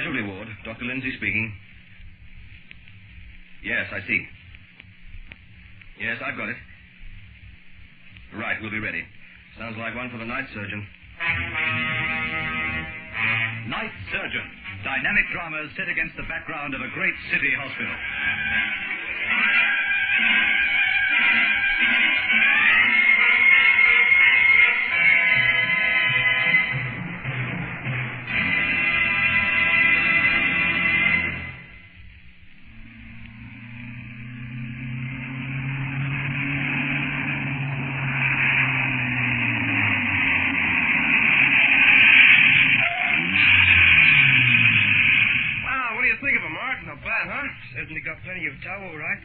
Casualty ward. Dr. Lindsay speaking. Yes, I see. Yes, I've got it. Right, we'll be ready. Sounds like one for the night surgeon. Night Surgeon. Dynamic dramas set against the background of a great city hospital. Certainly got plenty of tow, all right.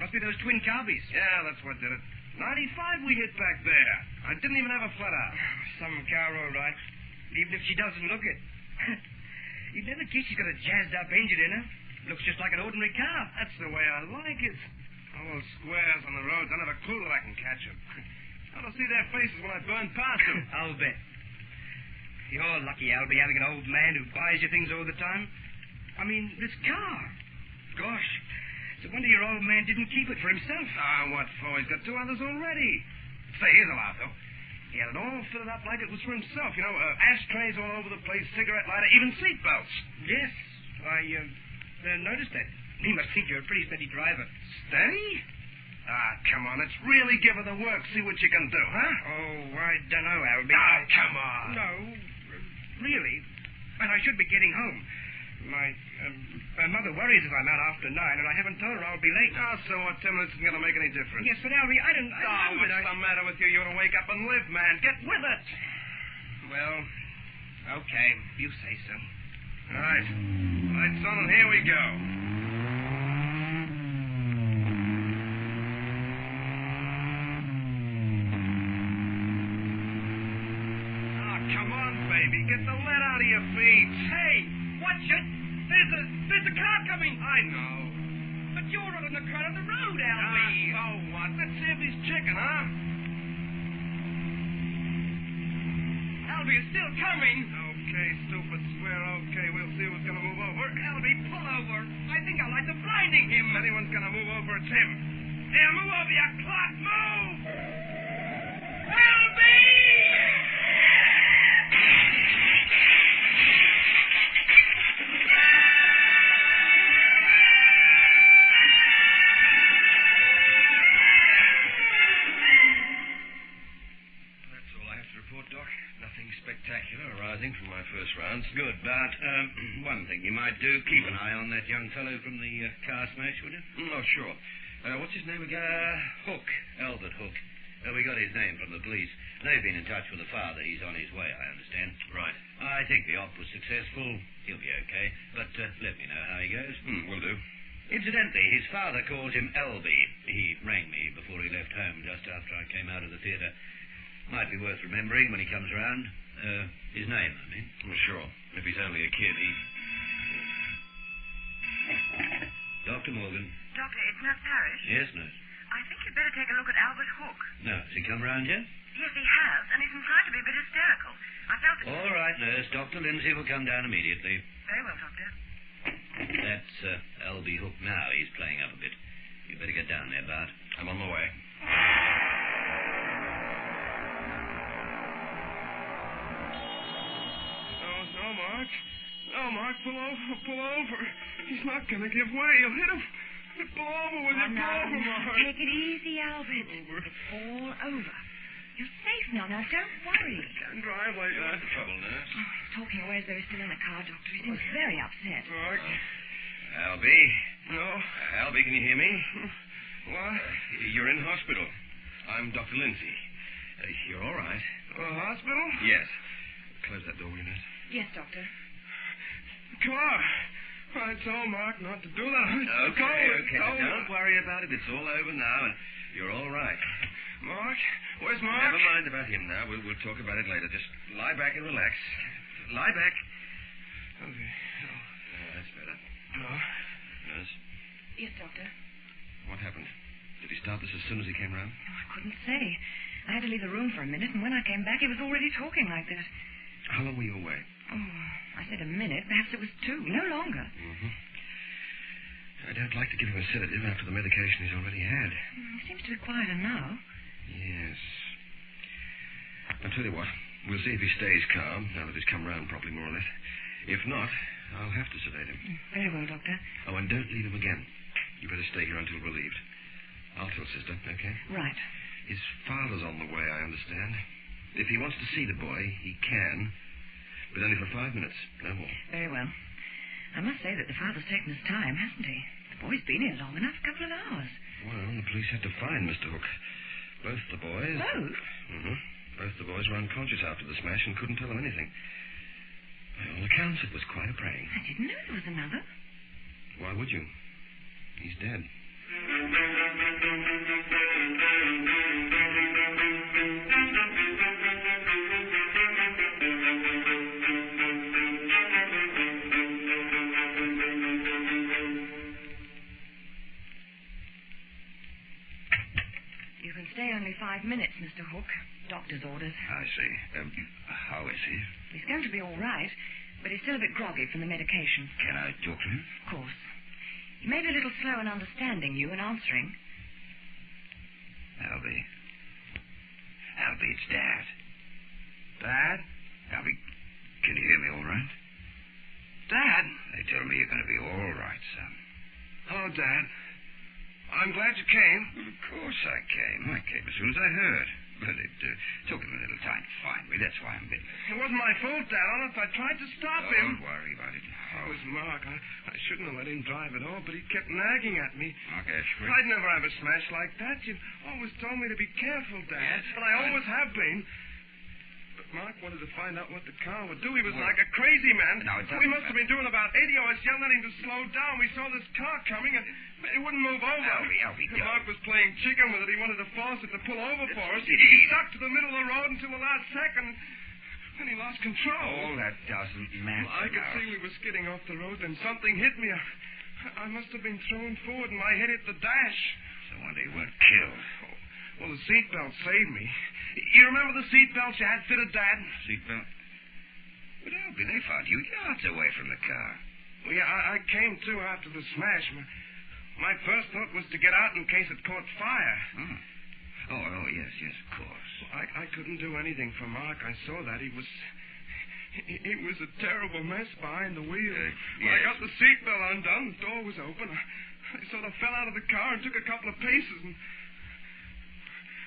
Must be those twin carbies. Yeah, that's what did it. 95 we hit back there. I didn't even have a flat out. Some car, all right. Even if she doesn't look it. You'd never guess she's got a jazzed-up engine in her. Looks just like an ordinary car. That's the way I like it. All those squares on the roads, I never clue that I can catch them. I don't see their faces when I burn past them. I'll bet. You're lucky, Albie, having an old man who buys you things all the time. I mean, this car. Gosh, it's a wonder your old man didn't keep it for himself. Ah, what for? He's got 2 others already. Say, here's a lot, though. He had it all fitted up like it was for himself. You know, ashtrays all over the place, cigarette lighter, even seatbelts. Yes, I noticed that. He must think you're a pretty steady driver. Steady? Ah, come on, it's really give her the work. See what you can do, huh? Oh, I don't know, Albie. Ah, come on. No, really. And I should be getting home. My mother worries if I'm out after 9, and I haven't told her I'll be late. Oh, so what? 10 minutes isn't going to make any difference. Yes, but Albie, I don't... what's the matter with you? You ought to wake up and live, man. Get with it. Well, okay, you say so. All right. Lights on, and here we go. Oh, come on, baby. Get the lead out of your feet. Hey! Watch it! There's a car coming! I know. But you're not on the front of the road, Albie. So what? Let's see if he's chicken, huh? Albie is still coming. Okay, stupid square, okay. We'll see who's gonna move over. Albie, pull over. I think I'll like to blinding him. If anyone's gonna move over, it's him. Here, move over, you clock. Move! Albie! Spectacular arising from my first rounds. Good, but one thing you might do, keep an eye on that young fellow from the car smash, would you? Oh, sure. What's his name again? Hook. Albert Hook. We got his name from the police. They've been in touch with the father. He's on his way, I understand. Right. I think the op was successful. He'll be okay. But let me know how he goes. Will do. Incidentally, his father calls him Albie. He rang me before he left home, just after I came out of the theatre. Might be worth remembering when he comes around. His name, I mean. Well, sure. If he's only a kid, Dr. Morgan. Doctor, it's Nurse Parrish. Yes, nurse. I think you'd better take a look at Albert Hook. No, has he come round yet? Yes, he has, and he's inclined to be a bit hysterical. I felt that... All right, nurse. Dr. Lindsay will come down immediately. Very well, Doctor. That's Albie Hook now. He's playing up a bit. You'd better get down there, Bart. I'm on my way. Mark. No, Mark, pull over. He's not going to give way. You'll hit him. Pull over, will you? Pull over, Mark. Take it easy, Albert. It's all over. You're safe now. Now, don't worry. Can't drive like that. What's the trouble, nurse? Oh, he's talking away as though he's still in the car, Doctor. He seems very upset. Mark. Albie? No. Albie, can you hear me? What? You're in hospital. I'm Dr. Lindsay. You're all right. Hospital? Yes. Close that door, will you, nurse? Yes, Doctor. Come on. I told Mark not to do that. Okay. Don't worry about it. It's all over now, and you're all right. Mark? Where's Mark? Never mind about him now. We'll talk about it later. Just lie back and relax. Lie back. Okay. That's better. Nurse? Yes, Doctor. What happened? Did he start this as soon as he came round? Oh, I couldn't say. I had to leave the room for a minute, and when I came back, he was already talking like that. How long were you away? Oh, I said a minute. Perhaps it was 2. No longer. Mm-hmm. I don't like to give him a sedative after the medication he's already had. He seems to be quieter now. Yes. I'll tell you what. We'll see if he stays calm, now that he's come round properly, more or less. If not, I'll have to sedate him. Very well, Doctor. Oh, and don't leave him again. You better stay here until relieved. I'll tell Sister, okay? Right. His father's on the way, I understand. If he wants to see the boy, he can. But only for 5 minutes, no more. Very well. I must say that the father's taken his time, hasn't he? The boy's been here long enough, a couple of hours. Well, the police had to find Mr. Hook. Both the boys... Both? Mm-hmm. Both the boys were unconscious after the smash and couldn't tell them anything. By all accounts, it was quite a praying. I didn't know there was another. Why would you? He's dead. You can stay only 5 minutes, Mr. Hook. Doctor's orders. I see. How is he? He's going to be all right, but he's still a bit groggy from the medication. Can I talk to him? Of course. He may be a little slow in understanding you and answering. Albie. Albie, it's Dad. Dad? Albie, can you hear me all right? Dad? They tell me you're going to be all right, son. Hello, Dad. I'm glad you came. Well, of course I came. I came as soon as I heard. But it took him a little time to find me. That's why I'm a bit... It wasn't my fault, Dad. Honest, I tried to stop him. Don't worry about it. It was Mark. I shouldn't have let him drive at all, but he kept nagging at me. Mark Ashford? I'd never have a smash like that. You always told me to be careful, Dad. Yes, but I always have been. But Mark wanted to find out what the car would do. He was Well, like a crazy man. now, it We doesn't must have been doing about 80. I was yelling at him to slow down. We saw this car coming, and it wouldn't move over. Albie, And don't. Mark was playing chicken with it. He wanted to force it to pull over for us. Did He he? stuck to the middle of the road until the last second. Then he lost control. Oh, that doesn't matter. Well, I could now. see we were skidding off the road, then something hit me. I must have been thrown forward, and my head hit the dash. So when they weren't killed. Well, the seatbelt saved me. You remember the seatbelt you had fitted, Dad? Seatbelt? But Albie, they found you yards away from the car. Well, yeah, I came to after the smash. My first thought was to get out in case it caught fire. Oh, yes, of course. I couldn't do anything for Mark. I saw that. He was a terrible mess behind the wheel. Yes. I got the seatbelt undone. The door was open. I sort of fell out of the car and took a couple of paces.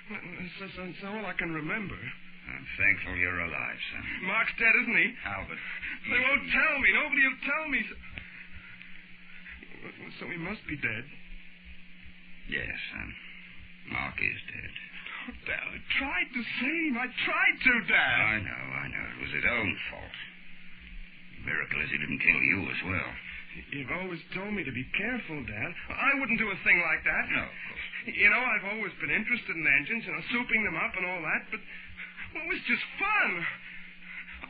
And that's all I can remember. I'm thankful you're alive, son. Mark's dead, isn't he? Albert. They won't tell me. Nobody will tell me. So he must be dead. Yes, son. Mark is dead. Oh, Dad, I tried to save him. I tried to, Dad. I know. It was his own fault. Miracle is he didn't kill you as well. You've always told me to be careful, Dad. I wouldn't do a thing like that. No, of course. You know, I've always been interested in engines, souping them up and all that, but it was just fun.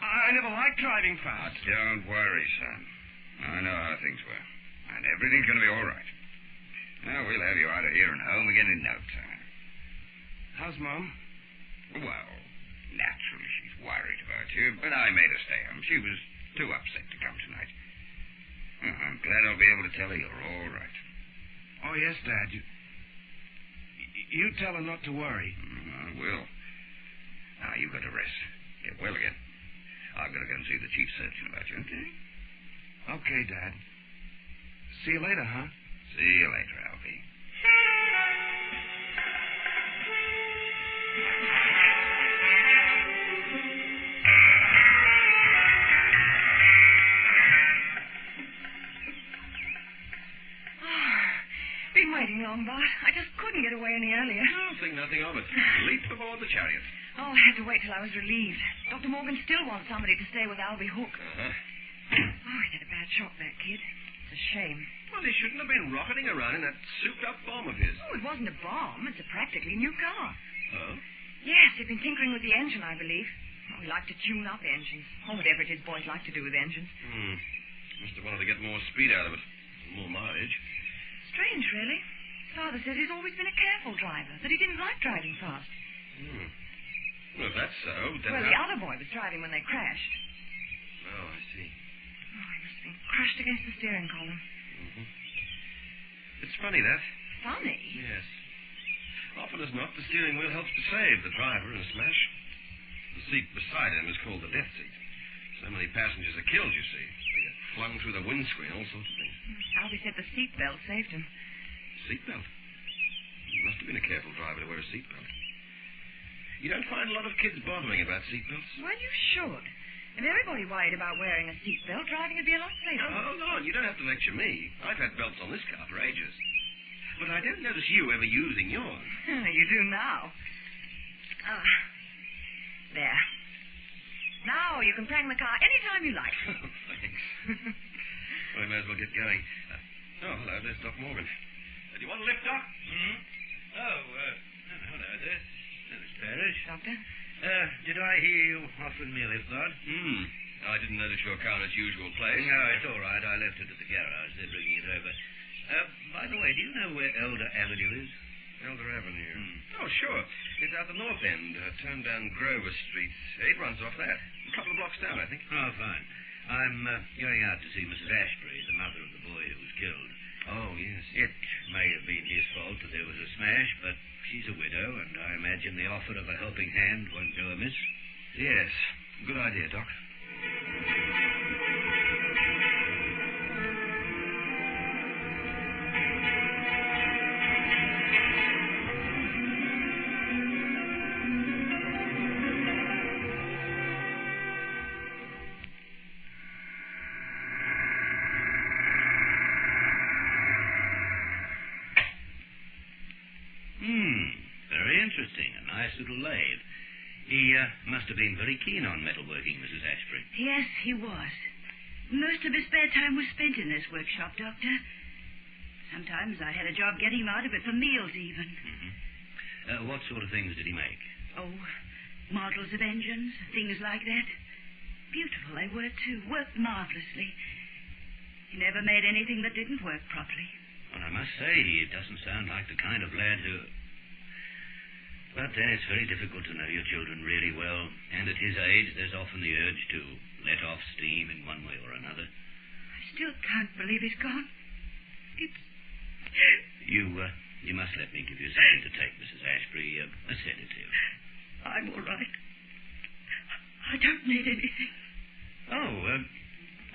I never liked driving fast. Don't worry, son. I know how things were. And everything's going to be all right. Now, we'll have you out of here and home again in no time. How's Mom? Well, naturally she's worried about you, but I made her stay home. She was too upset to come tonight. I'm glad I'll be able to tell her you're all right. Oh, yes, Dad. You tell her not to worry. I will. Now, you got to rest. Get well again. I've got to go and see the chief surgeon about you, okay? Okay, Dad. See you later, huh? See you later, Alfie. Been waiting long, Bart. I just couldn't get away any earlier. Oh, think nothing of it. Leap aboard the chariot. Oh, I had to wait till I was relieved. Dr. Morgan still wants somebody to stay with Albie Hook. Uh-huh. Oh, he's had a bad shock, that kid. It's a shame. Well, he shouldn't have been rocketing around in that souped-up bomb of his. Oh, it wasn't a bomb. It's a practically new car. Oh? Yes, they've been tinkering with the engine, I believe. Oh, we like to tune up engines. Or whatever it is boys like to do with engines. Must have wanted to get more speed out of it. More mileage. Strange, really. Father says he's always been a careful driver, that he didn't like driving fast. Well, if that's so, then... Well, the other boy was driving when they crashed. Oh, I see. crushed against the steering column. Mm-hmm. It's funny, that. Funny? Yes. Often as not, the steering wheel helps to save the driver in a smash. The seat beside him is called the death seat. So many passengers are killed, you see. They get flung through the windscreen, all sorts of things. Albie said the seatbelt saved him. Seatbelt? He must have been a careful driver to wear a seatbelt. You don't find a lot of kids bothering about seatbelts? Well, you should. If everybody worried about wearing a seatbelt, driving would be a lot safer. Oh, hold on. You don't have to lecture me. I've had belts on this car for ages. But I don't notice you ever using yours. You do now. There. Now you can prang the car any time you like. Thanks. Well, we may as well get going. Hello, there's Doc Morgan. Do you want a lift, Doc? Mm-hmm. Hello there. Miss Parrish. Doctor? Did I hear you offering me a lift, Lord? I didn't notice your car in its usual place. No, it's all right. I left it at the garage. They're bringing it over. By the way, do you know where Elder Avenue is? Elder Avenue? Oh, sure. It's at the north end. Turn down Grover Street. It runs off that. A couple of blocks down, I think. Oh, fine. I'm going out to see Mrs. Ashbury, the mother of the boy who was killed. Oh, yes. It may have been his fault that there was a smash, but she's a widow, and I imagine the offer of a helping hand won't go amiss. Yes. Good idea, Doc. Very interesting. A nice little lathe. He must have been very keen on metalworking, Mrs. Ashbury. Yes, he was. Most of his spare time was spent in this workshop, Doctor. Sometimes I had a job getting him out of it for meals, even. Mm-hmm. What sort of things did he make? Oh, models of engines, things like that. Beautiful they were, too. Worked marvelously. He never made anything that didn't work properly. Well, I must say, he doesn't sound like the kind of lad who... But then it's very difficult to know your children really well, and at his age there's often the urge to let off steam in one way or another. I still can't believe he's gone. It's... You must let me give you something to take, Mrs. Ashbury, a sedative. I'm all right. I don't need anything. Oh,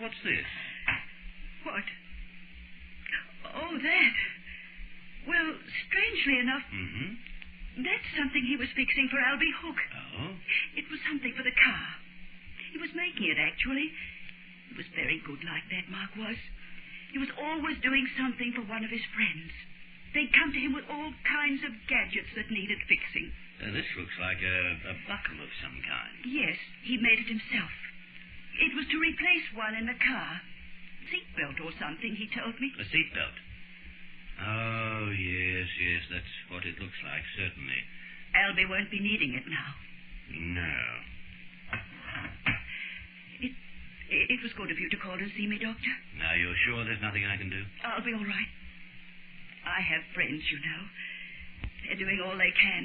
what's this? What? Oh, that. Well, strangely enough... Mm-hmm. That's something he was fixing for Albie Hook. Oh? It was something for the car. He was making it, actually. He was very good like that, Mark was. He was always doing something for one of his friends. They'd come to him with all kinds of gadgets that needed fixing. This looks like a buckle of some kind. Yes, he made it himself. It was to replace one in the car. Seatbelt or something, he told me. A seatbelt? Oh, yes, that's what it looks like, certainly. Albie won't be needing it now. No. It was good of you to call and see me, Doctor. Now, you're sure there's nothing I can do? I'll be all right. I have friends, you know. They're doing all they can.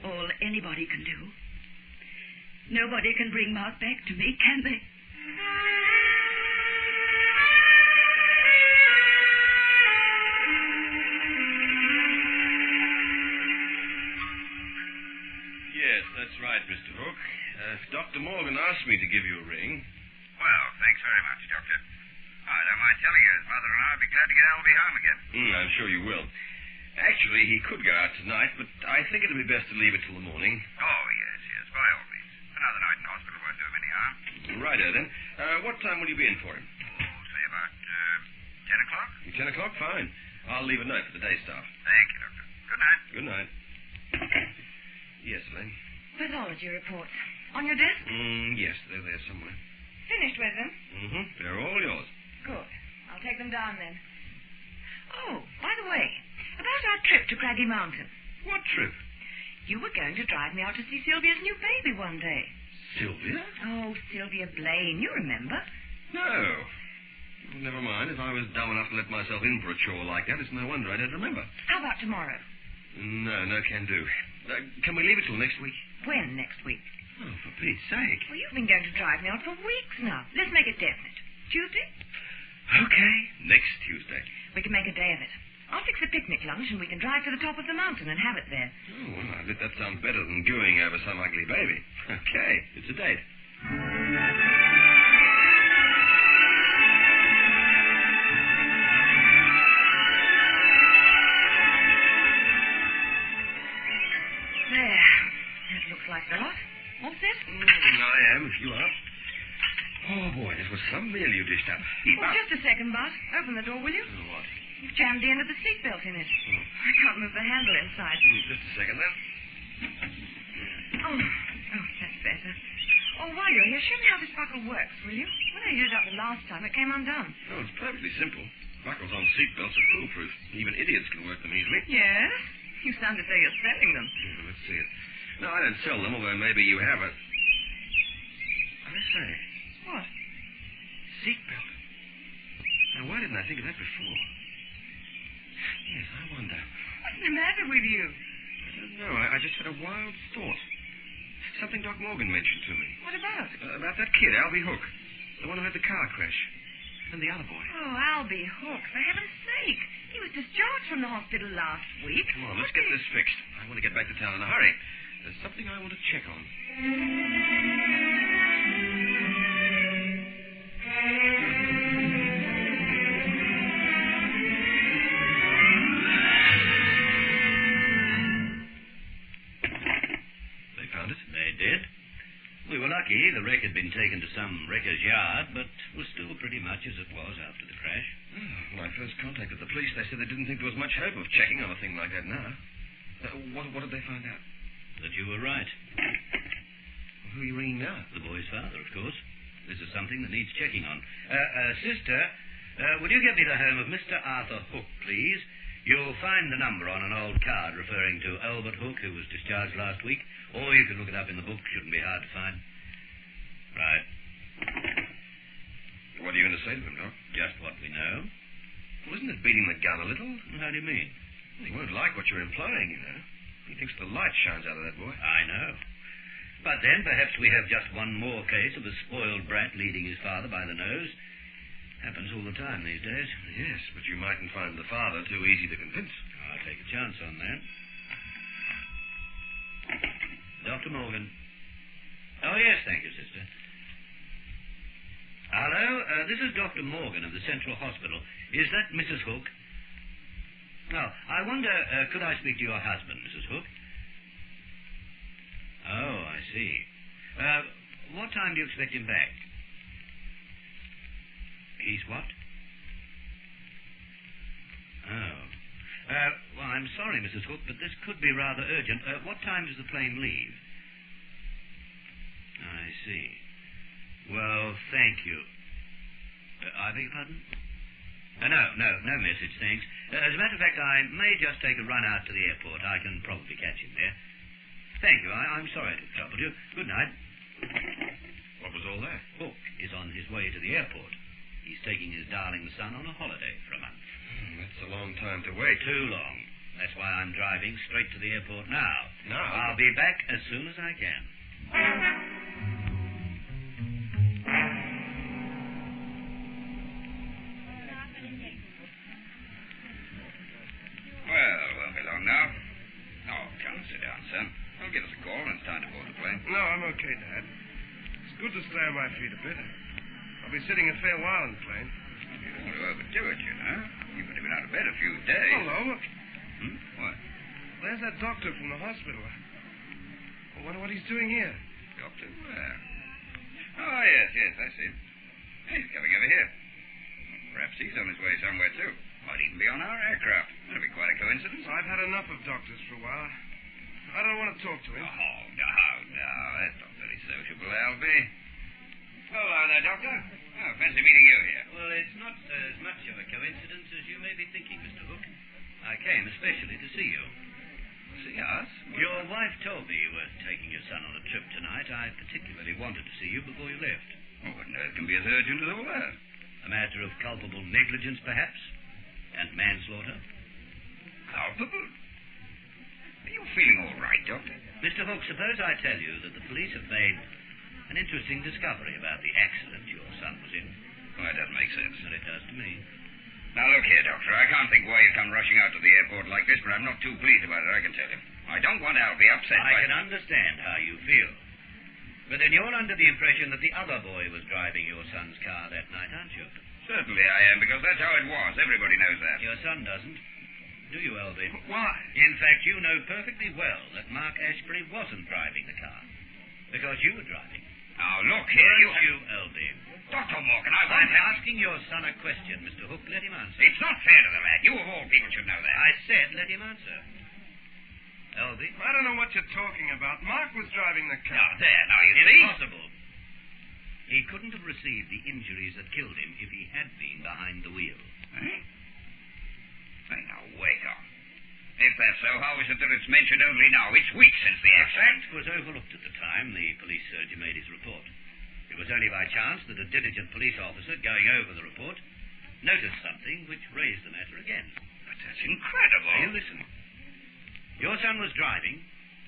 All anybody can do. Nobody can bring Mark back to me, can they? Yes, that's right, Mr. Hook. Dr. Morgan asked me to give you a ring. Well, thanks very much, Doctor. I don't mind telling you, his mother and I will be glad to get Albie home again. I'm sure you will. Actually, he could go out tonight, but I think it'll be best to leave it till the morning. Oh, yes, by all means. Another night in hospital won't do him any harm. Righto, then. What time will you be in for him? Oh, say about 10 o'clock? 10 o'clock? Fine. I'll leave a note for the day staff. Thank you, Doctor. Good night. Good night. Yes, Elaine? Pathology reports. On your desk? Yes, they're there somewhere. Finished with them? They're all yours. Good. I'll take them down then. Oh, by the way, about our trip to Craggy Mountain. What trip? You were going to drive me out to see Sylvia's new baby one day. Sylvia? Oh, Sylvia Blaine, you remember. No. Never mind. If I was dumb enough to let myself in for a chore like that, it's no wonder I don't remember. How about tomorrow? No, can do. Can we leave it till next week? When next week? Oh, for Pete's sake. Well, you've been going to drive me out for weeks now. Let's make it definite. Tuesday? Okay, next Tuesday. We can make a day of it. I'll fix a picnic lunch and we can drive to the top of the mountain and have it there. Oh, well, I bet that sounds better than gooing over some ugly baby. Okay, it's a date. There. That looks like the lot. All set? I am, if you are. Oh, boy, this was some meal you dished up. Keep Well, up. just a second, Bart. Open the door, will you? Oh, what? You've jammed the end of the seatbelt in it. I can't move the handle inside. Just a second, then. Oh, that's better. Oh, while you're here, show me how this buckle works, will you? When I used it up the last time, it came undone. Oh, it's perfectly simple. Buckles on seatbelts are foolproof. Even idiots can work them easily. Yes? You sound as though you're selling them. Yeah, let's see it. No, I don't sell them, although maybe you have a... I say, What? seatbelt. Now, why didn't I think of that before? Yes, I wonder. What's the matter with you? I don't know. I just had a wild thought. Something Doc Morgan mentioned to me. What about? About that kid, Albie Hook. The one who had the car crash. And the other boy. Oh, Albie Hook, for heaven's sake. He was discharged from the hospital last week. Come on, let's get this fixed. I want to get back to town in a hurry. There's something I want to check on. They found it? They did. We were lucky. The wreck had been taken to some wrecker's yard, but was still pretty much as it was after the crash. When I first contacted the police, they said they didn't think there was much hope of checking on a thing like that now. What did they find out? That you were right. Who are you ringing now? The boy's father, of course. This is something that needs checking on. Sister, would you get me the home of Mr. Arthur Hook, please? You'll find the number on an old card referring to Albert Hook, who was discharged last week, or you can look it up in the book. Shouldn't be hard to find. Right. What are you going to say to him, Doc? Just what we know. Well, isn't it beating the gun a little? How do you mean? He won't like what you're implying, you know. He thinks the light shines out of that boy. I know. But then perhaps we have just one more case of a spoiled brat leading his father by the nose. Happens all the time these days. Yes, but you mightn't find the father too easy to convince. I'll take a chance on that. Dr. Morgan. Oh, yes, thank you, sister. Hello, this is Dr. Morgan of the Central Hospital. Is that Mrs. Hook? Oh, I wonder, could I speak to your husband, Mrs. Hook? Oh, I see. What time do you expect him back? He's what? Oh. Well, I'm sorry, Mrs. Hook, but this could be rather urgent. What time does the plane leave? I see. Well, thank you. I beg your pardon? No message, thanks. As a matter of fact, I may just take a run out to the airport. I can probably catch him there. Thank you. I'm sorry to have troubled you. Good night. What was all that? Hook is on his way to the airport. He's taking his darling son on a holiday for a month. That's a long time to wait. Too long. That's why I'm driving straight to the airport now. Now? I'll be back as soon as I can. Well, won't be long now. Oh, come sit down, son. I'll give us a call when it's time to board the plane. No, I'm okay, Dad. It's good to stay on my feet a bit. I'll be sitting a fair while in the plane. You don't want to overdo it, you know. You've only been out of bed a few days. Hello. What? There's that doctor from the hospital. I wonder what he's doing here. Doctor? Where? Oh, yes, I see. He's coming over here. Perhaps he's on his way somewhere, too. Might even be on our aircraft. That'll be quite a coincidence. I've had enough of doctors for a while. I don't want to talk to him. Oh, no. That's not very sociable, Albie. Hello there, Doctor. Oh, fancy meeting you here. Well, it's not as much of a coincidence as you may be thinking, Mr. Hook. I came especially to see you. See us? Your wife told me you were taking your son on a trip tonight. I particularly wanted to see you before you left. Oh, what on earth can be as urgent as all that? A matter of culpable negligence, perhaps? And manslaughter? Culpable? Are you feeling all right, Doctor? Mr. Hook, suppose I tell you that the police have made an interesting discovery about the accident your son was in. Well, that doesn't make sense. Well, it does to me. Now, look here, Doctor. I can't think why you come rushing out to the airport like this, but I'm not too pleased about it, I can tell you. I don't want Albie upset I can understand how you feel. But then you're under the impression that the other boy was driving your son's car that night, aren't you? Certainly I am, because that's how it was. Everybody knows that. Your son doesn't. Do you, Albie? Why? In fact, you know perfectly well that Mark Ashbury wasn't driving the car. Because you were driving. Now, look here, You, Albie. Dr. Morgan, I I'm won't asking your son a question, Mr. Hook. Let him answer. It's not fair to the lad. You, of all people, should know that. I said let him answer. Albie? I don't know what you're talking about. Mark was driving the car. Now, there, now, you see? Impossible. He couldn't have received the injuries that killed him if he had been behind the wheel. Eh? Hey, now, wait on. If that's so, how is it that it's mentioned only now? It's weeks since the The accident. fact was overlooked at the time the police surgeon made his report. It was only by chance that a diligent police officer going over the report noticed something which raised the matter again. But that's incredible. Now, you listen. Your son was driving,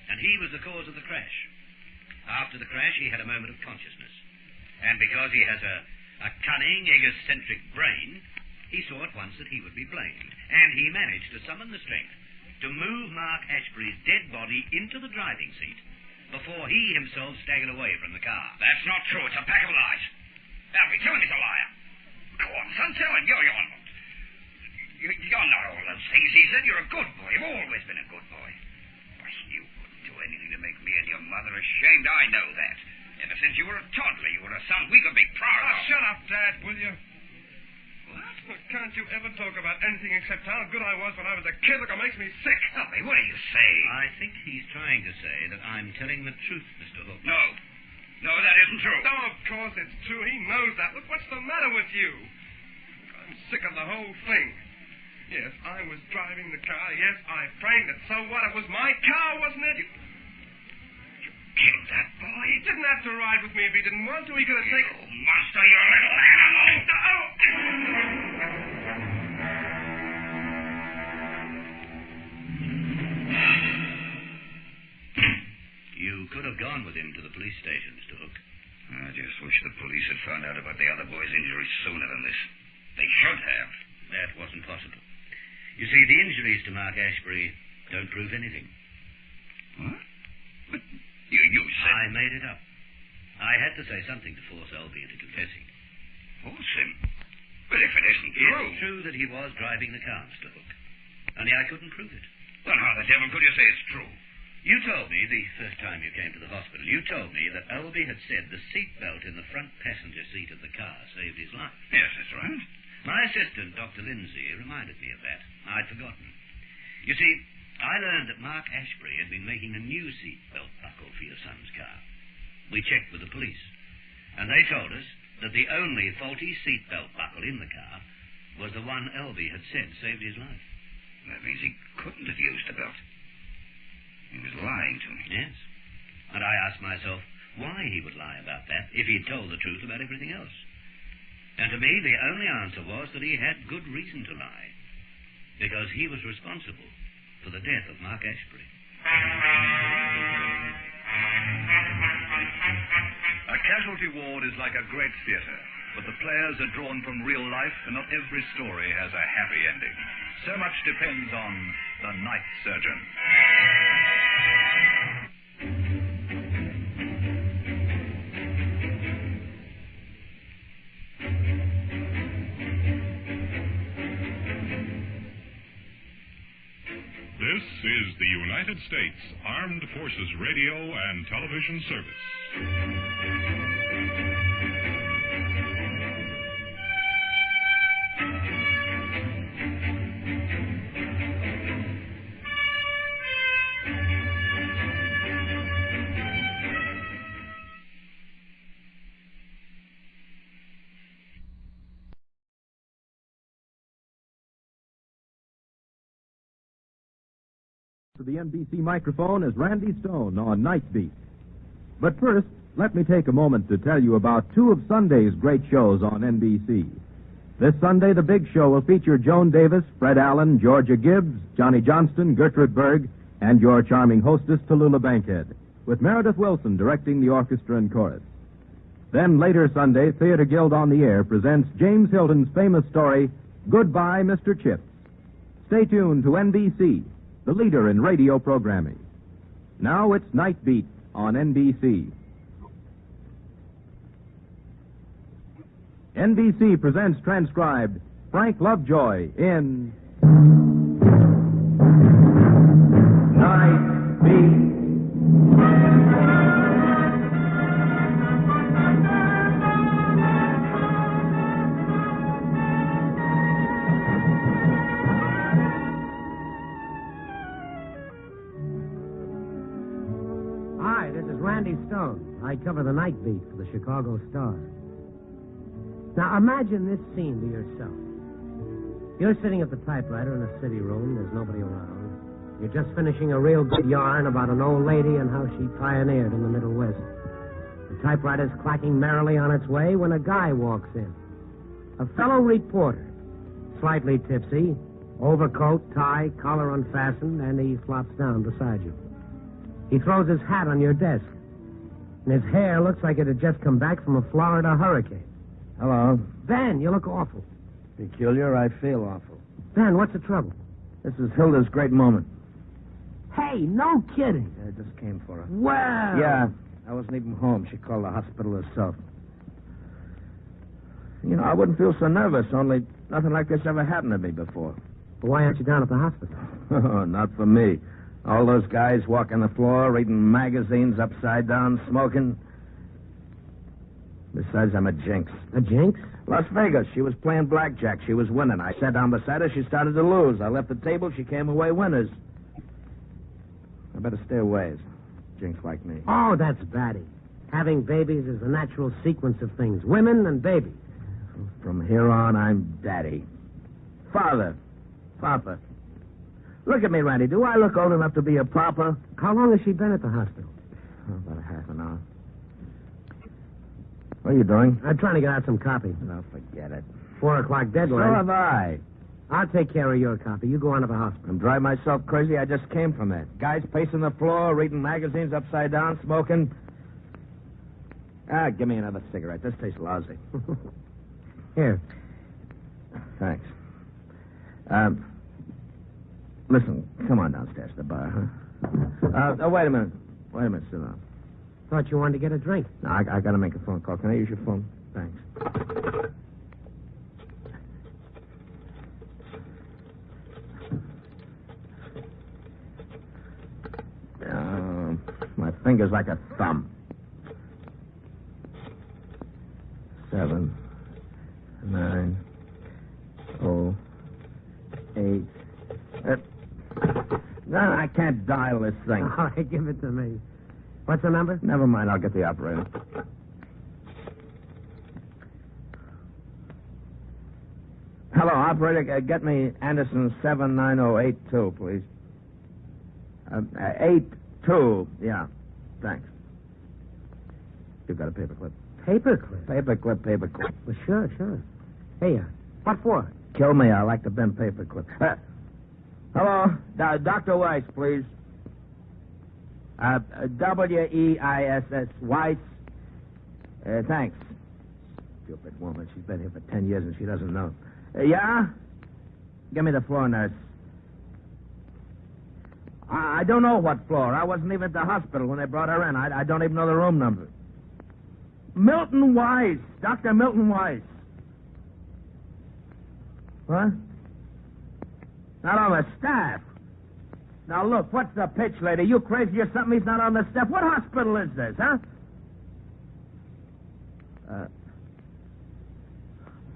and he was the cause of the crash. After the crash, he had a moment of consciousness. And because he has a cunning, egocentric brain, he saw at once that he would be blamed. And he managed to summon the strength to move Mark Ashbury's dead body into the driving seat before he himself staggered away from the car. That's not true. It's a pack of lies. Albie, tell him he's a liar. Go on, son, tell him. You're not all those things he said. You're a good boy. You've always been a good boy. Why, you wouldn't do anything to make me and your mother ashamed. I know that. Ever since you were a toddler, you were a son we could be proud of. Shut up, Dad, will you? What? Look, can't you ever talk about anything except how good I was when I was a kid? Look, it makes me sick. Albie, what are you saying? I think he's trying to say that I'm telling the truth, Mr. Hook. No. No, that isn't true. No, of course it's true. He knows that. Look, what's the matter with you? I'm sick of the whole thing. Yes, I was driving the car. Yes, I framed it. So what? It was my car, wasn't it? You Killed that boy? He didn't have to ride with me if he didn't want to. He could have taken... You monster, you little animal! You could have gone with him to the police station, Mr. Hook. I just wish the police had found out about the other boy's injuries sooner than this. They should have. That wasn't possible. You see, the injuries to Mark Ashbury don't prove anything. What? But you said... I made it up. I had to say something to force Albie into confessing. Force him? But if it isn't true... It's true that he was driving the car, Mr. Hook. Only I couldn't prove it. Then how the devil could you say it's true? You told me, the first time you came to the hospital, you told me that Albie had said the seatbelt in the front passenger seat of the car saved his life. Yes, that's right. My assistant, Dr. Lindsay, reminded me of that. I'd forgotten. You see, I learned that Mark Ashbury had been making a new seatbelt buckle for your son's car. We checked with the police, and they told us that the only faulty seatbelt buckle in the car was the one Albie had said saved his life. That means he couldn't have used the belt. He was lying to me. Yes. And I asked myself why he would lie about that if he'd told the truth about everything else. And to me, the only answer was that he had good reason to lie, because he was responsible for the death of Mark Ashbury. A casualty ward is like a great theater, but the players are drawn from real life, and not every story has a happy ending. So much depends on the night surgeon. This is the United States Armed Forces Radio and Television Service. To the NBC microphone is Randy Stone on Night Beat. But first, let me take a moment to tell you about two of Sunday's great shows on NBC. This Sunday, the big show will feature Joan Davis, Fred Allen, Georgia Gibbs, Johnny Johnston, Gertrude Berg, and your charming hostess, Tallulah Bankhead, with Meredith Wilson directing the orchestra and chorus. Then later Sunday, Theater Guild on the Air presents James Hilton's famous story, Goodbye, Mr. Chips. Stay tuned to NBC, the leader in radio programming. Now it's Night Beat on NBC. NBC presents transcribed Frank Lovejoy in Night Beat. Hi, this is Randy Stone. I cover the night beat for the Chicago Star. Now, imagine this scene to yourself. You're sitting at the typewriter in a city room. There's nobody around. You're just finishing a real good yarn about an old lady and how she pioneered in the Middle West. The typewriter's clacking merrily on its way when a guy walks in. A fellow reporter, slightly tipsy, overcoat, tie, collar unfastened, and he flops down beside you. He throws his hat on your desk, and his hair looks like it had just come back from a Florida hurricane. Hello. Ben, you look awful. Peculiar, I feel awful. Ben, what's the trouble? This is Hilda's great moment. Hey, no kidding. I just came for her. Well. Yeah, I wasn't even home. She called the hospital herself. You know, I wouldn't feel so nervous, only nothing like this ever happened to me before. Well, why aren't you down at the hospital? Oh, not for me. All those guys walking the floor, reading magazines upside down, smoking. Besides, I'm a jinx. A jinx? Las Vegas. She was playing blackjack. She was winning. I sat down beside her. She started to lose. I left the table. She came away winners. I better stay away. Jinx like me. Oh, that's batty. Having babies is a natural sequence of things. Women and babies. From here on, I'm daddy. Father. Papa. Look at me, Randy. Do I look old enough to be a papa? How long has she been at the hospital? Oh, about a half an hour. What are you doing? I'm trying to get out some copy. No, forget it. 4 o'clock deadline. So have I. I'll take care of your copy. You go on to the hospital. I'm driving myself crazy. I just came from it. Guys pacing the floor, reading magazines upside down, smoking. Give me another cigarette. This tastes lousy. Here. Thanks. Listen, come on downstairs to the bar, huh? Wait a minute. Sit down. Thought you wanted to get a drink. No, I got to make a phone call. Can I use your phone? Thanks. My finger's like a thumb. 7, 9, 0, 8. No, I can't dial this thing. All right, give it to me. What's the number? Never mind, I'll get the operator. Hello, operator. Get me Anderson 79082, please. 82. Yeah, thanks. You've got a paperclip. Paperclip? Paperclip. Well, sure. Hey, what for? Kill me. I like to bend paperclip. Hello, Dr. Weiss, please. Weiss. Weiss. Thanks. Stupid woman. She's been here for 10 years and she doesn't know. Yeah? Give me the floor nurse. I don't know what floor. I wasn't even at the hospital when they brought her in. I don't even know the room number. Milton Weiss. Dr. Milton Weiss. What? Not on the staff. Now, look, what's the pitch, lady? You crazy or something? He's not on the staff. What hospital is this, huh?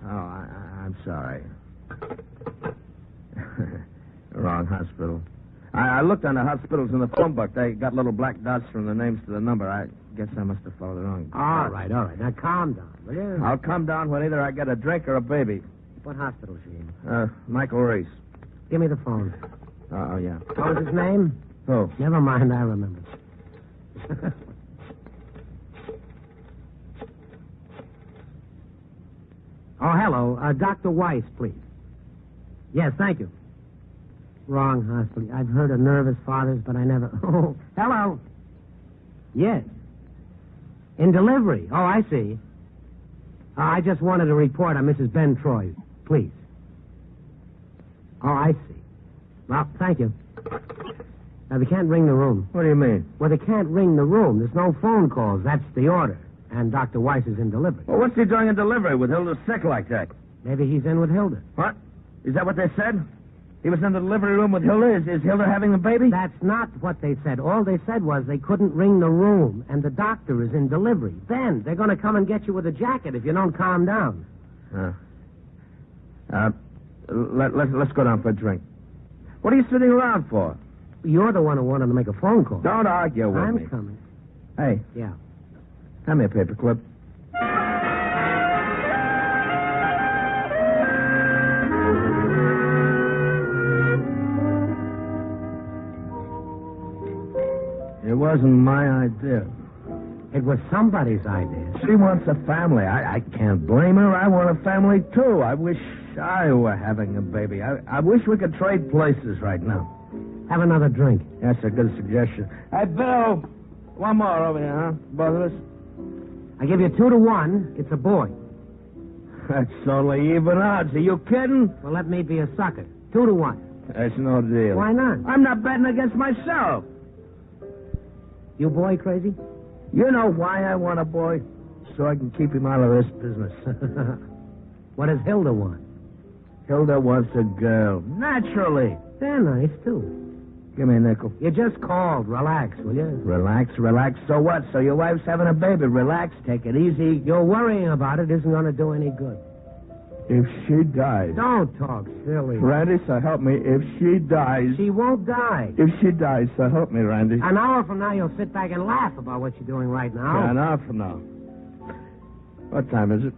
I'm sorry. Wrong hospital. I looked on the hospitals in the phone book. They got little black dots from the names to the number. I guess I must have followed the wrong. All right. Now, calm down, will you? I'll calm down when either I get a drink or a baby. What hospital is she in? Michael Reese. Give me the phone. Oh, yeah. What was his name? Who? Never mind, I remember. Oh, hello. Dr. Weiss, please. Yes, thank you. Wrong hospital. I've heard of nervous fathers, but I never... Oh, hello. Yes. In delivery. Oh, I see. I just wanted a report on Mrs. Ben Troy, please. Oh, I see. Well, thank you. Now, they can't ring the room. What do you mean? Well, they can't ring the room. There's no phone calls. That's the order. And Dr. Weiss is in delivery. Well, what's he doing in delivery with Hilda sick like that? Maybe he's in with Hilda. What? Is that what they said? He was in the delivery room with Hilda? Is Hilda having the baby? That's not what they said. All they said was they couldn't ring the room, and the doctor is in delivery. Then they're going to come and get you with a jacket if you don't calm down. Let's go down for a drink. What are you sitting around for? You're the one who wanted to make a phone call. Don't argue with me. I'm coming. Hey. Yeah. Hand me a paperclip. It wasn't my idea. It was somebody's idea. She wants a family. I can't blame her. I want a family, too. I wish I were having a baby. I wish we could trade places right now. Have another drink. That's a good suggestion. Hey, Bill. One more over here, huh? Both of us? I give you 2-1. It's a boy. That's only even odds. Are you kidding? Well, let me be a sucker. 2-1. That's no deal. Why not? I'm not betting against myself. You boy crazy? You know why I want a boy? So I can keep him out of this business. What does Hilda want? Hilda wants a girl. Naturally. They're nice, too. Give me a nickel. You just called. Relax, will you? Relax. So what? So your wife's having a baby. Relax. Take it easy. Your worrying about it isn't going to do any good. If she dies... Don't talk silly. Randy, so help me. If she dies... She won't die. If she dies, so help me, Randy. An hour from now, you'll sit back and laugh about what you're doing right now. Yeah, an hour from now. What time is it?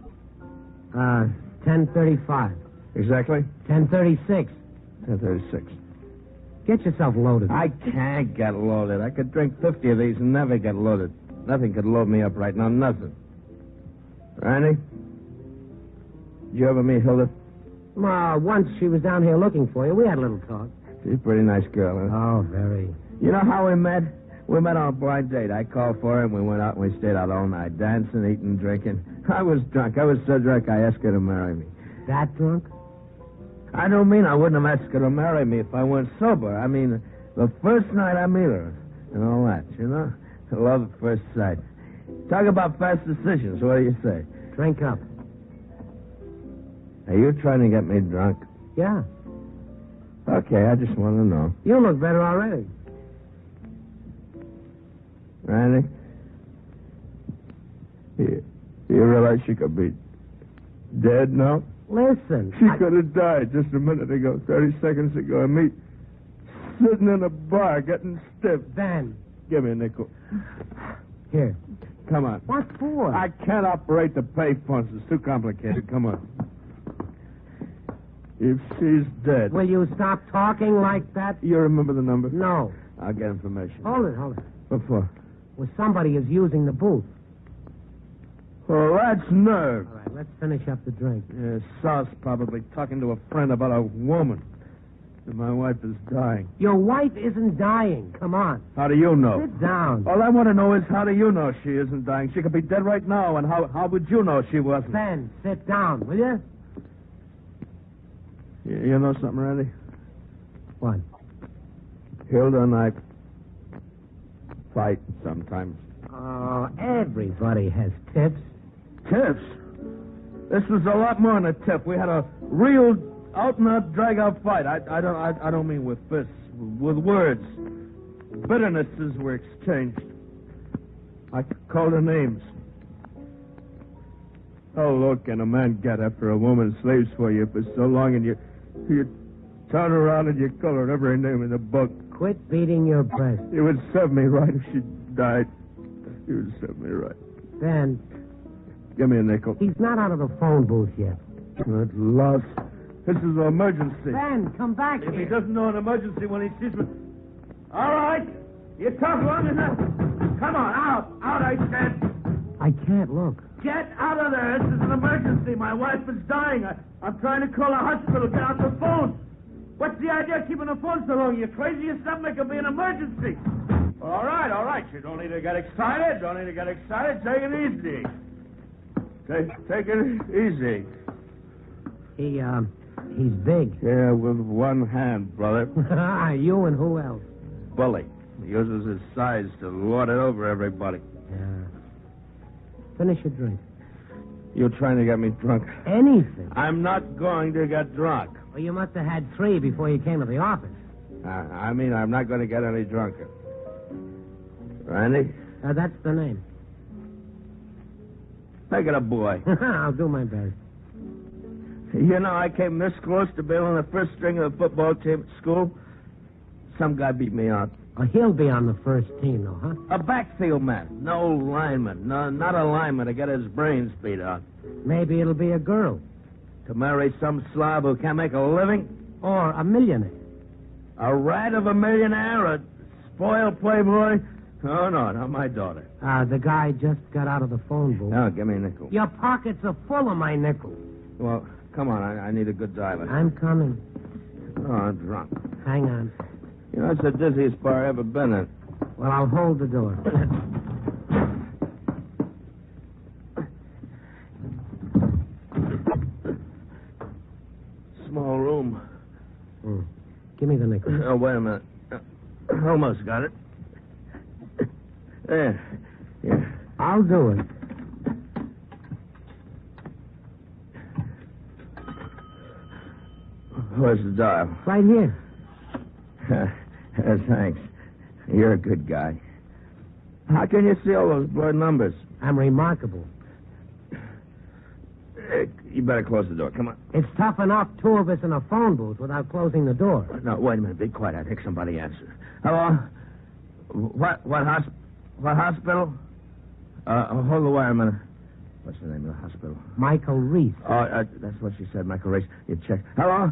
10:35. Exactly? 10:36. 10:36. Get yourself loaded. I can't get loaded. I could drink 50 of these and never get loaded. Nothing could load me up right now. Nothing. Randy? Did you ever meet Hilda? Well, once she was down here looking for you. We had a little talk. She's a pretty nice girl, huh? Oh, very. You know how we met? We met on a blind date. I called for her, and we went out and we stayed out all night, dancing, eating, drinking. I was drunk. I was so drunk I asked her to marry me. That drunk? I don't mean I wouldn't have asked her to marry me if I weren't sober. I mean, the first night I meet her and all that, you know? Love at first sight. Talk about fast decisions. What do you say? Drink up. Are you trying to get me drunk? Yeah. Okay, I just want to know. You look better already. Randy? You realize she could be dead now? Listen. She could have died just a minute ago, 30 seconds ago, and me sitting in a bar getting stiff. Ben. Give me a nickel. Here. Come on. What for? I can't operate the pay phones. It's too complicated. Come on. If she's dead... Will you stop talking like that? You remember the number? No. I'll get information. Hold it. What for? Well, somebody is using the booth. Oh, that's nerve. All right, let's finish up the drink. Yeah, Sauce probably talking to a friend about a woman. And my wife is dying. Your wife isn't dying. Come on. How do you know? Sit down. All I want to know is how do you know she isn't dying? She could be dead right now, and how would you know she wasn't? Ben, sit down, will you? You know something, Randy? What? Hilda and I fight sometimes. Oh, everybody has tips. Tips? This was a lot more than a tip. We had a real out-and-out, drag-out fight. I don't mean with fists, with words. Bitternesses were exchanged. I called her names. How low can a man get after a woman slaves for you for so long and you turn around and you call her every name in the book? Quit beating your breast. It would serve me right if she died. It would serve me right. Ben. Give me a nickel. He's not out of the phone booth yet. Good loss. This is an emergency. Ben, come back If here. he doesn't know an emergency when he sees me... All right. You talk long enough. Come on, out. Out, I said. I can't look. Get out of there. This is an emergency. My wife is dying. I'm trying to call a hospital. Get out the phone. What's the idea of keeping the phone so long? You crazy or something? It could be an emergency. All right. You don't need to get excited. Take it easy. Take it easy. He's big. Yeah, with one hand, brother. You and who else? Bully. He uses his size to lord it over everybody. Yeah. Finish your drink. You're trying to get me drunk. Anything. I'm not going to get drunk. Well, you must have had 3 before you came to the office. I'm not going to get any drunker. Randy? That's the name. Make it a boy. I'll do my best. You know, I came this close to being on the first string of the football team at school. Some guy beat me out. Oh, he'll be on the first team, though, huh? A backfield man. No lineman. No, not a lineman to get his brains beat out. Maybe it'll be a girl. To marry some slob who can't make a living? Or a millionaire. A rat of a millionaire? A spoiled playboy? Oh, no, not my daughter. The guy just got out of the phone booth. No, give me a nickel. Your pockets are full of my nickels. Well, come on, I need a good dialer. I'm coming. Oh, I'm drunk. Hang on. You know, it's the dizziest bar I've ever been in. Well, I'll hold the door. Small room. Give me the nickel. Oh, wait a minute. Almost got it. There. Yeah. I'll do it. Where's the dial? Right here. Thanks. You're a good guy. How can you see all those blurred numbers? I'm remarkable. You better close the door. Come on. It's tough enough 2 of us in a phone booth without closing the door. No, wait a minute. Be quiet. I think somebody answered. Hello? What hospital? Hold the wire a minute. What's the name of the hospital? Michael Reese. Oh, that's what she said, Michael Reese. You check. Hello?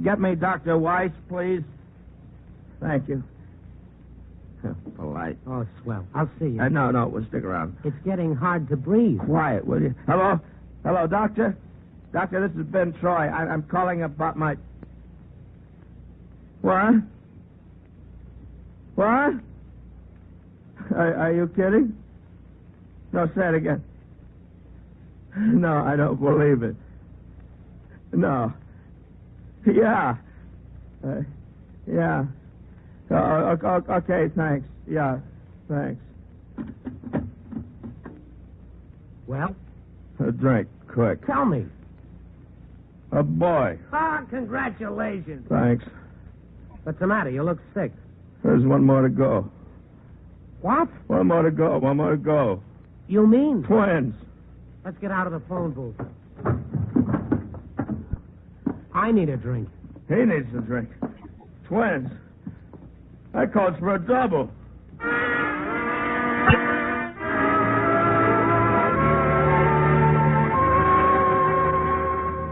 Get me Dr. Weiss, please. Thank you. Polite. Oh, swell. I'll see you. No, we'll stick around. It's getting hard to breathe. Quiet, will you? Hello, doctor? Doctor, this is Ben Troy. I'm calling about my... What? What? Are you kidding? No, say it again. No, I don't believe it. No. Yeah. Yeah. Okay, thanks. Yeah, thanks. Well? A drink, quick. Tell me. A boy. Congratulations. Thanks. What's the matter? You look sick. There's one more to go. What? One more to go. You mean? Twins. Let's get out of the phone booth. I need a drink. He needs a drink. Twins. That calls for a double.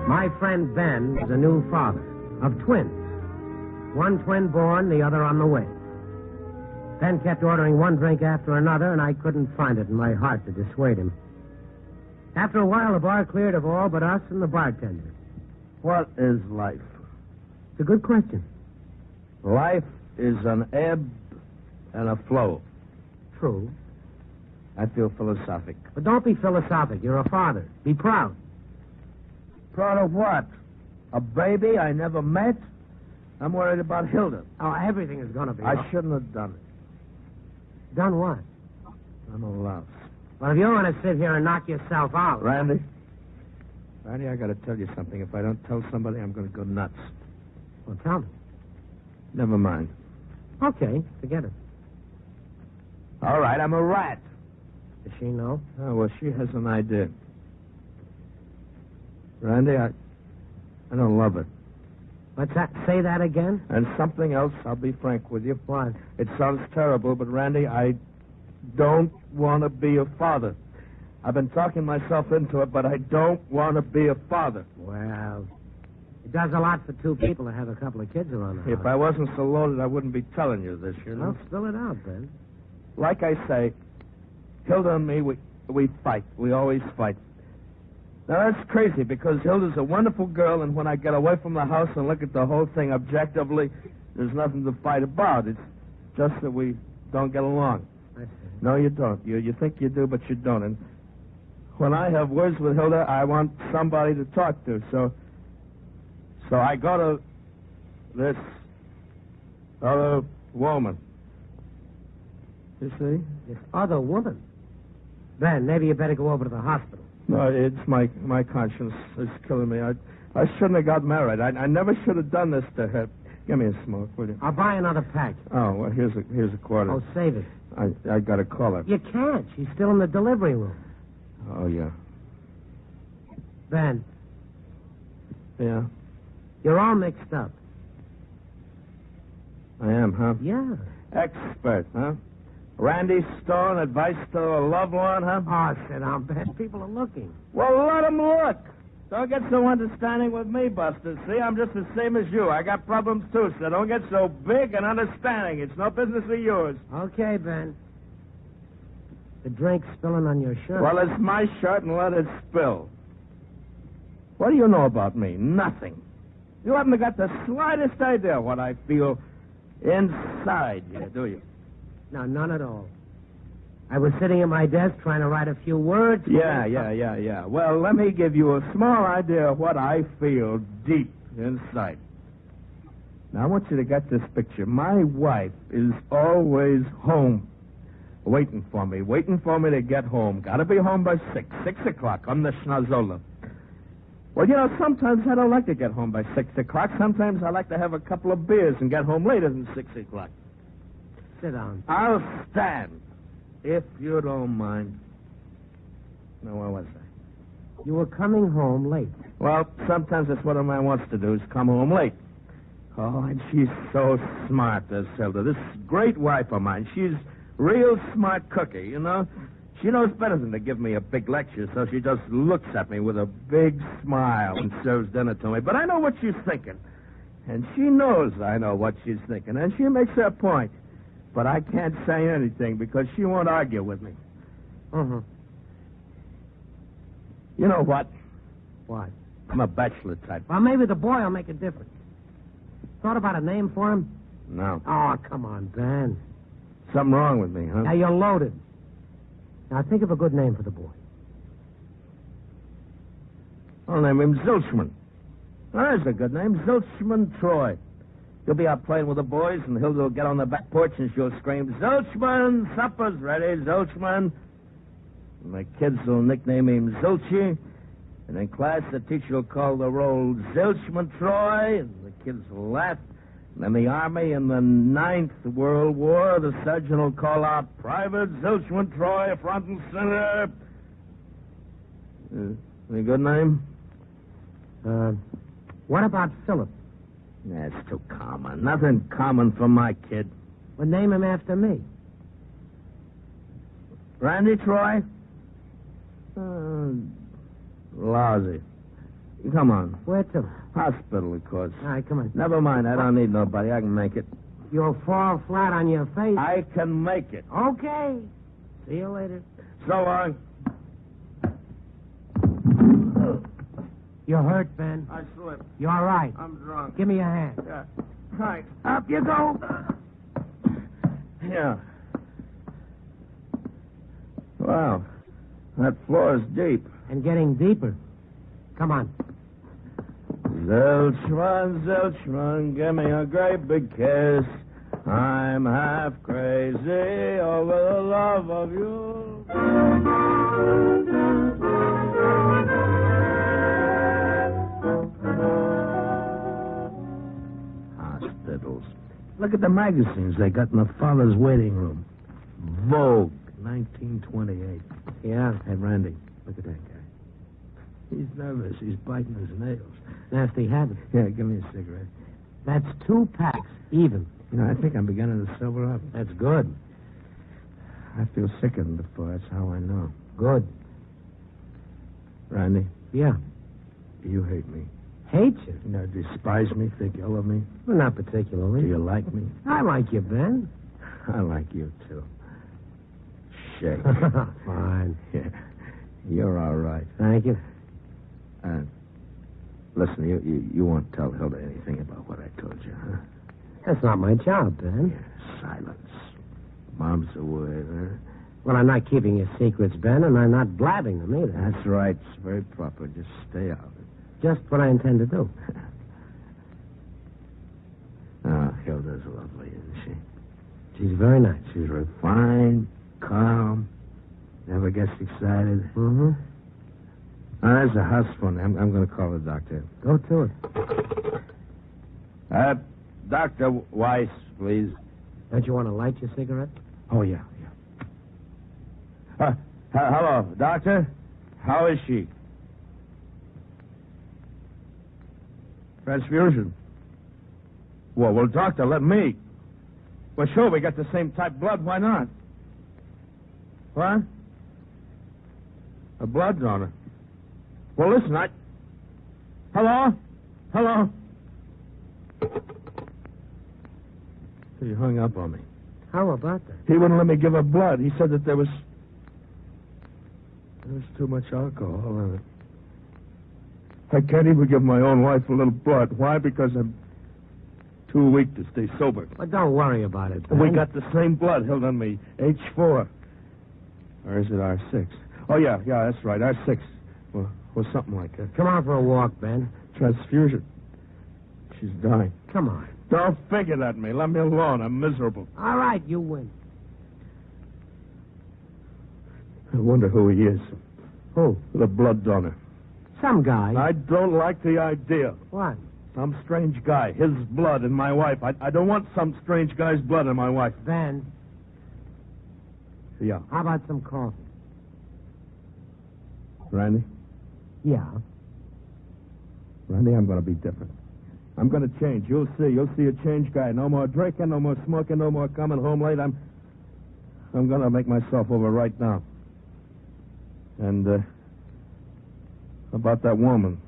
My friend Ben is a new father of twins. One twin born, the other on the way. Ben kept ordering one drink after another, and I couldn't find it in my heart to dissuade him. After a while, the bar cleared of all but us and the bartender. What is life? It's a good question. Life is an ebb and a flow. True. I feel philosophic. But don't be philosophic. You're a father. Be proud. Proud of what? A baby I never met? I'm worried about Hilda. Oh, everything is going to be. I shouldn't have done it. Done what? I'm a louse. Well, if you want to sit here and knock yourself out... Randy, I got to tell you something. If I don't tell somebody, I'm going to go nuts. Well, tell me. Never mind. Okay, forget it. All right, I'm a rat. Does she know? Oh, well, she has an idea. Randy, I don't love her. What's that? Say that again? And something else, I'll be frank with you. What? It sounds terrible, but Randy, I don't want to be a father. I've been talking myself into it, but I don't want to be a father. Well, it does a lot for 2 people to have a couple of kids around the house. If I wasn't so loaded, I wouldn't be telling you this, you know? Well, spill it out, Ben. Like I say, Hilda and me, we fight. We always fight. Now, that's crazy, because Hilda's a wonderful girl, and when I get away from the house and look at the whole thing objectively, there's nothing to fight about. It's just that we don't get along. I see. No, you don't. You think you do, but you don't. And when I have words with Hilda, I want somebody to talk to. So I go to this other woman. You see? This other woman? Ben, maybe you better go over to the hospital. No, it's my conscience is killing me. I shouldn't have got married. I never should have done this to her. Give me a smoke, will you? I'll buy another pack. Oh, well, here's a quarter. Oh, save it. I got to call her. You can't. She's still in the delivery room. Oh, yeah. Ben, Yeah, you're all mixed up. I am, huh? Yeah. Expert, huh? Randy Stone, advice to a loved one, huh? Oh, sit down, Ben. People are looking. Well, let them look. Don't get so understanding with me, Buster. See, I'm just the same as you. I got problems, too, so don't get so big and understanding. It's no business of yours. Okay, Ben. The drink's spilling on your shirt. Well, it's my shirt, and let it spill. What do you know about me? Nothing. You haven't got the slightest idea what I feel inside here, do you? No, none at all. I was sitting at my desk trying to write a few words. Yeah. Well, let me give you a small idea of what I feel deep inside. Now, I want you to get this picture. My wife is always home, waiting for me to get home. Got to be home by 6 o'clock on the schnozola. Well, you know, sometimes I don't like to get home by 6 o'clock. Sometimes I like to have a couple of beers and get home later than 6 o'clock. Sit down. I'll stand, if you don't mind. Now, where was I? You were coming home late. Well, sometimes that's what a man wants to do, is come home late. Oh, and she's so smart, this Hilda. This great wife of mine. She's real smart cookie, you know. She knows better than to give me a big lecture, so she just looks at me with a big smile and serves dinner to me. But I know what she's thinking. And she knows I know what she's thinking. And she makes her point. But I can't say anything because she won't argue with me. Uh-huh. You know what? What? I'm a bachelor type. Well, maybe the boy will make a difference. Thought about a name for him? No. Oh, come on, Ben. Something wrong with me, huh? Now, you're loaded. Now, think of a good name for the boy. I'll name him Zilchman. There's a good name, Zilchman Troy. He'll be out playing with the boys, and Hilda will get on the back porch, and she'll scream, Zilchman, supper's ready, Zilchman. And my kids will nickname him Zilchi. And in class, the teacher will call the roll Zilchman Troy, and the kids will laugh. And in the Army, in the 9th World War, the sergeant will call out, Private Zilchman Troy, front and center. Any good name? What about Philip? That's too common. Nothing common for my kid. Well, name him after me. Randy Troy? Lousy. Come on. Where to? Hospital, of course. All right, come on. Never mind. I don't need nobody. I can make it. You'll fall flat on your face. I can make it. Okay. See you later. So long. You're hurt, Ben. I slipped. You all right? I'm drunk. Give me your hand. Yeah. Right. Up you go. Yeah. Wow. That floor is deep. And getting deeper. Come on. Zilchman, Zilchman, give me a great big kiss. I'm half crazy over the love of you. Hospitals. Look at the magazines they got in the father's waiting room. Vogue, 1928. Yeah. Hey, Randy, look at that guy. He's nervous. He's biting his nails. Nasty habit. Yeah, give me a cigarette. That's 2 packs, even. You know, I think I'm beginning to sober up. That's good. I feel sicker than before. That's how I know. Good. Randy, Yeah. you hate me. Hate you? You know, despise me, think ill of me. Well, not particularly. Do you like me? I like you, Ben. I like you, too. Shake. Fine. Yeah. You're all right. Thank you. Listen, you won't tell Hilda anything about what I told you, huh? That's not my job, Ben. Yeah, silence. Mom's away, huh? Well, I'm not keeping your secrets, Ben, and I'm not blabbing them either. That's right. It's very proper. Just stay out of it. Just what I intend to do. Oh, Hilda's lovely, isn't she? She's very nice. She's refined, calm, never gets excited. Mm-hmm. There's a house phone. I'm going to call the doctor. Go to it. Dr. Weiss, please. Don't you want to light your cigarette? Oh, yeah. Hello, doctor. How is she? Transfusion. Well, doctor, let me. Well, sure, we got the same type blood. Why not? What? A blood donor. Well, listen, Hello? He hung up on me. How about that? He wouldn't let me give her blood. He said that there was too much alcohol in it. I can't even give my own wife a little blood. Why? Because I'm too weak to stay sober. Well, don't worry about it, Ben. We got the same blood, Hilda and me. H4. Or is it R6? Oh, yeah, that's right. R6. Or something like that. Come on for a walk, Ben. Transfusion. She's dying. Come on. Don't figure at me. Let me alone. I'm miserable. All right, you win. I wonder who he is. Who? The blood donor. Some guy. I don't like the idea. What? Some strange guy. His blood in my wife. I don't want some strange guy's blood in my wife. Ben. Yeah. How about some coffee? Randy? Yeah. Randy, I'm going to be different. I'm going to change. You'll see. You'll see a changed guy. No more drinking, no more smoking, no more coming home late. I'm going to make myself over right now. And, about that woman.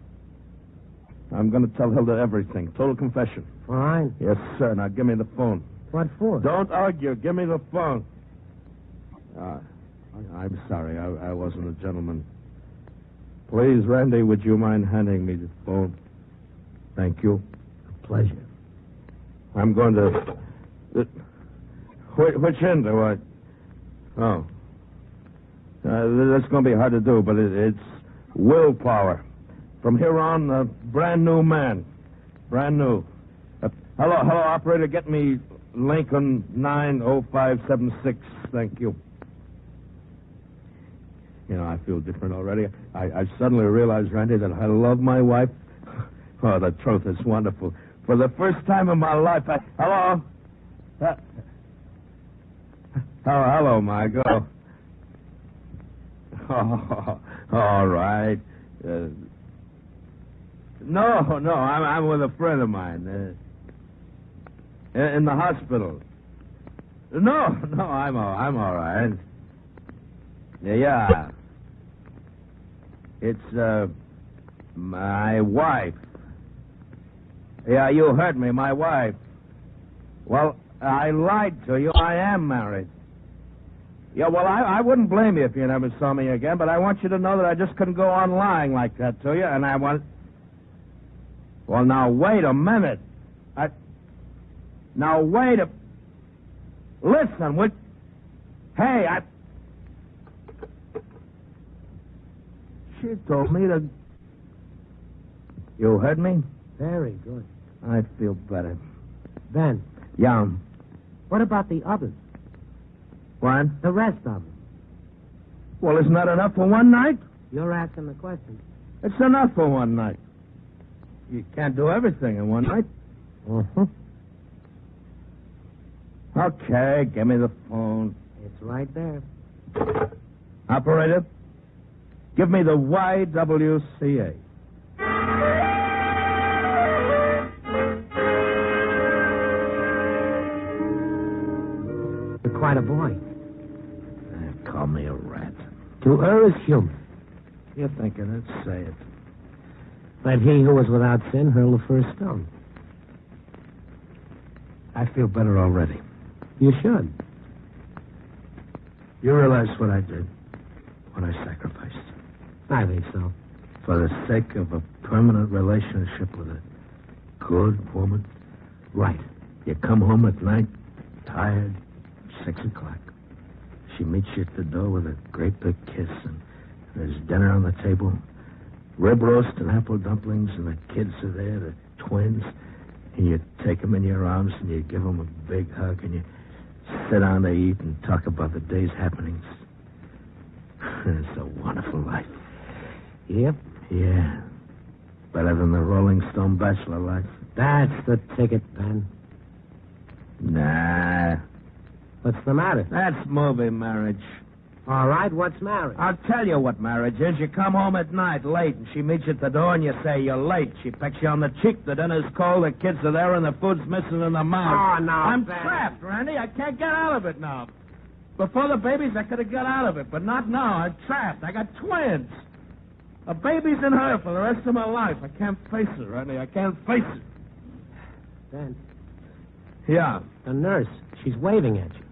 I'm going to tell Hilda everything. Total confession. Fine. Yes, sir. Now give me the phone. What for? Don't argue. Give me the phone. I'm sorry. I wasn't a gentleman. Please, Randy, would you mind handing me the phone? Thank you. A pleasure. I'm going to... Which end do I... Oh. That's going to be hard to do, but it's willpower. From here on, a brand new man. Brand new. Hello, operator. Get me Lincoln 90576. Thank you. You know, I feel different already. I suddenly realized, Randy, that I love my wife. Oh, the truth is wonderful. For the first time in my life, Hello? Hello, Margot. Oh, all right. No, I'm with a friend of mine. In the hospital. No, I'm all right. Yeah. It's, my wife. Yeah, you heard me, my wife. Well, I lied to you. I am married. Yeah, well, I wouldn't blame you if you never saw me again, but I want you to know that I just couldn't go on lying like that to you, and I want... Well, now, wait a minute. Now, wait a... Listen, would... Hey, She told me to... You heard me? Very good. I feel better. Ben. Yeah. What about the others? What? The rest of them. Well, isn't that enough for one night? You're asking the question. It's enough for one night. You can't do everything in one night. Uh-huh. Okay, give me the phone. It's right there. Operator, give me the YWCA. You're quite a boy. Call me a rat. To err is human. You're thinking it, say it. Let he who was without sin hurl the first stone. I feel better already. You should. You realize what I did? What I sacrificed? I think so. For the sake of a permanent relationship with a good woman? Right. You come home at night, tired, 6 o'clock. She meets you at the door with a great big kiss, and there's dinner on the table. Rib roast and apple dumplings, and the kids are there, the twins. And you take them in your arms, and you give them a big hug, and you sit down to eat and talk about the day's happenings. It's a wonderful life. Yep. Yeah. Better than the Rolling Stone bachelor life. That's the ticket, Ben. Nah. What's the matter? That's movie marriage. All right, what's marriage? I'll tell you what marriage is. You come home at night late, and she meets you at the door, and you say you're late. She pecks you on the cheek. The dinner's cold, the kids are there, and the food's missing in the mouth. Oh, no, I'm trapped, Randy. I can't get out of it now. Before the babies, I could have got out of it, but not now. I'm trapped. I got twins. A baby's in her for the rest of my life. I can't face it, Randy. I can't face it. Ben. Yeah. The nurse. She's waving at you.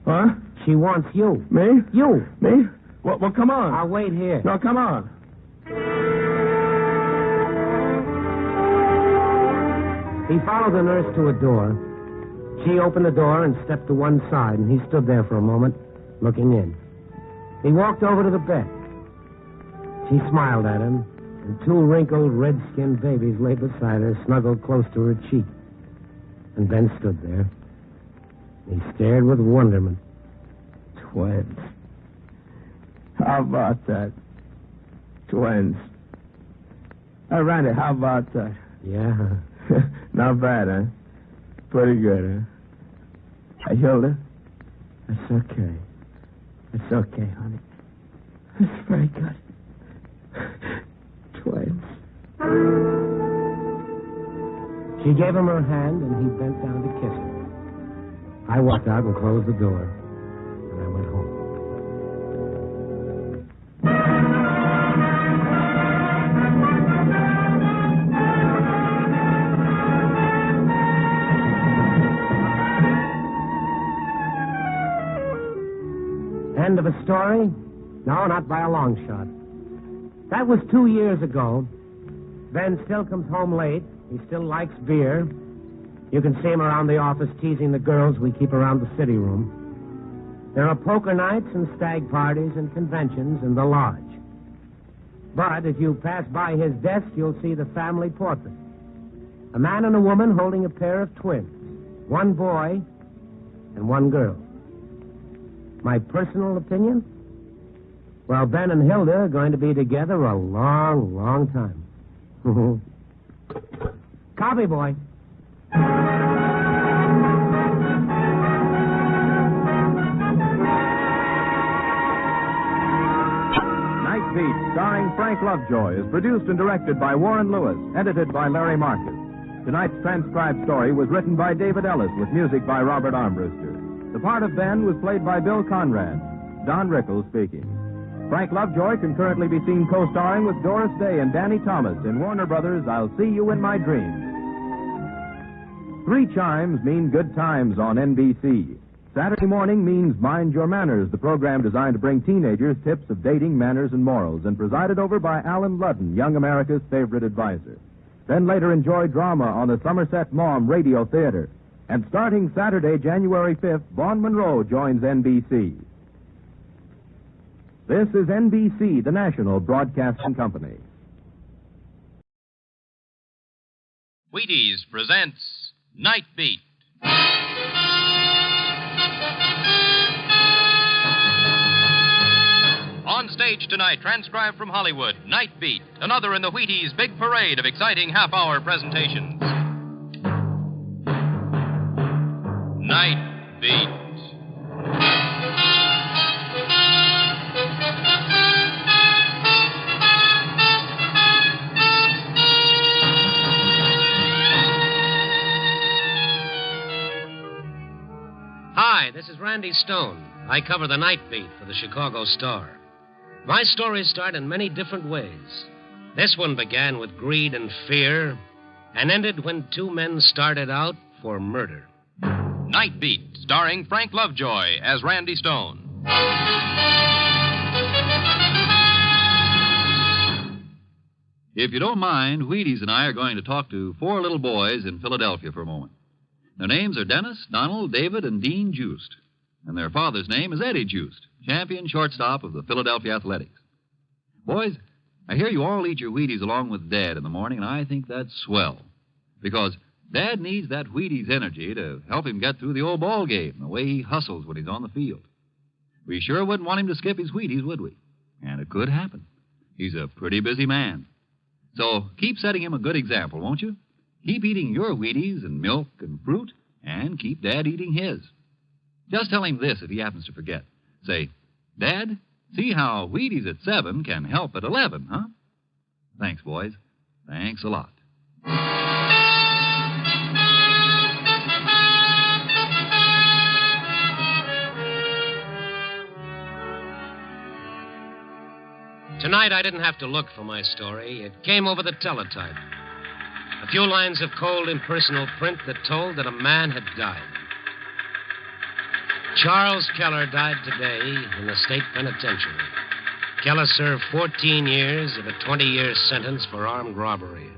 Huh? She wants you. Me? You. Me? Well, come on. I'll wait here. No, come on. He followed the nurse to a door. She opened the door and stepped to one side, and he stood there for a moment, looking in. He walked over to the bed. She smiled at him, and two wrinkled, red-skinned babies lay beside her, snuggled close to her cheek. And Ben stood there. He stared with wonderment. Twins. How about that? Twins. Randy, how about that? Yeah. Not bad, huh? Pretty good, huh? Hey, Hilda? That's okay. It's okay, honey. It's very good. Twins. She gave him her hand, and he bent down to kiss her. I walked out and closed the door, and I went home. End of a story? No, not by a long shot. That was 2 years ago. Ben still comes home late. He still likes beer. You can see him around the office teasing the girls we keep around the city room. There are poker nights and stag parties and conventions in the lodge. But if you pass by his desk, you'll see the family portrait. A man and a woman holding a pair of twins. One boy and one girl. My personal opinion? Well, Ben and Hilda are going to be together a long, long time. Copy, boy. Night Beat, starring Frank Lovejoy, is produced and directed by Warren Lewis, edited by Larry Marcus. Tonight's transcribed story was written by David Ellis with music by Robert Armbruster. The part of Ben was played by Bill Conrad. Don Rickles speaking. Frank Lovejoy can currently be seen co-starring with Doris Day and Danny Thomas in Warner Brothers' I'll See You in My Dreams. 3 chimes mean good times on NBC. Saturday morning means Mind Your Manners, the program designed to bring teenagers tips of dating, manners, and morals, and presided over by Alan Ludden, young America's favorite advisor. Then later enjoy drama on the Somerset Maugham Radio Theater. And starting Saturday, January 5th, Vaughn Monroe joins NBC. This is NBC, the national broadcasting company. Wheaties presents Night Beat. On stage tonight, transcribed from Hollywood, Night Beat, another in the Wheaties' big parade of exciting half-hour presentations. Night Beat. Hi, this is Randy Stone. I cover the Night Beat for the Chicago Star. My stories start in many different ways. This one began with greed and fear and ended when 2 men started out for murder. Night Beat, starring Frank Lovejoy as Randy Stone. If you don't mind, Wheaties and I are going to talk to 4 little boys in Philadelphia for a moment. Their names are Dennis, Donald, David, and Dean Joost. And their father's name is Eddie Joost, champion shortstop of the Philadelphia Athletics. Boys, I hear you all eat your Wheaties along with Dad in the morning, and I think that's swell. Because Dad needs that Wheaties energy to help him get through the old ball game, the way he hustles when he's on the field. We sure wouldn't want him to skip his Wheaties, would we? And it could happen. He's a pretty busy man. So keep setting him a good example, won't you? Keep eating your Wheaties and milk and fruit, and keep Dad eating his. Just tell him this if he happens to forget. Say, Dad, see how Wheaties at 7 can help at 11, huh? Thanks, boys. Thanks a lot. Tonight, I didn't have to look for my story. It came over the teletype. A few lines of cold, impersonal print that told that a man had died. Charles Keller died today in the state penitentiary. Keller served 14 years of a 20-year sentence for armed robbery.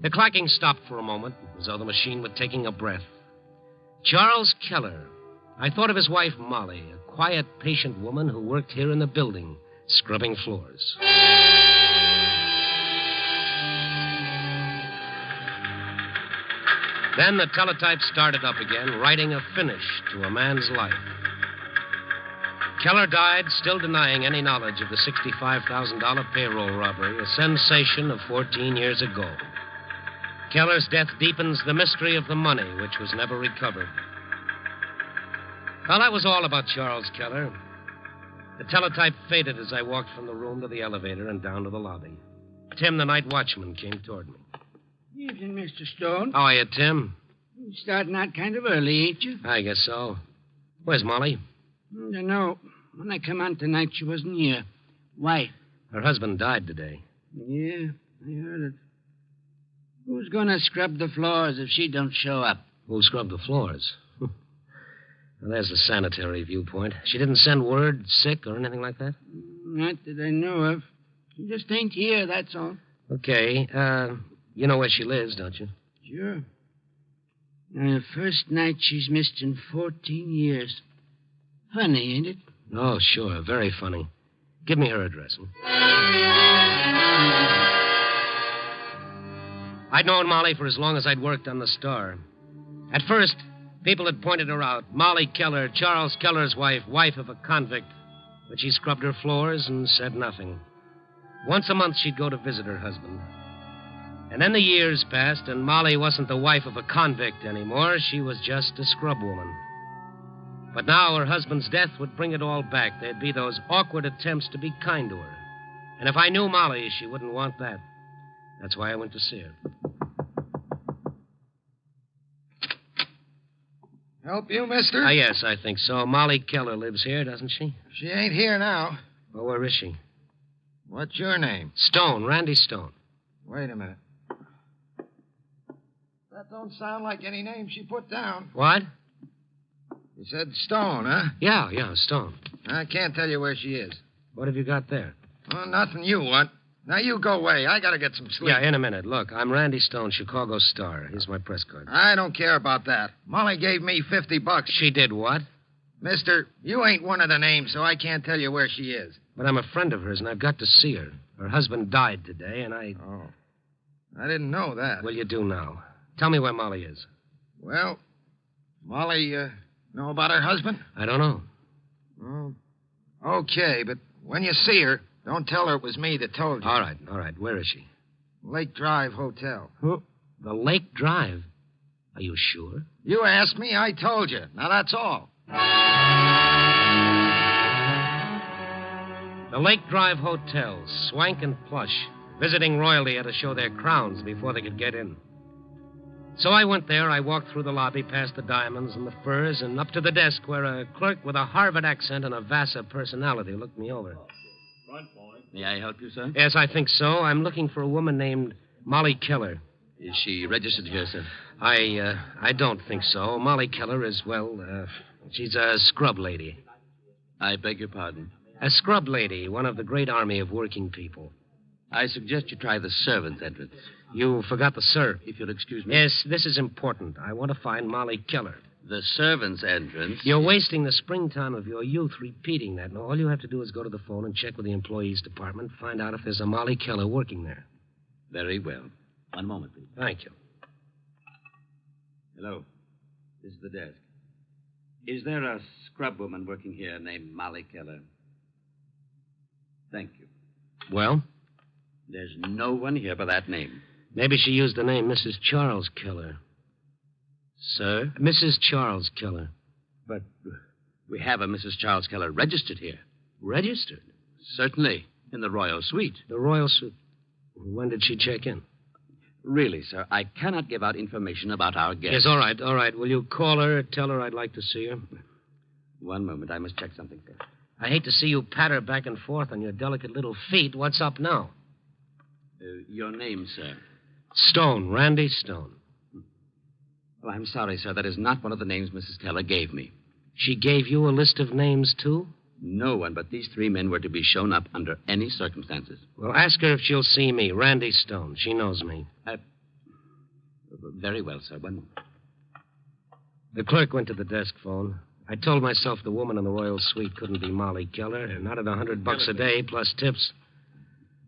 The clacking stopped for a moment, as though the machine were taking a breath. Charles Keller. I thought of his wife, Molly, a quiet, patient woman who worked here in the building, scrubbing floors. Then the teletype started up again, writing a finish to a man's life. Keller died, still denying any knowledge of the $65,000 payroll robbery, a sensation of 14 years ago. Keller's death deepens the mystery of the money, which was never recovered. Well, that was all about Charles Keller. The teletype faded as I walked from the room to the elevator and down to the lobby. Tim, the night watchman, came toward me. Evening, Mr. Stone. How are you, Tim? You're starting out kind of early, ain't you? I guess so. Where's Molly? I don't know. When I come on tonight, she wasn't here. Why? Her husband died today. Yeah, I heard it. Who's going to scrub the floors if she don't show up? Who scrubbed the floors? Well, there's the sanitary viewpoint. She didn't send word, sick, or anything like that? Not that I know of. She just ain't here, that's all. Okay. You know where she lives, don't you? Sure. The first night she's missed in 14 years. Funny, ain't it? Oh, sure. Very funny. Give me her address. I'd known Molly for as long as I'd worked on the Star. At first, people had pointed her out. Molly Keller, Charles Keller's wife of a convict. But she scrubbed her floors and said nothing. Once a month, she'd go to visit her husband. And then the years passed, and Molly wasn't the wife of a convict anymore. She was just a scrub woman. But now her husband's death would bring it all back. There'd be those awkward attempts to be kind to her. And if I knew Molly, she wouldn't want that. That's why I went to see her. Help you, mister? Yes, I think so. Molly Keller lives here, doesn't she? She ain't here now. Well, where is she? What's your name? Stone, Randy Stone. Wait a minute. That don't sound like any name she put down. What? You said Stone, huh? Yeah, Stone. I can't tell you where she is. What have you got there? Oh, nothing you want. Now, you go away. I gotta get some sleep. Yeah, in a minute. Look, I'm Randy Stone, Chicago Star. Here's my press card. I don't care about that. Molly gave me $50. She did what? Mister, you ain't one of the names, so I can't tell you where she is. But I'm a friend of hers, and I've got to see her. Her husband died today, and I... Oh. I didn't know that. Well, you do now. Tell me where Molly is. Well, Molly, know about her husband? I don't know. Oh, okay, but when you see her, don't tell her it was me that told you. All right. Where is she? Lake Drive Hotel. Who? The Lake Drive? Are you sure? You asked me, I told you. Now, that's all. The Lake Drive Hotel, swank and plush. Visiting royalty had to show their crowns before they could get in. So I went there. I walked through the lobby, past the diamonds and the furs, and up to the desk where a clerk with a Harvard accent and a Vassar personality looked me over. May I help you, sir? Yes, I think so. I'm looking for a woman named Molly Keller. Is she registered here, sir? I don't think so. Molly Keller is, she's a scrub lady. I beg your pardon? A scrub lady, one of the great army of working people. I suggest you try the servant's entrance. You forgot the sir. If you'll excuse me. Yes, this is important. I want to find Molly Keller. The servants' entrance. You're wasting the springtime of your youth repeating that. Now, all you have to do is go to the phone and check with the employees department, find out if there's a Molly Keller working there. Very well. One moment, please. Thank you. Hello. This is the desk. Is there a scrub woman working here named Molly Keller? Thank you. Well? There's no one here by that name. Maybe she used the name Mrs. Charles Keller. Sir? Mrs. Charles Keller. But we have a Mrs. Charles Keller registered here. Registered? Certainly. In the Royal Suite. The Royal Suite? When did she check in? Really, sir, I cannot give out information about our guest. Yes, all right. Will you call her or tell her I'd like to see her? One moment. I must check something, sir. I hate to see you patter back and forth on your delicate little feet. What's up now? Your name, sir? Stone, Randy Stone. Well, I'm sorry, sir. That is not one of the names Mrs. Keller gave me. She gave you a list of names, too? No one but these 3 men were to be shown up under any circumstances. Well, ask her if she'll see me, Randy Stone. She knows me. Very well, sir. One moment. The clerk went to the desk phone. I told myself the woman in the Royal Suite couldn't be Molly Keller, not at $100 a day plus tips.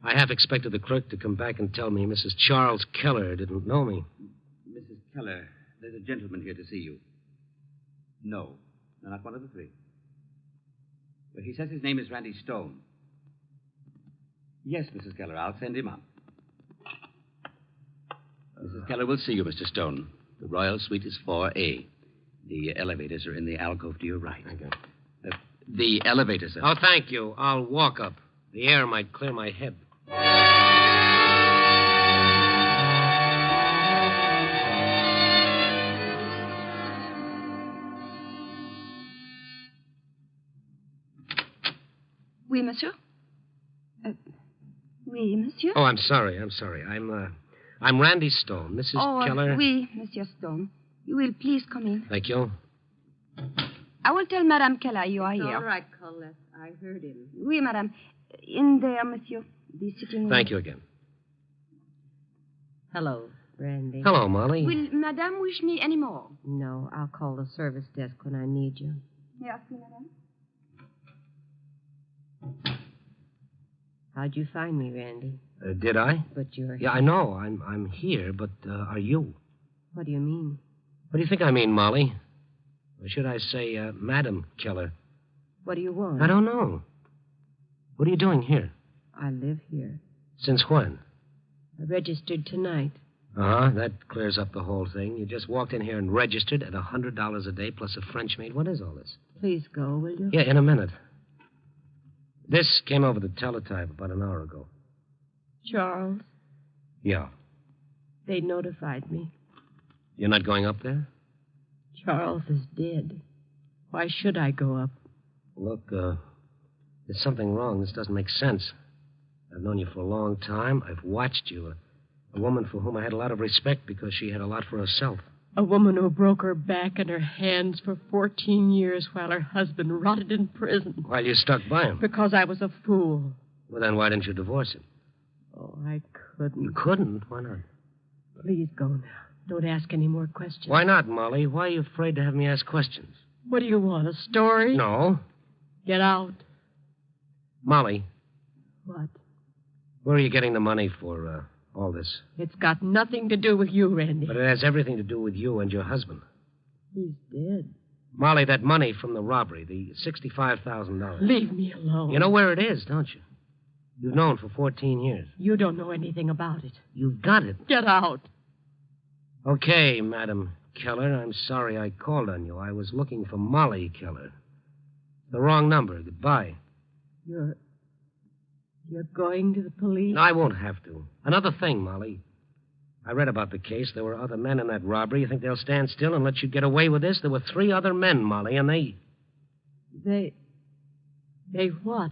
I half expected the clerk to come back and tell me Mrs. Charles Keller didn't know me. Mrs. Keller, there's a gentleman here to see you. No, not one of the 3. But he says his name is Randy Stone. Yes, Mrs. Keller, I'll send him up. Mrs. Keller will see you, Mr. Stone. The Royal Suite is 4A. The elevators are in the alcove to your right. Okay. The elevators are... Oh, thank you. I'll walk up. The air might clear my head. Oui, monsieur? Oui, monsieur? Oh, I'm sorry. I'm Randy Stone. Mrs. Keller. Oui, Monsieur Stone. You will please come in. Thank you. I will tell Madame Keller you are here. All right, Colette. I heard him. Oui, madame. In there, monsieur. The sitting room. Thank you again. Hello, Randy. Hello, Molly. Will Madame wish me any more? No, I'll call the service desk when I need you. Merci, madame. How'd you find me, Randy? Did I? But you're here. Yeah, I know. I'm here, but are you? What do you mean? What do you think I mean, Molly? Or should I say, Madam Keller? What do you want? I don't know. What are you doing here? I live here. Since when? I registered tonight. Uh-huh. That clears up the whole thing. You just walked in here and registered at $100 a day plus a French maid. What is all this? Please go, will you? Yeah, in a minute. This came over the teletype about an hour ago. Charles? Yeah. They notified me. You're not going up there? Charles is dead. Why should I go up? Look, there's something wrong. This doesn't make sense. I've known you for a long time. I've watched you. A woman for whom I had a lot of respect because she had a lot for herself. A woman who broke her back and her hands for 14 years while her husband rotted in prison. While you stuck by him? Because I was a fool. Well, then why didn't you divorce him? Oh, I couldn't. You couldn't? Why not? Please go now. Don't ask any more questions. Why not, Molly? Why are you afraid to have me ask questions? What do you want, a story? No. Get out. Molly. What? Where are you getting the money for all this? It's got nothing to do with you, Randy. But it has everything to do with you and your husband. He's dead. Molly, that money from the robbery, the $65,000. Leave me alone. You know where it is, don't you? You've known for 14 years. You don't know anything about it. You've got it. Get out. Okay, Madam Keller, I'm sorry I called on you. I was looking for Molly Keller. The wrong number. Goodbye. You're going to the police? No, I won't have to. Another thing, Molly. I read about the case. There were other men in that robbery. You think they'll stand still and let you get away with this? There were 3 other men, Molly, and they... They what?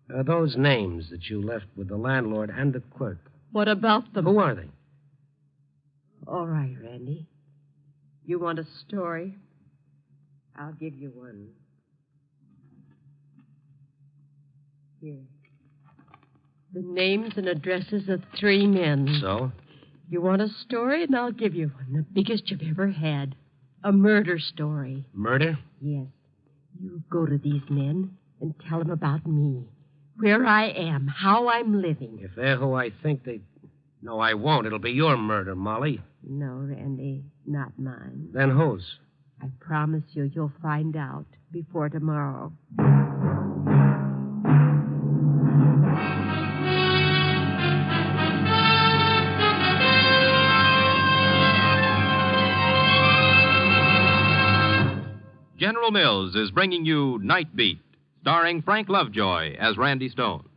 Those names that you left with the landlord and the clerk. What about them? Who are they? All right, Randy. You want a story? I'll give you one. Here. The names and addresses of 3 men. So? You want a story, and I'll give you one. The biggest you've ever had. A murder story. Murder? Yes. You go to these men and tell them about me. Where I am, how I'm living. If they're who I think they... No, I won't. It'll be your murder, Molly. No, Randy, not mine. Then whose? I promise you'll find out before tomorrow. General Mills is bringing you Night Beat, starring Frank Lovejoy as Randy Stone.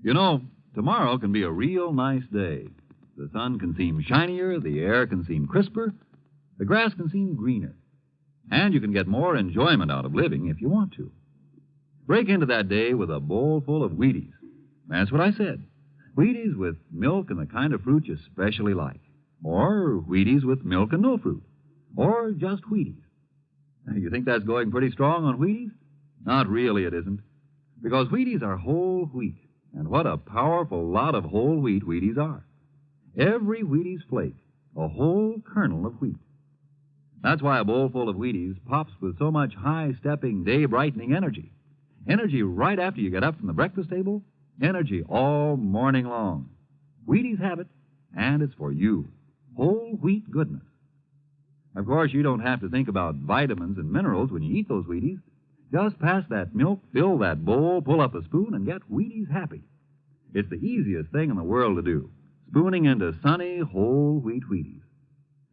You know, tomorrow can be a real nice day. The sun can seem shinier, the air can seem crisper, the grass can seem greener. And you can get more enjoyment out of living if you want to. Break into that day with a bowl full of Wheaties. That's what I said. Wheaties with milk and the kind of fruit you especially like. Or Wheaties with milk and no fruit. Or just Wheaties. You think that's going pretty strong on Wheaties? Not really, it isn't. Because Wheaties are whole wheat. And what a powerful lot of whole wheat Wheaties are. Every Wheaties flake, a whole kernel of wheat. That's why a bowl full of Wheaties pops with so much high-stepping, day-brightening energy. Energy right after you get up from the breakfast table. Energy all morning long. Wheaties have it, and it's for you. Whole wheat goodness. Of course, you don't have to think about vitamins and minerals when you eat those Wheaties. Just pass that milk, fill that bowl, pull up a spoon, and get Wheaties happy. It's the easiest thing in the world to do, spooning into sunny, whole wheat Wheaties.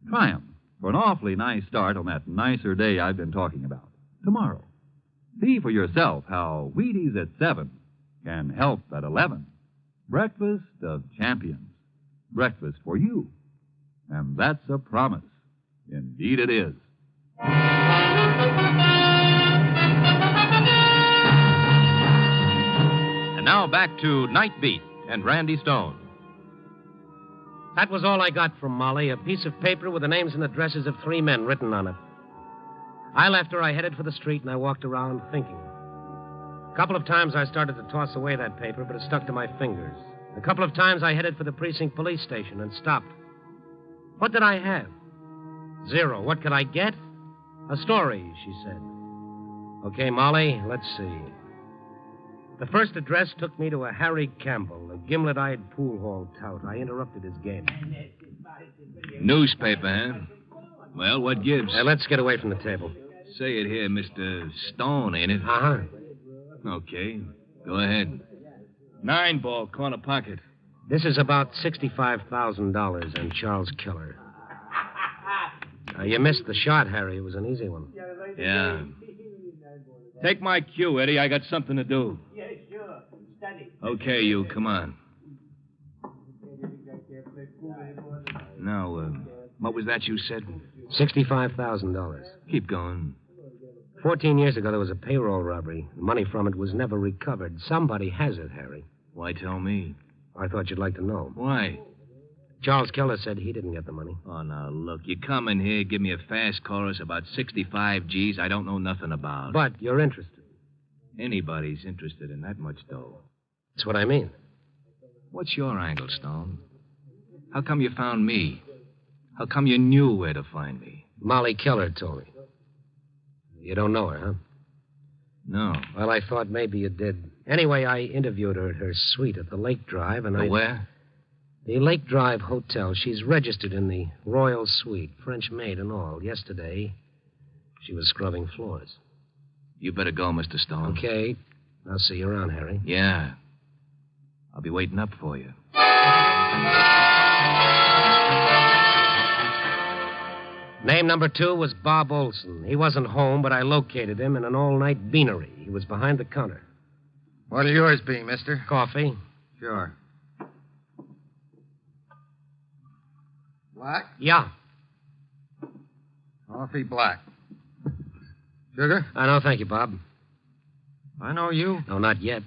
Try 'em for an awfully nice start on that nicer day I've been talking about, tomorrow. See for yourself how Wheaties at 7 can help at 11. Breakfast of champions. Breakfast for you. And that's a promise. Indeed it is. And now back to Night Beat and Randy Stone. That was all I got from Molly, a piece of paper with the names and addresses of 3 men written on it. I left her, I headed for the street, and I walked around thinking. A couple of times I started to toss away that paper, but it stuck to my fingers. A couple of times I headed for the precinct police station and stopped. What did I have? 0. What could I get? A story, she said. Okay, Molly, let's see. The first address took me to a Harry Campbell, a gimlet-eyed pool hall tout. I interrupted his game. Newspaper, huh? Well, what gives? Let's get away from the table. Say it here, Mr. Stone, ain't it? Uh-huh. Okay, go ahead. 9-ball, corner pocket. This is about $65,000 and Charles Keller. You missed the shot, Harry. It was an easy one. Yeah. Take my cue, Eddie. I got something to do. Yeah, sure. Steady. Okay, you, come on. Now, what was that you said? $65,000. Keep going. 14 years ago, there was a payroll robbery. The money from it was never recovered. Somebody has it, Harry. Why tell me? I thought you'd like to know. Why? Charles Keller said he didn't get the money. Oh, now, look, you come in here, give me a fast chorus about 65 G's I don't know nothing about. But you're interested. Anybody's interested in that much dough. That's what I mean. What's your angle, Stone? How come you found me? How come you knew where to find me? Molly Keller told me. You don't know her, huh? No. Well, I thought maybe you did. Anyway, I interviewed her at her suite at the Lake Drive, and where? The Lake Drive Hotel. She's registered in the Royal Suite, French maid and all. Yesterday, she was scrubbing floors. You better go, Mr. Stone. Okay. I'll see you around, Harry. Yeah. I'll be waiting up for you. Name number 2 was Bob Olson. He wasn't home, but I located him in an all-night beanery. He was behind the counter. What'll yours be, mister? Coffee. Sure. Black? Yeah. Coffee black. Sugar? No, thank you, Bob. I know you. No, not yet.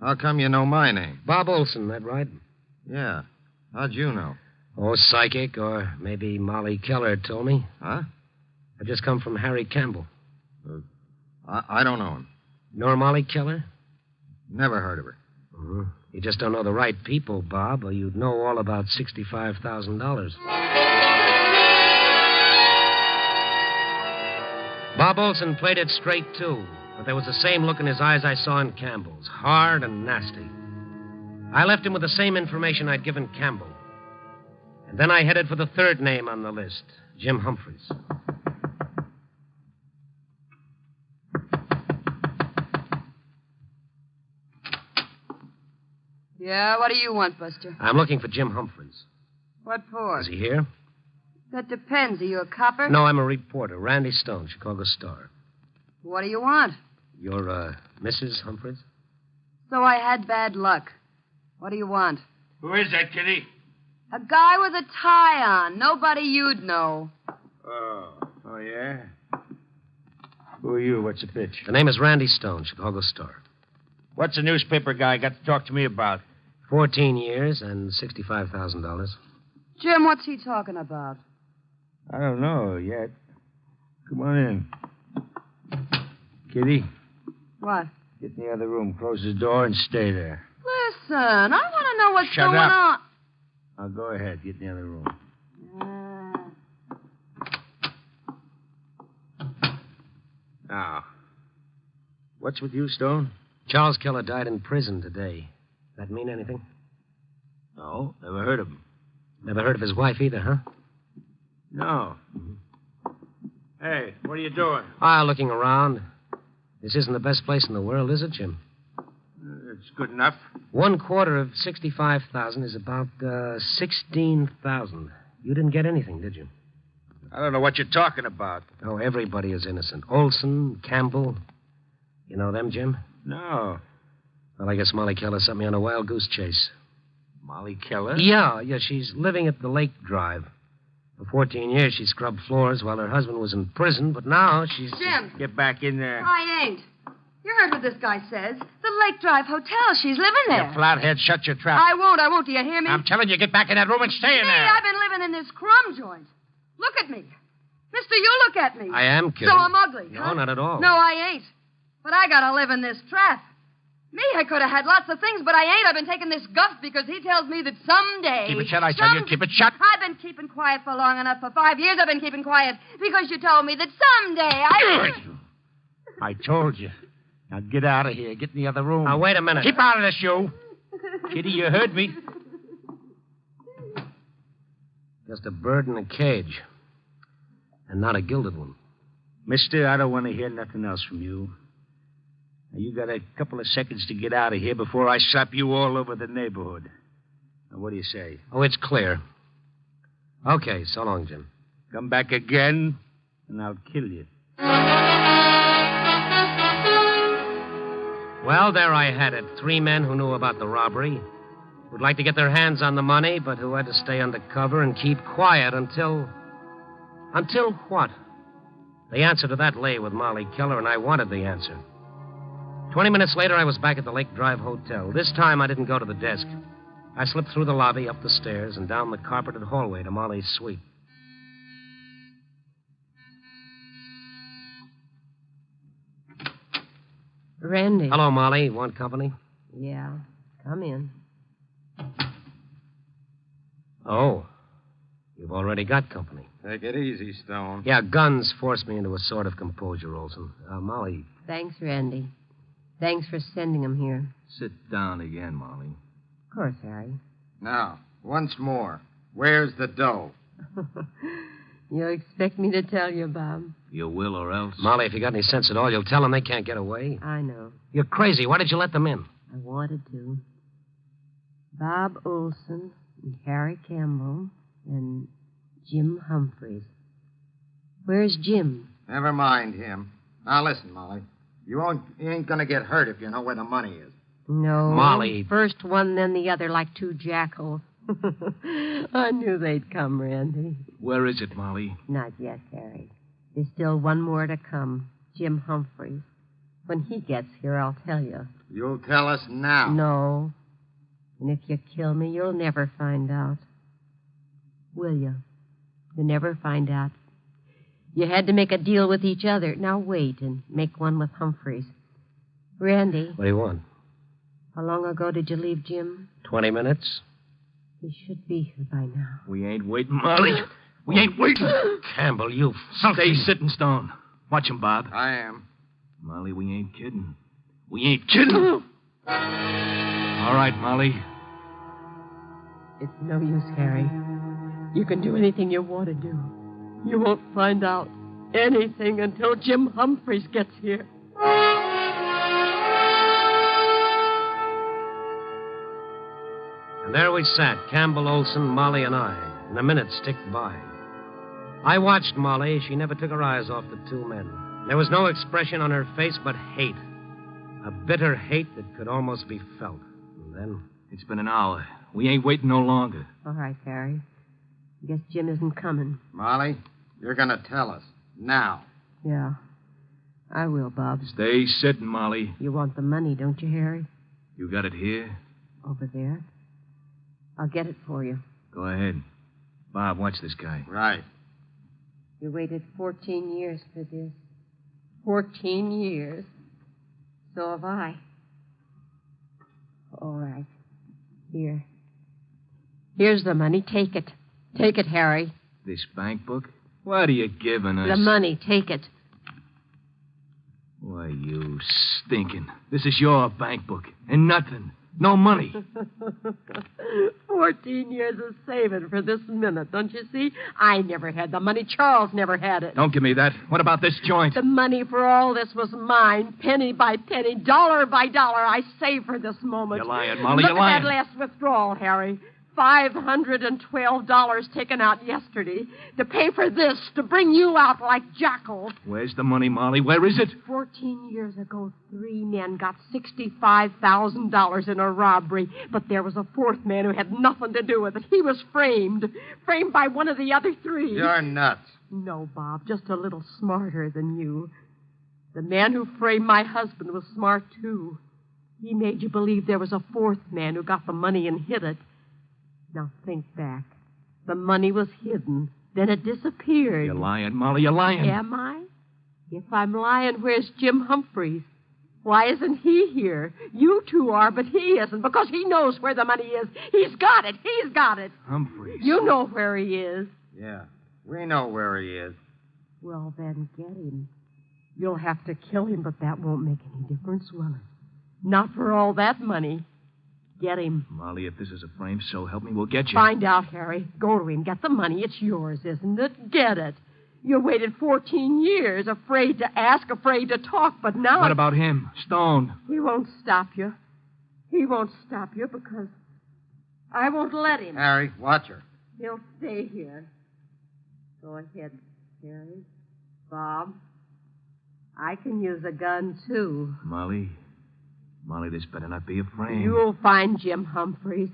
How come you know my name? Bob Olson, that right? Yeah. How'd you know? Oh, psychic, or maybe Molly Keller told me. Huh? I've just come from Harry Campbell. I don't know him. Nor Molly Keller? Never heard of her. Mm-hmm. You just don't know the right people, Bob, or you'd know all about $65,000. Bob Olson played it straight, too. But there was the same look in his eyes I saw in Campbell's. Hard and nasty. I left him with the same information I'd given Campbell. And then I headed for the third name on the list, Jim Humphreys. Yeah, what do you want, Buster? I'm looking for Jim Humphreys. What for? Is he here? That depends. Are you a copper? No, I'm a reporter. Randy Stone, Chicago Star. What do you want? You're, Mrs. Humphreys? So I had bad luck. What do you want? Who is that, Kitty? A guy with a tie on. Nobody you'd know. Oh, yeah? Who are you? What's the pitch? The name is Randy Stone, Chicago Star. What's the newspaper guy got to talk to me about? 14 years and $65,000. Jim, what's he talking about? I don't know yet. Come on in. Kitty, What? get in the other room, close the door, and stay there. Listen, I want to know what's Shut going up. on. Now, go ahead. Get in the other room. Now, what's with you, Stone? Charles Keller died in prison today. That mean anything? No, never heard of him. Never heard of his wife either, huh? No. Hey, what are you doing? Looking around. This isn't the best place in the world, is it, Jim? It's good enough. 1/4 of 65,000 is about 16,000. You didn't get anything, did you? I don't know what you're talking about. Oh, everybody is innocent. Olson, Campbell. You know them, Jim? No. Well, I guess Molly Keller sent me on a wild goose chase. Molly Keller? Yeah, she's living at the Lake Drive. For 14 years, she scrubbed floors while her husband was in prison, but now she's... Jim. Get back in there. I ain't. You heard what this guy says. The Lake Drive Hotel. She's living there. You flathead, shut your trap. I won't. Do you hear me? I'm telling you, get back in that room and stay in there. I've been living in this crumb joint. Look at me. Mister, you look at me. I am kidding. So I'm ugly, No, huh? not at all. No, I ain't. But I gotta live in this trap. Me, I could have had lots of things, but I ain't. I've been taking this guff because he tells me that someday... Keep it shut, I tell you. Keep it shut. I've been keeping quiet for long enough. For 5 years I've been keeping quiet because you told me that someday I told you. Now get out of here. Get in the other room. Now, wait a minute. Keep out of this, you. Kitty, you heard me. Just a bird in a cage. And not a gilded one. Mister, I don't want to hear nothing else from you. Now, you got a couple of seconds to get out of here before I slap you all over the neighborhood. Now, what do you say? Oh, it's clear. Okay, so long, Jim. Come back again, and I'll kill you. Well, there I had it. 3 men who knew about the robbery, who'd like to get their hands on the money, but who had to stay undercover and keep quiet until... Until what? The answer to that lay with Molly Keller, and I wanted the answer. 20 minutes later, I was back at the Lake Drive Hotel. This time, I didn't go to the desk. I slipped through the lobby, up the stairs, and down the carpeted hallway to Molly's suite. Randy. Hello, Molly. Want company? Yeah. Come in. Oh. You've already got company. Take it easy, Stone. Yeah, guns forced me into a sort of composure, Olson. Molly. Thanks, Randy. Thanks for sending him here. Sit down again, Molly. Of course, Harry. Now, once more, where's the dough? You expect me to tell you, Bob? You will or else? Molly, if you got any sense at all, you'll tell them they can't get away. I know. You're crazy. Why did you let them in? I wanted to. Bob Olson and Harry Campbell and Jim Humphreys. Where's Jim? Never mind him. Now, listen, Molly. You ain't going to get hurt if you know where the money is. No. Molly. First one, then the other, like 2 jackals. I knew they'd come, Randy. Where is it, Molly? Not yet, Harry. There's still one more to come. Jim Humphreys. When he gets here, I'll tell you. You'll tell us now. No. And if you kill me, you'll never find out. Will you? You'll never find out. You had to make a deal with each other. Now wait and make one with Humphreys. Randy. What do you want? How long ago did you leave Jim? 20 minutes. He should be here by now. We ain't waiting, Molly. We ain't waiting. Campbell, you... Stay sitting, Stone. Watch him, Bob. I am. Molly, we ain't kidding. We ain't kidding. All right, Molly. It's no use, Harry. You can do anything you want to do. You won't find out anything until Jim Humphreys gets here. And there we sat, Campbell, Olson, Molly, and I, and the minutes ticked by. I watched Molly. She never took her eyes off the two men. There was no expression on her face but hate. A bitter hate that could almost be felt. And then... It's been an hour. We ain't waiting no longer. All right, Harry. Guess Jim isn't coming. Molly, you're going to tell us. Now. Yeah. I will, Bob. Stay sitting, Molly. You want the money, don't you, Harry? You got it here? Over there. I'll get it for you. Go ahead. Bob, watch this guy. Right. You waited 14 years for this. 14 years. So have I. All right. Here. Here's the money. Take it. Take it, Harry. This bank book? What are you giving us? The money. Take it. Why, you stinking. This is your bank book. And nothing. No money. 14 years of saving for this minute, don't you see? I never had the money. Charles never had it. Don't give me that. What about this joint? The money for all this was mine, penny by penny, dollar by dollar. I saved for this moment. You're lying, Molly. Look You're lying. at that last withdrawal, Harry. $512 taken out yesterday to pay for this, to bring you out like jackals. Where's the money, Molly? Where is it? 14 years ago, 3 men got $65,000 in a robbery, but there was a fourth man who had nothing to do with it. He was framed by one of the other 3. You're nuts. No, Bob, just a little smarter than you. The man who framed my husband was smart, too. He made you believe there was a fourth man who got the money and hid it. Now, think back. The money was hidden. Then it disappeared. You're lying, Molly. You're lying. Am I? If I'm lying, where's Jim Humphreys? Why isn't he here? You two are, but he isn't, because he knows where the money is. He's got it. He's got it. Humphreys. You know where he is. Yeah, we know where he is. Well, then get him. You'll have to kill him, but that won't make any difference, will it? Not for all that money. Get him. Molly, if this is a frame, so help me, we'll get you. Find out, Harry. Go to him. Get the money. It's yours, isn't it? Get it. You waited 14 years, afraid to ask, afraid to talk, but now... What about him? Stone. He won't stop you. He won't stop you because I won't let him. Harry, watch her. He'll stay here. Go ahead, Harry. Bob, I can use a gun, too. Molly, this better not be a frame. You'll find Jim Humphreys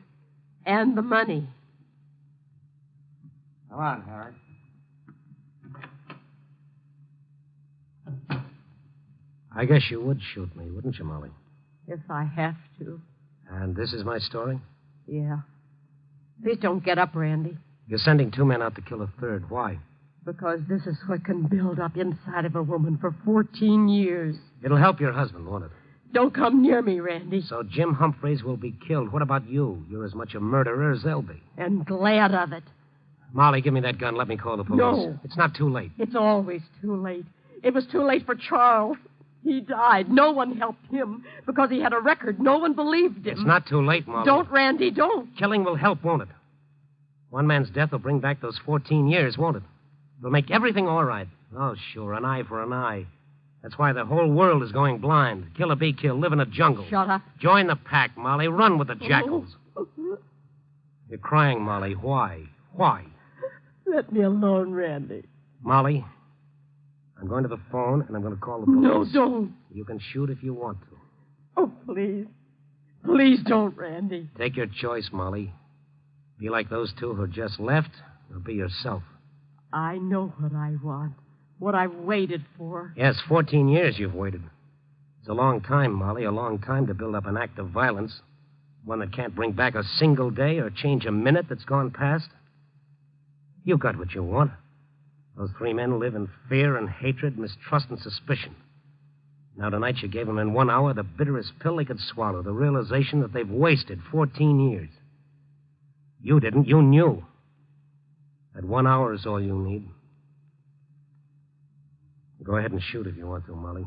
and the money. Come on, Harry. I guess you would shoot me, wouldn't you, Molly? If I have to. And this is my story? Yeah. Please don't get up, Randy. You're sending 2 men out to kill a third. Why? Because this is what can build up inside of a woman for 14 years. It'll help your husband, won't it? Don't come near me, Randy. So Jim Humphreys will be killed. What about you? You're as much a murderer as they'll be. And glad of it. Molly, give me that gun. Let me call the police. No. It's not too late. It's always too late. It was too late for Charles. He died. No one helped him because he had a record. No one believed him. It's not too late, Molly. Don't, Randy, don't. Killing will help, won't it? One man's death will bring back those 14 years, won't it? It'll make everything all right. Oh, sure, an eye for an eye. That's why the whole world is going blind. Kill or be killed. Live in a jungle. Shut up. Join the pack, Molly. Run with the jackals. You're crying, Molly. Why? Why? Let me alone, Randy. Molly, I'm going to the phone, and I'm going to call the police. No, don't. You can shoot if you want to. Oh, please. Please don't, Randy. Take your choice, Molly. Be like those 2 who just left, or be yourself. I know what I want. What I've waited for. Yes, 14 years you've waited. It's a long time, Molly, a long time to build up an act of violence. One that can't bring back a single day or change a minute that's gone past. You got what you want. Those 3 men live in fear and hatred, mistrust and suspicion. Now tonight you gave them in 1 hour the bitterest pill they could swallow, the realization that they've wasted 14 years. You didn't. You knew. That 1 hour is all you need. Go ahead and shoot if you want to, Molly.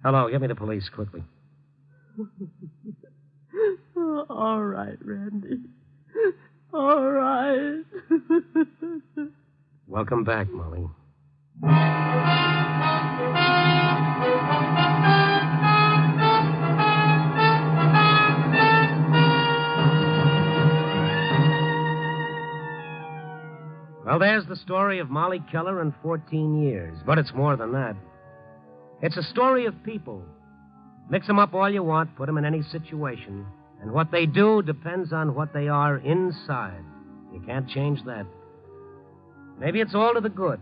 Hello, get me the police, quickly. All right, Randy. All right. Welcome back, Molly. Well, there's the story of Molly Keller in 14 years. But it's more than that. It's a story of people. Mix them up all you want, put them in any situation. And what they do depends on what they are inside. You can't change that. Maybe it's all to the good.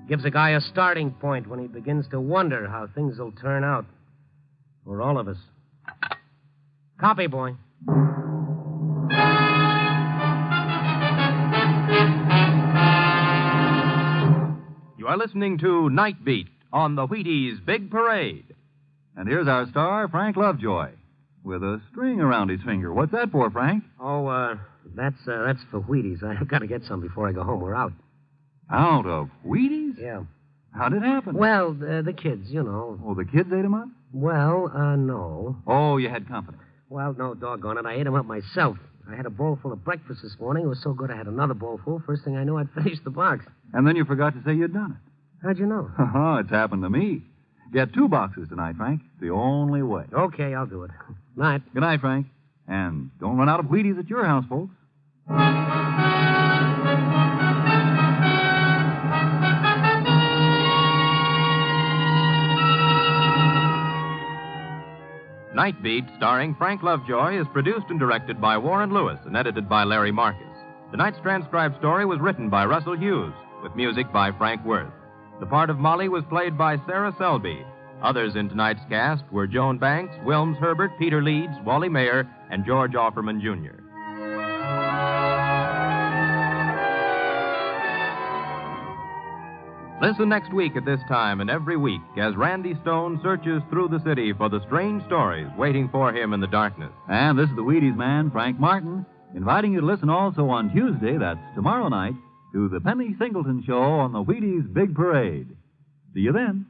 Gives a guy a starting point when he begins to wonder how things will turn out. For all of us. Copy, boy. You are listening to Night Beat on the Wheaties Big Parade. And here's our star, Frank Lovejoy, with a string around his finger. What's that for, Frank? Oh, that's for Wheaties. I've got to get some before I go home. We're out. Out of Wheaties? Yeah. How'd it happen? Well, the kids, you know. Oh, the kids ate them up? Well, no. Oh, you had company. Well, no, doggone it. I ate them up myself. I had a bowl full of breakfast this morning. It was so good I had another bowl full. First thing I knew, I'd finished the box. And then you forgot to say you'd done it. How'd you know? It's happened to me. Get 2 boxes tonight, Frank. It's the only way. Okay, I'll do it. Night. Good night, Frank. And don't run out of Wheaties at your house, folks. Night Beat, starring Frank Lovejoy, is produced and directed by Warren Lewis and edited by Larry Marcus. Tonight's transcribed story was written by Russell Hughes, with music by Frank Worth. The part of Molly was played by Sarah Selby. Others in tonight's cast were Joan Banks, Wilms Herbert, Peter Leeds, Wally Mayer, and George Offerman, Jr. Listen next week at this time and every week as Randy Stone searches through the city for the strange stories waiting for him in the darkness. And this is the Wheaties man, Frank Martin, inviting you to listen also on Tuesday, that's tomorrow night, to the Penny Singleton Show on the Wheaties Big Parade. See you then.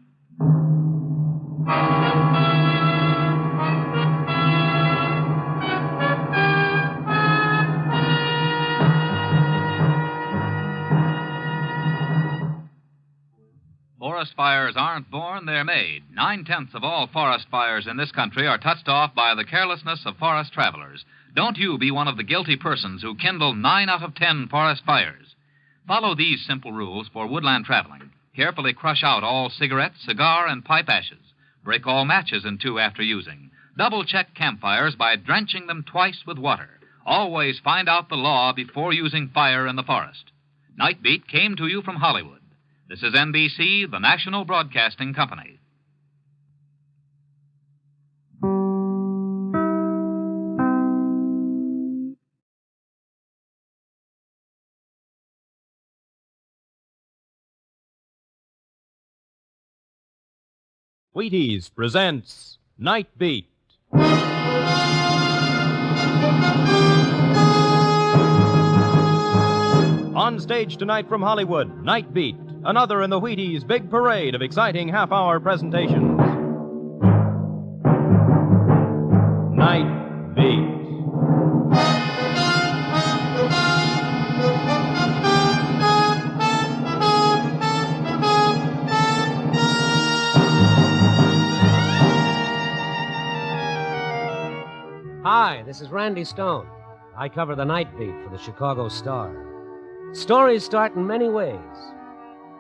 Forest fires aren't born, they're made. 9/10 of all forest fires in this country are touched off by the carelessness of forest travelers. Don't you be one of the guilty persons who kindle 9 out of 10 forest fires. Follow these simple rules for woodland traveling. Carefully crush out all cigarette, cigar, and pipe ashes. Break all matches in 2 after using. Double-check campfires by drenching them twice with water. Always find out the law before using fire in the forest. Night Beat came to you from Hollywood. This is NBC, the National Broadcasting Company. Wheaties presents Night Beat. On stage tonight from Hollywood, Night Beat, another in the Wheaties Big Parade of exciting half-hour presentations. Night Beat. Hi, this is Randy Stone. I cover the Night Beat for the Chicago Star. Stories start in many ways.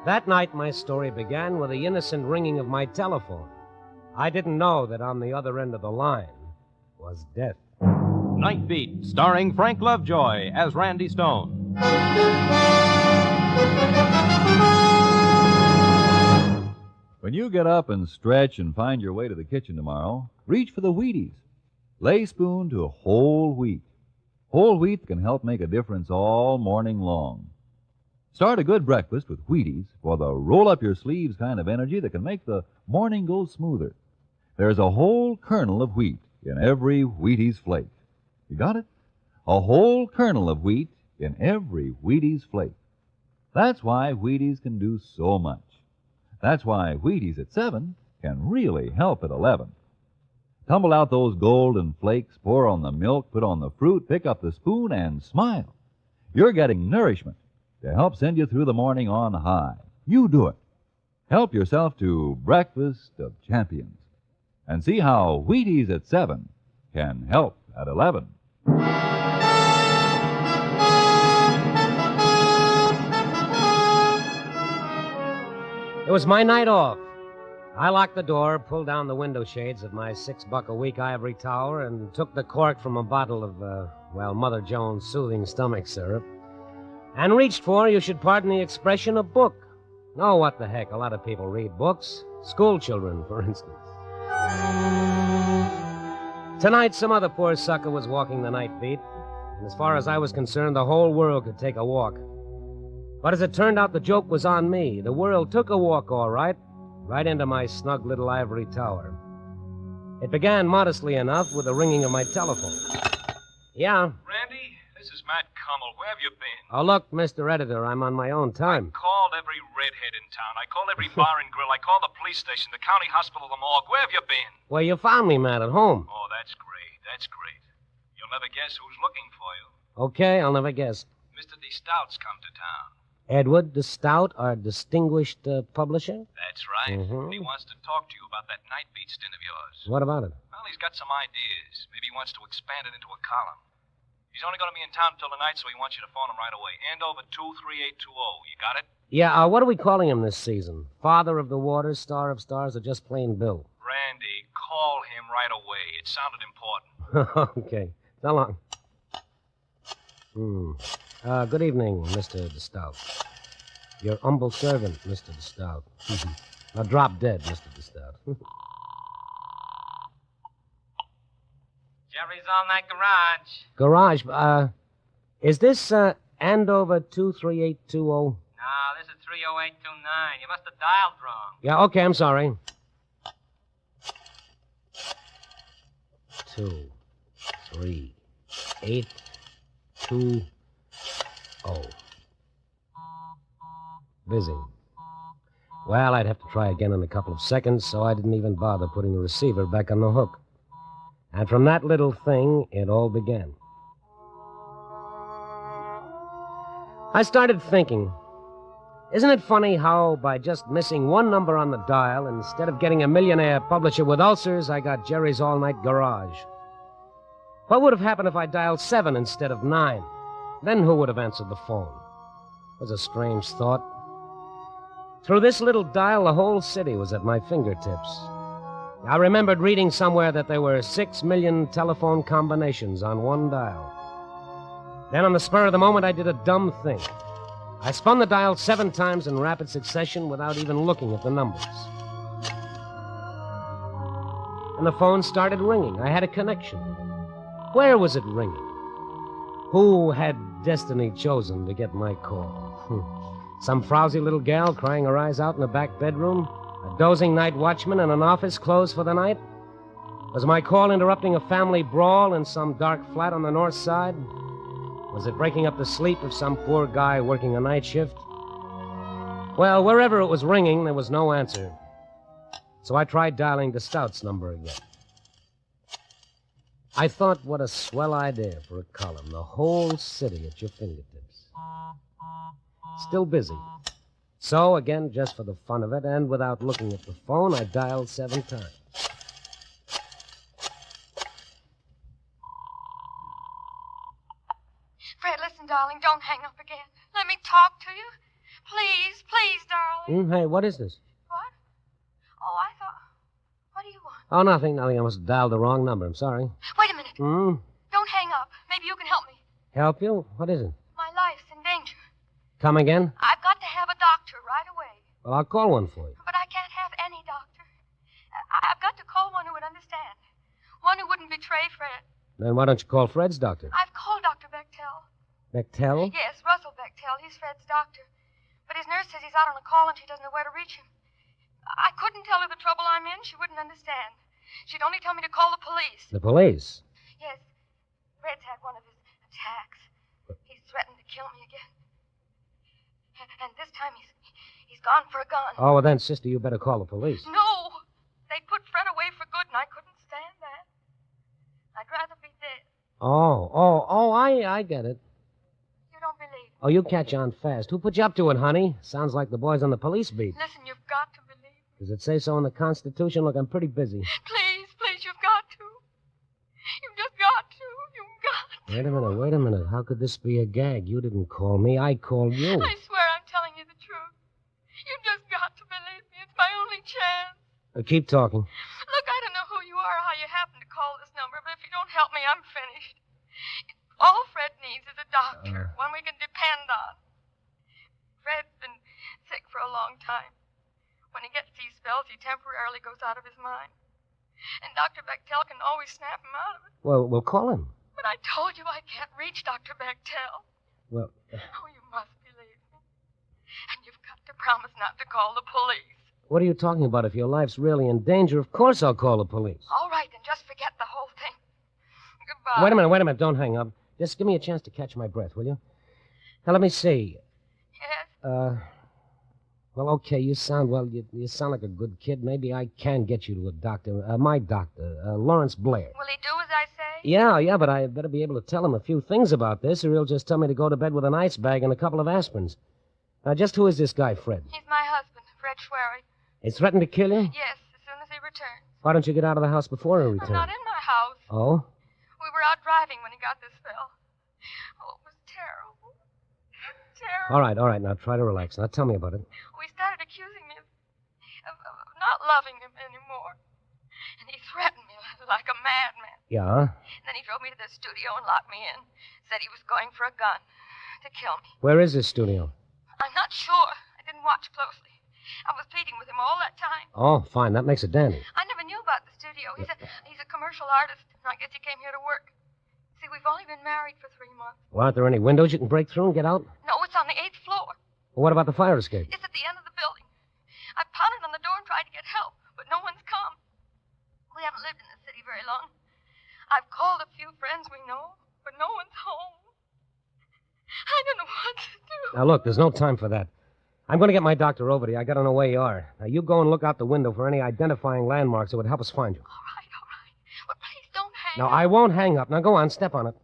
That night, my story began with the innocent ringing of my telephone. I didn't know that on the other end of the line was death. Night Beat, starring Frank Lovejoy as Randy Stone. When you get up and stretch and find your way to the kitchen tomorrow, reach for the Wheaties. Lay spoon to whole wheat. Whole wheat can help make a difference all morning long. Start a good breakfast with Wheaties for the roll-up-your-sleeves kind of energy that can make the morning go smoother. There's a whole kernel of wheat in every Wheaties flake. You got it? A whole kernel of wheat in every Wheaties flake. That's why Wheaties can do so much. That's why Wheaties at 7 can really help at 11. Tumble out those golden flakes, pour on the milk, put on the fruit, pick up the spoon, and smile. You're getting nourishment to help send you through the morning on high. You do it. Help yourself to Breakfast of Champions and see how Wheaties at 7 can help at 11. It was my night off. I locked the door, pulled down the window shades of my $6-a-week ivory tower, and took the cork from a bottle of, Mother Jones' soothing stomach syrup, and reached for, you should pardon the expression, a book. Oh, what the heck, a lot of people read books. School children, for instance. Tonight, some other poor sucker was walking the night beat, and as far as I was concerned, the whole world could take a walk. But as it turned out, the joke was on me. The world took a walk, all right into my snug little ivory tower. It began modestly enough with the ringing of my telephone. Yeah? Randy, this is Matt Cummel. Where have you been? Oh, look, Mr. Editor, I'm on my own time. Called every redhead in town. I called every bar and grill. I called the police station, the county hospital, the morgue. Where have you been? Well, you found me, Matt, at home. Oh, that's great. That's great. You'll never guess who's looking for you. Okay, I'll never guess. Mr. D. Stout's come to town. Edward de Stout, our distinguished publisher? That's right. Mm-hmm. He wants to talk to you about that night beat stint of yours. What about it? Well, he's got some ideas. Maybe he wants to expand it into a column. He's only going to be in town until tonight, so he wants you to phone him right away. Andover 23820. You got it? Yeah, what are we calling him this season? Father of the Waters, Star of Stars, or just plain Bill? Randy, call him right away. It sounded important. Okay. So long. Good evening, Mr. de Stout. Your humble servant, Mr. de Stout. Now drop dead, Mr. de Stout. Jerry's all-night garage. Garage? Is this, Andover 23820? No, this is 30829. You must have dialed wrong. Yeah, okay, I'm sorry. 2, 3, 8, 2, 0. Busy. Well, I'd have to try again in a couple of seconds, so I didn't even bother putting the receiver back on the hook. And from that little thing, it all began. I started thinking, isn't it funny how by just missing one number on the dial, instead of getting a millionaire publisher with ulcers, I got Jerry's all-night garage? What would have happened if I dialed 7 instead of 9? Then who would have answered the phone? It was a strange thought. Through this little dial, the whole city was at my fingertips. I remembered reading somewhere that there were 6 million telephone combinations on one dial. Then on the spur of the moment, I did a dumb thing. I spun the dial 7 times in rapid succession without even looking at the numbers. And the phone started ringing. I had a connection. Where was it ringing? Who had destiny chosen to get my call? Some frowsy little gal crying her eyes out in the back bedroom? A dozing night watchman in an office closed for the night? Was my call interrupting a family brawl in some dark flat on the north side? Was it breaking up the sleep of some poor guy working a night shift? Well, wherever it was ringing, there was no answer. So I tried dialing the Stout's number again. I thought, what a swell idea for a column. The whole city at your fingertips. Still busy. So, again, just for the fun of it, and without looking at the phone, I dialed 7 times. Fred, listen, darling, don't hang up again. Let me talk to you. Please, please, darling. Hey, what is this? What? Oh, I thought... What do you want? Oh, nothing. I must have dialed the wrong number. I'm sorry. Wait a minute. Don't hang up. Maybe you can help me. Help you? What is it? My life's in danger. Come again? I've got to have a doctor right away. Well, I'll call one for you. But I can't have any doctor. I've got to call one who would understand. One who wouldn't betray Fred. Then why don't you call Fred's doctor? I've called Dr. Bechtel. Bechtel? Yes, Russell Bechtel. He's Fred's doctor. But his nurse says he's out on a call and she doesn't know where to reach him. I couldn't tell her the trouble I'm in. She wouldn't understand. She'd only tell me to call the police. The police? Yes. Fred's had one of his attacks. He's threatened to kill me again. And this time he's He's gone for a gun. Oh, well, then, sister, you better call the police. No. They put Fred away for good, and I couldn't stand that. I'd rather be dead. I get it. You don't believe me. Oh, you catch on fast. Who put you up to it, honey? Sounds like the boys on the police beat. Listen, you've got to believe me. Does it say so in the Constitution? Look, I'm pretty busy. Please, you've got to. You've just got to. You've got to. Wait a minute. How could this be a gag? You didn't call me. I called you. I swear I'm telling you the truth. You've just got to believe me. It's my only chance. Keep talking. Look, I don't know who you are or how you happen to call this number, but if you don't help me, I'm finished. All Fred needs is a doctor, one we can depend on. Fred's been sick for a long time. When he gets these spells, he temporarily goes out of his mind. And Dr. Bechtel can always snap him out of it. Well, we'll call him. But I told you I can't reach Dr. Bechtel. Well... Oh, you must believe me. And you've got to promise not to call the police. What are you talking about? If your life's really in danger, of course I'll call the police. All right, then just forget the whole thing. Goodbye. Wait a minute. Don't hang up. Just give me a chance to catch my breath, will you? Now, let me see. Yes? Well, okay, you sound like a good kid. Maybe I can get you to a doctor. My doctor, Lawrence Blair. Will he do as I say? Yeah, but I better be able to tell him a few things about this, or he'll just tell me to go to bed with an ice bag and a couple of aspirins. Now, just who is this guy, Fred? He's my husband, Fred Schwery. He threatened to kill you? Yes, as soon as he returns. Why don't you get out of the house before he returns? I'm not in my house. Oh? We were out driving when he got this spell. Oh, it was terrible. Terrible. All right. Now, try to relax. Now, tell me about it. We started accusing me of not loving him anymore. And he threatened me like a madman. Yeah? Then he drove me to the studio and locked me in. Said he was going for a gun to kill me. Where is this studio? I'm not sure. I didn't watch closely. I was pleading with him all that time. Oh, fine. That makes it dandy. I never knew about the studio. He's a commercial artist. I guess he came here to work. See, we've only been married for 3 months. Well, aren't there any windows you can break through and get out? No, it's on the 8th floor. Well, what about the fire escape? It's at the end of the building. I've pounded on the door and tried to get help, but no one's come. We haven't lived in the city very long. I've called a few friends we know, but no one's home. I don't know what to do. Now, look, there's no time for that. I'm going to get my doctor over to you. I got to know where you are. Now, you go and look out the window for any identifying landmarks that would help us find you. All right. But please don't hang No, up. I won't hang up. Now, go on. Step on it.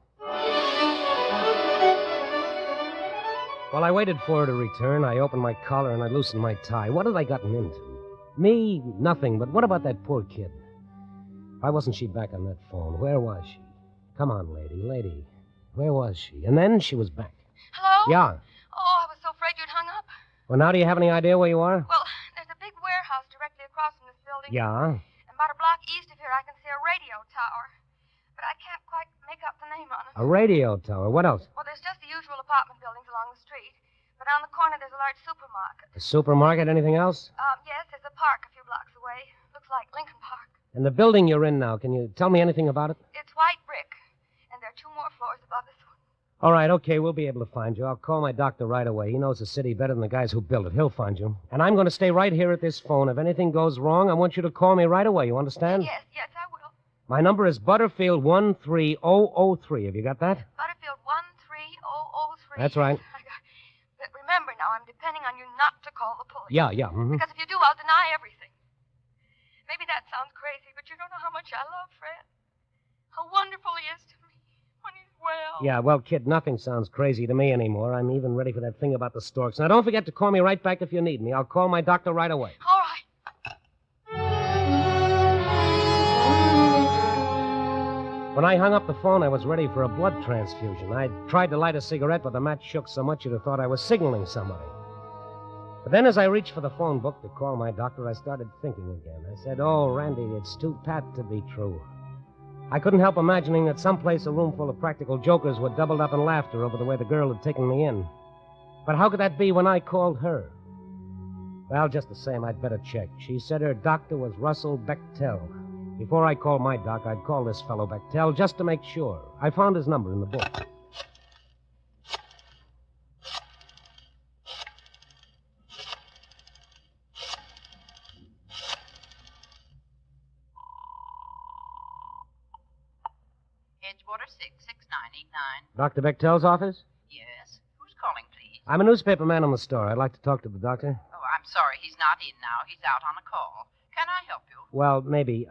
While I waited for her to return, I opened my collar and I loosened my tie. What had I gotten into? Me? Nothing. But what about that poor kid? Why wasn't she back on that phone? Where was she? Come on, lady. Where was she? And then she was back. Hello? Yeah. Oh, I was so afraid you'd hung up. Well, now do you have any idea where you are? Well, there's a big warehouse directly across from this building. Yeah. And about a block east of here, I can see a radio tower. But I can't quite make out the name on it. A radio tower. What else? Well, there's just the usual apartment buildings along the street. But on the corner, there's a large supermarket. A supermarket? Anything else? Yes, there's a park a few blocks away. Looks like Lincoln Park. And the building you're in now, can you tell me anything about it? It's white brick. And there are 2 more floors above this one. All right, okay, we'll be able to find you. I'll call my doctor right away. He knows the city better than the guys who built it. He'll find you. And I'm going to stay right here at this phone. If anything goes wrong, I want you to call me right away. You understand? Yes, I will. My number is Butterfield 13003. Have you got that? Butterfield 13003. That's right. But remember now, I'm depending on you not to call the police. Yeah. Because if you do, I'll deny everything. Maybe that sounds crazy, but you don't know how much I love Fred. How wonderful he is to me when he's well. Yeah, well, kid, nothing sounds crazy to me anymore. I'm even ready for that thing about the storks. Now, don't forget to call me right back if you need me. I'll call my doctor right away. All right. When I hung up the phone, I was ready for a blood transfusion. I tried to light a cigarette, but the match shook so much you'd have thought I was signaling somebody. But then as I reached for the phone book to call my doctor, I started thinking again. I said, oh, Randy, it's too pat to be true. I couldn't help imagining that someplace a room full of practical jokers were doubled up in laughter over the way the girl had taken me in. But how could that be when I called her? Well, just the same, I'd better check. She said her doctor was Russell Bechtel. Before I called my doc, I'd call this fellow Bechtel just to make sure. I found his number in the book. Edgewater 66989. Dr. Bechtel's office? Yes. Who's calling, please? I'm a newspaper man on the store. I'd like to talk to the doctor. Oh, I'm sorry he's not in now. He's out on a call. Can I help you? Well, maybe.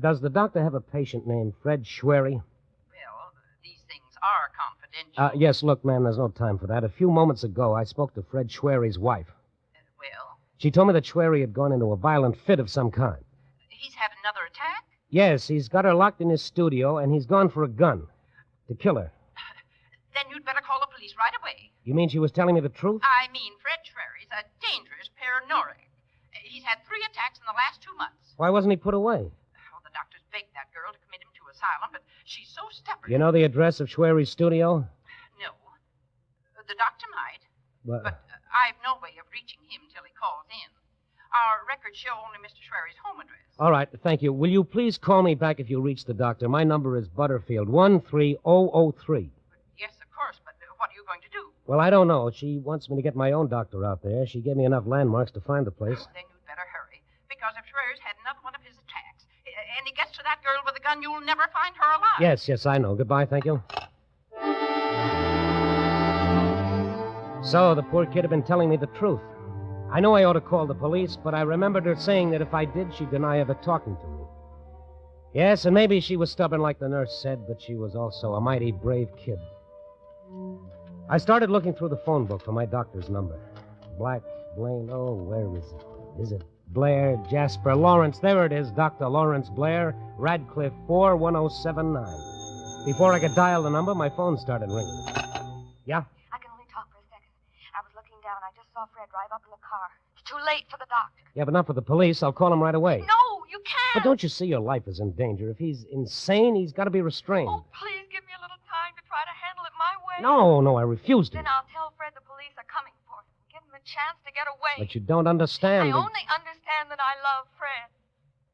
Does the doctor have a patient named Fred Schwery? Well, these things are confidential. Yes, look, ma'am, there's no time for that. A few moments ago, I spoke to Fred Schwery's wife. Well? She told me that Schwery had gone into a violent fit of some kind. He's had another attack? Yes, he's got her locked in his studio, and he's gone for a gun to kill her. Then you'd better call the police right away. You mean she was telling me the truth? I mean, Fred Schwery's a dangerous paranoid. He's had 3 attacks in the last 2 months. Why wasn't he put away? Oh, the doctors begged that girl to commit him to asylum, but she's so stubborn. You know the address of Schwery's studio? No. The doctor might. But I've no way of reaching him till he calls in. Our records show only Mr. Schwery's home address. All right, thank you. Will you please call me back if you reach the doctor? My number is Butterfield, 13003. Yes, of course, but what are you going to do? Well, I don't know. She wants me to get my own doctor out there. She gave me enough landmarks to find the place. Then you'd better hurry, because if Schwery's had another one of his attacks, and he gets to that girl with a gun, you'll never find her alive. Yes, I know. Goodbye, thank you. So, the poor kid had been telling me the truth. I know I ought to call the police, but I remembered her saying that if I did, she'd deny ever talking to me. Yes, and maybe she was stubborn like the nurse said, but she was also a mighty brave kid. I started looking through the phone book for my doctor's number. Black, Blaine, where is it? Is it Blair, Jasper, Lawrence? There it is, Dr. Lawrence Blair, Radcliffe 41079. Before I could dial the number, my phone started ringing. Yeah? I can only talk for a second. I was looking down. I just saw Fred drive up in the car. It's too late for the doctor. Yeah, but not for the police. I'll call him right away. No, you can't. But don't you see your life is in danger? If he's insane, he's got to be restrained. Oh, please give me a little time to try to handle it my way. No, I refuse to. Then I'll tell Fred the police are coming for him. Give him a chance to get away. But you don't understand. I only understand that I love Fred.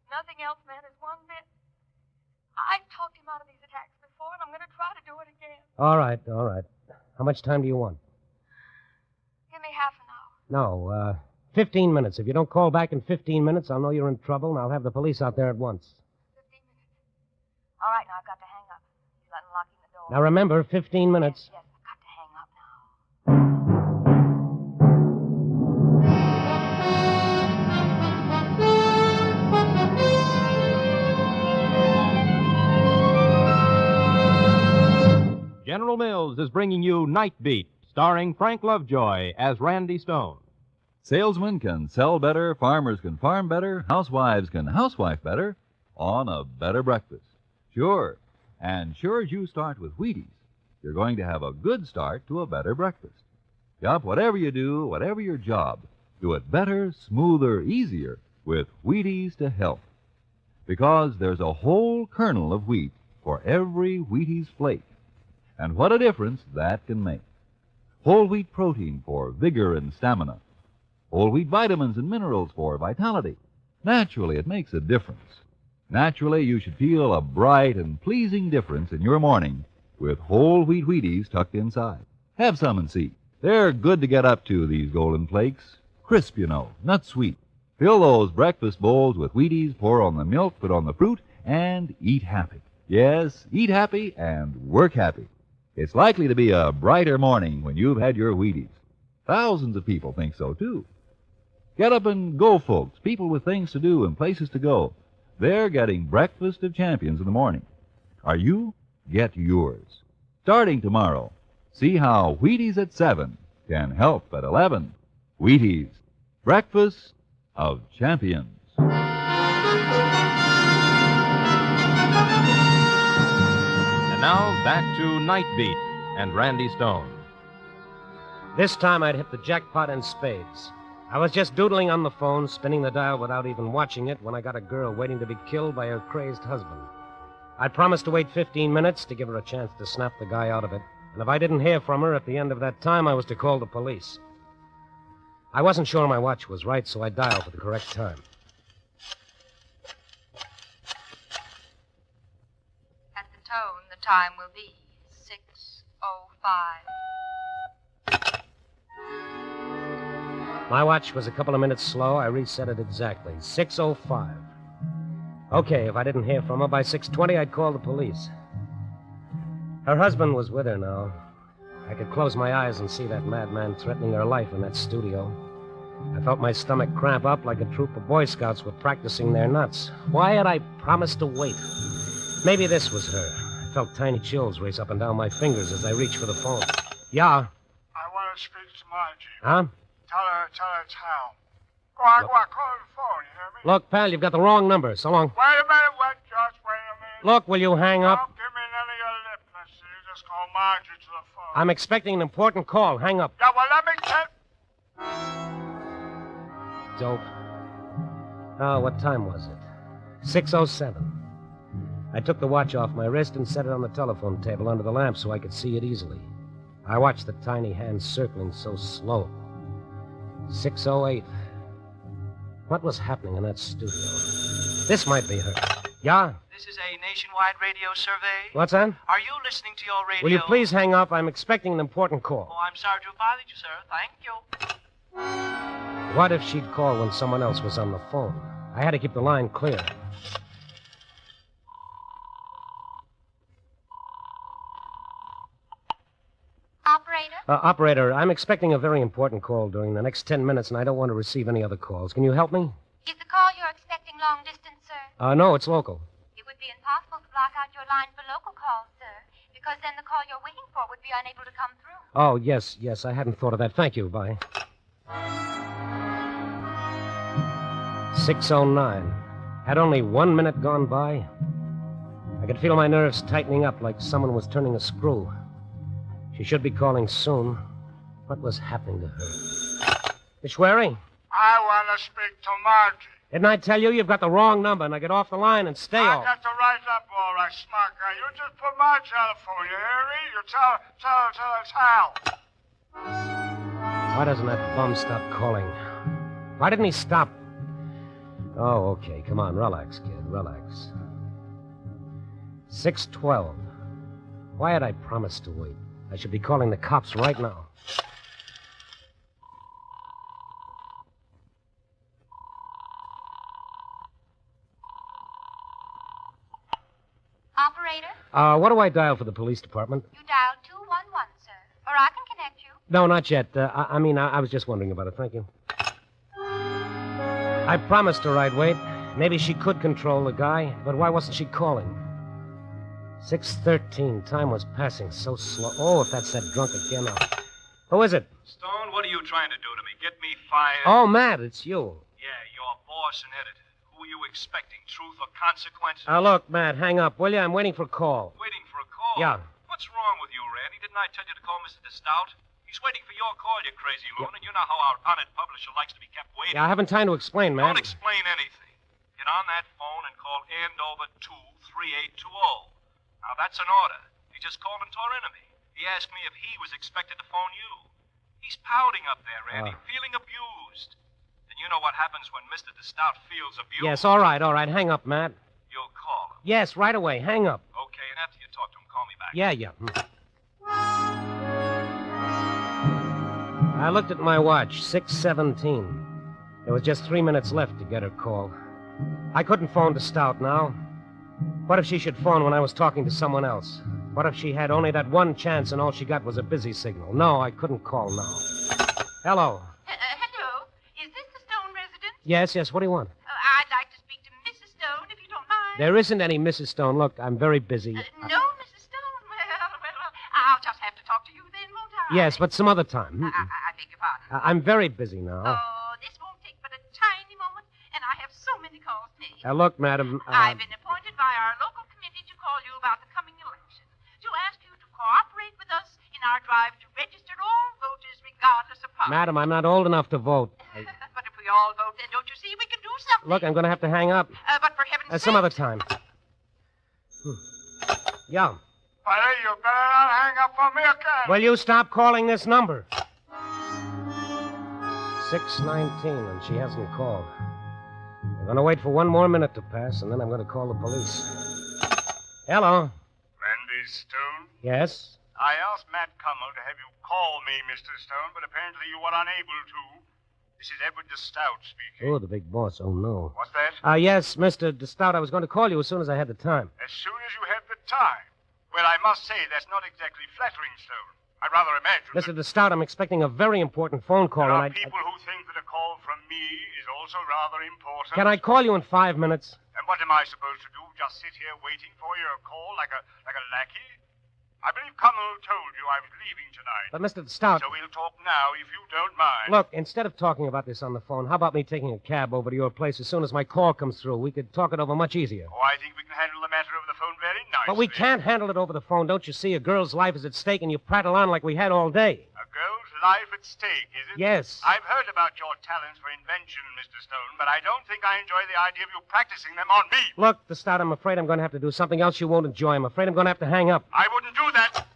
Nothing else matters one bit. I've talked him out of these attacks before, and I'm going to try to do it again. All right. How much time do you want? Give me half an hour. No, 15 minutes. If you don't call back in 15 minutes, I'll know you're in trouble, and I'll have the police out there at once. 15 minutes. All right, now I've got to hang up. He's unlocking the door. Now remember, 15 minutes. Yes, I've got to hang up now. General Mills is bringing you Night Beat, starring Frank Lovejoy as Randy Stone. Salesmen can sell better, farmers can farm better, housewives can housewife better on a better breakfast. Sure. And sure as you start with Wheaties, you're going to have a good start to a better breakfast. Yup, whatever you do, whatever your job, do it better, smoother, easier with Wheaties to help. Because there's a whole kernel of wheat for every Wheaties flake. And what a difference that can make. Whole wheat protein for vigor and stamina. Whole wheat vitamins and minerals for vitality. Naturally, it makes a difference. Naturally, you should feel a bright and pleasing difference in your morning with whole wheat Wheaties tucked inside. Have some and see. They're good to get up to, these golden flakes. Crisp, you know, not sweet. Fill those breakfast bowls with Wheaties, pour on the milk, put on the fruit, and eat happy. Yes, eat happy and work happy. It's likely to be a brighter morning when you've had your Wheaties. Thousands of people think so, too. Get up and go, folks, people with things to do and places to go. They're getting Breakfast of Champions in the morning. Are you? Get yours. Starting tomorrow, see how Wheaties at 7 can help at 11. Wheaties, Breakfast of Champions. And now, back to Night Beat and Randy Stone. This time I'd hit the jackpot in spades. I was just doodling on the phone, spinning the dial without even watching it, when I got a girl waiting to be killed by her crazed husband. I promised to wait 15 minutes to give her a chance to snap the guy out of it, and if I didn't hear from her at the end of that time, I was to call the police. I wasn't sure my watch was right, so I dialed for the correct time. At the tone, the time will be 6:05. My watch was a couple of minutes slow. I reset it exactly. 6:05. Okay, if I didn't hear from her by 6:20, I'd call the police. Her husband was with her now. I could close my eyes and see that madman threatening her life in that studio. I felt my stomach cramp up like a troop of Boy Scouts were practicing their nuts. Why had I promised to wait? Maybe this was her. I felt tiny chills race up and down my fingers as I reached for the phone. Yeah? I want to speak to Margie. Huh? Tell her it's Hal. Go on, call her the phone, you hear me? Look, pal, you've got the wrong number. So long. Wait a minute, just wait a minute. Look, will you hang up? Don't give me none of your lip, mister. You just call Margie to the phone. I'm expecting an important call. Hang up. Yeah, well, let me tell... Dope. Oh, what time was it? 6:07. I took the watch off my wrist and set it on the telephone table under the lamp so I could see it easily. I watched the tiny hands circling so slow. 6:08. What was happening in that studio? This might be her. Yeah? This is a nationwide radio survey. What's that? Are you listening to your radio? Will you please hang up? I'm expecting an important call. Oh, I'm sorry to have bothered you, sir. Thank you. What if she'd call when someone else was on the phone? I had to keep the line clear. Operator, I'm expecting a very important call during the next 10 minutes, and I don't want to receive any other calls. Can you help me? Is the call you're expecting long distance, sir? No, it's local. It would be impossible to block out your line for local calls, sir, because then the call you're waiting for would be unable to come through. Oh, yes, I hadn't thought of that. Thank you. Bye. 6:09. Had only 1 minute gone by. I could feel my nerves tightening up like someone was turning a screw. She should be calling soon. What was happening to her? Miss Schwery? I want to speak to Margie. Didn't I tell you you've got the wrong number? Now get off the line and stay off. I got to rise up, all right, smart guy. You just put Margie on the phone, you hear me? You tell her it's Hal. Why doesn't that bum stop calling? Why didn't he stop? Oh, okay. Come on, relax, kid. Relax. 6:12. Why had I promised to wait? I should be calling the cops right now. Operator? What do I dial for the police department? You dial 211, sir. Or I can connect you. No, not yet. I was just wondering about it. Thank you. I promised her I'd wait. Maybe she could control the guy, but why wasn't she calling? 6:13. Time was passing so slow. Oh, if that's that drunk again. Who is it? Stone, what are you trying to do to me? Get me fired? Oh, Matt, it's you. Yeah, your boss and editor. Who are you expecting? Truth or consequences? Look, Matt, hang up, will you? I'm waiting for a call. Waiting for a call? Yeah. What's wrong with you, Randy? Didn't I tell you to call Mr. DeStout? He's waiting for your call, you crazy loon, and you know how our honored publisher likes to be kept waiting. Yeah, I haven't time to explain, Matt. Don't explain anything. Get on that phone and call Andover 23820. Now, that's an order. He just called and tore into me. He asked me if he was expected to phone you. He's pouting up there, Randy, feeling abused. Then you know what happens when Mr. DeStout feels abused. Yes, all right. Hang up, Matt. You'll call him. Yes, right away. Hang up. Okay, and after you talk to him, call me back. Yeah. I looked at my watch. 6:17. There was just 3 minutes left to get her call. I couldn't phone DeStout now. What if she should phone when I was talking to someone else? What if she had only that one chance and all she got was a busy signal? No, I couldn't call now. Hello. Hello. Is this the Stone residence? Yes. What do you want? I'd like to speak to Mrs. Stone, if you don't mind. There isn't any Mrs. Stone. Look, I'm very busy. No, Mrs. Stone? Well, I'll just have to talk to you then, won't I? Yes, but some other time. I beg your pardon. I'm very busy now. Oh, this won't take but a tiny moment, and I have so many calls made. Look, madam. I've been appointed by our local committee to call you about the coming election, to ask you to cooperate with us in our drive to register all voters regardless of party. Madam, I'm not old enough to vote. But if we all vote, then don't you see we can do something? Look, I'm going to have to hang up. But for heaven's sake... Some other time. Yeah. Buddy, you better not hang up on me again. Will you stop calling this number? 6:19, and she hasn't called. I'm going to wait for 1 more minute to pass, and then I'm going to call the police. Hello. Randy Stone? Yes? I asked Matt Cummel to have you call me, Mr. Stone, but apparently you were unable to. This is Edward DeStout speaking. Oh, the big boss. Oh, no. What's that? Yes, Mr. DeStout. I was going to call you as soon as I had the time. As soon as you have the time. Well, I must say that's not exactly flattering, Stone. I'd rather imagine. Mr. DeStout, I'm expecting a very important phone call, There and are people who think that a call from me is also rather important. Can I call you in 5 minutes? And what am I supposed to do? Just sit here waiting for your call like a lackey? I believe Connell told you I was leaving tonight. But, Mr. DeStout... So we'll talk now, if you don't mind. Look, instead of talking about this on the phone, how about me taking a cab over to your place as soon as my call comes through? We could talk it over much easier. Oh, I think we can handle the matter over the phone very nicely. But we can't handle it over the phone. Don't you see? A girl's life is at stake, and you prattle on like we had all day. A girl's life at stake, is it? Yes. I've heard about your talents for invention, Mr. Stone, but I don't think I enjoy the idea of you practicing them on me. Look, DeStout, I'm afraid I'm going to have to do something else you won't enjoy. I'm afraid I'm going to have to hang up. I wouldn't do that.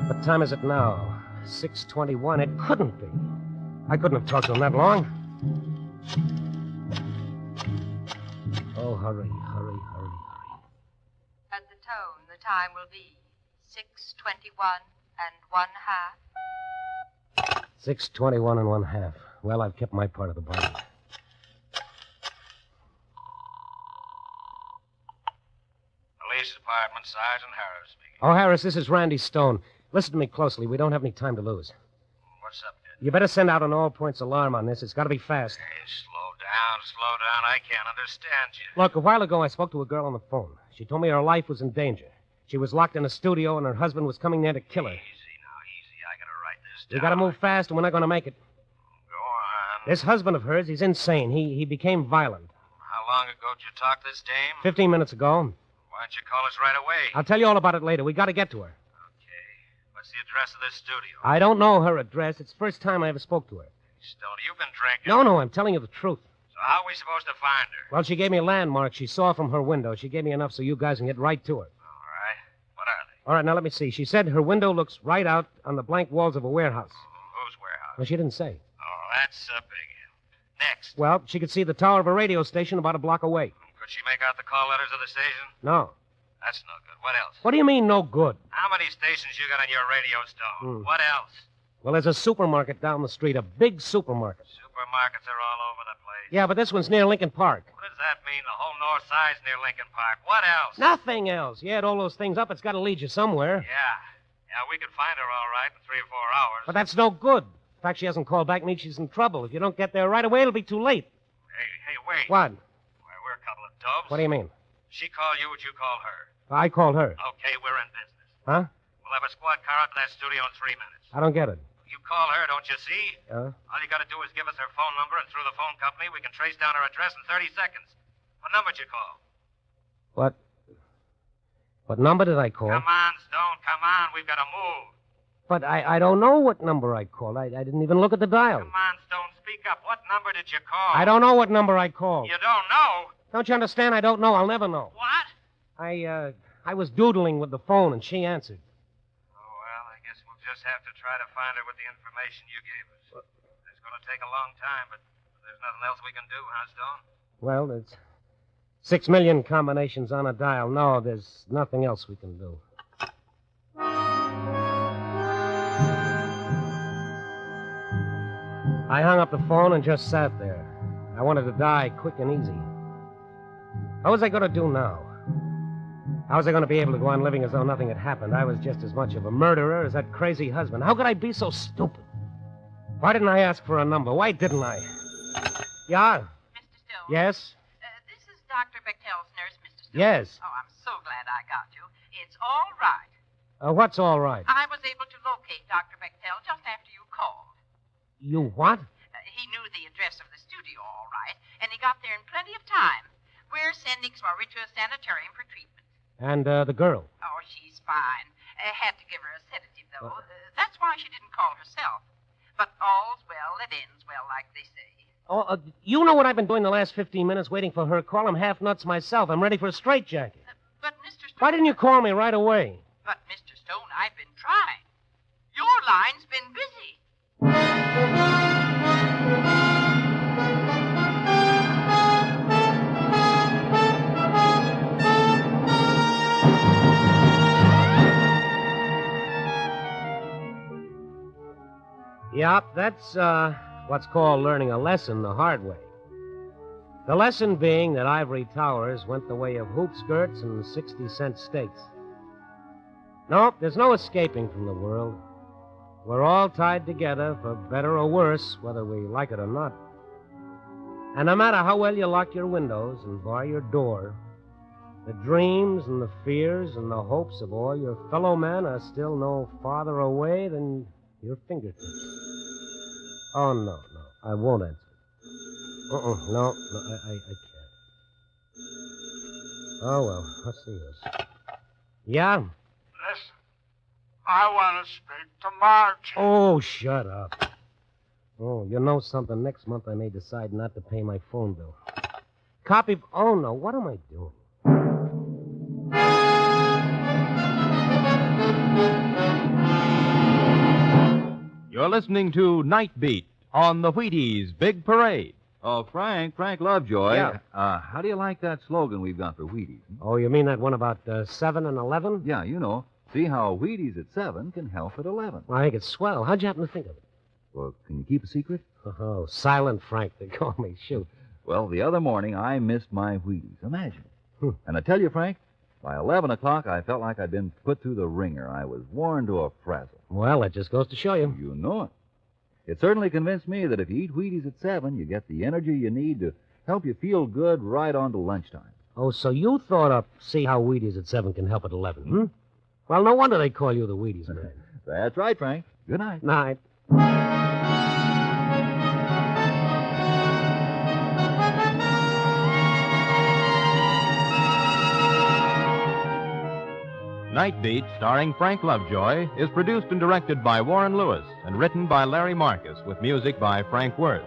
What time is it now? 6:21. It couldn't be. I couldn't have talked to him that long. Oh, hurry. At the tone, the time will be 6:21 and 1/2. 6:21 and 1/2. Well, I've kept my part of the bargain. Police Department, Sergeant Harris speaking. Oh, Harris, this is Randy Stone. Listen to me closely. We don't have any time to lose. What's up, kid? You better send out an all-points alarm on this. It's got to be fast. Hey, slow down. I can't understand you. Look, a while ago I spoke to a girl on the phone. She told me her life was in danger. She was locked in a studio and her husband was coming there to kill her. Easy. I gotta write this down. You got to move fast, and we're not going to make it. Go on. This husband of hers, he's insane. He became violent. How long ago did you talk to this dame? 15 minutes ago. Why don't you call us right away? I'll tell you all about it later. We got to get to her. What's the address of this studio? I don't know her address. It's the first time I ever spoke to her. Stone, you've been drinking. No, I'm telling you the truth. So how are we supposed to find her? Well, she gave me a landmark she saw from her window. She gave me enough so you guys can get right to her. All right. What are they? All right, now let me see. She said her window looks right out on the blank walls of a warehouse. Whose warehouse? Well, she didn't say. Oh, that's a big one. Next. Well, she could see the tower of a radio station about a block away. Could she make out the call letters of the station? No. That's no good. What else? What do you mean, no good? How many stations you got on your radio, Stone? What else? Well, there's a supermarket down the street, a big supermarket. Supermarkets are all over the place. Yeah, but this one's near Lincoln Park. What does that mean? The whole north side's near Lincoln Park. What else? Nothing else. You add all those things up, it's got to lead you somewhere. Yeah, we could find her all right in 3 or 4 hours. But that's no good. In fact, she hasn't called back, means she's in trouble. If you don't get there right away, it'll be too late. Hey, wait. What? Why, we're a couple of dubs. What do you mean? She called you, would you call her? I called her. Okay, we're in business. Huh? We'll have a squad car out to that studio in 3 minutes. I don't get it. You call her, don't you see? Huh? All you got to do is give us her phone number, and through the phone company, we can trace down her address in 30 seconds. What number did you call? What number did I call? Come on, Stone, come on. We've got to move. But I don't know what number I called. I didn't even look at the dial. Come on, Stone, speak up. What number did you call? I don't know what number I called. You don't know? Don't you understand? I don't know. I'll never know. What? I was doodling with the phone, and she answered. Oh, well, I guess we'll just have to try to find her with the information you gave us. It's going to take a long time, but there's nothing else we can do, huh, Stone? Well, there's 6 million combinations on a dial. No, there's nothing else we can do. I hung up the phone and just sat there. I wanted to die quick and easy. What was I going to do now? How was I going to be able to go on living as though nothing had happened? I was just as much of a murderer as that crazy husband. How could I be so stupid? Why didn't I ask for a number? Why didn't I? Yeah? Mr. Stone? Yes? This is Dr. Bechtel's nurse, Mr. Stone. Yes. Oh, I'm so glad I got you. It's all right. What's all right? I was able to locate Dr. Bechtel just after you called. You what? He knew the address of the studio, all right, and he got there in plenty of time. We're sending Snorri to a sanitarium for treatment. And the girl? Oh, she's fine. Had to give her a sedative, though. That's why she didn't call herself. But all's well that ends well, like they say. Oh, you know what I've been doing the last 15 minutes waiting for her call? I'm half nuts myself. I'm ready for a straitjacket. But, Mr. Stone... Why didn't you call me right away? But, Mr. Stone, I've been trying. Your line's been busy. Yep, that's what's called learning a lesson the hard way. The lesson being that ivory towers went the way of hoop skirts and 60-cent steaks. Nope, there's no escaping from the world. We're all tied together, for better or worse, whether we like it or not. And no matter how well you lock your windows and bar your door, the dreams and the fears and the hopes of all your fellow men are still no farther away than your fingertips. Oh, no, I won't answer. No, I can't. Oh, well, what's the use? Yeah? Listen, I want to speak to Marge. Oh, shut up. Oh, you know something? Next month I may decide not to pay my phone bill. Oh, no, what am I doing? You're listening to Night Beat on the Wheaties Big Parade. Oh, Frank Lovejoy. Yeah. How do you like that slogan we've got for Wheaties? Oh, you mean that one about 7 and 11? Yeah, you know. See how Wheaties at 7 can help at 11. Well, I think it's swell. How'd you happen to think of it? Well, can you keep a secret? Oh, Silent Frank, they call me. Shoot. Well, the other morning I missed my Wheaties. Imagine. And I tell you, Frank, by 11 o'clock I felt like I'd been put through the ringer. I was worn to a frazzle. Well, that just goes to show you. You know it. It certainly convinced me that if you eat Wheaties at 7, you get the energy you need to help you feel good right on to lunchtime. Oh, so you thought up see how Wheaties at 7 can help at 11, hmm? Well, no wonder they call you the Wheaties man. That's right, Frank. Good night. Night. Night Beat, starring Frank Lovejoy, is produced and directed by Warren Lewis and written by Larry Marcus with music by Frank Worth.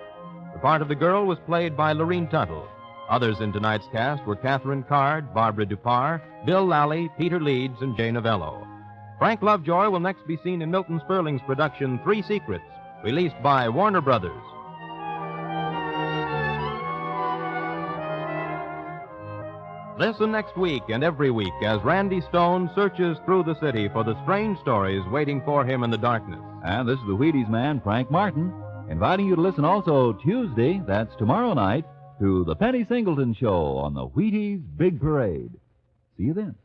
The part of the girl was played by Lorene Tuttle. Others in tonight's cast were Catherine Card, Barbara Dupar, Bill Lally, Peter Leeds, and Jay Novello. Frank Lovejoy will next be seen in Milton Sperling's production Three Secrets, released by Warner Brothers. Listen next week and every week as Randy Stone searches through the city for the strange stories waiting for him in the darkness. And this is the Wheaties man, Frank Martin, inviting you to listen also Tuesday, that's tomorrow night, to the Penny Singleton Show on the Wheaties Big Parade. See you then.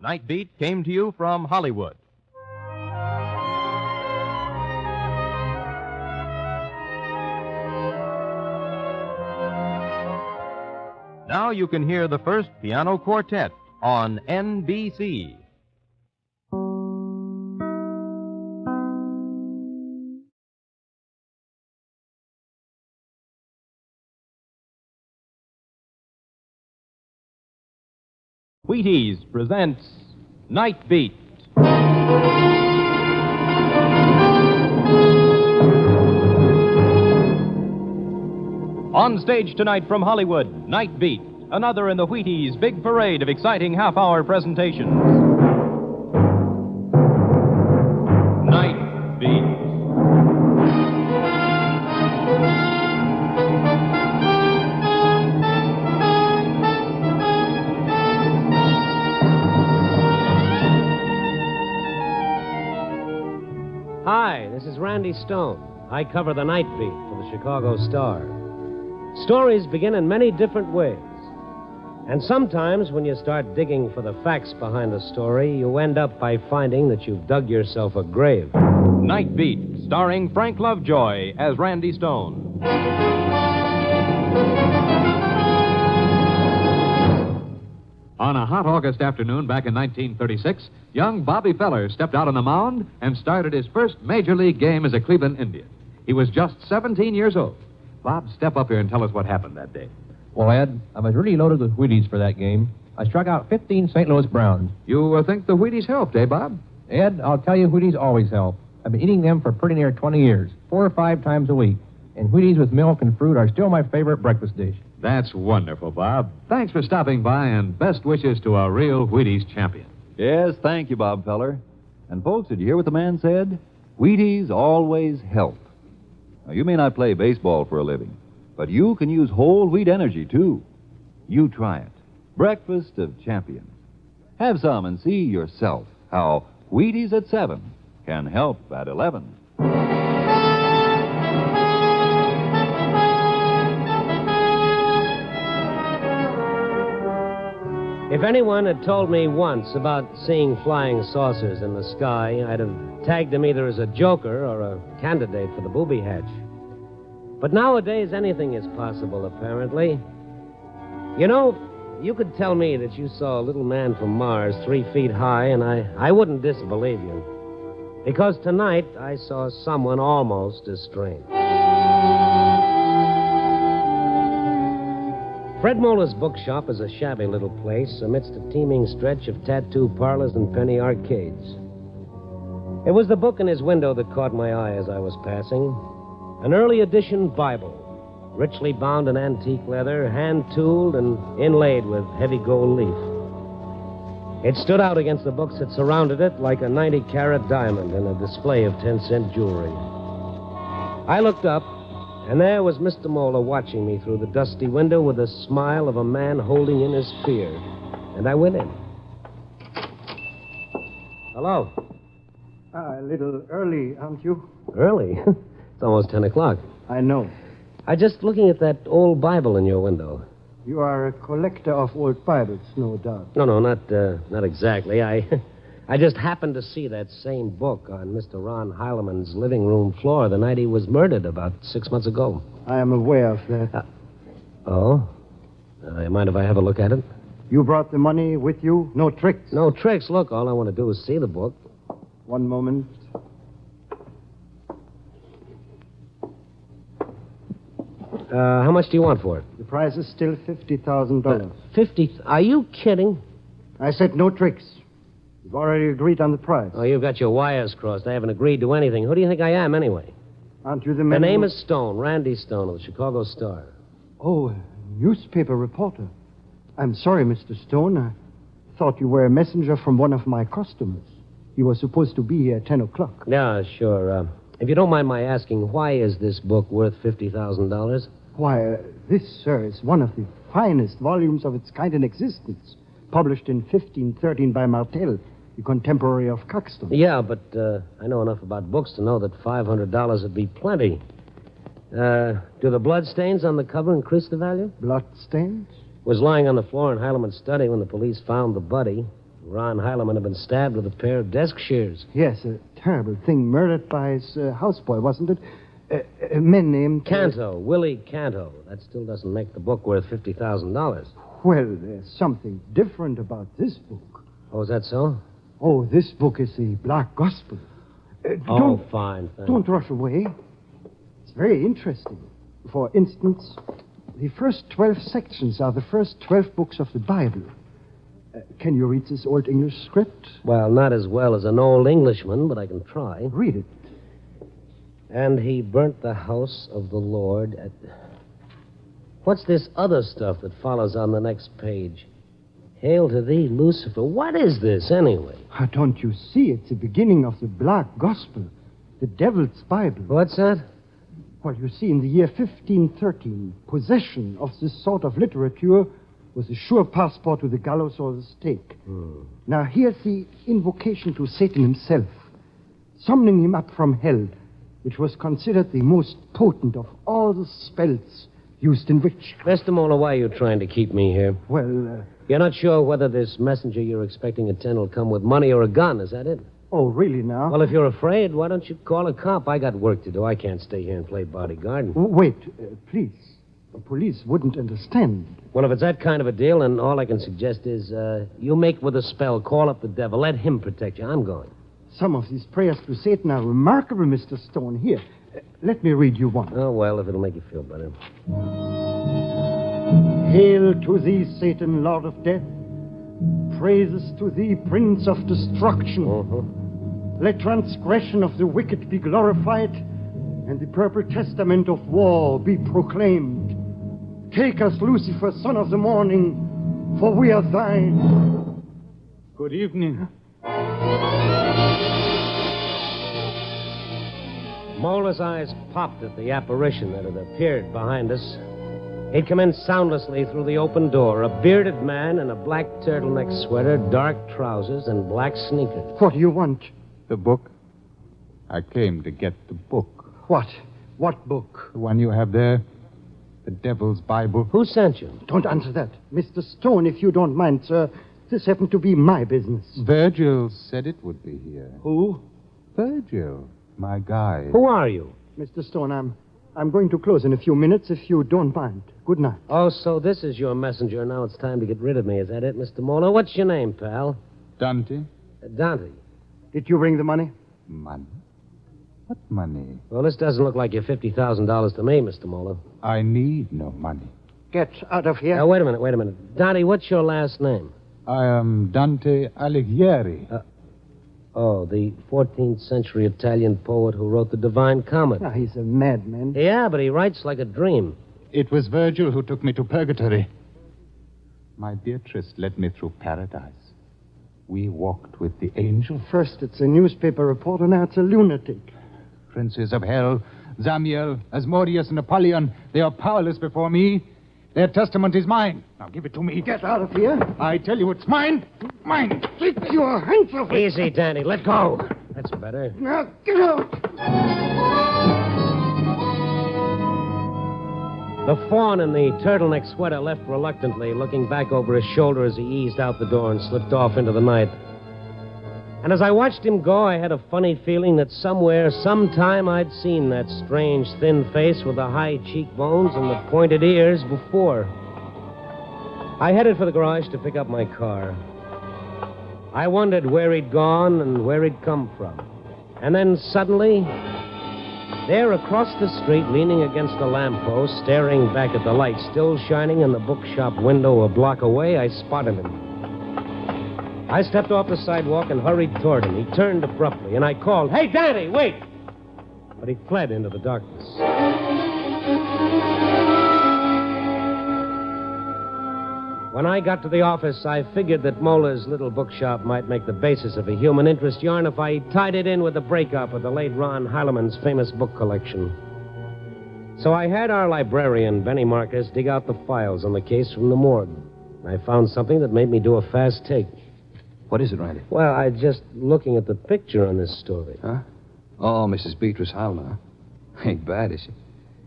Night Beat came to you from Hollywood. Now you can hear the first piano quartet on NBC. Wheaties presents Night Beat. On stage tonight from Hollywood, Night Beat, another in the Wheaties Big Parade of exciting half-hour presentations. Night Beat. Hi, this is Randy Stone. I cover the Night Beat for the Chicago Star. Stories begin in many different ways. And sometimes when you start digging for the facts behind a story, you end up by finding that you've dug yourself a grave. Night Beat, starring Frank Lovejoy as Randy Stone. On a hot August afternoon back in 1936, young Bobby Feller stepped out on the mound and started his first major league game as a Cleveland Indian. He was just 17 years old. Bob, step up here and tell us what happened that day. Well, Ed, I was really loaded with Wheaties for that game. I struck out 15 St. Louis Browns. You think the Wheaties helped, eh, Bob? Ed, I'll tell you, Wheaties always help. I've been eating them for pretty near 20 years, 4 or 5 times a week. And Wheaties with milk and fruit are still my favorite breakfast dish. That's wonderful, Bob. Thanks for stopping by, and best wishes to a real Wheaties champion. Yes, thank you, Bob Feller. And folks, did you hear what the man said? Wheaties always help. Now, you may not play baseball for a living, but you can use whole wheat energy, too. You try it. Breakfast of champions. Have some and see yourself how Wheaties at 7 can help at 11. If anyone had told me once about seeing flying saucers in the sky, I'd have tagged him either as a joker or a candidate for the booby hatch. But nowadays, anything is possible, apparently. You know, you could tell me that you saw a little man from Mars 3 feet high, and I wouldn't disbelieve you. Because tonight, I saw someone almost as strange. Fred Moeller's bookshop is a shabby little place amidst a teeming stretch of tattoo parlors and penny arcades. It was the book in his window that caught my eye as I was passing. An early edition Bible, richly bound in antique leather, hand-tooled and inlaid with heavy gold leaf. It stood out against the books that surrounded it like a 90-carat diamond in a display of 10-cent jewelry. I looked up, and there was Mr. Moeller watching me through the dusty window with the smile of a man holding in his fear. And I went in. Hello. A little early, aren't you? Early? It's almost 10 o'clock. I know. I'm just looking at that old Bible in your window. You are a collector of old Bibles, no doubt. No, not exactly. I just happened to see that same book on Mr. Ron Heileman's living room floor the night he was murdered about 6 months ago. I am aware of that. You mind if I have a look at it? You brought the money with you? No tricks? No tricks. Look, all I want to do is see the book. One moment. How much do you want for it? The price is still $50,000. 50? Are you kidding? I said no tricks. You've already agreed on the price. Oh, you've got your wires crossed. I haven't agreed to anything. Who do you think I am, anyway? Aren't you the man? The name is Stone, Randy Stone of the Chicago Star. Oh, a newspaper reporter. I'm sorry, Mr. Stone. I thought you were a messenger from one of my customers. He was supposed to be here at 10 o'clock. Yeah, sure. If you don't mind my asking, why is this book worth $50,000? Why, this, sir, is one of the finest volumes of its kind in existence. Published in 1513 by Martel, the contemporary of Caxton. Yeah, but I know enough about books to know that $500 would be plenty. Do the bloodstains on the cover increase the value? Bloodstains? Was lying on the floor in Heileman's study when the police found the body. Ron Heileman had been stabbed with a pair of desk shears. Yes, a terrible thing. Murdered by his houseboy, wasn't it? A man named... Canto, Willie Canto. That still doesn't make the book worth $50,000. Well, there's something different about this book. Oh, is that so? Oh, this book is the Black Gospel. Fine. Don't rush away. It's very interesting. For instance, the first 12 sections are the first 12 books of the Bible. Can you read this Old English script? Well, not as well as an old Englishman, but I can try. Read it. And he burnt the house of the Lord at... What's this other stuff that follows on the next page? Hail to thee, Lucifer. What is this, anyway? Don't you see? It's the beginning of the Black Gospel, the Devil's Bible. What's that? Well, you see, in the year 1513, possession of this sort of literature was a sure passport to the gallows or the stake. Now, here's the invocation to Satan himself, summoning him up from hell, which was considered the most potent of all the spells used in witchcraft. Mr. Moeller, why are you trying to keep me here? Well, You're not sure whether this messenger you're expecting at 10 will come with money or a gun, is that it? Oh, really now? Well, if you're afraid, why don't you call a cop? I got work to do. I can't stay here and play bodyguard. Wait, please. The police wouldn't understand. Well, if it's that kind of a deal, then all I can suggest is you make with a spell, call up the devil, let him protect you. I'm going. Some of these prayers to Satan are remarkable, Mr. Stone. Here, let me read you one. Oh, well, if it'll make you feel better. Hail to thee, Satan, Lord of death. Praises to thee, Prince of destruction. Let transgression of the wicked be glorified, and the purple testament of war be proclaimed. Take us, Lucifer, son of the morning, for we are thine. Good evening. Moeller's eyes popped at the apparition that had appeared behind us. He'd come in soundlessly through the open door, a bearded man in a black turtleneck sweater, dark trousers, and black sneakers. What do you want? The book. I came to get the book. What? What book? The one you have there. The Devil's Bible. Who sent you? Don't answer that. Mr. Stone, if you don't mind, sir, this happened to be my business. Virgil said it would be here. Who? Virgil, my guide. Who are you? Mr. Stone, I'm going to close in a few minutes if you don't mind. Good night. Oh, so this is your messenger. Now it's time to get rid of me. Is that it, Mr. Mola? What's your name, pal? Dante. Dante. Did you bring the money? Money? What money? Well, this doesn't look like your $50,000 to me, Mr. Mola. I need no money. Get out of here. Now, wait a minute. Dante, what's your last name? I am Dante Alighieri. Oh, the 14th century Italian poet who wrote the Divine Comedy. Ah, he's a madman. Yeah, but he writes like a dream. It was Virgil who took me to purgatory. My Beatrice led me through paradise. We walked with the angel. First it's a newspaper reporter, now it's a lunatic. Princes of hell, Zamiel, Asmodeus, and Apollyon, they are powerless before me. Their testament is mine. Now give it to me. Get out of here. I tell you it's mine. Mine. Keep your hands off it. Easy, Danny. Let go. That's better. Now, get out. The fawn in the turtleneck sweater left reluctantly, looking back over his shoulder as he eased out the door and slipped off into the night. And as I watched him go, I had a funny feeling that somewhere, sometime, I'd seen that strange, thin face with the high cheekbones and the pointed ears before. I headed for the garage to pick up my car. I wondered where he'd gone and where he'd come from. And then suddenly, there across the street, leaning against a lamppost, staring back at the light still shining in the bookshop window a block away, I spotted him. I stepped off the sidewalk and hurried toward him. He turned abruptly, and I called, "Hey, Danny, wait!" But he fled into the darkness. When I got to the office, I figured that Mola's little bookshop might make the basis of a human interest yarn if I tied it in with the breakup of the late Ron Heileman's famous book collection. So I had our librarian, Benny Marcus, dig out the files on the case from the morgue. I found something that made me do a fast take. What is it, Randy? Well, I just looking at the picture on this story. Huh? Oh, Mrs. Beatrice Heileman, huh? Ain't bad, is she?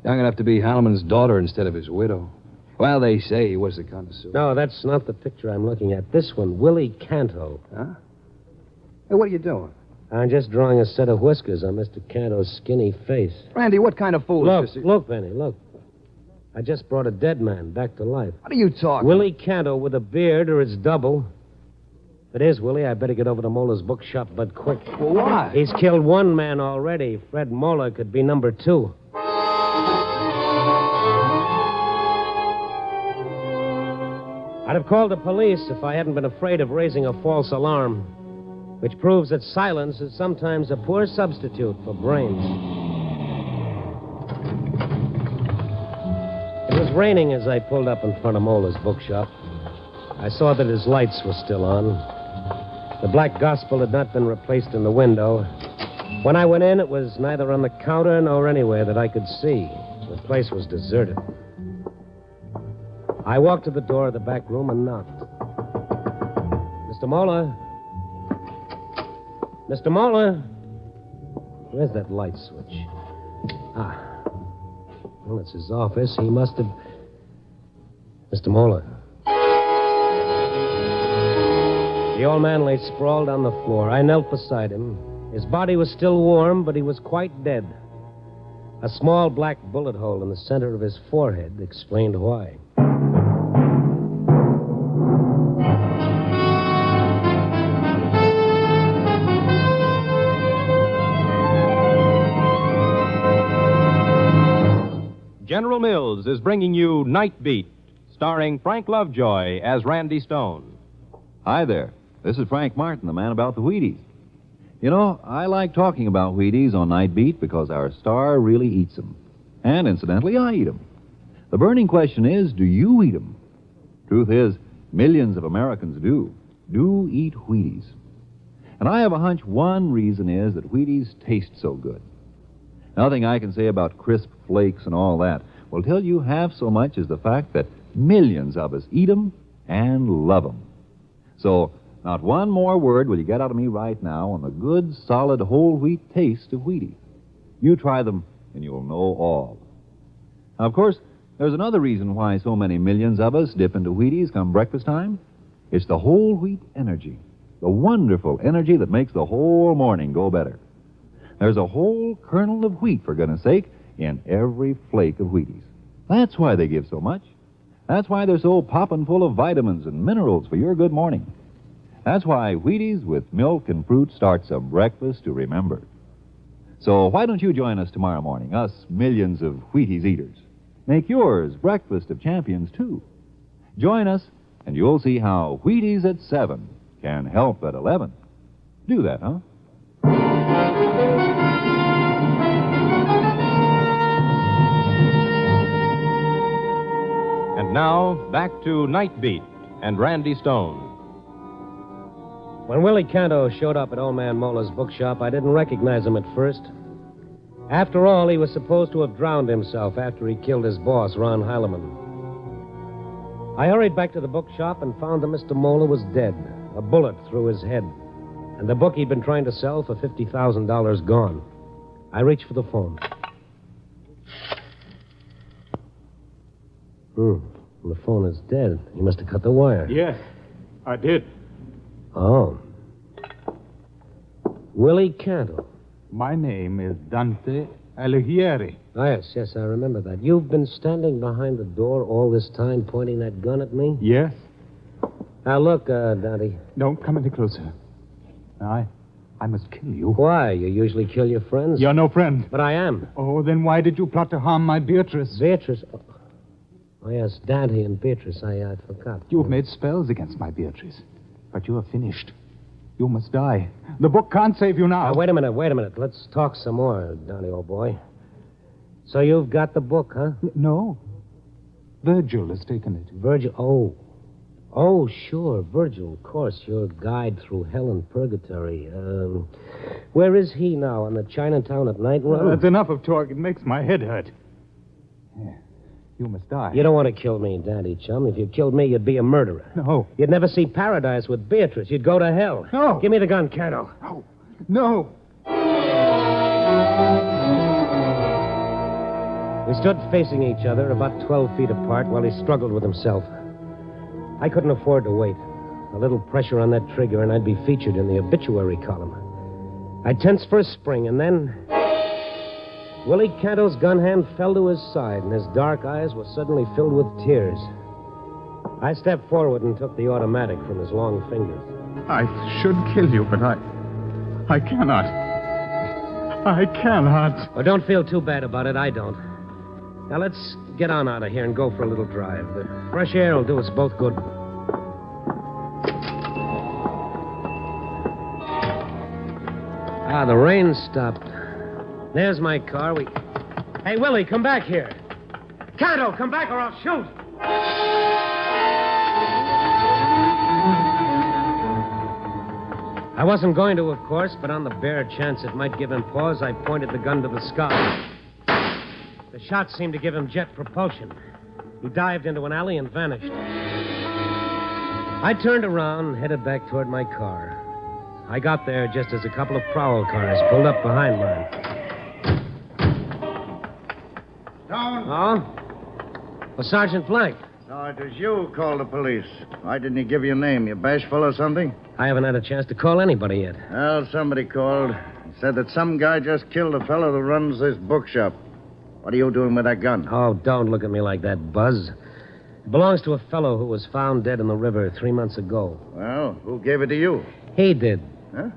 Young enough to be Heileman's daughter instead of his widow. Well, they say he was a connoisseur. No, that's not the picture I'm looking at. This one, Willie Canto. Huh? Hey, what are you doing? I'm just drawing a set of whiskers on Mr. Canto's skinny face. Randy, what kind of fool is this? Look, Benny, look. I just brought a dead man back to life. What are you talking? Willie Canto with a beard or its double. If it is, Willie, I better get over to Mola's bookshop, but quick. Well, why? He's killed one man already. Fred Mola could be number 2. I'd have called the police if I hadn't been afraid of raising a false alarm, which proves that silence is sometimes a poor substitute for brains. It was raining as I pulled up in front of Mola's bookshop. I saw that his lights were still on. The Black Gospel had not been replaced in the window. When I went in, it was neither on the counter nor anywhere that I could see. The place was deserted. I walked to the door of the back room and knocked. Mr. Mola? Mr. Mola? Where's that light switch? Ah. Well, it's his office. He must have... Mr. Mola. The old man lay sprawled on the floor. I knelt beside him. His body was still warm, but he was quite dead. A small black bullet hole in the center of his forehead explained why. General Mills is bringing you Night Beat, starring Frank Lovejoy as Randy Stone. Hi there. This is Frank Martin, the man about the Wheaties. You know, I like talking about Wheaties on Night Beat because our star really eats them. And incidentally, I eat them. The burning question is, do you eat them? Truth is, millions of Americans do eat Wheaties. And I have a hunch one reason is that Wheaties taste so good. Nothing I can say about crisp flakes and all that will tell you half so much as the fact that millions of us eat them and love them. So, not one more word will you get out of me right now on the good, solid, whole wheat taste of Wheaties. You try them, and you'll know all. Now, of course, There's another reason why so many millions of us dip into Wheaties come breakfast time. It's the whole wheat energy, the wonderful energy that makes the whole morning go better. There's a whole kernel of wheat, for goodness sake, in every flake of Wheaties. That's why they give so much. That's why they're so poppin' full of vitamins and minerals for your good morning. That's why Wheaties with milk and fruit starts a breakfast to remember. So why don't you join us tomorrow morning, us millions of Wheaties eaters? Make yours breakfast of champions, too. Join us, and you'll see how Wheaties at 7 can help at 11. Do that, huh? And now, back to Night Beat and Randy Stone. When Willie Canto showed up at Old Man Mola's bookshop, I didn't recognize him at first. After all, he was supposed to have drowned himself after he killed his boss, Ron Heilemann. I hurried back to the bookshop and found that Mr. Mola was dead, a bullet through his head, and the book he'd been trying to sell for $50,000 gone. I reached for the phone. The phone is dead. He must have cut the wire. Yes, I did. Oh. Willie Canto. My name is Dante Alighieri. Oh, yes, I remember that. You've been standing behind the door all this time pointing that gun at me? Yes. Now, look, Dante. Don't come any closer. I must kill you. Why? You usually kill your friends? You're no friend. But I am. Oh, then why did you plot to harm my Beatrice? Beatrice? Oh, yes, Dante and Beatrice. I forgot. You've made spells against my Beatrice. But you are finished. You must die. The book can't save you now. Now, wait a minute. Let's talk some more, Dante, old boy. So you've got the book, huh? No. Virgil has taken it. Virgil? Oh, sure, Virgil, of course. Your guide through hell and purgatory. Where is he now? On the Chinatown at night run? That's enough of talk. It makes my head hurt. Yeah. You must die. You don't want to kill me, Daddy Chum. If you killed me, you'd be a murderer. No. You'd never see paradise with Beatrice. You'd go to hell. No. Give me the gun, Canto. No. We stood facing each other about 12 feet apart while he struggled with himself. I couldn't afford to wait. A little pressure on that trigger and I'd be featured in the obituary column. I tensed for a spring, and then Willie Canto's gun hand fell to his side, and his dark eyes were suddenly filled with tears. I stepped forward and took the automatic from his long fingers. I should kill you, but I cannot. I cannot. Oh, don't feel too bad about it. I don't. Now, let's get on out of here and go for a little drive. The fresh air will do us both good. The rain stopped. There's my car. Hey, Willie, come back here. Canto, come back or I'll shoot. I wasn't going to, of course, but on the bare chance it might give him pause, I pointed the gun to the sky. The shot seemed to give him jet propulsion. He dived into an alley and vanished. I turned around and headed back toward my car. I got there just as a couple of prowl cars pulled up behind mine. Stone? Oh? Well, Sergeant Blank. No, it was you who called the police. Why didn't he give you a name? You bashful or something? I haven't had a chance to call anybody yet. Well, somebody called. Said that some guy just killed the fellow that runs this bookshop. What are you doing with that gun? Oh, don't look at me like that, Buzz. It belongs to a fellow who was found dead in the river 3 months ago. Well, who gave it to you? He did. Huh?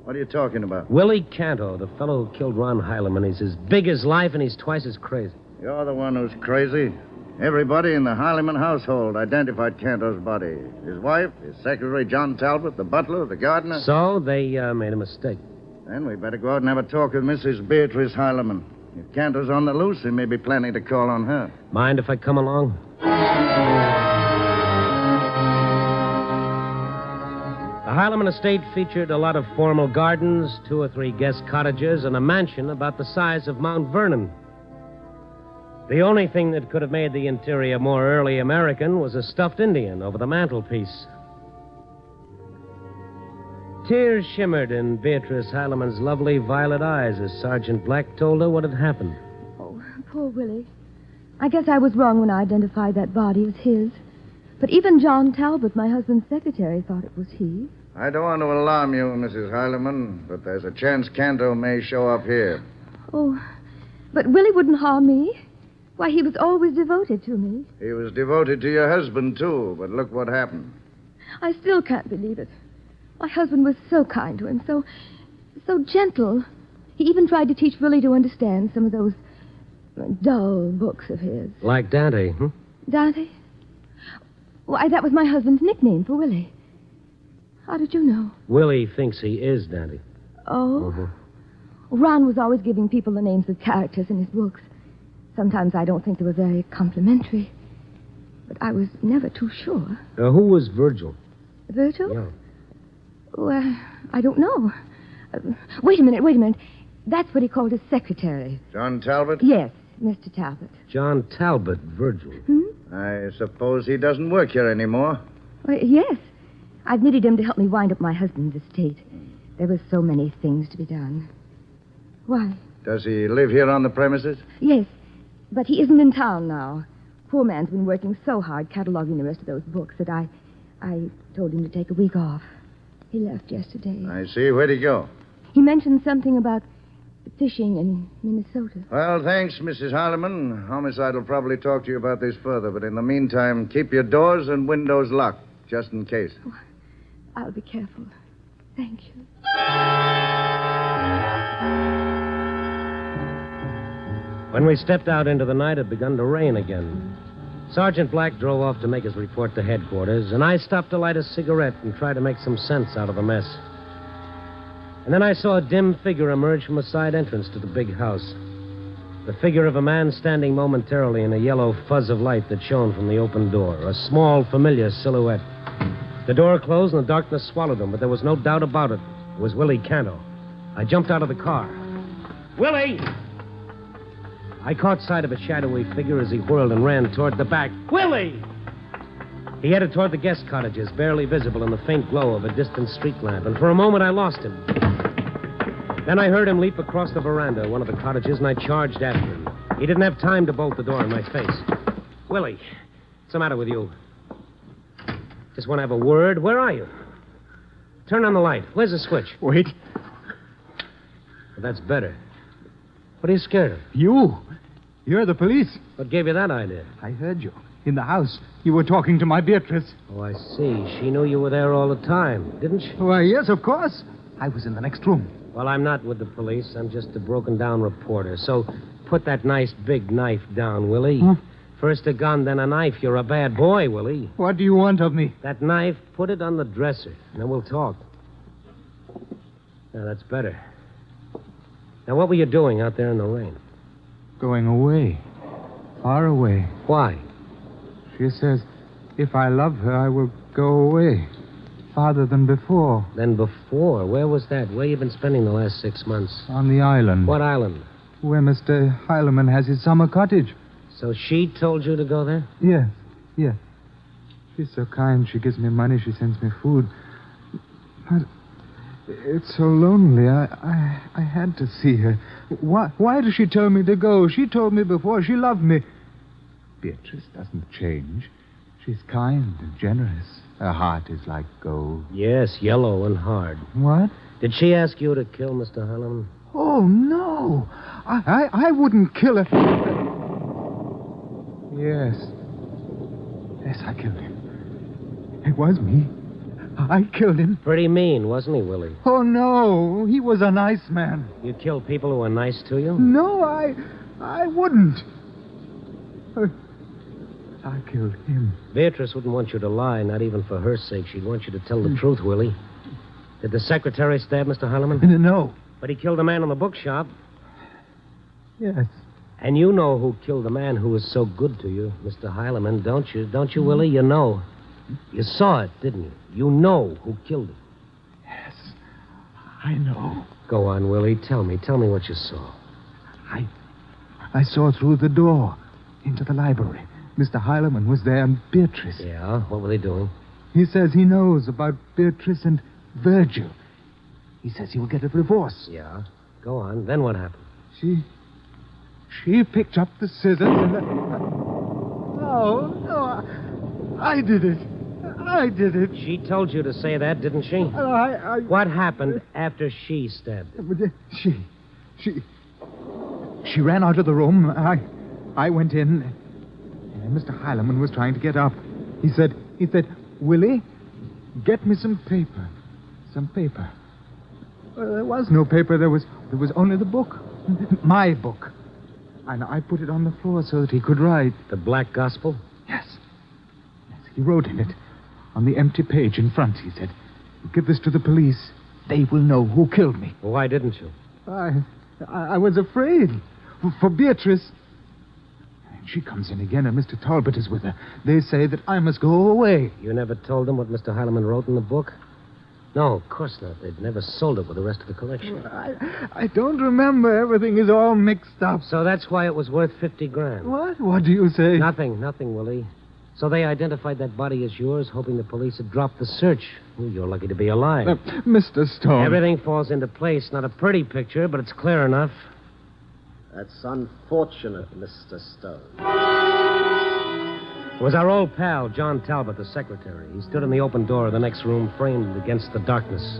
What are you talking about? Willie Canto, the fellow who killed Ron Heilemann. He's as big as life, and he's twice as crazy. You're the one who's crazy. Everybody in the Heilemann household identified Canto's body. His wife, his secretary, John Talbot, the butler, the gardener. So they made a mistake. Then we better go out and have a talk with Mrs. Beatrice Heilemann. If Canto's on the loose, he may be planning to call on her. Mind if I come along? The Heilemann estate featured a lot of formal gardens, 2 or 3 guest cottages, and a mansion about the size of Mount Vernon. The only thing that could have made the interior more early American was a stuffed Indian over the mantelpiece. Tears shimmered in Beatrice Heilemann's lovely violet eyes as Sergeant Black told her what had happened. Oh, poor Willie. I guess I was wrong when I identified that body as his. But even John Talbot, my husband's secretary, thought it was he. I don't want to alarm you, Mrs. Heileman, but there's a chance Canto may show up here. Oh, but Willie wouldn't harm me. Why, he was always devoted to me. He was devoted to your husband, too, but look what happened. I still can't believe it. My husband was so kind to him, so gentle. He even tried to teach Willie to understand some of those dull books of his. Like Dante, hmm? Dante? Why, that was my husband's nickname for Willie. How did you know? Willie thinks he is Dante. Oh? Mm-hmm. Ron was always giving people the names of characters in his books. Sometimes I don't think they were very complimentary. But I was never too sure. Who was Virgil? Virgil? Yeah. Well, I don't know. Wait a minute. That's what he called his secretary. John Talbot? Yes, Mr. Talbot. John Talbot, Virgil. I suppose he doesn't work here anymore. Well, yes. I've needed him to help me wind up my husband's estate. There were so many things to be done. Why? Does he live here on the premises? Yes, but he isn't in town now. Poor man's been working so hard cataloging the rest of those books that I told him to take a week off. He left yesterday. I see. Where'd he go? He mentioned something about fishing in Minnesota. Well, thanks, Mrs. Harleman. Homicide will probably talk to you about this further, but in the meantime, keep your doors and windows locked, just in case. Oh, I'll be careful. Thank you. When we stepped out into the night, it had begun to rain again. Sergeant Black drove off to make his report to headquarters, and I stopped to light a cigarette and try to make some sense out of the mess. And then I saw a dim figure emerge from a side entrance to the big house. The figure of a man standing momentarily in a yellow fuzz of light that shone from the open door. A small, familiar silhouette. The door closed and the darkness swallowed him, but there was no doubt about it. It was Willie Canto. I jumped out of the car. Willie! I caught sight of a shadowy figure as he whirled and ran toward the back. Willie! He headed toward the guest cottages, barely visible in the faint glow of a distant street lamp, and for a moment I lost him. Then I heard him leap across the veranda of one of the cottages, and I charged after him. He didn't have time to bolt the door in my face. Willie, what's the matter with you? Just want to have a word? Where are you? Turn on the light. Where's the switch? Wait. Well, that's better. What are you scared of? You're the police. What gave you that idea? I heard you. In the house. You were talking to my Beatrice. Oh, I see. She knew you were there all the time, didn't she? Why, yes, of course. I was in the next room. Well, I'm not with the police. I'm just a broken-down reporter. So put that nice big knife down, Willie. Huh? First a gun, then a knife. You're a bad boy, Willie. What do you want of me? That knife, put it on the dresser, and then we'll talk. Now, that's better. Now, what were you doing out there in the rain? Going away. Far away. Why? She says, if I love her, I will go away. Farther than before. Than before? Where was that? Where you been spending the last 6 months? On the island. What island? Where Mr. Heileman has his summer cottage. So she told you to go there? Yes. She's so kind. She gives me money. She sends me food. But it's so lonely. I had to see her. Why did she tell me to go? She told me before she loved me. Beatrice doesn't change. She's kind and generous. Her heart is like gold. Yes, yellow and hard. What? Did she ask you to kill Mr. Heileman? Oh, no. I wouldn't kill her. Yes. Yes, I killed him. It was me. I killed him. Pretty mean, wasn't he, Willie? Oh, no. He was a nice man. You killed people who were nice to you? No, I wouldn't. I killed him. Beatrice wouldn't want you to lie, not even for her sake. She'd want you to tell the truth, Willie. Did the secretary stab Mr. Heileman? No. But he killed a man in the bookshop. Yes. And you know who killed the man who was so good to you, Mr. Heileman, don't you? Don't you, Willie? You know. You saw it, didn't you? You know who killed him. Yes, I know. Go on, Willie. Tell me what you saw. I saw through the door into the library. Mr. Heileman was there and Beatrice. Yeah? What were they doing? He says he knows about Beatrice and Virgil. He says he will get a divorce. Yeah? Go on. Then what happened? She picked up the scissors and... No, I did it. I did it. She told you to say that, didn't she? What happened after she stabbed him? She ran out of the room. I went in, and Mr. Heileman was trying to get up. He said, Willie, get me some paper. Some paper. Well, there was no paper. There was only the book. My book. And I put it on the floor so that he could write. The Black Gospel? Yes. He wrote in it. On the empty page in front, he said, give this to the police. They will know who killed me. Why didn't you? I was afraid. For Beatrice. She comes in again, and Mr. Talbot is with her. They say that I must go away. You never told them what Mr. Heileman wrote in the book? No, of course not. They'd never sold it with the rest of the collection. I don't remember. Everything is all mixed up. So that's why it was worth $50,000. What? What do you say? Nothing, Willie. So they identified that body as yours, hoping the police had dropped the search. Well, you're lucky to be alive. Mr. Stone. Everything falls into place. Not a pretty picture, but it's clear enough. That's unfortunate, Mr. Stone. It was our old pal, John Talbot, the secretary. He stood in the open door of the next room, framed against the darkness.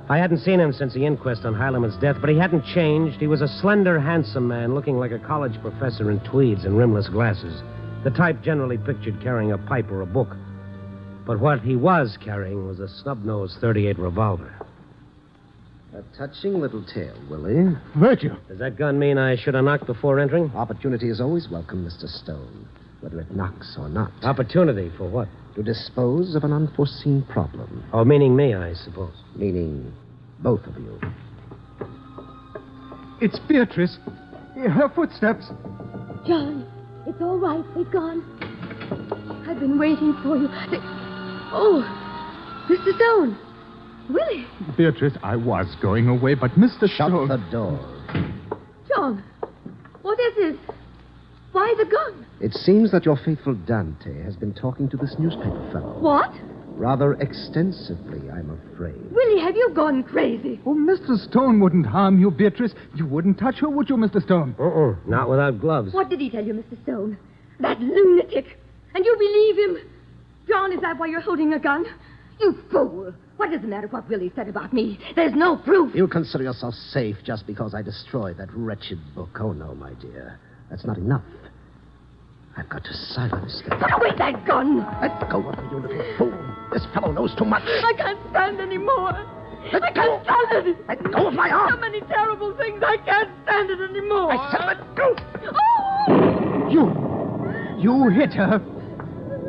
I hadn't seen him since the inquest on Heileman's death, but he hadn't changed. He was a slender, handsome man, looking like a college professor in tweeds and rimless glasses. The type generally pictured carrying a pipe or a book. But what he was carrying was a snub-nosed .38 revolver. A touching little tale, Willie. Virgil. Does that gun mean I should have knocked before entering? Opportunity is always welcome, Mr. Stone, whether it knocks or not. Opportunity for what? To dispose of an unforeseen problem. Oh, meaning me, I suppose. Meaning both of you. It's Beatrice. Her footsteps. John, it's all right. They've gone. I've been waiting for you. Oh, Mr. Stone. Willie. Beatrice, I was going away, but Mr. Shut Stone... the door. John, what is this? Why the gun? It seems that your faithful Dante has been talking to this newspaper fellow. What? Rather extensively, I'm afraid. Willie, have you gone crazy? Oh, Mr. Stone wouldn't harm you, Beatrice. You wouldn't touch her, would you, Mr. Stone? Not without gloves. What did he tell you, Mr. Stone? That lunatic. And you believe him? John, is that why you're holding a gun? You fool. What does it matter what Willie said about me? There's no proof. You consider yourself safe just because I destroyed that wretched book. Oh, no, my dear. That's not enough. I've got to silence them. Put away that gun. Let go of me, you little fool. This fellow knows too much. I can't stand anymore. I can't stand it. Let go of my arm. So many terrible things. I can't stand it anymore. I said let go. Oh! You hit her.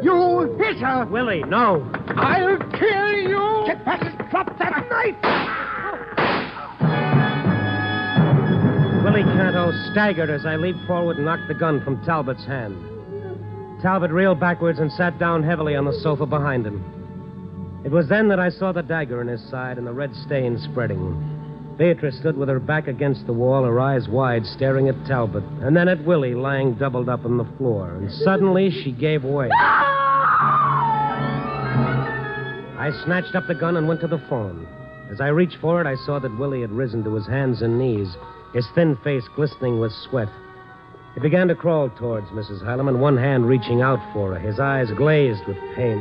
You hit her. Willie, no. I'll kill you. Get back and drop that knife. Willie Canto staggered as I leaped forward and knocked the gun from Talbot's hand. Talbot reeled backwards and sat down heavily on the sofa behind him. It was then that I saw the dagger in his side and the red stain spreading. Beatrice stood with her back against the wall, her eyes wide, staring at Talbot, and then at Willie lying doubled up on the floor. And suddenly she gave way. I snatched up the gun and went to the phone. As I reached for it, I saw that Willie had risen to his hands and knees, his thin face glistening with sweat. He began to crawl towards Mrs. Heileman, one hand reaching out for her, his eyes glazed with pain.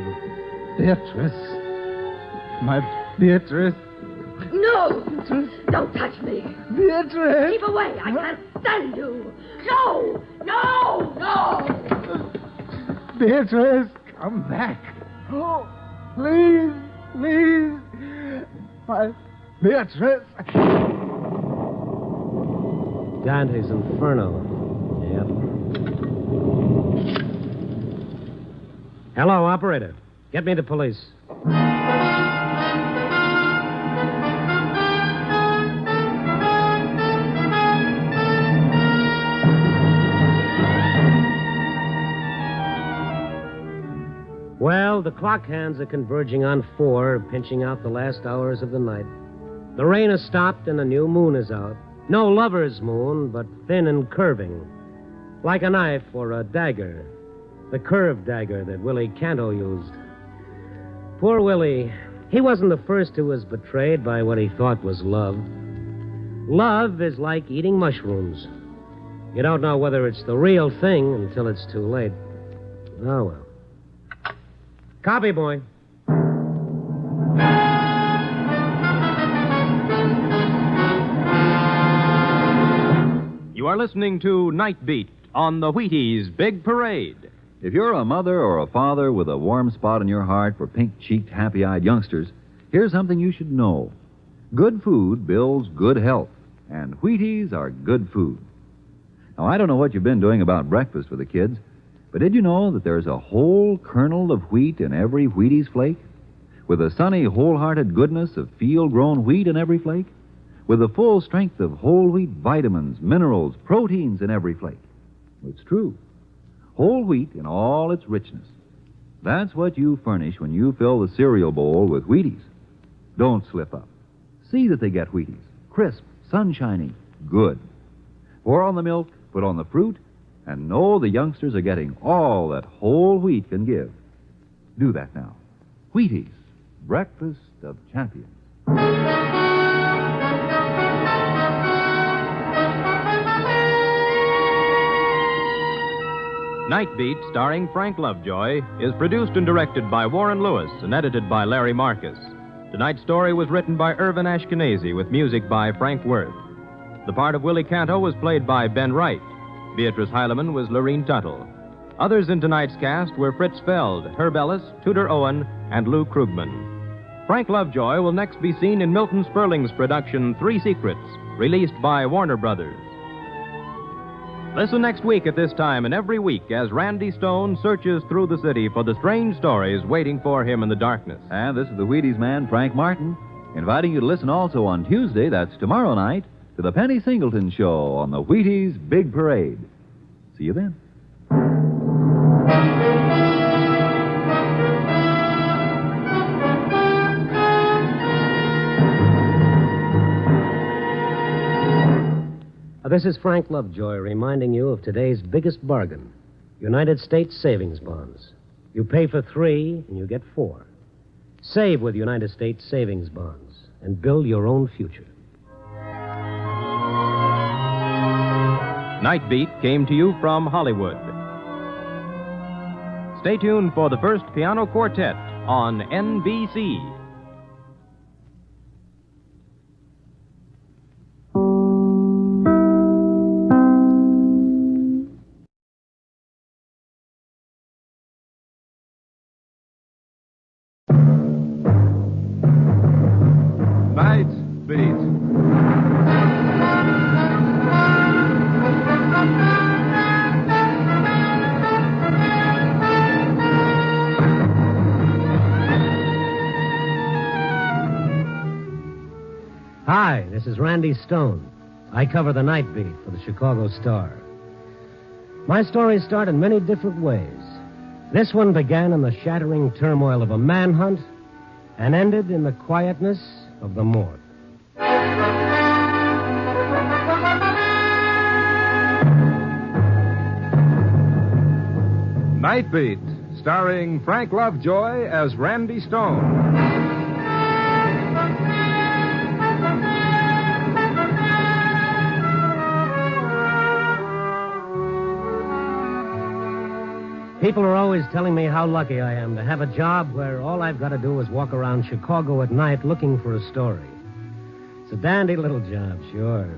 Beatrice. My Beatrice. No! Don't touch me. Beatrice! Keep away. I can't stand you. No! No! No! Beatrice, come back. Oh, please, please. My Beatrice. Dante's Inferno. Yep. Hello, operator. Get me the police. Well, the clock hands are converging on 4, pinching out the last hours of the night. The rain has stopped and a new moon is out. No lover's moon, but thin and curving. Like a knife or a dagger. The curved dagger that Willie Canto used. Poor Willie. He wasn't the first who was betrayed by what he thought was love. Love is like eating mushrooms. You don't know whether it's the real thing until it's too late. Oh, well. Copy, boy. You are listening to Night Beat on the Wheaties Big Parade. If you're a mother or a father with a warm spot in your heart for pink-cheeked, happy-eyed youngsters, here's something you should know. Good food builds good health, and Wheaties are good food. Now, I don't know what you've been doing about breakfast for the kids, but did you know that there's a whole kernel of wheat in every Wheaties flake? With the sunny, wholehearted goodness of field-grown wheat in every flake? With the full strength of whole wheat vitamins, minerals, proteins in every flake? It's true. Whole wheat in all its richness. That's what you furnish when you fill the cereal bowl with Wheaties. Don't slip up. See that they get Wheaties. Crisp, sunshiny, good. Pour on the milk, put on the fruit, and know the youngsters are getting all that whole wheat can give. Do that now. Wheaties, breakfast of champions. Night Beat, starring Frank Lovejoy, is produced and directed by Warren Lewis and edited by Larry Marcus. Tonight's story was written by Irvin Ashkenazi with music by Frank Worth. The part of Willie Canto was played by Ben Wright. Beatrice Heilemann was Lorene Tuttle. Others in tonight's cast were Fritz Feld, Herb Ellis, Tudor Owen, and Lou Krugman. Frank Lovejoy will next be seen in Milton Sperling's production Three Secrets, released by Warner Brothers. Listen next week at this time and every week as Randy Stone searches through the city for the strange stories waiting for him in the darkness. And this is the Wheaties man, Frank Martin, inviting you to listen also on Tuesday, that's tomorrow night, to the Penny Singleton Show on the Wheaties Big Parade. See you then. This is Frank Lovejoy reminding you of today's biggest bargain, United States savings bonds. You pay for 3 and you get 4. Save with United States savings bonds and build your own future. Night Beat came to you from Hollywood. Stay tuned for the first piano quartet on NBC. Hi, this is Randy Stone. I cover the night beat for the Chicago Star. My stories start in many different ways. This one began in the shattering turmoil of a manhunt and ended in the quietness of the morgue. Night Beat, starring Frank Lovejoy as Randy Stone. People are always telling me how lucky I am to have a job where all I've got to do is walk around Chicago at night looking for a story. It's a dandy little job, sure.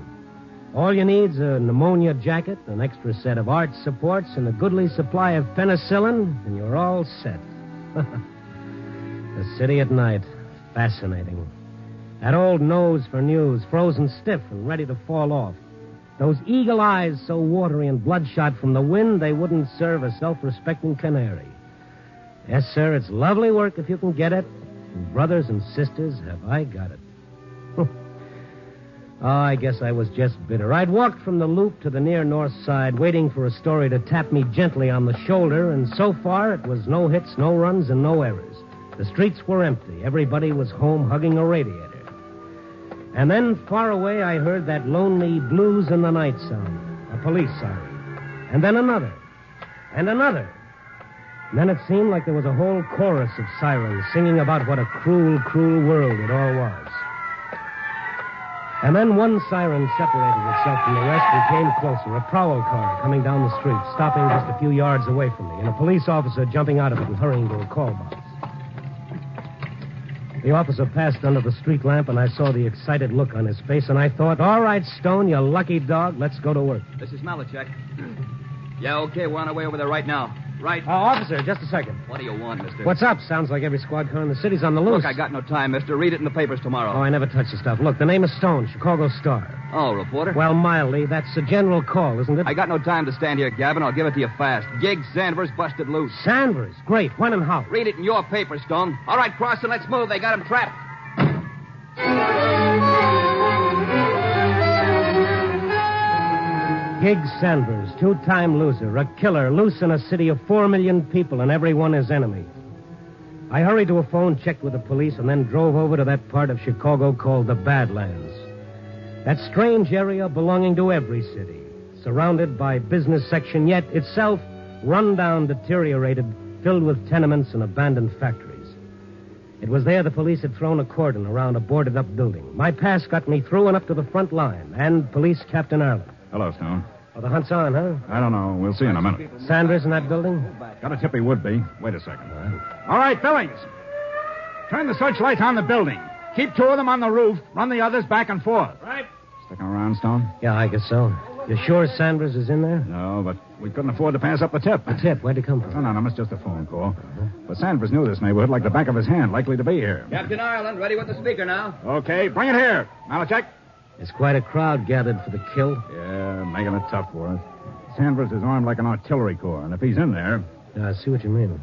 All you need's a pneumonia jacket, an extra set of arch supports, and a goodly supply of penicillin, and you're all set. The city at night. Fascinating. That old nose for news, frozen stiff and ready to fall off. Those eagle eyes so watery and bloodshot from the wind they wouldn't serve a self-respecting canary. Yes, sir, it's lovely work if you can get it. And brothers and sisters, have I got it. Oh, I guess I was just bitter. I'd walked from the Loop to the near north side, waiting for a story to tap me gently on the shoulder, and so far it was no hits, no runs, and no errors. The streets were empty. Everybody was home hugging a radiator. And then, far away, I heard that lonely blues-in-the-night sound, a police siren. And then another, and another. And then it seemed like there was a whole chorus of sirens singing about what a cruel, cruel world it all was. And then one siren separated itself from the rest and came closer. A prowl car coming down the street, stopping just a few yards away from me, and a police officer jumping out of it and hurrying to a call box. The officer passed under the street lamp, and I saw the excited look on his face, and I thought, all right, Stone, you lucky dog, let's go to work. This is Malachek. Yeah, okay, we're on our way over there right now. Right. Officer, just a second. What do you want, mister? What's up? Sounds like every squad car in the city's on the loose. Look, I got no time, mister. Read it in the papers tomorrow. Oh, I never touch the stuff. Look, the name is Stone, Chicago Star. Oh, reporter? Well, mildly, that's a general call, isn't it? I got no time to stand here, Gavin. I'll give it to you fast. Gig Sanders busted loose. Sanders? Great. When and how? Read it in your paper, Stone. All right, Crossan, let's move. They got him trapped. Gig Sanders, two-time loser, a killer, loose in a city of 4 million people, and everyone his enemy. I hurried to a phone, checked with the police, and then drove over to that part of Chicago called the Badlands. That strange area belonging to every city, surrounded by business section, yet itself run down, deteriorated, filled with tenements and abandoned factories. It was there the police had thrown a cordon around a boarded-up building. My pass got me through and up to the front line, and Police Captain Ireland. Hello, Stone. Oh, the hunt's on, huh? I don't know. We'll see in a minute. Sanders in that building? Got a tip he would be. Wait a second. All right, Billings. Turn the searchlight on the building. Keep 2 of them on the roof. Run the others back and forth. Right. Sticking around, Stone? Yeah, I guess so. You sure Sanders is in there? No, but we couldn't afford to pass up the tip. The tip? Where'd it come from? No, it's just a phone call. But Sanders knew this neighborhood like the back of his hand, likely to be here. Captain Ireland, ready with the speaker now. Okay, bring it here. Malachek. There's quite a crowd gathered for the kill. Yeah, making it tough for us. Sanders is armed like an artillery corps, and if he's in there... I see what you mean.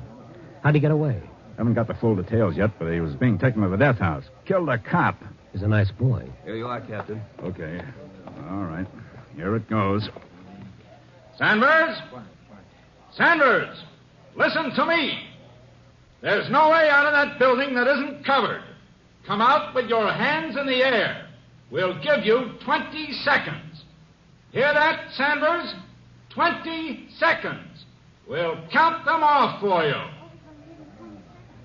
How'd he get away? Haven't got the full details yet, but he was being taken to the death house. Killed a cop. He's a nice boy. Here you are, Captain. Okay. All right. Here it goes. Sanders? Sanders! Listen to me. There's no way out of that building that isn't covered. Come out with your hands in the air. We'll give you 20 seconds. Hear that, Sanders? 20 seconds. We'll count them off for you.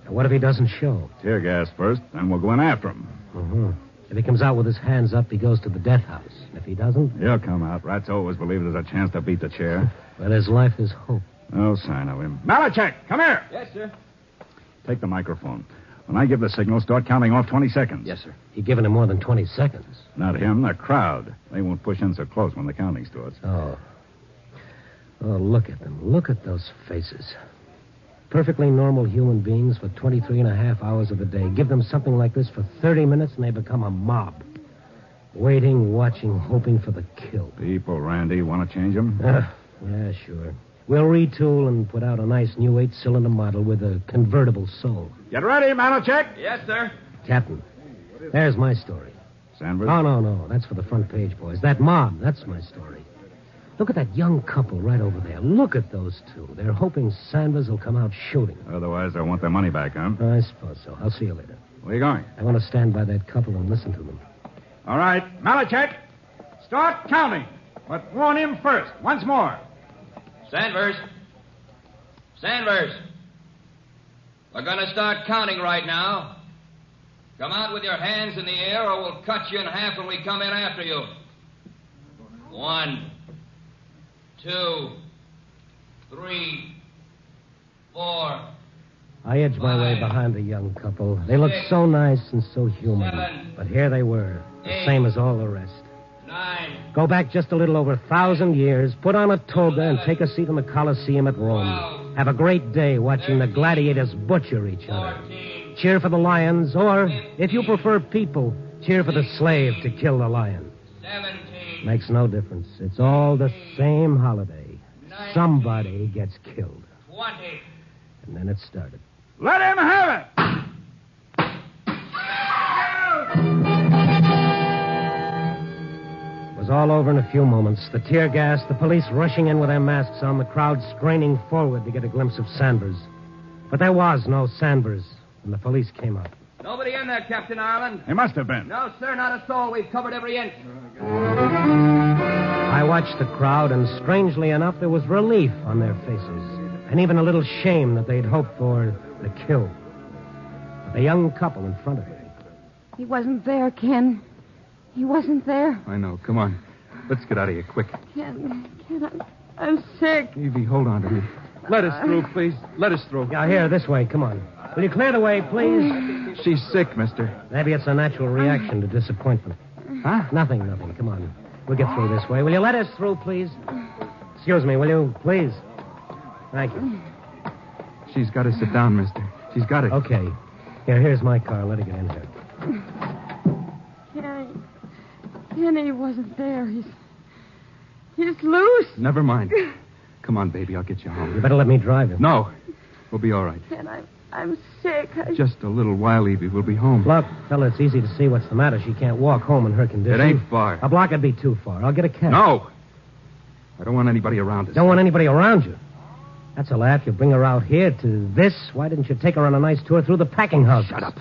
Now, what if he doesn't show? Tear gas first, then we'll go in after him. Mm-hmm. If he comes out with his hands up, he goes to the death house. If he doesn't... He'll come out. Rats always believe there's a chance to beat the chair. Well, his life is hope. No sign of him. Malachek, come here. Yes, sir. Take the microphone. When I give the signal, start counting off 20 seconds. Yes, sir. You've given him more than 20 seconds. Not him, the crowd. They won't push in so close when the counting starts. Oh, look at them. Look at those faces. Perfectly normal human beings for 23 and a half hours of the day. Give them something like this for 30 minutes and they become a mob. Waiting, watching, hoping for the kill. People, Randy, want to change them? Yeah, sure. We'll retool and put out a nice new 8-cylinder model with a convertible soul. Get ready, Malachek. Yes, sir. Captain, there's my story. Sanders? Oh, no. That's for the front page, boys. That mob, that's my story. Look at that young couple right over there. Look at those two. They're hoping Sanders will come out shooting. Otherwise, they'll want their money back, huh? I suppose so. I'll see you later. Where are you going? I want to stand by that couple and listen to them. All right. Malachek, start counting. But warn him first. Once more. Sanders. We're going to start counting right now. Come out with your hands in the air or we'll cut you in half when we come in after you. 1, 2, 3, 4. I edged my way behind the young couple. They looked so nice and so human. But here they were, the same as all the rest. 9. Go back just a little over 1,000 years, put on a toga, and take a seat in the Colosseum at Rome. Have a great day watching the gladiators butcher each other. Cheer for the lions, or, if you prefer people, cheer for the slave to kill the lion. 17. Makes no difference. It's all the same holiday. Somebody gets killed. 20. And then it started. Let him have it! It was all over in a few moments. The tear gas, the police rushing in with their masks on, the crowd straining forward to get a glimpse of Sanders. But there was no Sanders when the police came up. Nobody in there, Captain Ireland. He must have been. No, sir, not a soul. We've covered every inch. I watched the crowd, and strangely enough, there was relief on their faces. And even a little shame that they'd hoped for the kill. But the young couple in front of me. He wasn't there, Ken. He wasn't there. I know. Come on. Let's get out of here, quick. Ken, I'm sick. Evie, hold on to me. Let us through, please. Let us through. Yeah, here, this way. Come on. Will you clear the way, please? She's sick, mister. Maybe it's a natural reaction to disappointment. Huh? Nothing. Come on. We'll get through this way. Will you let us through, please? Excuse me, will you, please? Thank you. She's got to sit down, mister. She's got it. Okay. Here's my car. Let her get in here. Kenny wasn't there. He's loose. Never mind. Come on, baby. I'll get you home. You better let me drive him. No. We'll be all right. Ken, I'm sick. Just a little while, Evie. We'll be home. Look, fella, it's easy to see what's the matter. She can't walk home in her condition. It ain't far. A block would be too far. I'll get a cab. No. I don't want anybody around us. Don't want anybody around you? That's a laugh. You bring her out here to this. Why didn't you take her on a nice tour through the packing house? Shut up.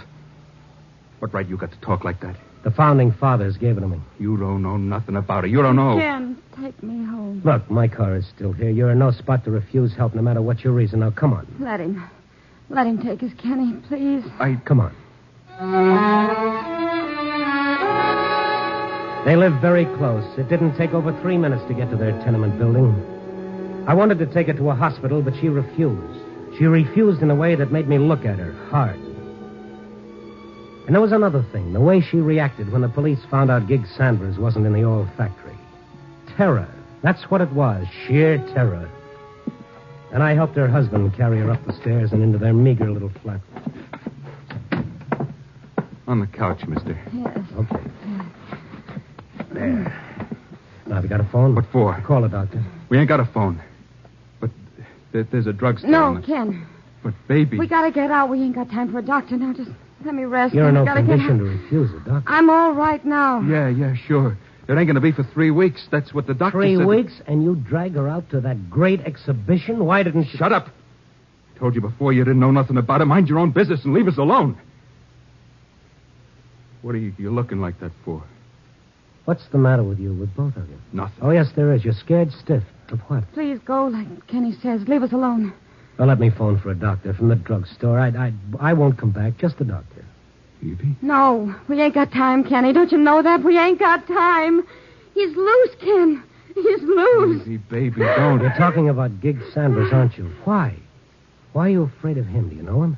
What right you got to talk like that? The founding fathers gave it to me. You don't know nothing about it. You don't know. Ken, take me home. Look, my car is still here. You're in no spot to refuse help, no matter what your reason. Now, come on. Let him take his Kenny, please. Come on. They lived very close. It didn't take over 3 minutes to get to their tenement building. I wanted to take her to a hospital, but she refused. She refused in a way that made me look at her hard. And there was another thing, the way she reacted when the police found out Gig Sanders wasn't in the oil factory. Terror. That's what it was, sheer terror. And I helped her husband carry her up the stairs and into their meager little flat. On the couch, mister. Yes. Okay. There. Now, have you got a phone? What for? Call the doctor. We ain't got a phone. But there's a drugstore. No, Ken. But, baby. We gotta get out. We ain't got time for a doctor now. Just let me rest. You're in no gotta condition to refuse it, doctor. I'm all right now. Yeah, sure. It ain't going to be for 3 weeks. That's what the doctor said. 3 weeks, and you drag her out to that great exhibition? Why didn't you... Shut up. I told you before you didn't know nothing about it. Mind your own business and leave us alone. What are you looking like that for? What's the matter with you, with both of you? Nothing. Oh, yes, there is. You're scared stiff. Of what? Please go, like Kenny says. Leave us alone. Well, let me phone for a doctor from the drugstore. I won't come back. Just the doctor. Evie? No, we ain't got time, Kenny. Don't you know that? We ain't got time. He's loose, Ken. He's loose. Evie, baby, don't. You're talking about Gig Sanders, aren't you? Why? Why are you afraid of him? Do you know him?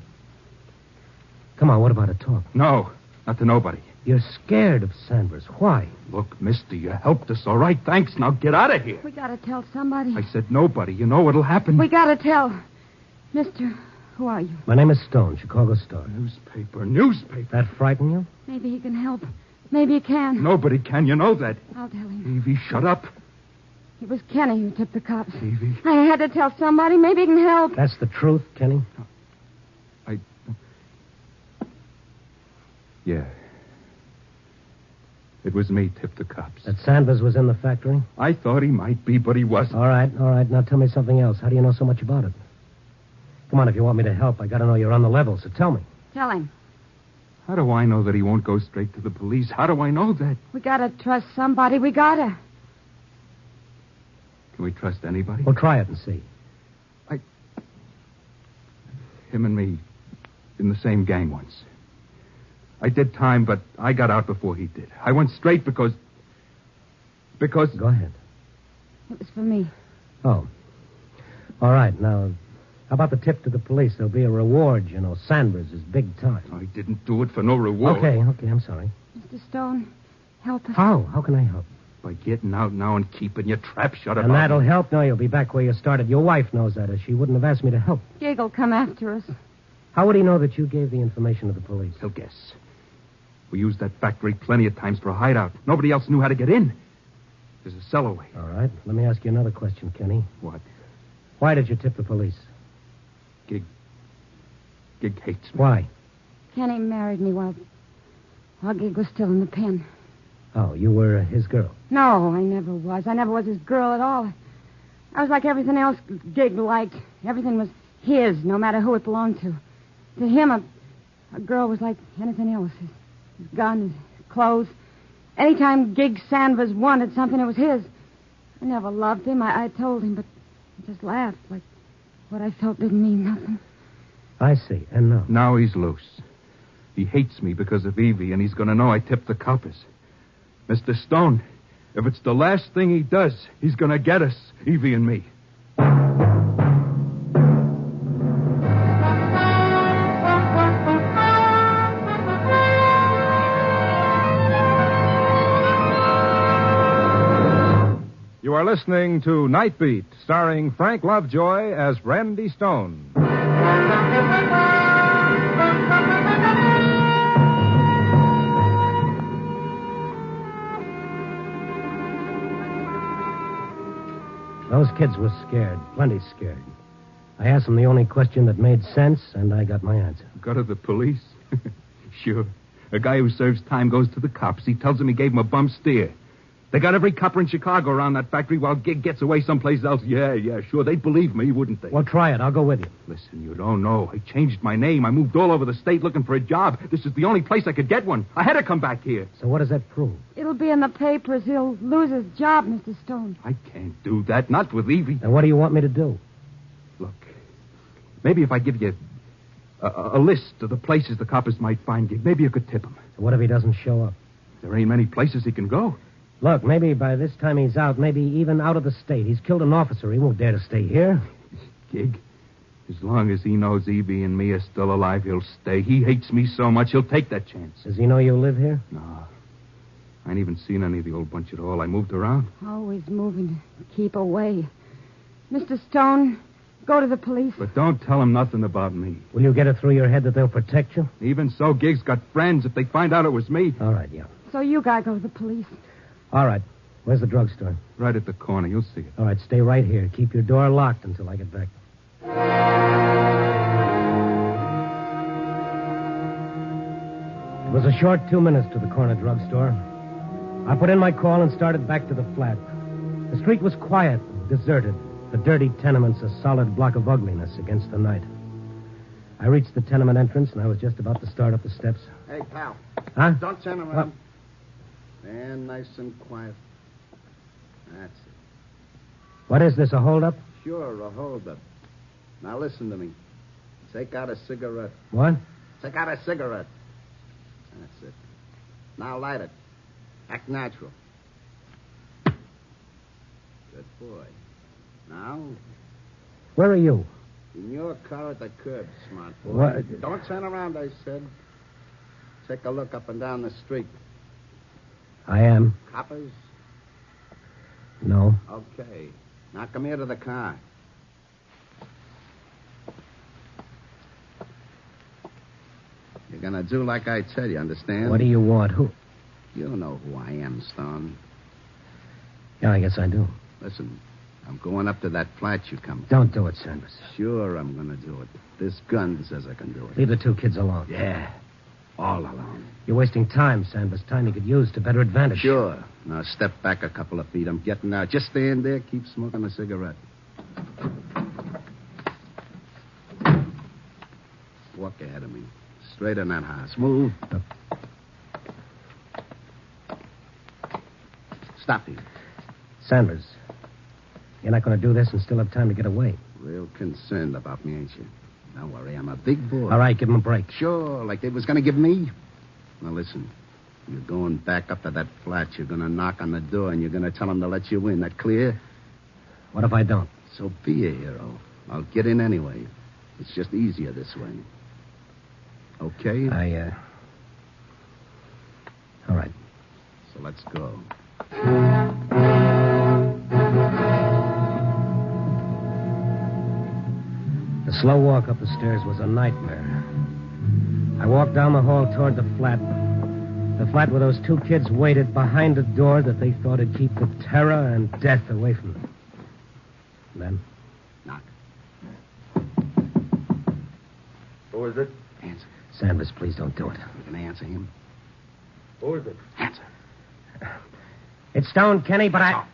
Come on, what about a talk? No, not to nobody. You're scared of Sanders. Why? Look, mister, you helped us, all right? Thanks. Now get out of here. We gotta tell somebody. I said nobody. You know what'll happen. We gotta tell. Mister, who are you? My name is Stone, Chicago Star. Newspaper. That frighten you? Maybe he can help. Maybe he can. Nobody can. You know that. I'll tell him. Evie, shut up. It was Kenny who tipped the cops. Evie. I had to tell somebody. Maybe he can help. That's the truth, Kenny? Yeah. It was me tipped the cops. That Sanders was in the factory? I thought he might be, but he wasn't. All right. Now tell me something else. How do you know so much about it? Come on, if you want me to help, I gotta know you're on the level, so tell me. Tell him. How do I know that he won't go straight to the police? How do I know that? We gotta trust somebody. We gotta. Can we trust anybody? Well, try it and see. Him and me in the same gang once. I did time, but I got out before he did. I went straight because... Go ahead. It was for me. Oh. All right, now, how about the tip to the police? There'll be a reward, you know. Sanders is big time. I didn't do it for no reward. Okay, I'm sorry. Mr. Stone, help us. How? How can I help? By getting out now and keeping your trap shut And that'll help? No, you'll be back where you started. Your wife knows that, or she wouldn't have asked me to help. Gig will come after us. How would he know that you gave the information to the police? He'll guess. We used that factory plenty of times for a hideout. Nobody else knew how to get in. There's a cellarway. All right. Let me ask you another question, Kenny. What? Why did you tip the police? Gig hates me. Why? Kenny married me while Gig was still in the pen. Oh, you were his girl? No, I never was. I never was his girl at all. I was like everything else Gig liked. Everything was his, no matter who it belonged to. To him, a girl was like anything else. His gun, his clothes. Anytime Gig Sanders wanted something, it was his. I never loved him. I told him, but he just laughed, like what I felt didn't mean nothing. I see. And now? Now he's loose. He hates me because of Evie, and he's going to know I tipped the coppers. Mr. Stone, if it's the last thing he does, he's going to get us, Evie and me. You are listening to Night Beat, starring Frank Lovejoy as Randy Stone. Those kids were scared, plenty scared. I asked them the only question that made sense, and I got my answer. Go to the police? Sure. A guy who serves time goes to the cops. He tells them he gave him a bum steer. They got every copper in Chicago around that factory while Gig gets away someplace else. Yeah, sure. They'd believe me, wouldn't they? Well, try it. I'll go with you. Listen, you don't know. I changed my name. I moved all over the state looking for a job. This is the only place I could get one. I had to come back here. So what does that prove? It'll be in the papers. He'll lose his job, Mr. Stone. I can't do that. Not with Evie. And what do you want me to do? Look, maybe if I give you a list of the places the coppers might find Gig, maybe you could tip him. So what if he doesn't show up? There ain't many places he can go. Look, maybe by this time he's out, maybe even out of the state. He's killed an officer. He won't dare to stay here. Gig, as long as he knows Evie and me are still alive, he'll stay. He hates me so much, he'll take that chance. Does he know you live here? No. I ain't even seen any of the old bunch at all. I moved around. Always moving to keep away. Mr. Stone, go to the police. But don't tell him nothing about me. Will you get it through your head that they'll protect you? Even so, Gig's got friends. If they find out it was me... All right, yeah. So you gotta go to the police. All right. Where's the drugstore? Right at the corner. You'll see it. All right, stay right here. Keep your door locked until I get back. It was a short 2 minutes to the corner drugstore. I put in my call and started back to the flat. The street was quiet, deserted. The dirty tenements a solid block of ugliness against the night. I reached the tenement entrance, and I was just about to start up the steps. Hey, pal. Huh? Don't turn around. Stand nice and quiet. That's it. What is this, a holdup? Sure, a holdup. Now listen to me. Take out a cigarette. What? Take out a cigarette. That's it. Now light it. Act natural. Good boy. Now? Where are you? In your car at the curb, smart boy. What? Don't turn around, I said. Take a look up and down the street. I am. Coppers? No. Okay. Now come here to the car. You're gonna do like I tell you, understand? What do you want? Who? You know who I am, Stone. Yeah, I guess I do. Listen, I'm going up to that flat you come. Don't do it, Sanders. Sure, I'm gonna do it. This gun says I can do it. Leave the two kids alone. Yeah. All alone. You're wasting time, Sanders. Time you could use to better advantage. Sure. Now step back a couple of feet. I'm getting out. Just stand there. Keep smoking a cigarette. Walk ahead of me. Straight in that house. Move. Stop here. Sanders, you're not going to do this and still have time to get away. Real concerned about me, ain't you? Don't worry, I'm a big boy. All right, give him a break. Sure, like they was going to give me. Now, listen. You're going back up to that flat. You're going to knock on the door, and you're going to tell them to let you in. That clear? What if I don't? So be a hero. I'll get in anyway. It's just easier this way. Okay? All right. So let's go. The slow walk up the stairs was a nightmare. I walked down the hall toward the flat. The flat where those two kids waited behind a door that they thought would keep the terror and death away from them. And then? Knock. Who is it? Answer. Sanders, please don't do it. You gonna answer him? Who is it? Answer. It's Stone, Kenny, but I...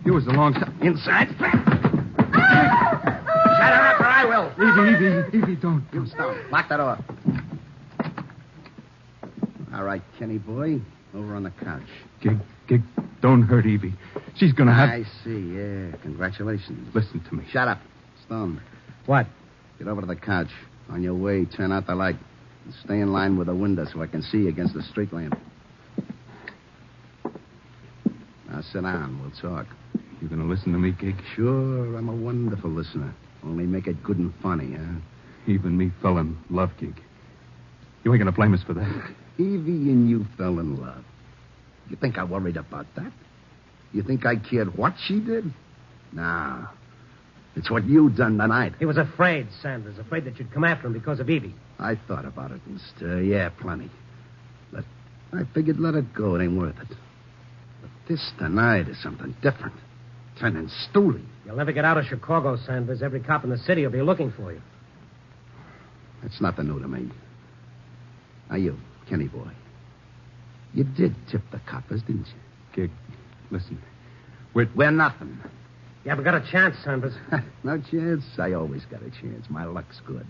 You was a long time... Inside. Shut her up or I will. Evie, don't. You, Stone. Lock that door. All right, Kenny boy. Over on the couch. Gig, don't hurt Evie. She's gonna have... I see, yeah. Congratulations. Listen to me. Shut up. Stone. What? Get over to the couch. On your way, turn out the light. Stay in line with the window so I can see against the street lamp. Now sit down. We'll talk. You gonna listen to me, Gig? Sure, I'm a wonderful listener. Only make it good and funny, huh? Even me fell in love, Gig. You ain't gonna blame us for that. Evie and you fell in love. You think I worried about that? You think I cared what she did? No. It's what you done tonight. He was afraid, Sanders. Afraid that you'd come after him because of Evie. I thought about it, mister. Yeah, plenty. But I figured let it go. It ain't worth it. But this tonight is something different. Turning stooly. You'll never get out of Chicago, Sanders. Every cop in the city will be looking for you. It's nothing new to me. Now you, Kenny boy. You did tip the coppers, didn't you? Gig, listen. We're nothing. You haven't got a chance, Sanders. No chance? I always got a chance. My luck's good.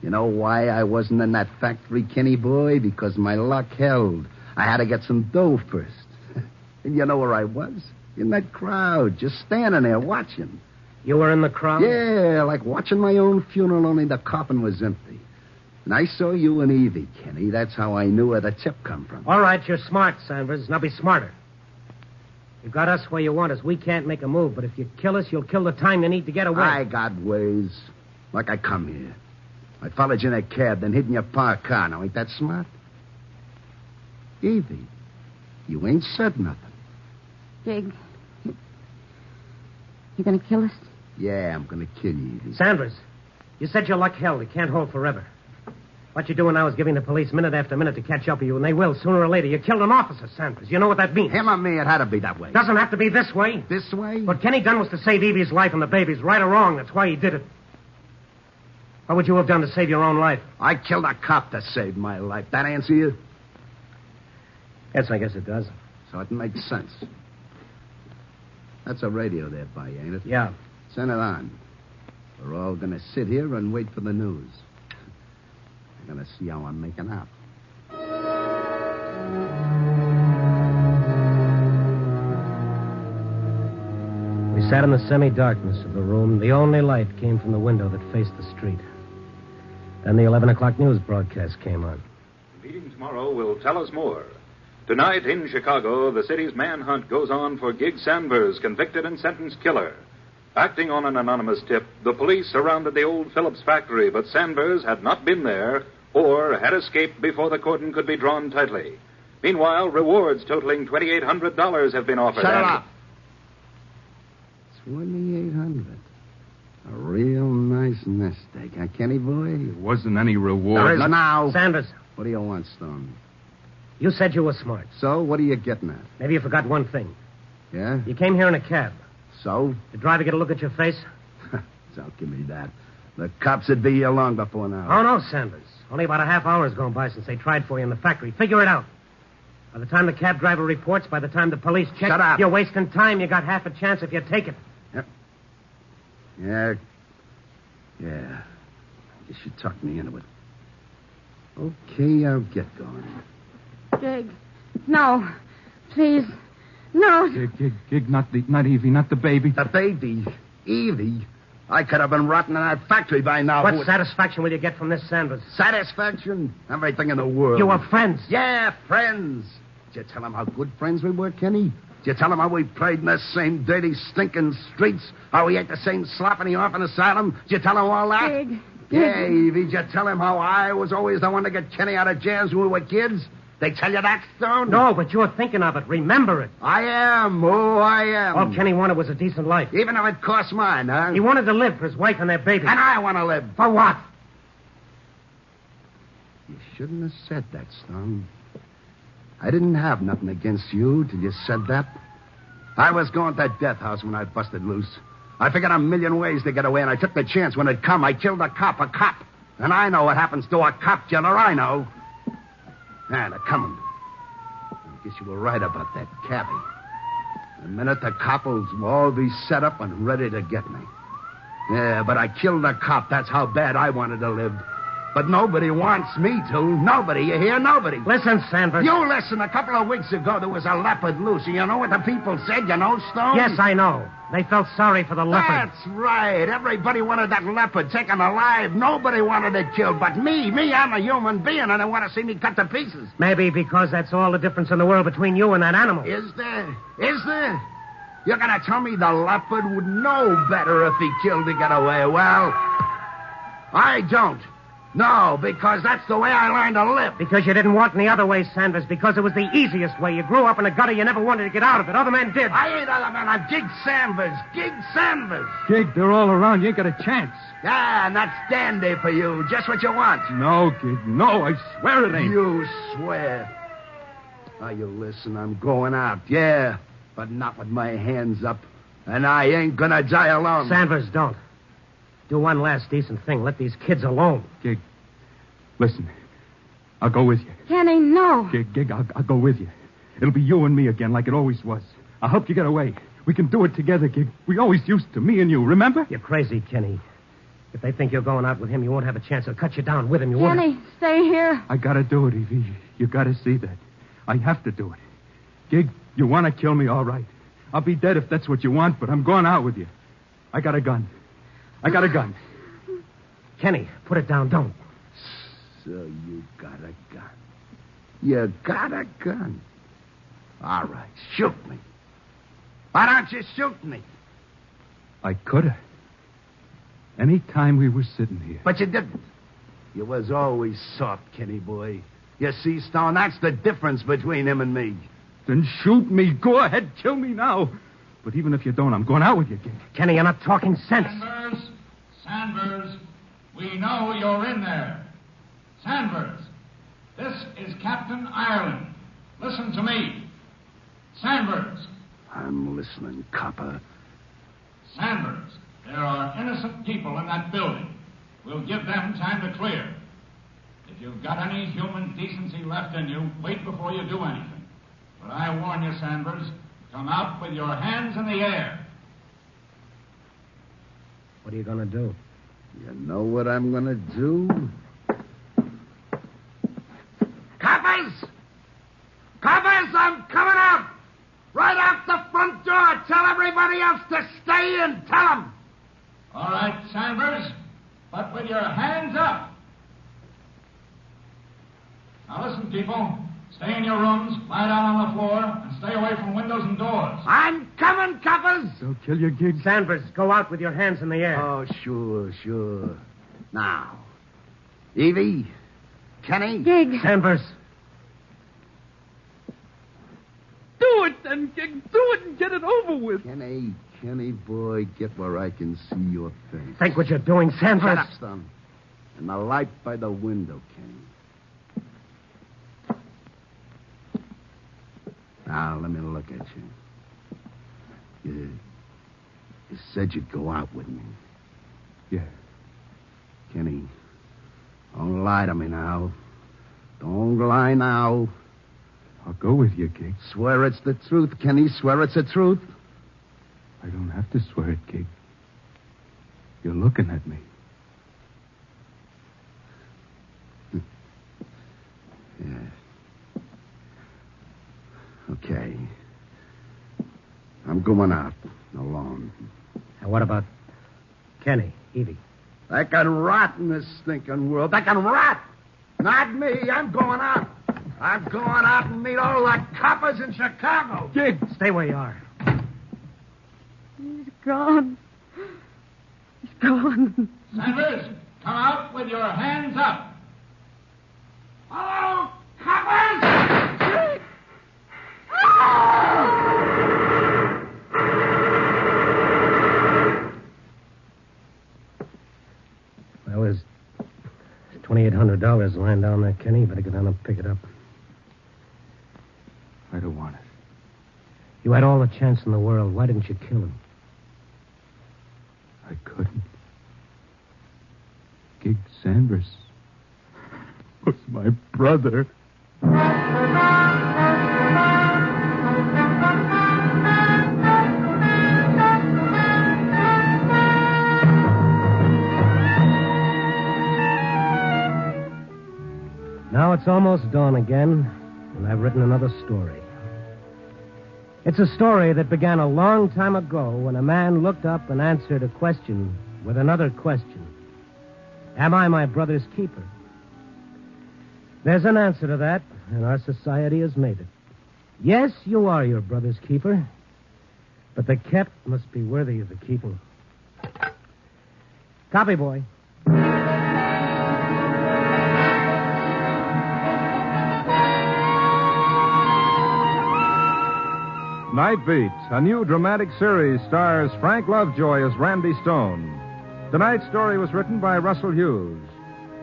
You know why I wasn't in that factory, Kenny boy? Because my luck held. I had to get some dough first. And you know where I was? In that crowd, just standing there watching. You were in the crowd? Yeah, like watching my own funeral, only the coffin was empty. And I saw you and Evie, Kenny. That's how I knew where the tip come from. All right, you're smart, Sanders. Now be smarter. You got us where you want us. We can't make a move, but if you kill us, you'll kill the time you need to get away. I got ways. Like I come here. I followed you in a cab, then hid in your parked car. Now, ain't that smart? Evie, you ain't said nothing. Jig, you gonna kill us? Yeah, I'm gonna kill you, Evie. Sanders, you said your luck held. It can't hold forever. What you're doing now is giving the police minute after minute to catch up with you, and they will sooner or later. You killed an officer, Sanders. You know what that means? Him or me, it had to be that way. Doesn't have to be this way. This way? What Kenny done was to save Evie's life and the baby's, right or wrong. That's why he did it. What would you have done to save your own life? I killed a cop to save my life. That answer you? Yes, I guess it does. So it makes sense. That's a radio there by you, ain't it? Yeah. Send it on. We're all going to sit here and wait for the news. We're going to see how I'm making out. We sat in the semi-darkness of the room. The only light came from the window that faced the street. Then the 11 o'clock news broadcast came on. The meeting tomorrow will tell us more. Tonight in Chicago, the city's manhunt goes on for Gig Sanders, convicted and sentenced killer. Acting on an anonymous tip, the police surrounded the old Phillips factory, but Sanders had not been there or had escaped before the cordon could be drawn tightly. Meanwhile, rewards totaling $2,800 have been offered. Shut it up. $2,800. A real nice nest egg, huh, Kenny boy? There wasn't any reward. There is now. Sanders. What do you want, Stone? You said you were smart. So, what are you getting at? Maybe you forgot one thing. Yeah? You came here in a cab. So? Did the driver get a look at your face? Don't give me that. The cops would be here long before now. Oh, no, Sanders. Only about a half hour's gone by since they tried for you in the factory. Figure it out. By the time the cab driver reports, by the time the police check... Shut up. You're wasting time. You got half a chance if you take it. Yep. Yeah. I guess you talked me into it. Okay, I'll get going. Jig, no. Please. No. Gig, not Evie, not the baby. The baby? Evie? I could have been rotting in that factory by now. What satisfaction will you get from this, Sanders? Satisfaction? Everything in the world. You were friends. Yeah, friends. Did you tell him how good friends we were, Kenny? Did you tell him how we played in the same dirty, stinking streets? How we ate the same slop in the orphan asylum? Did you tell him all that? Jig. Yeah, Evie. Did you tell him how I was always the one to get Kenny out of jams when we were kids? They tell you that, Stone? No, but you're thinking of it. Remember it. I am. Oh, I am. All Kenny wanted was a decent life. Even if it cost mine, huh? He wanted to live for his wife and their baby. And I want to live. For what? You shouldn't have said that, Stone. I didn't have nothing against you till you said that. I was going to death house when I busted loose. I figured a million ways to get away, and I took the chance when it come. I killed a cop. And I know what happens to a cop killer. I know. Ah, they're coming. I guess you were right about that cabby. The minute the cops will all be set up and ready to get me. Yeah, but I killed a cop. That's how bad I wanted to live. But nobody wants me to. Nobody, you hear? Nobody. Listen, Sanders. You listen. A couple of weeks ago, there was a leopard loose. And you know what the people said? You know, Stone? Yes, I know. They felt sorry for the leopard. That's right. Everybody wanted that leopard taken alive. Nobody wanted it killed. But me, I'm a human being, and they want to see me cut to pieces. Maybe because that's all the difference in the world between you and that animal. Is there? Is there? You're going to tell me the leopard would know better if he killed to get away? Well, I don't. No, because that's the way I learned to live. Because you didn't want any other way, Sanders. Because it was the easiest way. You grew up in a gutter. You never wanted to get out of it. Other men did. I ain't other men. I'm Gig Sanders. Gig Sanders. Gig, they're all around. You ain't got a chance. Yeah, and that's dandy for you. Just what you want. No, Gig. No, I swear it ain't. You swear. Now, you listen. I'm going out. Yeah, but not with my hands up. And I ain't gonna die alone. Sanders, don't. Do one last decent thing. Let these kids alone. Gig, listen. I'll go with you. Kenny, no. Gig, I'll go with you. It'll be you and me again like it always was. I'll help you get away. We can do it together, Gig. We always used to, me and you, remember? You're crazy, Kenny. If they think you're going out with him, you won't have a chance. They'll cut you down with him. You won't. Kenny, stay here. I gotta do it, Evie. You gotta see that. I have to do it. Gig, you want to kill me, all right. I'll be dead if that's what you want, but I'm going out with you. I got a gun. Kenny, put it down. Don't. So you got a gun. You got a gun. All right, shoot me. Why don't you shoot me? I could have. Any time we were sitting here. But you didn't. You was always soft, Kenny boy. You see, Stone, that's the difference between him and me. Then shoot me. Go ahead, kill me now. But even if you don't, I'm going out with you, Gig. Kenny, you're not talking sense. Sanders, we know you're in there. Sanders, this is Captain Ireland. Listen to me. Sanders. I'm listening, copper. Sanders, there are innocent people in that building. We'll give them time to clear. If you've got any human decency left in you, wait before you do anything. But I warn you, Sanders, come out with your hands in the air. What are you going to do? You know what I'm going to do? Coppers! Coppers, I'm coming out! Right out the front door. Tell everybody else to stay in. Tell them. All right, Sanders, but with your hands up. Now listen, people. Stay in your rooms, lie down on the floor, and stay away from windows and doors. I'm coming, coppers. They'll kill you, Gig. Sanders, go out with your hands in the air. Oh, sure. Now, Evie, Kenny. Gig. Sanders. Do it then, Gig. Do it and get it over with. Kenny, boy, get where I can see your face. Think what you're doing, Sanders. Shut up, son. And the light by the window, Kenny. Now, let me look at you. You said you'd go out with me. Yeah. Kenny, don't lie to me now. Don't lie now. I'll go with you, Gig. Swear it's the truth, Kenny. Swear it's the truth. I don't have to swear it, Gig. You're looking at me. Yeah. Okay. I'm going out alone. And what about Kenny, Evie? I can rot in this stinking world. I can rot. Not me. I'm going out. I'm going out and meet all the coppers in Chicago. Gig, stay where you are. He's gone. He's gone. Sanders, come out with your hands up. Hello, coppers! Well, there's $2,800 lying down there, Kenny. You better go down and pick it up. I don't want it. You had all the chance in the world. Why didn't you kill him? I couldn't. Gig Sanders was my brother. It's almost dawn again, and I've written another story. It's a story that began a long time ago when a man looked up and answered a question with another question. Am I my brother's keeper? There's an answer to that, and our society has made it. Yes, you are your brother's keeper, but the kept must be worthy of the keeping. Copy, boy. Night Beat, a new dramatic series, stars Frank Lovejoy as Randy Stone. Tonight's story was written by Russell Hughes.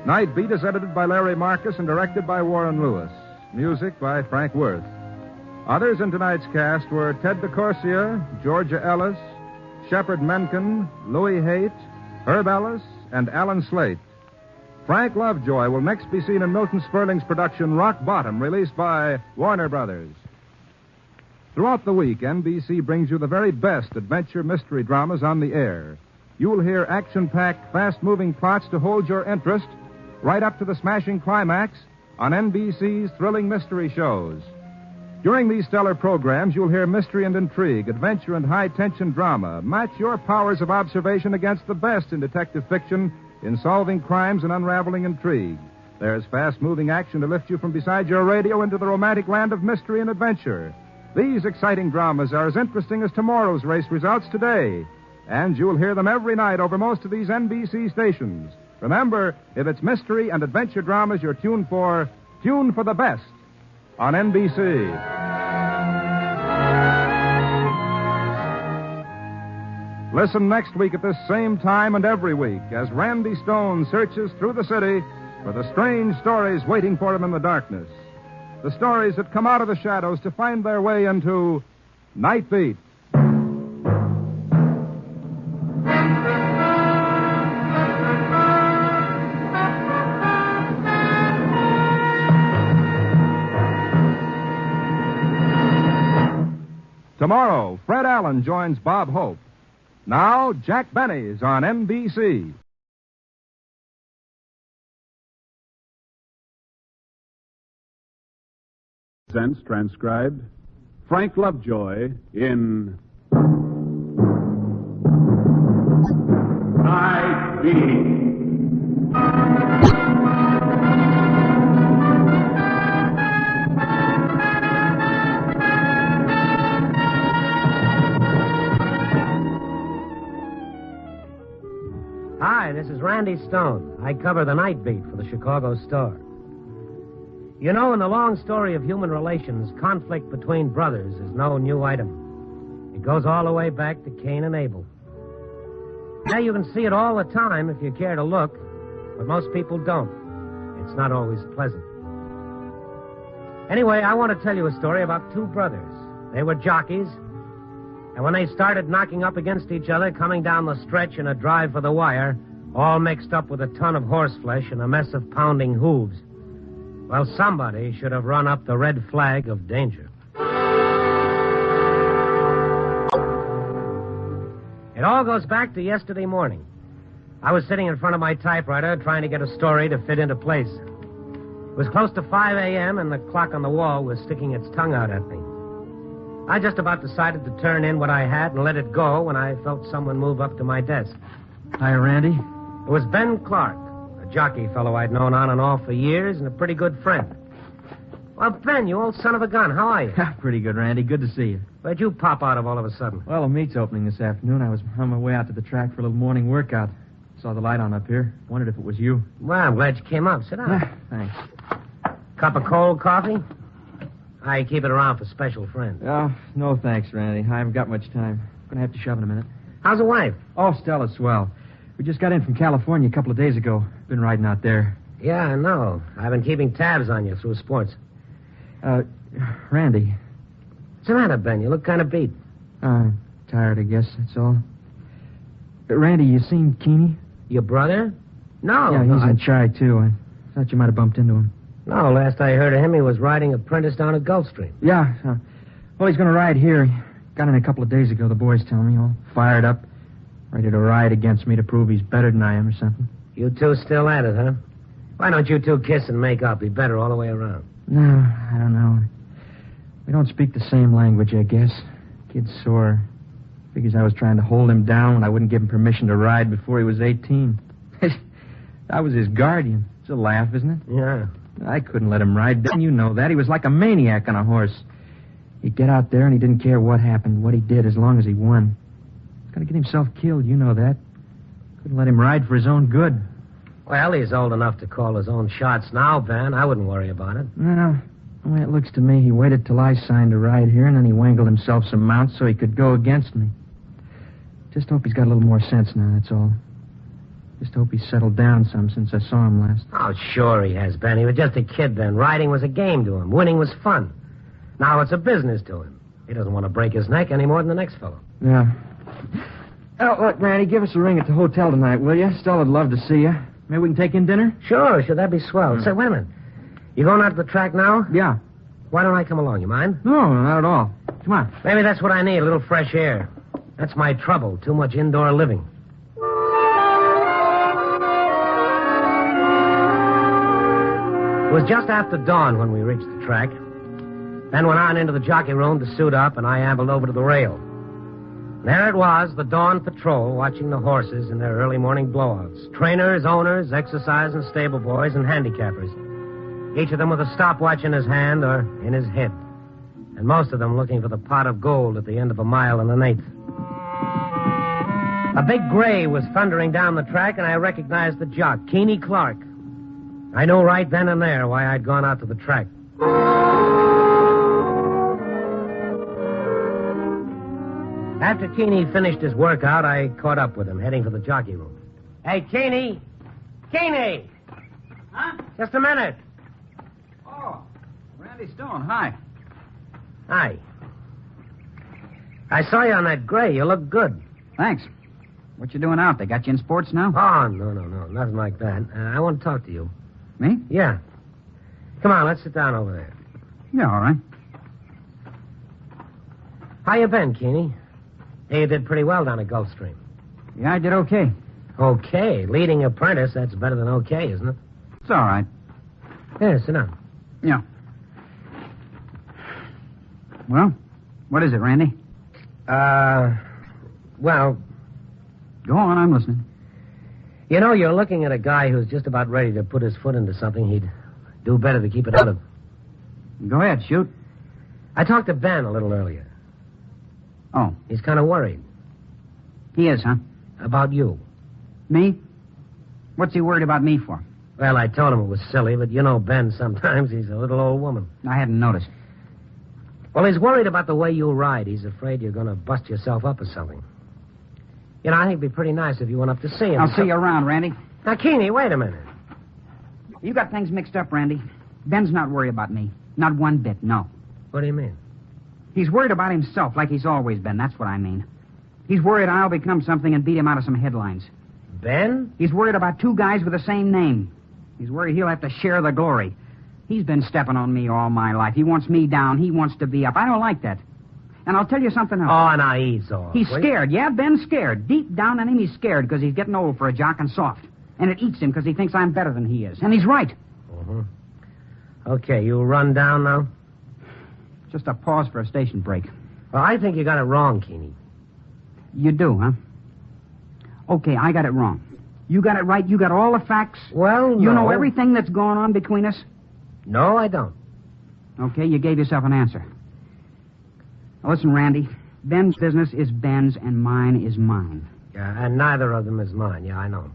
Night Beat is edited by Larry Marcus and directed by Warren Lewis. Music by Frank Worth. Others in tonight's cast were Ted DeCorsia, Georgia Ellis, Shepard Menken, Louis Haight, Herb Ellis, and Alan Slate. Frank Lovejoy will next be seen in Milton Sperling's production Rock Bottom, released by Warner Brothers. Throughout the week, NBC brings you the very best adventure mystery dramas on the air. You'll hear action-packed, fast-moving plots to hold your interest right up to the smashing climax on NBC's thrilling mystery shows. During these stellar programs, you'll hear mystery and intrigue, adventure and high-tension drama. Match your powers of observation against the best in detective fiction in solving crimes and unraveling intrigue. There's fast-moving action to lift you from beside your radio into the romantic land of mystery and adventure. These exciting dramas are as interesting as tomorrow's race results today. And you'll hear them every night over most of these NBC stations. Remember, if it's mystery and adventure dramas you're tuned for the best on NBC. Listen next week at this same time and every week as Randy Stone searches through the city for the strange stories waiting for him in the darkness. The stories that come out of the shadows to find their way into Night Beat. Tomorrow, Fred Allen joins Bob Hope. Now, Jack Benny's on NBC. Presents, transcribed, Frank Lovejoy in Night Beat. Hi, this is Randy Stone. I cover the Night Beat for the Chicago Star. You know, in the long story of human relations, conflict between brothers is no new item. It goes all the way back to Cain and Abel. Now, you can see it all the time if you care to look, but most people don't. It's not always pleasant. Anyway, I want to tell you a story about two brothers. They were jockeys, and when they started knocking up against each other, coming down the stretch in a drive for the wire, all mixed up with a ton of horseflesh and a mess of pounding hooves, well, somebody should have run up the red flag of danger. It all goes back to yesterday morning. I was sitting in front of my typewriter trying to get a story to fit into place. It was close to 5 a.m., and the clock on the wall was sticking its tongue out at me. I just about decided to turn in what I had and let it go when I felt someone move up to my desk. Hi, Randy. It was Ben Clark, a jockey fellow I'd known on and off for years and a pretty good friend. Well, Ben, you old son of a gun, how are you? Pretty good, Randy. Good to see you. Where'd you pop out of all of a sudden? Well, a meet's opening this afternoon. I was on my way out to the track for a little morning workout. Saw the light on up here. Wondered if it was you. Well, I'm glad you came up. Sit down. Thanks. Cup of cold coffee? I keep it around for special friends. Oh, no thanks, Randy. I haven't got much time. Gonna have to shove in a minute. How's the wife? Oh, Stella's swell. We just got in from California a couple of days ago. Been riding out there. Yeah, I know. I've been keeping tabs on you through sports. Randy. What's the matter, Ben? You look kind of beat. Tired, I guess, that's all. Randy, you seen Keeney? Your brother? No. Yeah, he's in Chi, too. I thought you might have bumped into him. No, last I heard of him, he was riding apprentice down at Gulfstream. Yeah. Well, he's going to ride here. He got in a couple of days ago, the boys tell me, all fired up, ready to ride against me to prove he's better than I am or something. You two still at it, huh? Why don't you two kiss and make up? Be better all the way around. No, I don't know. We don't speak the same language, I guess. Kid's sore. Figures I was trying to hold him down when I wouldn't give him permission to ride before he was 18. I was his guardian. It's a laugh, isn't it? Yeah. I couldn't let him ride. Then you know that. He was like a maniac on a horse. He'd get out there and he didn't care what happened, what he did, as long as he won. He's going to get himself killed, you know that. Couldn't let him ride for his own good. Well, he's old enough to call his own shots now, Ben. I wouldn't worry about it. No. The way it looks to me, he waited till I signed to ride here, and then he wangled himself some mounts so he could go against me. Just hope he's got a little more sense now, that's all. Just hope he's settled down some since I saw him last. Oh, sure he has, Ben. He was just a kid then. Riding was a game to him. Winning was fun. Now it's a business to him. He doesn't want to break his neck any more than the next fellow. Yeah. Oh, look, Randy, give us a ring at the hotel tonight, will you? Stella'd love to see you. Maybe we can take in dinner? Sure, that'd be swell. Say, wait a minute. You going out to the track now? Yeah. Why don't I come along? You mind? No, not at all. Come on. Maybe that's what I need, a little fresh air. That's my trouble, too much indoor living. It was just after dawn when we reached the track. Ben went on into the jockey room to suit up, and I ambled over to the rail. There it was, the dawn patrol, watching the horses in their early morning blowouts. Trainers, owners, exercise and stable boys, and handicappers. Each of them with a stopwatch in his hand or in his head. And most of them looking for the pot of gold at the end of a mile and an eighth. A big gray was thundering down the track, and I recognized the jock, Keeney Clark. I knew right then and there why I'd gone out to the track. After Keeney finished his workout, I caught up with him, heading for the jockey room. Hey, Keeney! Keeney! Huh? Just a minute. Oh, Randy Stone, hi. Hi. I saw you on that gray. You look good. Thanks. What you doing out? They got you in sports now? Oh, no. Nothing like that. I want to talk to you. Me? Yeah. Come on, let's sit down over there. Yeah, all right. How you been, Keeney? Hey, you did pretty well down at Gulfstream. Yeah, I did okay. Okay. Leading apprentice, that's better than okay, isn't it? It's all right. Yeah, sit down. Yeah. Well, what is it, Randy? Well... Go on, I'm listening. You know, you're looking at a guy who's just about ready to put his foot into something he'd do better to keep it out of. Go ahead, shoot. I talked to Ben a little earlier. Oh. He's kind of worried. He is, huh? About you. Me? What's he worried about me for? Well, I told him it was silly, but you know Ben, sometimes he's a little old woman. I hadn't noticed. Well, he's worried about the way you ride. He's afraid you're going to bust yourself up or something. You know, I think it'd be pretty nice if you went up to see him. I'll see you around, Randy. Now, Keeney, wait a minute. You got things mixed up, Randy. Ben's not worried about me. Not one bit, no. What do you mean? He's worried about himself, like he's always been. That's what I mean. He's worried I'll become something and beat him out of some headlines. Ben? He's worried about two guys with the same name. He's worried he'll have to share the glory. He's been stepping on me all my life. He wants me down. He wants to be up. I don't like that. And I'll tell you something else. Oh, now ease off. He's scared. Yeah, Ben's scared. Deep down in him, he's scared because he's getting old for a jock and soft. And it eats him because he thinks I'm better than he is. And he's right. Mm-hmm. Okay, you run down now? Just a pause for a station break. Well, I think you got it wrong, Keeney. You do, huh? Okay, I got it wrong. You got it right? You got all the facts? Well, no. You know everything that's going on between us? No, I don't. Okay, you gave yourself an answer. Now, listen, Randy. Ben's business is Ben's and mine is mine. Yeah, and neither of them is mine. Yeah, I know.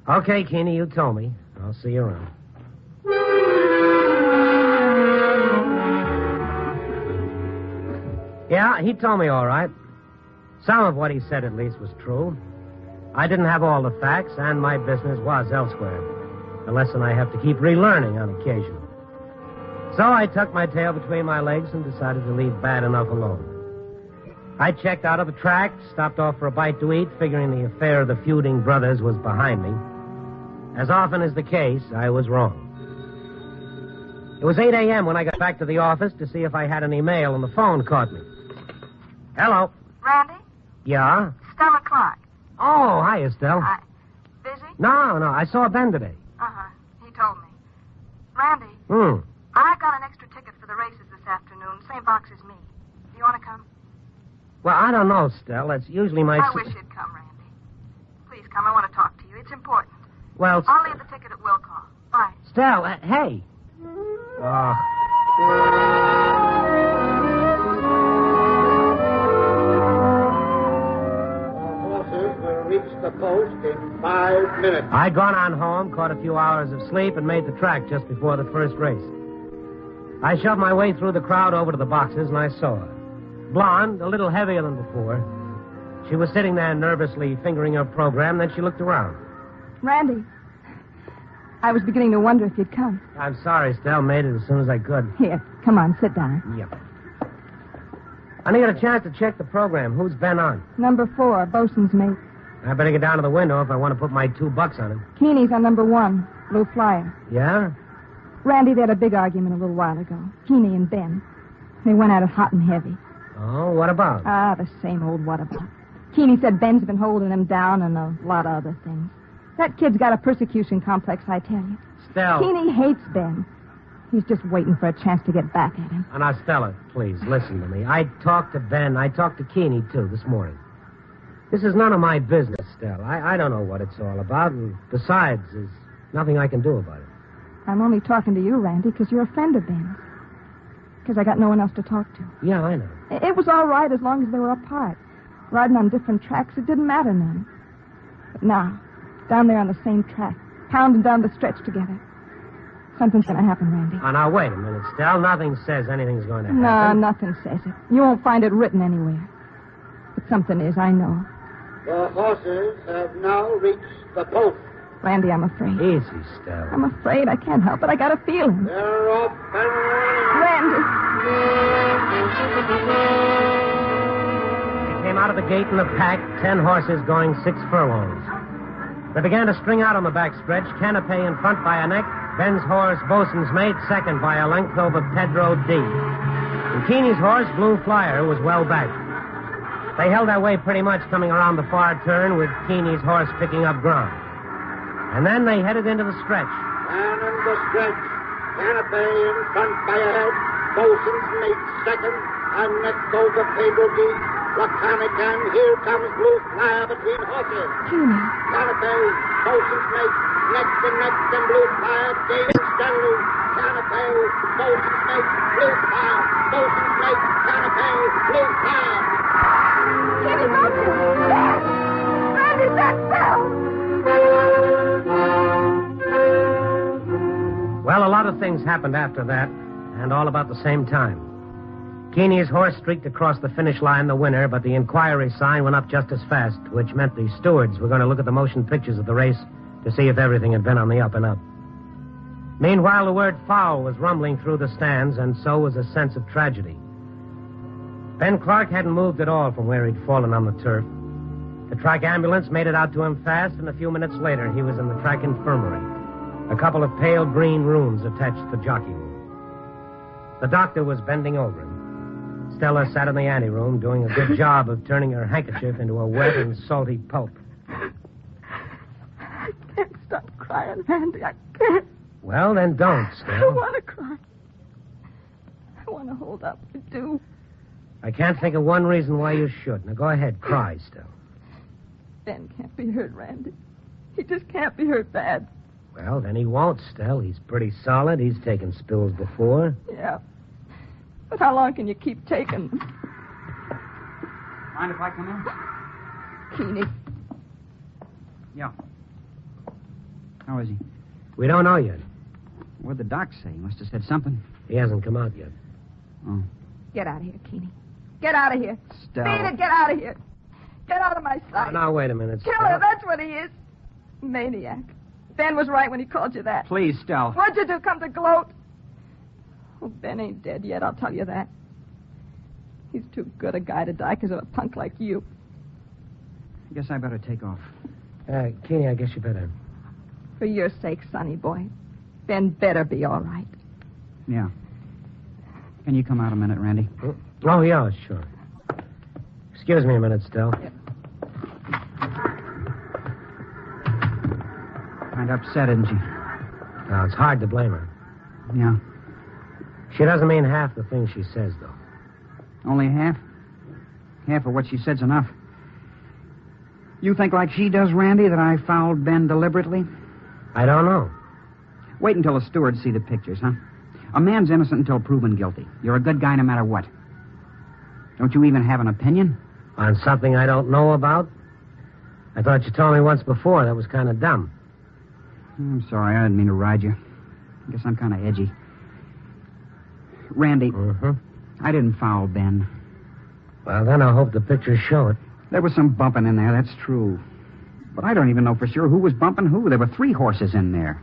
Okay, Keeney, you told me. I'll see you around. Yeah, he told me all right. Some of what he said, at least, was true. I didn't have all the facts, and my business was elsewhere. A lesson I have to keep relearning on occasion. So I tucked my tail between my legs and decided to leave bad enough alone. I checked out of the track, stopped off for a bite to eat, figuring the affair of the feuding brothers was behind me. As often is the case, I was wrong. It was 8 a.m. when I got back to the office to see if I had any mail, and the phone caught me. Hello. Randy? Yeah? Stella Clark. Oh, hi, Estelle. Busy? No, I saw Ben today. Uh-huh. Randy, I got an extra ticket for the races this afternoon. Same box as me. Do you want to come? Well, I don't know, Stell. That's usually my... I wish you'd come, Randy. Please come. I want to talk to you. It's important. Well, I'll leave the ticket at will call. Bye. Stell, hey. Oh. Horses will reach the post in 5 minutes. I'd gone on home, caught a few hours of sleep, and made the track just before the first race. I shoved my way through the crowd over to the boxes, and I saw her. Blonde, a little heavier than before. She was sitting there nervously fingering her program, then she looked around. Randy, I was beginning to wonder if you'd come. I'm sorry, Stell. Made it as soon as I could. Here, come on, sit down. Yep. I didn't get a chance to check the program. Who's Ben on? Number 4, bosun's mate. I better get down to the window if I want to put my $2 on him. Keeney's on number 1, blue flyer. Yeah? Randy, they had a big argument a little while ago. Keeney and Ben. They went at it hot and heavy. Oh, what about? The same old what about. Keeney said Ben's been holding him down and a lot of other things. That kid's got a persecution complex, I tell you. Stella. Keeney hates Ben. He's just waiting for a chance to get back at him. Now, Stella, please, listen to me. I talked to Ben. I talked to Keeney, too, this morning. This is none of my business, Stella. I don't know what it's all about, and besides, there's nothing I can do about it. I'm only talking to you, Randy, because you're a friend of Ben's. Because I got no one else to talk to. Yeah, I know. It was all right as long as they were apart. Riding on different tracks, it didn't matter none. But now, down there on the same track, pounding down the stretch together, something's going to happen, Randy. Oh, now, wait a minute, Stell. Nothing says anything's going to happen. No, nothing says it. You won't find it written anywhere. But something is, I know. The horses have now reached the post. Randy, I'm afraid. Easy, Stell. I'm afraid. I can't help it. I got a feeling. They're off and running. Randy. They came out of the gate in a pack, 10 horses going 6 furlongs. They began to string out on the backstretch, Canapé in front by a neck, Ben's horse, Bosun's Mate, second by a length over Pedro D. And Keeney's horse, Blue Flyer, was well back. They held their way pretty much coming around the far turn with Keeney's horse picking up ground. And then they headed into the stretch. And in the stretch, Canapé in front by a head, Bosun's Mate second, and next over Pedro D. Laconic, and here comes Blue Flyer between horses. Keeney. Canapé, Bosun's Mate, neck to neck, and Blue Flyer gaining steadily. Canapé, Bosun's Mate, Blue Flyer, Bosun's Mate, Canapé, Blue Flyer. Keeney, don't you? Randy, that's Bell. Well, a lot of things happened after that, and all about the same time. Keeney's horse streaked across the finish line the winner, but the inquiry sign went up just as fast, which meant the stewards were going to look at the motion pictures of the race to see if everything had been on the up and up. Meanwhile, the word foul was rumbling through the stands, and so was a sense of tragedy. Ben Clark hadn't moved at all from where he'd fallen on the turf. The track ambulance made it out to him fast, and a few minutes later, he was in the track infirmary. A couple of pale green rooms attached to the jockey room. The doctor was bending over him. Stella sat in the anteroom doing a good job of turning her handkerchief into a wet and salty pulp. I can't stop crying, Randy. I can't. Well, then don't, I Stella. want to cry. I want to hold up. I do. I can't think of one reason why you should. Now, go ahead. Cry, Stella. Ben can't be hurt, Randy. He just can't be hurt bad. Well, then he won't, Stella. He's pretty solid. He's taken spills before. Yeah. But how long can you keep taking them? Mind if I come in? Keeney. Yeah. How is he? We don't know yet. What'd the doc say? He must have said something. He hasn't come out yet. Oh. Get out of here, Keeney. Get out of here. Stella. Beat it, get out of here. Get out of my sight. Now, wait a minute, Killer, Stella. that's what he is. Maniac. Ben was right when he called you that. Please, Stella. What'd you do, come to gloat? Oh, Ben ain't dead yet, I'll tell you that. He's too good a guy to die because of a punk like you. I guess I better take off. Keeney, I guess you better. For your sake, sonny boy. Ben better be all right. Yeah. Can you come out a minute, Randy? Oh, yeah, sure. Excuse me a minute, Stell. Kind of upset, isn't she? Now, it's hard to blame her. Yeah. She doesn't mean half the things she says, though. Only half? Half of what she said's enough. You think like she does, Randy, that I fouled Ben deliberately? I don't know. Wait until the stewards see the pictures, huh? A man's innocent until proven guilty. You're a good guy no matter what. Don't you even have an opinion? On something I don't know about? I thought you told me once before. That was kind of dumb. I'm sorry. I didn't mean to ride you. I guess I'm kind of edgy. Randy, I didn't foul Ben. Well, then I hope the pictures show it. There was some bumping in there, that's true. But I don't even know for sure who was bumping who. There were 3 horses in there.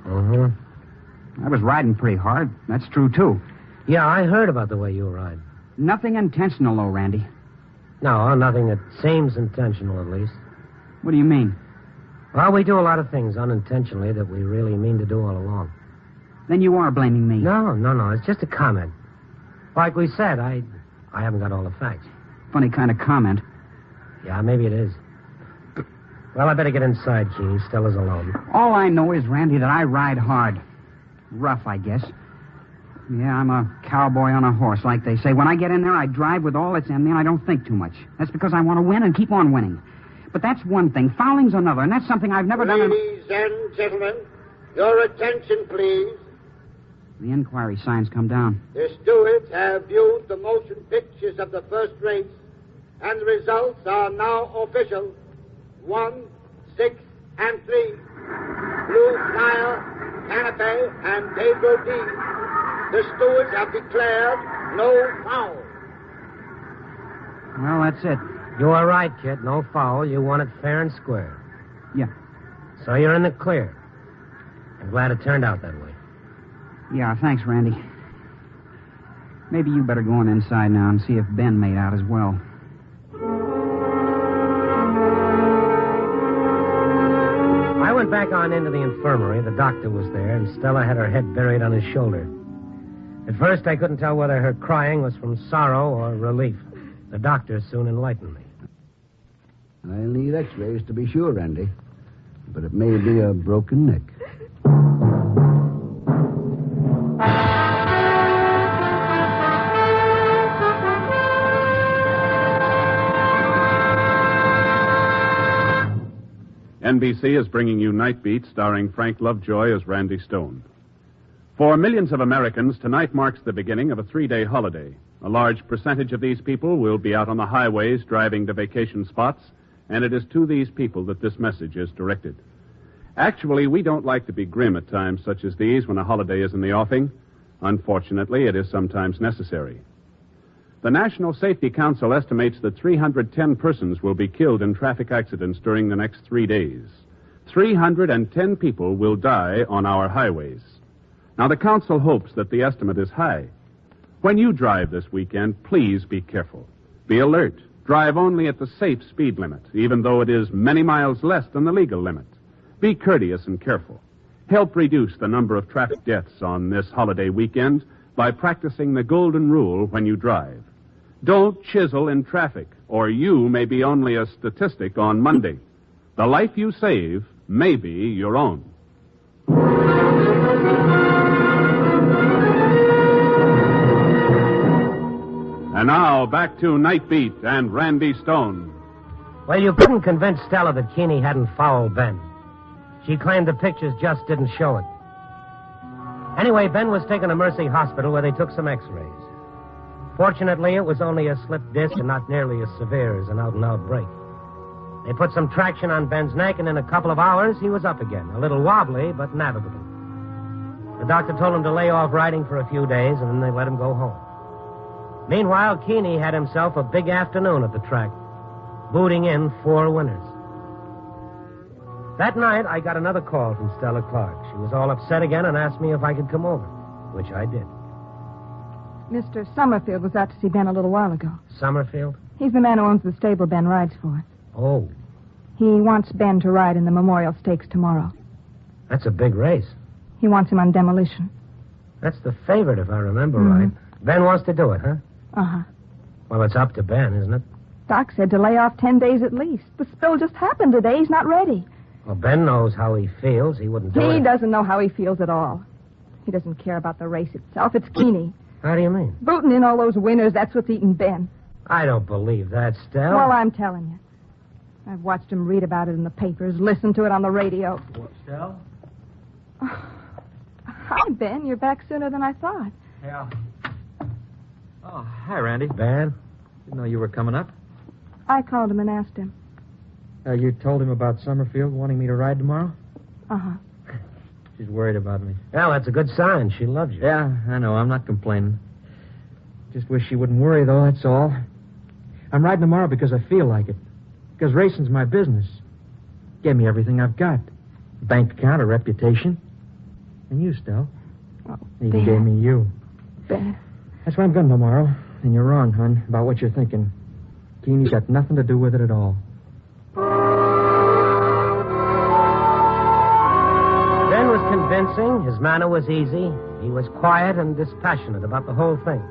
I was riding pretty hard. That's true, too. Yeah, I heard about the way you ride. Nothing intentional, though, Randy. No, nothing that seems intentional, at least. What do you mean? Well, we do a lot of things unintentionally that we really mean to do all along. Then you are blaming me. No. It's just a comment. Like we said, I haven't got all the facts. Funny kind of comment. Yeah, maybe it is. Well, I better get inside, Keeney. Stella's alone. All I know is, Randy, that I ride hard. Rough, I guess. Yeah, I'm a cowboy on a horse, like they say. When I get in there, I drive with all that's in me, and I don't think too much. That's because I want to win and keep on winning. But that's one thing. Fouling's another, and that's something I've never done. Ladies and gentlemen, your attention, please. The inquiry signs come down. The stewards have viewed the motion pictures of the first race, and the results are now official. 1, 6, and 3. Blue Flyer, Canapé, and Pedro D. The stewards have declared no foul. Well, that's it. You are right, kid. No foul. You won it fair and square. Yeah. So you're in the clear. I'm glad it turned out that way. Yeah, thanks, Randy. Maybe you better go on inside now and see if Ben made out as well. I went back on into the infirmary. The doctor was there, and Stella had her head buried on his shoulder. At first, I couldn't tell whether her crying was from sorrow or relief. The doctor soon enlightened me. I'll need x-rays to be sure, Randy. But it may be a broken neck. NBC is bringing you Night Beat, starring Frank Lovejoy as Randy Stone. For millions of Americans, tonight marks the beginning of a 3-day holiday. A large percentage of these people will be out on the highways driving to vacation spots, and it is to these people that this message is directed. Actually, we don't like to be grim at times such as these when a holiday is in the offing. Unfortunately, it is sometimes necessary. The National Safety Council estimates that 310 persons will be killed in traffic accidents during the next 3 days. 310 people will die on our highways. Now, the council hopes that the estimate is high. When you drive this weekend, please be careful. Be alert. Drive only at the safe speed limit, even though it is many miles less than the legal limit. Be courteous and careful. Help reduce the number of traffic deaths on this holiday weekend by practicing the golden rule when you drive. Don't chisel in traffic, or you may be only a statistic on Monday. The life you save may be your own. And now, back to Night Beat and Randy Stone. Well, you couldn't convince Stella that Keeney hadn't fouled Ben. She claimed the pictures just didn't show it. Anyway, Ben was taken to Mercy Hospital where they took some x-rays. Fortunately, it was only a slipped disc and not nearly as severe as an out-and-out break. They put some traction on Ben's neck, and in a couple of hours, he was up again. A little wobbly, but navigable. The doctor told him to lay off riding for a few days, and then they let him go home. Meanwhile, Keeney had himself a big afternoon at the track, booting in 4 winners. That night, I got another call from Stella Clark. She was all upset again and asked me if I could come over, which I did. Mr. Summerfield was out to see Ben a little while ago. Summerfield? He's the man who owns the stable Ben rides for. Oh. He wants Ben to ride in the Memorial Stakes tomorrow. That's a big race. He wants him on demolition. That's the favorite, if I remember right. Ben wants to do it, huh? Uh-huh. Well, it's up to Ben, isn't it? Doc said to lay off 10 days at least. The spill just happened today. He's not ready. Well, Ben knows how he feels. He wouldn't do it. He doesn't know how he feels at all. He doesn't care about the race itself. It's Keeney. How do you mean? Booting in all those winners, that's what's eating Ben. I don't believe that, Stell. Well, I'm telling you. I've watched him read about it in the papers, listened to it on the radio. What, Stell? Hi, Ben. You're back sooner than I thought. Yeah. Oh, hi, Randy. Ben? Didn't know you were coming up. I called him and asked him. You told him about Summerfield wanting me to ride tomorrow? Uh-huh. She's worried about me. Well, that's a good sign. She loves you. Yeah, I know. I'm not complaining. Just wish she wouldn't worry, though, that's all. I'm riding tomorrow because I feel like it. Because racing's my business. Gave me everything I've got. A bank account, a reputation. And you, Stell. Oh, Even gave me you. Ben. That's why I'm going tomorrow. And you're wrong, hon, about what you're thinking. Keeney's got nothing to do with it at all. Ben was convincing. His manner was easy. He was quiet and dispassionate about the whole thing.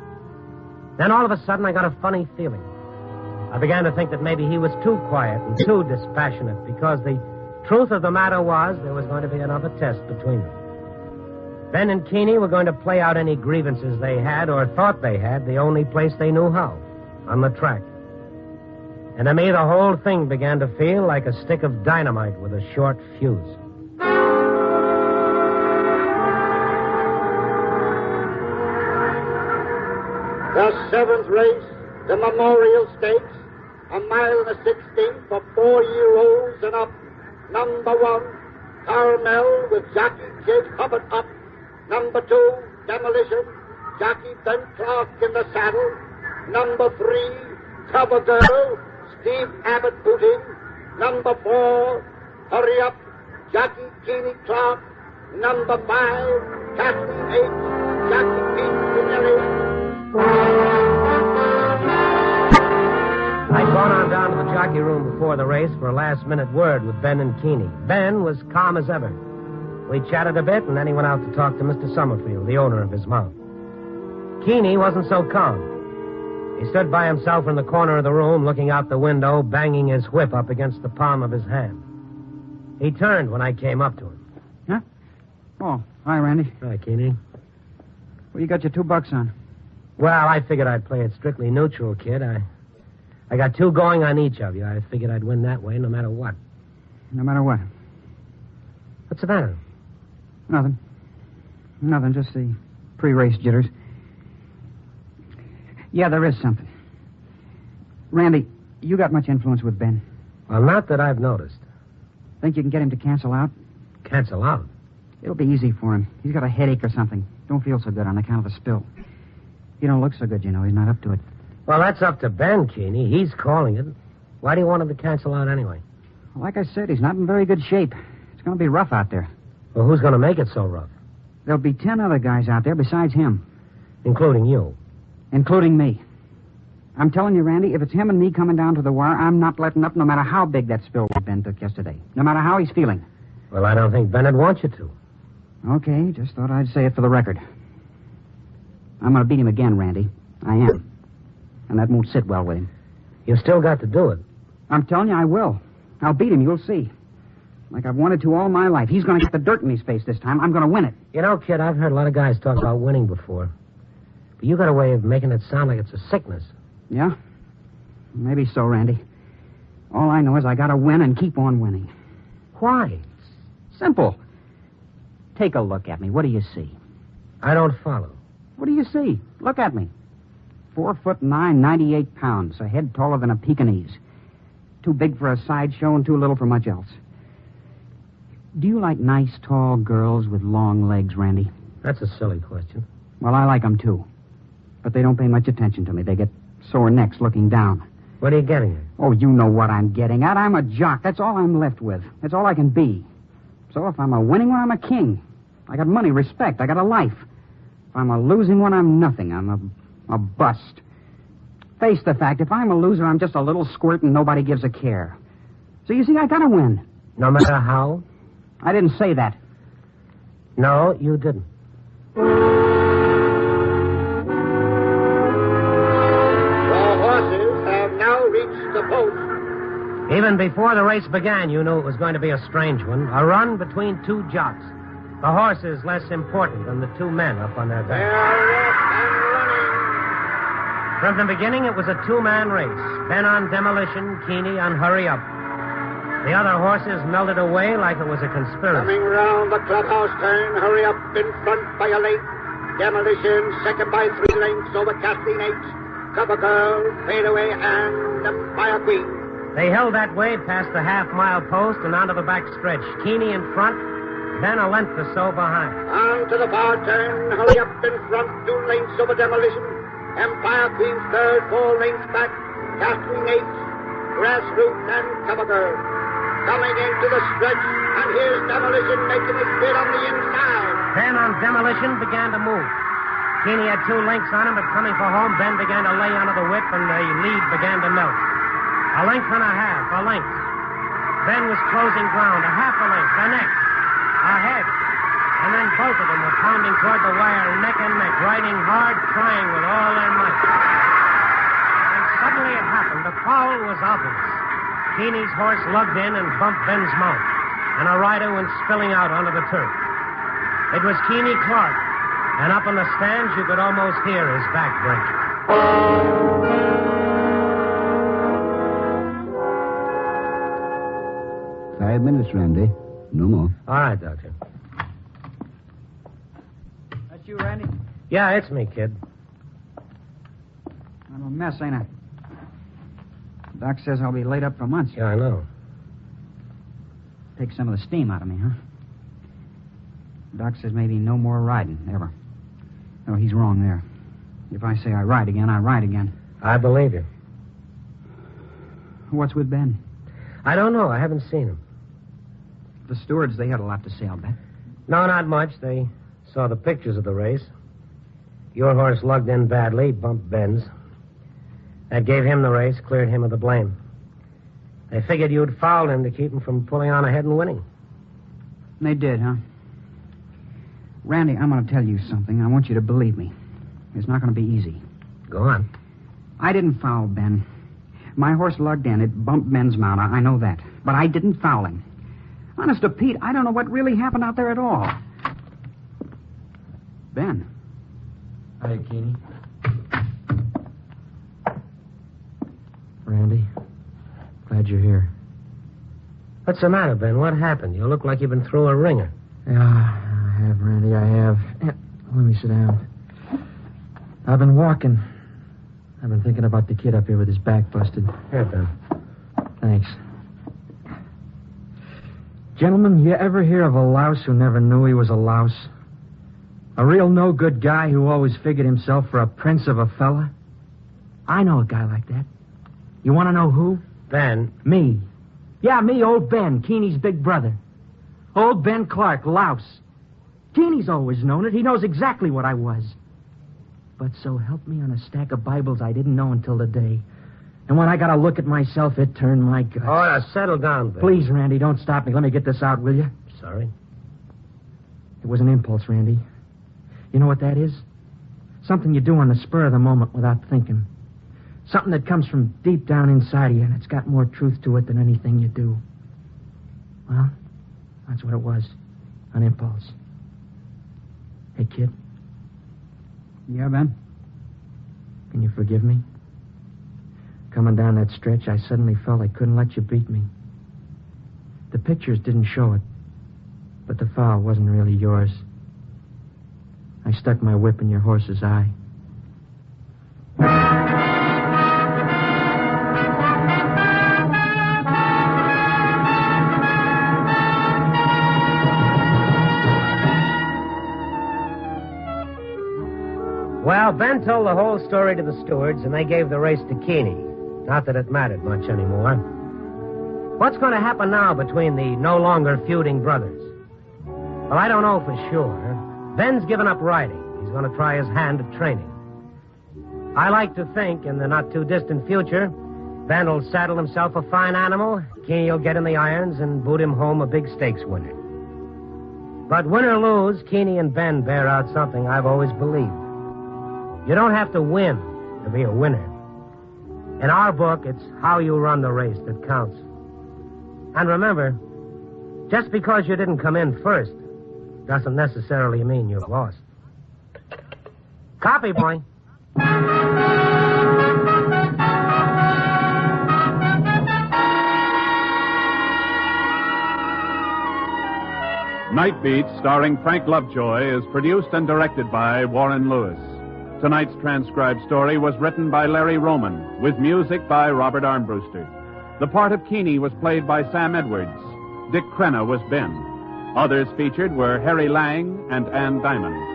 Then all of a sudden I got a funny feeling. I began to think that maybe he was too quiet and too dispassionate because the truth of the matter was there was going to be another test between them. Ben and Keeney were going to play out any grievances they had or thought they had the only place they knew how, on the track. And to me, the whole thing began to feel like a stick of dynamite with a short fuse. The 7th race, the Memorial Stakes, 1 mile and a 16th for 4-year-olds and up. Number 1, Carmel with jockey Jake Hubbard up. Number 2, Demolition, jockey Ben Clark in the saddle. Number 3, Cover Girl, Steve Abbott booting. Number 4, Hurry Up, jockey Keeney Clark. Number 5, Kathleen H, jockey Pete Pinelli. I'd gone on down to the jockey room before the race for a last-minute word with Ben and Keeney. Ben was calm as ever. We chatted a bit, and then he went out to talk to Mr. Summerfield, the owner of his mount. Keeney wasn't so calm. He stood by himself in the corner of the room, looking out the window, banging his whip up against the palm of his hand. He turned when I came up to him. Huh? Oh, hi, Randy. Hi, Keeney. Well, you got your $2 on. Well, I figured I'd play it strictly neutral, kid. I got 2 going on each of you. I figured I'd win that way no matter what. No matter what? What's the matter? Nothing. Nothing, just the pre-race jitters. Yeah, there is something. Randy, you got much influence with Ben? Well, not that I've noticed. Think you can get him to cancel out? Cancel out? It'll be easy for him. He's got a headache or something. Don't feel so good on account of the spill. He don't look so good, you know. He's not up to it. Well, that's up to Ben, Keeney. He's calling it. Why do you want him to cancel out anyway? Well, like I said, he's not in very good shape. It's going to be rough out there. Well, who's going to make it so rough? There'll be 10 other guys out there besides him. Including you? Including me. I'm telling you, Randy, if it's him and me coming down to the wire, I'm not letting up no matter how big that spill Ben took yesterday. No matter how he's feeling. Well, I don't think Ben'd want you to. Okay, just thought I'd say it for the record. I'm going to beat him again, Randy. I am. And that won't sit well with him. You still got to do it. I'm telling you, I will. I'll beat him, you'll see. Like I've wanted to all my life. He's going to get the dirt in his face this time. I'm going to win it. You know, kid, I've heard a lot of guys talk about winning before. But you got a way of making it sound like it's a sickness. Yeah? Maybe so, Randy. All I know is I got to win and keep on winning. Why? Simple. Take a look at me. What do you see? I don't follow. What do you see? Look at me. 4'9", 98 pounds. A head taller than a Pekingese. Too big for a sideshow and too little for much else. Do you like nice, tall girls with long legs, Randy? That's a silly question. Well, I like them, too. But they don't pay much attention to me. They get sore necks looking down. What are you getting at? Oh, you know what I'm getting at. I'm a jock. That's all I'm left with. That's all I can be. So if I'm a winning one, I'm a king. I got money, respect. I got a life. If I'm a losing one, I'm nothing. I'm a bust. Face the fact, if I'm a loser, I'm just a little squirt and nobody gives a care. So you see, I gotta win. No matter how? I didn't say that. No, you didn't. The horses have now reached the post. Even before the race began, you knew it was going to be a strange one. A run between 2 jocks. The horse is less important than the two men up on their back. They're off and running. From the beginning, it was a two-man race. Ben on Demolition, Keeney on Hurry Up. The other horses melted away like it was a conspiracy. Coming round the clubhouse turn, Hurry Up in front by a length. Demolition second by 3 lengths over Kathleen H. Cover Girl, Fade Away, and Empire Queen. They held that way past the half-mile post and onto the back stretch. Keeney in front, Ben a length or so behind. On to the far turn, Hurry Up in front, 2 lengths over Demolition. Empire Queen third, 4 lengths back. Kathleen H., Grassroots, and Cover Girl. Coming into the stretch, and here's Demolition making his bid on the inside. Ben on Demolition began to move. Keeney had 2 lengths on him, but coming for home, Ben began to lay onto the whip, and the lead began to melt. A length and a half, a length. Ben was closing ground, a half a length, the next, ahead. And then both of them were pounding toward the wire, neck and neck, riding hard, trying with all their might. And suddenly it happened. The foul was obvious. Keeney's horse lugged in and bumped Ben's mount, and a rider went spilling out onto the turf. It was Keeney Clark, and up in the stands you could almost hear his back break. 5 minutes, Randy. No more. All right, Doctor. That's you, Randy? Yeah, it's me, kid. I'm a mess, ain't I? Doc says I'll be laid up for months. Yeah, I know. Take some of the steam out of me, huh? Doc says maybe no more riding, ever. No, he's wrong there. If I say I ride again, I ride again. I believe you. What's with Ben? I don't know. I haven't seen him. The stewards, they had a lot to say, I'll bet. No, not much. They saw the pictures of the race. Your horse lugged in badly, bumped Ben's. That gave him the race, cleared him of the blame. They figured you'd fouled him to keep him from pulling on ahead and winning. They did, huh? Randy, I'm going to tell you something. I want you to believe me. It's not going to be easy. Go on. I didn't foul Ben. My horse lugged in. It bumped Ben's mount. I know that. But I didn't foul him. Honest to Pete, I don't know what really happened out there at all. Ben. Hi, Keeney. Randy, glad you're here. What's the matter, Ben? What happened? You look like you've been through a ringer. Yeah, I have, Randy, I have. Let me sit down. I've been walking. I've been thinking about the kid up here with his back busted. Here, Ben. Thanks. Gentlemen, you ever hear of a louse who never knew he was a louse? A real no-good guy who always figured himself for a prince of a fella? I know a guy like that. You want to know who? Ben. Me. Yeah, me, old Ben, Keeney's big brother. Old Ben Clark, louse. Keeney's always known it. He knows exactly what I was. But so help me on a stack of Bibles I didn't know until today. And when I got a look at myself, it turned my guts. Oh, now settle down, Ben. Please, Randy, don't stop me. Let me get this out, will you? Sorry. It was an impulse, Randy. You know what that is? Something you do on the spur of the moment without thinking. Something that comes from deep down inside of you, and it's got more truth to it than anything you do. Well, that's what it was. An impulse. Hey, kid. Yeah, Ben? Can you forgive me? Coming down that stretch, I suddenly felt I couldn't let you beat me. The pictures didn't show it, but the foul wasn't really yours. I stuck my whip in your horse's eye. Well, Ben told the whole story to the stewards, and they gave the race to Keeney. Not that it mattered much anymore. What's going to happen now between the no longer feuding brothers? Well, I don't know for sure. Ben's given up riding. He's going to try his hand at training. I like to think, in the not-too-distant future, Ben will saddle himself a fine animal, Keeney will get in the irons and boot him home a big stakes winner. But win or lose, Keeney and Ben bear out something I've always believed. You don't have to win to be a winner. In our book, it's how you run the race that counts. And remember, just because you didn't come in first doesn't necessarily mean you've lost. Copy, boy. Night Beat, starring Frank Lovejoy, is produced and directed by Warren Lewis. Tonight's transcribed story was written by Larry Roman, with music by Robert Armbruster. The part of Keeney was played by Sam Edwards. Dick Crenna was Ben. Others featured were Harry Lang and Ann Diamond.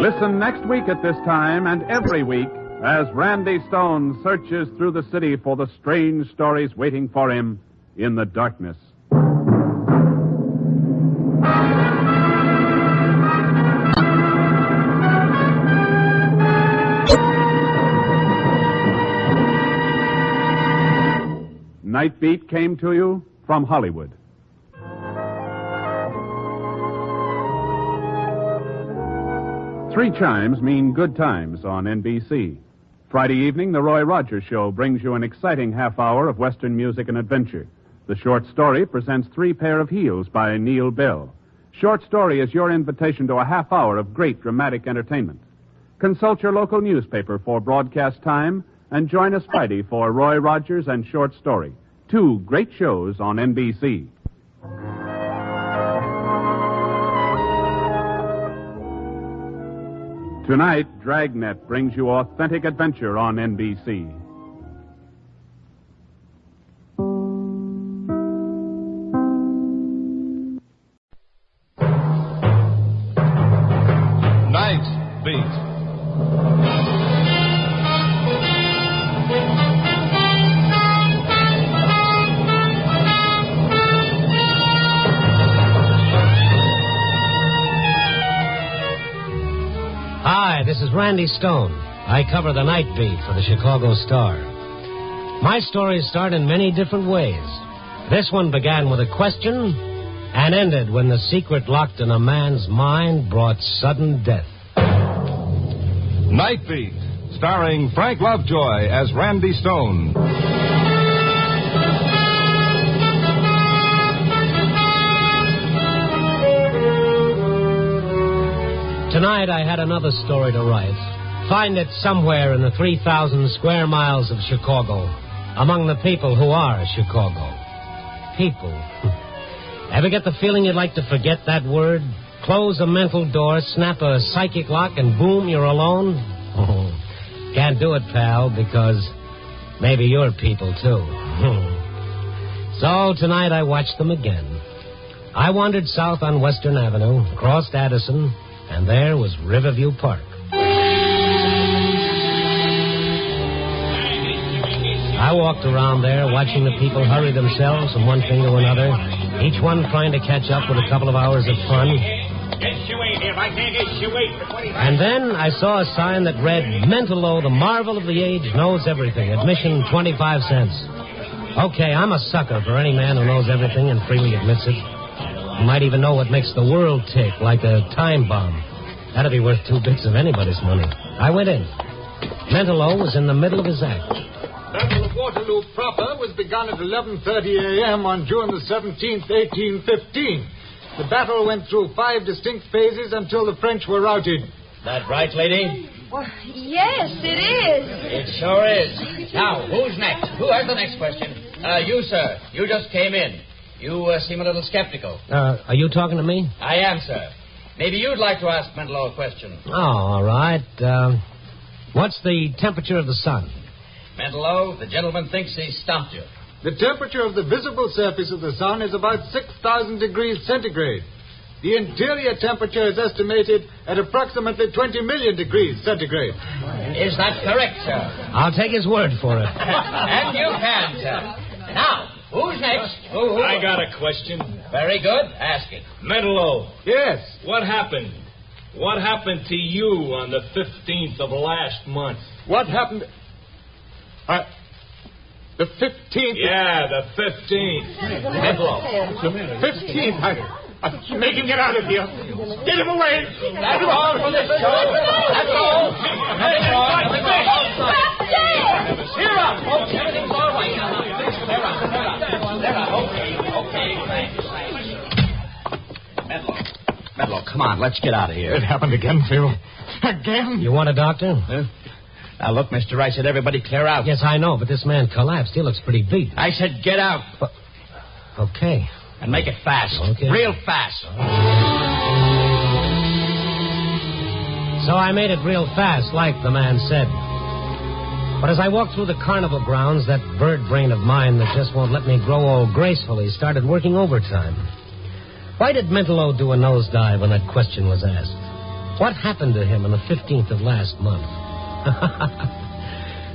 Listen next week at this time and every week as Randy Stone searches through the city for the strange stories waiting for him in the darkness. Night Beat came to you from Hollywood. Three chimes mean good times on NBC. Friday evening, The Roy Rogers Show brings you an exciting half hour of Western music and adventure. The short story presents Three Pair of Heels by Neil Bell. Short story is your invitation to a half hour of great dramatic entertainment. Consult your local newspaper for broadcast time and join us Friday for Roy Rogers and Short Story. Two great shows on NBC. Tonight, Dragnet brings you authentic adventure on NBC. Night Beat. Hi, this is Randy Stone. I cover the Night Beat for the Chicago Star. My stories start in many different ways. This one began with a question and ended when the secret locked in a man's mind brought sudden death. Night Beat, starring Frank Lovejoy as Randy Stone. Tonight I had another story to write. Find it somewhere in the 3,000 square miles of Chicago, among the people who are Chicago. People. Ever get the feeling you'd like to forget that word? Close a mental door, snap a psychic lock, and boom, you're alone? Oh, can't do it, pal, because maybe you're people, too. So tonight I watched them again. I wandered south on Western Avenue, crossed Addison, and there was Riverview Park. I walked around there, watching the people hurry themselves from one thing to another, each one trying to catch up with a couple of hours of fun. And then I saw a sign that read, Mentalo, the marvel of the age, knows everything. Admission 25 cents. Okay, I'm a sucker for any man who knows everything and freely admits it. He might even know what makes the world tick, like a time bomb. That'd be worth 2 bits of anybody's money. I went in. Mentalo was in the middle of his act. Battle of Waterloo proper was begun at 11:30 a.m. on June the 17th, 1815. The battle went through 5 distinct phases until the French were routed. That right, lady? Well, yes, it is. It sure is. Now, who's next? Who has the next question? You, sir. You just came in. You seem a little skeptical. Are you talking to me? I am, sir. Maybe you'd like to ask Mentalo a question. Oh, all right. What's the temperature of the sun? Mentalo, the gentleman thinks he stumped you. The temperature of the visible surface of the sun is about 6,000 degrees centigrade. The interior temperature is estimated at approximately 20 million degrees centigrade. Is that correct, sir? I'll take his word for it. And you can, sir. Now, who's next? Who? I got a question. Very good. Ask it. Mentalo. Yes? What happened? What happened to you on the 15th of last month? What happened? The 15th? Yeah, the 15th. Mentalo. 15th. I'm making it out of here. Get him away. That's all for this show. That's all. Cheer up, folks. Everything's all right. Cheer up. Come on, let's get out of here. It happened again, Phil. Again? You want a doctor? Huh? Now, look, mister, I said everybody clear out. Yes, I know, but this man collapsed. He looks pretty beat. I said get out. Okay. And make it fast. Okay. Real fast. So I made it real fast, like the man said. But as I walked through the carnival grounds, that bird brain of mine that just won't let me grow old gracefully started working overtime. Why did Mentelow do a nosedive when that question was asked? What happened to him on the 15th of last month?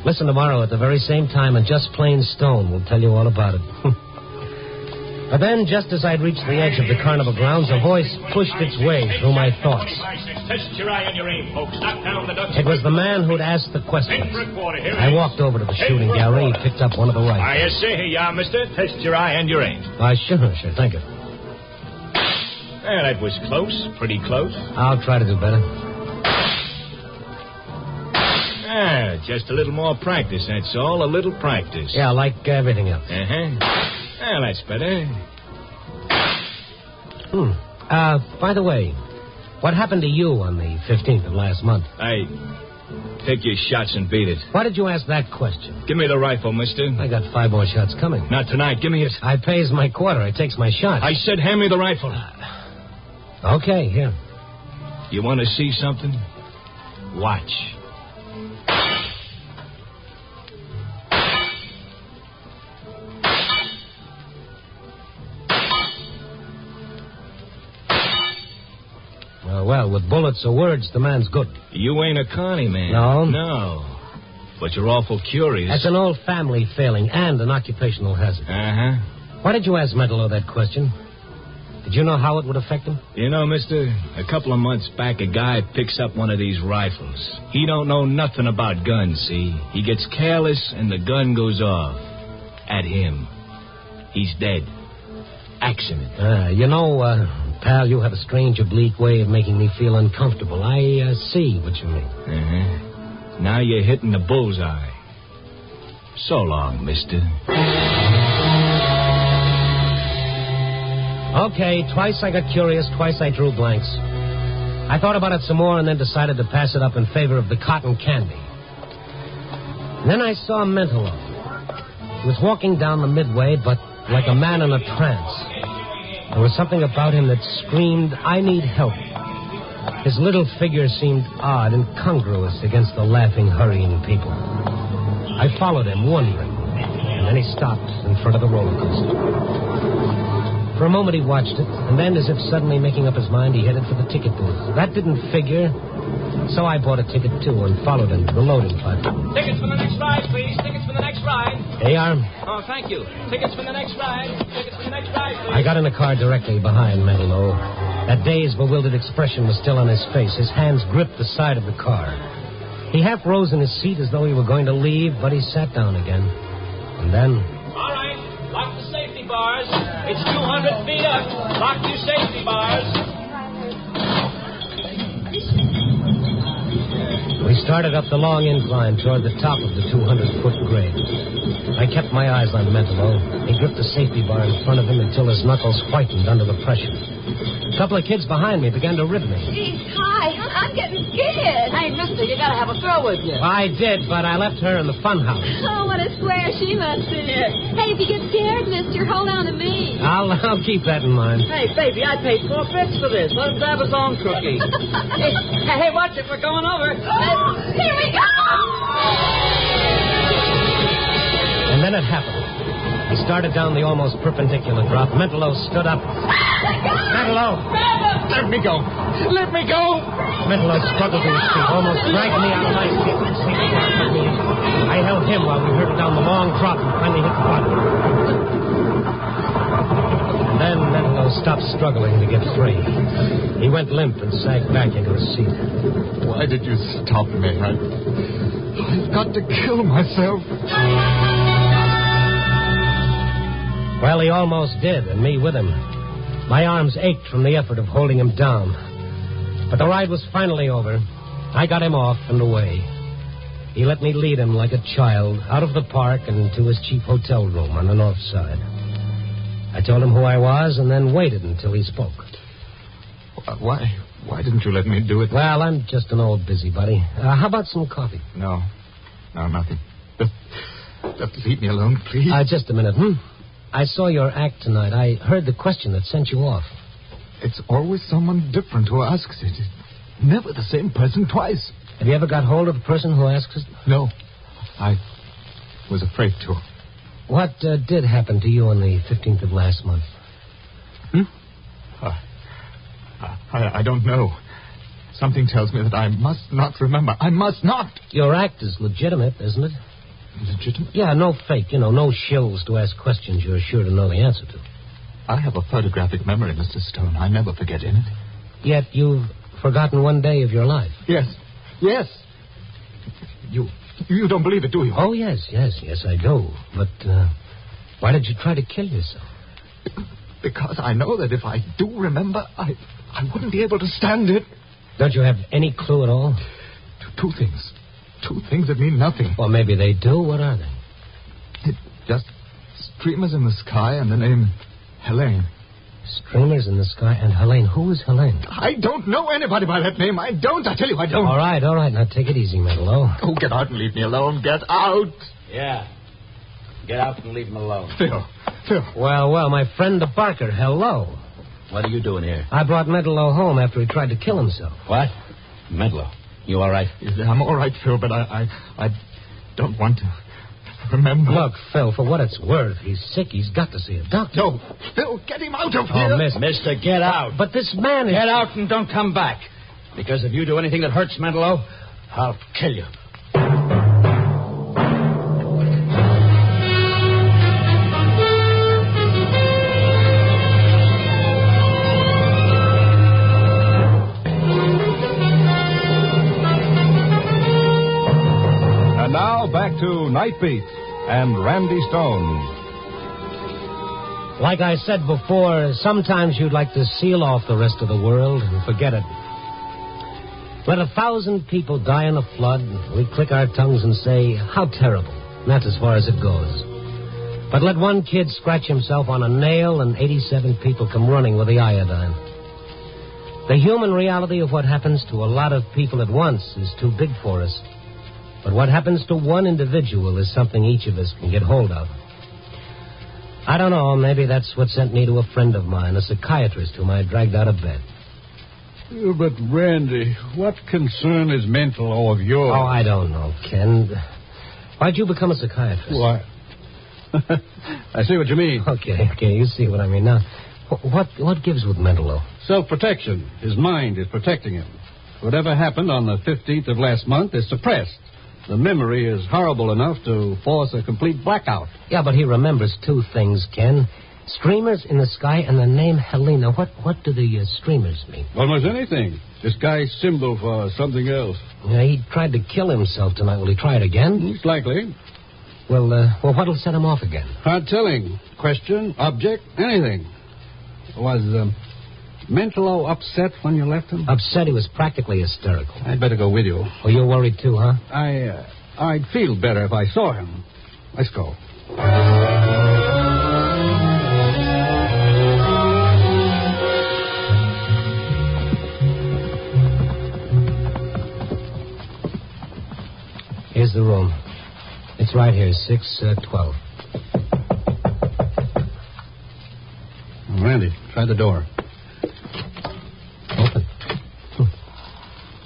Listen tomorrow at the very same time, and Just Plain Stone will tell you all about it. But then, just as I'd reached the edge of the carnival grounds, a voice pushed its way through my thoughts. Test your eye and your aim, folks. Knock down the ducks. It was the man who'd asked the questions. I walked over to the shooting gallery. He picked up one of the rifles. I say, here you are, mister. Test your eye and your aim. Sure. Thank you. That was close. Pretty close. I'll try to do better. Just a little more practice, that's all. A little practice. Yeah, like everything else. Well, that's better. By the way, what happened to you on the 15th of last month? Take your shots and beat it. Why did you ask that question? Give me the rifle, mister. I got 5 more shots coming. Not tonight. Give me it. I pays my quarter. I takes my shots. I said hand me the rifle. Okay, here. You want to see something? Watch. Well, with bullets or words, the man's good. You ain't a Connie man. No. But you're awful curious. That's an old family failing and an occupational hazard. Why did you ask Mentelow that question? Did you know how it would affect him? You know, mister, a couple of months back, a guy picks up one of these rifles. He don't know nothing about guns, see? He gets careless and the gun goes off. At him. He's dead. Accident. Pal, you have a strange, oblique way of making me feel uncomfortable. I see what you mean. Now you're hitting the bullseye. So long, mister. Okay, twice I got curious, twice I drew blanks. I thought about it some more and then decided to pass it up in favor of the cotton candy. And then I saw Mentelow. He was walking down the midway, but like a man in a trance. There was something about him that screamed, I need help. His little figure seemed odd, incongruous against the laughing, hurrying people. I followed him, wondering, and then he stopped in front of the roller coaster. For a moment he watched it, and then, as if suddenly making up his mind, he headed for the ticket booth. That didn't figure, so I bought a ticket, too, and followed him to the loading platform. Tickets for the next ride, please. Tickets for the next ride. Here you are. Oh, thank you. Tickets for the next ride. Tickets for the next ride, please. I got in the car directly behind Mentelow. That dazed, bewildered expression was still on his face. His hands gripped the side of the car. He half rose in his seat as though he were going to leave, but he sat down again. And then... All right. Lock the safety bars. It's 200 feet up. Lock your safety bars. We started up the long incline toward the top of the 200-foot grade. I kept my eyes on Mentelow. He gripped the safety bar in front of him until his knuckles whitened under the pressure. A couple of kids behind me began to rib me. Geez, hi. I'm getting scared. Hey, mister, you gotta have a girl with you. I did, but I left her in the fun house. Oh, what a square she must be. Hey, if you get scared, mister, hold on to me. I'll keep that in mind. Hey, baby, I paid $4 for this. Let him grab his own cookie. hey, watch it. We're going over. Here we go! And then it happened. He started down the almost perpendicular drop. Mentelow stood up. Mentelow! Let me go. Let me go. Mentelow struggled to his feet, almost dragged me out of my seat. I held him while we hurtled down the long drop and finally hit the bottom. And then Mentelow stopped struggling to get free. He went limp and sagged back into his seat. Why did you stop me? I've got to kill myself. Well, he almost did, and me with him. My arms ached from the effort of holding him down. But the ride was finally over. I got him off and away. He let me lead him like a child out of the park and to his cheap hotel room on the north side. I told him who I was and then waited until he spoke. Why didn't you let me do it? Well, I'm just an old busybody. How about some coffee? No, nothing. Just leave me alone, please. Just a minute. I saw your act tonight. I heard the question that sent you off. It's always someone different who asks it. Never the same person twice. Have you ever got hold of the person who asks it? No. I was afraid to. What did happen to you on the 15th of last month? I don't know. Something tells me that I must not remember. I must not. Your act is legitimate, isn't it? Legitimate? Yeah, no fake. No shills to ask questions you're sure to know the answer to. I have a photographic memory, Mr. Stone. I never forget anything. Yet you've forgotten one day of your life. Yes. You don't believe it, do you? Oh, yes, I do. But why did you try to kill yourself? Because I know that if I do remember, I wouldn't be able to stand it. Don't you have any clue at all? Two things. Two things that mean nothing. Well, maybe they do. What are they? Just streamers in the sky and the name Helene. Streamers in the sky and Helene. Who is Helene? I don't know anybody by that name. I tell you I don't. All right. Now take it easy, Meadow. Oh, get out and leave me alone. Get out. Yeah. Get out and leave him alone. Phil. Well, my friend the Barker, hello. What are you doing here? I brought Meadow home after he tried to kill himself. What? Meadow, you all right? I'm all right, Phil, but I don't want to remember. Look, Phil, for what it's worth, he's sick. He's got to see a doctor. No, Phil, get him out of here. Oh, Mister, get out. But this man is... Get out and don't come back. Because if you do anything that hurts Meadow, I'll kill you. Back to Night Beat and Randy Stone. Like I said before, sometimes you'd like to seal off the rest of the world and forget it. Let 1,000 people die in a flood, we click our tongues and say, how terrible. And that's as far as it goes. But let one kid scratch himself on a nail and 87 people come running with the iodine. The human reality of what happens to a lot of people at once is too big for us. But what happens to one individual is something each of us can get hold of. I don't know, maybe that's what sent me to a friend of mine, a psychiatrist whom I dragged out of bed. But, Randy, what concern is mental of yours? Oh, I don't know, Ken. Why'd you become a psychiatrist? Why? I see what you mean. Okay, you see what I mean. Now, what gives with mental? Self-protection. His mind is protecting him. Whatever happened on the 15th of last month is suppressed. The memory is horrible enough to force a complete blackout. Yeah, but he remembers two things, Ken. Streamers in the sky and the name Helena. What do the streamers mean? Almost anything. This guy's symbol for something else. Yeah, he tried to kill himself tonight. Will he try it again? Most likely. Well, what'll set him off again? Hard telling. Question, object, anything. Was Mentolo upset when you left him? Upset? He was practically hysterical. I'd better go with you. Oh, you're worried too, huh? I'd feel better if I saw him. Let's go. Here's the room. It's right here, 612. Randy, try the door. Open.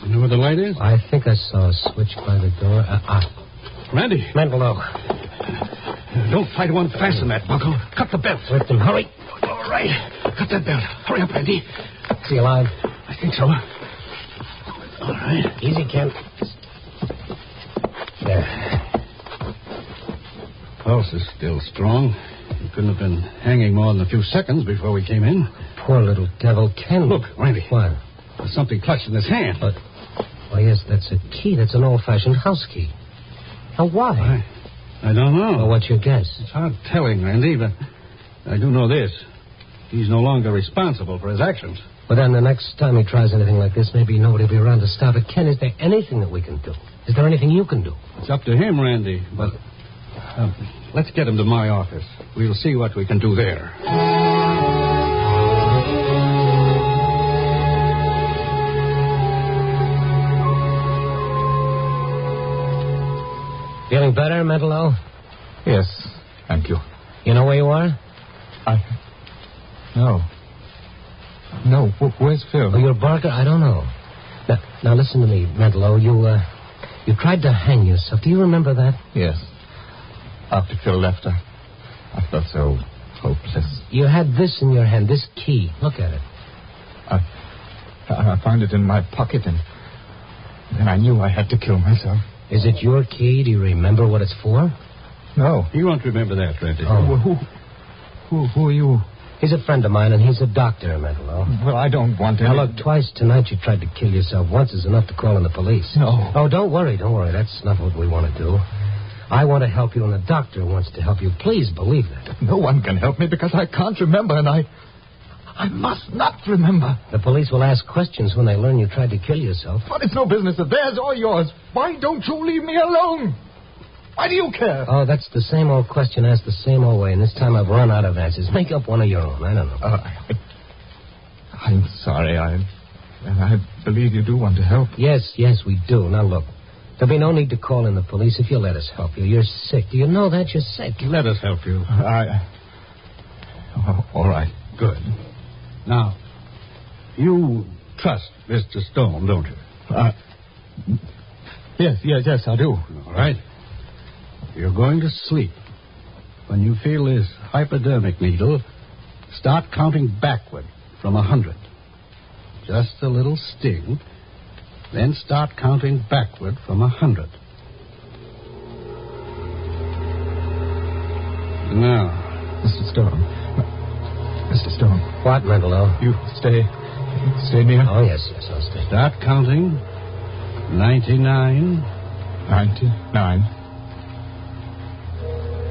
You know where the light is? I think I saw a switch by the door. Randy. Mentolo. Don't try to unfasten that buckle. Cut the belt. With them, hurry. All right. Cut that belt. Hurry up, Randy. Is he alive? I think so. All right. Easy, Ken. There. Pulse is still strong. He couldn't have been hanging more than a few seconds before we came in. Poor little devil, Ken. Look, Randy. What? There's something clutched in his hand. But, well, yes, that's a key. That's an old-fashioned house key. Now, why? I don't know. Well, what's your guess? It's hard telling, Randy, but I do know this. He's no longer responsible for his actions. But then the next time he tries anything like this, maybe nobody will be around to stop it. Ken, is there anything that we can do? Is there anything you can do? It's up to him, Randy, but let's get him to my office. We'll see what we can do there. Feeling better, Mentolo? Yes, thank you. You know where you are? No. No, where's Phil? Oh, you're Barker? I don't know. Now listen to me, Mentolo. You tried to hang yourself. Do you remember that? Yes. After Phil left, I felt so hopeless. You had this in your hand, this key. Look at it. I found it in my pocket, and then I knew I had to kill myself. Is it your key? Do you remember what it's for? No. You won't remember that, Randy. Oh. Who are you? He's a friend of mine, and he's a doctor, Mentolo. Well, I don't want to. Now, look, twice tonight you tried to kill yourself. Once is enough to call in the police. No. Oh, don't worry. That's not what we want to do. I want to help you, and the doctor wants to help you. Please believe that. No one can help me because I can't remember, and I must not remember. The police will ask questions when they learn you tried to kill yourself. But it's no business of theirs or yours. Why don't you leave me alone? Why do you care? Oh, that's the same old question asked the same old way, and this time I've run out of answers. Make up one of your own. I don't know. I'm sorry. I believe you do want to help. Yes, we do. Now, look. There'll be no need to call in the police if you'll let us help you. You're sick. Do you know that? You're sick. Let us help you. All right. Good. Now, you trust Mr. Stone, don't you? Yes, I do. All right. You're going to sleep. When you feel this hypodermic needle, start counting backward from 100. Just a little sting. Then start counting backward from 100. Now. Mr. Stone. Mr. Stone. What, Mentolo? You stay near? Oh, yes, I'll stay. Start counting. 99. 99.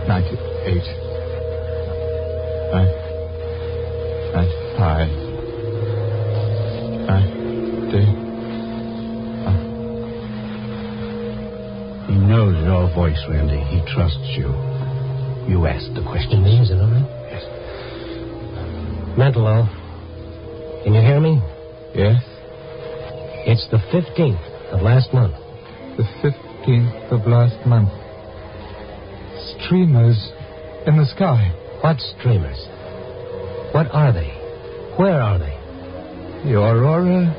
98. 95. 90. He knows your voice, Randy. He trusts you. You asked the question. Is it all right? Yes. Mentolo, can you hear me? Yes. It's the 15th of last month. The 15th of last month. Streamers in the sky. What streamers? What are they? Where are they? The Aurora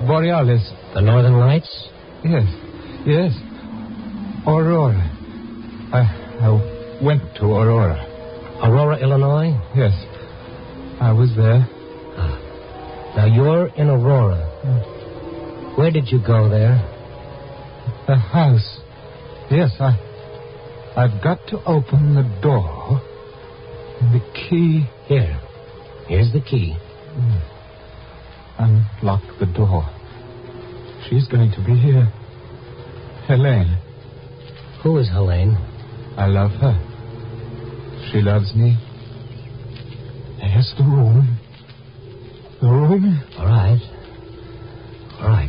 Borealis. The Northern Lights? Yes. Aurora. I went to Aurora. Aurora, Illinois? Yes. I was there. Now, you're in Aurora. Where did you go there? The house. Yes, I've got to open the door. And the key... Here's the key. Unlock the door. She's going to be here. Helene. Who is Helene? I love her. She loves me. There's the room. The room? All right.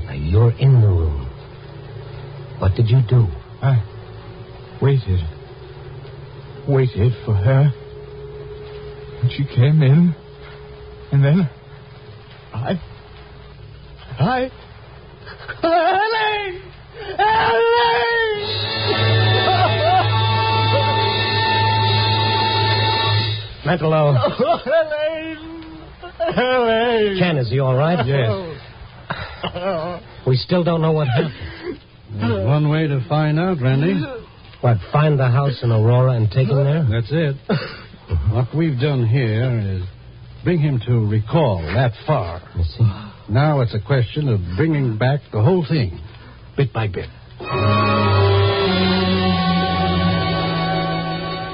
Now, you're in the room. What did you do? I waited for her. And she came in. And then I... Helene! Mentolo. Oh, Helene! Ken, is he all right? Yes. We still don't know what happened. There's one way to find out, Randy. What, find the house in Aurora and take him there? That's it. What we've done here is bring him to recall that far. You see? Now it's a question of bringing back the whole thing, bit by bit.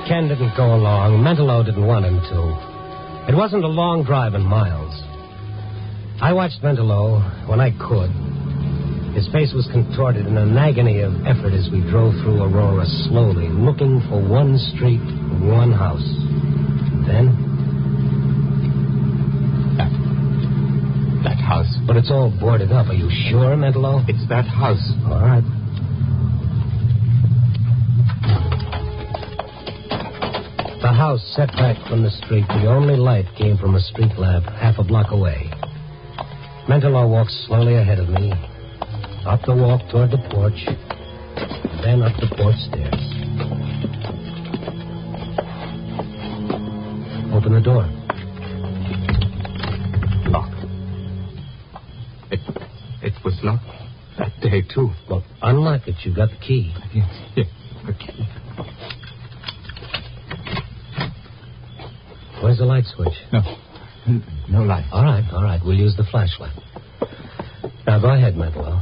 Ken didn't go along. Mentolo didn't want him to. It wasn't a long drive in miles. I watched Mentolo when I could. His face was contorted in an agony of effort as we drove through Aurora slowly, looking for one street, one house. Then... That house. But it's all boarded up. Are you sure, Mentolo? It's that house. All right. The house set back from the street. The only light came from a street lamp half a block away. Mentolo walked slowly ahead of me, up the walk toward the porch, Then up the porch stairs. Open the door. Locked. It was locked that day, too. Well, unlock it. You've got the key. Yes, the key. Where's the light switch? No light. All right. We'll use the flashlight. Now, go ahead, Medelow.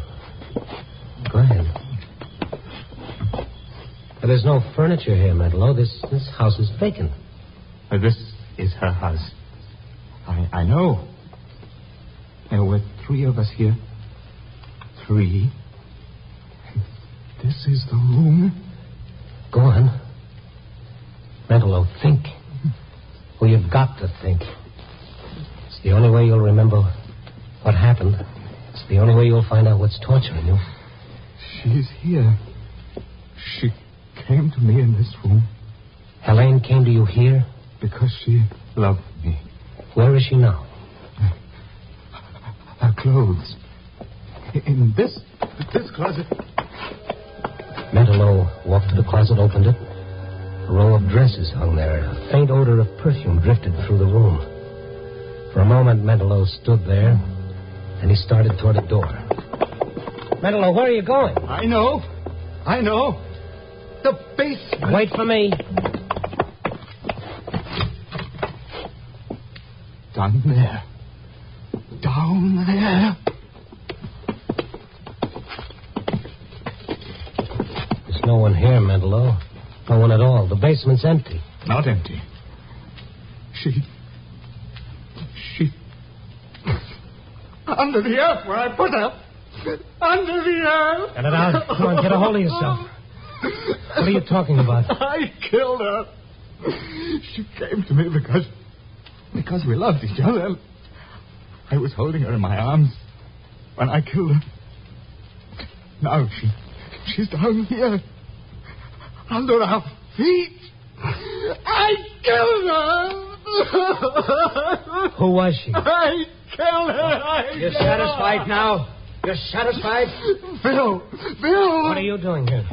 Go ahead. There's no furniture here, Medelow. This house is vacant. This is her house. I know. There were 3 of us here. 3. This is the room. Go on. Medelow, think. Well, you've got to think. It's the only way you'll remember what happened. It's the only way you'll find out what's torturing you. She's here. She came to me in this room. Helene came to you here? Because she loved me. Where is she now? Her clothes. In this closet. Medelow walked to the closet, opened it. A row of dresses hung there. A faint odor of perfume drifted through the room. For a moment, Medelow stood there. Then he started toward a door. Medelow, where are you going? I know. The basement. Wait for me. Down there. There's no one here, Medelow. No one at all. The basement's empty. Not empty. She... Under the earth where I put her. Under the earth. Get it out. Come on, get a hold of yourself. What are you talking about? I killed her. She came to me because we loved each other. I was holding her in my arms when I killed her. Now she's down here. Under our feet. I killed her. Who was she? I killed her. You're satisfied now? You're satisfied? Phil. What are you doing here?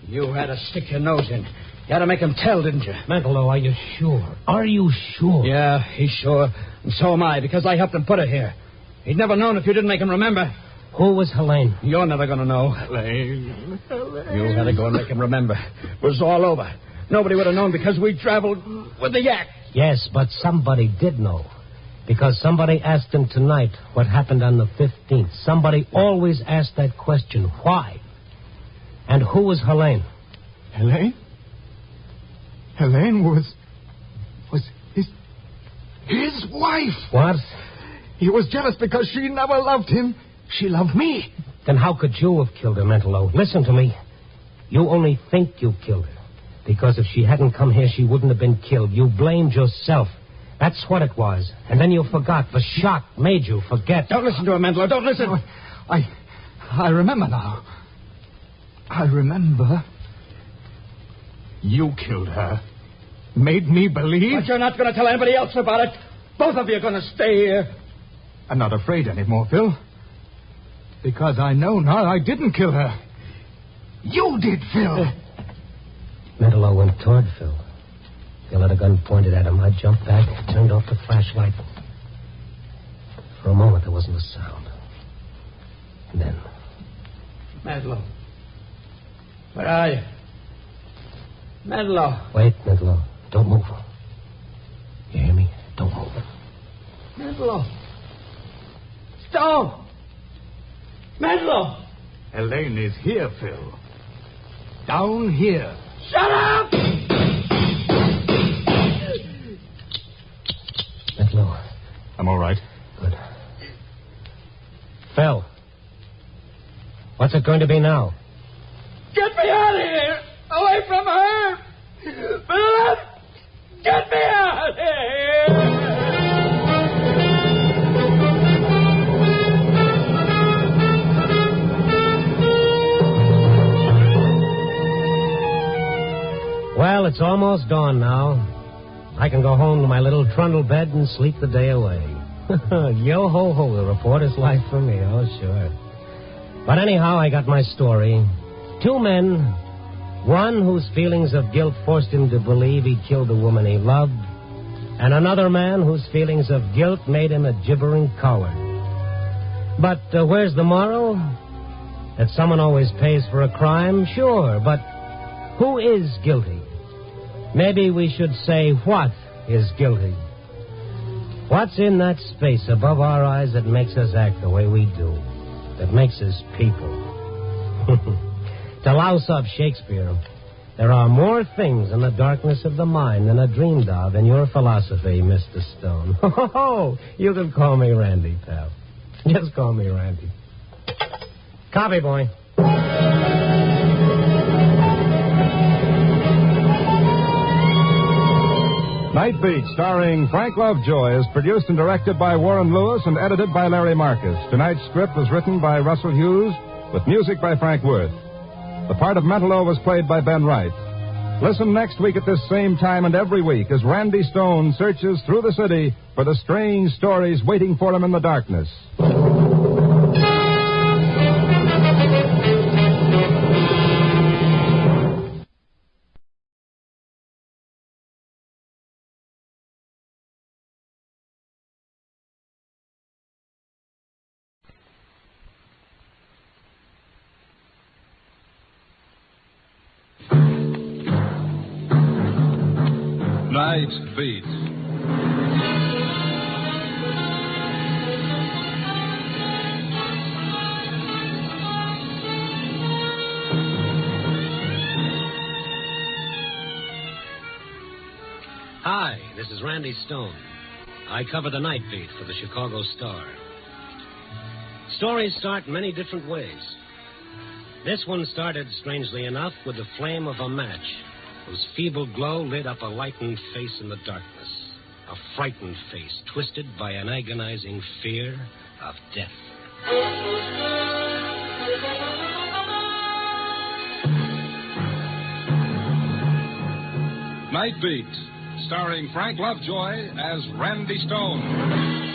You had to stick your nose in. You had to make him tell, didn't you? Medelow, are you sure? Are you sure? Yeah, he's sure. And so am I, because I helped him put her here. He'd never known if you didn't make him remember. Who was Helene? You're never going to know. Helene. You had to go and make him remember. It was all over. Nobody would have known because we traveled with the yak. Yes, but somebody did know. Because somebody asked him tonight what happened on the 15th. Somebody always asked that question. Why? And who was Helene? Helene? Helene was his wife. What? He was jealous because she never loved him. She loved me. Then how could you have killed her, Medelow? Listen to me. You only think you killed her. Because if she hadn't come here, she wouldn't have been killed. You blamed yourself. That's what it was. And then you forgot. The shock made you forget. Don't listen to her, Medelow. Don't listen. I remember now. I remember. You killed her. Made me believe. But you're not going to tell anybody else about it. Both of you are going to stay here. I'm not afraid anymore, Phil. Because I know now I didn't kill her. You did, Phil. Medelow went toward Phil. Phil had a gun pointed at him. I jumped back, turned off the flashlight. For a moment, there wasn't a sound. And then... Medelow. Where are you? Medelow. Wait, Medelow. Don't move. You hear me? Don't move. Medelow. Stone. Medelow. Helene is here, Phil. Down here. Shut up! Medelow. I'm all right. Good. Phil. What's it going to be now? Get me out of here! Away from her! Philip! Get me out of here! Well, it's almost dawn now. I can go home to my little trundle bed and sleep the day away. Yo-ho-ho, the reporter's life for me, oh, sure. But anyhow, I got my story. Two men, one whose feelings of guilt forced him to believe he killed the woman he loved, and another man whose feelings of guilt made him a gibbering coward. But where's the moral? That someone always pays for a crime? Sure, but who is guilty? Maybe we should say, what is guilty? What's in that space above our eyes that makes us act the way we do? That makes us people? To louse up Shakespeare, there are more things in the darkness of the mind than are dreamed of in your philosophy, Mr. Stone. Oh, you can call me Randy, pal. Just call me Randy. Copy, boy. Night Beat, starring Frank Lovejoy, is produced and directed by Warren Lewis and edited by Larry Marcus. Tonight's script was written by Russell Hughes with music by Frank Worth. The part of Mentalo was played by Ben Wright. Listen next week at this same time and every week as Randy Stone searches through the city for the strange stories waiting for him in the darkness. Night Beat. Hi, this is Randy Stone. I cover the Night Beat for the Chicago Star. Stories start in many different ways. This one started, strangely enough, with the flame of a match, whose feeble glow lit up a lightened face in the darkness. A frightened face, twisted by an agonizing fear of death. Night Beat, starring Frank Lovejoy as Randy Stone.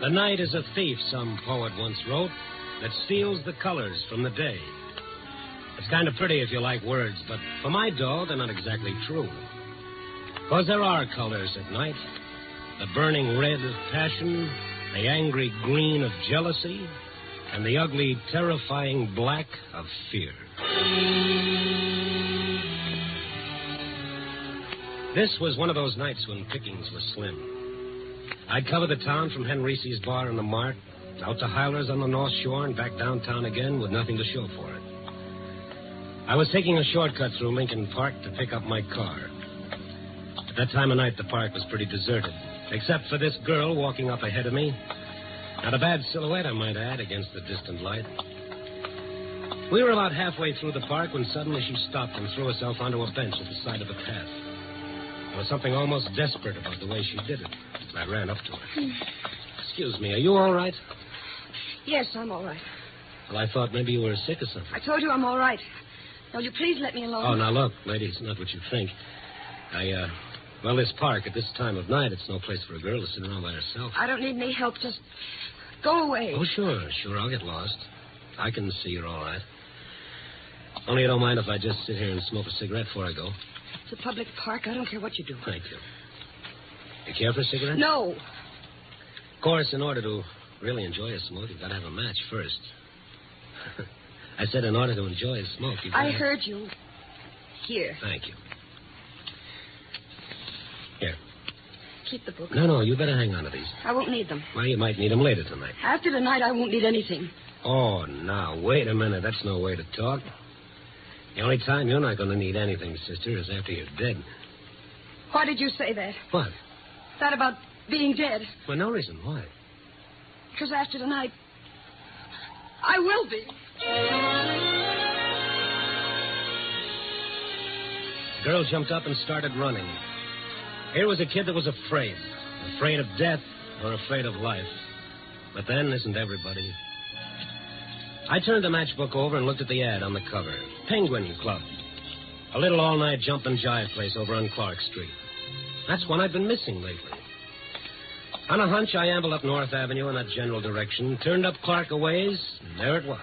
The night is a thief, some poet once wrote, that steals the colors from the day. It's kind of pretty if you like words, but for my dough, they're not exactly true. Because there are colors at night. The burning red of passion, the angry green of jealousy, and the ugly, terrifying black of fear. This was one of those nights when pickings were slim. I'd cover the town from Henry's bar in the Mart, out to Hyler's on the North Shore, and back downtown again with nothing to show for it. I was taking a shortcut through Lincoln Park to pick up my car. At that time of night, the park was pretty deserted, except for this girl walking up ahead of me. Not a bad silhouette, I might add, against the distant light. We were about halfway through the park when suddenly she stopped and threw herself onto a bench at the side of the path. There was something almost desperate about the way she did it. I ran up to her. Excuse me, are you all right? Yes, I'm all right. Well, I thought maybe you were sick or something. I told you I'm all right. Now, will you please let me alone? Oh, now look, lady, it's not what you think. Well, this park at this time of night, it's no place for a girl to sit around by herself. I don't need any help. Just go away. Oh, sure, I'll get lost. I can see you're all right. Only you don't mind if I just sit here and smoke a cigarette before I go. It's a public park. I don't care what you do. Thank you. You care for a cigarette? No. Of course, in order to really enjoy a smoke, you've got to have a match first. I said in order to enjoy a smoke, you've got to... I heard you. Here. Thank you. Here. Keep the book. No, you better hang on to these. I won't need them. Well, you might need them later tonight. After tonight, I won't need anything. Oh, now, wait a minute. That's no way to talk. The only time you're not going to need anything, sister, is after you're dead. Why did you say that? What? That about being dead. For no reason. Why? Because after tonight, I will be. The girl jumped up and started running. Here was a kid that was afraid. Afraid of death or afraid of life. But then, isn't everybody? I turned the matchbook over and looked at the ad on the cover. Penguin Club. A little all-night jump and jive place over on Clark Street. That's one I've been missing lately. On a hunch, I ambled up North Avenue in that general direction, turned up Clark a ways, and there it was.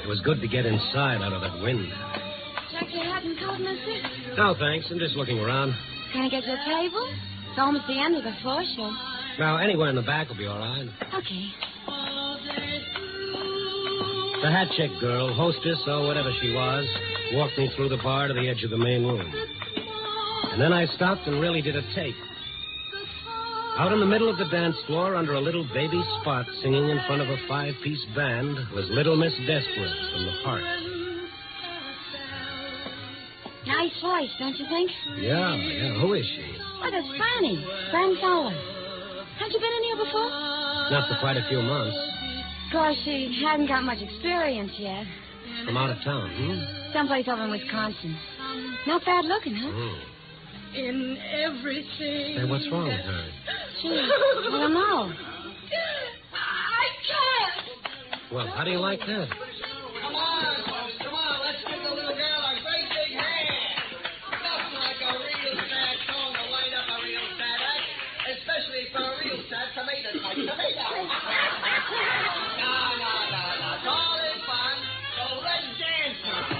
It was good to get inside out of that wind. Check your hat and coat, mister. No, thanks. I'm just looking around. Can I get you a table? It's almost the end of the floor show. Now, anywhere in the back will be all right. Okay. The hat check girl, hostess or whatever she was, walked me through the bar to the edge of the main room. And then I stopped and really did a take. Out in the middle of the dance floor, under a little baby spot, singing in front of a 5-piece band, was Little Miss Desperate from the park. Nice voice, don't you think? Yeah. Who is she? What is Franny? Fran Fowler. Have you been in here before? Not for quite a few months. Of course, she hadn't got much experience yet. From out of town, Someplace over in Wisconsin. Not bad looking, huh? In everything. Hey, what's wrong with her? Gee, I don't know. I can't. Well, how do you like that? Come on, folks, come on. Let's give the little girl a great big hand. Nothing like a real sad song to light up a real sad act, especially for a real sad tomato type tomato. No. It's all in fun, so let's dance now.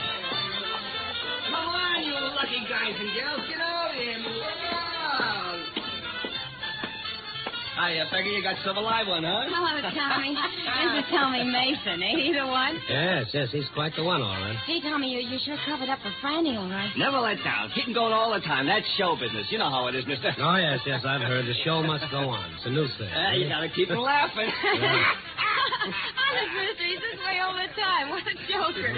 Come on, you lucky guys and girls. Get over here, move around. Hiya, Peggy, you got some live one, huh? Hello, Tommy. This is Tommy Mason. Ain't he the one? Yes, he's quite the one, all right. Gee, Tommy, you sure covered up for Franny, all right. Never let down. Keep 'em going all the time. That's show business. You know how it is, mister. Oh, yes, I've heard. The show must go on. It's a new thing. You gotta keep 'em laughing. Honest, mister, he's this way all the time. What a joker.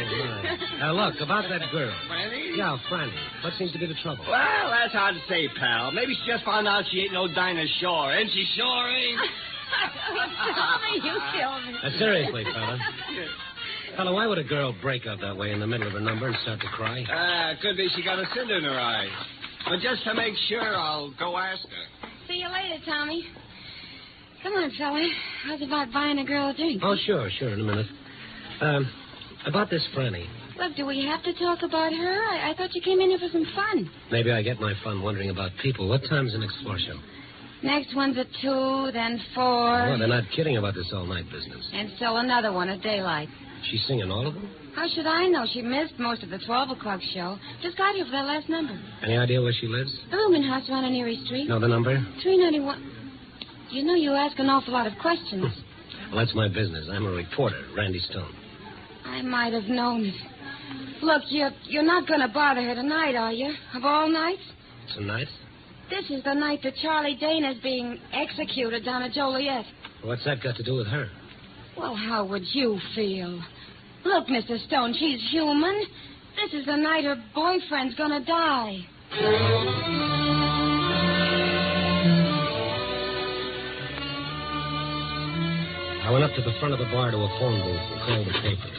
Now, look, about that girl. Franny? Yeah, Franny. What seems to be the trouble? Well, that's hard to say, pal. Maybe she just found out she ain't no Dinah Shore, and she sure ain't. Tommy, you killed me. Seriously, fella, why would a girl break out that way in the middle of her number and start to cry? Could be she got a cinder in her eye. But just to make sure, I'll go ask her. See you later, Tommy. Come on, fella. How's about buying a girl a drink? Oh, sure, in a minute. About this Franny. Look, do we have to talk about her? I thought you came in here for some fun. Maybe I get my fun wondering about people. What time's the next floor show? Next one's at 2, then 4. Oh, they're not kidding about this all-night business. And still another one at daylight. She's singing all of them? How should I know? She missed most of the 12 o'clock show. Just got here for that last number. Any idea where she lives? The rooming house around on Erie Street. No, the number? 391. You know you ask an awful lot of questions. Well, that's my business. I'm a reporter, Randy Stone. I might have known it. Look, you're not going to bother her tonight, are you? Of all nights? Tonight? This is the night that Charlie Dana's being executed down at Joliet. What's that got to do with her? Well, how would you feel? Look, Mr. Stone, she's human. This is the night her boyfriend's going to die. I went up to the front of the bar to a phone booth and called the paper.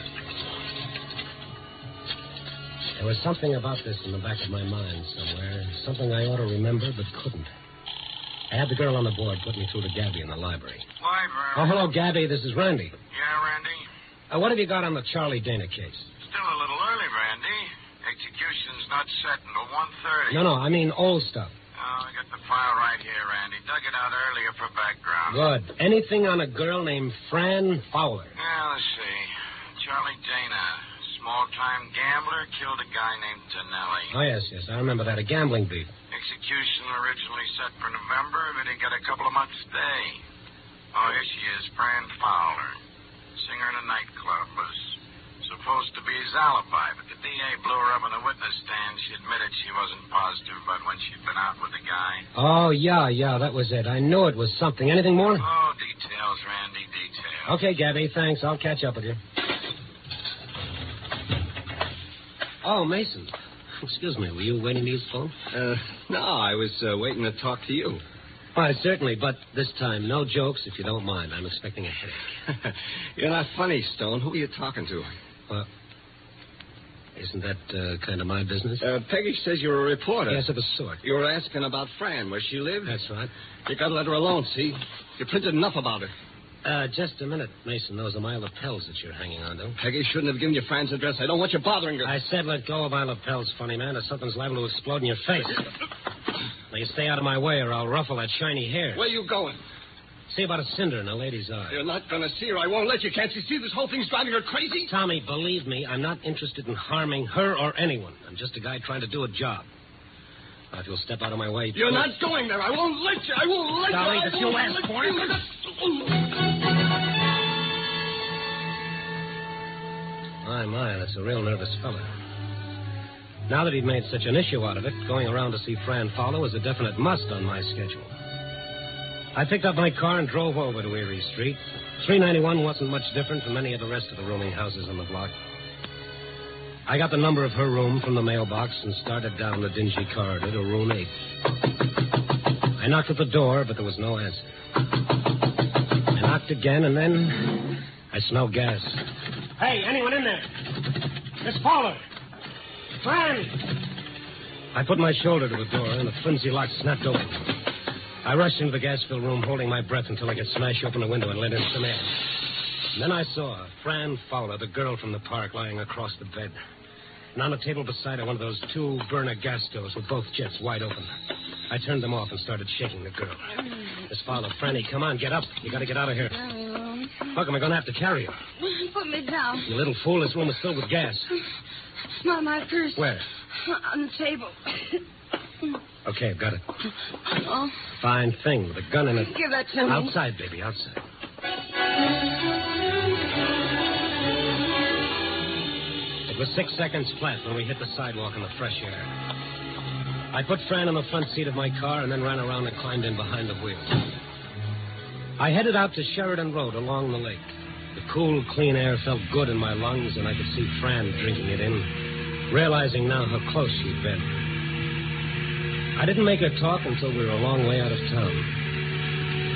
There was something about this in the back of my mind somewhere, something I ought to remember but couldn't. I had the girl on the board put me through to Gabby in the library. Library? Oh, hello, Gabby. This is Randy. Yeah, Randy? What have you got on the Charlie Dana case? Still a little early, Randy. Execution's not set until 1:30. No, I mean old stuff. Oh, I got the file right here, Randy. Dug it out earlier for background. Good. Anything on a girl named Fran Fowler? Yeah, let's see. Charlie Dana, small-time gambler, killed a guy named Tonelli. Oh, yes. I remember that. A gambling beef. Execution originally set for November, but he got a couple of months' stay. Oh, here she is, Fran Fowler. Singer in a nightclub. Was supposed to be his alibi, but the DA blew her up on the witness stand. She admitted she wasn't positive about when she'd been out with the guy. Oh, yeah, that was it. I knew it was something. Anything more? Oh, details, Randy, details. Okay, Gabby, thanks. I'll catch up with you. Oh, Mason. Excuse me, were you waiting to use the phone? No, I was waiting to talk to you. Why, certainly, but this time, no jokes, if you don't mind. I'm expecting a headache. You're not funny, Stone. Who are you talking to? Well, isn't that kind of my business? Peggy says you're a reporter. Yes, of a sort. You were asking about Fran, where she lived? That's right. You got to let her alone, see? You printed enough about her. Just a minute, Mason. Those are my lapels that you're hanging on to. Peggy shouldn't have given you Fran's address. I don't want you bothering her. I said let go of my lapels, funny man, or something's liable to explode in your face. Now, you stay out of my way or I'll ruffle that shiny hair. Where you going? See about a cinder in a lady's eye. You're not going to see her. I won't let you. Can't you see this whole thing's driving her crazy? Tommy, believe me, I'm not interested in harming her or anyone. I'm just a guy trying to do a job. Now, if you'll step out of my way... You're not going there. I won't let you. I won't let Darling, you. if you ask for it... My, that's a real nervous fella. Now that he'd made such an issue out of it, going around to see Fran Fowler was a definite must on my schedule. I picked up my car and drove over to Erie Street. 391 wasn't much different from any of the rest of the rooming houses on the block. I got the number of her room from the mailbox and started down the dingy corridor to room 8. I knocked at the door, but there was no answer. I knocked again, and then I smelled gas. Hey, anyone in there? Miss Fowler! Fran! I put my shoulder to the door, and the flimsy lock snapped open. I rushed into the gas-filled room, holding my breath until I could smash open the window and let in some air. And then I saw Fran Fowler, the girl from the park, lying across the bed. And on the table beside her, one of those 2 burner gas stoves with both jets wide open. I turned them off and started shaking the girl. Miss Fowler, Franny, come on, get up. You got to get out of here. Look, am I going to have to carry you? Put me down. You little fool, this room is filled with gas. Smell my purse. Where? On the table. Okay, I've got it. Oh. Fine thing, with a gun in it. Give that to me. Outside, baby, outside. It was 6 seconds flat when we hit the sidewalk in the fresh air. I put Fran in the front seat of my car and then ran around and climbed in behind the wheel. I headed out to Sheridan Road along the lake. The cool, clean air felt good in my lungs, and I could see Fran drinking it in, realizing now how close she'd been. I didn't make her talk until we were a long way out of town.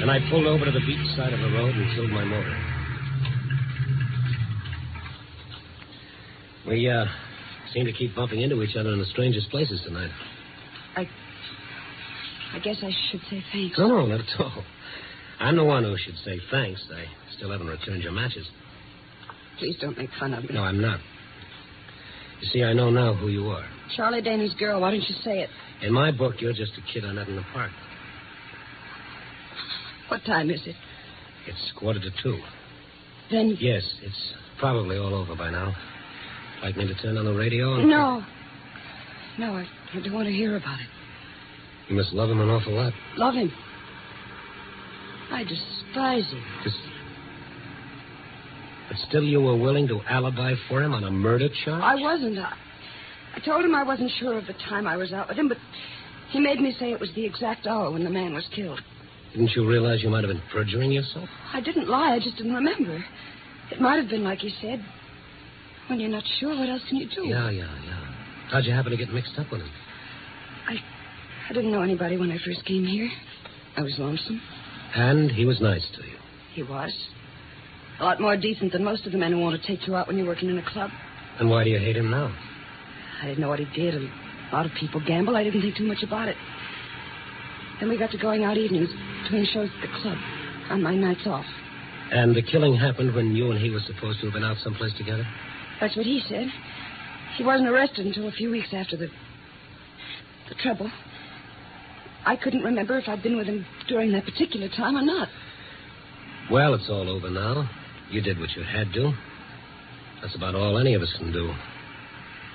And I pulled over to the beach side of the road and killed my motor. We, seem to keep bumping into each other in the strangest places tonight. I guess I should say thanks. No, not at all. I'm the one who should say thanks. I still haven't returned your matches. Please don't make fun of me. No, I'm not. You see, I know now who you are. Charlie Daney's girl. Why don't you say it? In my book, you're just a kid I met in the park. What time is it? It's 1:45. Then... Yes, it's probably all over by now. Like me to turn on the radio? No. No, I don't want to hear about it. You must love him an awful lot. Love him? I despise him. But still you were willing to alibi for him on a murder charge? I wasn't. I told him I wasn't sure of the time I was out with him, but he made me say it was the exact hour when the man was killed. Didn't you realize you might have been perjuring yourself? I didn't lie. I just didn't remember. It might have been like he said. When you're not sure, what else can you do? Yeah. How'd you happen to get mixed up with him? I didn't know anybody when I first came here. I was lonesome. And he was nice to you. He was. A lot more decent than most of the men who want to take you out when you're working in a club. And why do you hate him now? I didn't know what he did. A lot of people gamble. I didn't think too much about it. Then we got to going out evenings between shows at the club on my nights off. And the killing happened when you and he were supposed to have been out someplace together? That's what he said. He wasn't arrested until a few weeks after the trouble. I couldn't remember if I'd been with him during that particular time or not. Well, it's all over now. You did what you had to. That's about all any of us can do.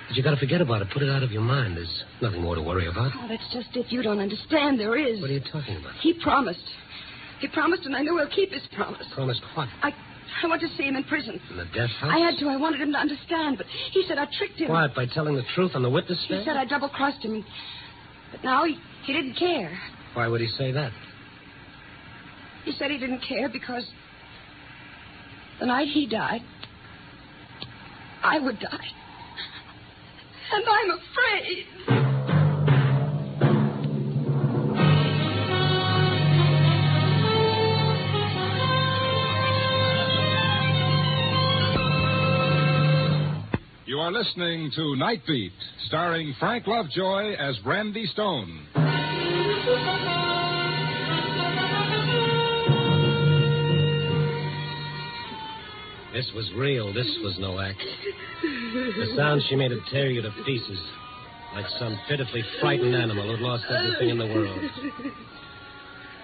But you got to forget about it. Put it out of your mind. There's nothing more to worry about. Oh, that's just it. You don't understand. There is. What are you talking about? He promised. He promised, and I know he'll keep his promise. Promised what? I want to see him in prison. In the death house? I had to. I wanted him to understand, but he said I tricked him. What, by telling the truth on the witness stand? He said I double-crossed him. But now he didn't care. Why would he say that? He said he didn't care because the night he died, I would die. And I'm afraid. You are listening to Night Beat, starring Frank Lovejoy as Randy Stone. This was real. This was no act. The sound she made would tear you to pieces, like some pitifully frightened animal who'd lost everything in the world.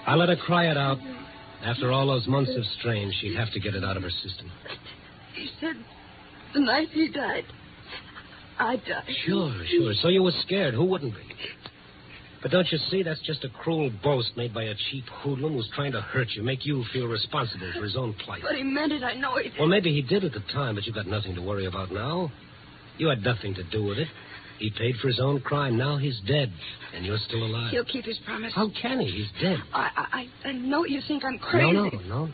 I let her cry it out. After all those months of strain, she'd have to get it out of her system. He said the night he died, I died. Sure. So you were scared. Who wouldn't be? But don't you see, that's just a cruel boast made by a cheap hoodlum who's trying to hurt you, make you feel responsible for his own plight. But he meant it, I know he did. Well, maybe he did at the time, but you've got nothing to worry about now. You had nothing to do with it. He paid for his own crime. Now he's dead, and you're still alive. He'll keep his promise. How can he? He's dead. I know you think I'm crazy. No.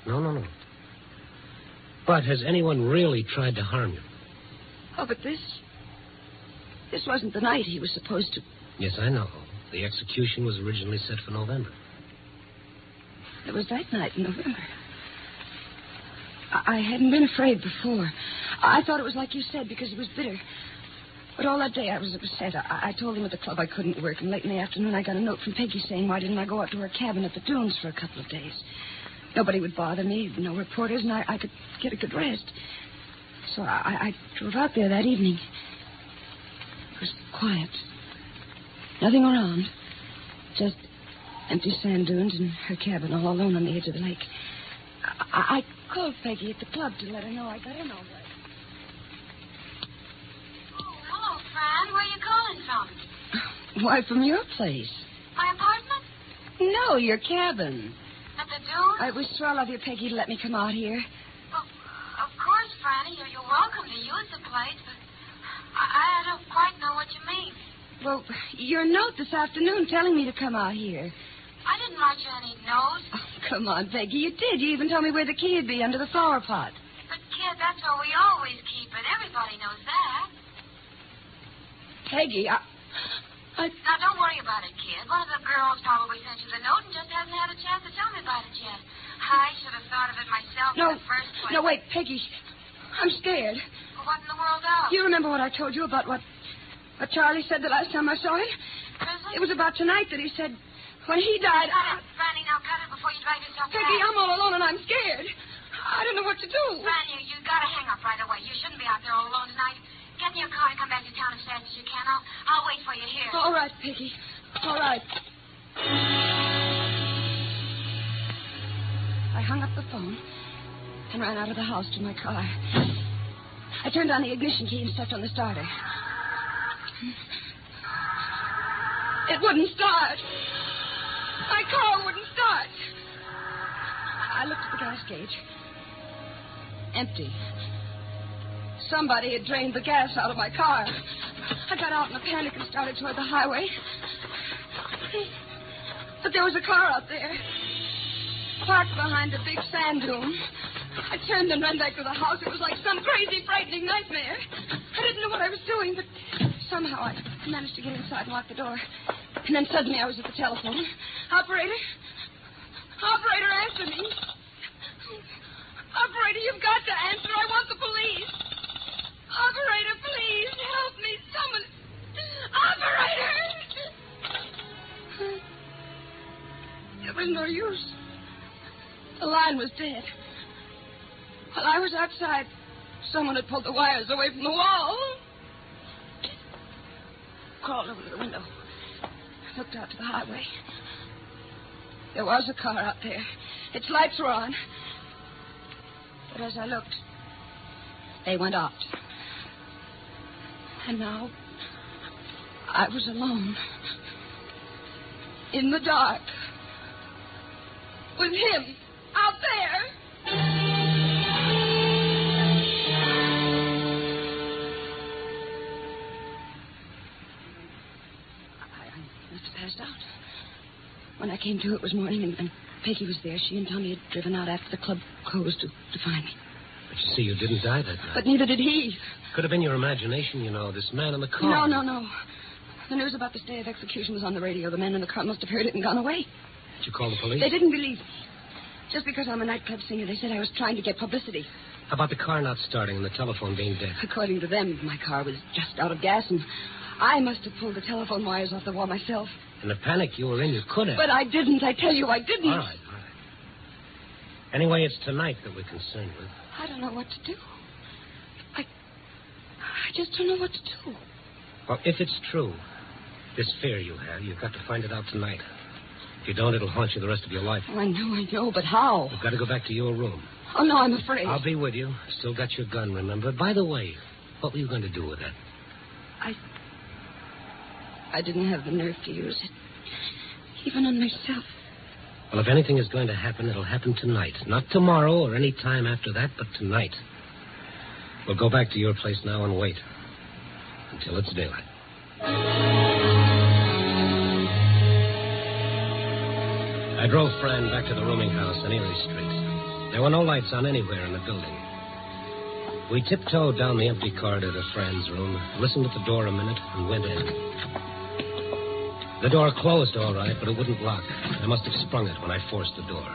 But has anyone really tried to harm you? Oh, but this wasn't the night he was supposed to. Yes, I know. The execution was originally set for November. It was that night in November. I hadn't been afraid before. I thought it was like you said, because it was bitter. But all that day I was upset. I told him at the club I couldn't work, and late in the afternoon I got a note from Peggy saying why didn't I go out to her cabin at the dunes for a couple of days. Nobody would bother me, no reporters, and I could get a good rest. So I drove out there that evening. It was quiet. Nothing around. Just empty sand dunes and her cabin all alone on the edge of the lake. I called Peggy at the club to let her know I got in all right. Hello, Fran. Where are you calling from? Why, from your place. My apartment? No, your cabin. At the dunes? It was swell of you, Peggy, to let me come out here. Well, of course, Franny. You're welcome to use the place, but I don't quite know what you mean. Well, your note this afternoon telling me to come out here. I didn't write you any notes. Oh, come on, Peggy. You did. You even told me where the key would be, under the flower pot. But, kid, that's where we always keep it. Everybody knows that. Peggy, I... Now, don't worry about it, kid. One of the girls probably sent you the note and just hasn't had a chance to tell me about it yet. I should have thought of it myself in the first place. No, wait, Peggy. I'm scared. Well, what in the world else? You remember what I told you about what Charlie said the last time I saw him? Grizzly? It was about tonight that he said when he died... Cut it, Franny. Now cut it before you drag yourself Peggy, back. I'm all alone and I'm scared. I don't know what to do. Franny, you gotta hang up right away. You shouldn't be out there all alone tonight. Get in your car and come back to town as fast as you can. I'll wait for you here. All right, Peggy. All right. I hung up the phone and ran out of the house to my car. I turned on the ignition key and stepped on the starter. It wouldn't start. My car wouldn't start. I looked at the gas gauge. Empty. Somebody had drained the gas out of my car. I got out in a panic and started toward the highway. But there was a car out there, parked behind a big sand dune. I turned and ran back to the house. It was like some crazy, frightening nightmare. I didn't know what I was doing, but somehow I managed to get inside and lock the door. And then suddenly I was at the telephone. Operator, answer me. Operator, you've got to answer. I want the police. Operator, please help me. Someone. Operator! It was no use. The line was dead. While I was outside, someone had pulled the wires away from the wall. Crawled over to the window. Looked out to the highway. There was a car out there. Its lights were on. But as I looked, they went out. And now, I was alone. In the dark. With him out there. I must have passed out. When I came to, it was morning, and Peggy was there. She and Tommy had driven out after the club closed to find me. But you see, you didn't die that night. But neither did he. Could have been your imagination, you know, this man in the car. No. The news about this day of execution was on the radio. The man in the car must have heard it and gone away. Did you call the police? They didn't believe me. Just because I'm a nightclub singer, they said I was trying to get publicity. How about the car not starting and the telephone being dead? According to them, my car was just out of gas, and I must have pulled the telephone wires off the wall myself. In the panic you were in, you could have. But I didn't. I tell you, I didn't. All right. Anyway, it's tonight that we're concerned with. I don't know what to do. I just don't know what to do. Well, if it's true, this fear you have, you've got to find it out tonight. If you don't, it'll haunt you the rest of your life. Oh, I know, but how? You've got to go back to your room. Oh, no, I'm afraid. I'll be with you. Still got your gun, remember? By the way, what were you going to do with it? I didn't have the nerve to use it. Even on myself. Well, if anything is going to happen, it'll happen tonight. Not tomorrow or any time after that, but tonight. We'll go back to your place now and wait until it's daylight. I drove Fran back to the rooming house on Erie Street. There were no lights on anywhere in the building. We tiptoed down the empty corridor to Fran's room, listened at the door a minute, and went in. The door closed all right, but it wouldn't lock. I must have sprung it when I forced the door.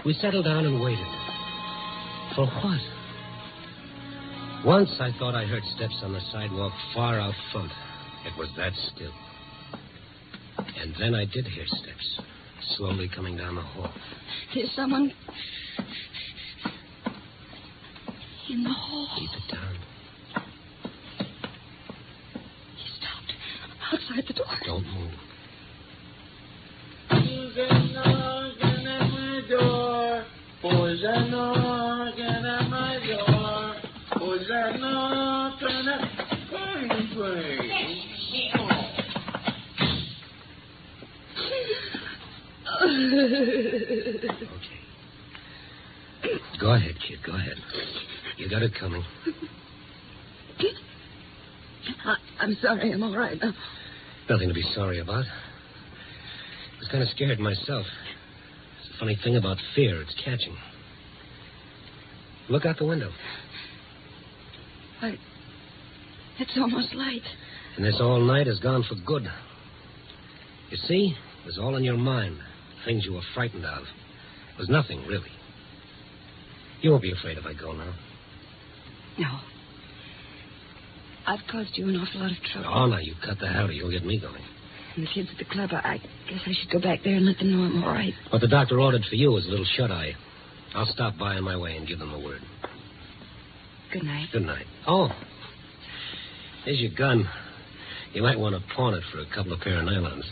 We settled down and waited. For what? Once I thought I heard steps on the sidewalk far out front. It was that still. And then I did hear steps, slowly coming down the hall. There's someone in the hall. Keep it down. He stopped outside the door. Don't move. Who's a knocking at my door? Who's a knocking at my door? Who's a knocking at my door? Okay. Go ahead, kid. Go ahead. You got it coming. I'm sorry. I'm all right. Nothing to be sorry about. I was kind of scared myself. It's a funny thing about fear. It's catching. Look out the window. It's almost light. And this all night has gone for good. You see? It was all in your mind. Things you were frightened of. It was nothing, really. You won't be afraid if I go now. No. I've caused you an awful lot of trouble. Oh, now, you cut the howdy. You'll get me going. And the kids at the club, I guess I should go back there and let them know I'm all right. What the doctor ordered for you was a little shut-eye. I'll stop by on my way and give them the word. Good night. Good night. Oh, here's your gun. You might want to pawn it for a couple of pair of nylons.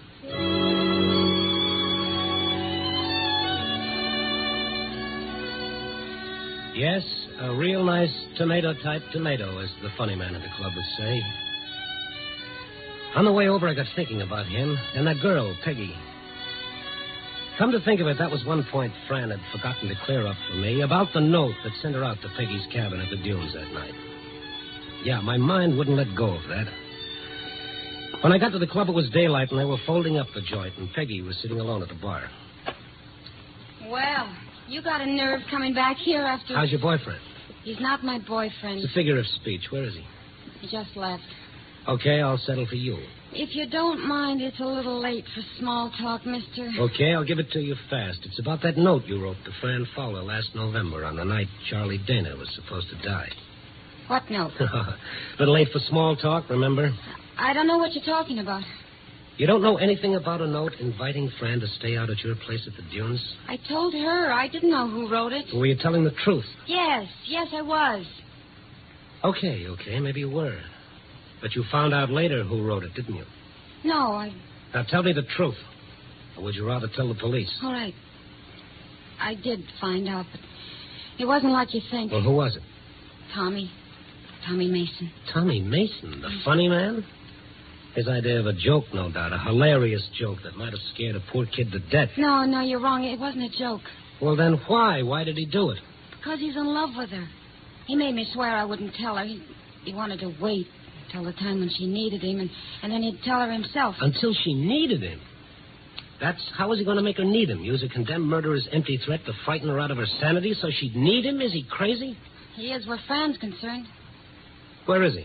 Yes, a real nice tomato-type tomato, as the funny man at the club would say. On the way over, I got thinking about him and that girl, Peggy. Come to think of it, that was one point Fran had forgotten to clear up for me, about the note that sent her out to Peggy's cabin at the dunes that night. Yeah, my mind wouldn't let go of that. When I got to the club, it was daylight, and they were folding up the joint, and Peggy was sitting alone at the bar. Well, you got a nerve coming back here after... How's your boyfriend? He's not my boyfriend. It's a figure of speech. Where is he? He just left. Okay, I'll settle for you. If you don't mind, it's a little late for small talk, mister. Okay, I'll give it to you fast. It's about that note you wrote to Fran Fowler last November on the night Charlie Dana was supposed to die. What note? A little late for small talk, remember? I don't know what you're talking about. You don't know anything about a note inviting Fran to stay out at your place at the dunes? I told her. I didn't know who wrote it. Were you telling the truth? Yes, I was. Okay, maybe you were. But you found out later who wrote it, didn't you? No, Now tell me the truth. Or would you rather tell the police? All right. I did find out, but it wasn't like you think. Well, who was it? Tommy Mason. Tommy Mason, the funny man? His idea of a joke, no doubt. A hilarious joke that might have scared a poor kid to death. No, you're wrong. It wasn't a joke. Well, then why? Why did he do it? Because he's in love with her. He made me swear I wouldn't tell her. He wanted to wait until the time when she needed him, and then he'd tell her himself. Until she needed him? How was he going to make her need him? Use a condemned murderer's empty threat to frighten her out of her sanity so she'd need him? Is he crazy? He is where Fran's concerned. Where is he?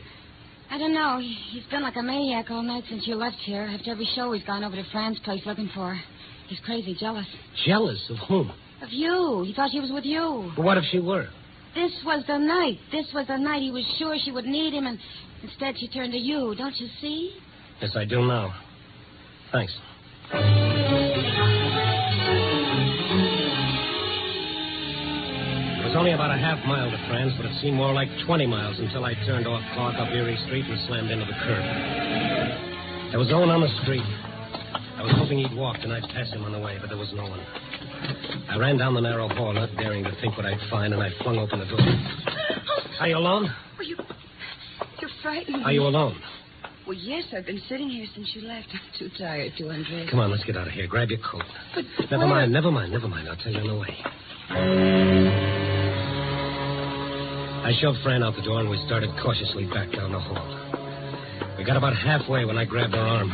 I don't know. He's been like a maniac all night since you left here. After every show, he's gone over to Fran's place looking for her. He's crazy jealous. Jealous of whom? Of you. He thought she was with you. But what if she were? This was the night. He was sure she would need him, and instead she turned to you. Don't you see? Yes, I do now. Thanks. It was only about a half mile to Fran's, but it seemed more like 20 miles until I turned off Clark up Erie Street and slammed into the curb. There was Owen on the street. I was hoping he'd walk and I'd pass him on the way, but there was no one. I ran down the narrow hall, not daring to think what I'd find, and I flung open the door. Are you alone? Well, you're frightened. Are you alone? Well, yes, I've been sitting here since you left. I'm too tired to undress. Come on, let's get out of here. Grab your coat. But Never mind. I'll tell you on the way. I shoved Fran out the door, and we started cautiously back down the hall. We got about halfway when I grabbed her arm.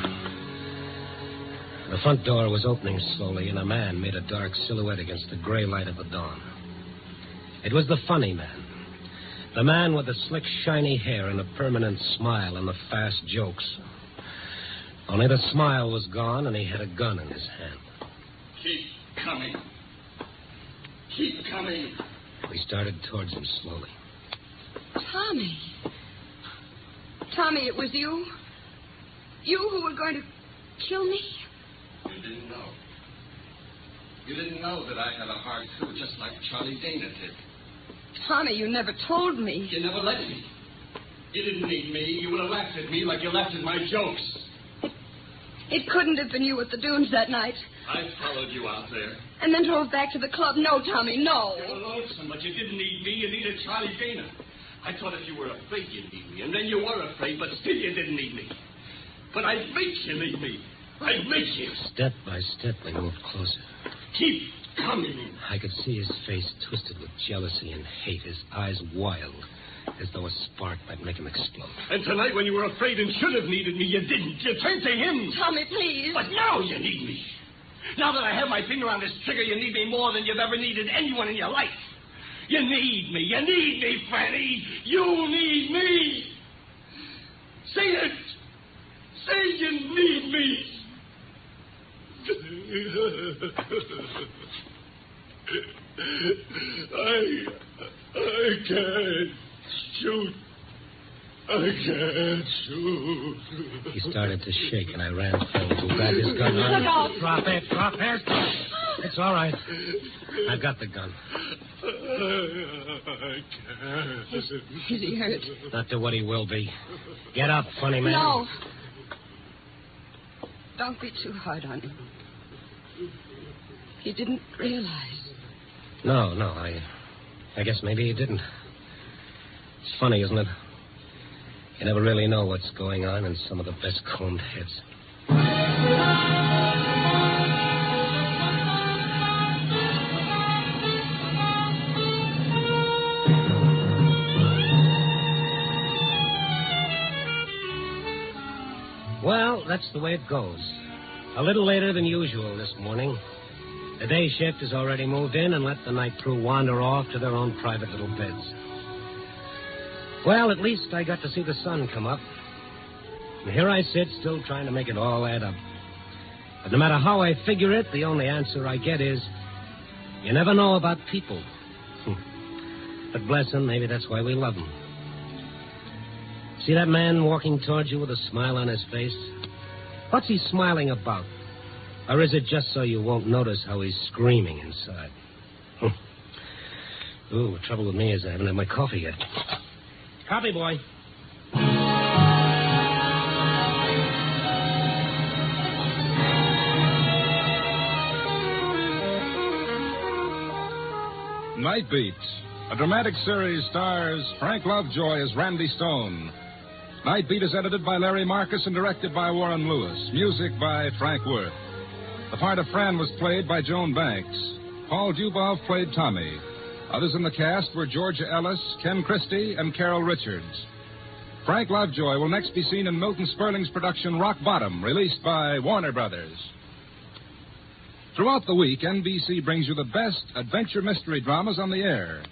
The front door was opening slowly, and a man made a dark silhouette against the gray light of the dawn. It was the funny man. The man with the slick, shiny hair and a permanent smile and the fast jokes. Only the smile was gone, and he had a gun in his hand. Keep coming. Keep coming. We started towards him slowly. Tommy. Tommy, it was you? You who were going to kill me? You didn't know. You didn't know that I had a heart, too, just like Charlie Dana did. Tommy, you never told me. You never let me. You didn't need me. You would have laughed at me like you laughed at my jokes. It couldn't have been you at the dunes that night. I followed you out there. And then drove back to the club. No, Tommy, no. You were lonesome, but you didn't need me. You needed Charlie Dana. I thought if you were afraid you'd need me, and then you were afraid, but still you didn't need me. But I'd make you need me. I'd make you. Step by step, we moved closer. Keep coming. I could see his face twisted with jealousy and hate, his eyes wild, as though a spark might make him explode. And tonight, when you were afraid and should have needed me, you didn't. You turned to him. Tommy, please. But now you need me. Now that I have my finger on this trigger, you need me more than you've ever needed anyone in your life. You need me. You need me, Fanny. You need me. Say it. Say you need me. I can't shoot. I can't shoot. He started to shake, and I ran forward and grabbed his gun. Look out. Drop it. It's all right. I've got the gun. I can't. Is he hurt? Not to what he will be. Get up, funny man. No. Don't be too hard on him. He didn't realize. No. I guess maybe he didn't. It's funny, isn't it? You never really know what's going on in some of the best combed heads. Well, that's the way it goes. A little later than usual this morning. The day shift has already moved in and let the night crew wander off to their own private little beds. Well, at least I got to see the sun come up. And here I sit, still trying to make it all add up. But no matter how I figure it, the only answer I get is, you never know about people. But bless them, maybe that's why we love them. See that man walking towards you with a smile on his face? What's he smiling about? Or is it just so you won't notice how he's screaming inside? Ooh, the trouble with me is I haven't had my coffee yet. Coffee, boy. Night Beat, a dramatic series, stars Frank Lovejoy as Randy Stone. Night Beat is edited by Larry Marcus and directed by Warren Lewis. Music by Frank Worth. The part of Fran was played by Joan Banks. Paul Dubov played Tommy. Others in the cast were Georgia Ellis, Ken Christie, and Carol Richards. Frank Lovejoy will next be seen in Milton Sperling's production Rock Bottom, released by Warner Brothers. Throughout the week, NBC brings you the best adventure mystery dramas on the air.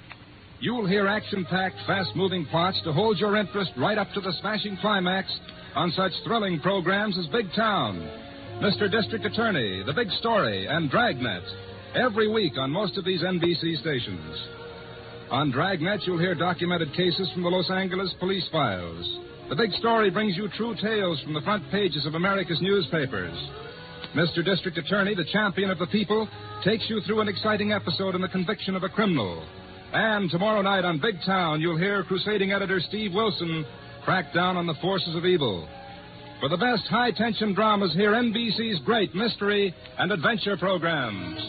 You'll hear action-packed, fast-moving plots to hold your interest right up to the smashing climax on such thrilling programs as Big Town, Mr. District Attorney, The Big Story, and Dragnet, every week on most of these NBC stations. On Dragnet, you'll hear documented cases from the Los Angeles police files. The Big Story brings you true tales from the front pages of America's newspapers. Mr. District Attorney, the champion of the people, takes you through an exciting episode in the conviction of a criminal. And tomorrow night on Big Town, you'll hear crusading editor Steve Wilson crack down on the forces of evil. For the best high-tension dramas, hear NBC's great mystery and adventure programs.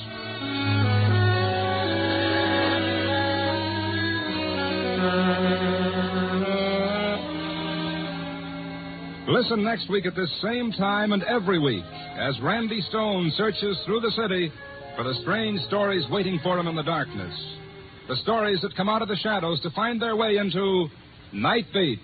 Listen next week at this same time and every week as Randy Stone searches through the city for the strange stories waiting for him in the darkness. The stories that come out of the shadows to find their way into Night Beat.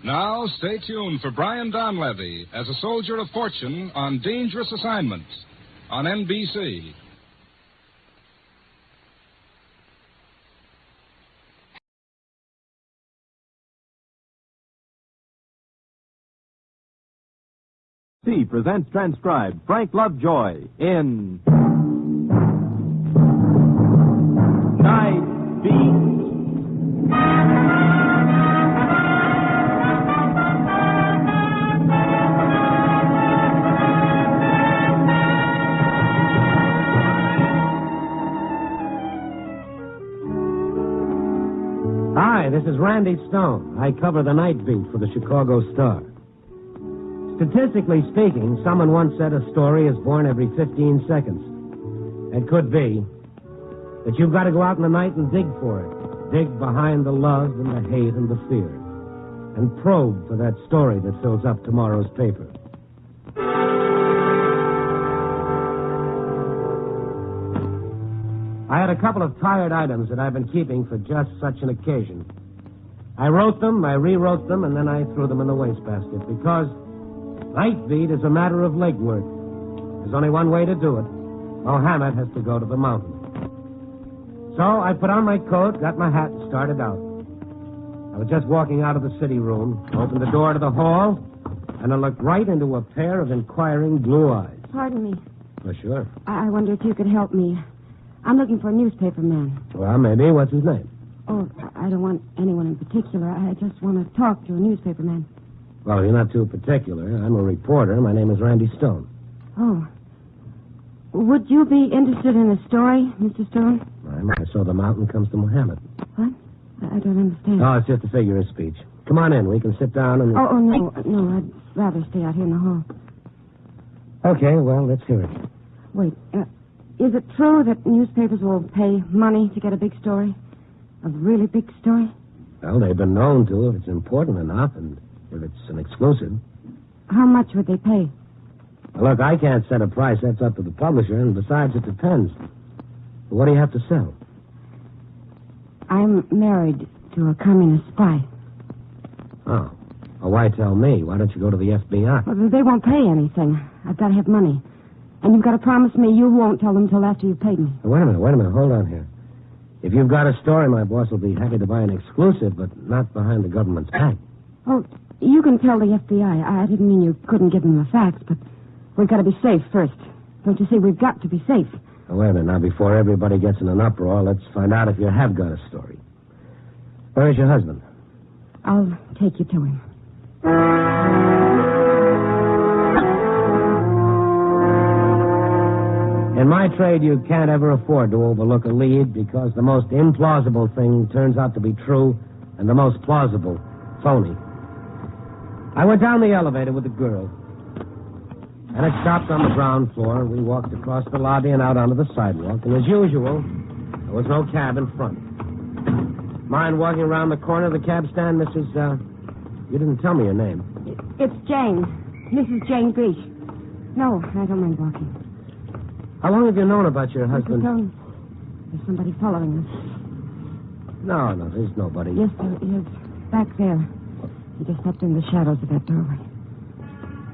Now, stay tuned for Brian Donlevy as a soldier of fortune on dangerous assignment on NBC. NBC presents transcribed Frank Lovejoy in Night Beat. Hi, this is Randy Stone. I cover the Night Beat for the Chicago Star. Statistically speaking, someone once said a story is born every 15 seconds. It could be. But you've got to go out in the night and dig for it. Dig behind the love and the hate and the fear. And probe for that story that fills up tomorrow's paper. I had a couple of tired items that I've been keeping for just such an occasion. I wrote them, I rewrote them, and then I threw them in the wastebasket because Night Beat is a matter of legwork. There's only one way to do it. Mohammed has to go to the mountain. So I put on my coat, got my hat, and started out. I was just walking out of the city room, opened the door to the hall, and I looked right into a pair of inquiring blue eyes. Pardon me. Oh, sure. I wonder if you could help me. I'm looking for a newspaper man. Well, maybe. What's his name? Oh, I don't want anyone in particular. I just want to talk to a newspaper man. Well, you're not too particular. I'm a reporter. My name is Randy Stone. Oh. Would you be interested in a story, Mr. Stone? I saw the mountain comes to Mohammed. What? I don't understand. Oh, it's just a figure of speech. Come on in. We can sit down and... Oh, no. No, I'd rather stay out here in the hall. Okay, well, let's hear it. Wait, is it true that newspapers will pay money to get a big story? A really big story? Well, they've been known to if it's important enough and if it's an exclusive. How much would they pay? Well, look, I can't set a price. That's up to the publisher, and besides, it depends. What do you have to sell? I'm married to a communist spy. Oh. Well, why tell me? Why don't you go to the FBI? Well, they won't pay anything. I've got to have money. And you've got to promise me you won't tell them till after you've paid me. Wait a minute. Hold on here. If you've got a story, my boss will be happy to buy an exclusive, but not behind the government's back. Oh, you can tell the FBI. I didn't mean you couldn't give them the facts, but we've got to be safe first. Don't you see? We've got to be safe. Now, wait a minute. Now, before everybody gets in an uproar, let's find out if you have got a story. Where is your husband? I'll take you to him. In my trade, you can't ever afford to overlook a lead because the most implausible thing turns out to be true and the most plausible, phony. I went down the elevator with the girl. And it stopped on the ground floor. We walked across the lobby and out onto the sidewalk. And as usual, there was no cab in front. Mind walking around the corner of the cab stand, Mrs. You didn't tell me your name. It's Jane. Mrs. Jane Beach. No, I don't mind walking. How long have you known about your husband? There's somebody following us. No, there's nobody. Yes, there is. Back there. He just stepped in the shadows of that doorway.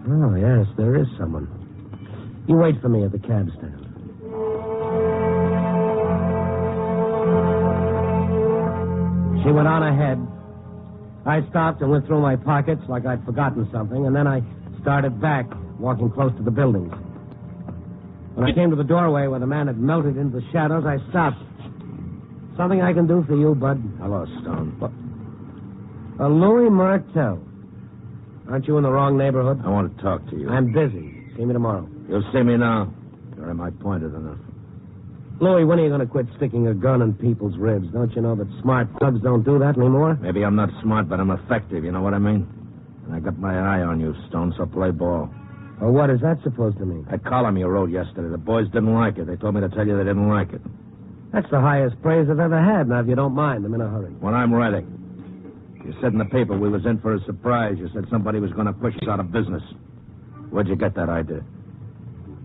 Oh, yes, there is someone. You wait for me at the cab stand. She went on ahead. I stopped and went through my pockets like I'd forgotten something, and then I started back, walking close to the buildings. When I came to the doorway where the man had melted into the shadows, I stopped. Something I can do for you, Bud? Hello, Stone. Louis Martell. Aren't you in the wrong neighborhood? I want to talk to you. I'm busy. See me tomorrow. You'll see me now. Or am I pointed enough? Louis, when are you going to quit sticking a gun in people's ribs? Don't you know that smart thugs don't do that anymore? Maybe I'm not smart, but I'm effective. You know what I mean? And I got my eye on you, Stone, so play ball. Well, what is that supposed to mean? That column you wrote yesterday, the boys didn't like it. They told me to tell you they didn't like it. That's the highest praise I've ever had. Now, if you don't mind, I'm in a hurry. When I'm ready. You said in the paper we was in for a surprise. You said somebody was going to push us out of business. Where'd you get that idea?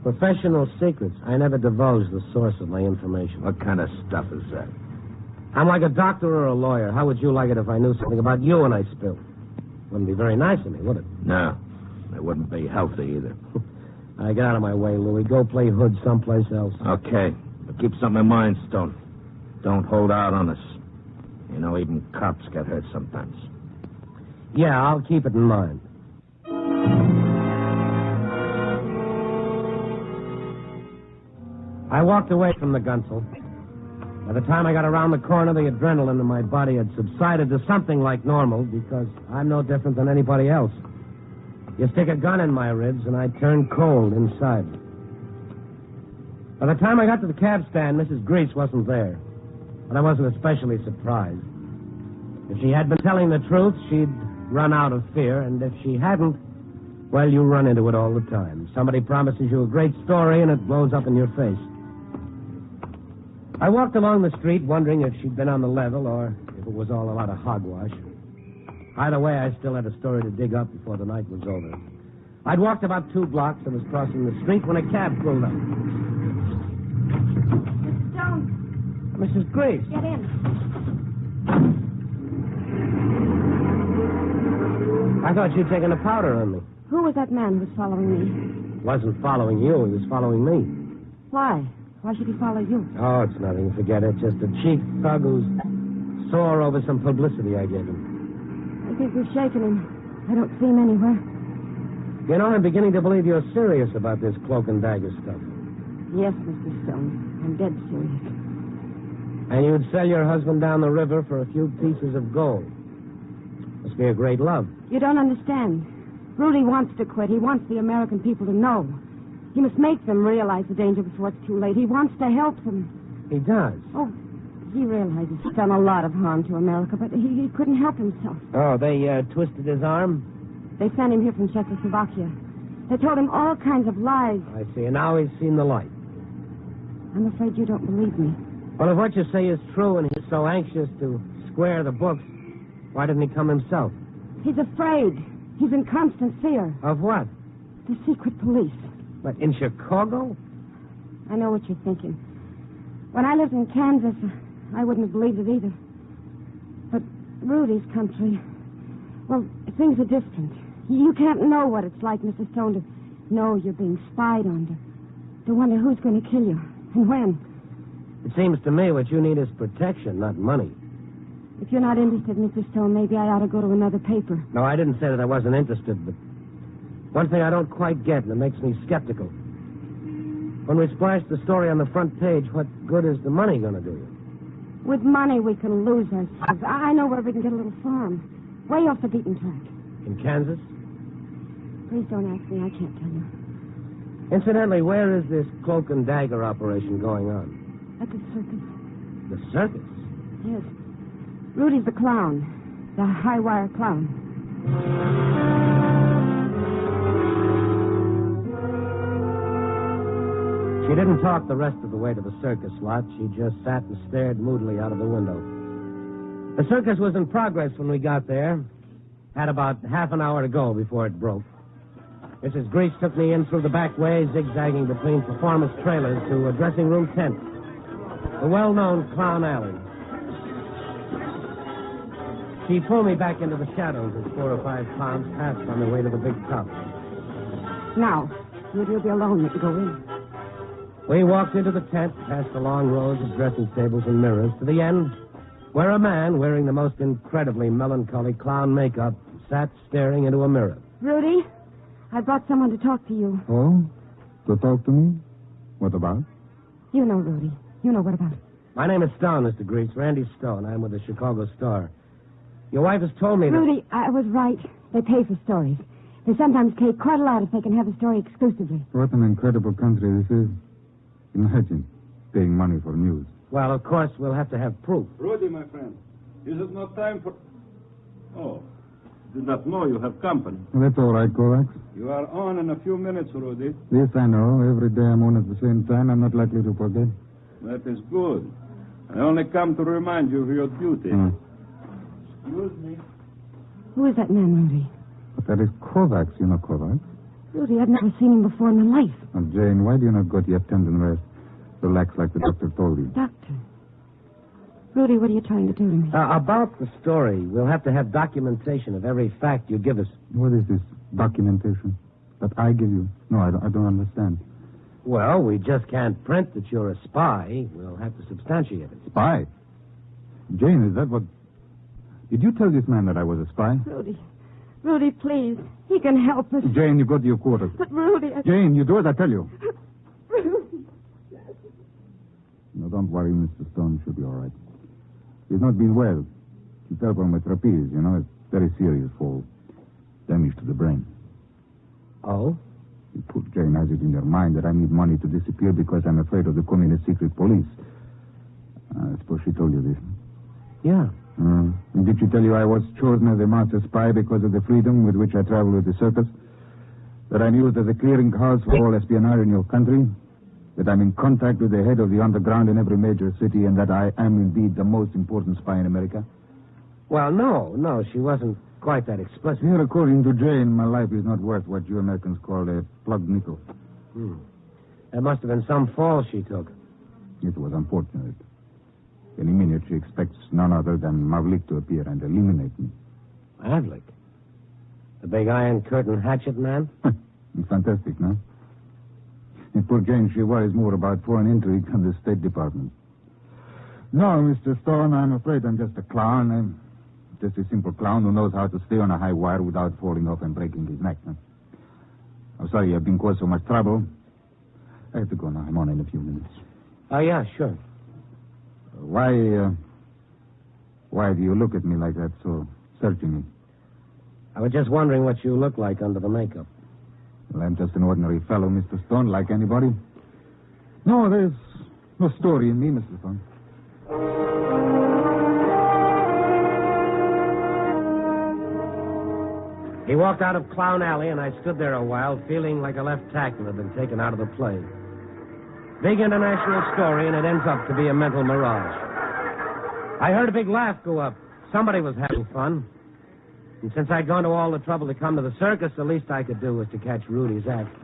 Professional secrets. I never divulge the source of my information. What kind of stuff is that? I'm like a doctor or a lawyer. How would you like it if I knew something about you and I spilled? Wouldn't be very nice of me, would it? No. It wouldn't be healthy either. All right, get out of my way, Louis. Go play hood someplace else. Okay. But keep something in mind, Stone. Don't hold out on us. You know, even cops get hurt sometimes. Yeah, I'll keep it in mind. I walked away from the gunsel. By the time I got around the corner, the adrenaline in my body had subsided to something like normal because I'm no different than anybody else. You stick a gun in my ribs, and I turn cold inside. By the time I got to the cab stand, Mrs. Grease wasn't there. But I wasn't especially surprised. If she had been telling the truth, she'd run out of fear, and if she hadn't, well, you run into it all the time. Somebody promises you a great story, and it blows up in your face. I walked along the street wondering if she'd been on the level or if it was all a lot of hogwash. Either way, I still had a story to dig up before the night was over. I'd walked about 2 blocks and was crossing the street when a cab pulled up. Stone. Mrs. Grace. Get in. I thought you'd taken a powder on me. Who was that man who was following me? He wasn't following you. He was following me. Why? Why should he follow you? Oh, it's nothing. Forget it. Just a cheap thug who's sore over some publicity I gave him. I think we've shaken him. I don't see him anywhere. You know, I'm beginning to believe you're serious about this cloak and dagger stuff. Yes, Mr. Stone. I'm dead serious. And you'd sell your husband down the river for a few pieces of gold. Must be a great love. You don't understand. Rudy wants to quit. He wants the American people to know. He must make them realize the danger before it's too late. He wants to help them. He does? Oh, he realizes he's done a lot of harm to America, but he couldn't help himself. Oh, they twisted his arm? They sent him here from Czechoslovakia. They told him all kinds of lies. I see, and now he's seen the light. I'm afraid you don't believe me. Well, if what you say is true and he's so anxious to square the books, why didn't he come himself? He's afraid. He's in constant fear. Of what? The secret police. What, in Chicago? I know what you're thinking. When I lived in Kansas, I wouldn't have believed it either. But Rudy's country, well, things are different. You can't know what it's like, Mr. Stone, to know you're being spied on, to wonder who's going to kill you and when. It seems to me what you need is protection, not money. If you're not interested, Mr. Stone, maybe I ought to go to another paper. No, I didn't say that I wasn't interested, but one thing I don't quite get, and it makes me skeptical. When we splash the story on the front page, what good is the money going to do you? With money, we can lose ourselves. I know where we can get a little farm, way off the beaten track. In Kansas? Please don't ask me. I can't tell you. Incidentally, where is this cloak and dagger operation going on? At the circus. The circus? Yes. Rudy's the clown. The high-wire clown. She didn't talk the rest of the way to the circus lot. She just sat and stared moodily out of the window. The circus was in progress when we got there. Had about half an hour to go before it broke. Mrs. Grease took me in through the back way, zigzagging between performance trailers to a dressing room tent. The well-known Clown Alley. She pulled me back into the shadows as 4 or 5 clowns passed on their way to the big top. Now, Rudy will be alone. You can go in. We walked into the tent, past the long rows of dressing tables and mirrors, to the end, where a man wearing the most incredibly melancholy clown makeup sat staring into a mirror. Rudy, I brought someone to talk to you. Oh? To talk to me? What about? You know, Rudy. You know what about. My name is Stone, Mr. Grease. Randy Stone. I'm with the Chicago Star. Your wife has told me that... Rudy, I was right. They pay for stories. They sometimes pay quite a lot if they can have a story exclusively. What an incredible country this is. Imagine paying money for news. Well, of course, we'll have to have proof. Rudy, my friend, is it not time for... Oh, did not know you have company. Well, that's all right, Kovacs. You are on in a few minutes, Rudy. Yes, I know. Every day I'm on at the same time. I'm not likely to forget. That is good. I only come to remind you of your duty. Excuse me. Who is that man, Rudy? But that is Kovacs, you know Kovacs. Rudy, I've never seen him before in my life. Now, Jane, why do you not go to your tent and rest? Relax like the doctor told you. Doctor. Rudy, what are you trying to do to me? About the story, we'll have to have documentation of every fact you give us. What is this documentation that I give you? No, I don't understand. Well, we just can't print that you're a spy. We'll have to substantiate it. Spy? Jane, is that what... Did you tell this man that I was a spy? Rudy, please. He can help us. Jane, you go to your quarters. But Rudy, Jane, you do as I tell you. No, don't worry, Mr. Stone. Should be all right. He's not been well. He fell from a trapeze, you know. It's very serious fall. Damage to the brain. Oh? You poor Jane has it in her mind that I need money to disappear because I'm afraid of the communist secret police. I suppose she told you this. Yeah. And did she tell you I was chosen as a master spy because of the freedom with which I travel with the circus? That I'm used as a clearinghouse for all espionage in your country? That I'm in contact with the head of the underground in every major city and that I am indeed the most important spy in America? Well, no, she wasn't quite that explicit. Here, according to Jane, my life is not worth what you Americans call a plugged nickel. There must have been some fall she took. It was unfortunate. Any minute she expects none other than Mavlik to appear and eliminate me. Mavlik? The big iron curtain hatchet man? Fantastic, no? And poor Jane, she worries more about foreign intrigue than the State Department. No, Mr. Stone, I'm afraid I'm just a clown. I'm just a simple clown who knows how to stay on a high wire without falling off and breaking his neck. Huh? I'm sorry I've been caused so much trouble. I have to go now. I'm on in a few minutes. Oh, yeah, sure. Why do you look at me like that, so searchingly? I was just wondering what you look like under the makeup. Well, I'm just an ordinary fellow, Mr. Stone, like anybody. No, there's no story in me, Mr. Stone. He walked out of Clown Alley, and I stood there a while, feeling like a left tackle had been taken out of the play. Big international story, and it ends up to be a mental mirage. I heard a big laugh go up. Somebody was having fun. And since I'd gone to all the trouble to come to the circus, the least I could do was to catch Rudy's act.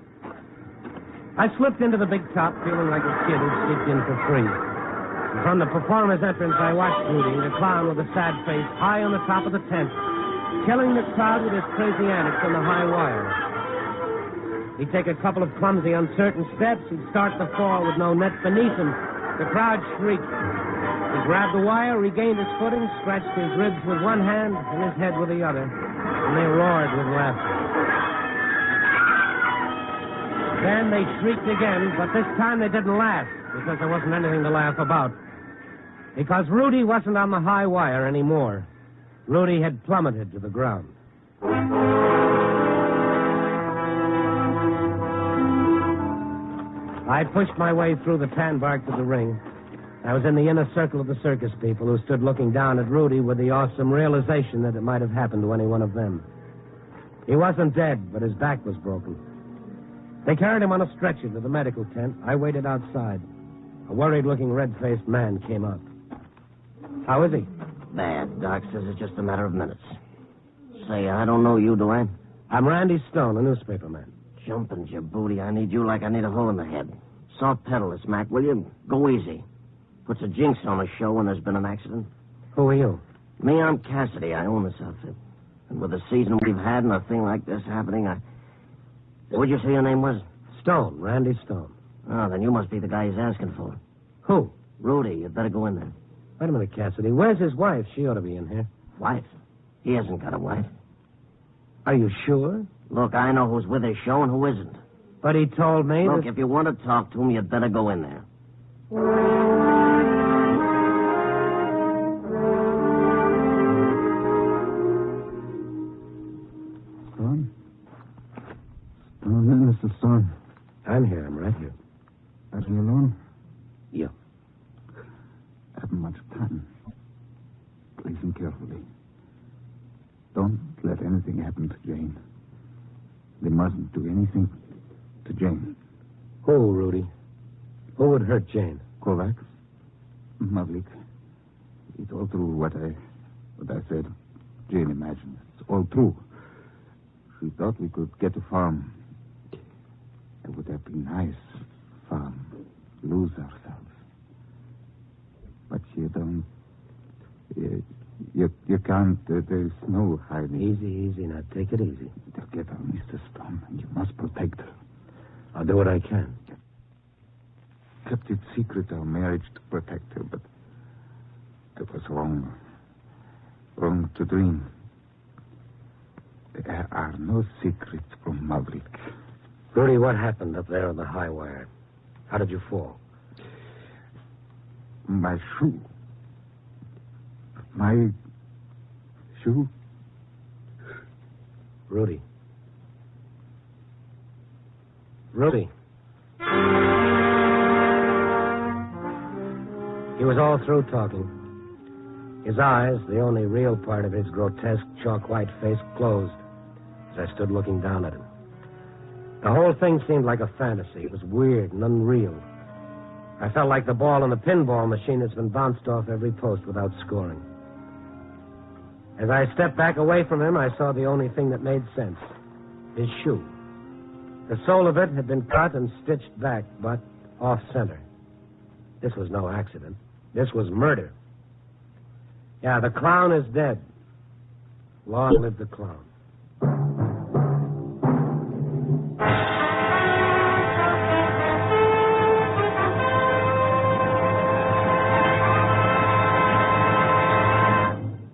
I slipped into the big top, feeling like a kid who'd sneaked in for free. And from the performer's entrance, I watched Rudy, the clown with a sad face, high on the top of the tent, killing the crowd with his crazy antics on the high wire. He'd take a couple of clumsy, uncertain steps. He'd start the fall with no net beneath him. The crowd shrieked. He grabbed the wire, regained his footing, scratched his ribs with one hand and his head with the other. And they roared with laughter. Then they shrieked again, but this time they didn't laugh because there wasn't anything to laugh about. Because Rudy wasn't on the high wire anymore. Rudy had plummeted to the ground. I pushed my way through the tan bark to the ring. I was in the inner circle of the circus people who stood looking down at Rudy with the awesome realization that it might have happened to any one of them. He wasn't dead, but his back was broken. They carried him on a stretcher to the medical tent. I waited outside. A worried-looking, red-faced man came out. How is he? Bad. Doc says it's just a matter of minutes. Say, I don't know you, do I? I'm Randy Stone, a newspaperman. Jumping your booty. I need you like I need a hole in the head. Soft pedal this, Mac, will you? Go easy. Puts a jinx on a show when there's been an accident. Who are you? Me, I'm Cassidy. I own this outfit. And with the season we've had and a thing like this happening, What'd you say your name was? Stone, Randy Stone. Oh, then you must be the guy he's asking for. Who? Rudy. You'd better go in there. Wait a minute, Cassidy. Where's his wife? She ought to be in here. Wife? He hasn't got a wife. Are you sure? Look, I know who's with his show and who isn't. But he told me Look, if you want to talk to him, you'd better go in there. Mr. Stone? I'm here. I'm right here. Are you alone? Yeah. I haven't much time. Listen carefully. Don't let anything happen to Jane. They mustn't do anything to Jane. Who, Rudy? Who would hurt Jane? Kovacs? Mavlik. It's all true what I said. Jane imagined. It's all true. She thought we could get a farm. It would have been nice. Farm. Lose ourselves. But you don't... You can't... there's no hiding. Easy. Now, take it easy. They'll get her, Mr. Stone, and you must protect her. I'll do what I can. Kept it secret, our marriage, to protect her, but it was wrong. Wrong to dream. There are no secrets from Mavlik. Rudy, what happened up there on the high wire? How did you fall? My shoe. My shoe? Rudy. Rudy. He was all through talking. His eyes, the only real part of his grotesque, chalk-white face, closed as I stood looking down at him. The whole thing seemed like a fantasy. It was weird and unreal. I felt like the ball in the pinball machine that's been bounced off every post without scoring. As I stepped back away from him, I saw the only thing that made sense. His shoe. The sole of it had been cut and stitched back, but off-center. This was no accident. This was murder. Yeah, the clown is dead. Long live the clown.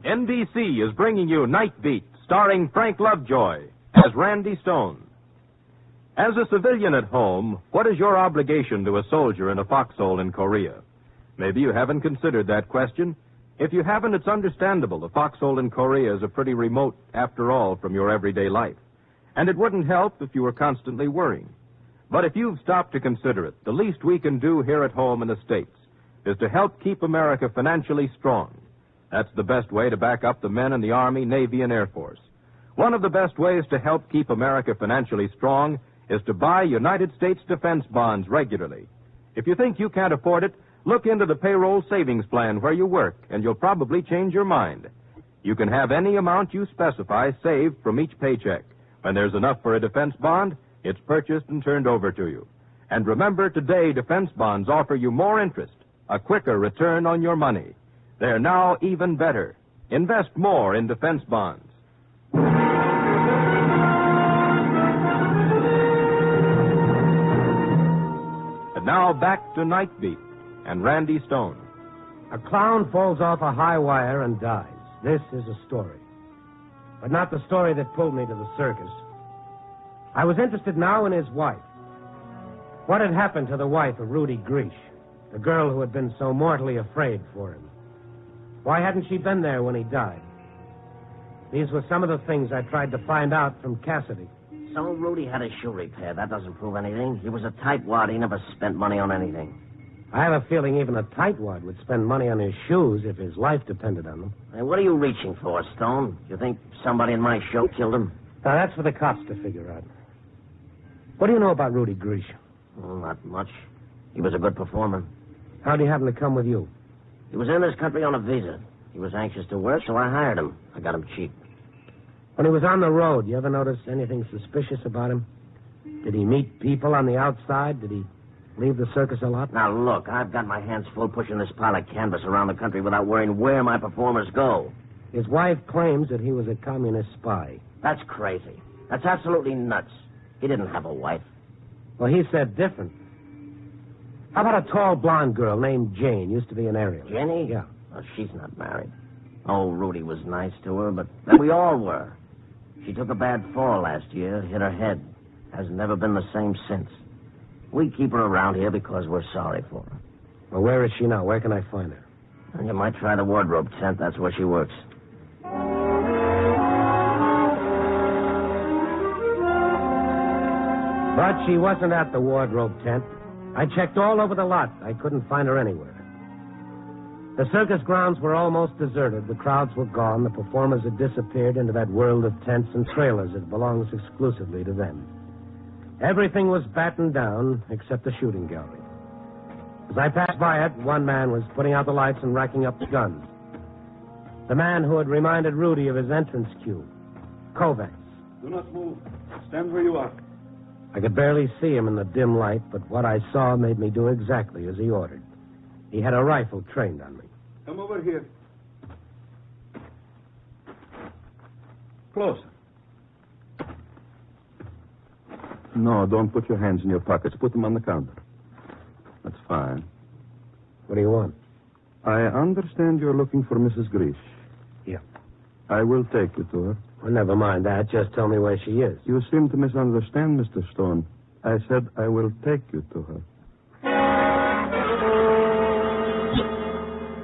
NBC is bringing you Night Beat, starring Frank Lovejoy as Randy Stone. As a civilian at home, what is your obligation to a soldier in a foxhole in Korea? Maybe you haven't considered that question. If you haven't, it's understandable. The foxhole in Korea is a pretty remote, after all, from your everyday life. And it wouldn't help if you were constantly worrying. But if you've stopped to consider it, the least we can do here at home in the States is to help keep America financially strong. That's the best way to back up the men in the Army, Navy, and Air Force. One of the best ways to help keep America financially strong is to buy United States defense bonds regularly. If you think you can't afford it, look into the payroll savings plan where you work, and you'll probably change your mind. You can have any amount you specify saved from each paycheck. When there's enough for a defense bond, it's purchased and turned over to you. And remember, today defense bonds offer you more interest, a quicker return on your money. They're now even better. Invest more in defense bonds. And now back to Night Beat and Randy Stone. A clown falls off a high wire and dies. This is a story. But not the story that pulled me to the circus. I was interested now in his wife. What had happened to the wife of Rudy Grish, the girl who had been so mortally afraid for him? Why hadn't she been there when he died? These were some of the things I tried to find out from Cassidy. So Rudy had a shoe repair. That doesn't prove anything. He was a tightwad. He never spent money on anything. I have a feeling even a tightwad would spend money on his shoes if his life depended on them. Hey, what are you reaching for, Stone? You think somebody in my show killed him? Now, that's for the cops to figure out. What do you know about Rudy Grish? Oh, not much. He was a good performer. How'd he happen to come with you? He was in this country on a visa. He was anxious to work, so I hired him. I got him cheap. When he was on the road, you ever notice anything suspicious about him? Did he meet people on the outside? Did he leave the circus a lot? Now, look, I've got my hands full pushing this pile of canvas around the country without worrying where my performers go. His wife claims that he was a communist spy. That's crazy. That's absolutely nuts. He didn't have a wife. Well, he said different. How about a tall blonde girl named Jane? Used to be an aerial. Jenny? Yeah. Oh, she's not married. Oh, Rudy was nice to her, but then we all were. She took a bad fall last year, hit her head. Has never been the same since. We keep her around here because we're sorry for her. Well, where is she now? Where can I find her? And you might try the wardrobe tent. That's where she works. But she wasn't at the wardrobe tent. I checked all over the lot. I couldn't find her anywhere. The circus grounds were almost deserted. The crowds were gone. The performers had disappeared into that world of tents and trailers that belongs exclusively to them. Everything was battened down except the shooting gallery. As I passed by it, one man was putting out the lights and racking up the guns. The man who had reminded Rudy of his entrance cue, Kovacs. Do not move. Stand where you are. I could barely see him in the dim light, but what I saw made me do exactly as he ordered. He had a rifle trained on me. Come over here. Closer. No, don't put your hands in your pockets. Put them on the counter. That's fine. What do you want? I understand you're looking for Mrs. Grish. Yeah. I will take you to her. Well, never mind that. Just tell me where she is. You seem to misunderstand, Mr. Stone. I said I will take you to her.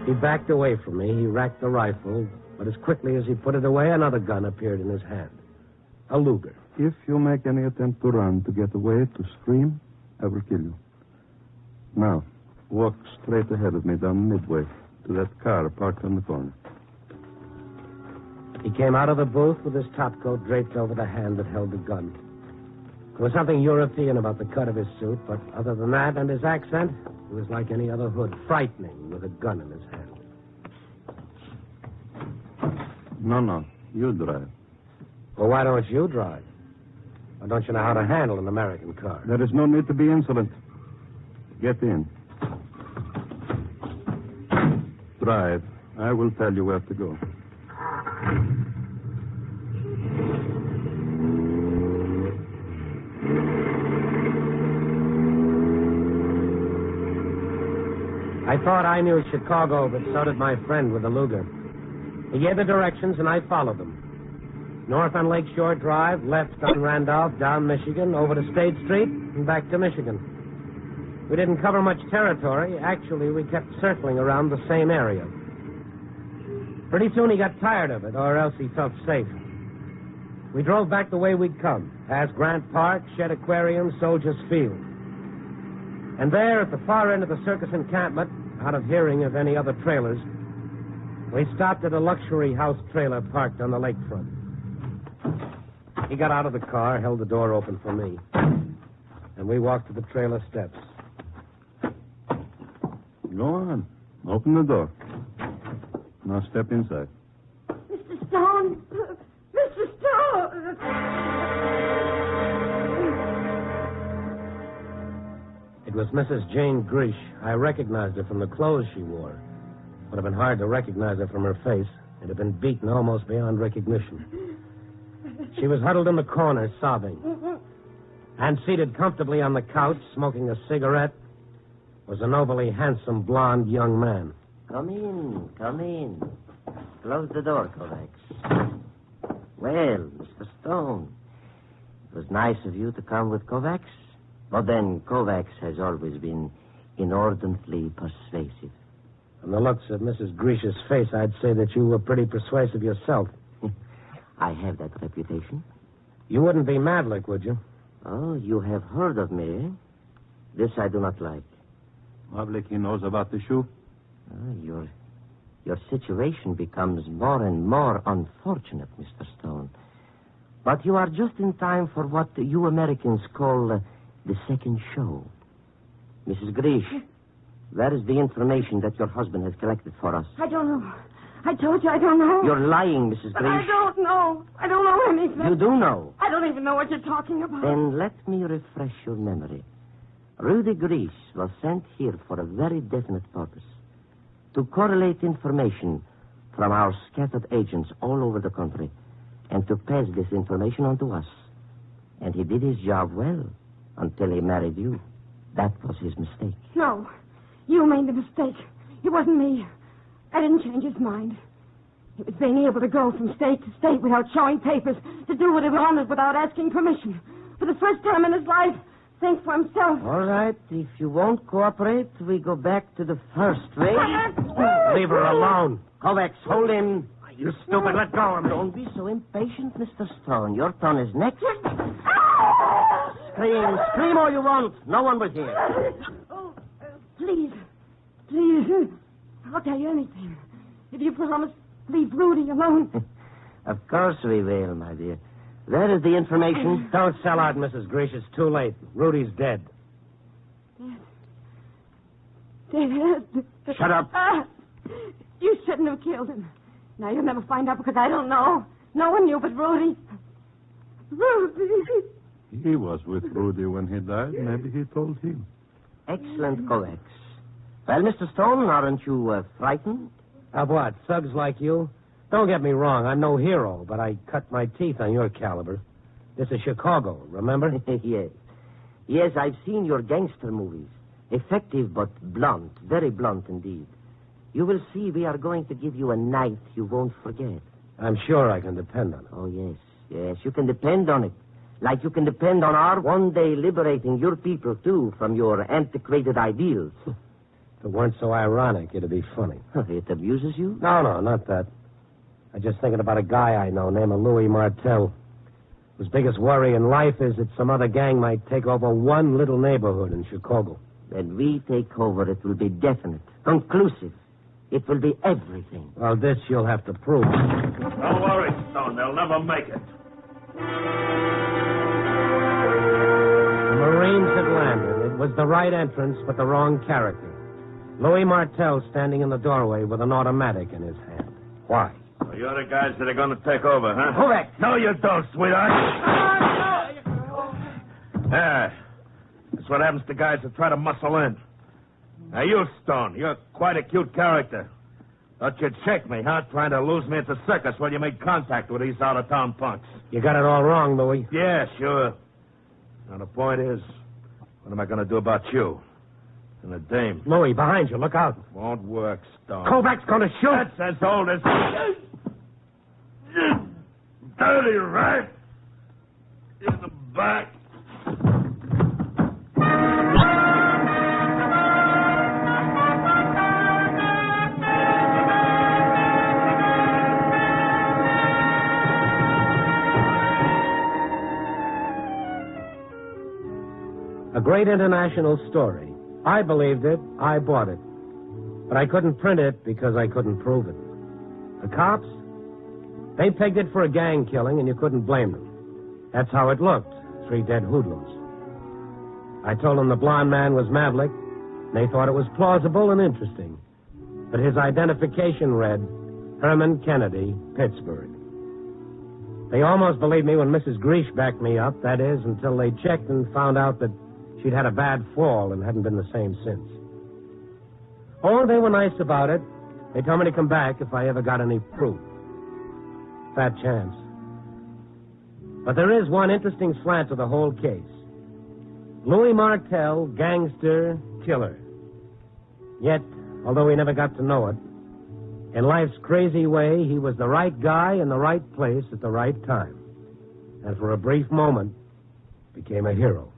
He backed away from me. He racked the rifle, but as quickly as he put it away, another gun appeared in his hand. A Luger. If you make any attempt to run, to get away, to scream, I will kill you. Now, walk straight ahead of me down Midway to that car parked on the corner. He came out of the booth with his topcoat draped over the hand that held the gun. There was something European about the cut of his suit, but other than that and his accent, he was like any other hood, frightening with a gun in his hand. No, you drive. Well, why don't you drive? Or don't you know how to handle an American car? There is no need to be insolent. Get in. Drive. I will tell you where to go. I thought I knew Chicago, but so did my friend with the Luger. He gave the directions, and I followed them. North on Lakeshore Drive, left on Randolph, down Michigan, over to State Street, and back to Michigan. We didn't cover much territory. Actually, we kept circling around the same area. Pretty soon he got tired of it, or else he felt safe. We drove back the way we'd come, past Grant Park, Shed Aquarium, Soldiers Field. And there, at the far end of the circus encampment, out of hearing of any other trailers, we stopped at a luxury house trailer parked on the lakefront. He got out of the car, held the door open for me, and we walked to the trailer steps. Go on. Open the door. Now step inside. Mr. Stone! Mr. Stone! It was Mrs. Jane Grish. I recognized her from the clothes she wore. Would have been hard to recognize her from her face. It had been beaten almost beyond recognition. She was huddled in the corner, sobbing. And seated comfortably on the couch, smoking a cigarette, was a nobly handsome, blond young man. Come in. Close the door, Kovacs. Well, Mr. Stone, it was nice of you to come with Kovacs. But then Kovacs has always been inordinately persuasive. From the looks of Mrs. Grish's face, I'd say that you were pretty persuasive yourself. I have that reputation. You wouldn't be Maverick, would you? Oh, you have heard of me, eh? This I do not like. Maverick, he knows about the shoe. Your situation becomes more and more unfortunate, Mr. Stone. But you are just in time for what you Americans call the second show. Mrs. Grish, that is the information that your husband has collected for us. I don't know. I told you I don't know. You're lying, Mrs. But Grish. I don't know. I don't know anything. You do know. I don't even know what you're talking about. Then let me refresh your memory. Rudy Grish was sent here for a very definite purpose. To correlate information from our scattered agents all over the country and to pass this information on to us. And he did his job well until he married you. That was his mistake. No. You made the mistake. It wasn't me. I didn't change his mind. It was being able to go from state to state without showing papers, to do what he wanted without asking permission. For the first time in his life, think for himself. All right. If you won't cooperate, we go back to the first way. Leave her alone. Kovacs, hold him. You stupid, let go of him. Don't be so impatient, Mr. Stone. Your turn is next. Scream. Scream all you want. No one was here. Oh, please. Please. I'll tell you anything. If you promise, leave Rudy alone. Of course we will, my dear. That is the information. Don't sell out, Mrs. Grish. It's too late. Rudy's dead. Dead. Shut up. You shouldn't have killed him. Now you'll never find out because I don't know. No one knew but Rudy. Rudy. He was with Rudy when he died. Maybe he told him. Excellent corrects. Well, Mr. Stone, aren't you frightened? Of what? Thugs like you? Don't get me wrong. I'm no hero, but I cut my teeth on your caliber. This is Chicago, remember? Yes. Yes, I've seen your gangster movies. Effective but blunt. Very blunt indeed. You will see we are going to give you a night you won't forget. I'm sure I can depend on it. Oh, yes. Yes, you can depend on it. Like you can depend on our one day liberating your people, too, from your antiquated ideals. If it weren't so ironic, it'd be funny. It amuses you? No, not that. I'm just thinking about a guy I know named Louis Martel, whose biggest worry in life is that some other gang might take over one little neighborhood in Chicago. When we take over, it will be definite, conclusive. It will be everything. Well, this you'll have to prove. Don't worry, Stone. They'll never make it. The Marines had landed. It was the right entrance, but the wrong character. Louis Martel standing in the doorway with an automatic in his hand. Why? So you're the guys that are going to take over, huh? Correct. No, you don't, sweetheart. Yeah. That's what happens to guys that try to muscle in. Now, you, Stone, you're quite a cute character. Thought you'd shake me, huh? Trying to lose me at the circus while you made contact with these out-of-town punks. You got it all wrong, Louis. Yeah, sure. Now, the point is, what am I going to do about you? And the dame. Louis, behind you. Look out. Won't work, Stone. Kovac's going to shoot. That's as old as... Dirty rat. In the back. A great international story. I believed it. I bought it. But I couldn't print it because I couldn't prove it. The cops? They pegged it for a gang killing, and you couldn't blame them. That's how it looked. 3 dead hoodlums. I told them the blonde man was Mavlik, and they thought it was plausible and interesting. But his identification read, Herman Kennedy, Pittsburgh. They almost believed me when Mrs. Grish backed me up, that is, until they checked and found out that she'd had a bad fall and hadn't been the same since. Oh, they were nice about it. They told me to come back if I ever got any proof. Fat chance. But there is one interesting slant to the whole case. Louis Martel, gangster, killer. Yet, although he never got to know it, in life's crazy way, he was the right guy in the right place at the right time. And for a brief moment, became a hero.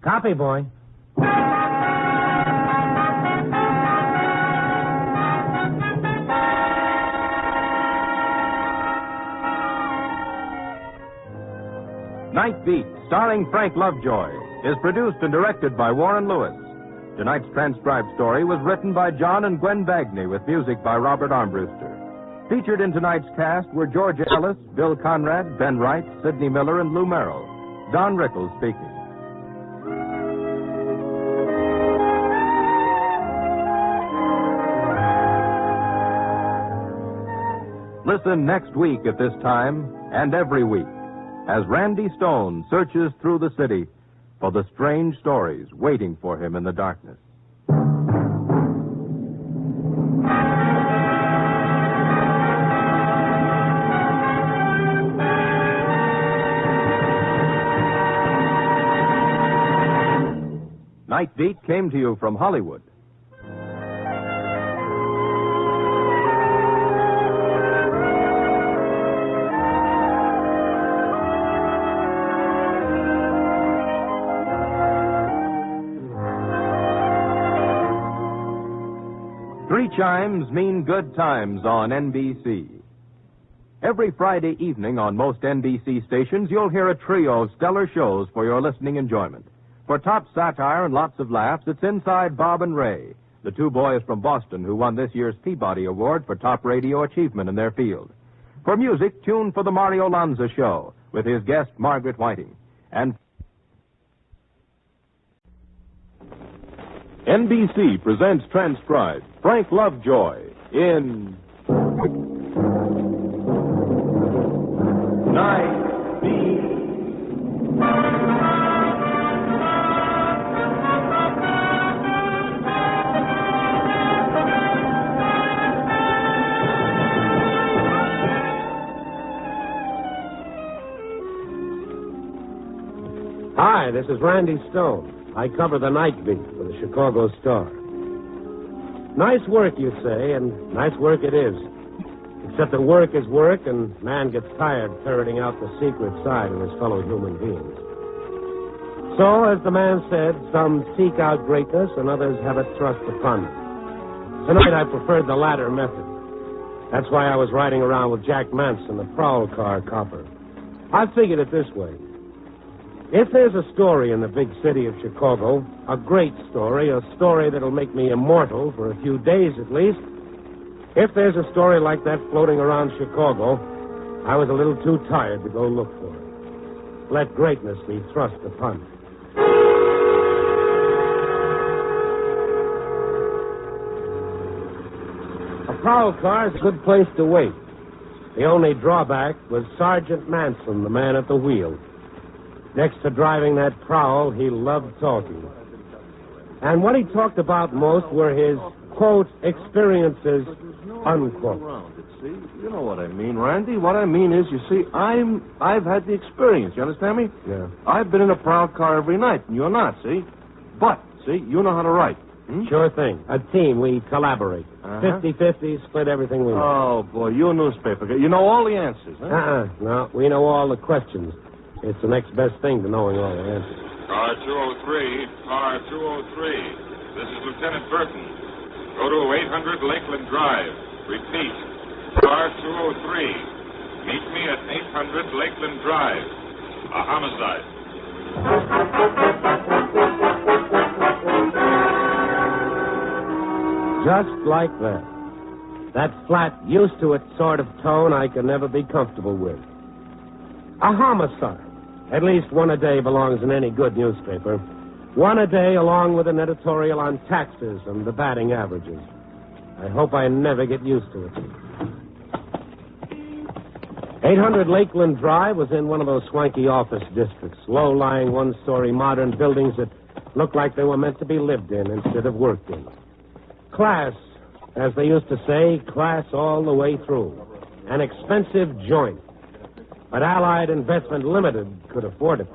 Copy, boy. Night Beat, starring Frank Lovejoy, is produced and directed by Warren Lewis. Tonight's transcribed story was written by John and Gwen Bagney with music by Robert Armbruster. Featured in tonight's cast were Georgia Ellis, Bill Conrad, Ben Wright, Sidney Miller, and Lou Merrill. Don Rickles speaking. Listen next week at this time and every week as Randy Stone searches through the city for the strange stories waiting for him in the darkness. Night Beat came to you from Hollywood. Three chimes mean good times on NBC. Every Friday evening on most NBC stations, you'll hear a trio of stellar shows for your listening enjoyment. For top satire and lots of laughs, it's Inside Bob and Ray, the two boys from Boston who won this year's Peabody Award for top radio achievement in their field. For music, tune for the Mario Lanza Show with his guest, Margaret Whiting. And NBC presents transcribed Frank Lovejoy in Night Beat. Hi, this is Randy Stone. I cover the night beat for the Chicago Star. Nice work, you say, and nice work it is. Except that work is work, and man gets tired ferreting out the secret side of his fellow human beings. So, as the man said, some seek out greatness and others have it thrust upon them. Tonight I preferred the latter method. That's why I was riding around with Jack Manson, the prowl car copper. I figured it this way. If there's a story in the big city of Chicago, a great story, a story that'll make me immortal for a few days at least, if there's a story like that floating around Chicago, I was a little too tired to go look for it. Let greatness be thrust upon me. A prowl car is a good place to wait. The only drawback was Sergeant Manson, the man at the wheel. Next to driving that prowl, he loved talking. And what he talked about most were his, quote, experiences, unquote. See, you know what I mean, Randy. What I mean is, you see, I've had the experience. You understand me? Yeah. I've been in a prowl car every night, and you're not, see? But, see, you know how to write. Sure thing. A team, we collaborate. 50-50, split everything we know. Oh, boy, you're a newspaper guy. You know all the answers, huh? No, we know all the questions. It's the next best thing to knowing all the answers. Car 203, car 203. This is Lieutenant Burton. Go to 800 Lakeland Drive. Repeat, car 203. Meet me at 800 Lakeland Drive. A homicide. Just like that. That flat, used-to-it sort of tone I can never be comfortable with. A homicide. At least one a day belongs in any good newspaper. One a day along with an editorial on taxes and the batting averages. I hope I never get used to it. 800 Lakeland Drive was in one of those swanky office districts, low-lying one-story modern buildings that looked like they were meant to be lived in instead of worked in. Class, as they used to say, class all the way through. An expensive joint. But Allied Investment Limited could afford it.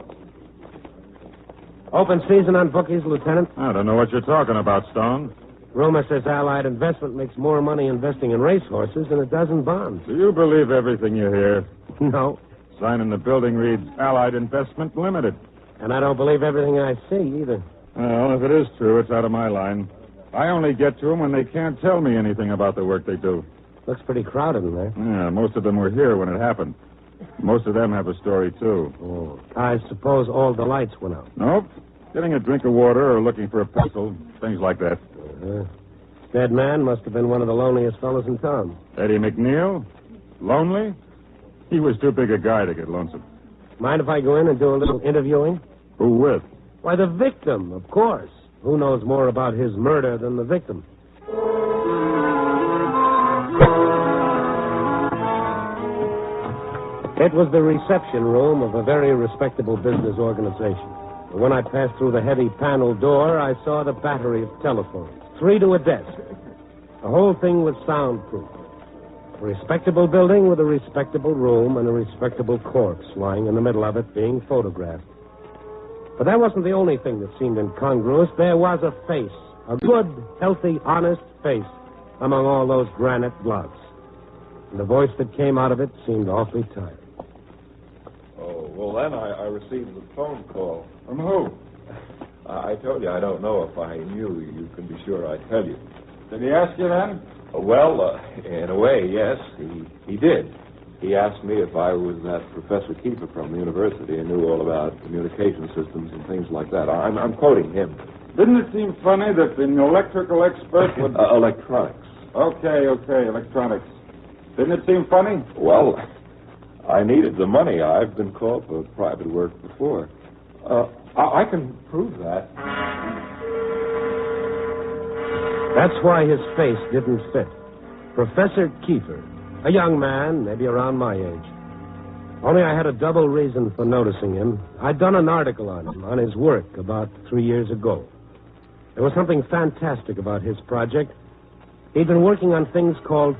Open season on bookies, Lieutenant? I don't know what you're talking about, Stone. Rumor says Allied Investment makes more money investing in racehorses than it does in bonds. Do you believe everything you hear? No. Sign in the building reads Allied Investment Limited. And I don't believe everything I see either. Well, if it is true, it's out of my line. I only get to them when they can't tell me anything about the work they do. Looks pretty crowded in there. Yeah, most of them were here when it happened. Most of them have a story, too. Oh, I suppose all the lights went out. Nope. Getting a drink of water or looking for a pistol, things like that. Dead man must have been one of the loneliest fellows in town. Eddie McNeil? Lonely? He was too big a guy to get lonesome. Mind if I go in and do a little interviewing? Who with? Why, the victim, of course. Who knows more about his murder than the victim? It was the reception room of a very respectable business organization. When I passed through the heavy panel door, I saw the battery of telephones, 3 to a desk. The whole thing was soundproof. A respectable building with a respectable room and a respectable corpse lying in the middle of it being photographed. But that wasn't the only thing that seemed incongruous. There was a face, a good, healthy, honest face among all those granite blocks. And the voice that came out of it seemed awfully tired. Oh, well, then I received a phone call. From who? I told you I don't know if I knew. You can be sure I'd tell you. Did he ask you then? Well, in a way, yes, he did. He asked me if I was that Professor Kiefer from the university and knew all about communication systems and things like that. I'm quoting him. Didn't it seem funny that an electrical expert would... Electronics. Okay, electronics. Didn't it seem funny? Well, I needed the money. I've been called for private work before. I can prove that. That's why his face didn't fit. Professor Kiefer, a young man, maybe around my age. Only I had a double reason for noticing him. I'd done an article on him, on his work, about 3 years ago. There was something fantastic about his project. He'd been working on things called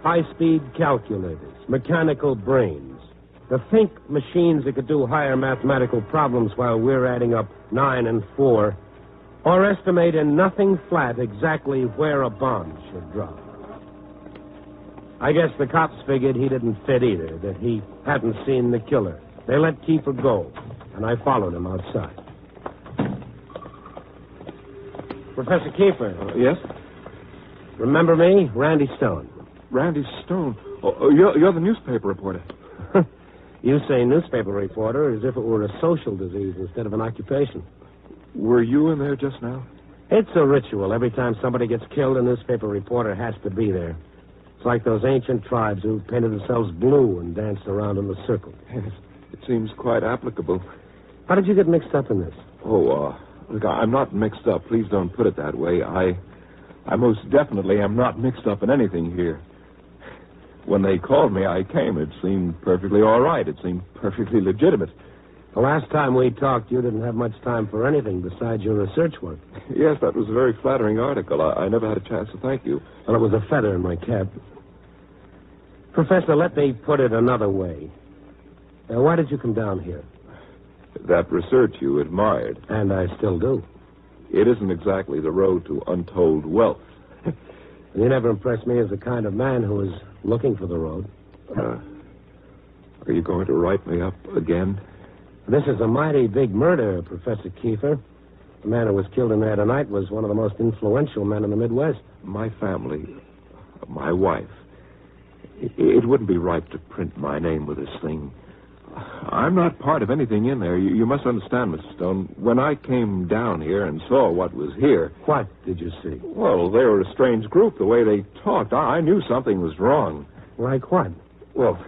high-speed calculators, mechanical brains. To think machines that could do higher mathematical problems while we're adding up 9 and 4, or estimate in nothing flat exactly where a bomb should drop. I guess the cops figured he didn't fit either, that he hadn't seen the killer. They let Kiefer go, and I followed him outside. Professor Kiefer. Yes? Remember me? Randy Stone. Randy Stone? Oh, you're the newspaper reporter. You say newspaper reporter as if it were a social disease instead of an occupation. Were you in there just now? It's a ritual. Every time somebody gets killed, a newspaper reporter has to be there. It's like those ancient tribes who painted themselves blue and danced around in a circle. Yes, it seems quite applicable. How did you get mixed up in this? Look, I'm not mixed up. Please don't put it that way. I most definitely am not mixed up in anything here. When they called me, I came. It seemed perfectly all right. It seemed perfectly legitimate. The last time we talked, you didn't have much time for anything besides your research work. Yes, that was a very flattering article. I never had a chance to thank you. Well, it was a feather in my cap. Professor, let me put it another way. Why did you come down here? That research you admired. And I still do. It isn't exactly the road to untold wealth. You never impressed me as the kind of man who is looking for the road. Are you going to write me up again? This is a mighty big murder, Professor Kiefer. The man who was killed in there tonight was one of the most influential men in the Midwest. My family, my wife. It wouldn't be right to print my name with this thing. I'm not part of anything in there. You must understand, Mr. Stone. When I came down here and saw what was here... What did you see? Well, they were a strange group. The way they talked, I knew something was wrong. Like what? Well,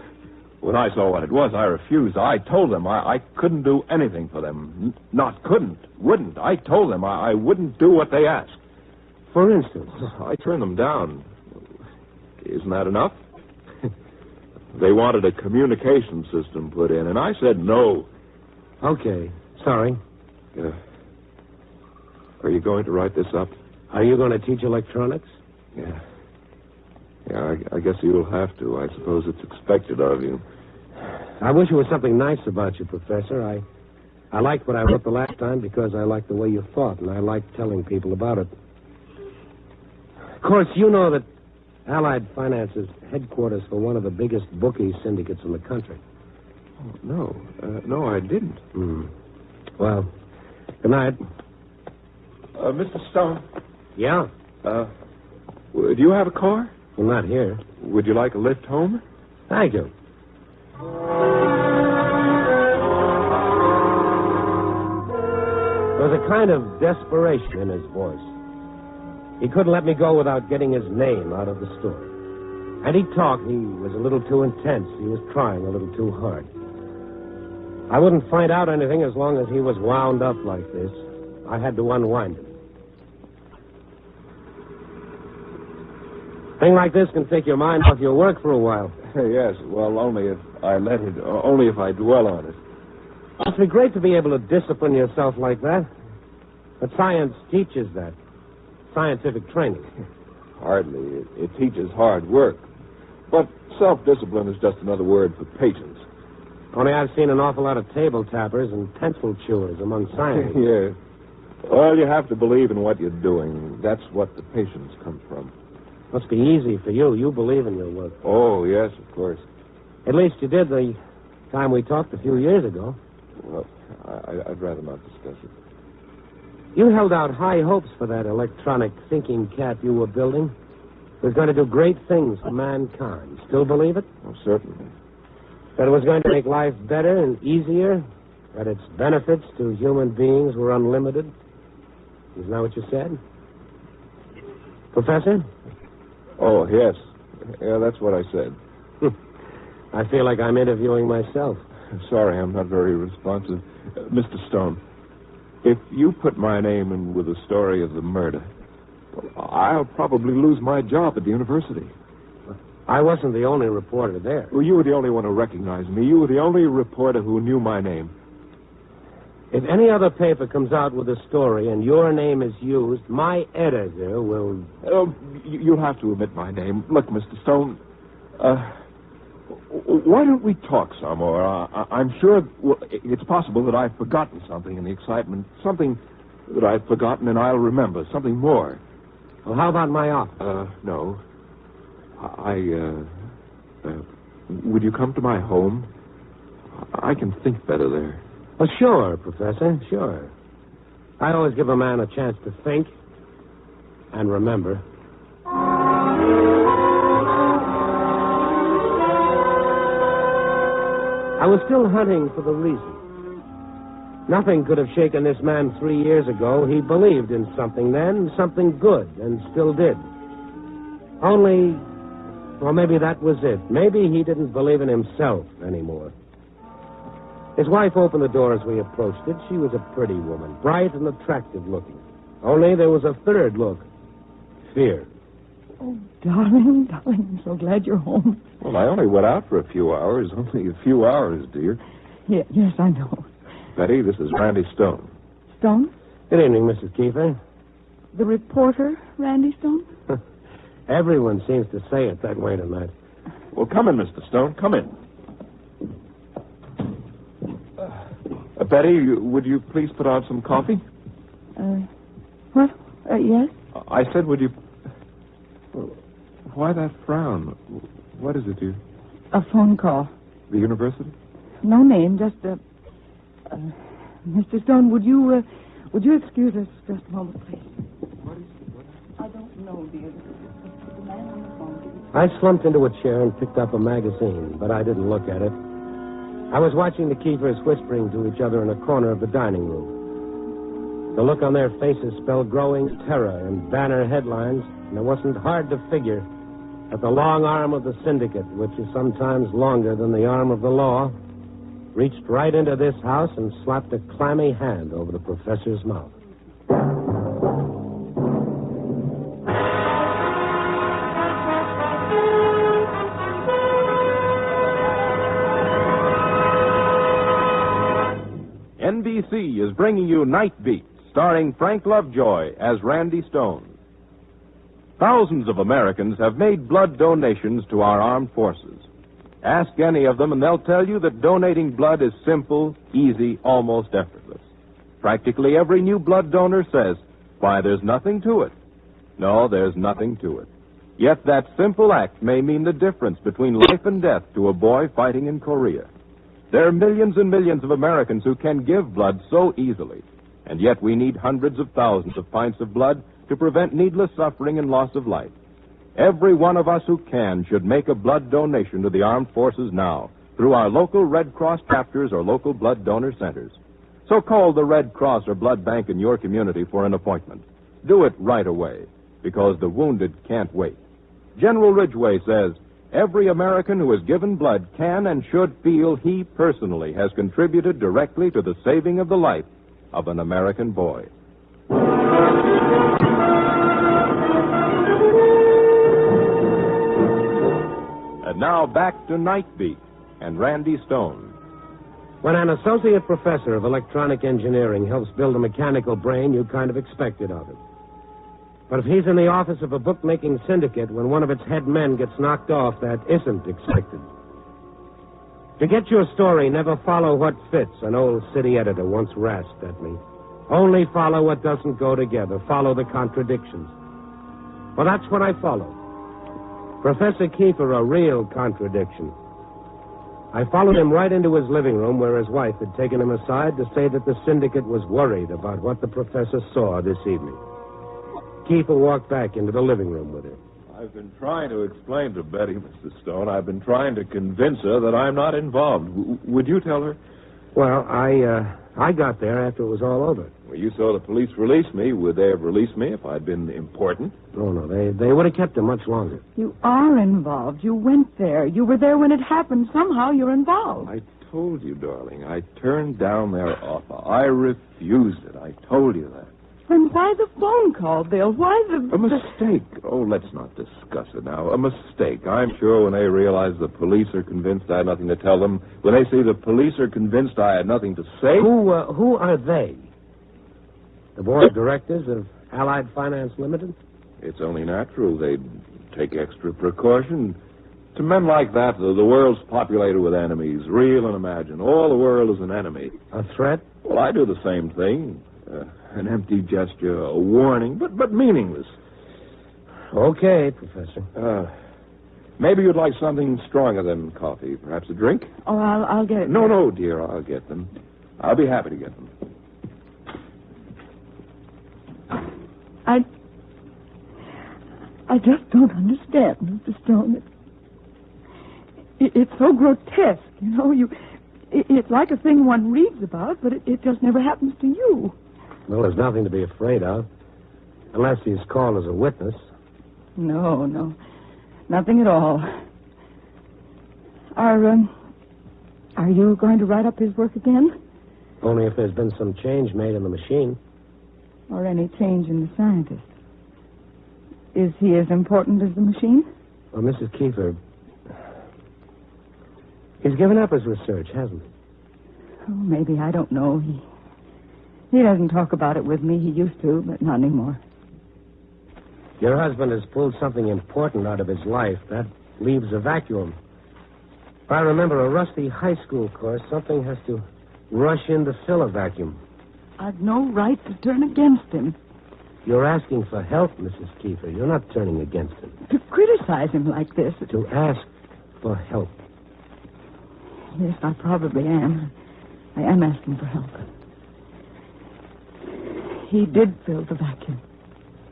when I saw what it was, I refused. I told them I couldn't do anything for them. Not couldn't, wouldn't. I told them I wouldn't do what they asked. For instance? I turned them down. Isn't that enough? They wanted a communication system put in, and I said no. Okay. Sorry. Are you going to write this up? Are you going to teach electronics? Yeah, I guess you'll have to. I suppose it's expected of you. I wish there was something nice about you, Professor. I liked what I wrote the last time because I liked the way you thought, and I liked telling people about it. Of course, you know that Allied Finance is headquarters for one of the biggest bookie syndicates in the country. Oh, no, I didn't. Well, good night. Mr. Stone? Yeah? Do you have a car? Well, not here. Would you like a lift home? Thank you. There was a kind of desperation in his voice. He couldn't let me go without getting his name out of the story. And he talked. He was a little too intense. He was trying a little too hard. I wouldn't find out anything as long as he was wound up like this. I had to unwind him. Thing like this can take your mind off your work for a while. Yes, well, only if I let it, only if I dwell on it. It'd be great to be able to discipline yourself like that. But science teaches that. Scientific training. Hardly. It teaches hard work. But self-discipline is just another word for patience. Only I've seen an awful lot of table tappers and pencil chewers among scientists. Yes. Well, you have to believe in what you're doing. That's what the patience comes from. Must be easy for you. You believe in your work. Oh, yes, of course. At least you did the time we talked a few years ago. Well, I'd rather not discuss it. You held out high hopes for that electronic thinking cat you were building. It was going to do great things for mankind. Still believe it? Oh, certainly. That it was going to make life better and easier, that its benefits to human beings were unlimited. Isn't that what you said? Professor? Oh, yes. Yeah, that's what I said. I feel like I'm interviewing myself. Sorry, I'm not very responsive. Mr. Stone, if you put my name in with the story of the murder, well, I'll probably lose my job at the university. I wasn't the only reporter there. Well, you were the only one who recognized me. You were the only reporter who knew my name. If any other paper comes out with a story and your name is used, my editor will... You'll have to omit my name. Look, Mr. Stone, why don't we talk some more? I'm sure it's possible that I've forgotten something in the excitement. Something that I've forgotten and I'll remember. Something more. Well, how about my office? No. Would you come to my home? I can think better there. Well, sure, Professor, sure. I always give a man a chance to think and remember. I was still hunting for the reason. Nothing could have shaken this man 3 years ago. He believed in something then, something good, and still did. Only, well, maybe that was it. Maybe he didn't believe in himself anymore. His wife opened the door as we approached it. She was a pretty woman, bright and attractive looking. Only there was a third look. Fear. Oh, darling, I'm so glad you're home. Well, I only went out for a few hours. Only a few hours, dear. Yes, I know. Betty, this is Randy Stone. Stone? Good evening, Mrs. Kiefer. The reporter, Randy Stone? Everyone seems to say it that way tonight. Well, come in, Mr. Stone. Come in. Betty, would you please put out some coffee? What? Yes? I said, would you... Why that frown? What is it, dear? A phone call. The university? No name, just Mr. Stone, would you excuse us just a moment, please? What is it? I don't know, dear. The man on the phone. I slumped into a chair and picked up a magazine, but I didn't look at it. I was watching the Kiefers whispering to each other in a corner of the dining room. The look on their faces spelled growing terror and banner headlines, and it wasn't hard to figure that the long arm of the syndicate, which is sometimes longer than the arm of the law, reached right into this house and slapped a clammy hand over the professor's mouth. NBC is bringing you Night Beat, starring Frank Lovejoy as Randy Stone. Thousands of Americans have made blood donations to our armed forces. Ask any of them and they'll tell you that donating blood is simple, easy, almost effortless. Practically every new blood donor says, why, there's nothing to it. No, there's nothing to it. Yet that simple act may mean the difference between life and death to a boy fighting in Korea. There are millions and millions of Americans who can give blood so easily, and yet we need hundreds of thousands of pints of blood to prevent needless suffering and loss of life. Every one of us who can should make a blood donation to the armed forces now through our local Red Cross chapters or local blood donor centers. So call the Red Cross or blood bank in your community for an appointment. Do it right away, because the wounded can't wait. General Ridgway says, every American who has given blood can and should feel he personally has contributed directly to the saving of the life of an American boy. And now back to Night Beat and Randy Stone. When an associate professor of electronic engineering helps build a mechanical brain, you kind of expect it of him. But if he's in the office of a bookmaking syndicate when one of its head men gets knocked off, that isn't expected. To get your story, never follow what fits, an old city editor once rasped at me. Only follow what doesn't go together. Follow the contradictions. Well, that's what I followed. Professor Kiefer, a real contradiction. I followed him right into his living room where his wife had taken him aside to say that the syndicate was worried about what the professor saw this evening. Kiefer walked back into the living room with her. I've been trying to explain to Betty, Mr. Stone. I've been trying to convince her that I'm not involved. Would you tell her? Well, I got there after it was all over. Well, you saw the police release me. Would they have released me if I'd been important? Oh, no, they would have kept him much longer. You are involved. You went there. You were there when it happened. Somehow you're involved. I told you, darling. I turned down their offer. I refused it. I told you that. Then why the phone call, Bill? Why the... A mistake. Oh, let's not discuss it now. A mistake. I'm sure when they realize the police are convinced I had nothing to tell them, when they see the police are convinced I had nothing to say... Who are they? The board of directors of Allied Finance Limited? It's only natural they'd take extra precaution. To men like that, the world's populated with enemies, real and imagined. All the world is an enemy. A threat? Well, I do the same thing. An empty gesture, a warning, but meaningless. Okay, Professor. Maybe you'd like something stronger than coffee. Perhaps a drink? Oh, I'll get it. No, dear, I'll get them. I'll be happy to get them. I just don't understand, Mr. Stone. It's so grotesque, you know. It's like a thing one reads about, but it just never happens to you. Well, there's nothing to be afraid of. Unless he's called as a witness. No. Nothing at all. Are you going to write up his work again? Only if there's been some change made in the machine. Or any change in the scientist. Is he as important as the machine? Well, Mrs. Kiefer, he's given up his research, hasn't he? Oh, maybe. I don't know. He doesn't talk about it with me. He used to, but not anymore. Your husband has pulled something important out of his life. That leaves a vacuum. If I remember a rusty high school course, something has to rush in to fill a vacuum. I've no right to turn against him. You're asking for help, Mrs. Kiefer. You're not turning against him. To criticize him like this. To ask for help. Yes, I probably am. I am asking for help. He did fill the vacuum.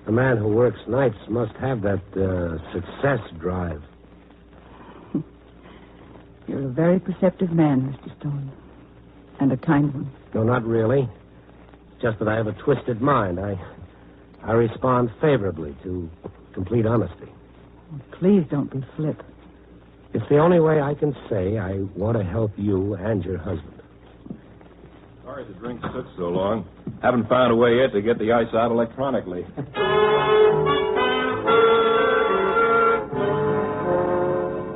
A man who works nights must have that success drive. You're a very perceptive man, Mr. Stone. And a kind one. No, not really. It's just that I have a twisted mind. I respond favorably to complete honesty. Please don't be flip. It's the only way I can say I want to help you and your husband. Sorry the drink took so long. Haven't found a way yet to get the ice out electronically.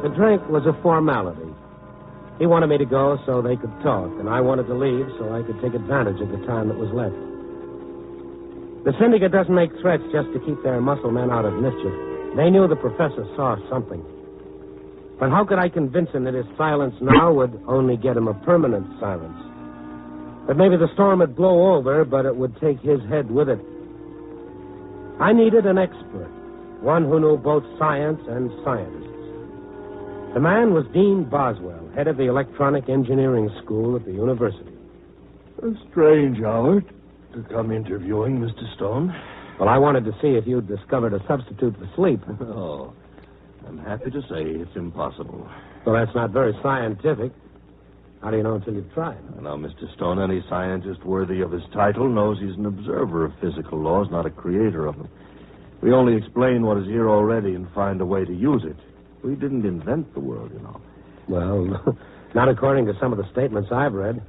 The drink was a formality. He wanted me to go so they could talk, and I wanted to leave so I could take advantage of the time that was left. The syndicate doesn't make threats just to keep their muscle men out of mischief. They knew the professor saw something. But how could I convince him that his silence now would only get him a permanent silence? That maybe the storm would blow over, but it would take his head with it. I needed an expert, one who knew both science and scientists. The man was Dean Boswell, head of the Electronic Engineering School at the university. A strange hour to come interviewing, Mr. Stone. Well, I wanted to see if you'd discovered a substitute for sleep. Oh, I'm happy to say it's impossible. Well, that's not very scientific. How do you know until you've tried? Now, Mr. Stone, any scientist worthy of his title knows he's an observer of physical laws, not a creator of them. We only explain what is here already and find a way to use it. We didn't invent the world, you know. Well, not according to some of the statements I've read.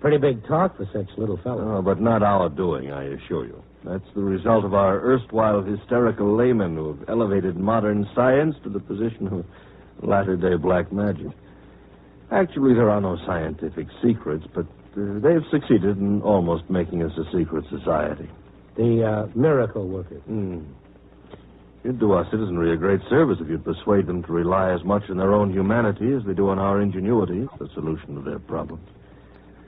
Pretty big talk for such little fellows. Oh, but not our doing, I assure you. That's the result of our erstwhile hysterical laymen who have elevated modern science to the position of latter-day black magic. Actually, there are no scientific secrets, but they've succeeded in almost making us a secret society. The miracle workers. You'd do our citizenry a great service if you'd persuade them to rely as much on their own humanity as they do on our ingenuity, the solution to their problems.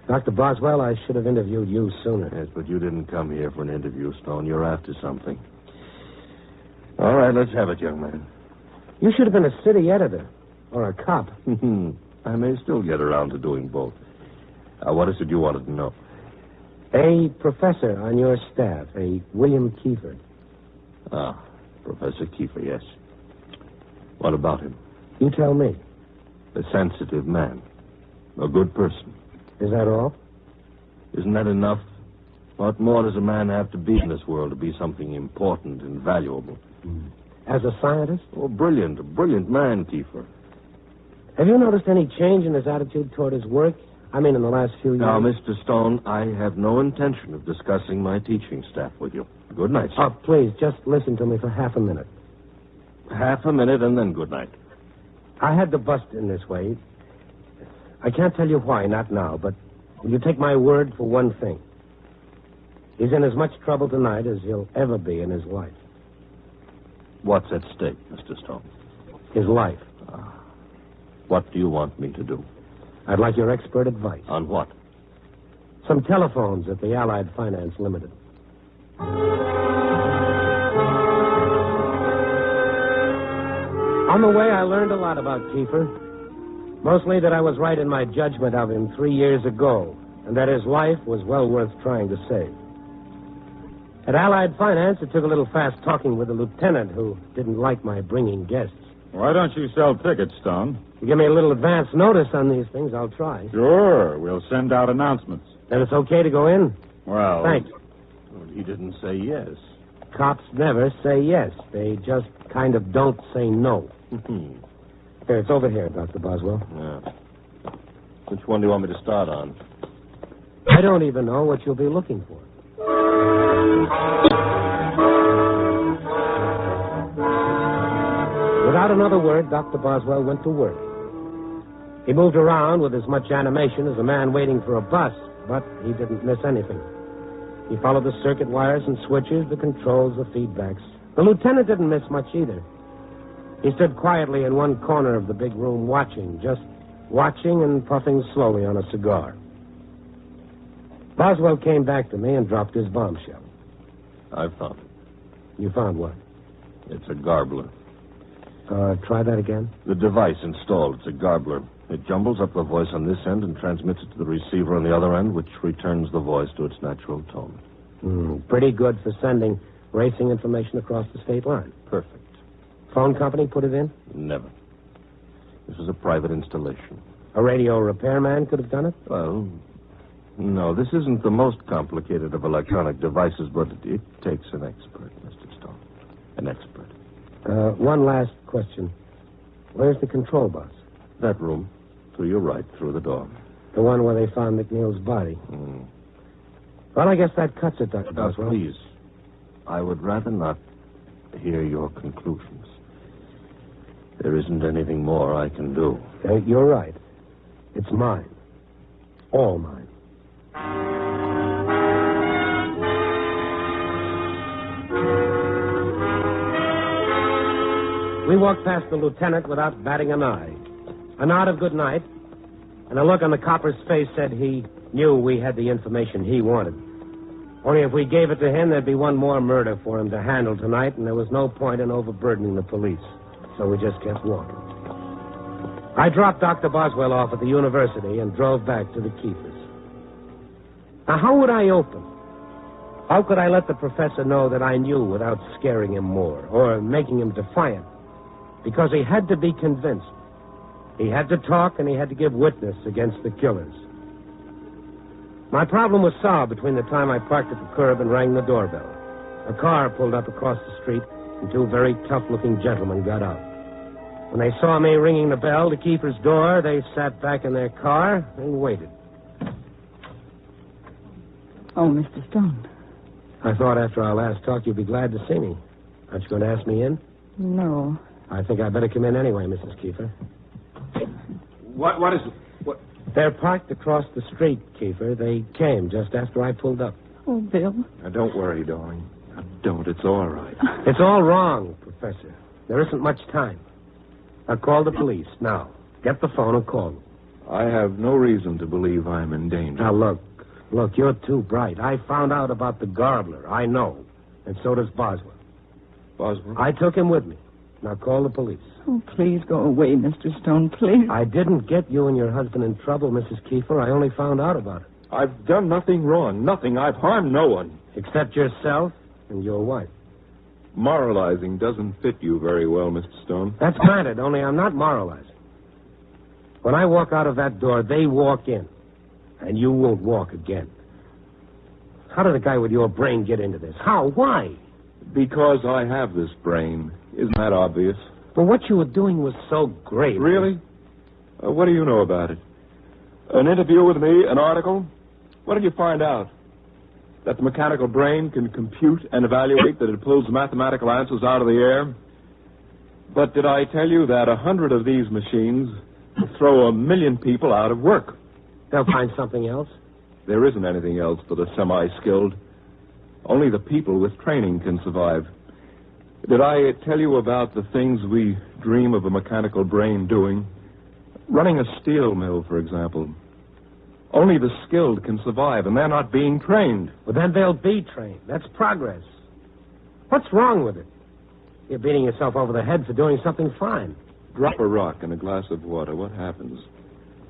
Dr. Boswell, I should have interviewed you sooner. Yes, but you didn't come here for an interview, Stone. You're after something. All right, let's have it, young man. You should have been a city editor or a cop. I may still get around to doing both. What is it you wanted to know? A professor on your staff, a William Kiefer. Ah, Professor Kiefer, yes. What about him? You tell me. A sensitive man. A good person. Is that all? Isn't that enough? What more does a man have to be in this world to be something important and valuable? As a scientist? Oh, brilliant. A brilliant man, Kiefer. Have you noticed any change in his attitude toward his work? I mean, in the last few years? Now, Mr. Stone, I have no intention of discussing my teaching staff with you. Good night, sir. Oh, please, just listen to me for half a minute. Half a minute and then good night. I had to bust in this way. I can't tell you why, not now, but will you take my word for one thing? He's in as much trouble tonight as he'll ever be in his life. What's at stake, Mr. Stone? His life. What do you want me to do? I'd like your expert advice. On what? Some telephones at the Allied Finance Limited. On the way, I learned a lot about Kiefer. Mostly that I was right in my judgment of him 3 years ago, and that his life was well worth trying to save. At Allied Finance, it took a little fast talking with the lieutenant who didn't like my bringing guests. Why don't you sell tickets, Stone? If you give me a little advance notice on these things, I'll try. Sure. We'll send out announcements. Then it's okay to go in? Well... Thanks. Well, he didn't say yes. Cops never say yes. They just kind of don't say no. Here, it's over here, Dr. Boswell. Yeah. Which one do you want me to start on? I don't even know what you'll be looking for. Without another word, Dr. Boswell went to work. He moved around with as much animation as a man waiting for a bus, but he didn't miss anything. He followed the circuit wires and switches, the controls, the feedbacks. The lieutenant didn't miss much either. He stood quietly in one corner of the big room watching, just watching and puffing slowly on a cigar. Boswell came back to me and dropped his bombshell. I found it. You found what? It's a garbler. Try that again? The device installed, it's a garbler. It jumbles up the voice on this end and transmits it to the receiver on the other end, which returns the voice to its natural tone. Pretty good for sending racing information across the state line. Perfect. Phone company put it in? Never. This is a private installation. A radio repairman could have done it? Well, no, this isn't the most complicated of electronic devices, but it takes an expert, Mr. Stone. An expert. One last question. Where's the control box? That room. To your right, through the door. The one where they found McNeil's body. Well, I guess that cuts it, Dr. Boswell. Please. I would rather not hear your conclusions. There isn't anything more I can do. You're right. It's mine. All mine. We walked past the lieutenant without batting an eye. A nod of good night, and a look on the copper's face said he knew we had the information he wanted. Only if we gave it to him, there'd be one more murder for him to handle tonight, and there was no point in overburdening the police. So we just kept walking. I dropped Dr. Boswell off at the university and drove back to the Keepers. Now, how would I open? How could I let the professor know that I knew without scaring him more or making him defiant? Because he had to be convinced. He had to talk, and he had to give witness against the killers. My problem was solved between the time I parked at the curb and rang the doorbell. A car pulled up across the street, and two very tough-looking gentlemen got out. When they saw me ringing the bell to Keefer's door, they sat back in their car and waited. Oh, Mr. Stone. I thought after our last talk you'd be glad to see me. Aren't you going to ask me in? No. I think I'd better come in anyway, Mrs. Kiefer. What is it? What? They're parked across the street, Kiefer. They came just after I pulled up. Oh, Bill. Now, don't worry, darling. Now, don't. It's all right. It's all wrong, Professor. There isn't much time. I'll call the police now. Get the phone and call them. I have no reason to believe I'm in danger. Now, look, you're too bright. I found out about the garbler. I know. And so does Boswell. Boswell? I took him with me. Now call the police. Oh, please go away, Mr. Stone, please. I didn't get you and your husband in trouble, Mrs. Kiefer. I only found out about it. I've done nothing wrong. Nothing. I've harmed no one. Except yourself and your wife. Moralizing doesn't fit you very well, Mr. Stone. That's granted, only I'm not moralizing. When I walk out of that door, they walk in. And you won't walk again. How did a guy with your brain get into this? How? Why? Because I have this brain. Isn't that obvious? But what you were doing was so great. Really? What do you know about it? An interview with me, an article? What did you find out? That the mechanical brain can compute and evaluate, that it pulls mathematical answers out of the air? But did I tell you that 100 of these machines throw 1 million people out of work? They'll find something else. There isn't anything else for the semi-skilled. Only the people with training can survive. Did I tell you about the things we dream of a mechanical brain doing? Running a steel mill, for example. Only the skilled can survive, and they're not being trained. Well, then they'll be trained. That's progress. What's wrong with it? You're beating yourself over the head for doing something fine. Drop a rock in a glass of water. What happens?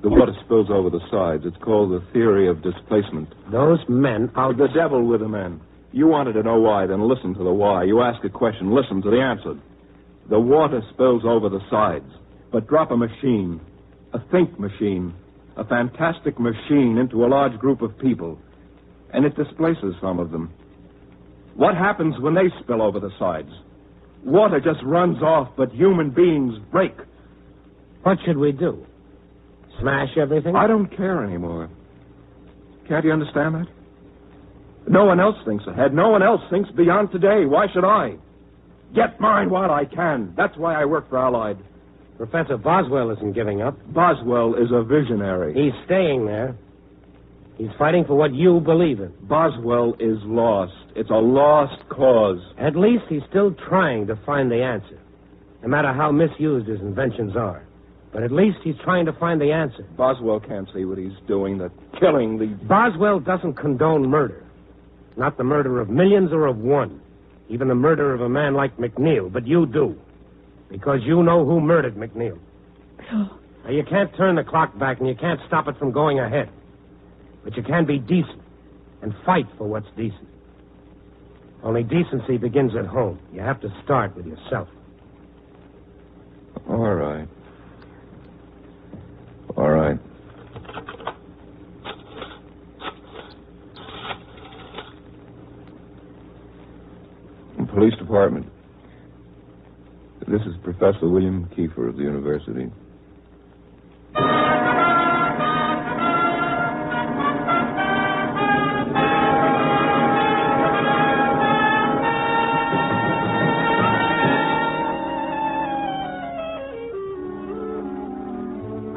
The water spills over the sides. It's called the theory of displacement. Those men out... The devil with the men. You wanted to know why, then listen to the why. You ask a question, listen to the answer. The water spills over the sides. But drop a machine, a think machine, a fantastic machine into a large group of people, and it displaces some of them. What happens when they spill over the sides? Water just runs off, but human beings break. What should we do? Smash everything? I don't care anymore. Can't you understand that? No one else thinks ahead. No one else thinks beyond today. Why should I? Get mine while I can. That's why I work for Allied. Professor Boswell isn't giving up. Boswell is a visionary. He's staying there. He's fighting for what you believe in. Boswell is lost. It's a lost cause. At least he's still trying to find the answer, no matter how misused his inventions are. But at least he's trying to find the answer. Boswell can't see what he's doing, the killing, the... Boswell doesn't condone murder. Not the murder of millions or of one. Even the murder of a man like McNeil. But you do. Because you know who murdered McNeil. Bill. Now, you can't turn the clock back and you can't stop it from going ahead. But you can be decent and fight for what's decent. Only decency begins at home. You have to start with yourself. All right. All right. Police Department. This is Professor William Kiefer of the university.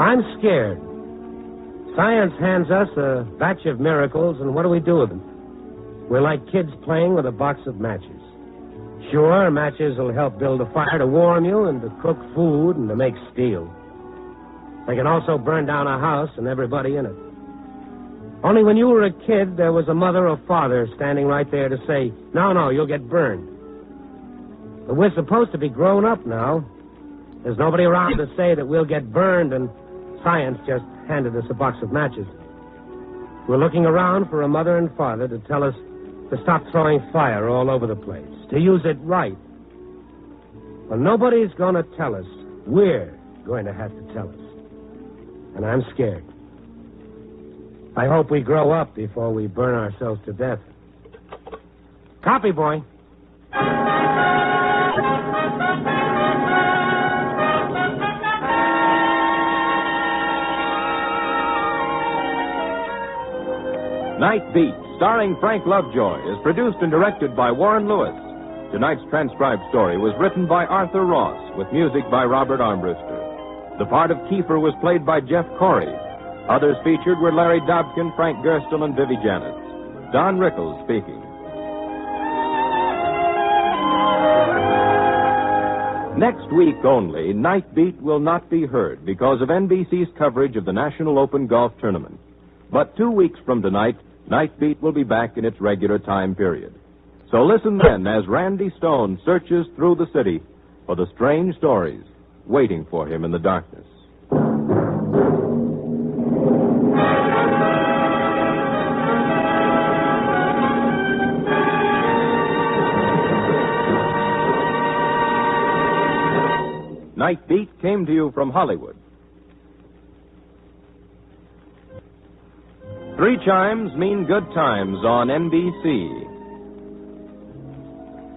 I'm scared. Science hands us a batch of miracles, and what do we do with them? We're like kids playing with a box of matches. Sure, matches will help build a fire to warm you and to cook food and to make steel. They can also burn down a house and everybody in it. Only when you were a kid, there was a mother or father standing right there to say, no, you'll get burned. But we're supposed to be grown up now. There's nobody around to say that we'll get burned, and science just handed us a box of matches. We're looking around for a mother and father to tell us to stop throwing fire all over the place, to use it right. Well, nobody's going to tell us. We're going to have to tell us. And I'm scared. I hope we grow up before we burn ourselves to death. Copy, boy. Night Beat, starring Frank Lovejoy, is produced and directed by Warren Lewis. Tonight's transcribed story was written by Arthur Ross, with music by Robert Armbruster. The part of Kiefer was played by Jeff Corey. Others featured were Larry Dobkin, Frank Gerstle, and Vivi Janis. Don Rickles speaking. Next week only, Night Beat will not be heard because of NBC's coverage of the National Open Golf Tournament. But 2 weeks from tonight, Night Beat will be back in its regular time period. So listen then as Randy Stone searches through the city for the strange stories waiting for him in the darkness. Night Beat came to you from Hollywood. 3 chimes mean good times on NBC.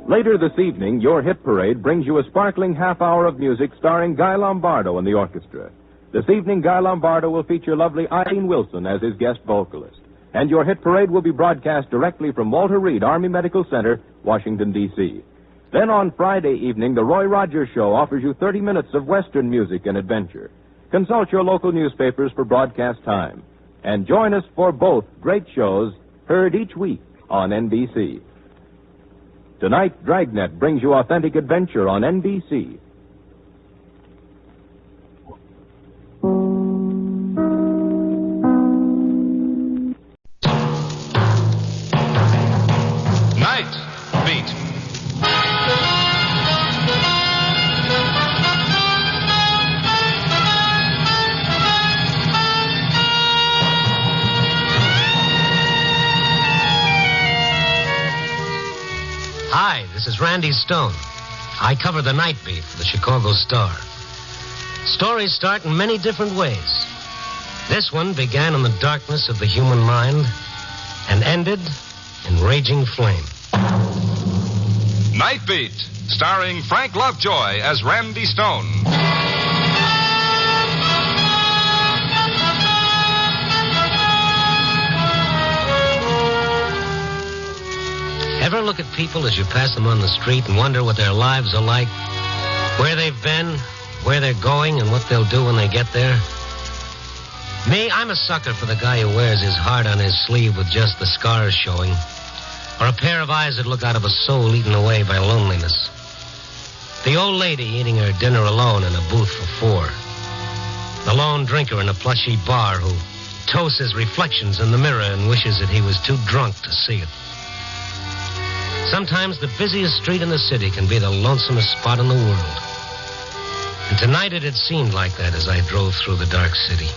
Later this evening, your hit parade brings you a sparkling half hour of music starring Guy Lombardo and the orchestra. This evening, Guy Lombardo will feature lovely Eileen Wilson as his guest vocalist. And your hit parade will be broadcast directly from Walter Reed Army Medical Center, Washington, D.C. Then on Friday evening, the Roy Rogers Show offers you 30 minutes of Western music and adventure. Consult your local newspapers for broadcast time. And join us for both great shows heard each week on NBC. Tonight, Dragnet brings you authentic adventure on NBC. Night Beat. Hi, this is Randy Stone. I cover the Night Beat for the Chicago Star. Stories start in many different ways. This one began in the darkness of the human mind and ended in raging flame. Night Beat, starring Frank Lovejoy as Randy Stone. Ever look at people as you pass them on the street and wonder what their lives are like? Where they've been, where they're going, and what they'll do when they get there? Me, I'm a sucker for the guy who wears his heart on his sleeve with just the scars showing. Or a pair of eyes that look out of a soul eaten away by loneliness. The old lady eating her dinner alone in a booth for 4. The lone drinker in a plushy bar who toasts his reflections in the mirror and wishes that he was too drunk to see it. Sometimes the busiest street in the city can be the lonesomest spot in the world. And tonight it had seemed like that as I drove through the dark city.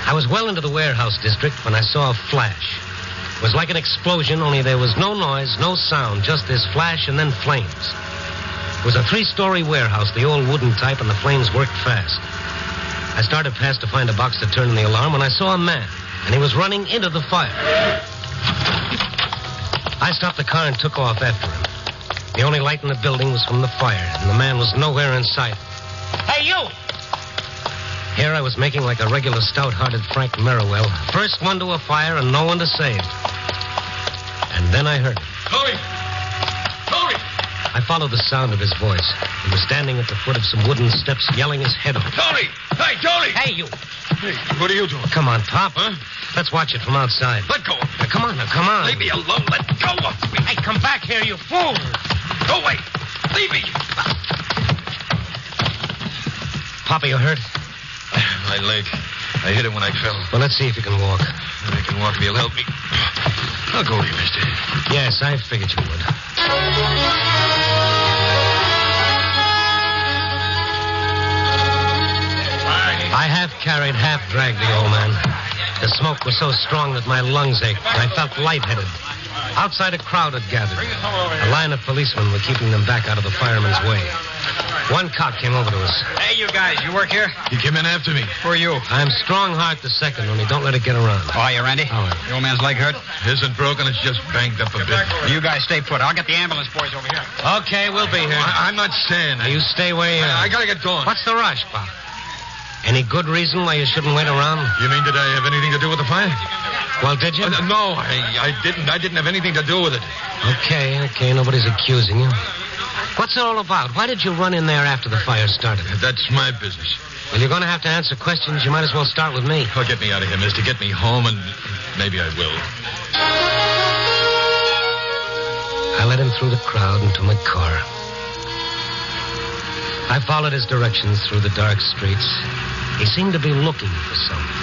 I was well into the warehouse district when I saw a flash. It was like an explosion, only there was no noise, no sound, just this flash and then flames. It was a 3-story warehouse, the old wooden type, and the flames worked fast. I started past to find a box to turn in the alarm when I saw a man, and he was running into the fire. I stopped the car and took off after him. The only light in the building was from the fire, and the man was nowhere in sight. Hey, you! Here I was making like a regular stout-hearted Frank Merriwell. First one to a fire and no one to save. And then I heard him. Chloe! Chloe! I followed the sound of his voice. He was standing at the foot of some wooden steps, yelling his head off. Tony! Hey, Tony! Hey, you! Hey, what are you doing? Come on, Pop. Huh? Let's watch it from outside. Let go of me. Now, come on, come on. Leave me alone. Let go of me. Hey, come back here, you fool! Go away. Leave me. Papa, you hurt? My leg. I hit it when I fell. Well, let's see if you can walk. If I can walk, if you'll help me. I'll go with you, mister. Yes, I figured you would. I half carried, half dragged the old man. The smoke was so strong that my lungs ached, and I felt lightheaded. Outside, a crowd had gathered. A line of policemen were keeping them back out of the fireman's way. One cop came over to us. Hey, you guys, you work here? You came in after me. Who are you? I'm Strongheart the Second, only don't let it get around. Oh, you Randy? Oh. The old man's leg hurt? Isn't broken, it's just banged up a bit. You guys stay put. I'll get the ambulance boys over here. Okay, we'll be here. I'm not saying that. You stay where you are. I gotta get going. What's the rush, Pop? Any good reason why you shouldn't wait around? You mean, did I have anything to do with the fire? Well, did you? No, I didn't. I didn't have anything to do with it. Okay, nobody's accusing you. What's it all about? Why did you run in there after the fire started? That's my business. Well, you're going to have to answer questions. You might as well start with me. Oh, get me out of here, mister. Get me home, and maybe I will. I led him through the crowd and to my car. I followed his directions through the dark streets. He seemed to be looking for something.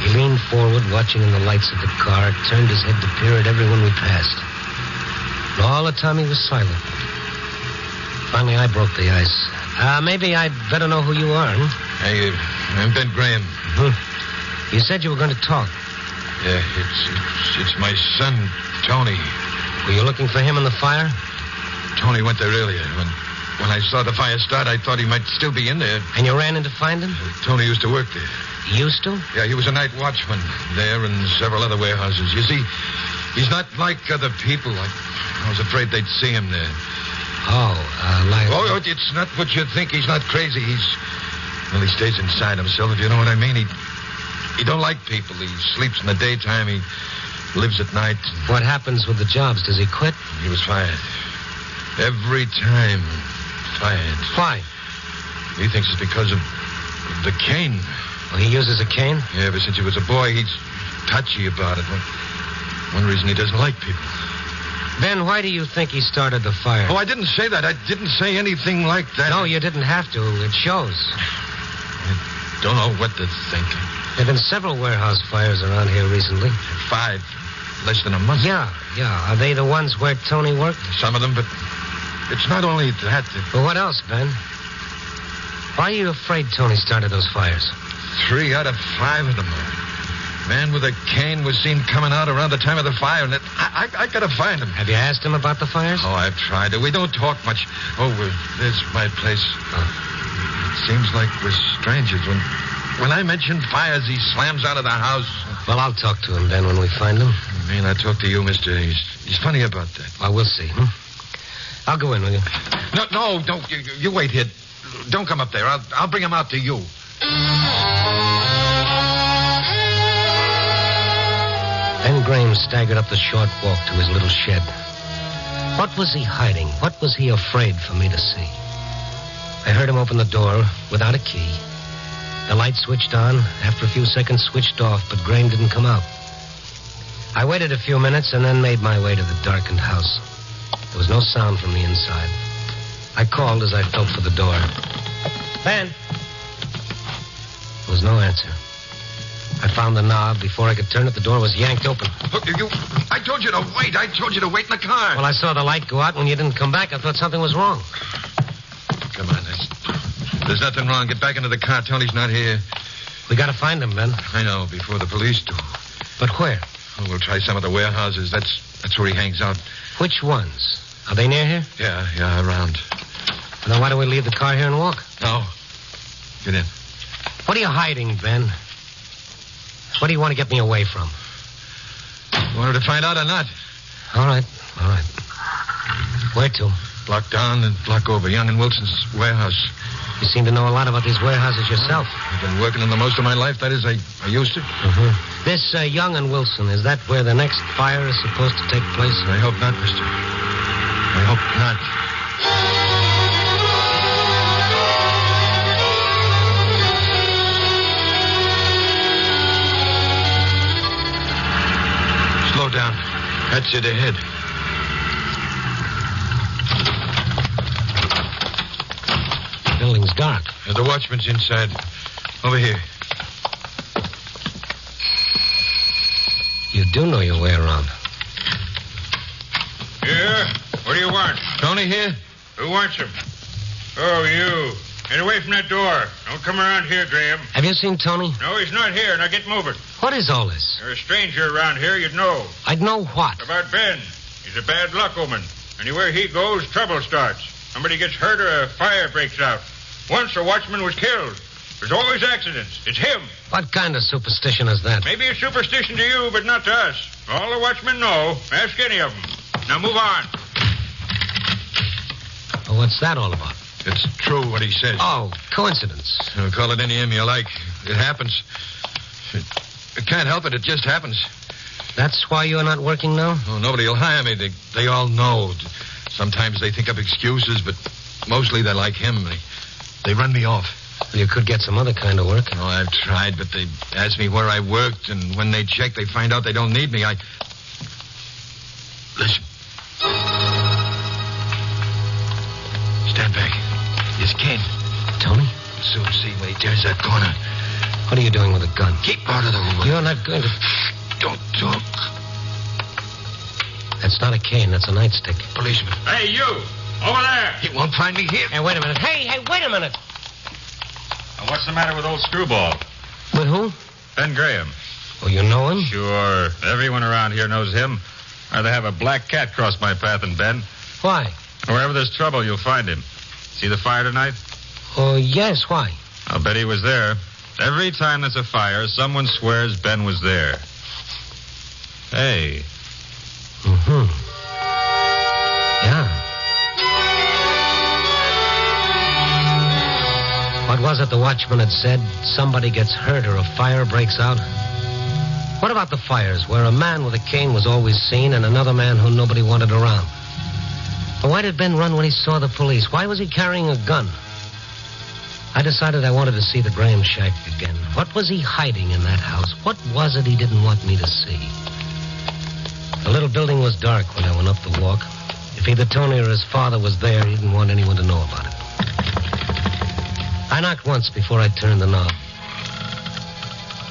He leaned forward, watching in the lights of the car, turned his head to peer at everyone we passed. And all the time he was silent. Finally, I broke the ice. Maybe I'd better know who you are, huh? Hey, I'm Ben Graham. You said you were going to talk. Yeah, it's my son, Tony. Were you looking for him in the fire? Tony went there earlier. When I saw the fire start, I thought he might still be in there. And you ran in to find him? Tony used to work there. He used to? Yeah, he was a night watchman there and several other warehouses. You see, he's not like other people. I was afraid they'd see him there. Oh, like... Oh, it's not what you think. He's not crazy. He stays inside himself, if you know what I mean. He don't like people. He sleeps in the daytime. He lives at night. What happens with the jobs? Does he quit? He was fired. Every time. Fired. Why? He thinks it's because of the cane. Oh, he uses a cane? Yeah, ever since he was a boy, he's touchy about it. One reason he doesn't like people. Ben, why do you think he started the fire? Oh, I didn't say that. I didn't say anything like that. No, you didn't have to. It shows. I don't know what to think. There have been several warehouse fires around here recently. 5. Less than a month. Yeah. Are they the ones where Tony worked? Some of them, but it's not only that. But what else, Ben? Why are you afraid Tony started those fires? 3 out of 5 of them. Man with a cane was seen coming out around the time of the fire, and I gotta find him. Have you asked him about the fires? Oh, I've tried. We don't talk much. Oh, there's my place. It seems like we're strangers. When I mention fires, he slams out of the house. Well, I'll talk to him then when we find him. I mean, I talk to you, mister. He's funny about that. Well, we'll see. I'll go in with you. No, don't. You wait here. Don't come up there. I'll bring him out to you. Ben Graham staggered up the short walk to his little shed. What was he hiding? What was he afraid for me to see? I heard him open the door without a key. The light switched on. After a few seconds, switched off, but Graham didn't come out. I waited a few minutes and then made my way to the darkened house. There was no sound from the inside. I called as I felt for the door. Ben! There was no answer. I found the knob. Before I could turn it, the door was yanked open. Look, I told you to wait. I told you to wait in the car. Well, I saw the light go out. When you didn't come back, I thought something was wrong. Come on, there's nothing wrong. Get back into the car. Tony's not here. We gotta find him, Ben. I know, before the police do. But where? Oh, we'll try some of the warehouses. That's where he hangs out. Which ones? Are they near here? Yeah, around. Well, then why don't we leave the car here and walk? No. Get in. What are you hiding, Ben? What do you want to get me away from? You wanted to find out or not? All right. Where to? Block down and block over. Young and Wilson's warehouse. You seem to know a lot about these warehouses yourself. I've been working in them most of my life. That is, I used to. Mm-hmm. This Young and Wilson, is that where the next fire is supposed to take place? I hope not, mister. I hope not. Slow down. That's it ahead. The building's dark. The watchman's inside. Over here. You do know your way around. Here? What do you want? Tony here? Who wants him? Oh, you. Get away from that door. Don't come around here, Graham. Have you seen Tony? No, he's not here. Now get moving. What is all this? You're a stranger around here. You'd know. I'd know what? About Ben. He's a bad luck omen. Anywhere he goes, trouble starts. Somebody gets hurt or a fire breaks out. Once a watchman was killed. There's always accidents. It's him. What kind of superstition is that? Maybe a superstition to you, but not to us. All the watchmen know. Ask any of them. Now move on. Well, what's that all about? It's true what he says. Oh, coincidence. Call it any name you like. It happens. It can't help it. It just happens. That's why you're not working now? Oh, nobody will hire me. They all know. Sometimes they think up excuses, but mostly they're like him. They run me off. Well, you could get some other kind of work. Oh, I've tried, but they ask me where I worked, and when they check, they find out they don't need me. Listen. Stand back. Here's Ken. Tony? Soon see when he turns that corner. What are you doing with a gun? Keep out of the way. You're not going to... Don't talk. That's not a cane. That's a nightstick. Policeman. Hey, you! Over there! He won't find me here. Hey, wait a minute. Hey, wait a minute. Now, what's the matter with old Screwball? With who? Ben Graham. Oh, you know him? Sure. Everyone around here knows him. I'd have a black cat cross my path in Bend. Why? Wherever there's trouble, you'll find him. See the fire tonight? Oh, yes, why? I'll bet he was there. Every time there's a fire, someone swears Ben was there. Hey. Mm-hmm. Yeah. What was it the watchman had said? Somebody gets hurt or a fire breaks out? What about the fires where a man with a cane was always seen and another man who nobody wanted around? But why did Ben run when he saw the police? Why was he carrying a gun? I decided I wanted to see the Graham shack again. What was he hiding in that house? What was it he didn't want me to see? The little building was dark when I went up the walk. If either Tony or his father was there, he didn't want anyone to know about it. I knocked once before I turned the knob.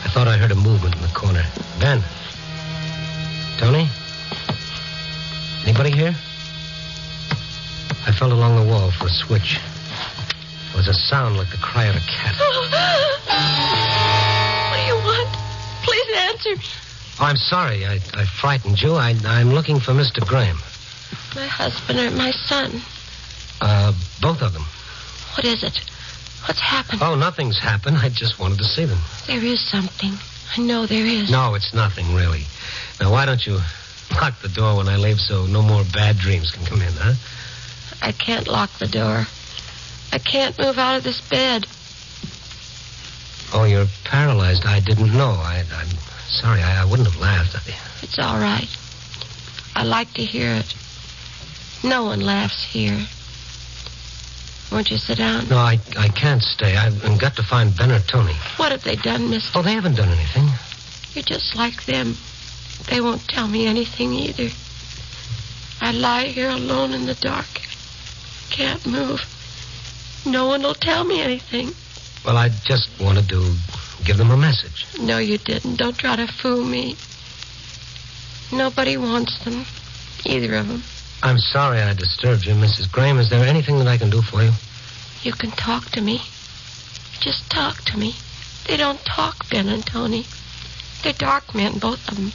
I thought I heard a movement in the corner. Ben? Tony? Anybody here? I felt along the wall for a switch. There was a sound like the cry of a cat. What do you want? Please answer me. Oh, I'm sorry. I frightened you. I'm looking for Mr. Graham. My husband or my son? Both of them. What is it? What's happened? Oh, nothing's happened. I just wanted to see them. There is something. I know there is. No, it's nothing, really. Now, why don't you lock the door when I leave so no more bad dreams can come in, huh? I can't lock the door. I can't move out of this bed. Oh, you're paralyzed. I didn't know. I'm sorry. I wouldn't have laughed. It's all right. I like to hear it. No one laughs here. Won't you sit down? No, I can't stay. I've got to find Ben or Tony. What have they done, mister? Oh, they haven't done anything. You're just like them. They won't tell me anything either. I lie here alone in the dark. Can't move. No one will tell me anything. Well, I just wanted to give them a message. No, you didn't. Don't try to fool me. Nobody wants them. Either of them. I'm sorry I disturbed you, Mrs. Graham. Is there anything that I can do for you? You can talk to me. Just talk to me. They don't talk, Ben and Tony. They're dark men, both of them.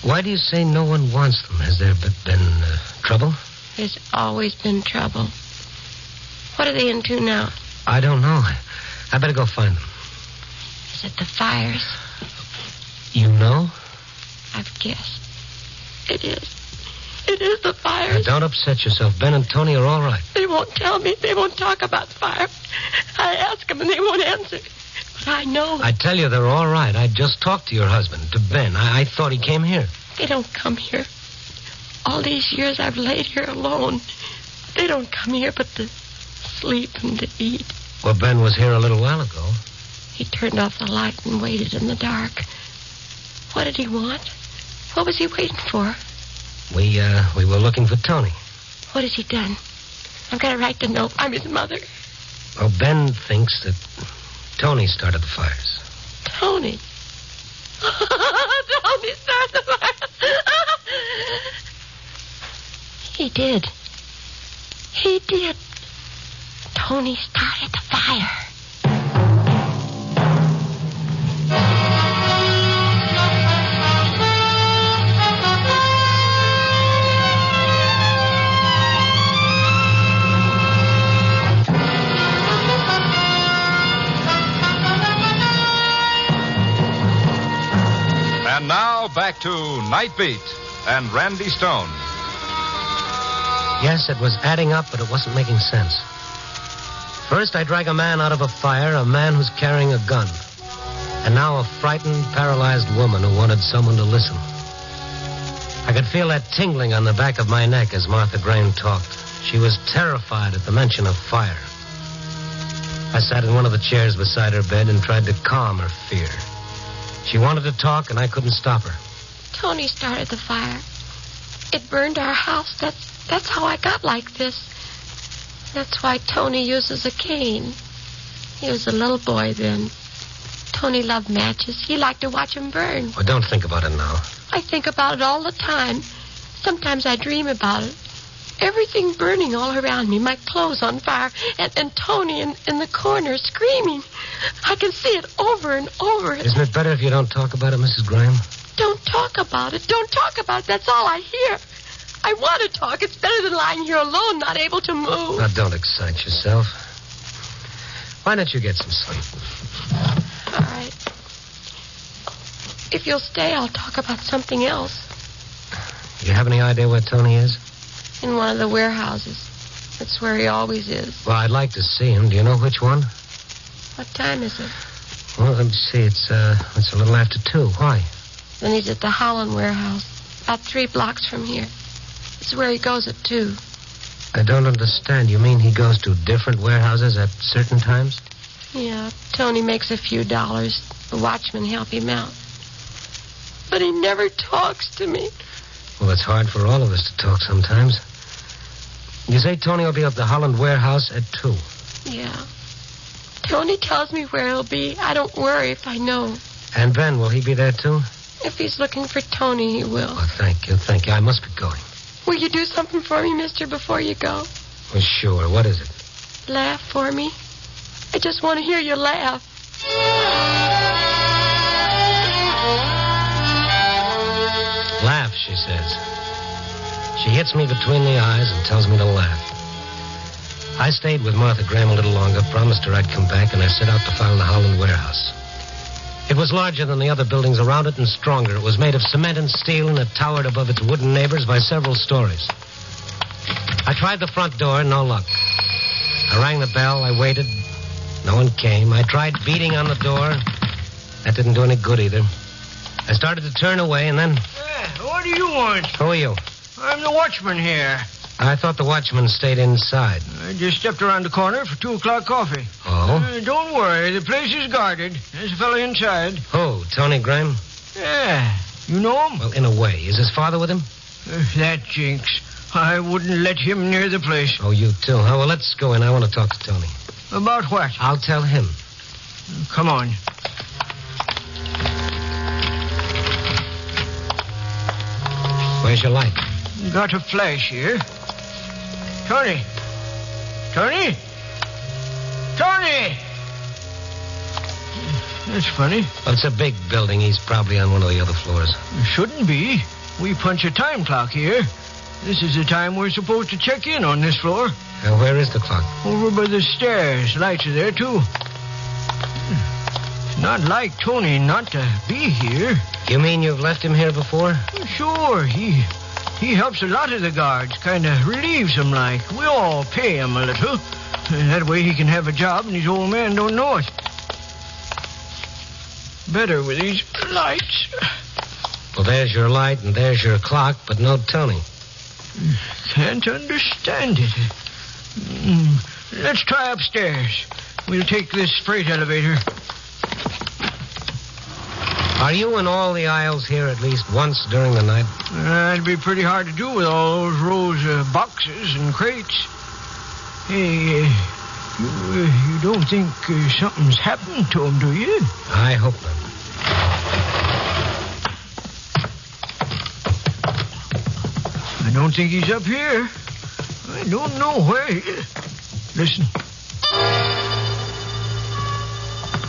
Why do you say no one wants them? Has there been trouble? There's always been trouble. What are they into now? I don't know. I better go find them. Is it the fires? You know? I've guessed. It is. It is the fires. Now, don't upset yourself. Ben and Tony are all right. They won't tell me. They won't talk about fire. I ask them and they won't answer. But I know. I tell you, they're all right. I just talked to your husband, to Ben. I thought he came here. They don't come here. All these years I've laid here alone. They don't come here but to sleep and to eat. Well, Ben was here a little while ago. He turned off the light and waited in the dark. What did he want? What was he waiting for? We were looking for Tony. What has he done? I've got a right to know. I'm his mother. Well, Ben thinks that Tony started the fires. Tony? Tony started the fires. He did. He did. Tony started the fire. And now back to Night Beat and Randy Stone. Yes, it was adding up, but it wasn't making sense. First, I drag a man out of a fire, a man who's carrying a gun. And now a frightened, paralyzed woman who wanted someone to listen. I could feel that tingling on the back of my neck as Martha Graham talked. She was terrified at the mention of fire. I sat in one of the chairs beside her bed and tried to calm her fear. She wanted to talk, and I couldn't stop her. Tony started the fire. It burned our house. That's how I got like this. That's why Tony uses a cane. He was a little boy then. Tony loved matches. He liked to watch them burn. Well, don't think about it now. I think about it all the time. Sometimes I dream about it. Everything burning all around me, my clothes on fire, and Tony in the corner screaming. I can see it over and over. Isn't it better if you don't talk about it, Mrs. Graham? Don't talk about it. Don't talk about it. That's all I hear. I want to talk. It's better than lying here alone, not able to move. Now, don't excite yourself. Why don't you get some sleep? All right. If you'll stay, I'll talk about something else. You have any idea where Tony is? In one of the warehouses. That's where he always is. Well, I'd like to see him. Do you know which one? What time is it? Well, let me see. It's a little after 2. Why? Then he's at the Holland warehouse, about 3 blocks from here. It's where he goes at 2. I don't understand. You mean he goes to different warehouses at certain times? Yeah, Tony makes a few dollars. The watchmen help him out. But he never talks to me. Well, it's hard for all of us to talk sometimes. You say Tony will be at the Holland warehouse at 2. Yeah. Tony tells me where he'll be. I don't worry if I know. And Ben, will he be there too? If he's looking for Tony, he will. Oh, thank you. I must be going. Will you do something for me, mister, before you go? Well, sure. What is it? Laugh for me. I just want to hear you laugh. Laugh, she says. She hits me between the eyes and tells me to laugh. I stayed with Martha Graham a little longer, promised her I'd come back, and I set out to find the Holland warehouse. It was larger than the other buildings around it and stronger. It was made of cement and steel, and it towered above its wooden neighbors by several stories. I tried the front door, no luck. I rang the bell, I waited. No one came. I tried beating on the door. That didn't do any good either. I started to turn away, and then... What do you want? Who are you? I'm the watchman here. I thought the watchman stayed inside. I just stepped around the corner for 2 o'clock coffee. Oh? Don't worry. The place is guarded. There's a fellow inside. Who, Tony Graham? Yeah. You know him? Well, in a way. Is his father with him? That jinx. I wouldn't let him near the place. Oh, you too. Oh, well, let's go in. I want to talk to Tony. About what? I'll tell him. Come on. Where's your light? Got a flash here. Tony! Tony! Tony! That's funny. Well, it's a big building. He's probably on one of the other floors. Shouldn't be. We punch a time clock here. This is the time we're supposed to check in on this floor. Where is the clock? Over by the stairs. Lights are there, too. It's not like Tony not to be here. You mean you've left him here before? Sure. He helps a lot of the guards. Kind of relieves them like. We all pay him a little. That way he can have a job and his old man don't know it. Better with these lights. Well, there's your light and there's your clock, but no Tony. Can't understand it. Let's try upstairs. We'll take this freight elevator. Are you in all the aisles here at least once during the night? It'd be pretty hard to do with all those rows of boxes and crates. Hey, you don't think something's happened to him, do you? I hope not. I don't think he's up here. I don't know where he is. Listen.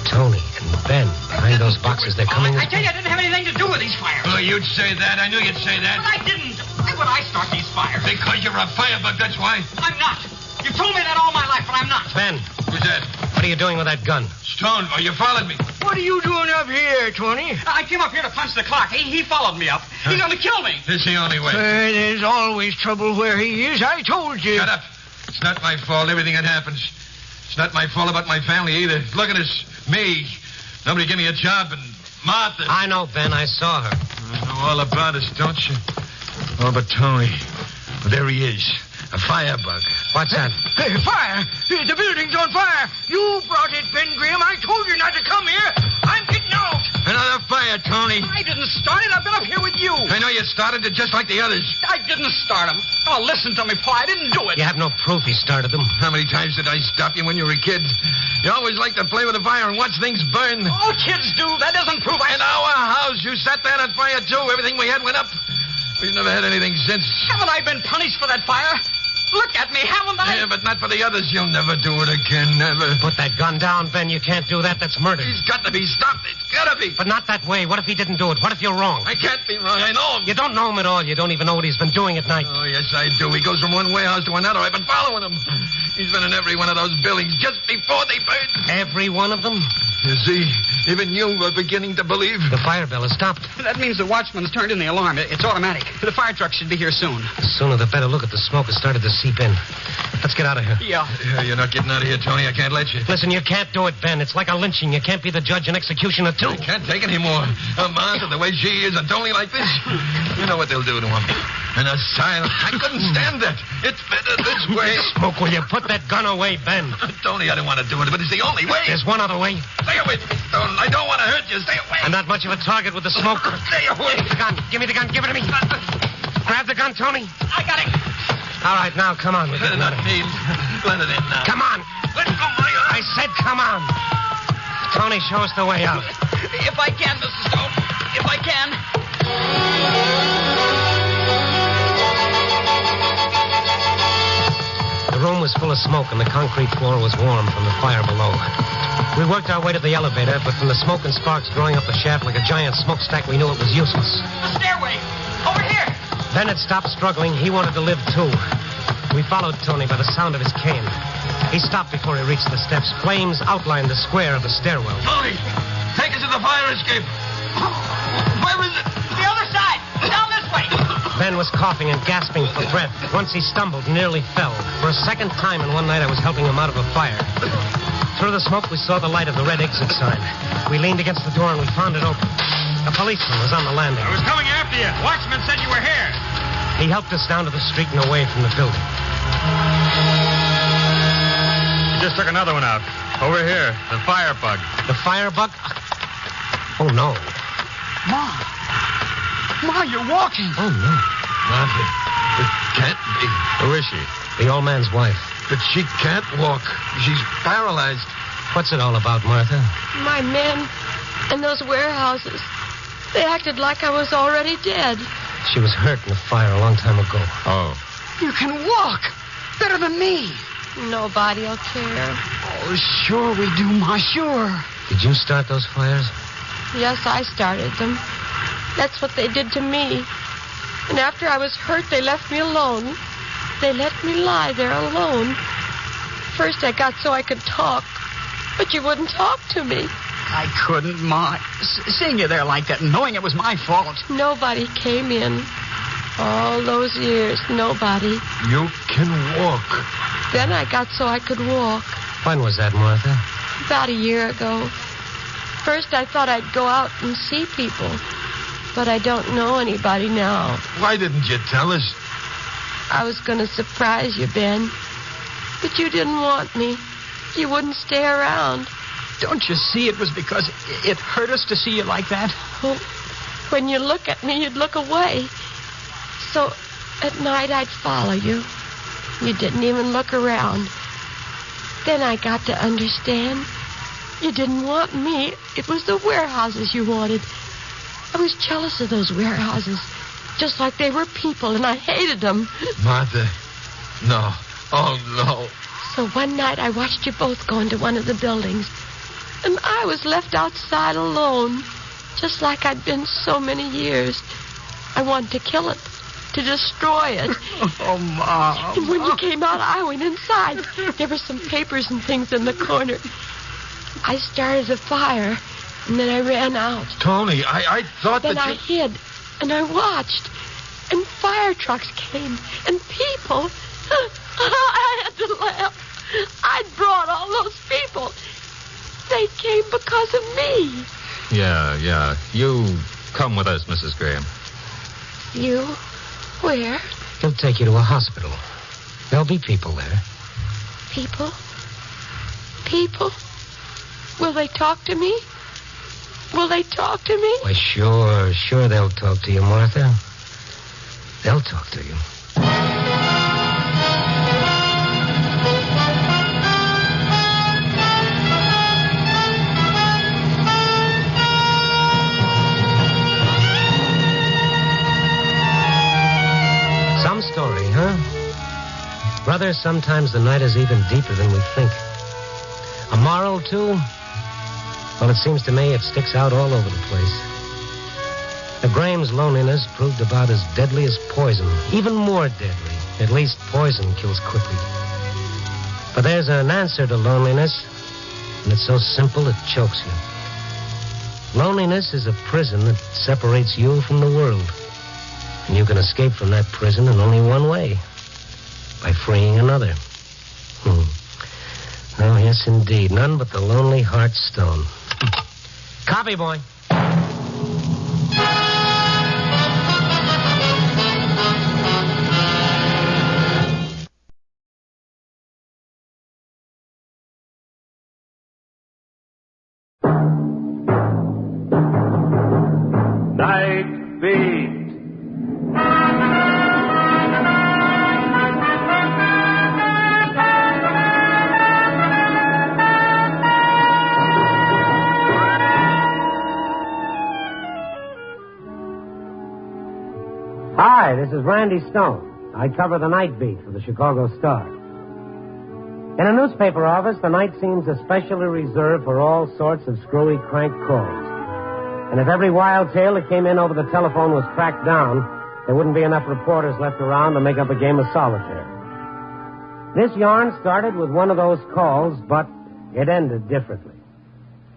Tony and Ben behind those boxes. They're coming. I tell you, I didn't have anything to do with these fires. Oh, you'd say that. I knew you'd say that. But I didn't. Why would I start these fires? Because you're a firebug, that's why. I'm not. You've told me that all my life, but I'm not. Ben. Who's that? What are you doing with that gun? Stone, oh, you followed me. What are you doing up here, Tony? I came up here to punch the clock. He followed me up. He's going to kill me. This is the only way. There's always trouble where he is. I told you. Shut up. It's not my fault, everything that happens. It's not my fault about my family either. Look at us. Me. Nobody gave me a job, and Martha. I know, Ben. I saw her. You know all about us, don't you? Oh, but Tony. Well, there he is. A firebug. What's that? Hey, fire! The building's on fire! You brought it, Ben Graham. I told you not to come here. I'm getting out. Another fire, Tony. I didn't start it. I've been up here with you. I know you started it just like the others. I didn't start them. Oh, listen to me, Pa. I didn't do it. You have no proof he started them. How many times did I stop you when you were a kid? You always like to play with the fire and watch things burn. All kids do. That doesn't prove In our house, you set that on fire, too. Everything we had went up. We've never had anything since. Haven't I been punished for that fire? Look at me, haven't I? Yeah, but not for the others. You'll never do it again, never. Put that gun down, Ben. You can't do that. That's murder. He's got to be stopped. It's got to be. But not that way. What if he didn't do it? What if you're wrong? I can't be wrong. I know him. You don't know him at all. You don't even know what he's been doing at night. Oh, yes, I do. He goes from one warehouse to another. I've been following him. He's been in every one of those buildings just before they burned. Every one of them? You see, even you were beginning to believe. The fire bell has stopped. That means the watchman's turned in the alarm. It's automatic. The fire truck should be here soon. The sooner the better. Look at the smoke has started to seep in. Let's get out of here. Yeah. You're not getting out of here, Tony. I can't let you. Listen, you can't do it, Ben. It's like a lynching. You can't be the judge and executioner, too. I can't take any more. Martha, the way she is, and Tony like this. You know what they'll do to him. An asylum. I couldn't stand that. It's better this way. Smoke, will you put that gun away, Ben? Tony, I don't want to do it, but it's the only way. There's one other way. Stay away from me, Stone. I don't want to hurt you. Stay away. I'm not much of a target with the smoke. Stay away. Give me the gun. Give me the gun. Give it to me. Grab the gun, Tony. I got it. All right, now, come on. We're getting out of here. Let it in now. Come on. Let go of my arm. I said come on. Tony, show us the way out. If I can, Mrs. Stone. If I can. The room was full of smoke, and the concrete floor was warm from the fire below. We worked our way to the elevator, but from the smoke and sparks growing up the shaft like a giant smokestack, we knew it was useless. The stairway. Over here. Ben had stopped struggling. He wanted to live, too. We followed Tony by the sound of his cane. He stopped before he reached the steps. Flames outlined the square of the stairwell. Tony, take us to the fire escape. Where is it? The other side. Down this way. Ben was coughing and gasping for breath. Once he stumbled, nearly fell. For a second time in one night, I was helping him out of a fire. Through the smoke, we saw the light of the red exit sign. We leaned against the door and we found it open. A policeman was on the landing. I was coming after you. Watchman said you were here. He helped us down to the street and away from the building. You just took another one out. Over here, the firebug. The firebug? Oh, no. Ma, you're walking. Oh, no. Martha, it can't be. Who is she? The old man's wife. But she can't walk. She's paralyzed. What's it all about, Martha? My men in those warehouses, they acted like I was already dead. She was hurt in the fire a long time ago. Oh. You can walk. Better than me. Nobody'll care. Oh, sure we do, Ma, sure. Did you start those fires? Yes, I started them. That's what they did to me. And after I was hurt, they left me alone. They let me lie there alone. First, I got so I could talk, but you wouldn't talk to me. I couldn't, Ma. Seeing you there like that, knowing it was my fault. Nobody came in. All those years, nobody. You can walk. Then I got so I could walk. When was that, Martha? About a year ago. First, I thought I'd go out and see people. But I don't know anybody now. Why didn't you tell us? I was going to surprise you, Ben. But you didn't want me. You wouldn't stay around. Don't you see it was because it hurt us to see you like that? Well, when you look at me, you'd look away. So at night, I'd follow you. You didn't even look around. Then I got to understand. You didn't want me. It was the warehouses you wanted. I was jealous of those warehouses. Just like they were people, and I hated them. Martha, no. Oh, no. So one night I watched you both go into one of the buildings. And I was left outside alone, just like I'd been so many years. I wanted to kill it, to destroy it. Oh, Mom. And when you came out, I went inside. There were some papers and things in the corner. I started a fire, and then I ran out. Tony, I thought then that I hid, and I watched. And fire trucks came, and people. I had to laugh. I'd brought all those people. They came because of me. Yeah. You come with us, Mrs. Graham. You? Where? He'll take you to a hospital. There'll be people there. People? People? Will they talk to me? Will they talk to me? Why, sure they'll talk to you, Martha. They'll talk to you. Some story, huh? Brother, sometimes the night is even deeper than we think. A moral, too? Well, it seems to me it sticks out all over the place. The Graham's loneliness proved about as deadly as poison, even more deadly. At least poison kills quickly. But there's an answer to loneliness, and it's so simple it chokes you. Loneliness is a prison that separates you from the world. And you can escape from that prison in only one way. By freeing another. Oh, yes, indeed. None but the lonely heart stone. Copy, boy. Night Beat. Hi, this is Randy Stone. I cover the night beat for the Chicago Star. In a newspaper office, the night seems especially reserved for all sorts of screwy crank calls. And if every wild tale that came in over the telephone was tracked down, there wouldn't be enough reporters left around to make up a game of solitaire. This yarn started with one of those calls, but it ended differently.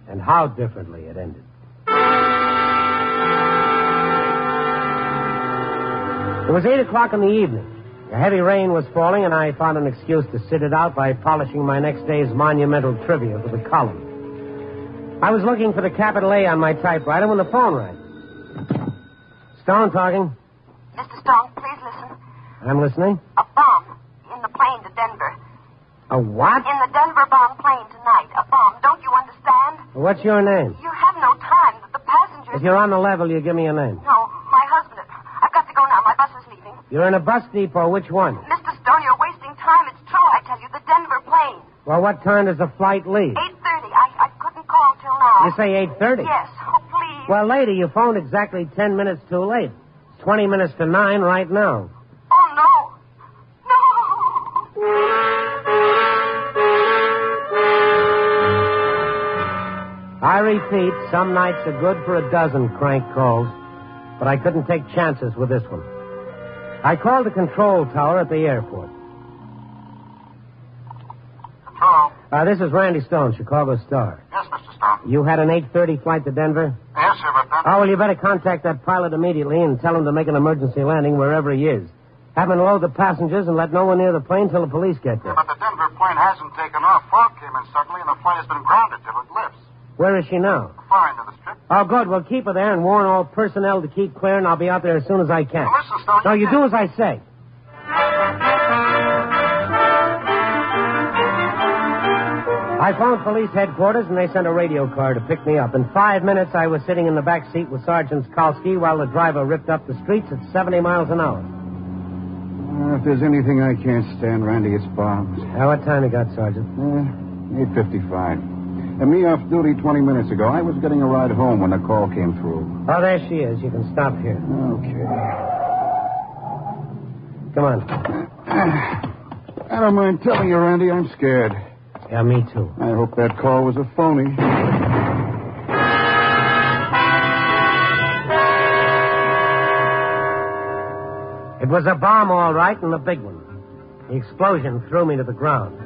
And how differently it ended. It was 8 o'clock in the evening. A heavy rain was falling, and I found an excuse to sit it out by polishing my next day's monumental trivia for the column. I was looking for the capital A on my typewriter when the phone rang. Stone talking. Mr. Stone, please listen. I'm listening. A bomb in the plane to Denver. A what? In the Denver-bound plane tonight. A bomb. Don't you understand? What's your name? You have no time. The passengers... If you're on the level, you give me your name. No, my husband. I've got to go now. My bus is leaving. You're in a bus depot. Which one? Mr. Stone, you're wasting time. It's true, I tell you. The Denver plane. Well, what time does the flight leave? 8:30. I couldn't call till now. You say 8:30? Yes. Oh, please. Well, lady, you phoned exactly 10 minutes too late. It's 20 minutes to 9 right now. Oh, no. I repeat, some nights are good for a dozen crank calls, but I couldn't take chances with this one. I called the control tower at the airport. Control. This is Randy Stone, Chicago Star. Yes, Mr. Stone. You had an 8:30 flight to Denver? Yes, sir, but then... Oh, well, you better contact that pilot immediately and tell him to make an emergency landing wherever he is. Have him load the passengers and let no one near the plane till the police get there. Yeah, but the Denver plane hasn't taken off. Fog came in suddenly, and the plane has been grounded till it lifts. Where is she now? Far into the strip. Oh, good. Well, keep her there and warn all personnel to keep clear, and I'll be out there as soon as I can. Well, listen, Stone... No, you do as I say. I phoned police headquarters, and they sent a radio car to pick me up. In 5 minutes, I was sitting in the back seat with Sergeant Skalski while the driver ripped up the streets at 70 miles an hour. If there's anything I can't stand, Randy, it's bombs. What time you got, Sergeant? 8:55. And me off duty 20 minutes ago. I was getting a ride home when the call came through. Oh, there she is. You can stop here. Okay. Come on. I don't mind telling you, Randy, I'm scared. Yeah, me too. I hope that call was a phony. It was a bomb, all right, and a big one. The explosion threw me to the ground.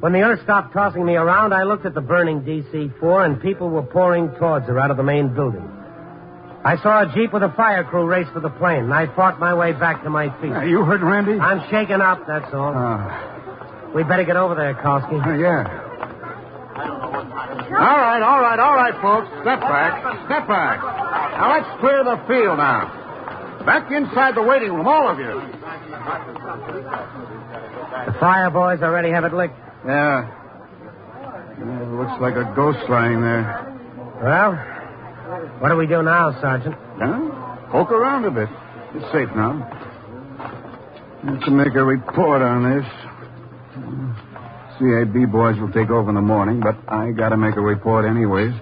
When the earth stopped tossing me around, I looked at the burning DC-4, and people were pouring towards her out of the main building. I saw a jeep with a fire crew race for the plane, and I fought my way back to my feet. You hurt, Randy? I'm shaken up, that's all. We'd better get over there, Kalski. Yeah. All right, folks. Step back. Now, let's clear the field now. Back inside the waiting room, all of you. The fire boys already have it licked. Yeah. It looks like a ghost lying there. Well, what do we do now, Sergeant? Poke around a bit. It's safe now. I have to make a report on this. CAB boys will take over in the morning, but I got to make a report anyways.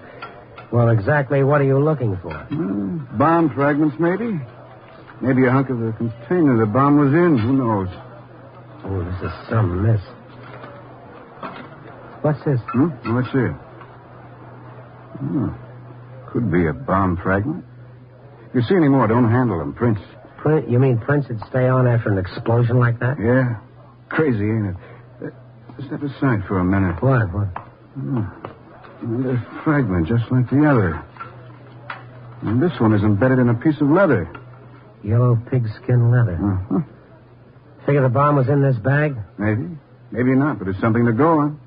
Well, exactly what are you looking for? Bomb fragments, maybe. Maybe a hunk of the container the bomb was in. Who knows? Oh, this is some mess. What's this? Let's see. Could be a bomb fragment. If you see any more, don't handle them. Prints. You mean prints that stay on after an explosion like that? Yeah. Crazy, ain't it? Step aside for a minute. What? Another fragment, just like the other. And this one is embedded in a piece of leather. Yellow pigskin leather. Figure the bomb was in this bag? Maybe. Maybe not, but it's something to go on.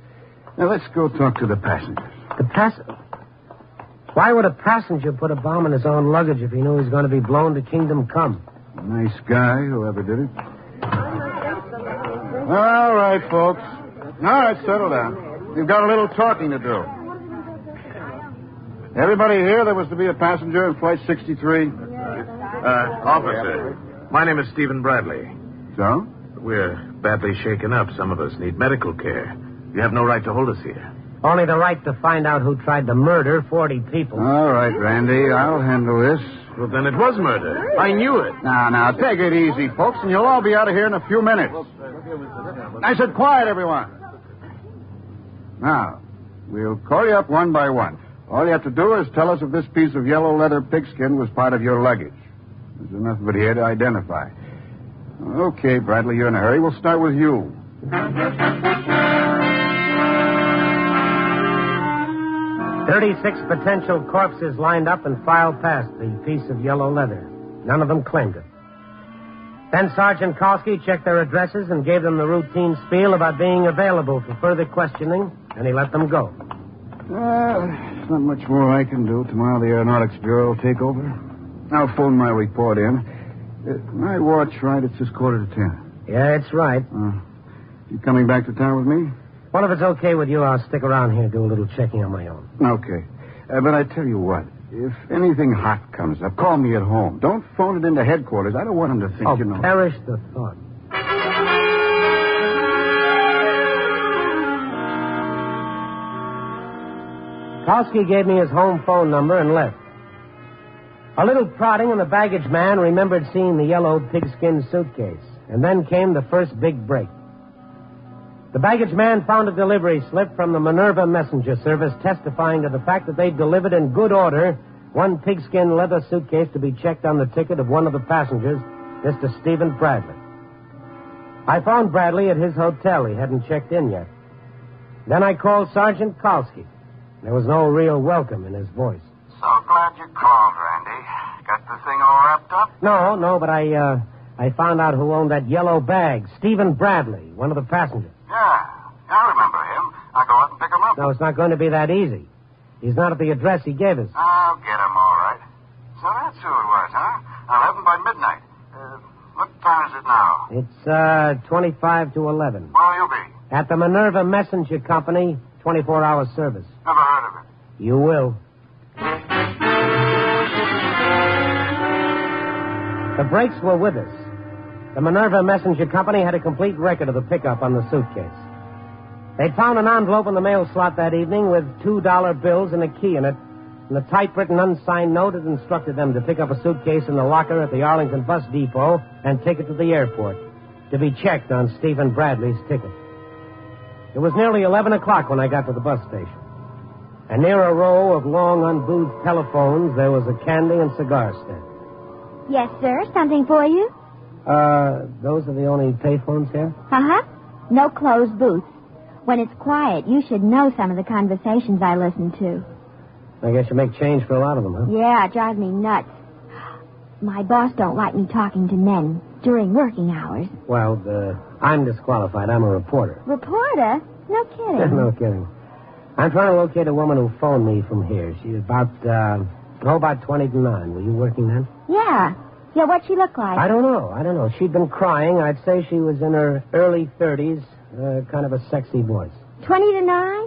Now, let's go talk to the passengers. Why would a passenger put a bomb in his own luggage if he knew he was going to be blown to kingdom come? Nice guy, whoever did it. All right, folks. All right, settle down. You've got a little talking to do. Everybody here, there was to be a passenger in Flight 63? Officer, my name is Stephen Bradley. So? We're badly shaken up. Some of us need medical care. You have no right to hold us here. Only the right to find out who tried to murder 40 people. All right, Randy, I'll handle this. Well, then it was murder. I knew it. Now, take it easy, folks, and you'll all be out of here in a few minutes. I said quiet, everyone. Now, we'll call you up one by one. All you have to do is tell us if this piece of yellow leather pigskin was part of your luggage. There's enough of it here to identify. Okay, Bradley, you're in a hurry. We'll start with you. 36 potential corpses lined up and filed past the piece of yellow leather. None of them claimed it. Then Sergeant Kalski checked their addresses and gave them the routine spiel about being available for further questioning, and he let them go. There's not much more I can do. Tomorrow the Aeronautics Bureau will take over. I'll phone my report in. My watch, right? It says 9:45. Yeah, it's right. You coming back to town with me? Well, if it's okay with you, I'll stick around here and do a little checking on my own. Okay. But I tell you what, if anything hot comes up, call me at home. Don't phone it into headquarters. I don't want them to think, perish the thought. Kalski gave me his home phone number and left. A little prodding, and the baggage man remembered seeing the yellow pigskin suitcase. And then came the first big break. The baggage man found a delivery slip from the Minerva Messenger Service testifying to the fact that they'd delivered in good order one pigskin leather suitcase to be checked on the ticket of one of the passengers, Mr. Stephen Bradley. I phoned Bradley at his hotel. He hadn't checked in yet. Then I called Sergeant Kalski. There was no real welcome in his voice. So glad you called, Randy. Got the thing all wrapped up? No, but I found out who owned that yellow bag. Stephen Bradley, one of the passengers. Yeah, I remember him. I'll go out and pick him up. No, it's not going to be that easy. He's not at the address he gave us. I'll get him, all right. So that's who it was, huh? I'll have him by midnight. What time is it now? It's 25 to 11. Where'll you be? At the Minerva Messenger Company, 24-hour service. Never heard of it. You will. The brakes were with us. The Minerva Messenger Company had a complete record of the pickup on the suitcase. They'd found an envelope in the mail slot that evening with $2 bills and a key in it, and a typewritten unsigned note had instructed them to pick up a suitcase in the locker at the Arlington bus depot and take it to the airport to be checked on Stephen Bradley's ticket. It was nearly 11 o'clock when I got to the bus station. And near a row of long, unbooed telephones, there was a candy and cigar stand. Yes, sir. Something for you? Those are the only payphones here? Uh-huh. No closed booths. When it's quiet, you should know some of the conversations I listen to. I guess you make change for a lot of them, huh? Yeah, it drives me nuts. My boss don't like me talking to men during working hours. Well, I'm disqualified. I'm a reporter. Reporter? No kidding. No kidding. I'm trying to locate a woman who phoned me from here. She's about 20 to 9. Were you working then? Yeah. Yeah, what'd she look like? I don't know. She'd been crying. I'd say she was in her early 30s. Kind of a sexy voice. 20 to 9?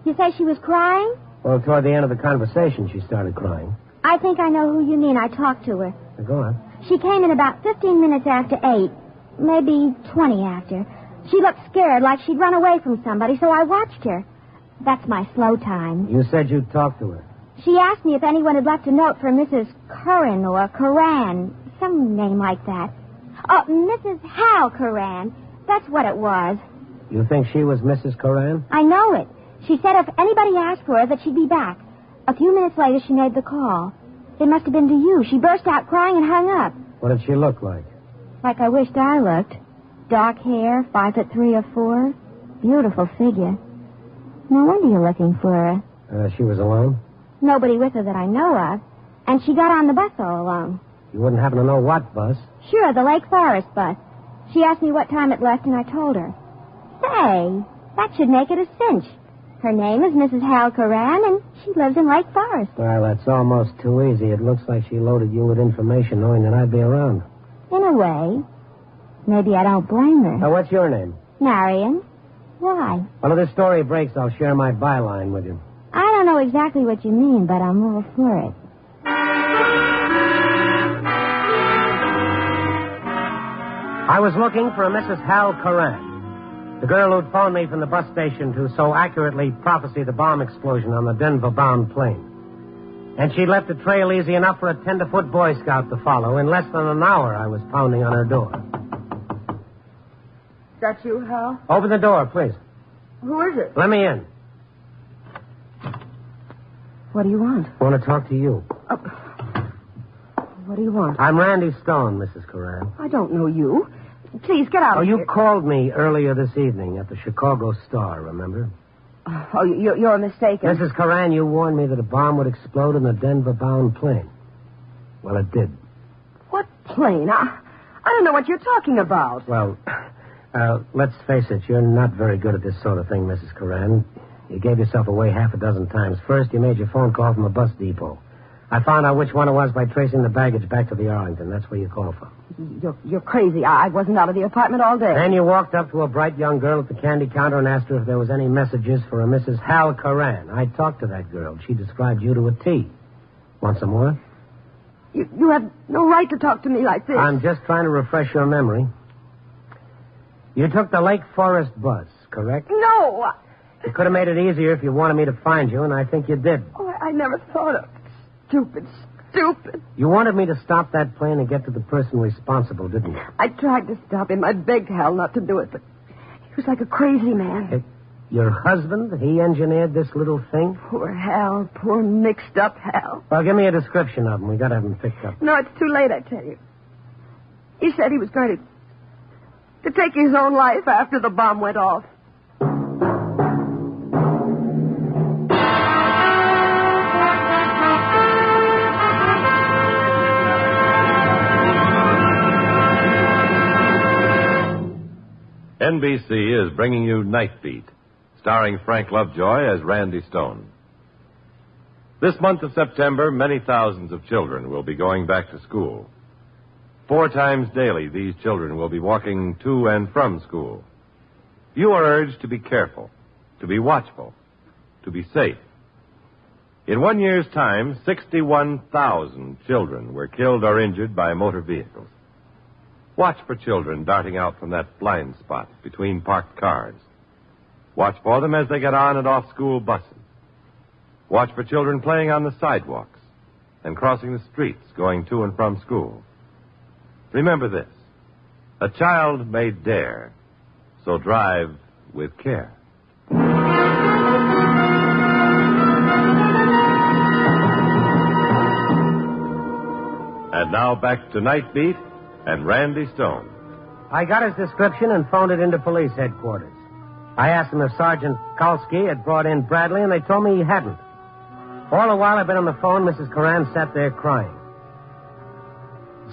You say she was crying? Well, toward the end of the conversation, she started crying. I think I know who you mean. I talked to her. Go on. She came in about 15 minutes after 8. Maybe 20 after. She looked scared, like she'd run away from somebody, so I watched her. That's my slow time. You said you'd talk to her. She asked me if anyone had left a note for Mrs. Curran or Curran. Some name like that. Oh, Mrs. Hal Curran. That's what it was. You think she was Mrs. Coran? I know it. She said if anybody asked for her that she'd be back. A few minutes later, she made the call. It must have been to you. She burst out crying and hung up. What did she look like? Like I wished I looked. Dark hair, 5'3" or 4. Beautiful figure. No wonder you're looking for her. She was alone? Nobody with her that I know of. And she got on the bus all alone. You wouldn't happen to know what bus? Sure, the Lake Forest bus. She asked me what time it left, and I told her. Say, that should make it a cinch. Her name is Mrs. Hal Coran, and she lives in Lake Forest. Well, that's almost too easy. It looks like she loaded you with information knowing that I'd be around. In a way. Maybe I don't blame her. Now, what's your name? Marion. Why? Well, if this story breaks, I'll share my byline with you. I don't know exactly what you mean, but I'm all for it. I was looking for a Mrs. Hal Coran, the girl who'd phoned me from the bus station to so accurately prophesy the bomb explosion on the Denver-bound plane. And she'd left a trail easy enough for a tenderfoot Boy Scout to follow. In less than an hour, I was pounding on her door. Is that you, Hal? Open the door, please. Who is it? Let me in. What do you want? I want to talk to you. What do you want? I'm Randy Stone, Mrs. Coran. I don't know you. Please, get out of here. You called me earlier this evening at the Chicago Star, remember? Oh, you're mistaken. Mrs. Coran, you warned me that a bomb would explode in the Denver-bound plane. Well, it did. What plane? I don't know what you're talking about. Well, let's face it, you're not very good at this sort of thing, Mrs. Coran. You gave yourself away half a dozen times. First, you made your phone call from a bus depot. I found out which one it was by tracing the baggage back to the Arlington. That's where you called from. You're crazy. I wasn't out of the apartment all day. Then you walked up to a bright young girl at the candy counter and asked her if there was any messages for a Mrs. Hal Coran. I talked to that girl. She described you to a T. Want some more? You have no right to talk to me like this. I'm just trying to refresh your memory. You took the Lake Forest bus, correct? No. You could have made it easier if you wanted me to find you, and I think you did. Oh, I never thought of it. Stupid. You wanted me to stop that plane and get to the person responsible, didn't you? I tried to stop him. I begged Hal not to do it, but he was like a crazy man. Your husband, he engineered this little thing? Poor Hal. Poor mixed-up Hal. Well, give me a description of him. We got to have him picked up. No, it's too late, I tell you. He said he was going to take his own life after the bomb went off. NBC is bringing you Night Beat, starring Frank Lovejoy as Randy Stone. This month of September, many thousands of children will be going back to school. 4 times daily, these children will be walking to and from school. You are urged to be careful, to be watchful, to be safe. In 1 year's time, 61,000 children were killed or injured by motor vehicles. Watch for children darting out from that blind spot between parked cars. Watch for them as they get on and off school buses. Watch for children playing on the sidewalks and crossing the streets going to and from school. Remember this: a child may dare, so drive with care. And now back to Night Beat and Randy Stone. I got his description and phoned it into police headquarters. I asked them if Sergeant Kalski had brought in Bradley, and they told me he hadn't. All the while I've been on the phone, Mrs. Coran sat there crying.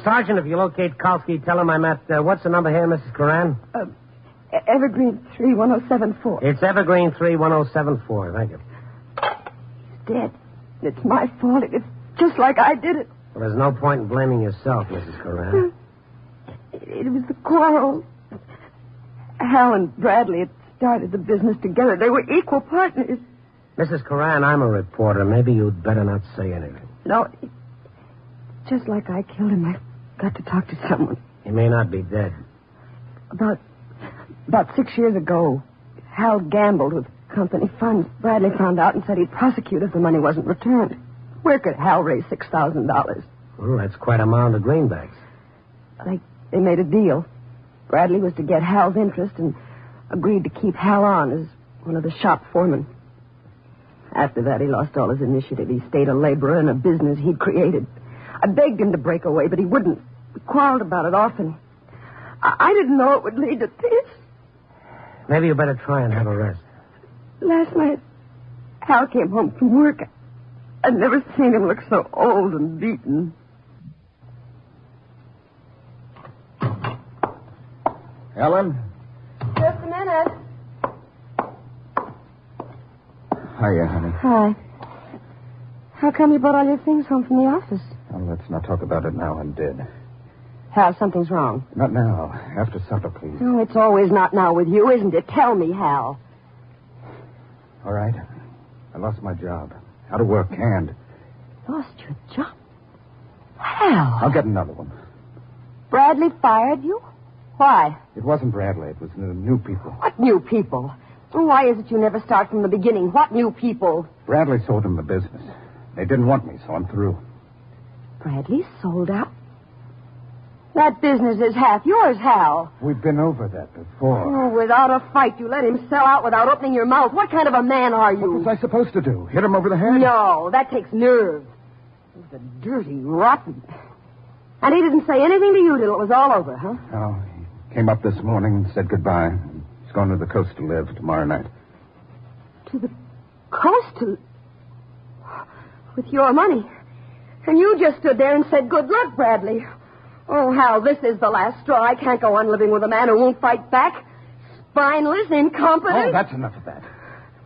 Sergeant, if you locate Kalski, tell him I'm at, what's the number here, Mrs. Coran? Evergreen 31074. It's Evergreen 31074, thank you. He's dead. It's my fault. It's just like I did it. Well, there's no point in blaming yourself, Mrs. Coran. It was the quarrel. Hal and Bradley had started the business together. They were equal partners. Mrs. Coran, I'm a reporter. Maybe you'd better not say anything. No, just like I killed him, I've got to talk to someone. He may not be dead. About 6 years ago, Hal gambled with company funds. Bradley found out and said he'd prosecute if the money wasn't returned. Where could Hal raise $6,000? Well, that's quite a mound of greenbacks. They made a deal. Bradley was to get Hal's interest and agreed to keep Hal on as one of the shop foremen. After that, he lost all his initiative. He stayed a laborer in a business he'd created. I begged him to break away, but he wouldn't. We quarreled about it often. I didn't know it would lead to this. Maybe you better try and have a rest. Last night, Hal came home from work. I'd never seen him look so old and beaten. Ellen? Just a minute. Hiya, honey. Hi. How come you brought all your things home from the office? Well, let's not talk about it now. I'm dead. Hal, something's wrong. Not now. After supper, please. Oh, it's always not now with you, isn't it? Tell me, Hal. All right. I lost my job. Out of work, canned. Lost your job? Hal. I'll get another one. Bradley fired you? Why? It wasn't Bradley. It was new people. What new people? Why is it you never start from the beginning? What new people? Bradley sold him the business. They didn't want me, so I'm through. Bradley sold out? That business is half yours, Hal. We've been over that before. Oh, without a fight, you let him sell out without opening your mouth. What kind of a man are you? What was I supposed to do? Hit him over the head? No, that takes nerve. He's a dirty, rotten. And he didn't say anything to you till it was all over, huh? No, he came up this morning and said goodbye. He's going to the coast to live tomorrow night. To the coast to... With your money. And you just stood there and said, good luck, Bradley. Oh, Hal, this is the last straw. I can't go on living with a man who won't fight back. Spineless, incompetent. Oh, that's enough of that.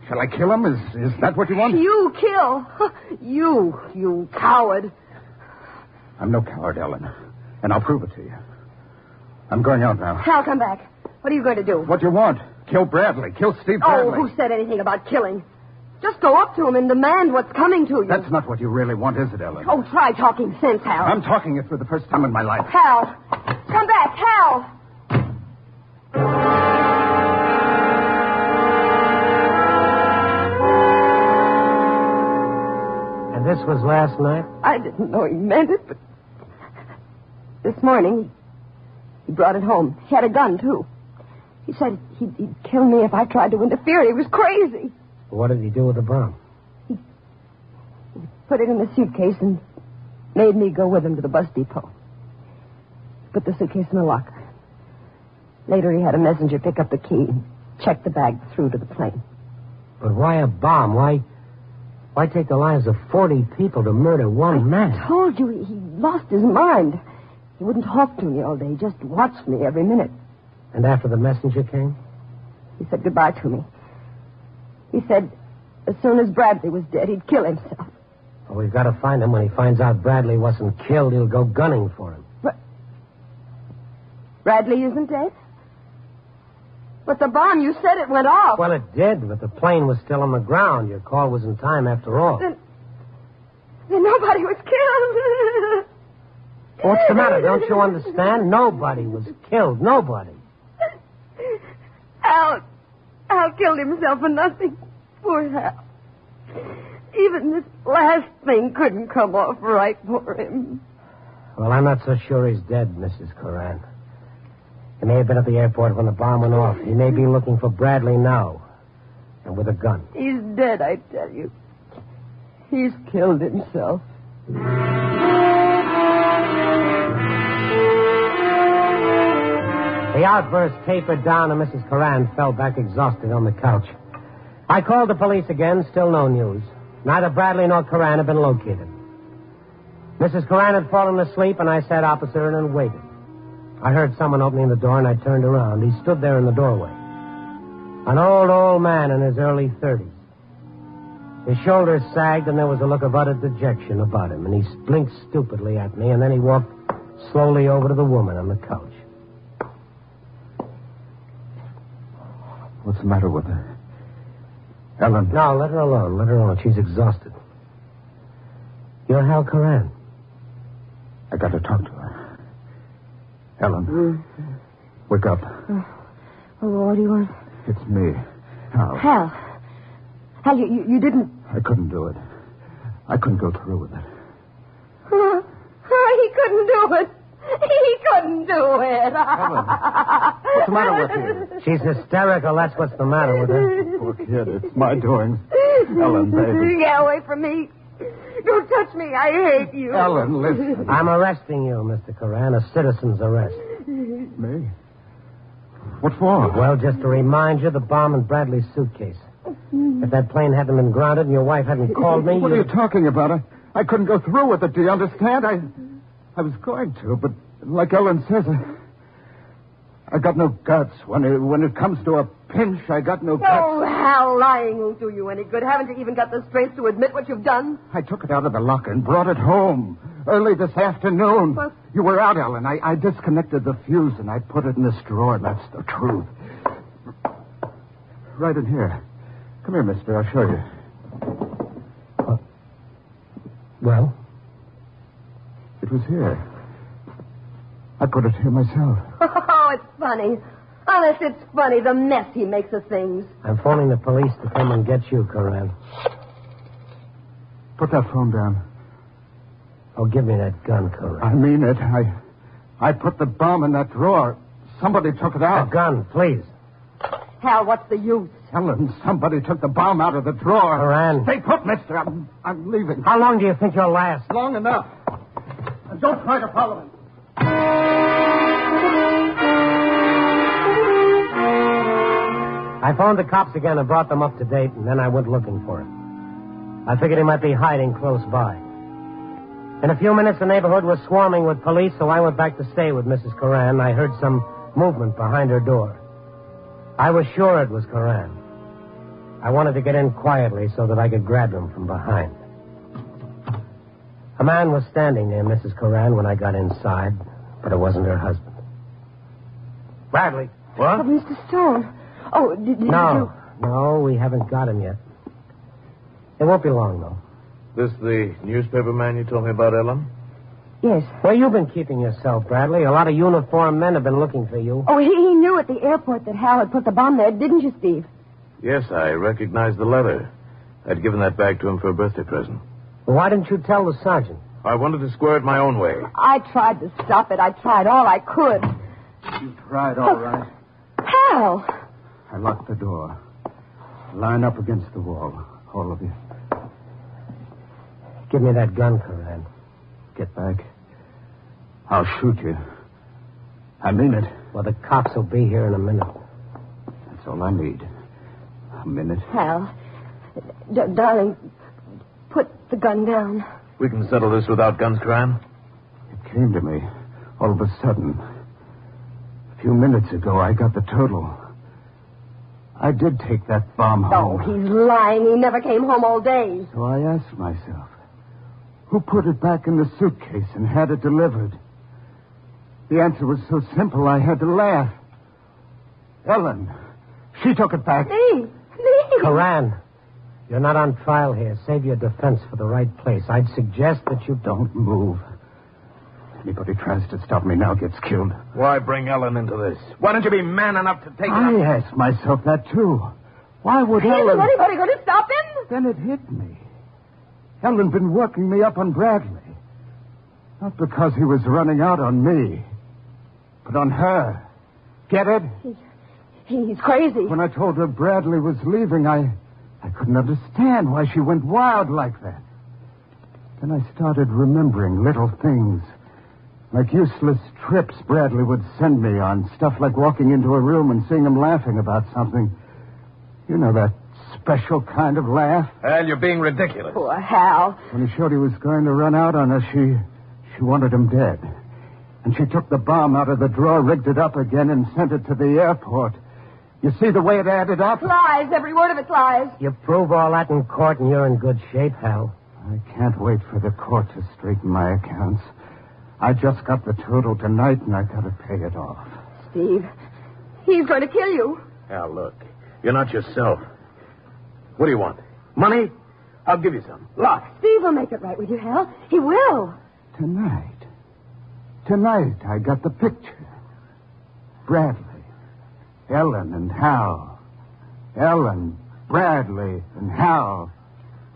Shall I kill him? Is that what you want? You kill. You coward. I'm no coward, Ellen. And I'll prove it to you. I'm going out now. Hal, come back. What are you going to do? What do you want? Kill Bradley. Kill Steve Bradley. Oh, who said anything about killing? Just go up to him and demand what's coming to you. That's not what you really want, is it, Ellen? Oh, try talking sense, Hal. I'm talking it for the first time in my life. Hal, come back, Hal. And this was last night? I didn't know he meant it, but this morning he brought it home. He had a gun, too. He said he'd kill me if I tried to interfere. He was crazy. What did he do with the bomb? He put it in the suitcase and made me go with him to the bus depot. Put the suitcase in the locker. Later, he had a messenger pick up the key and check the bag through to the plane. But why a bomb? Why take the lives of 40 people to murder one man? I told you, he lost his mind. He wouldn't talk to me all day. He just watched me every minute. And after the messenger came? He said goodbye to me. He said as soon as Bradley was dead, he'd kill himself. Well, we've got to find him. When he finds out Bradley wasn't killed, he'll go gunning for him. Bradley isn't dead? But the bomb, you said it went off. Well, it did, but the plane was still on the ground. Your call was in time after all. Then nobody was killed. What's the matter? Don't you understand? Nobody was killed. Nobody. Hal killed himself for nothing. Poor Hal. Even this last thing couldn't come off right for him. Well, I'm not so sure he's dead, Mrs. Coran. He may have been at the airport when the bomb went off. He may be looking for Bradley now. And with a gun. He's dead, I tell you. He's killed himself. The outburst tapered down and Mrs. Coran fell back exhausted on the couch. I called the police again, still no news. Neither Bradley nor Coran had been located. Mrs. Coran had fallen asleep, and I sat opposite her and waited. I heard someone opening the door, and I turned around. He stood there in the doorway. An old man in his early 30s. His shoulders sagged, and there was a look of utter dejection about him, and he blinked stupidly at me, and then he walked slowly over to the woman on the couch. What's the matter with her? Ellen. No, let her alone. Let her alone. She's exhausted. You're Hal Coran. I got to talk to her. Ellen. Wake up. What do you want? It's me. Hal. Hal, you didn't... I couldn't do it. I couldn't go through with it. He couldn't do it. He couldn't do it. What's the matter with you? She's hysterical. That's what's the matter with her. Poor kid, it's my doings. Ellen, baby. Get away from me. Don't touch me. I hate you. Ellen, listen. I'm arresting you, Mr. Coran. A citizen's arrest. Me? What for? Well, just to remind you, the bomb in Bradley's suitcase. If that plane hadn't been grounded and your wife hadn't called me... What are you talking about? I couldn't go through with it, do you understand? I was going to, but like Ellen says, I got no guts. When it comes to a pinch, I got no guts. Oh, Hal, lying won't do you any good. Haven't you even got the strength to admit what you've done? I took it out of the locker and brought it home early this afternoon. What? You were out, Ellen. I disconnected the fuse and I put it in this drawer. That's the truth. Right in here. Come here, mister. I'll show you. Well? It was here. I put it here myself. Oh, it's funny. Honest, it's funny, the mess he makes of things. I'm phoning the police to come and get you, Coran. Put that phone down. Oh, give me that gun, Coran. I mean it. I put the bomb in that drawer. Somebody took it out. The gun, please. Hal, what's the use? Ellen, somebody took the bomb out of the drawer. Coran. Stay put, mister. I'm leaving. How long do you think you'll last? Long enough. And don't try to follow me. I phoned the cops again and brought them up to date, and then I went looking for him. I figured he might be hiding close by. In a few minutes, the neighborhood was swarming with police, so I went back to stay with Mrs. Coran. I heard some movement behind her door. I was sure it was Coran. I wanted to get in quietly so that I could grab him from behind. A man was standing near Mrs. Coran when I got inside, but it wasn't her husband. Bradley. What? Oh, Mr. Stone. Oh, did you... No, we haven't got him yet. It won't be long, though. This the newspaper man you told me about, Ellen? Yes. Well, you've been keeping yourself, Bradley. A lot of uniformed men have been looking for you. Oh, he knew at the airport that Hal had put the bomb there, didn't you, Steve? Yes, I recognized the letter. I'd given that back to him for a birthday present. Well, why didn't you tell the sergeant? I wanted to square it my own way. I tried to stop it. I tried all I could. You tried all right. Hal! I locked the door. Line up against the wall, all of you. Give me that gun, Coran. Get back. I'll shoot you. I mean it. Well, the cops will be here in a minute. That's all I need. A minute. Hal, darling, put the gun down. We can settle this without guns, Coran? It came to me all of a sudden. A few minutes ago, I got the total. I did take that bomb home. Oh, he's lying. He never came home all day. So I asked myself, who put it back in the suitcase and had it delivered? The answer was so simple, I had to laugh. Ellen. She took it back. Me? Coran, you're not on trial here. Save your defense for the right place. I'd suggest that you... Don't move. Anybody tries to stop me now gets killed. Why bring Ellen into this? Why don't you be man enough to take her? I asked myself that, too. Why would Ellen... Isn't anybody going to stop him? Then it hit me. Ellen been working me up on Bradley. Not because he was running out on me, but on her. Get it? He's crazy. When I told her Bradley was leaving, I couldn't understand why she went wild like that. Then I started remembering little things, like useless trips Bradley would send me on, stuff like walking into a room and seeing him laughing about something. You know that special kind of laugh? Hal, you're being ridiculous. Poor Hal. When he showed he was going to run out on her, she wanted him dead. And she took the bomb out of the drawer, rigged it up again, and sent it to the airport. You see the way it added up? Lies. Every word of it's lies. You prove all that in court, and you're in good shape, Hal. I can't wait for the court to straighten my accounts. I just got the total tonight, and I got to pay it off. Steve, he's going to kill you. Hal, look. You're not yourself. What do you want? Money? I'll give you some. Lots. Steve will make it right with you, Hal. He will. Tonight, I got the picture. Bradley, Ellen, and Hal. Ellen, Bradley, and Hal.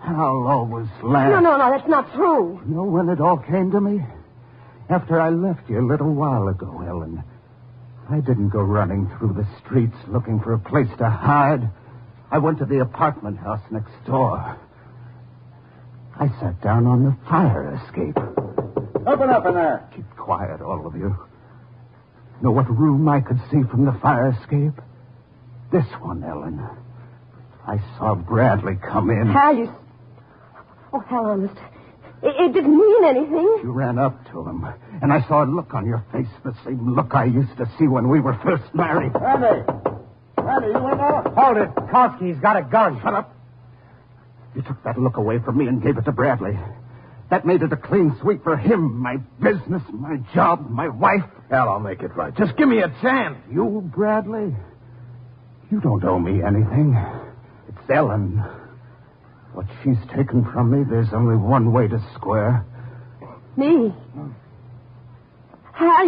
Hal always laughed. No, that's not true. You know when it all came to me? After I left you a little while ago, Ellen, I didn't go running through the streets looking for a place to hide. I went to the apartment house next door. I sat down on the fire escape. Open up in there. Keep quiet, all of you. Know what room I could see from the fire escape? This one, Ellen. I saw Bradley come in. Hal, you... Oh, Hal, honest. It didn't mean anything. You ran up to him, and I saw a look on your face, the same look I used to see when we were first married. Randy, you in there? Hold it. Kowski's got a gun. Shut up. You took that look away from me and gave it to Bradley. That made it a clean sweep for him, my business, my job, my wife. Hell, I'll make it right. Just give me a chance. You, Bradley? You don't owe me anything. It's Ellen. What she's taken from me, there's only one way to square. Me? Hal,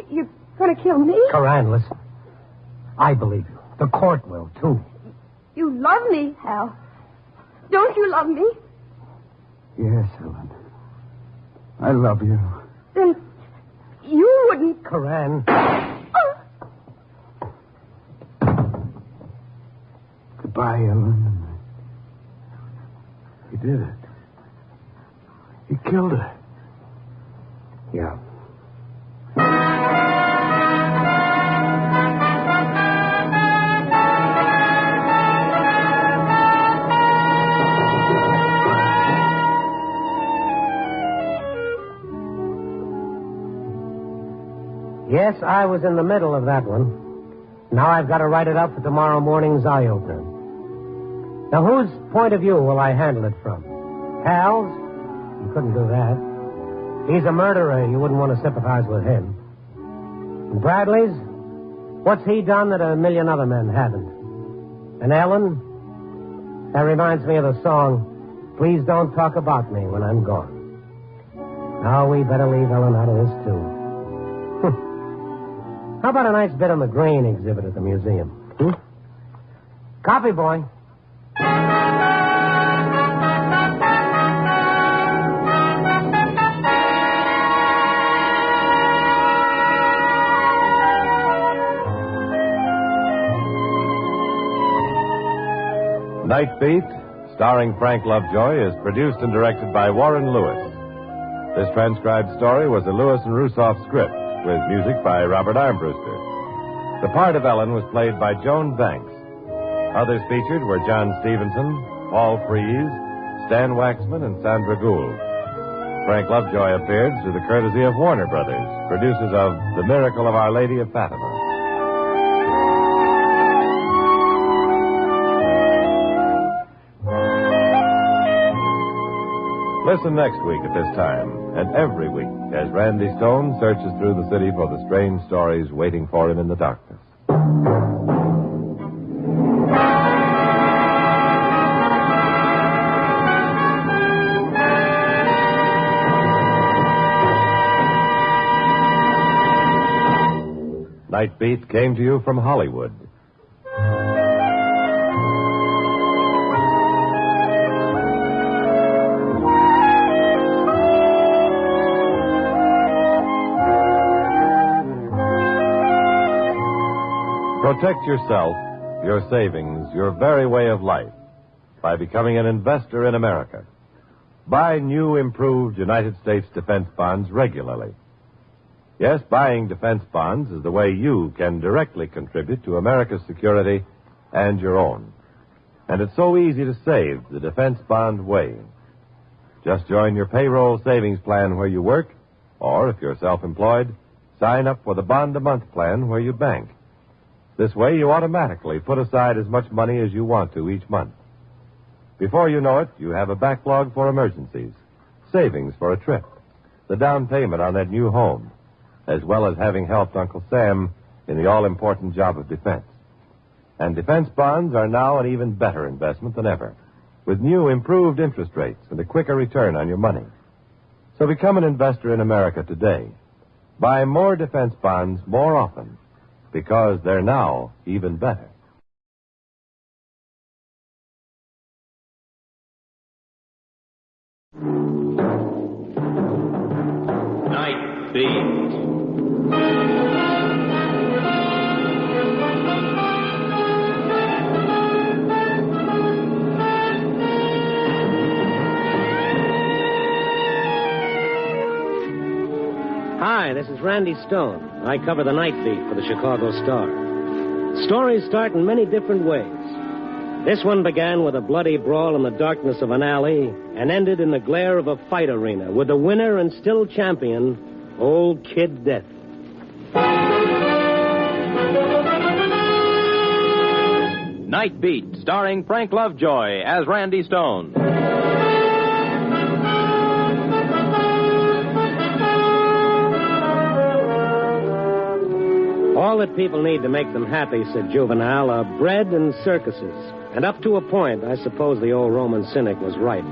you're going to kill me? Coran, listen. I believe you. The court will, too. You love me, Hal. Don't you love me? Yes, Ellen. I love you. Then you wouldn't... Coran. Goodbye, Ellen. He did it. He killed her. Yeah. Yes, I was in the middle of that one. Now I've got to write it up for tomorrow morning's eye-opener. Now, whose point of view will I handle it from? Hal's? You couldn't do that. He's a murderer. You wouldn't want to sympathize with him. And Bradley's? What's he done that a million other men haven't? And Ellen? That reminds me of the song, Please Don't Talk About Me When I'm Gone. Now, we better leave Ellen out of this, too. How about a nice bit on the grain exhibit at the museum? Copy, boy. Night Beat, starring Frank Lovejoy, is produced and directed by Warren Lewis. This transcribed story was a Lewis and Russoff script, with music by Robert Armbruster. The part of Ellen was played by Joan Banks. Others featured were John Stevenson, Paul Frees, Stan Waxman, and Sandra Gould. Frank Lovejoy appeared through the courtesy of Warner Brothers, producers of The Miracle of Our Lady of Fatima. Listen next week at this time, and every week, as Randy Stone searches through the city for the strange stories waiting for him in the darkness. Night Beat came to you from Hollywood. Protect yourself, your savings, your very way of life by becoming an investor in America. Buy new, improved United States defense bonds regularly. Yes, buying defense bonds is the way you can directly contribute to America's security and your own. And it's so easy to save the defense bond way. Just join your payroll savings plan where you work, or if you're self-employed, sign up for the bond-a-month plan where you bank. This way, you automatically put aside as much money as you want to each month. Before you know it, you have a backlog for emergencies, savings for a trip, the down payment on that new home, as well as having helped Uncle Sam in the all-important job of defense. And defense bonds are now an even better investment than ever, with new improved interest rates and a quicker return on your money. So become an investor in America today. Buy more defense bonds more often, because they're now even better. Beat. Hi, this is Randy Stone. I cover the night beat for the Chicago Star. Stories start in many different ways. This one began with a bloody brawl in the darkness of an alley and ended in the glare of a fight arena with the winner and still champion, Old Kid Death. Night Beat, starring Frank Lovejoy as Randy Stone. All that people need to make them happy, said Juvenal, are bread and circuses. And up to a point, I suppose the old Roman cynic was right.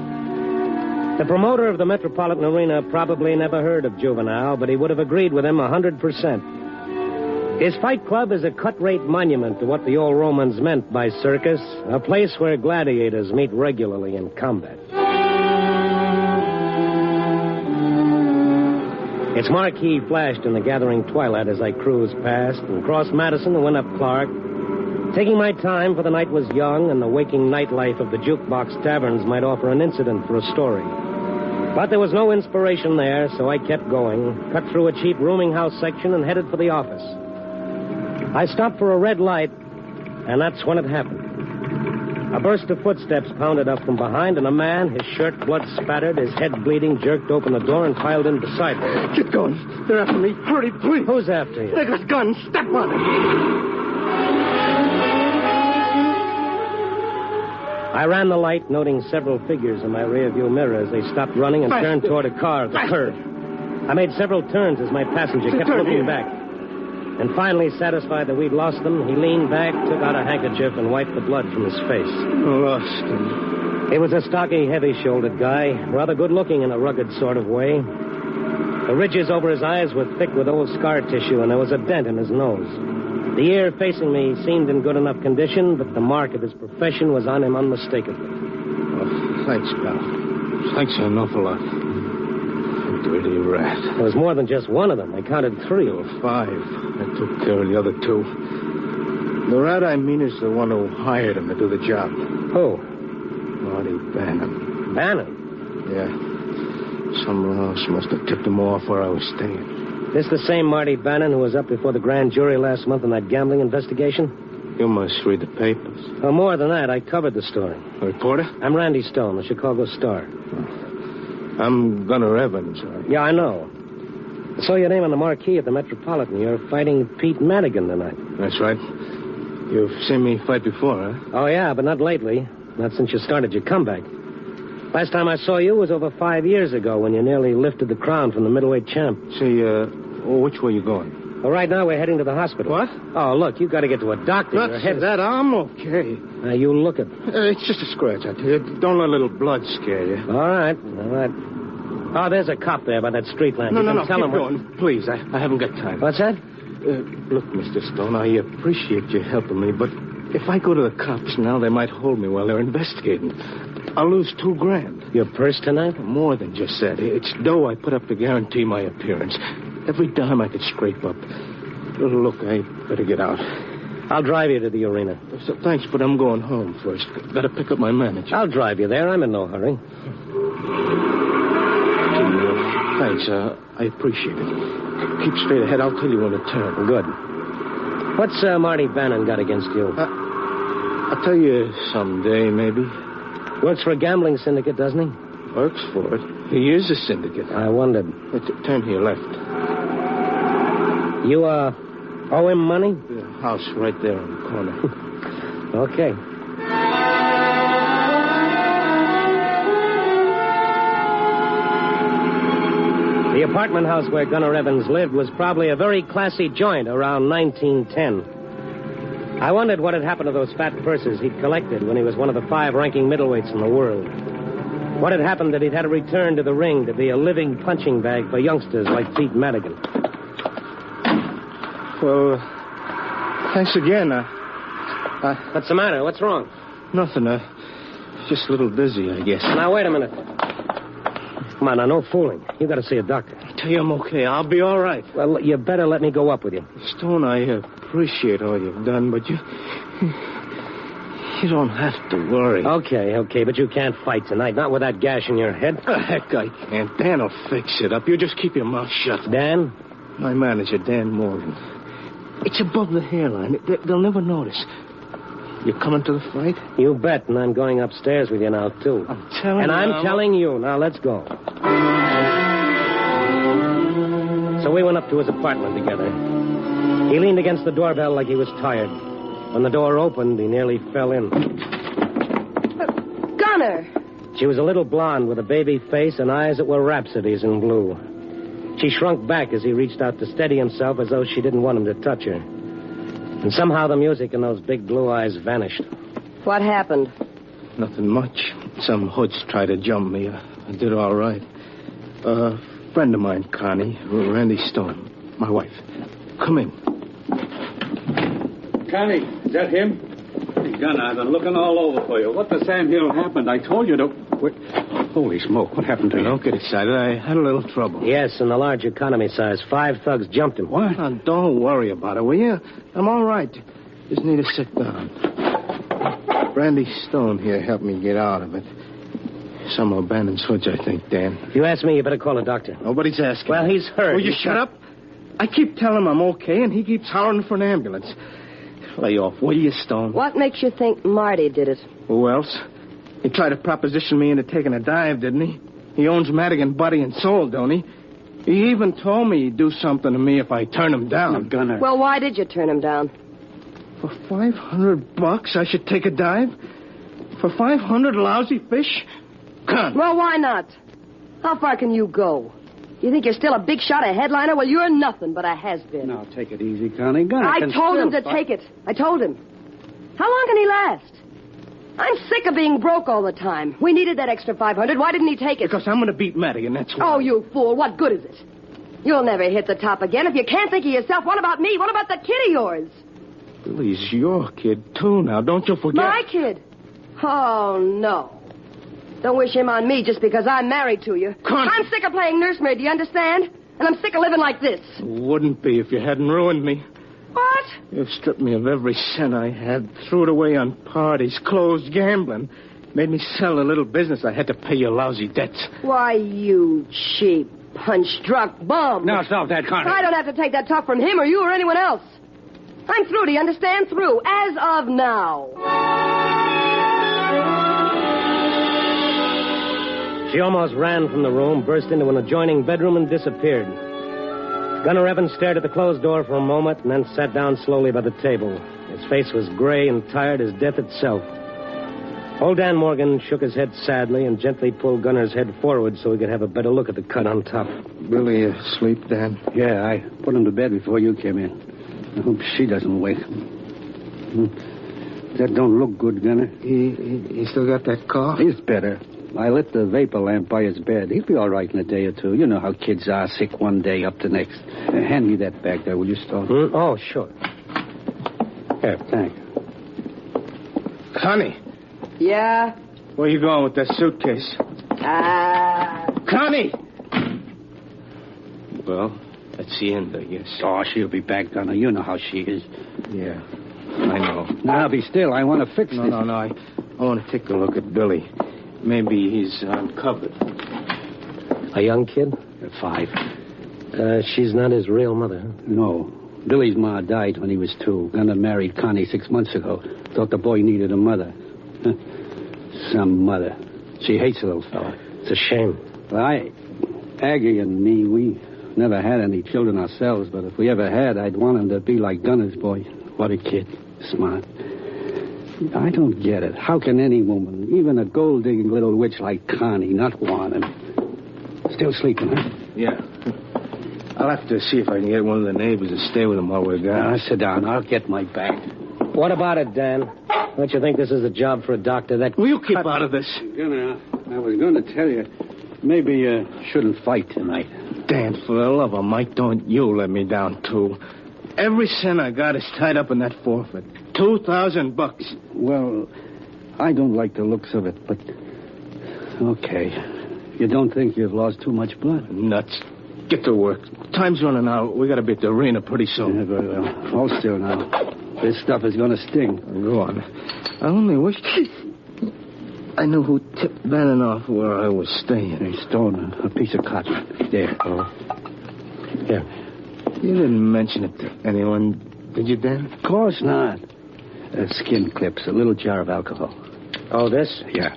The promoter of the Metropolitan Arena probably never heard of Juvenal, but he would have agreed with him 100%. His fight club is a cut-rate monument to what the old Romans meant by circus, a place where gladiators meet regularly in combat. Its marquee flashed in the gathering twilight as I cruised past and crossed Madison and went up Clark, taking my time, for the night was young and the waking nightlife of the jukebox taverns might offer an incident for a story. But there was no inspiration there, so I kept going, cut through a cheap rooming house section and headed for the office. I stopped for a red light, and that's when it happened. A burst of footsteps pounded up from behind, and a man, his shirt blood-spattered, his head bleeding, jerked open the door and filed in beside me. Get going. They're after me. Hurry, please. Who's after you? They got guns. Step on it. I ran the light, noting several figures in my rearview mirror as they stopped running and turned toward a car at the curb. I made several turns as my passenger kept looking back. And finally, satisfied that we'd lost them, he leaned back, took out a handkerchief, and wiped the blood from his face. Lost him. He was a stocky, heavy-shouldered guy, rather good-looking in a rugged sort of way. The ridges over his eyes were thick with old scar tissue, and there was a dent in his nose. The ear facing me seemed in good enough condition, but the mark of his profession was on him unmistakably. Oh, thanks, pal. Thanks an awful lot. Dirty rat. There was more than just one of them. I counted 3. There were 5. I took care of the other 2. The rat I mean is the one who hired him to do the job. Who? Marty Bannon. Bannon? Yeah. Someone else must have tipped him off where I was staying. This the same Marty Bannon who was up before the grand jury last month in that gambling investigation? You must read the papers. Oh, more than that. I covered the story. A reporter? I'm Randy Stone, the Chicago Star. I'm Gunnar Evans. Yeah, I know. I saw your name on the marquee at the Metropolitan. You're fighting Pete Madigan tonight. That's right. You've seen me fight before, huh? Oh, yeah, but not lately. Not since you started your comeback. Last time I saw you was over 5 years ago when you nearly lifted the crown from the middleweight champ. Say, which way you going? Well, right now we're heading to the hospital. What? Oh, look, you've got to get to a doctor. Not Your head... that. I'm okay. Now, you look it. It's just a scratch, I tell you. Don't let a little blood scare you. All right. Oh, there's a cop there by that street lamp. No, tell him keep going. Please, I haven't got time. What's that? Look, Mr. Stone, I appreciate you helping me, but if I go to the cops now, they might hold me while they're investigating. I'll lose $2,000. Your purse tonight? More than just that. It's dough I put up to guarantee my appearance. Every dime I could scrape up. Look, I better get out. I'll drive you to the arena. So, thanks, but I'm going home first. Gotta pick up my manager. I'll drive you there. I'm in no hurry. Thanks, I appreciate it. Keep straight ahead. I'll tell you when to turn. Good. What's Marty Bannon got against you? I'll tell you someday, maybe. Works for a gambling syndicate, doesn't he? Works for it. He is a syndicate. I wondered. Turn to your left. You, owe him money? The house right there in the corner. Okay. The apartment house where Gunnar Evans lived was probably a very classy joint around 1910. I wondered what had happened to those fat purses he'd collected when he was one of the 5 ranking middleweights in the world. What had happened that he'd had to return to the ring to be a living punching bag for youngsters like Pete Madigan. Well, thanks again. What's the matter? What's wrong? Nothing. Just a little dizzy, I guess. Now, wait a minute. Come on, now, no fooling. You got to see a doctor. tell you I'm okay. I'll be all right. Well, you better let me go up with you. Stone, I appreciate all you've done, but you don't have to worry. Okay, but you can't fight tonight. Not with that gash in your head. Heck, I can't. Dan will fix it up. You just keep your mouth shut. Dan? My manager, Dan Morgan. It's above the hairline. They'll never notice. You coming to the fight? You bet, and I'm going upstairs with you now, too. I'm telling you. And I'm telling you. Now, let's go. So we went up to his apartment together. He leaned against the doorbell like he was tired. When the door opened, he nearly fell in. Gunner! She was a little blonde with a baby face and eyes that were rhapsodies in blue. She shrunk back as he reached out to steady himself as though she didn't want him to touch her. And somehow the music in those big blue eyes vanished. What happened? Nothing much. Some hoods tried to jump me. I did all right. A friend of mine, Connie, Randy Stone, my wife. Come in. Connie, is that him? Hey, Gunner, I've been looking all over for you. What the Sam Hill happened? I told you to... Wait. Holy smoke, what happened to you? Don't get excited. I had a little trouble. Yes, in the large economy size. 5 thugs jumped him. What? Now, don't worry about it, will you? I'm all right. Just need to sit down. Randy Stone here helped me get out of it. Some of Bannon's hoods, I think, Dan. If you ask me, you better call a doctor. Nobody's asking. Well, he's hurt. Will you shut up? I keep telling him I'm okay, and he keeps hollering for an ambulance. Lay off, will you, Stone? What makes you think Marty did it? Who else? He tried to proposition me into taking a dive, didn't he? He owns Madigan body and soul, don't he? He even told me he'd do something to me if I turn him down. I'm gonna... Well, why did you turn him down? For $500 I should take a dive? For 500 lousy fish? Come. Well, why not? How far can you go? You think you're still a big shot, a headliner? Well, you're nothing but a has-been. Now, take it easy, Connie. I told him to take it. I told him. How long can he last? I'm sick of being broke all the time. We needed that extra 500. Why didn't he take it? Because I'm going to beat Madigan, that's why. Oh, you fool. What good is it? You'll never hit the top again. If you can't think of yourself, what about me? What about that kid of yours? Billy's your kid, too, now. Don't you forget. My kid? Oh, no. Don't wish him on me just because I'm married to you. I'm sick of playing nursemaid, do you understand? And I'm sick of living like this. Wouldn't be if you hadn't ruined me. What? You've stripped me of every cent I had, threw it away on parties, closed gambling, made me sell a little business I had to pay your lousy debts. Why, you cheap, punch-drunk bum. Now stop that, Connie. I don't have to take that talk from him or you or anyone else. I'm through, do you understand? Through, as of now. She almost ran from the room, burst into an adjoining bedroom, and disappeared. Gunner Evans stared at the closed door for a moment and then sat down slowly by the table. His face was gray and tired as death itself. Old Dan Morgan shook his head sadly and gently pulled Gunner's head forward so he could have a better look at the cut on top. Billy asleep, Dan? Yeah, I put him to bed before you came in. I hope she doesn't wake. That don't look good, Gunner. He still got that cough? He's better. I lit the vapor lamp by his bed. He'll be all right in a day or two. You know how kids are, sick one day, up the next. Hand me that bag there, will you, Stone? Oh, sure. Here, thanks. Connie. Yeah? Where you going with that suitcase? Connie! Well, that's the end, I guess. Oh, she'll be back, Gunner. You know how she is. Yeah, I know. Now, be still. I want to fix this. No. I want to take a look at Billy. Maybe he's uncovered. A young kid? 5. She's not his real mother, huh? No. Billy's ma died when he was 2. Gunner married Connie 6 months ago. Thought the boy needed a mother. Some mother. She hates the little fella. It's a shame. Well, Aggie and me, we never had any children ourselves, but if we ever had, I'd want him to be like Gunner's boy. What a kid. Smart. I don't get it. How can any woman, even a gold-digging little witch like Connie, not want him? Still sleeping, huh? Yeah. I'll have to see if I can get one of the neighbors to stay with him while we're gone. Sit down. I'll get my bag. What about it, Dan? Don't you think this is a job for a doctor? Will you keep out of this? Gunner, I was going to tell you, maybe you shouldn't fight tonight. Dan, for the love of Mike, don't you let me down, too. Every cent I got is tied up in that forfeit. $2,000. Well, I don't like the looks of it, but... Okay. You don't think you've lost too much blood? Nuts. Get to work. Time's running out. We gotta be at the arena pretty soon. Yeah, very well. Hold still now. This stuff is gonna sting. Go on. I only wish I knew who tipped Bannon off where I was staying. Hey, Stone, a piece of cotton. There. Oh. Here. You didn't mention it to anyone, did you, Dan? Of course not. Skin clips, a little jar of alcohol. Oh, this? Yeah.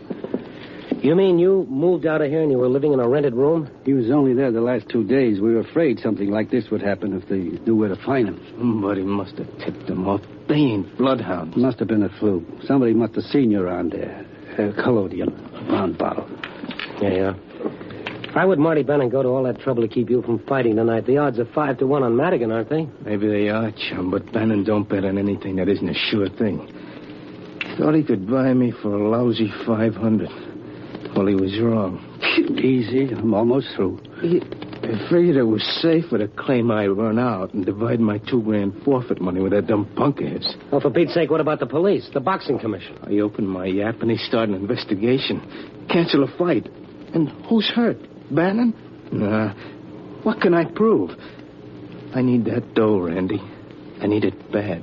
You mean you moved out of here and you were living in a rented room? He was only there the last 2 days. We were afraid something like this would happen if they knew where to find him. Somebody must have tipped them off. They ain't bloodhounds. Must have been a fluke. Somebody must have seen you around there. Collodion, a brown bottle. Yeah. Why would Marty Bannon go to all that trouble to keep you from fighting tonight? The odds are 5 to 1 on Madigan, aren't they? Maybe they are, chum, but Bannon don't bet on anything that isn't a sure thing. Thought he could buy me for a lousy $500. Well, he was wrong. Easy, I'm almost through. I figured it was safer to claim I run out and divide my $2,000 forfeit money with that dumb punk of his. Well, for Pete's sake, what about the police, the boxing commission? I opened my yap and they started an investigation. Cancel a fight. And who's hurt? Bannon? Nah. What can I prove? I need that dough, Randy. I need it bad.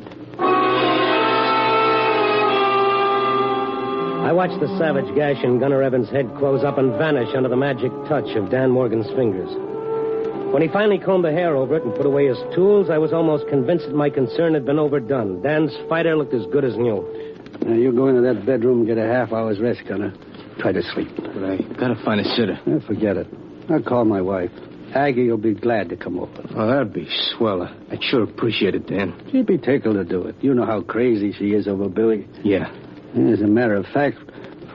I watched the savage gash in Gunner Evans' head close up and vanish under the magic touch of Dan Morgan's fingers. When he finally combed the hair over it and put away his tools, I was almost convinced that my concern had been overdone. Dan's fighter looked as good as new. Now, you go into that bedroom and get a half-hour's rest, Gunner. Try to sleep. But I gotta find a sitter. Forget it. I'll call my wife. Aggie will be glad to come over. Oh, that'd be swell. I'd sure appreciate it, Dan. She'd be tickled to do it. You know how crazy she is over Billy. Yeah. As a matter of fact,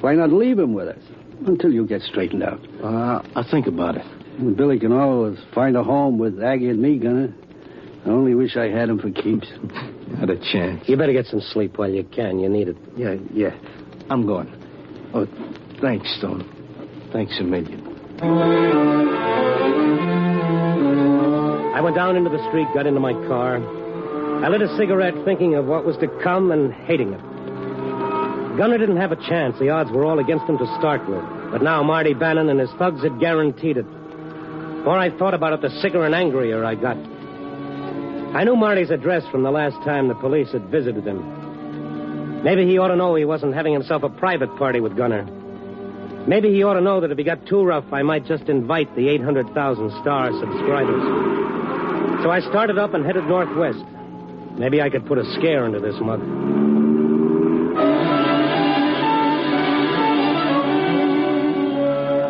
why not leave him with us until you get straightened out? I'll think about it. And Billy can always find a home with Aggie and me, Gunner. I only wish I had him for keeps. Not a chance. You better get some sleep while you can. You need it. Yeah. I'm going. Oh, thanks, Stone. Thanks a million. I went down into the street, got into my car. I lit a cigarette thinking of what was to come and hating it. Gunner didn't have a chance. The odds were all against him to start with. But now Marty Bannon and his thugs had guaranteed it. The more I thought about it, the sicker and angrier I got. I knew Marty's address from the last time the police had visited him. Maybe he ought to know he wasn't having himself a private party with Gunner. Maybe he ought to know that if he got too rough, I might just invite the 800,000 star subscribers. So I started up and headed northwest. Maybe I could put a scare into this mug.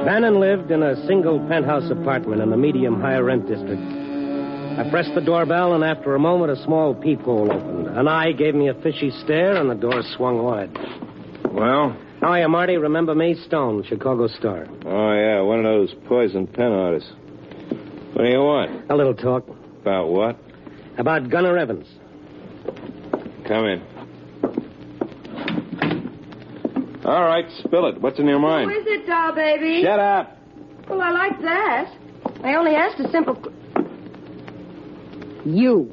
Bannon lived in a single penthouse apartment in the medium high rent district. I pressed the doorbell, and after a moment, a small peephole opened. An eye gave me a fishy stare, and the door swung wide. Well? Hiya, Marty. Remember me? Stone, Chicago Star. Oh, yeah, one of those poison pen artists. What do you want? A little talk. About what? About Gunner Evans. Come in. All right, spill it. What's in your mind? Who is it, doll baby? Shut up. Well, I like that. I only asked a simple... You.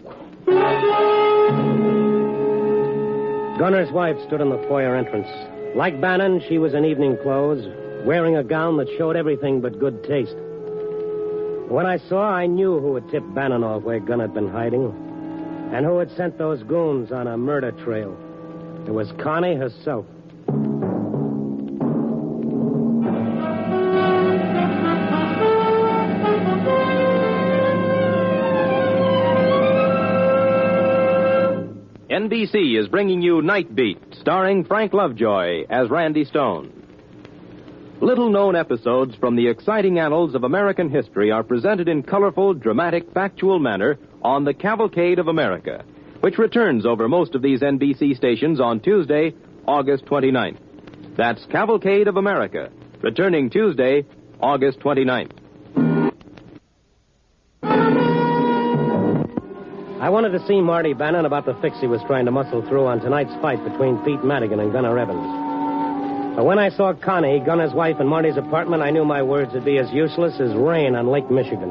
Gunner's wife stood in the foyer entrance. Like Bannon, she was in evening clothes, wearing a gown that showed everything but good taste. When I saw, I knew who had tipped Bannon off where Gunner had been hiding, and who had sent those goons on a murder trail. It was Connie herself. NBC is bringing you Night Beat, starring Frank Lovejoy as Randy Stone. Little-known episodes from the exciting annals of American history are presented in colorful, dramatic, factual manner on the Cavalcade of America, which returns over most of these NBC stations on Tuesday, August 29th. That's Cavalcade of America, returning Tuesday, August 29th. I wanted to see Marty Bannon about the fix he was trying to muscle through on tonight's fight between Pete Madigan and Gunner Evans. But when I saw Connie, Gunner's wife, in Marty's apartment, I knew my words would be as useless as rain on Lake Michigan.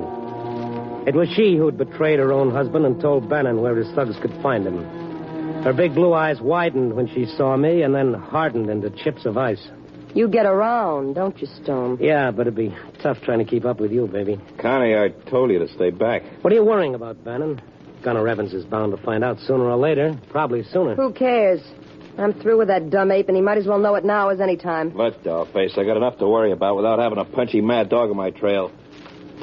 It was she who'd betrayed her own husband and told Bannon where his thugs could find him. Her big blue eyes widened when she saw me and then hardened into chips of ice. You get around, don't you, Stone? Yeah, but it'd be tough trying to keep up with you, baby. Connie, I told you to stay back. What are you worrying about, Bannon? Gunner Evans is bound to find out sooner or later. Probably sooner. Who cares? I'm through with that dumb ape, and he might as well know it now as any time. Look, dollface, I got enough to worry about without having a punchy mad dog on my trail.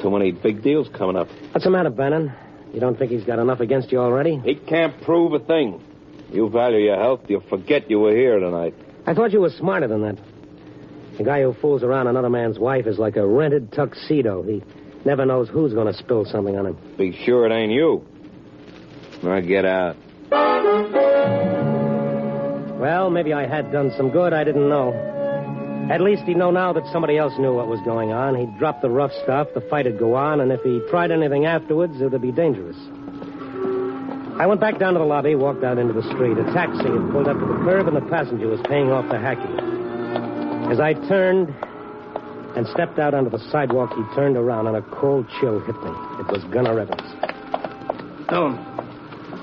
Too many big deals coming up. What's the matter, Bannon? You don't think he's got enough against you already? He can't prove a thing. You value your health, you'll forget you were here tonight. I thought you were smarter than that. The guy who fools around another man's wife is like a rented tuxedo. He never knows who's going to spill something on him. Be sure it ain't you. Now get out. Well, maybe I had done some good. I didn't know. At least he'd know now that somebody else knew what was going on. He'd drop the rough stuff, the fight would go on, and if he tried anything afterwards, it would be dangerous. I went back down to the lobby, walked out into the street. A taxi had pulled up to the curb, and the passenger was paying off the hacky. As I turned and stepped out onto the sidewalk, he turned around, and a cold chill hit me. It was Gunner Evans. Stone,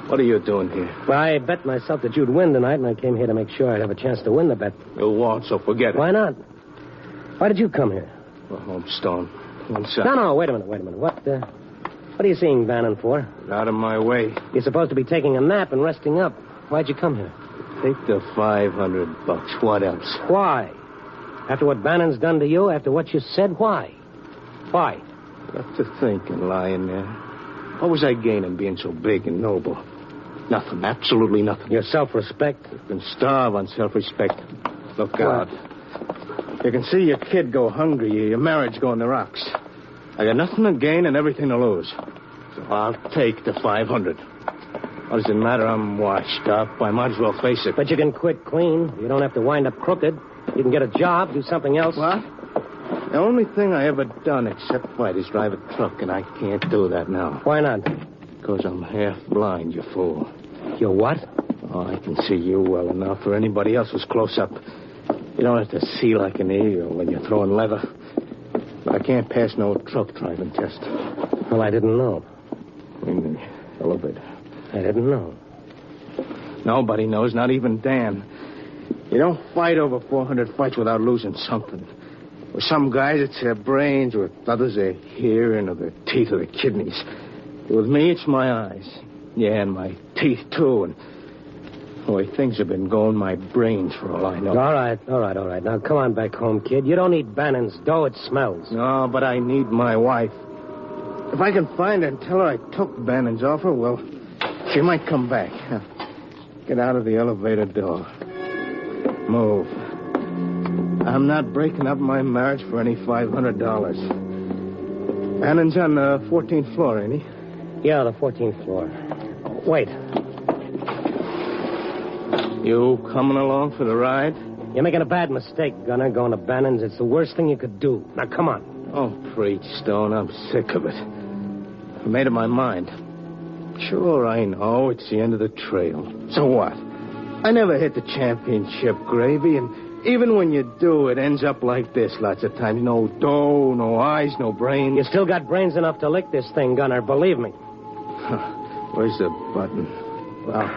what are you doing here? Well, I bet myself that you'd win tonight, and I came here to make sure I'd have a chance to win the bet. You won't, so forget it. Why not? Why did you come here? Well, home, Stone. One second. No, wait a minute. What are you seeing Bannon for? Out of my way. You're supposed to be taking a nap and resting up. Why'd you come here? Take the $500. What else? Why? After what Bannon's done to you, after what you said, why? Why? Got to thinking, lying there. What was I gaining being so big and noble? Nothing, absolutely nothing. Your self-respect? You can starve on self-respect. Look out. You can see your kid go hungry, your marriage go in the rocks. I got nothing to gain and everything to lose. So I'll take the $500. What does it matter? I'm washed up. I might as well face it. But you can quit clean. You don't have to wind up crooked. You can get a job, do something else. What? The only thing I ever done except fight is drive a truck, and I can't do that now. Why not? Because I'm half blind, you fool. You're what? Oh, I can see you well enough for anybody else who's close up. You don't have to see like an eagle when you're throwing leather. But I can't pass no truck driving test. Well, I didn't know. In the elevator. I didn't know. Nobody knows, not even Dan. You don't fight over 400 fights without losing something. With some guys, it's their brains. With others, their hearing or their teeth or their kidneys. With me, it's my eyes. Yeah, and my teeth, too. And the way things have been going, my brains, for all I know. All right. Now, come on back home, kid. You don't need Bannon's dough. It smells. No, but I need my wife. If I can find her and tell her I took Bannon's offer, well, she might come back. Get out of the elevator door. Move. I'm not breaking up my marriage for any $500. Bannon's on the 14th floor, ain't he? Yeah, the 14th floor. Wait. You coming along for the ride? You're making a bad mistake, Gunner, going to Bannon's. It's the worst thing you could do. Now, come on. Oh, preach, Stone. I'm sick of it. I made up my mind. Sure, I know it's the end of the trail. So what? I never hit the championship gravy, and even when you do, it ends up like this lots of times. No dough, no eyes, no brains. You still got brains enough to lick this thing, Gunner, believe me. Where's the button? Well,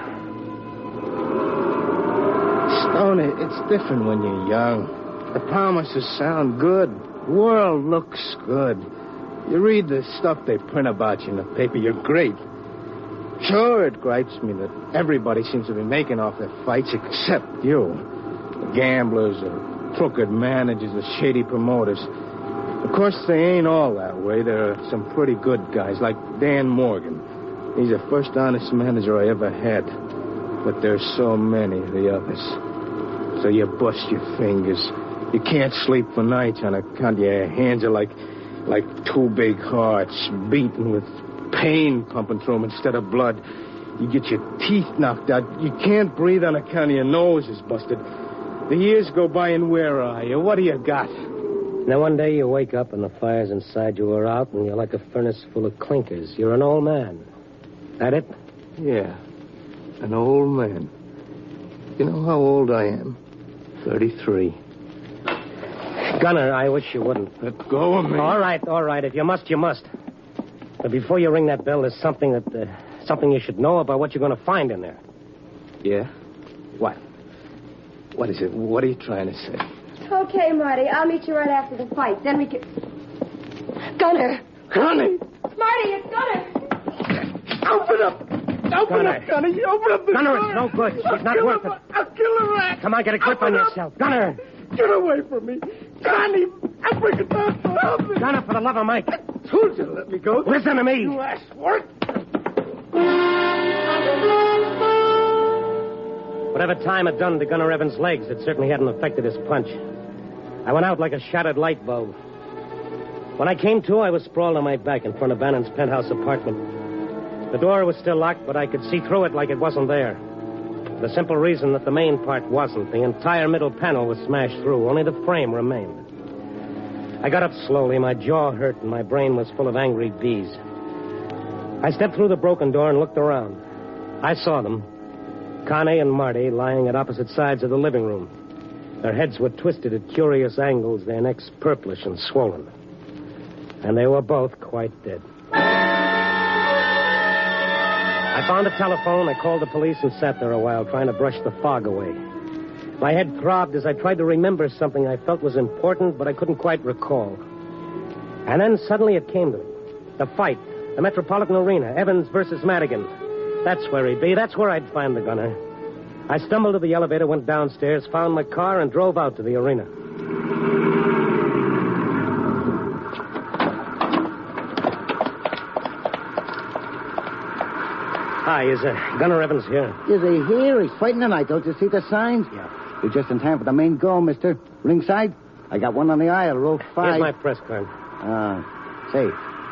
Stone, it's different when you're young. The promises sound good. The world looks good. You read the stuff they print about you in the paper, you're great. Sure, it gripes me that everybody seems to be making off their fights except you. The gamblers, the crooked managers, the shady promoters. Of course, they ain't all that way. There are some pretty good guys, like Dan Morgan. He's the first honest manager I ever had. But there's so many of the others. So you bust your fingers. You can't sleep for nights on account your hands are like two big hearts beating with pain pumping through them instead of blood. You get your teeth knocked out. You can't breathe on account of your nose is busted. The years go by and where are you? What do you got? Now, one day you wake up and the fires inside you are out and you're like a furnace full of clinkers. You're an old man. That it? Yeah, an old man. You know how old I am? 33. Gunner, I wish you wouldn't. Let go of me. All right. If you must, you must. But before you ring that bell, there's something you should know about what you're going to find in there. Yeah? What? What is it? What are you trying to say? Okay, Marty. I'll meet you right after the fight. Then we can... Gunner! Connie! Marty, it's Gunner! Open up! Open up, Gunner! Open up the Gunner, door! it's no good. She's not worth it. I'll kill the rat! Come on, get a grip on yourself. Gunner! Get away from me! Connie! I'll break it down for help me! Gunner, for the love of Mike. I told you to let me go. Listen to me. You asked for it. Whatever time had done to Gunner Evans' legs, it certainly hadn't affected his punch. I went out like a shattered light bulb. When I came to, I was sprawled on my back in front of Bannon's penthouse apartment. The door was still locked, but I could see through it like it wasn't there. For the simple reason that the main part wasn't. The entire middle panel was smashed through. Only the frame remained. I got up slowly. My jaw hurt, and my brain was full of angry bees. I stepped through the broken door and looked around. I saw them. Connie and Marty lying at opposite sides of the living room. Their heads were twisted at curious angles, their necks purplish and swollen. And they were both quite dead. I found a telephone, I called the police, and sat there a while, trying to brush the fog away. My head throbbed as I tried to remember something I felt was important, but I couldn't quite recall. And then suddenly it came to me. The fight, the Metropolitan Arena, Evans versus Madigan. That's where he'd be. That's where I'd find the gunner. I stumbled to the elevator, went downstairs, found my car, and drove out to the arena. Hi, is Gunner Evans here? Is he here? He's fighting tonight. Don't you see the signs? Yeah. You're just in time for the main goal, mister. Ringside? I got one on the aisle, row 5. Here's my press card. Say,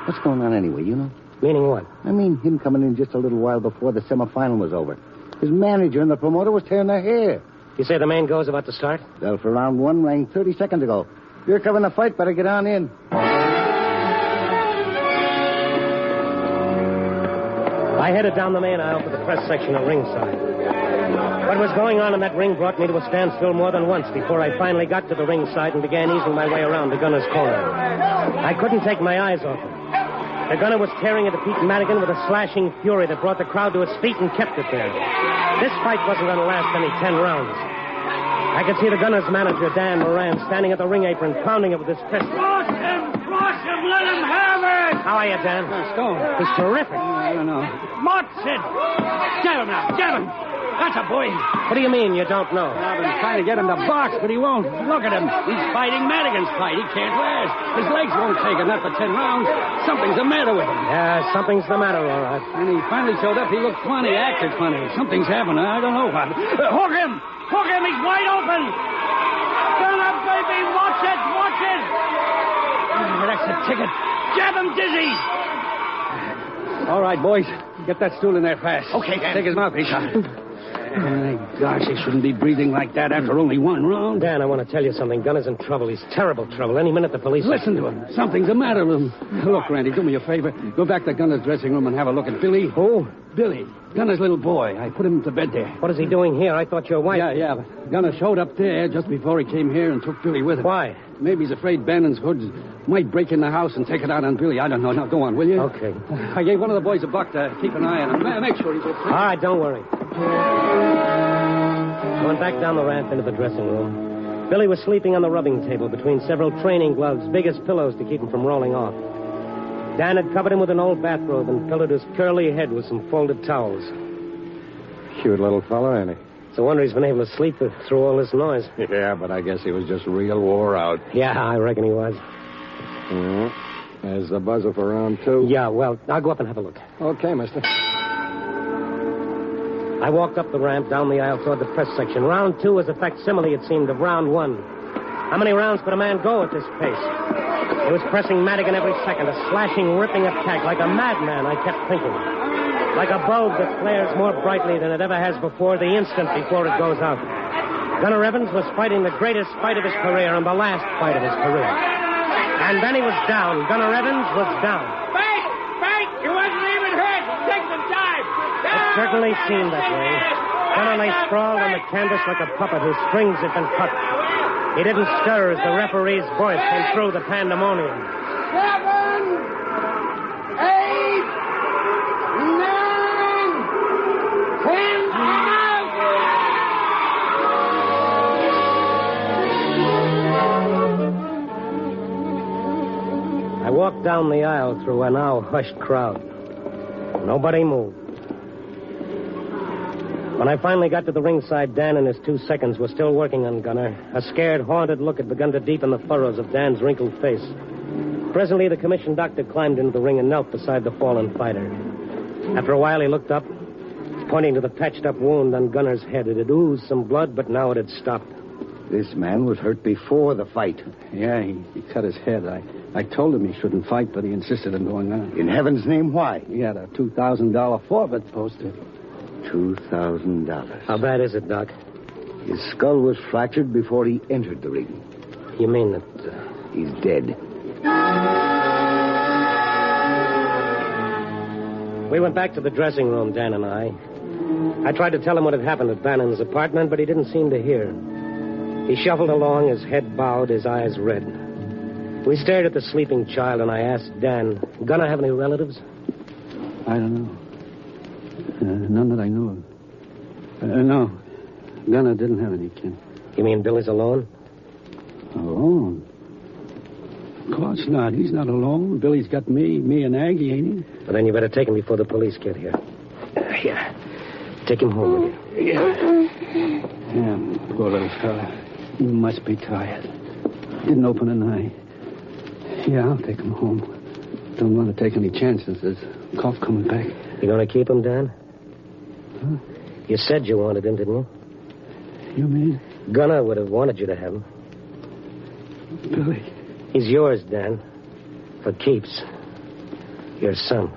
what's going on anyway, you know? Meaning what? I mean, him coming in just a little while before the semifinal was over. His manager and the promoter was tearing their hair. You say the main go's about to start? Well, for round 1 rang 30 seconds ago. You're covering the fight, better get on in. I headed down the main aisle for the press section at ringside. What was going on in that ring brought me to a standstill more than once before I finally got to the ringside and began easing my way around the gunner's corner. I couldn't take my eyes off him. The gunner was tearing into Pete Madigan with a slashing fury that brought the crowd to its feet and kept it there. This fight wasn't going to last any 10 rounds. I could see the gunner's manager, Dan Moran, standing at the ring apron, pounding it with his fist. Cross him! Let him have it! How are you, Dan? Stone. He's terrific. I don't know. Mott said, jab him now, jab him. That's a boy. What do you mean you don't know? I've been trying to get him to box, but he won't. Look at him. He's fighting Madigan's fight. He can't last. His legs won't take him, not for 10 rounds. Something's the matter with him. Yeah, something's the matter, all right. When he finally showed up, he looked funny, acted funny. Something's happening. I don't know what. Hook him! Hook him! He's wide open! Turn up, baby! Watch it! Watch it! That's the ticket. Jab him, Dizzy! All right, boys. Get that stool in there fast. Okay, Dan. Take his mouthpiece out. My gosh, he shouldn't be breathing like that after only 1 round. Dan, I want to tell you something. Gunner's in trouble. He's terrible trouble. Any minute the police... Listen to him. Something's the matter with him. Look, Randy, do me a favor. Go back to Gunner's dressing room and have a look at Billy. Who? Billy. Gunner's little boy. I put him to bed there. What is he doing here? I thought your wife... Yeah, but Gunner showed up there just before he came here and took Billy with him. Why? Maybe he's afraid Bannon's hoods might break in the house and take it out on Billy. I don't know. Now, go on, will you? Okay. I gave one of the boys a buck to keep an eye on him. Make sure he's okay. All right, don't worry. I went back down the ramp into the dressing room. Billy was sleeping on the rubbing table between several training gloves, big as pillows to keep him from rolling off. Dan had covered him with an old bathrobe and pillowed his curly head with some folded towels. Cute little fella, ain't he? It's a wonder he's been able to sleep through all this noise. Yeah, but I guess he was just real wore out. Yeah, I reckon he was. Mm-hmm. There's the buzzer for round 2. Yeah, well, I'll go up and have a look. Okay, mister. I walked up the ramp, down the aisle toward the press section. Round 2 was a facsimile, it seemed, of round 1. How many rounds could a man go at this pace? He was pressing Madigan every second, a slashing, ripping attack. Like a madman, I kept thinking. Like a bulb that flares more brightly than it ever has before the instant before it goes out. Gunner Evans was fighting the greatest fight of his career and the last fight of his career. And then he was down. Gunner Evans was down. Frank! He wasn't even hurt! Take some time! It certainly seemed that way. Gunner lay sprawled on the canvas like a puppet whose strings had been cut. He didn't stir as the referee's voice came through the pandemonium. 7, 8, 9, 10, out! down the aisle through a now hushed crowd. Nobody moved. When I finally got to the ringside, Dan and his 2 seconds were still working on Gunner. A scared, haunted look had begun to deepen the furrows of Dan's wrinkled face. Presently, the commissioned doctor climbed into the ring and knelt beside the fallen fighter. After a while, he looked up, pointing to the patched-up wound on Gunner's head. It had oozed some blood, but now it had stopped. This man was hurt before the fight. Yeah, he cut his head. I told him he shouldn't fight, but he insisted on going on. In heaven's name, why? He had a $2,000 forfeit posted. $2,000. How bad is it, Doc? His skull was fractured before he entered the ring. You mean that... He's dead. We went back to the dressing room, Dan and I. I tried to tell him what had happened at Bannon's apartment, but he didn't seem to hear. He shuffled along, his head bowed, his eyes red. We stared at the sleeping child, and I asked Dan, Gunner have any relatives? I don't know. None that I know of. No. Gunner didn't have any kin. You mean Billy's alone? Alone? Of course not. He's not alone. Billy's got me and Aggie, ain't he? Well, then you better take him before the police get here. Here. Take him home with you. Yeah, poor little fella. He must be tired. Didn't open an eye. Yeah, I'll take him home. Don't want to take any chances. There's cough coming back. You going to keep him, Dan? Huh? You said you wanted him, didn't you? You mean? Gunner would have wanted you to have him. Billy. He's yours, Dan. For keeps. Your son.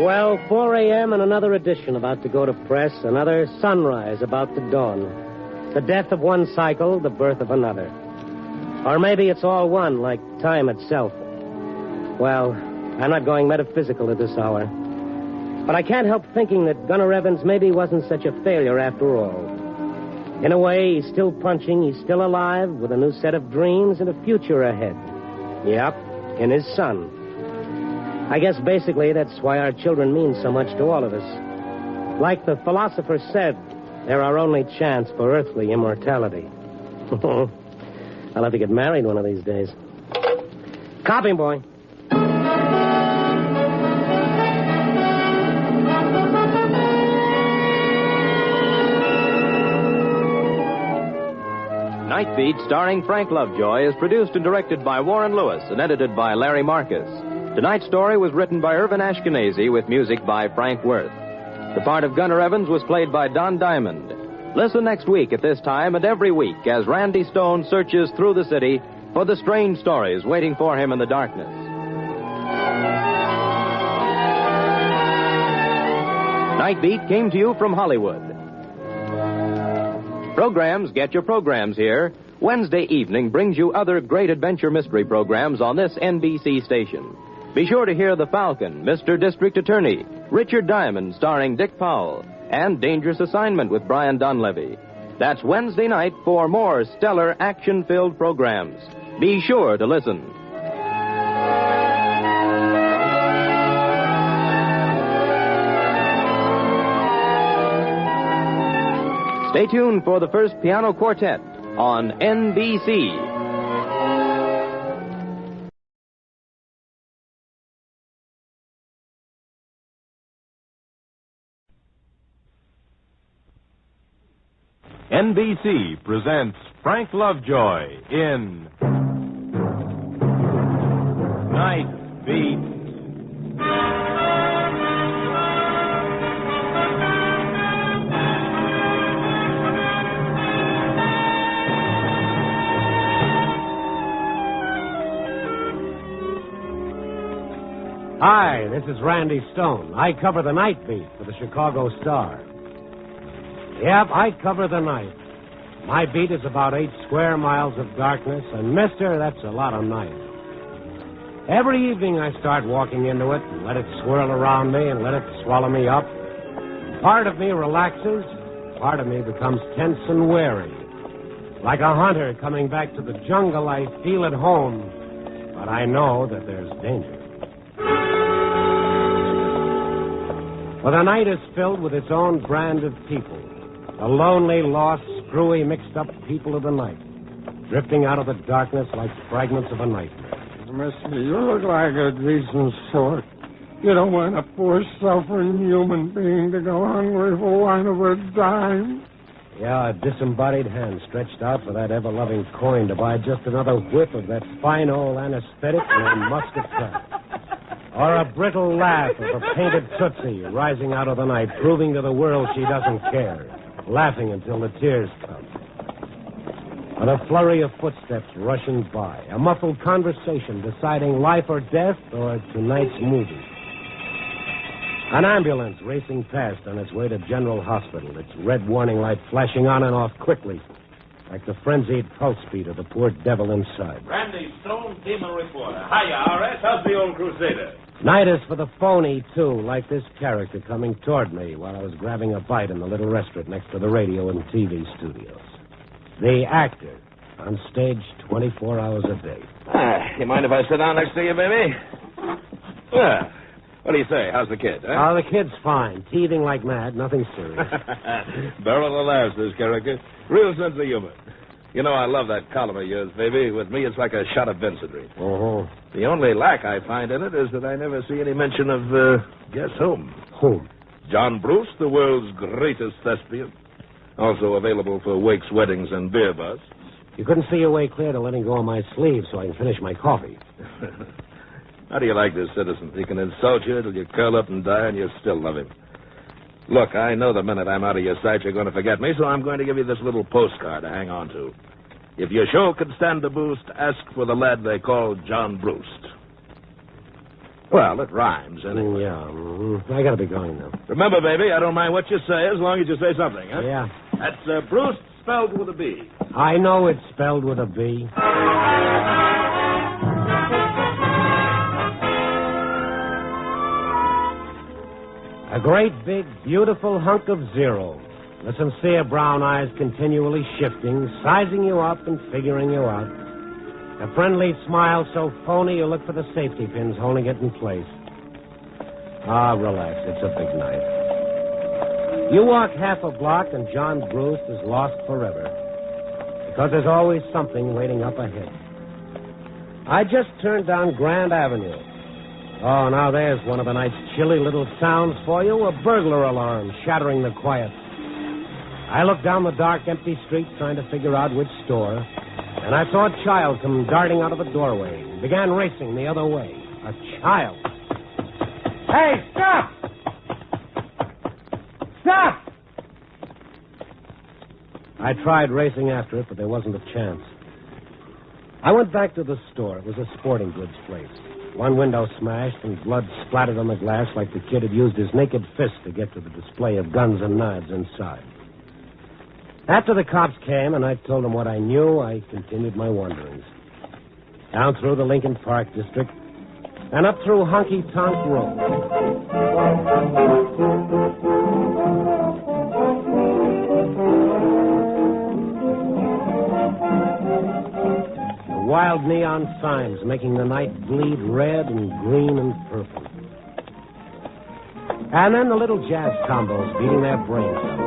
Well, 4 a.m. and another edition about to go to press. Another sunrise about to dawn. The death of one cycle, the birth of another. Or maybe it's all one, like time itself. Well, I'm not going metaphysical at this hour. But I can't help thinking that Gunner Evans maybe wasn't such a failure after all. In a way, he's still punching, he's still alive, with a new set of dreams and a future ahead. Yep, in his son. I guess basically that's why our children mean so much to all of us. Like the philosopher said, they're our only chance for earthly immortality. I'll have to get married one of these days. Copy, boy. Night Beat, starring Frank Lovejoy, is produced and directed by Warren Lewis and edited by Larry Marcus. Tonight's story was written by Irvin Ashkenazi with music by Frank Worth. The part of Gunner Evans was played by Don Diamond. Listen next week at this time and every week as Randy Stone searches through the city for the strange stories waiting for him in the darkness. Night Beat came to you from Hollywood. Programs get your programs here. Wednesday evening brings you other great adventure mystery programs on this NBC station. Be sure to hear The Falcon, Mr. District Attorney, Richard Diamond starring Dick Powell, and Dangerous Assignment with Brian Donlevy. That's Wednesday night for more stellar action-filled programs. Be sure to listen. Stay tuned for the first piano quartet on NBC. NBC presents Frank Lovejoy in Night Beat. Hi, this is Randy Stone. I cover the night beat for the Chicago Star. Yep, I cover the night. My beat is about 8 square miles of darkness, and mister, that's a lot of night. Every evening I start walking into it and let it swirl around me and let it swallow me up. Part of me relaxes, part of me becomes tense and wary. Like a hunter coming back to the jungle, I feel at home, but I know that there's danger. For the night is filled with its own brand of people. The lonely, lost, screwy, mixed-up people of the night, drifting out of the darkness like fragments of a nightmare. Mister, you look like a decent sort. You don't want a poor, suffering human being to go hungry for want of a dime. Yeah, a disembodied hand stretched out for that ever-loving coin to buy just another whiff of that fine old anesthetic named muscat trap. Or a brittle laugh of a painted tootsie rising out of the night, proving to the world she doesn't care, laughing until the tears come. But a flurry of footsteps rushing by, a muffled conversation deciding life or death or tonight's movie. An ambulance racing past on its way to General Hospital, its red warning light flashing on and off quickly, like the frenzied pulse beat of the poor devil inside. Randy Stone, Demon Reporter. Hiya, R.S. How's the old Crusader? Night is for the phony, too, like this character coming toward me while I was grabbing a bite in the little restaurant next to the radio and TV studios. The actor, on stage 24 hours a day. You mind if I sit down next to you, baby? Yeah. What do you say? How's the kid, huh? Oh, the kid's fine. Teething like mad. Nothing serious. Barrel of laughs, this character. Real sense of humor. You know, I love that column of yours, baby. With me, it's like a shot of Vincentry. Oh. The only lack I find in it is that I never see any mention of, guess whom? Whom? John Bruce, the world's greatest thespian. Also available for wakes, weddings, and beer busts. You couldn't see your way clear to letting go of my sleeve so I can finish my coffee. How do you like this, citizen? He can insult you till you curl up and die, and you still love him. Look, I know the minute I'm out of your sight, you're going to forget me, so I'm going to give you this little postcard to hang on to. If your show could stand a boost, ask for the lad they call John Bruce. Well, it rhymes, anyway. Yeah, I gotta be going now. Remember, baby, I don't mind what you say as long as you say something, huh? Yeah. That's Bruce spelled with a B. I know it's spelled with a B. A great, big, beautiful hunk of zero. The sincere brown eyes continually shifting, sizing you up and figuring you out. A friendly smile so phony you look for the safety pins holding it in place. Ah, relax. It's a big night. You walk half a block and John Bruce is lost forever. Because there's always something waiting up ahead. I just turned down Grand Avenue. Oh, now there's one of the night's chilly little sounds for you, a burglar alarm shattering the quiet. I looked down the dark, empty street trying to figure out which store, and I saw a child come darting out of the doorway and began racing the other way. A child. Hey, stop! Stop! I tried racing after it, but there wasn't a chance. I went back to the store. It was a sporting goods place. One window smashed and blood splattered on the glass like the kid had used his naked fist to get to the display of guns and knives inside. After the cops came and I told them what I knew, I continued my wanderings. Down through the Lincoln Park district and up through Honky Tonk Road. Wild neon signs making the night bleed red and green and purple. And then the little jazz combos beating their brains out.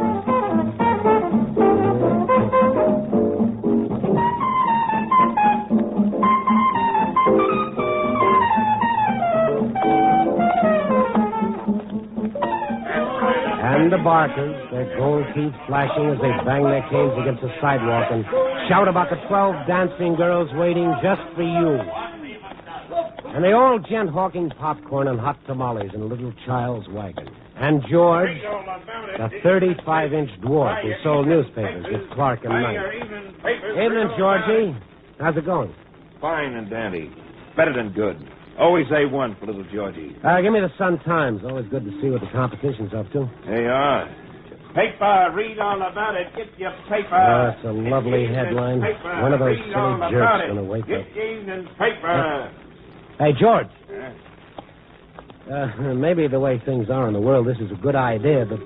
And the barkers, their gold teeth flashing as they bang their canes against the sidewalk and shout about the 12 dancing girls waiting just for you. And the old gent hawking popcorn and hot tamales in a little child's wagon. And George, the 35-inch dwarf who sold newspapers with Clark and Knight. Evening, Georgie. How's it going? Fine and dandy. Better than good. Always A1 for little Georgie. Give me the Sun-Times. Always good to see what the competition's up to. There you are. Paper, read all about it. Get your paper. That's a lovely headline. One of those silly jerks going to wake up. Get evening paper. Hey, George. Maybe the way things are in the world, this is a good idea, but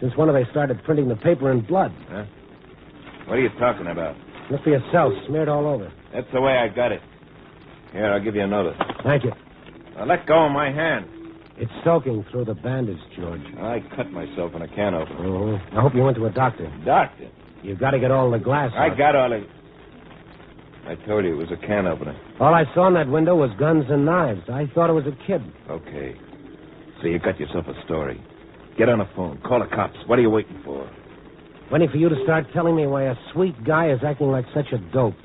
since when have they started printing the paper in blood? Huh? What are you talking about? Look for yourself, smeared all over. That's the way I got it. Here, I'll give you another. Thank you. Now, let go of my hand. It's soaking through the bandage, George. I cut myself in a can opener. Oh, I hope you went to a doctor. Doctor? You've got to get all the glass out. I got all it. I told you it was a can opener. All I saw in that window was guns and knives. I thought it was a kid. Okay. So you got yourself a story. Get on the phone. Call the cops. What are you waiting for? Waiting for you to start telling me why a sweet guy is acting like such a dope.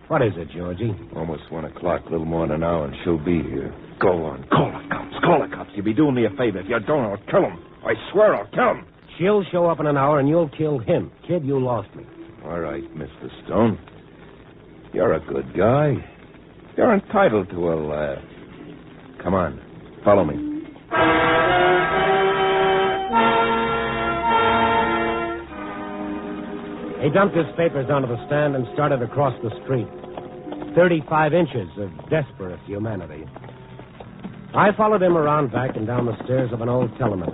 What is it, Georgie? Almost 1 o'clock, a little more than an hour, and she'll be here. Go on. Call the cops. Call the cops. You'll be doing me a favor. If you don't, I'll kill him. I swear I'll kill him. She'll show up in an hour, and you'll kill him. Kid, you lost me. All right, Mr. Stone. You're a good guy. You're entitled to a laugh. Come on. Follow me. He dumped his papers onto the stand and started across the street. 35 inches of desperate humanity. I followed him around back and down the stairs of an old tenement.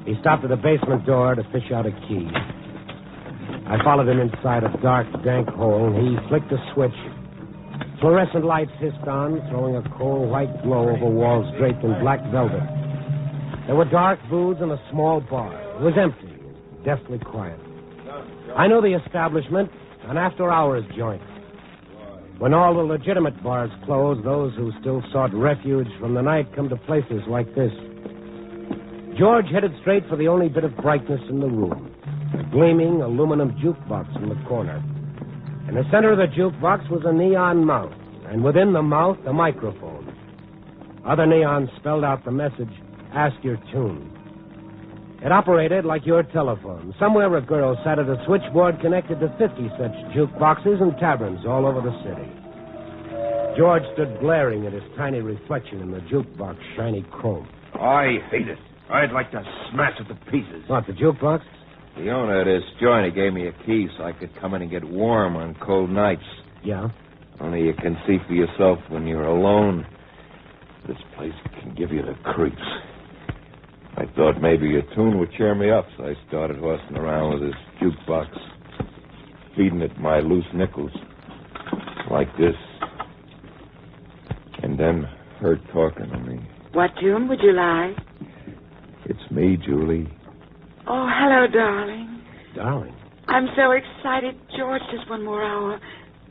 He stopped at a basement door to fish out a key. I followed him inside a dark, dank hole. He flicked a switch. Fluorescent lights hissed on, throwing a cold white glow over walls draped in black velvet. There were dark booths and a small bar. It was empty, deathly quiet. I knew the establishment, an after-hours joint. When all the legitimate bars closed, those who still sought refuge from the night come to places like this. George headed straight for the only bit of brightness in the room, a gleaming aluminum jukebox in the corner. In the center of the jukebox was a neon mouth, and within the mouth, a microphone. Other neons spelled out the message, "Ask your tune." It operated like your telephone. Somewhere a girl sat at a switchboard connected to 50 such jukeboxes and taverns all over the city. George stood glaring at his tiny reflection in the jukebox shiny chrome. I hate it. I'd like to smash it to pieces. What, the jukebox? The owner of this joint, he gave me a key so I could come in and get warm on cold nights. Yeah? Only you can see for yourself when you're alone. This place can give you the creeps. I thought maybe your tune would cheer me up, so I started horsing around with this jukebox, feeding it my loose nickels, like this. And then her talking to me. What tune would you like? It's me, Julie. Oh, hello, darling. Darling? I'm so excited. George, just 1 more hour.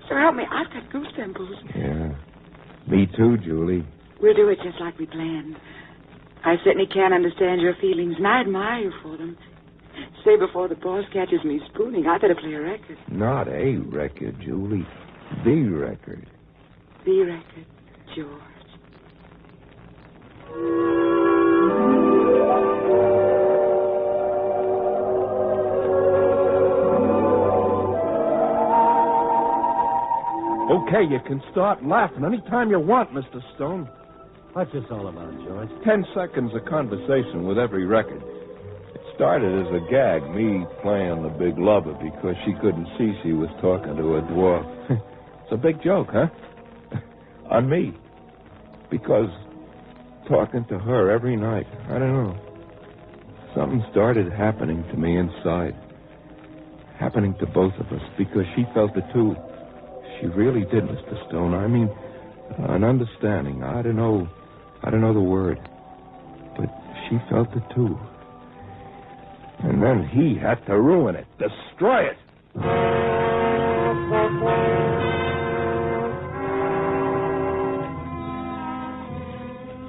So help me, I've got goose pimples. Yeah. Me too, Julie. We'll do it just like we planned. I certainly can't understand your feelings, and I admire you for them. Say before the boss catches me spooning, I better play a record. Not a record, Julie. The record. The record, George. Okay, you can start laughing any time you want, Mr. Stone. What's this all about, George? 10 seconds of conversation with every record. It started as a gag, me playing the big lover because she couldn't see she was talking to a dwarf. It's a big joke, huh? On me. Because talking to her every night, I don't know. Something started happening to me inside. Happening to both of us because she felt it too. She really did, Mr. Stone. I mean, an understanding. I don't know the word. But she felt it too. And then he had to ruin it, destroy it.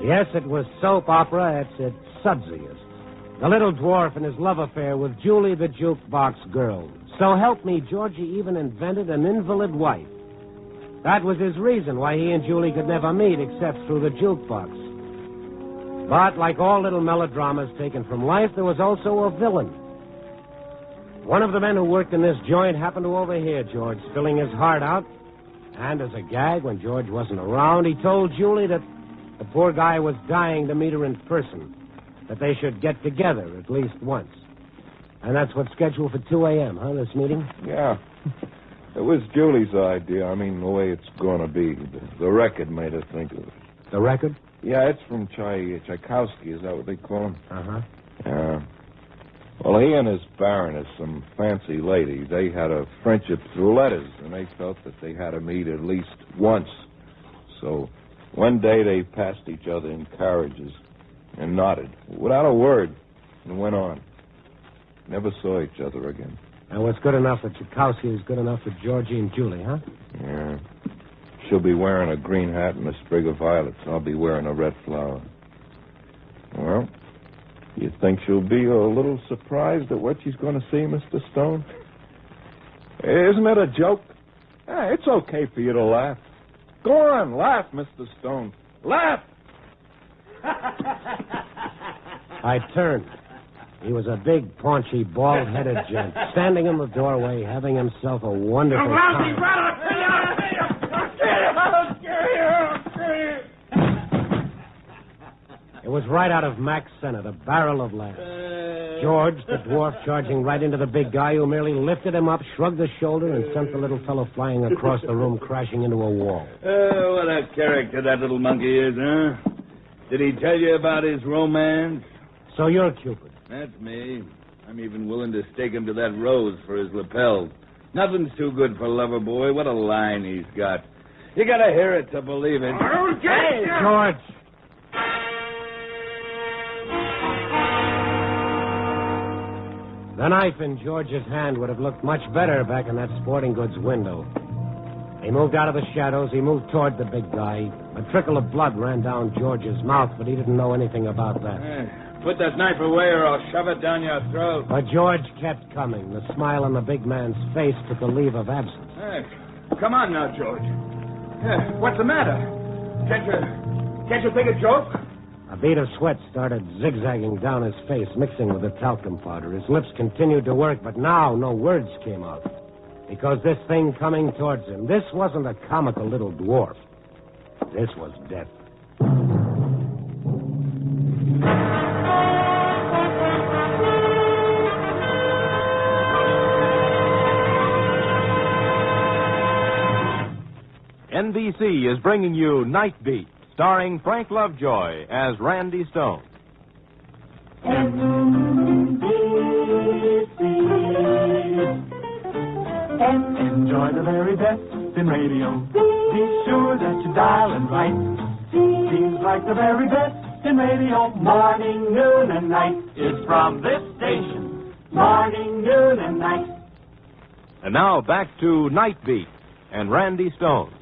Yes, it was soap opera at its sudsiest. The little dwarf and his love affair with Julie the jukebox girl. So help me, Georgie even invented an invalid wife. That was his reason why he and Julie could never meet except through the jukebox. But like all little melodramas taken from life, there was also a villain. One of the men who worked in this joint happened to overhear George spilling his heart out. And as a gag, when George wasn't around, he told Julie that the poor guy was dying to meet her in person, that they should get together at least once. And that's what's scheduled for 2 a.m., huh, this meeting? Yeah. It was Julie's idea. I mean, the way it's going to be. The record made her think of it. The record? Yeah, it's from Tchaikovsky. Is that what they call him? Uh-huh. Yeah. Well, he and his Baroness, some fancy lady, they had a friendship through letters, and they felt that they had to meet at least once. So one day they passed each other in carriages. and nodded, without a word, and went on. Never saw each other again. And what's good enough for Tchaikovsky is good enough for Georgie and Julie, huh? Yeah. She'll be wearing a green hat and a sprig of violets. I'll be wearing a red flower. Well, you think she'll be a little surprised at what she's going to see, Mr. Stone? Isn't it a joke? It's okay for you to laugh. Go on, laugh, Mr. Stone. Laugh! I turned. He was a big, paunchy, bald-headed gent, standing in the doorway, having himself a wonderful time. It was right out of Mac's Senate, a barrel of laughs. George, the dwarf, charging right into the big guy who merely lifted him up, shrugged his shoulder, and sent the little fellow flying across the room, crashing into a wall. What a character that little monkey is, huh? Did he tell you about his romance? So you're Cupid. That's me. I'm even willing to stake him to that rose for his lapel. Nothing's too good for Loverboy. What a line he's got. You gotta hear it to believe it. Hey, George! The knife in George's hand would have looked much better back in that sporting goods window. He moved out of the shadows. He moved toward the big guy. A trickle of blood ran down George's mouth, but he didn't know anything about that. Put that knife away or I'll shove it down your throat. But George kept coming. The smile on the big man's face took a leave of absence. Hey, come on now, George. What's the matter? Can't you take a joke? A bead of sweat started zigzagging down his face, mixing with the talcum powder. His lips continued to work, but now no words came out. Because this thing coming towards him, this wasn't a comical little dwarf. This was death. NBC is bringing you Night Beat, starring Frank Lovejoy as Randy Stone. Enjoy the very best in radio. Be sure that you dial it right. Seems like the very best in radio. Morning, noon, and night is from this station. Morning, noon, and night. And now back to Night Beat and Randy Stone.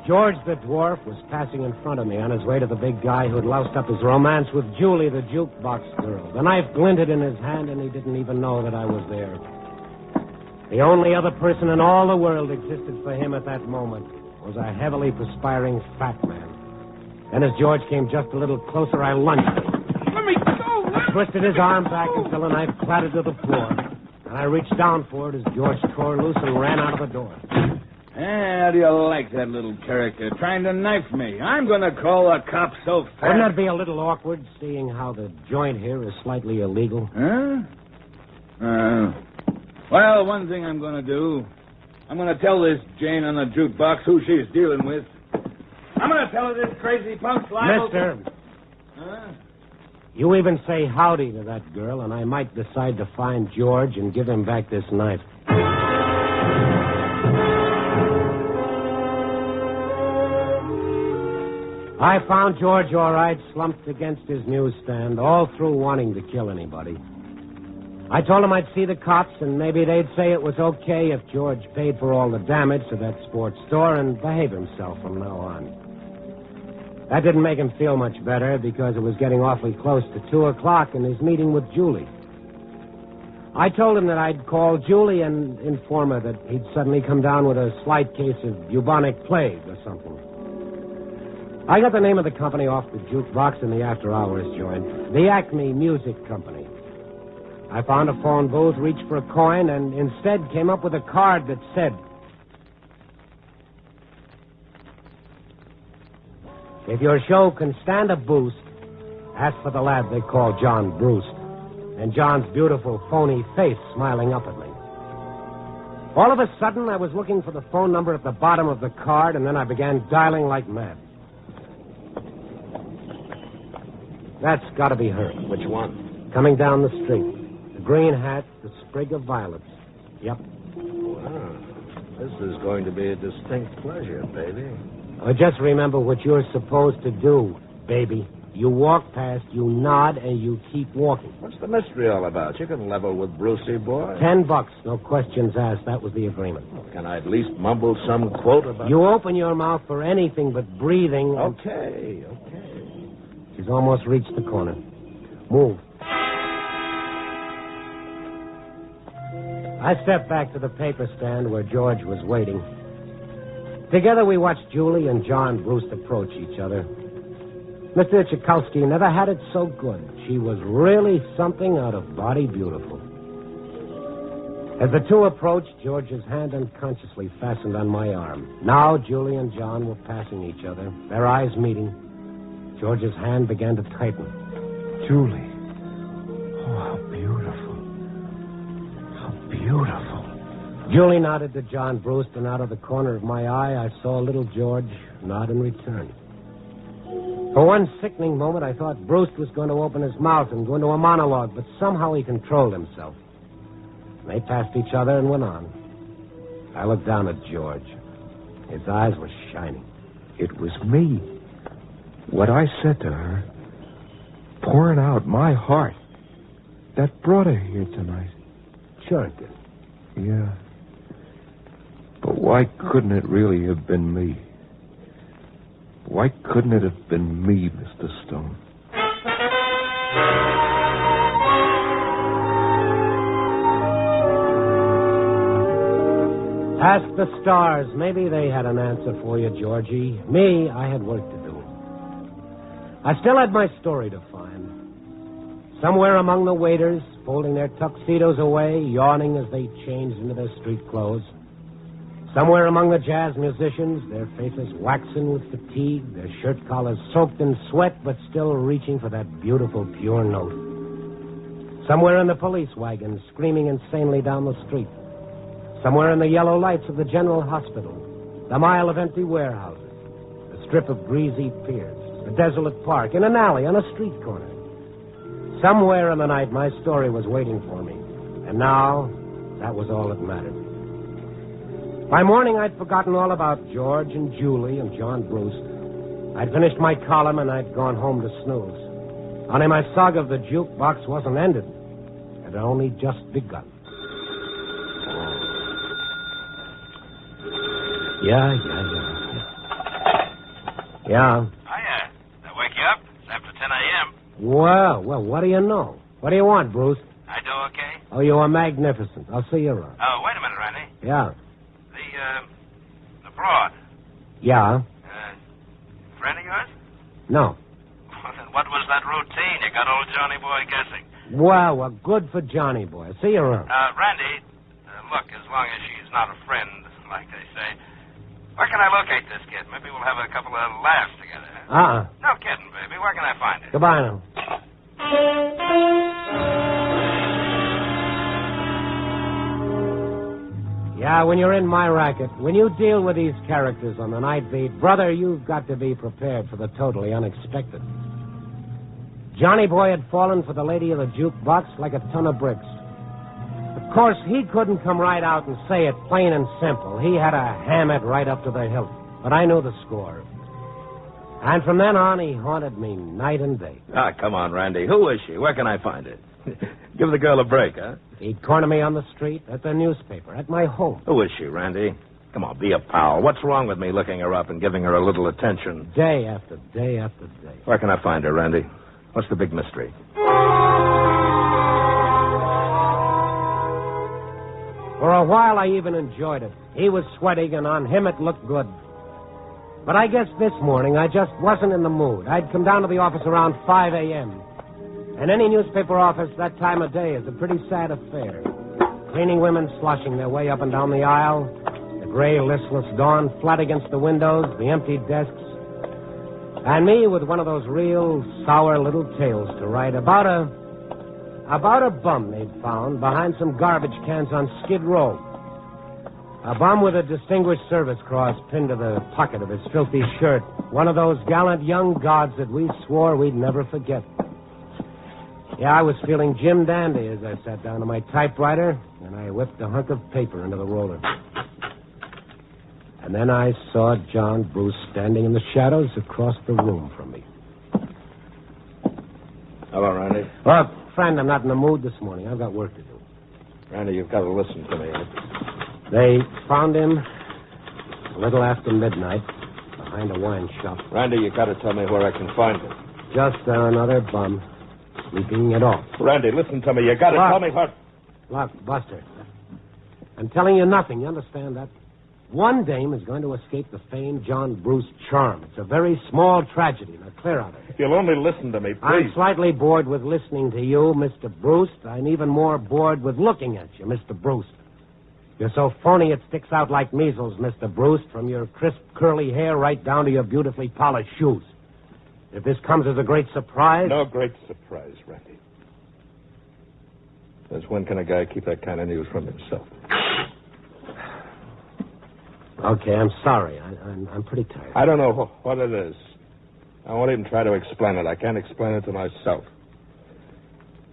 George the dwarf was passing in front of me on his way to the big guy who'd loused up his romance with Julie, the jukebox girl. The knife glinted in his hand, and he didn't even know that I was there. The only other person in all the world existed for him at that moment was a heavily perspiring fat man. Then as George came just a little closer, I lunged at him. Let me go! I twisted his arm back until the knife clattered to the floor. And I reached down for it as George tore loose and ran out of the door. How do you like that little character trying to knife me? I'm going to call the cops so fast. Wouldn't that be a little awkward, seeing how the joint here is slightly illegal? Huh? Well, one thing I'm going to do, I'm going to tell this Jane on the jukebox who she's dealing with. I'm going to tell her this crazy punk's liable. Mister, Huh? you even say howdy to that girl, and I might decide to find George and give him back this knife. I found George all right, slumped against his newsstand, all through wanting to kill anybody. I told him I'd see the cops, and maybe they'd say it was okay if George paid for all the damage to that sports store and behave himself from now on. That didn't make him feel much better, because it was getting awfully close to 2 o'clock in his meeting with Julie. I told him that I'd call Julie and inform her that he'd suddenly come down with a slight case of bubonic plague or something. I got the name of the company off the jukebox in the after-hours joint, the Acme Music Company. I found a phone booth, reached for a coin, and instead came up with a card that said, "If your show can stand a boost, ask for the lad they call John Bruce." And John's beautiful, phony face smiling up at me. All of a sudden, I was looking for the phone number at the bottom of the card, and then I began dialing like mad. That's got to be her. Which one? Coming down the street. The green hat, the sprig of violets. Yep. Wow. This is going to be a distinct pleasure, baby. Just remember what you're supposed to do, baby. You walk past, you nod, and you keep walking. What's the mystery all about? You can level with Brucey, boy. $10, no questions asked. That was the agreement. Well, can I at least mumble some quote about... You open your mouth for anything but breathing. Okay. She's almost reached the corner. Move. I stepped back to the paper stand where George was waiting. Together we watched Julie and John Bruce approach each other. Mr. Tchaikovsky never had it so good. She was really something out of body beautiful. As the two approached, George's hand unconsciously fastened on my arm. Now Julie and John were passing each other, their eyes meeting. George's hand began to tighten. Julie. Oh, how beautiful. How beautiful. Julie nodded to John Bruce, and out of the corner of my eye, I saw little George nod in return. For one sickening moment, I thought Bruce was going to open his mouth and go into a monologue, but somehow he controlled himself. They passed each other and went on. I looked down at George. His eyes were shining. It was me. What I said to her, pouring out my heart, that brought her here tonight. Sure it did. Yeah. But why couldn't it really have been me? Why couldn't it have been me, Mr. Stone? Ask the stars. Maybe they had an answer for you, Georgie. Me, I had work to do. I still had my story to find. Somewhere among the waiters, folding their tuxedos away, yawning as they changed into their street clothes. Somewhere among the jazz musicians, their faces waxen with fatigue, their shirt collars soaked in sweat, but still reaching for that beautiful, pure note. Somewhere in the police wagons, screaming insanely down the street. Somewhere in the yellow lights of the general hospital, the mile of empty warehouses, the strip of greasy piers, a desolate park, in an alley, on a street corner. Somewhere in the night, my story was waiting for me. And now, that was all that mattered. By morning, I'd forgotten all about George and Julie and John Bruce. I'd finished my column, and I'd gone home to snooze. Only my saga of the jukebox wasn't ended. It had only just begun. Yeah. Hiya. Did I wake you up? It's after 10 a.m. Well, what do you know? What do you want, Bruce? I do okay? Oh, you are magnificent. I'll see you around. Oh, wait a minute, Randy. Yeah. The broad. Yeah? Friend of yours? No. Then what was that routine? You got old Johnny Boy guessing. Well, good for Johnny Boy. See you around. Randy, look, as long as she's not a friend, like they say, where can I locate this kid? Maybe we'll have a couple of laughs together. Huh? No kidding, baby. Where can I find her? Goodbye now. Yeah, when you're in my racket, when you deal with these characters on the night beat, brother, you've got to be prepared for the totally unexpected. Johnny Boy had fallen for the lady of the jukebox like a ton of bricks. Of course, he couldn't come right out and say it plain and simple. He had to ham it right up to the hilt. But I knew the score. And from then on, he haunted me night and day. Ah, come on, Randy. Who is she? Where can I find her? Give the girl a break, huh? He'd corner me on the street, at the newspaper, at my home. Who is she, Randy? Come on, be a pal. What's wrong with me looking her up and giving her a little attention? Day after day after day. Where can I find her, Randy? What's the big mystery? For a while, I even enjoyed it. He was sweating, and on him it looked good. But I guess this morning I just wasn't in the mood. I'd come down to the office around 5 a.m. And any newspaper office that time of day is a pretty sad affair. Cleaning women sloshing their way up and down the aisle, the gray, listless dawn flat against the windows, the empty desks, and me with one of those real sour little tales to write about a bum they'd found behind some garbage cans on Skid Row. A bum with a Distinguished Service Cross pinned to the pocket of his filthy shirt. One of those gallant young gods that we swore we'd never forget. Yeah, I was feeling Jim Dandy as I sat down to my typewriter, and I whipped a hunk of paper into the roller. And then I saw John Bruce standing in the shadows across the room from me. Hello, Randy. Look, friend, I'm not in the mood this morning. I've got work to do. Randy, you've got to listen to me. They found him a little after midnight behind a wine shop. Randy, you've got to tell me where I can find him. Just another bum. Sleeping it off. Randy, listen to me. You got to tell me what... Look, Buster. I'm telling you nothing. You understand that? One dame is going to escape the famed John Bruce charm. It's a very small tragedy. Now, clear out of it. You'll only listen to me, please. I'm slightly bored with listening to you, Mr. Bruce. I'm even more bored with looking at you, Mr. Bruce. You're so phony it sticks out like measles, Mr. Bruce, from your crisp, curly hair right down to your beautifully polished shoes. If this comes as a great surprise... No great surprise, Randy. Since when can a guy keep that kind of news from himself? Okay, I'm sorry. I'm pretty tired. I don't know what it is. I won't even try to explain it. I can't explain it to myself.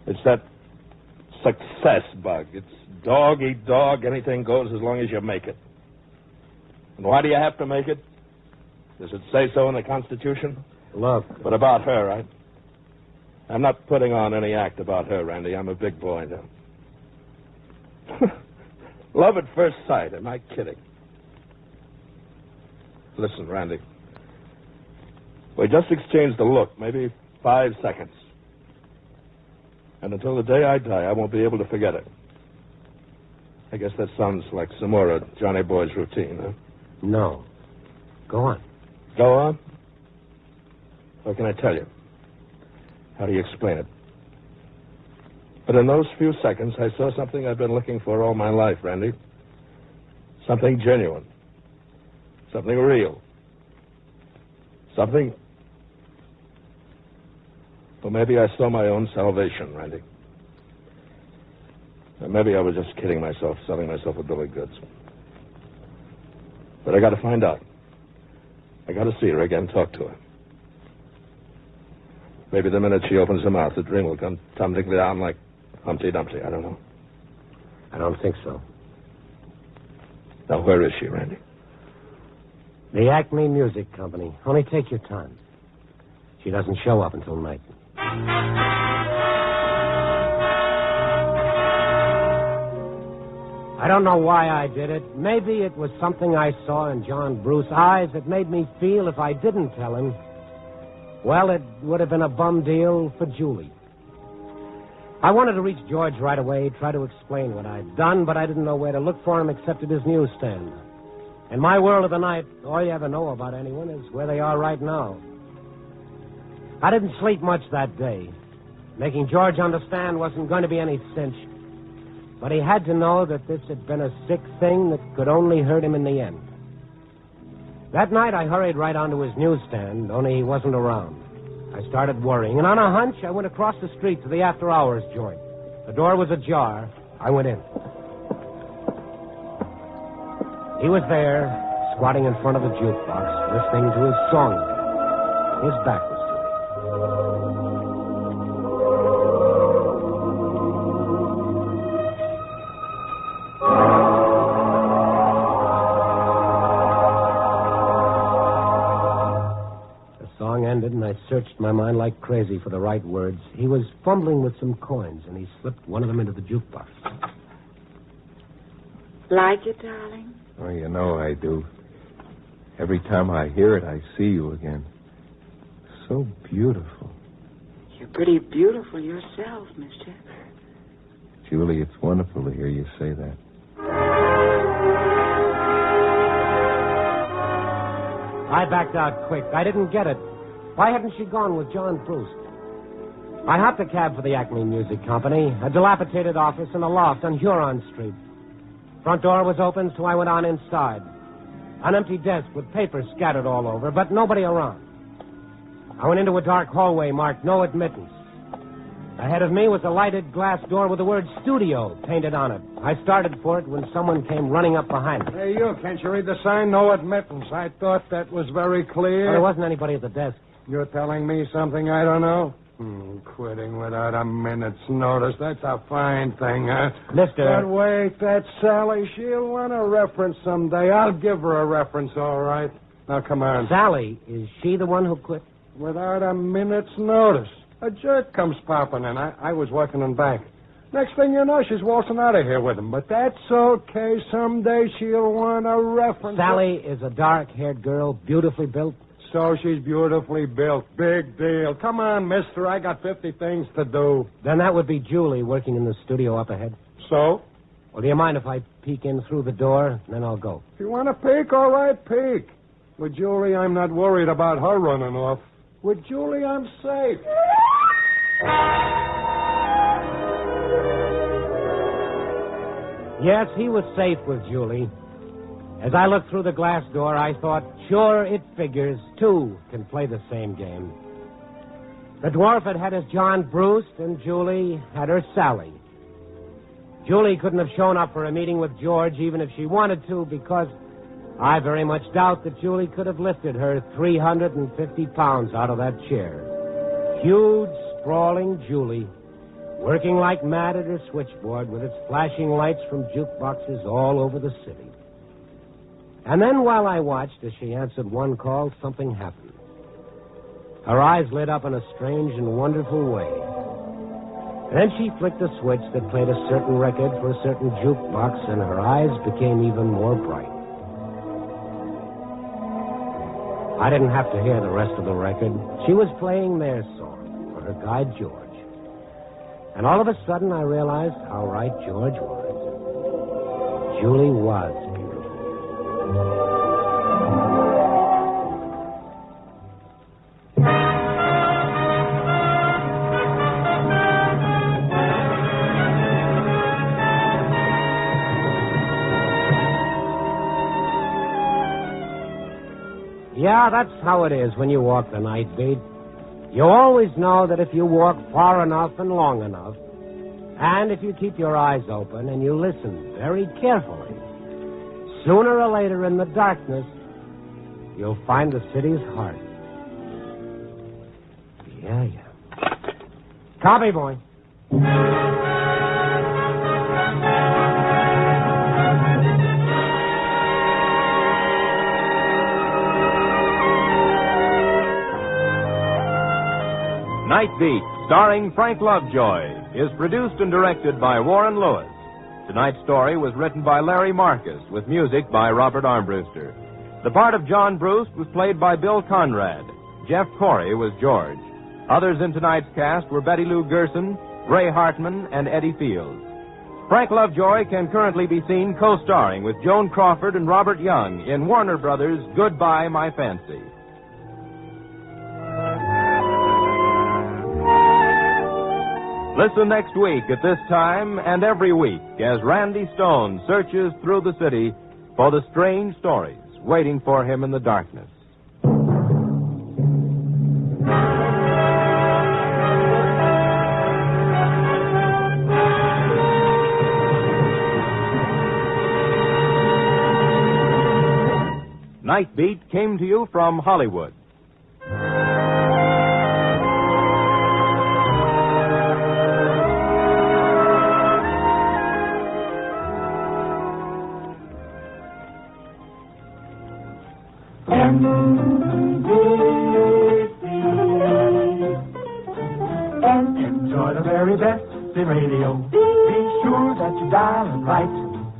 It's that success bug. It's dog eat dog. Anything goes as long as you make it. And why do you have to make it? Does it say so in the Constitution? Look. But about her, I'm not putting on any act about her, Randy. I'm a big boy now. Love at first sight. Am I kidding? Listen, Randy. We just exchanged a look, maybe 5 seconds. And until the day I die, I won't be able to forget it. I guess that sounds like some more of Johnny Boy's routine, huh? No. Go on. Go on? What can I tell you? How do you explain it? But in those few seconds, I saw something I've been looking for all my life, Randy. Something genuine. Something real. Something... Well, maybe I saw my own salvation, Randy. Or maybe I was just kidding myself, selling myself a bill of goods. But I got to find out. I got to see her again, talk to her. Maybe the minute she opens her mouth, the dream will come tumbling down like Humpty Dumpty. I don't know. I don't think so. Now, where is she, Randy? The Acme Music Company. Only take your time. She doesn't show up until night. I don't know why I did it. Maybe it was something I saw in John Bruce's eyes that made me feel if I didn't tell him, well, it would have been a bum deal for Julie. I wanted to reach George right away, try to explain what I'd done, but I didn't know where to look for him except at his newsstand. In my world of the night, all you ever know about anyone is where they are right now. I didn't sleep much that day. Making George understand wasn't going to be any cinch. But he had to know that this had been a sick thing that could only hurt him in the end. That night, I hurried right onto his newsstand, only he wasn't around. I started worrying, and on a hunch, I went across the street to the after-hours joint. The door was ajar. I went in. He was there, squatting in front of the jukebox, listening to his song. His back was to me. Ended, and I searched my mind like crazy for the right words. He was fumbling with some coins, and he slipped one of them into the jukebox. Like it, darling? Oh, you know I do. Every time I hear it, I see you again. So beautiful. You're pretty beautiful yourself, mister. Julie, it's wonderful to hear you say that. I backed out quick. I didn't get it. Why hadn't she gone with John Bruce? I hopped a cab for the Acme Music Company, a dilapidated office in a loft on Huron Street. Front door was open, so I went on inside. An empty desk with papers scattered all over, but nobody around. I went into a dark hallway marked No Admittance. Ahead of me was a lighted glass door with the word Studio painted on it. I started for it when someone came running up behind me. Hey, you, can't you read the sign? No admittance. I thought that was very clear. Well, there wasn't anybody at the desk. You're telling me something I don't know? Quitting without a minute's notice. That's a fine thing, huh? Mister. But wait, that Sally, she'll want a reference someday. I'll give her a reference, all right. Now, come on. Sally, is she the one who quit? Without a minute's notice. A jerk comes popping in. I was working in back. Next thing you know, she's waltzing out of here with him. But that's okay. Someday she'll want a reference. Sally is a dark-haired girl, beautifully built. So she's beautifully built. Big deal. Come on, mister. I got 50 things to do. Then that would be Julie working in the studio up ahead. So? Well, do you mind if I peek in through the door, and then I'll go? If you want to peek, all right, peek. With Julie, I'm not worried about her running off. With Julie, I'm safe. Yes, he was safe with Julie. As I looked through the glass door, I thought, sure, it figures. Two can play the same game. The dwarf had his John Bruce, and Julie had her Sally. Julie couldn't have shown up for a meeting with George even if she wanted to, because I very much doubt that Julie could have lifted her 350 pounds out of that chair. Huge, sprawling Julie, working like mad at her switchboard with its flashing lights from jukeboxes all over the city. And then while I watched as she answered one call, something happened. Her eyes lit up in a strange and wonderful way. And then she flicked a switch that played a certain record for a certain jukebox, and her eyes became even more bright. I didn't have to hear the rest of the record. She was playing their song for her guide, George. And all of a sudden, I realized how right George was. Julie was beautiful. Yeah, that's how it is when you walk the night beat. You always know that if you walk far enough and long enough, and if you keep your eyes open and you listen very carefully, sooner or later in the darkness, you'll find the city's heart. Yeah. Copy, boy. Night Beat, starring Frank Lovejoy, is produced and directed by Warren Lewis. Tonight's story was written by Larry Marcus, with music by Robert Armbruster. The part of John Bruce was played by Bill Conrad. Jeff Corey was George. Others in tonight's cast were Betty Lou Gerson, Ray Hartman, and Eddie Fields. Frank Lovejoy can currently be seen co-starring with Joan Crawford and Robert Young in Warner Brothers' Goodbye, My Fancy. Listen next week at this time and every week as Randy Stone searches through the city for the strange stories waiting for him in the darkness. Night Beat came to you from Hollywood. Enjoy the very best in radio. Be sure that you dial it right.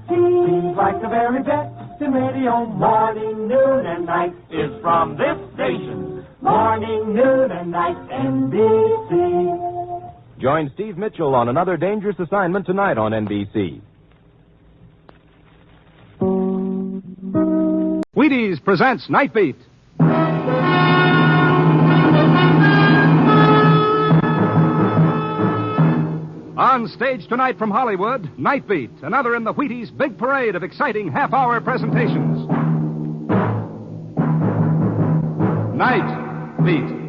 Seems like the very best in radio. Morning, noon, and night is from this station. Morning, noon, and night, NBC. Join Steve Mitchell on another dangerous assignment tonight on NBC. Wheaties presents Night Beat. On stage tonight from Hollywood, Night Beat, another in the Wheaties' big parade of exciting half-hour presentations. Night Beat.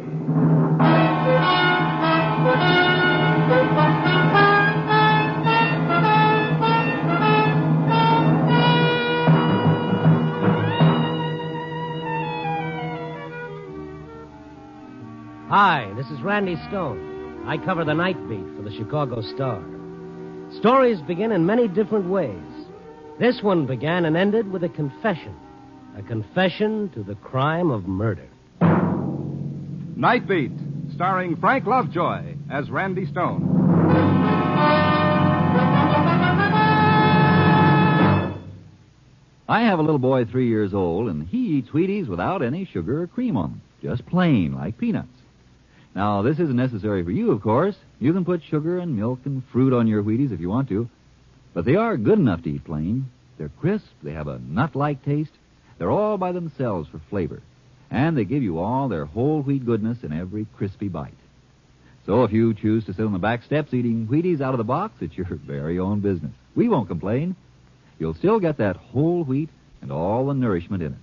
Hi, this is Randy Stone. I cover the night beat for the Chicago Star. Stories begin in many different ways. This one began and ended with a confession. A confession to the crime of murder. Night Beat, starring Frank Lovejoy as Randy Stone. I have a little boy 3 years old, and he eats Wheaties without any sugar or cream on them. Just plain, like peanuts. Now, this isn't necessary for you, of course. You can put sugar and milk and fruit on your Wheaties if you want to. But they are good enough to eat plain. They're crisp, they have a nut-like taste. They're all by themselves for flavor. And they give you all their whole wheat goodness in every crispy bite. So if you choose to sit on the back steps eating Wheaties out of the box, it's your very own business. We won't complain. You'll still get that whole wheat and all the nourishment in it.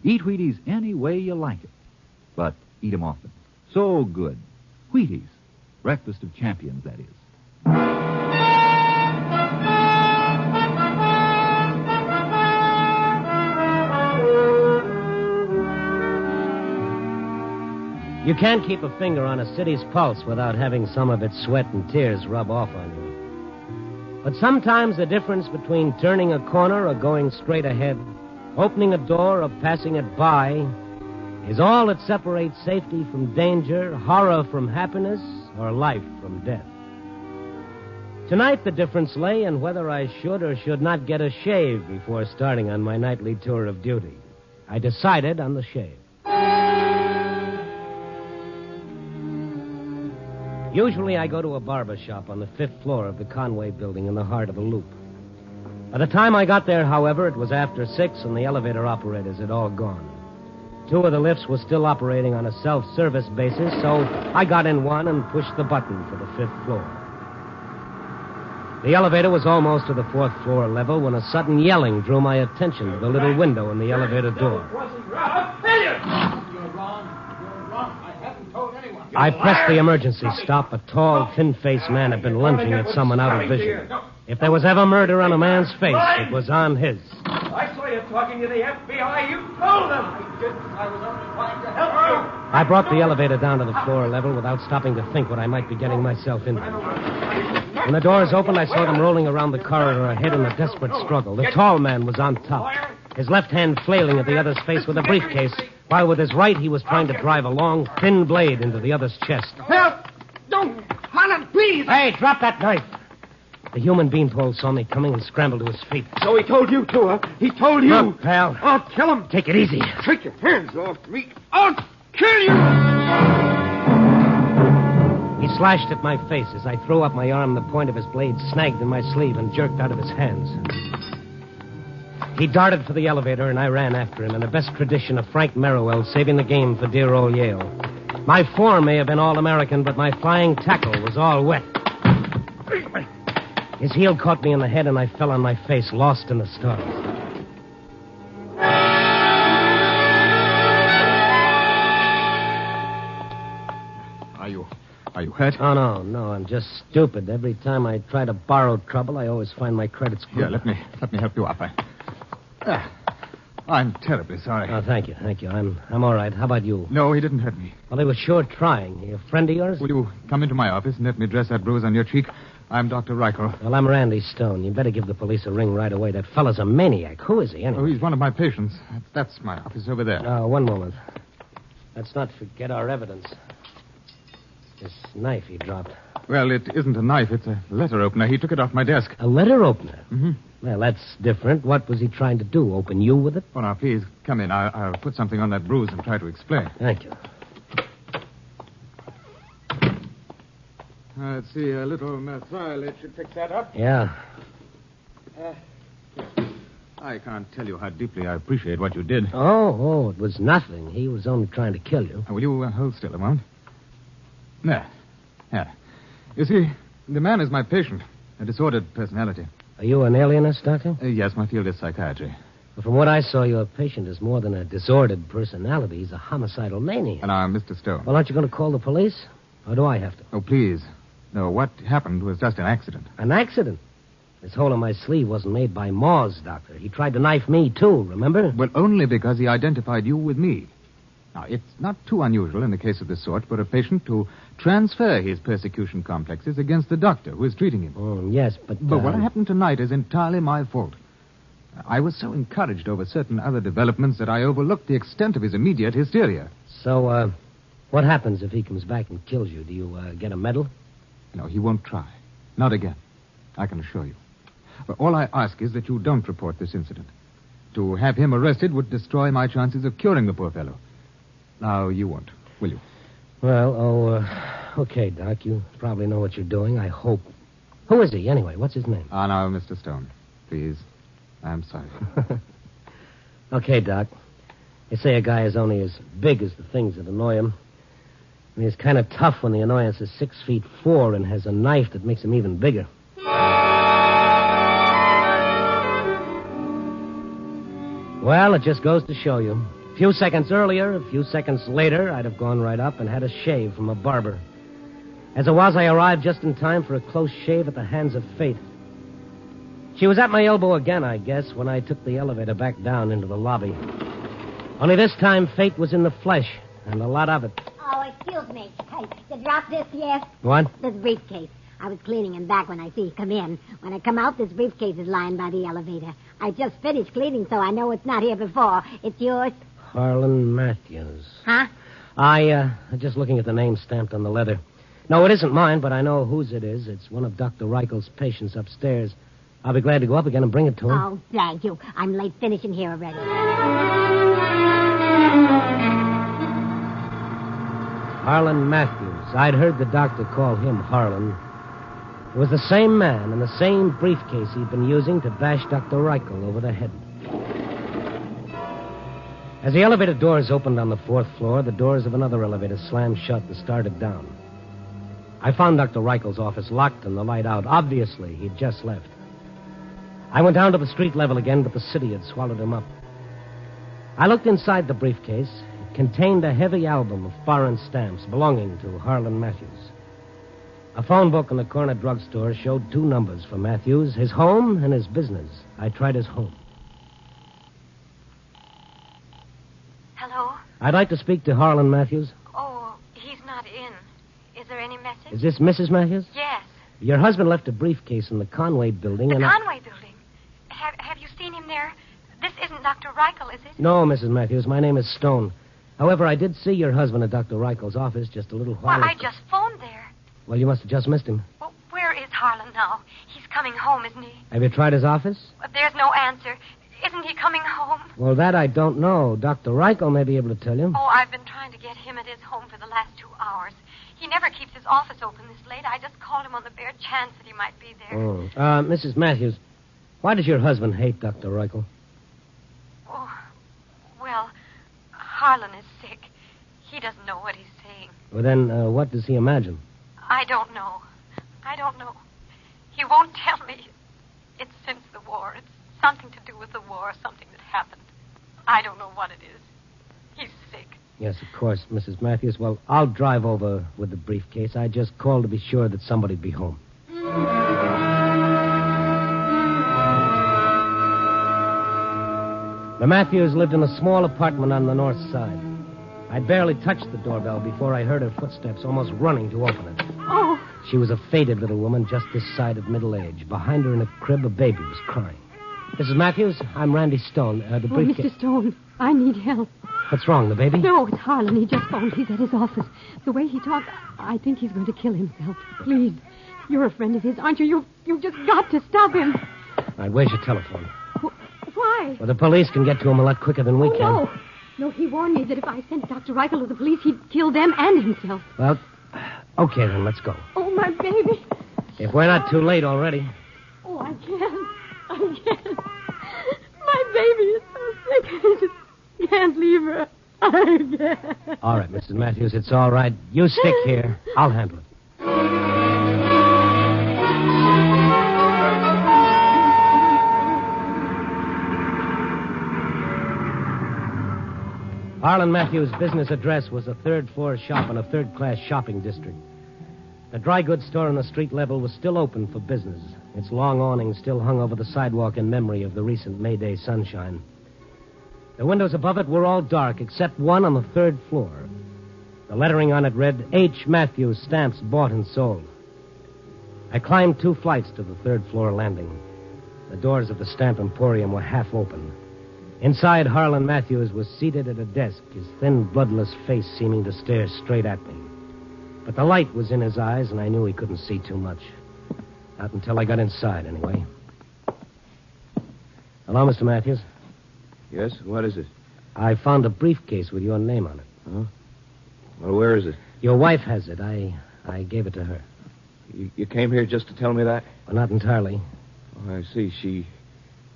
Eat Wheaties any way you like it. But eat them often. So good. Wheaties. Breakfast of champions, that is. You can't keep a finger on a city's pulse without having some of its sweat and tears rub off on you. But sometimes the difference between turning a corner or going straight ahead, opening a door or passing it by, is all that separates safety from danger, horror from happiness, or life from death. Tonight, the difference lay in whether I should or should not get a shave before starting on my nightly tour of duty. I decided on the shave. Usually I go to a barber shop on the 5th floor of the Conway building in the heart of the Loop. By the time I got there, however, it was after 6 and the elevator operators had all gone. 2 of the lifts were still operating on a self-service basis, so I got in one and pushed the button for the 5th floor. The elevator was almost to the 4th floor level when a sudden yelling drew my attention to the little window in the elevator door. I pressed the emergency stop. A tall, thin-faced man had been lunging at someone out of vision. If there was ever murder on a man's face, it was on his. I saw you talking to the FBI. You told them. I didn't. I was only trying to help you. I brought the elevator down to the floor level without stopping to think what I might be getting myself into. When the doors opened, I saw them rolling around the corridor ahead in a desperate struggle. The tall man was on top, his left hand flailing at the other's face with a briefcase, while with his right he was trying to drive a long, thin blade into the other's chest. Help! Don't! Holland, please! Hey, drop that knife! The human beanpole saw me coming and scrambled to his feet. So he told you to, huh? He told you. Look, pal. I'll kill him. Take it easy. Take your hands off me. I'll kill you. He slashed at my face as I threw up my arm. The point of his blade snagged in my sleeve and jerked out of his hands. He darted for the elevator, and I ran after him in the best tradition of Frank Merriwell saving the game for dear old Yale. My form may have been all-American, but my flying tackle was all wet. His heel caught me in the head, and I fell on my face, lost in the stars. Are you hurt? Oh, no, I'm just stupid. Every time I try to borrow trouble, I always find my credits good. Here, let me help you up. I'm terribly sorry. Oh, thank you. I'm all right. How about you? No, he didn't hurt me. Well, he was sure trying. He a friend of yours? Will you come into my office and let me dress that bruise on your cheek? I'm Dr. Reichel. Well, I'm Randy Stone. You better give the police a ring right away. That fella's a maniac. Who is he, anyway? Oh, he's one of my patients. That's my office over there. One moment. Let's not forget our evidence. This knife he dropped. Well, it isn't a knife. It's a letter opener. He took it off my desk. A letter opener? Mm-hmm. Well, that's different. What was he trying to do? Open you with it? Oh, now, please, come in. I'll put something on that bruise and try to explain. Thank you. Let's see, a little methyl. Should fix that up. Yeah. I can't tell you how deeply I appreciate what you did. Oh, it was nothing. He was only trying to kill you. Will you hold still a moment? There. You see, the man is my patient. A disordered personality. Are you an alienist, Doctor? Yes, my field is psychiatry. Well, from what I saw, your patient is more than a disordered personality. He's a homicidal maniac. And I'm Mr. Stone. Well, aren't you going to call the police? Or do I have to? Oh, please. No, what happened was just an accident. An accident? This hole in my sleeve wasn't made by Moz, Doctor. He tried to knife me, too, remember? Well, only because he identified you with me. Now, it's not too unusual in a case of this sort for a patient to transfer his persecution complexes against the doctor who is treating him. Oh, yes, but... But what happened tonight is entirely my fault. I was so encouraged over certain other developments that I overlooked the extent of his immediate hysteria. So, what happens if he comes back and kills you? Do you get a medal? No, he won't try. Not again. I can assure you. But all I ask is that you don't report this incident. To have him arrested would destroy my chances of curing the poor fellow. Now, you won't, will you? Well, okay, Doc. You probably know what you're doing, I hope. Who is he, anyway? What's his name? Now, Mr. Stone. Please. I'm sorry. Okay, Doc. They say a guy is only as big as the things that annoy him. And he's kind of tough when the annoyance is 6'4" and has a knife that makes him even bigger. Well, it just goes to show you. A few seconds earlier, a few seconds later, I'd have gone right up and had a shave from a barber. As it was, I arrived just in time for a close shave at the hands of fate. She was at my elbow again, I guess, when I took the elevator back down into the lobby. Only this time, fate was in the flesh, and a lot of it. Oh, excuse me. Hey, you dropped this yet? What? This briefcase. I was cleaning him back when I see you come in. When I come out, this briefcase is lying by the elevator. I just finished cleaning, so I know it's not here before. It's yours? Harlan Matthews. Huh? I'm just looking at the name stamped on the leather. No, it isn't mine, but I know whose it is. It's one of Dr. Reichel's patients upstairs. I'll be glad to go up again and bring it to him. Oh, thank you. I'm late finishing here already. Harlan Matthews. I'd heard the doctor call him Harlan. It was the same man and the same briefcase he'd been using to bash Dr. Reichel over the head. As the elevator doors opened on the 4th floor, the doors of another elevator slammed shut and started down. I found Dr. Reichel's office locked and the light out. Obviously, he'd just left. I went down to the street level again, but the city had swallowed him up. I looked inside the briefcase. It contained a heavy album of foreign stamps belonging to Harlan Matthews. A phone book in the corner drugstore showed 2 numbers for Matthews, his home and his business. I tried his home. Hello? I'd like to speak to Harlan Matthews. Oh, he's not in. Is there any message? Is this Mrs. Matthews? Yes. Your husband left a briefcase in the Conway building The and Conway building? Have you seen him there? This isn't Dr. Reichel, is it? No, Mrs. Matthews. My name is Stone. However, I did see your husband at Dr. Reichel's office just a little while Well, ago. I just phoned there. Well, you must have just missed him. Well, where is Harlan now? He's coming home, isn't he? Have you tried his office? There's no answer. Isn't he coming home? Well, that I don't know. Dr. Reichel may be able to tell you. Oh, I've been trying to get him at his home for the last 2 hours. He never keeps his office open this late. I just called him on the bare chance that he might be there. Mrs. Matthews, why does your husband hate Dr. Reichel? Oh, well, Harlan is sick. He doesn't know what he's saying. Well, then, what does he imagine? I don't know. He won't tell me. It's since the war. It's something to do with the war, something that happened. I don't know what it is. He's sick. Yes, of course, Mrs. Matthews. Well, I'll drive over with the briefcase. I just called to be sure that somebody'd be home. The Matthews lived in a small apartment on the north side. I'd barely touched the doorbell before I heard her footsteps almost running to open it. Oh. She was a faded little woman just this side of middle age. Behind her in a crib, a baby was crying. Mrs. Matthews, I'm Randy Stone. The briefcase... Mr. Stone, I need help. What's wrong, the baby? No, it's Harlan. He just phoned. He's at his office. The way he talks, I think he's going to kill himself. Please, you're a friend of his, aren't you? You've just got to stop him. All right, where's your telephone? Why? Well, the police can get to him a lot quicker than we can. No. No, he warned me that if I sent Dr. Reichel to the police, he'd kill them and himself. Well, okay, then, let's go. Oh, my baby. If we're not too late already. Oh, I can't. My baby is so sick. I just can't leave her. I can't. All right, Mrs. Matthews, it's all right. You stick here. I'll handle it. Harlan Matthews' business address was a third-floor shop in a third-class shopping district. The dry goods store on the street level was still open for business. Its long awning still hung over the sidewalk in memory of the recent May Day sunshine. The windows above it were all dark, except one on the 3rd floor. The lettering on it read, H. Matthews, stamps bought and sold. I climbed 2 flights to the 3rd floor landing. The doors of the stamp emporium were half open. Inside, Harlan Matthews was seated at a desk, his thin, bloodless face seeming to stare straight at me. But the light was in his eyes, and I knew he couldn't see too much. Not until I got inside, anyway. Hello, Mr. Matthews. Yes, what is it? I found a briefcase with your name on it. Huh? Well, where is it? Your wife has it. I gave it to her. You came here just to tell me that? Well, not entirely. Oh, I see.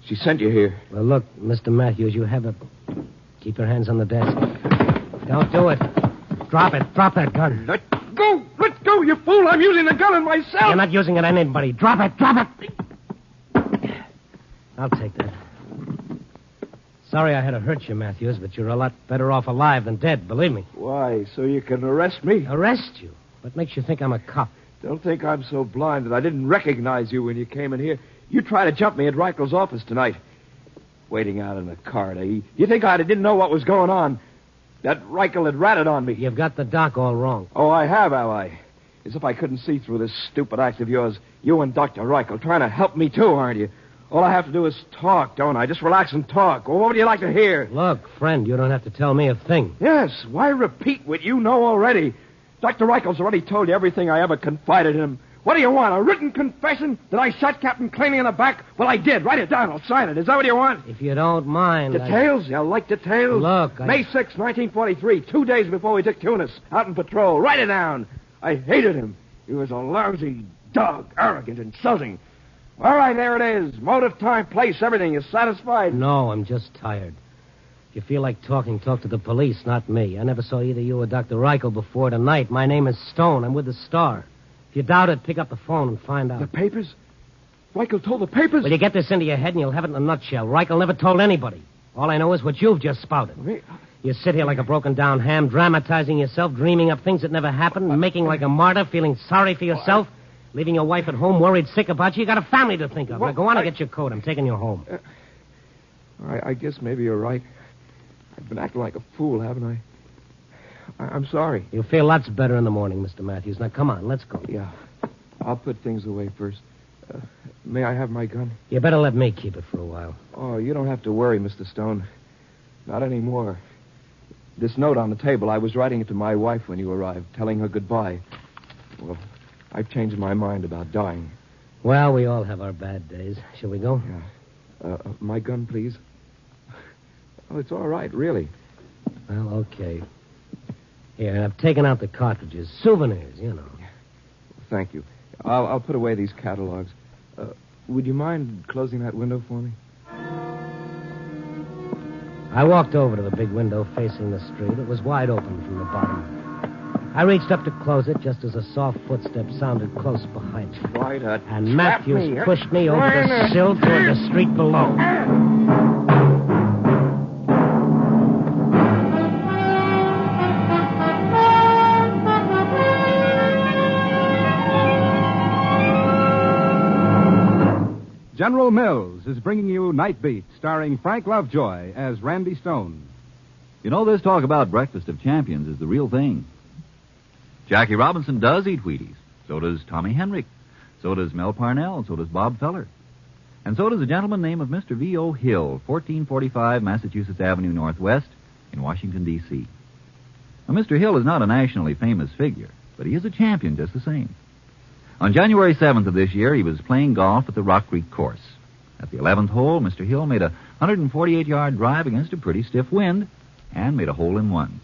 She sent you here. Well, look, Mr. Matthews, you have a... Keep your hands on the desk. Don't do it. Drop it. Drop that gun. Let go, you fool. I'm using the gun on myself. You're not using it on anybody. Drop it. Drop it. I'll take that. Sorry I had to hurt you, Matthews, but you're a lot better off alive than dead, believe me. Why? So you can arrest me? Arrest you? What makes you think I'm a cop? Don't think I'm so blind that I didn't recognize you when you came in here. You tried to jump me at Reichel's office tonight. Waiting out in the corridor. You think I didn't know what was going on? That Reichel had ratted on me. You've got the doc all wrong. Oh, I have I? As if I couldn't see through this stupid act of yours. You and Dr. Reichel trying to help me, too, aren't you? All I have to do is talk, don't I? Just relax and talk. Well, what would you like to hear? Look, friend, you don't have to tell me a thing. Yes, why repeat what you know already? Dr. Reichel's already told you everything I ever confided in him. What do you want, a written confession that I shot Captain Claney in the back? Well, I did. Write it down. I'll sign it. Is that what you want? If you don't mind. Details? You like details? Look, May 6, 1943, 2 days before we took Tunis, out in patrol. Write it down. I hated him. He was a lousy dog, arrogant, insulting. All right, there it is. Motive, time, place, everything. You satisfied? No, I'm just tired. If you feel like talking, talk to the police, not me. I never saw either you or Dr. Reichel before tonight. My name is Stone. I'm with the Star. If you doubt it, pick up the phone and find out. The papers? Reichel told the papers? Well, you get this into your head and you'll have it in a nutshell. Reichel never told anybody. All I know is what you've just spouted. Me? You sit here like a broken-down ham, dramatizing yourself, dreaming up things that never happened, making like a martyr, feeling sorry for yourself, leaving your wife at home worried sick about you. You got a family to think of. Now, go on and get your coat. I'm taking you home. I guess maybe you're right. I've been acting like a fool, haven't I? I'm sorry. You'll feel lots better in the morning, Mr. Matthews. Now, come on, let's go. Yeah. I'll put things away first. May I have my gun? You better let me keep it for a while. Oh, you don't have to worry, Mr. Stone. Not anymore. This note on the table, I was writing it to my wife when you arrived, telling her goodbye. Well, I've changed my mind about dying. Well, we all have our bad days. Shall we go? Yeah. My gun, please. Oh, it's all right, really. Well, okay. Here, I've taken out the cartridges. Souvenirs, you know. Thank you. I'll put away these catalogs. Would you mind closing that window for me? I walked over to the big window facing the street. It was wide open from the bottom. I reached up to close it just as a soft footstep sounded close behind me. Try to and Matthews pushed me over the sill toward the street below. General Mills is bringing you Night Beat, starring Frank Lovejoy as Randy Stone. You know, this talk about breakfast of champions is the real thing. Jackie Robinson does eat Wheaties. So does Tommy Henrik. So does Mel Parnell. So does Bob Feller. And so does a gentleman named of Mr. V.O. Hill, 1445 Massachusetts Avenue Northwest in Washington, D.C. Now, Mr. Hill is not a nationally famous figure, but he is a champion just the same. On January 7th of this year, he was playing golf at the Rock Creek course. At the 11th hole, Mr. Hill made a 148-yard drive against a pretty stiff wind and made a hole-in-one.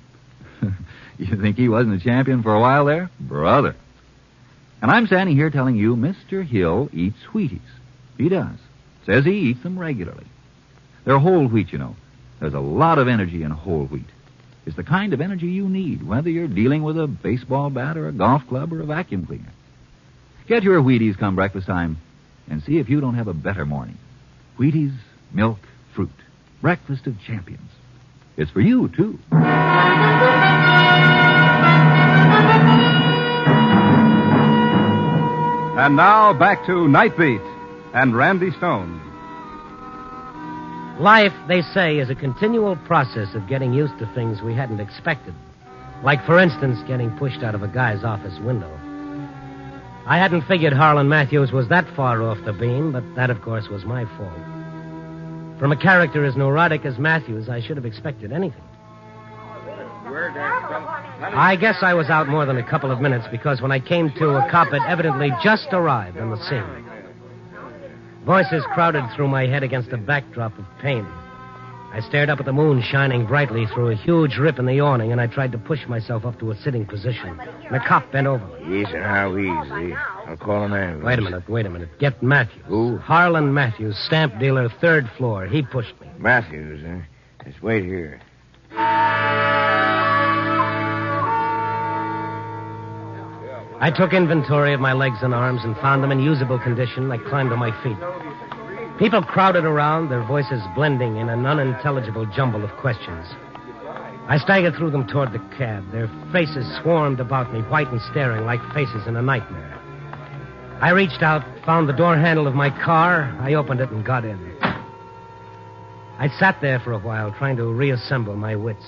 You think he wasn't a champion for a while there? Brother. And I'm standing here telling you Mr. Hill eats Wheaties. He does. Says he eats them regularly. They're whole wheat, you know. There's a lot of energy in whole wheat. It's the kind of energy you need, whether you're dealing with a baseball bat or a golf club or a vacuum cleaner. Get your Wheaties come breakfast time and see if you don't have a better morning. Wheaties, milk, fruit. Breakfast of champions. It's for you, too. And now back to Night Beat and Randy Stone. Life, they say, is a continual process of getting used to things we hadn't expected. Like, for instance, getting pushed out of a guy's office window. I hadn't figured Harlan Matthews was that far off the beam, but that, of course, was my fault. From a character as neurotic as Matthews, I should have expected anything. I guess I was out more than a couple of minutes because when I came to, a cop had evidently just arrived on the scene. Voices crowded through my head against a backdrop of pain. I stared up at the moon shining brightly through a huge rip in the awning, and I tried to push myself up to a sitting position. The cop bent over me. Easy now, easy. I'll call an ambulance. Wait a minute. Get Matthews. Who? Harlan Matthews, stamp dealer, 3rd floor. He pushed me. Matthews, eh? Just wait here. I took inventory of my legs and arms and found them in usable condition. I climbed to my feet. People crowded around, their voices blending in an unintelligible jumble of questions. I staggered through them toward the cab. Their faces swarmed about me, white and staring like faces in a nightmare. I reached out, found the door handle of my car. I opened it and got in. I sat there for a while, trying to reassemble my wits.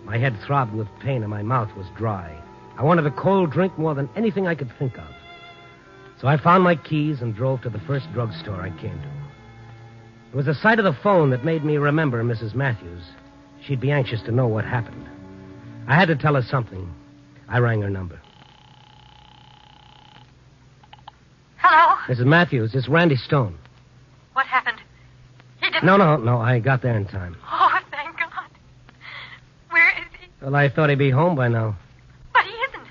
My head throbbed with pain and my mouth was dry. I wanted a cold drink more than anything I could think of. So I found my keys and drove to the first drugstore I came to. It was the sight of the phone that made me remember Mrs. Matthews. She'd be anxious to know what happened. I had to tell her something. I rang her number. Hello? Mrs. Matthews, it's Randy Stone. What happened? He didn't... No, I got there in time. Oh, thank God. Where is he? Well, I thought he'd be home by now. But he isn't.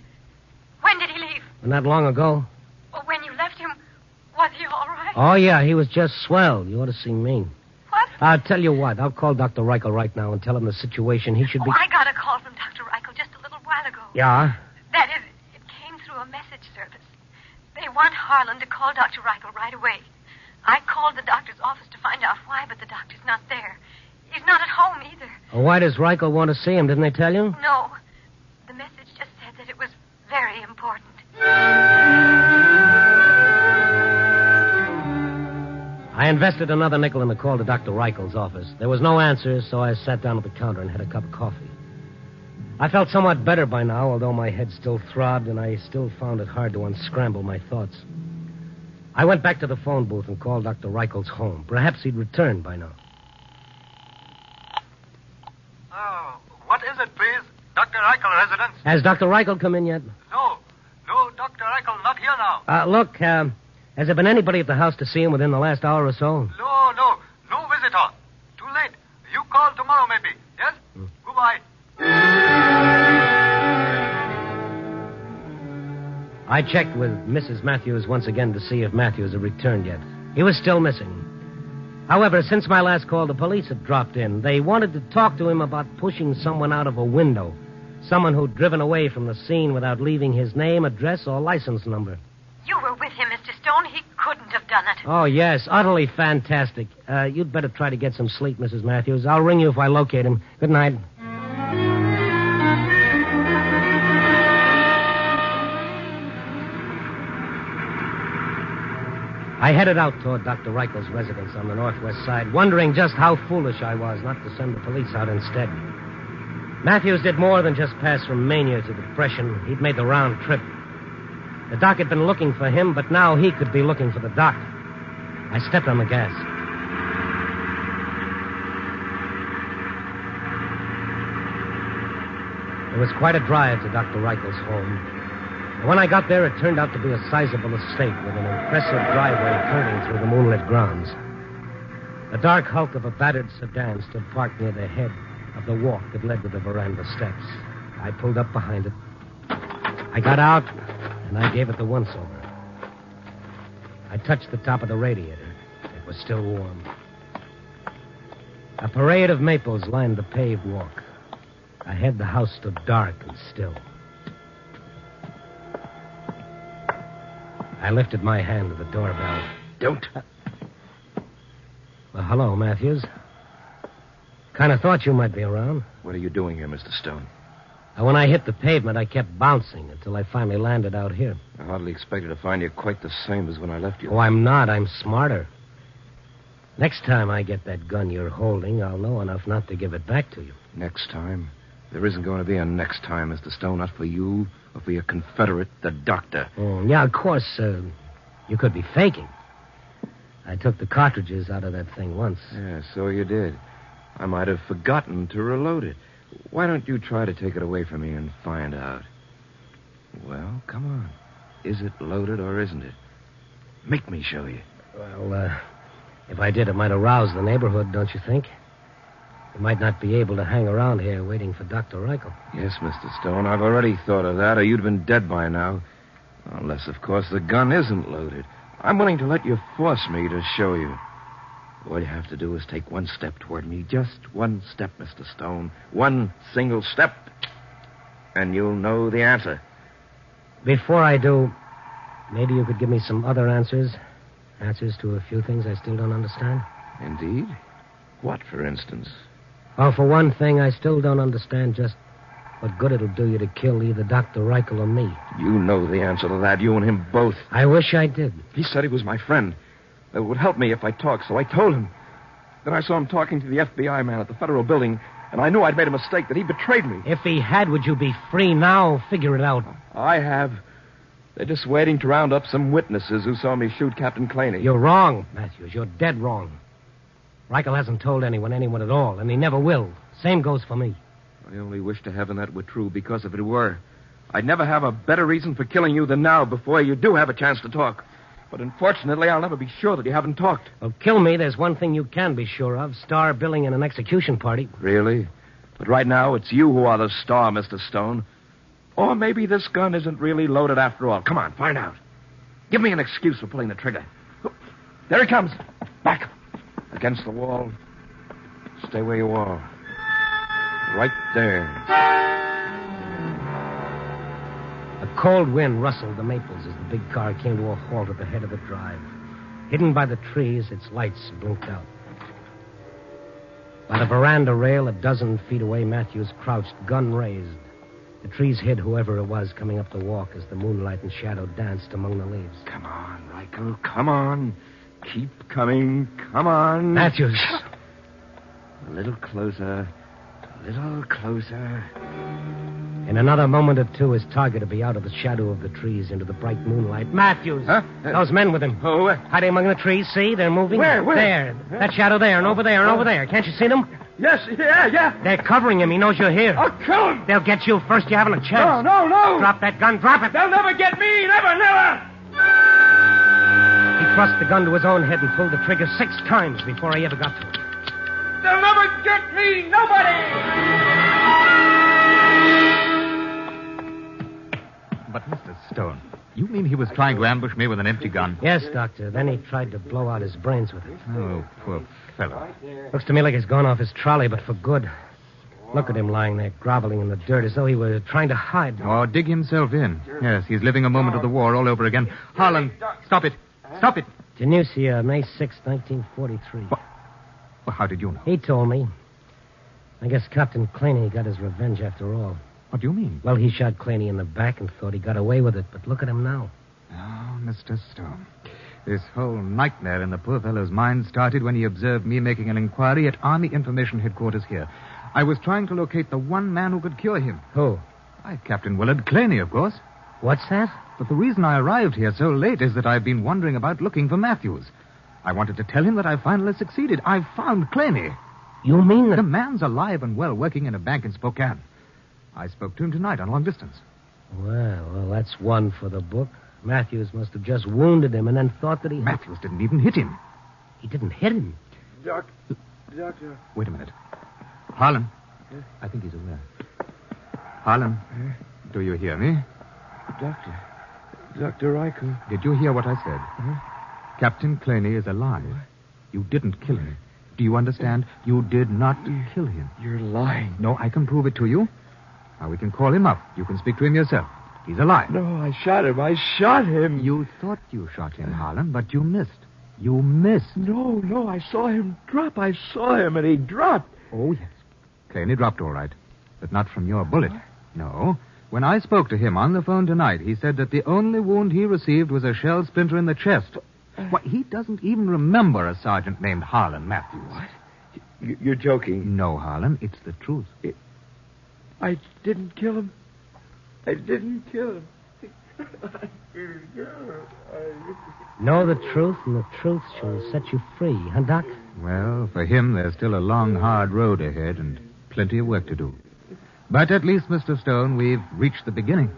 When did he leave? Not long ago. Well, when you left him, was he all right? Oh, yeah, he was just swell. You ought to see me. What? I'll tell you what. I'll call Dr. Reichel right now and tell him the situation. He should be... Oh, I got a call from Dr. Reichel just a little while ago. Yeah? That is, it came through a message service. They want Harlan to call Dr. Reichel right away. I called the doctor's office to find out why, but the doctor's not there. He's not at home either. Well, why does Reichel want to see him? Didn't they tell you? No. The message just said that it was very important. I invested another nickel in the call to Dr. Reichel's office. There was no answer, so I sat down at the counter and had a cup of coffee. I felt somewhat better by now, although my head still throbbed, and I still found it hard to unscramble my thoughts. I went back to the phone booth and called Dr. Reichel's home. Perhaps he'd returned by now. Oh, what is it, please? Dr. Reichel residence? Has Dr. Reichel come in yet? No, Dr. Reichel, not here now. Look, has there been anybody at the house to see him within the last hour or so? No visitor. Too late. You call tomorrow, maybe. Yes? Goodbye. I checked with Mrs. Matthews once again to see if Matthews had returned yet. He was still missing. However, since my last call, the police had dropped in. They wanted to talk to him about pushing someone out of a window. Someone who'd driven away from the scene without leaving his name, address, or license number. You were with him, Mr. Stone. He couldn't have done it. Oh, yes. Utterly fantastic. You'd better try to get some sleep, Mrs. Matthews. I'll ring you if I locate him. Good night. I headed out toward Dr. Reichel's residence on the northwest side, wondering just how foolish I was not to send the police out instead. Matthews did more than just pass from mania to depression. He'd made the round trip. The doc had been looking for him, but now he could be looking for the doc. I stepped on the gas. It was quite a drive to Dr. Reichel's home. When I got there, it turned out to be a sizable estate with an impressive driveway curving through the moonlit grounds. The dark hulk of a battered sedan stood parked near the head of the walk that led to the veranda steps. I pulled up behind it. I got out, and I gave it the once-over. I touched the top of the radiator. It was still warm. A parade of maples lined the paved walk. Ahead, the house stood dark and still. I lifted my hand to the doorbell. Don't. Well, hello, Matthews. Kind of thought you might be around. What are you doing here, Mr. Stone? When I hit the pavement, I kept bouncing until I finally landed out here. I hardly expected to find you quite the same as when I left you. Oh, I'm not. I'm smarter. Next time I get that gun you're holding, I'll know enough not to give it back to you. Next time? There isn't going to be a next time, Mr. Stone. Not for you or for your Confederate, the doctor. Oh, yeah, of course, you could be faking. I took the cartridges out of that thing once. Yeah, so you did. I might have forgotten to reload it. Why don't you try to take it away from me and find out? Well, come on. Is it loaded or isn't it? Make me show you. Well, if I did, it might arouse the neighborhood, don't you think? You might not be able to hang around here waiting for Dr. Reichel. Yes, Mr. Stone, I've already thought of that, or you'd been dead by now. Unless, of course, the gun isn't loaded. I'm willing to let you force me to show you. All you have to do is take one step toward me. Just one step, Mr. Stone. One single step. And you'll know the answer. Before I do, maybe you could give me some other answers. Answers to a few things I still don't understand. Indeed? What, for instance? Well, for one thing, I still don't understand just what good it'll do you to kill either Dr. Reichel or me. You know the answer to that, you and him both. I wish I did. He said he was my friend. It would help me if I talked, so I told him. Then I saw him talking to the FBI man at the Federal Building, and I knew I'd made a mistake, that he betrayed me. If he had, would you be free now? Figure it out. I have. They're just waiting to round up some witnesses who saw me shoot Captain Claney. You're wrong, Matthews. You're dead wrong. Reichel hasn't told anyone at all, and he never will. Same goes for me. I only wish to heaven that were true, because if it were, I'd never have a better reason for killing you than now, before you do have a chance to talk. But unfortunately, I'll never be sure that you haven't talked. Well, kill me, there's one thing you can be sure of. Star billing in an execution party. Really? But right now, it's you who are the star, Mr. Stone. Or maybe this gun isn't really loaded after all. Come on, find out. Give me an excuse for pulling the trigger. There he comes. Back. Against the wall. Stay where you are. Right there. A cold wind rustled the maples as the big car came to a halt at the head of the drive. Hidden by the trees, its lights blinked out. By the veranda rail, a dozen feet away, Matthews crouched, gun raised. The trees hid whoever it was coming up the walk as the moonlight and shadow danced among the leaves. Come on, Reichel, come on. Keep coming, come on. Matthews. A little closer, a little closer. In another moment or two, his target would be out of the shadow of the trees into the bright moonlight. Matthews! Huh? Those men with him. Oh, hiding among the trees, see? They're moving. Where? There. That shadow there, and over there, and over there. Can't you see them? Yes, yeah. They're covering him. He knows you're here. I'll kill him. They'll get you first. You haven't a chance. No. Drop that gun. Drop it. They'll never get me. Never. He thrust the gun to his own head and pulled the trigger 6 times before he ever got to it. They'll never get me. Nobody. But, Mr. Stone, you mean he was trying to ambush me with an empty gun? Yes, Doctor. Then he tried to blow out his brains with it. Oh, poor fellow. Looks to me like he's gone off his trolley, but for good. Look at him lying there, groveling in the dirt as though he were trying to hide. Or dig himself in. Yes, he's living a moment of the war all over again. Harlan, stop it. Stop it. Genusia, May 6, 1943. Well, how did you know? He told me. I guess Captain Claney got his revenge after all. What do you mean? Well, he shot Claney in the back and thought he got away with it, but look at him now. Oh, Mr. Stone. This whole nightmare in the poor fellow's mind started when he observed me making an inquiry at Army Information Headquarters here. I was trying to locate the one man who could cure him. Who? Why, Captain Willard Claney, of course. What's that? But the reason I arrived here so late is that I've been wandering about looking for Matthews. I wanted to tell him that I finally succeeded. I found Claney. You mean that... The man's alive and well, working in a bank in Spokane. I spoke to him tonight on long distance. Well, that's one for the book. Matthews must have just wounded him and then thought that he... Matthews didn't even hit him. He didn't hit him? Doctor. Wait a minute. Harlan. Yes? I think he's aware. Harlan, do you hear me? Dr. Reichel. Did you hear what I said? Captain Claney is alive. You didn't kill him. Do you understand? You did not kill him. You're lying. No, I can prove it to you. Now, we can call him up. You can speak to him yourself. He's alive. No, I shot him. You thought you shot him, Harlan, but you missed. You missed. No, I saw him drop. I saw him, and he dropped. Oh, yes. Claney dropped all right, but not from your bullet. No. When I spoke to him on the phone tonight, he said that the only wound he received was a shell splinter in the chest. Why, he doesn't even remember a sergeant named Harlan Matthews. What? You're joking. No, Harlan, it's the truth. I didn't kill him. I didn't kill him. Know the truth, and the truth shall set you free, huh, Doc? Well, for him, there's still a long, hard road ahead and plenty of work to do. But at least, Mr. Stone, we've reached the beginning.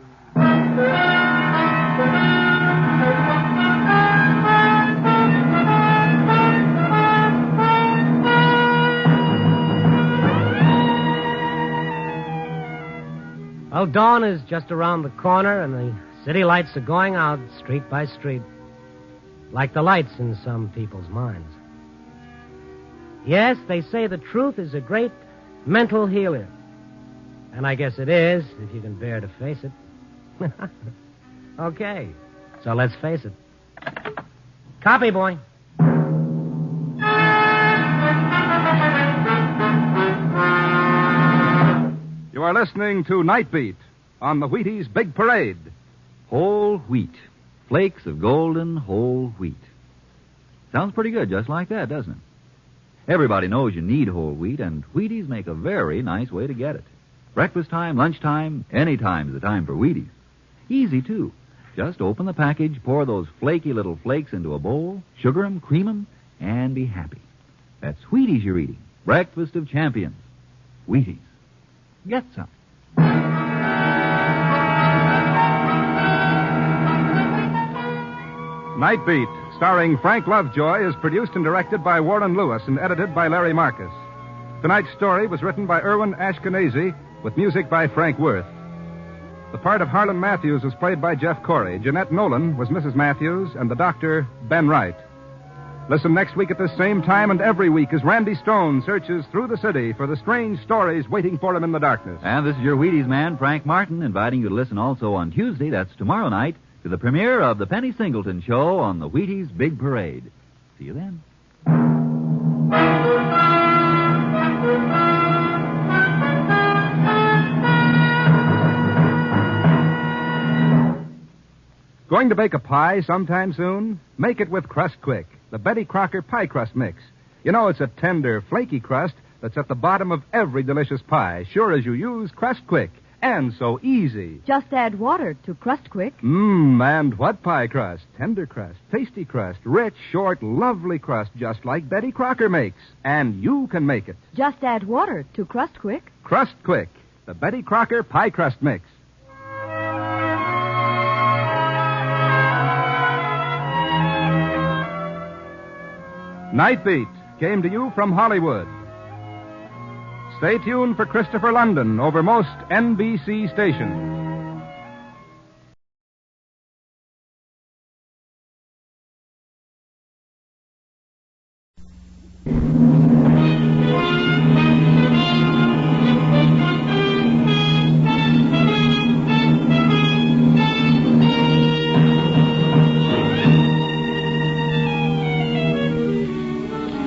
Well, dawn is just around the corner, and the city lights are going out street by street, like the lights in some people's minds. Yes, they say the truth is a great mental healer. And I guess it is, if you can bear to face it. Okay, so let's face it. Copy, boy. You are listening to Night Beat on the Wheaties Big Parade. Whole wheat. Flakes of golden whole wheat. Sounds pretty good, just like that, doesn't it? Everybody knows you need whole wheat, and Wheaties make a very nice way to get it. Breakfast time, lunchtime, any time's the time for Wheaties. Easy, too. Just open the package, pour those flaky little flakes into a bowl, sugar 'em, cream 'em, and be happy. That's Wheaties you're eating. Breakfast of champions. Wheaties. Get some. Night Beat, starring Frank Lovejoy, is produced and directed by Warren Lewis and edited by Larry Marcus. Tonight's story was written by Irwin Ashkenazi with music by Frank Worth. The part of Harlan Matthews was played by Jeff Corey. Jeanette Nolan was Mrs. Matthews, and the doctor, Ben Wright. Listen next week at this same time and every week as Randy Stone searches through the city for the strange stories waiting for him in the darkness. And this is your Wheaties man, Frank Martin, inviting you to listen also on Tuesday, that's tomorrow night, to the premiere of the Penny Singleton Show on the Wheaties Big Parade. See you then. Going to bake a pie sometime soon? Make it with Crust Quick, the Betty Crocker pie crust mix. You know, it's a tender, flaky crust that's at the bottom of every delicious pie, sure as you use Crust Quick. And so easy. Just add water to Crust Quick. And what pie crust? Tender crust, tasty crust, rich, short, lovely crust, just like Betty Crocker makes. And you can make it. Just add water to Crust Quick. Crust Quick, the Betty Crocker pie crust mix. Night Beat came to you from Hollywood. Stay tuned for Christopher London over most NBC stations.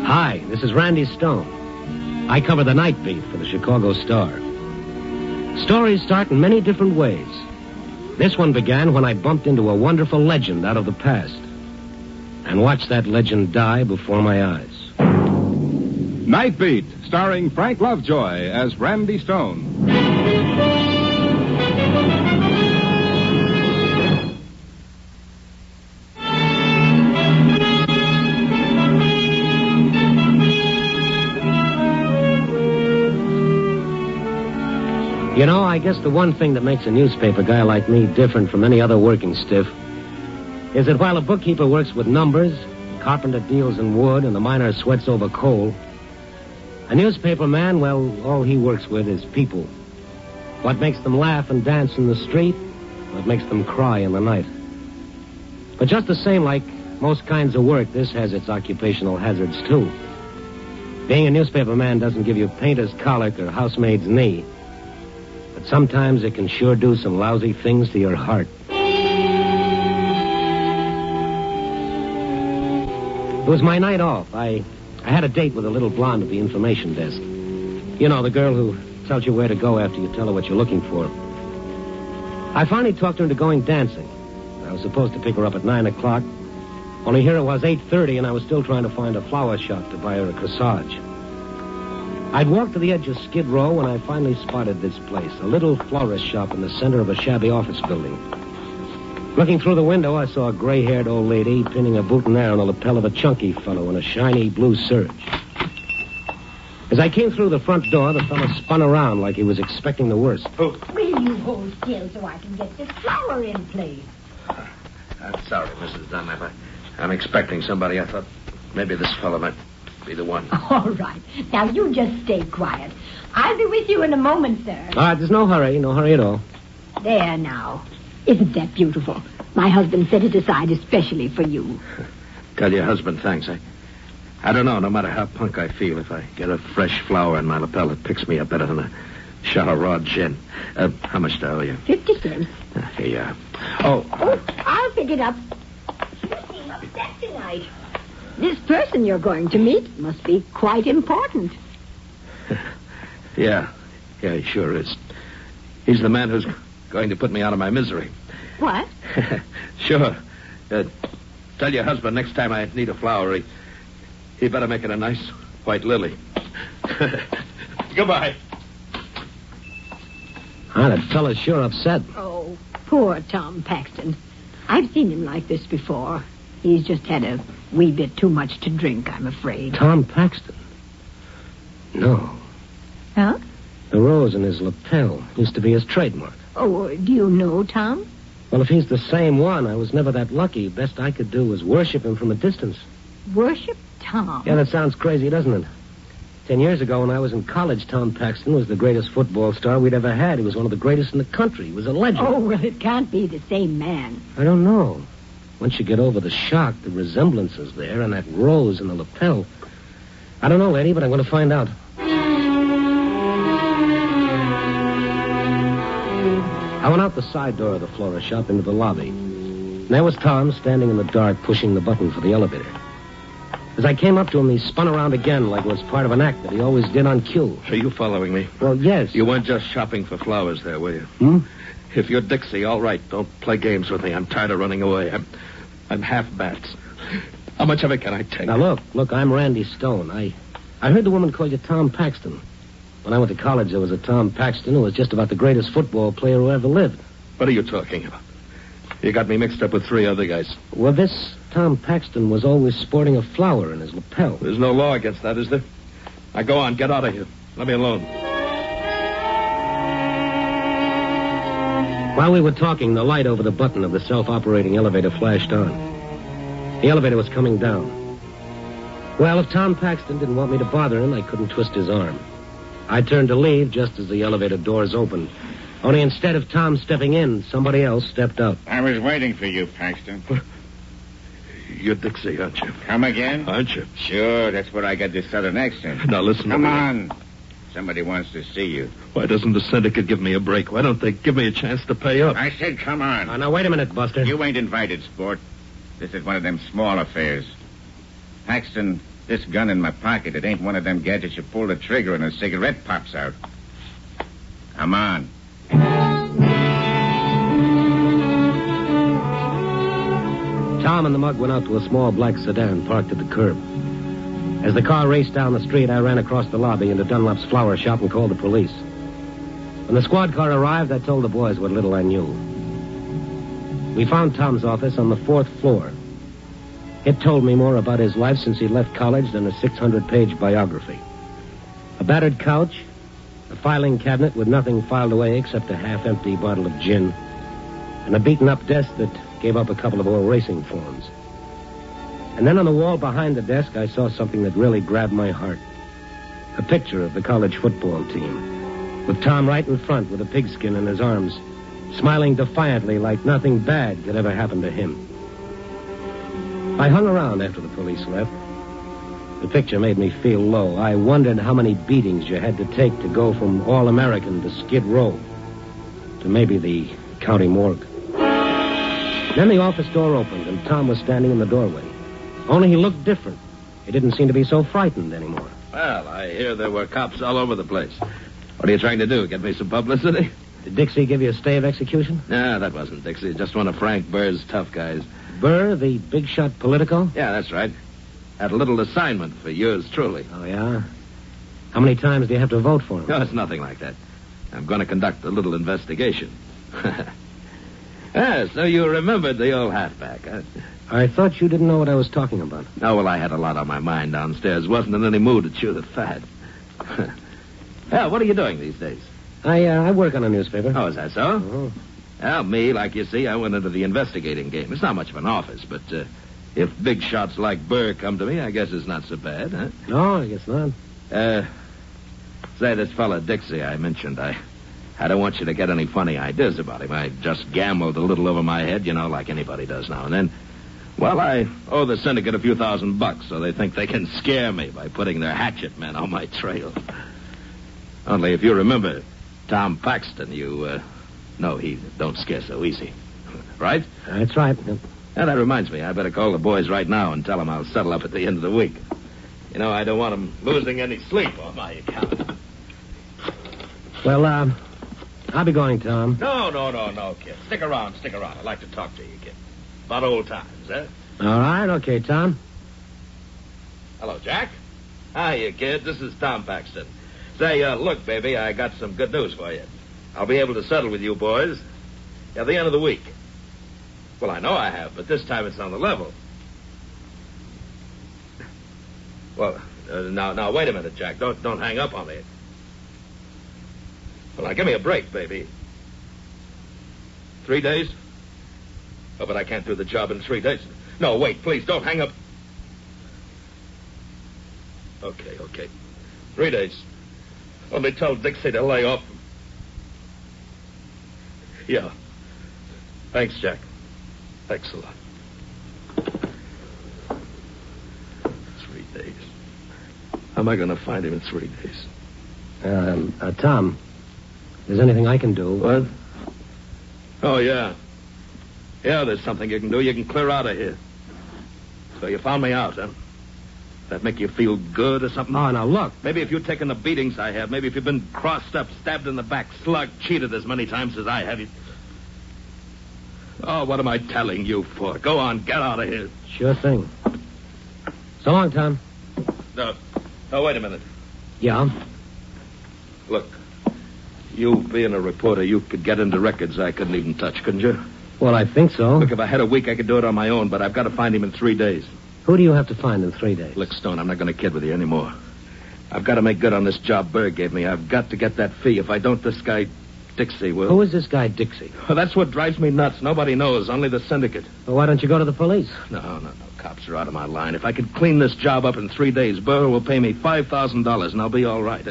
Hi, this is Randy Stone. I cover the Night Beat for the Chicago Star. Stories start in many different ways. This one began when I bumped into a wonderful legend out of the past and watched that legend die before my eyes. Night Beat, starring Frank Lovejoy as Randy Stone. You know, I guess the one thing that makes a newspaper guy like me different from any other working stiff is that while a bookkeeper works with numbers, a carpenter deals in wood, and the miner sweats over coal, a newspaper man, well, all he works with is people. What makes them laugh and dance in the street, what makes them cry in the night. But just the same, like most kinds of work, this has its occupational hazards, too. Being a newspaper man doesn't give you painter's colic or housemaid's knee. But sometimes it can sure do some lousy things to your heart. It was my night off. I had a date with a little blonde at the information desk. You know, the girl who tells you where to go after you tell her what you're looking for. I finally talked her into going dancing. I was supposed to pick her up at 9 o'clock. Only here it was 8:30, and I was still trying to find a flower shop to buy her a corsage. I'd walked to the edge of Skid Row when I finally spotted this place, a little florist shop in the center of a shabby office building. Looking through the window, I saw a gray-haired old lady pinning a boutonniere on the lapel of a chunky fellow in a shiny blue serge. As I came through the front door, the fellow spun around like he was expecting the worst. Will you hold still so I can get this flower in place? I'm sorry, Mrs. Dunlap. I'm expecting somebody. I thought maybe this fellow might be the one. All right. Now, you just stay quiet. I'll be with you in a moment, sir. All right, there's no hurry at all. There now. Isn't that beautiful? My husband set it aside especially for you. Tell your husband thanks. I don't know, no matter how punk I feel, if I get a fresh flower in my lapel, it picks me up better than a shot of raw gin. How much do I owe you? 50 cents. Here you are. Oh, I'll pick it up. Looking upset tonight. This person you're going to meet must be quite important. Yeah, he sure is. He's the man who's going to put me out of my misery. What? Sure. Tell your husband next time I need a flower, he better make it a nice white lily. Goodbye. That fella's sure upset. Oh, poor Tom Paxton. I've seen him like this before. He's just had a wee bit too much to drink, I'm afraid. Tom Paxton? No. Huh? The rose in his lapel used to be his trademark. Oh, do you know Tom? Well, if he's the same one, I was never that lucky. Best I could do was worship him from a distance. Worship Tom? Yeah, that sounds crazy, doesn't it? 10 years ago, when I was in college, Tom Paxton was the greatest football star we'd ever had. He was one of the greatest in the country. He was a legend. Oh, well, it can't be the same man. I don't know. Once you get over the shock, the resemblance is there, and that rose in the lapel. I don't know, lady, but I'm going to find out. I went out the side door of the florist shop into the lobby. And there was Tom standing in the dark, pushing the button for the elevator. As I came up to him, he spun around again like it was part of an act that he always did on cue. Are you following me? Well, yes. You weren't just shopping for flowers there, were you? Hmm? If you're Dixie, all right. Don't play games with me. I'm tired of running away. I'm half bats. How much of it can I take? Now, look, I'm Randy Stone. I heard the woman call you Tom Paxton. When I went to college, there was a Tom Paxton who was just about the greatest football player who ever lived. What are you talking about? You got me mixed up with 3 other guys. Well, this Tom Paxton was always sporting a flower in his lapel. There's no law against that, is there? Now, go on. Get out of here. Let me alone. While we were talking, the light over the button of the self-operating elevator flashed on. The elevator was coming down. Well, if Tom Paxton didn't want me to bother him, I couldn't twist his arm. I turned to leave just as the elevator doors opened. Only instead of Tom stepping in, somebody else stepped out. I was waiting for you, Paxton. You're Dixie, aren't you? Come again? Aren't you? Sure, that's what I got this southern accent. Now, listen to me. Come on. Somebody wants to see you. Why doesn't the syndicate give me a break? Why don't they give me a chance to pay up? I said come on. Now, wait a minute, Buster. You ain't invited, sport. This is one of them small affairs. Paxton, this gun in my pocket, it ain't one of them gadgets you pull the trigger and a cigarette pops out. Come on. Tom and the mug went out to a small black sedan parked at the curb. As the car raced down the street, I ran across the lobby into Dunlap's flower shop and called the police. When the squad car arrived, I told the boys what little I knew. We found Tom's office on the 4th floor. It told me more about his life since he left college than a 600-page biography. A battered couch, a filing cabinet with nothing filed away except a half-empty bottle of gin, and a beaten-up desk that gave up a couple of old racing forms. And then on the wall behind the desk, I saw something that really grabbed my heart. A picture of the college football team, with Tom right in front with a pigskin in his arms, smiling defiantly like nothing bad could ever happen to him. I hung around after the police left. The picture made me feel low. I wondered how many beatings you had to take to go from All-American to Skid Row to maybe the county morgue. Then the office door opened, and Tom was standing in the doorway. Only he looked different. He didn't seem to be so frightened anymore. Well, I hear there were cops all over the place. What are you trying to do, get me some publicity? Did Dixie give you a stay of execution? Nah, that wasn't Dixie. Just one of Frank Bird's tough guys. Burr, the big shot politico? Yeah, that's right. Had a little assignment for yours truly. Oh, yeah? How many times do you have to vote for him? No, it's nothing like that. I'm going to conduct a little investigation. Ah, so you remembered the old hatback, huh? I thought you didn't know what I was talking about. Oh, well, I had a lot on my mind downstairs. Wasn't in any mood to chew the fat. Yeah, what are you doing these days? I work on a newspaper. Oh, is that so? Uh-huh. Well, me, like you see, I went into the investigating game. It's not much of an office, but if big shots like Burr come to me, I guess it's not so bad, huh? No, I guess not. Say, this fella Dixie I mentioned, I don't want you to get any funny ideas about him. I just gambled a little over my head, like anybody does now and then. Well, I owe the syndicate a few $1,000, so they think they can scare me by putting their hatchet men on my trail. Only if you remember Tom Paxton, you know he don't scare so easy. Right? That's right. And that reminds me, I better call the boys right now and tell them I'll settle up at the end of the week. I don't want them losing any sleep on my account. Well, I'll be going, Tom. No, kid. Stick around. I'd like to talk to you, kid. About old times, eh? All right, okay, Tom. Hello, Jack. Hiya, kid. This is Tom Paxton. Say, look, baby, I got some good news for you. I'll be able to settle with you boys at the end of the week. Well, I know I have, but this time it's on the level. Well, now, wait a minute, Jack. Don't hang up on me. Well, now, give me a break, baby. 3 days? Oh, but I can't do the job in 3 days. No, wait, please, don't hang up. Okay. 3 days. Only tell Dixie to lay off. Yeah. Thanks, Jack. Thanks a lot. 3 days. How am I going to find him in 3 days? Tom, is there anything I can do? What? Oh, yeah. Yeah, there's something you can do. You can clear out of here. So you found me out, huh? That make you feel good or something? Oh, now, look. Maybe if you'd taken the beatings I have, maybe if you've been crossed up, stabbed in the back, slugged, cheated as many times as I have, you... Oh, what am I telling you for? Go on, get out of here. Sure thing. So long, Tom. No, wait a minute. Yeah? Look, you being a reporter, you could get into records I couldn't even touch, couldn't you? Well, I think so. Look, if I had a week, I could do it on my own, but I've got to find him in 3 days. Who do you have to find in 3 days? Look, Stone, I'm not going to kid with you anymore. I've got to make good on this job Burr gave me. I've got to get that fee. If I don't, this guy Dixie will. Who is this guy Dixie? Well, that's what drives me nuts. Nobody knows, only the syndicate. Well, why don't you go to the police? No. Cops are out of my line. If I could clean this job up in 3 days, Burr will pay me $5,000, and I'll be all right.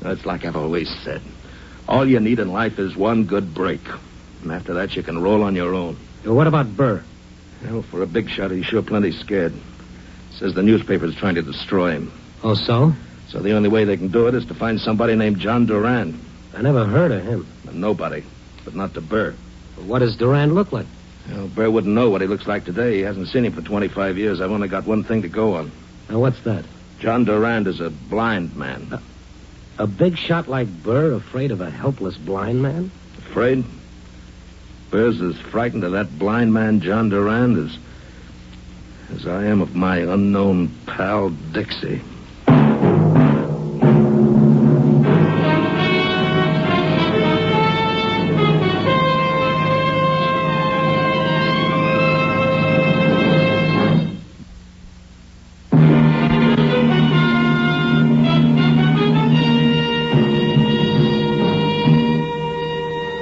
It's like I've always said. All you need in life is one good break. And after that, you can roll on your own. Well, what about Burr? Well, for a big shot, he's sure plenty scared. Says the newspaper's trying to destroy him. Oh, so? So the only way they can do it is to find somebody named John Durand. I never heard of him. Nobody, but not to Burr. Well, what does Durand look like? Well, Burr wouldn't know what he looks like today. He hasn't seen him for 25 years. I've only got one thing to go on. Now, what's that? John Durand is a blind man. A big shot like Burr afraid of a helpless blind man? Afraid? Burr's as frightened of that blind man, John Durand, as I am of my unknown pal, Dixie.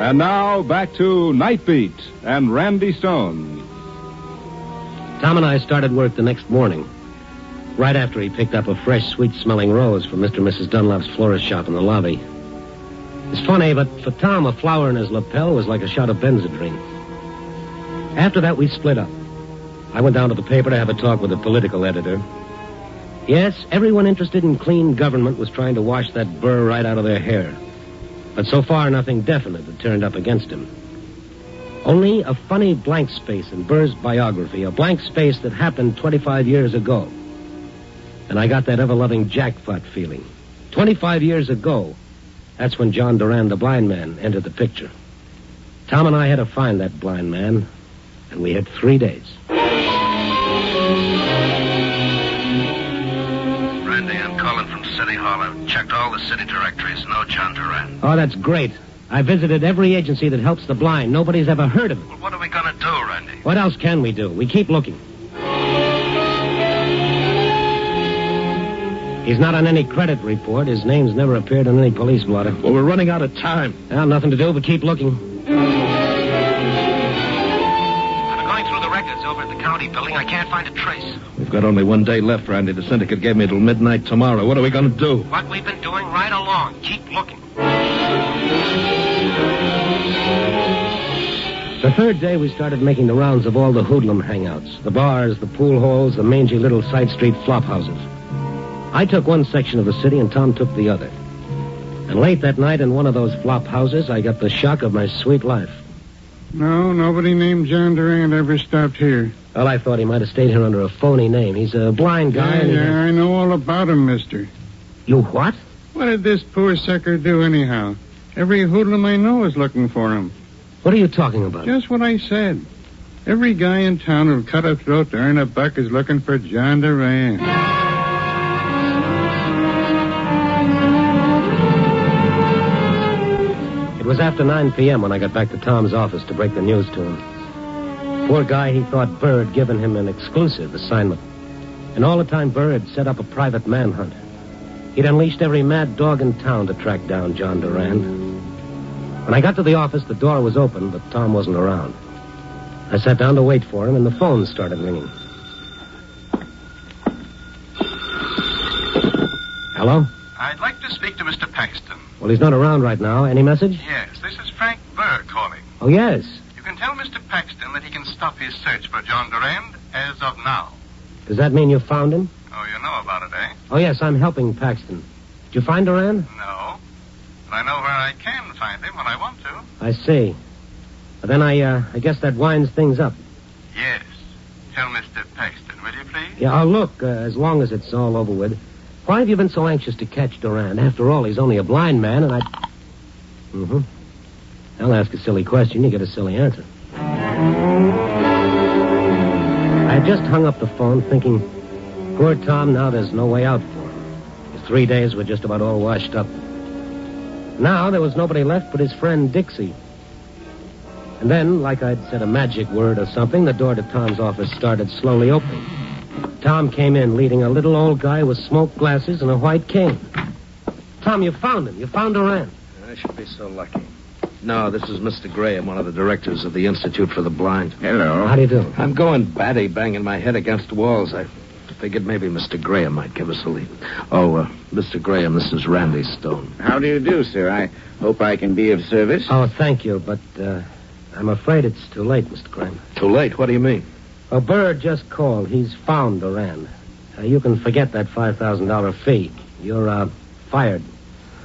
And now, back to Night Beat and Randy Stone. Tom and I started work the next morning, right after he picked up a fresh, sweet-smelling rose from Mr. and Mrs. Dunlop's florist shop in the lobby. It's funny, but for Tom, a flower in his lapel was like a shot of Benzedrine. After that, we split up. I went down to the paper to have a talk with the political editor. Yes, everyone interested in clean government was trying to wash that Burr right out of their hair. But so far, nothing definite had turned up against him. Only a funny blank space in Burr's biography, a blank space that happened 25 years ago. And I got that ever-loving jackpot feeling. 25 years ago, that's when John Durand, the blind man, entered the picture. Tom and I had to find that blind man, and we had 3 days. Randy, I'm calling from City Hall. I've checked all the city directories. No John Durand. Oh, that's great. I visited every agency that helps the blind. Nobody's ever heard of him. Well, what are we going to do, Randy? What else can we do? We keep looking. He's not on any credit report. His name's never appeared on any police blotter. Well, we're running out of time. Well, nothing to do but keep looking. I'm going through the records over at the county building. I can't find a trace. We've got only 1 day left, Randy. The syndicate gave me till midnight tomorrow. What are we going to do? What we've been doing right along. Keep looking. The third day, we started making the rounds of all the hoodlum hangouts, the bars, the pool halls, the mangy little side street flop houses. I took one section of the city, and Tom took the other. And late that night in one of those flop houses, I got the shock of my sweet life. No, nobody named John Durand ever stopped here. Well, I thought he might have stayed here under a phony name. He's a blind guy. Yeah, I know all about him, mister. You what? What did this poor sucker do anyhow? Every hoodlum I know is looking for him. What are you talking about? Just what I said. Every guy in town who'll cut a throat to earn a buck is looking for John Durand. It was after 9 p.m. when I got back to Tom's office to break the news to him. Poor guy, he thought Burr had given him an exclusive assignment. And all the time, Burr had set up a private manhunt. He'd unleashed every mad dog in town to track down John Durand. When I got to the office, the door was open, but Tom wasn't around. I sat down to wait for him, and the phone started ringing. Hello? I'd like to speak to Mr. Paxton. Well, he's not around right now. Any message? Yes, this is Frank Burr calling. Oh, yes. You can tell Mr. Paxton that he can stop his search for John Durand as of now. Does that mean you found him? Oh, you know about it, eh? Oh, yes, I'm helping Paxton. Did you find Durand? No. But I know where I can find him when I want to. I see. Well, then I guess that winds things up. Yes. Tell Mr. Paxton, will you please? Yeah, I'll look, as long as it's all over with. Why have you been so anxious to catch Durand? After all, he's only a blind man, and I... Mm-hmm. I'll ask a silly question. You get a silly answer. I had just hung up the phone thinking, poor Tom, now there's no way out for him. His 3 days were just about all washed up. Now there was nobody left but his friend Dixie. And then, like I'd said a magic word or something, the door to Tom's office started slowly opening. Tom came in leading a little old guy with smoke glasses and a white cane. Tom, you found him. You found Durand. I should be so lucky. No, this is Mr. Graham, one of the directors of the Institute for the Blind. Hello. How do you do? I'm going batty, banging my head against walls. I figured maybe Mr. Graham might give us a lead. Oh, Mr. Graham, this is Randy Stone. How do you do, sir? I hope I can be of service. Oh, thank you, but I'm afraid it's too late, Mr. Graham. Too late? What do you mean? Well, Burr just called. He's found Durand. You can forget that $5,000 fee. You're fired.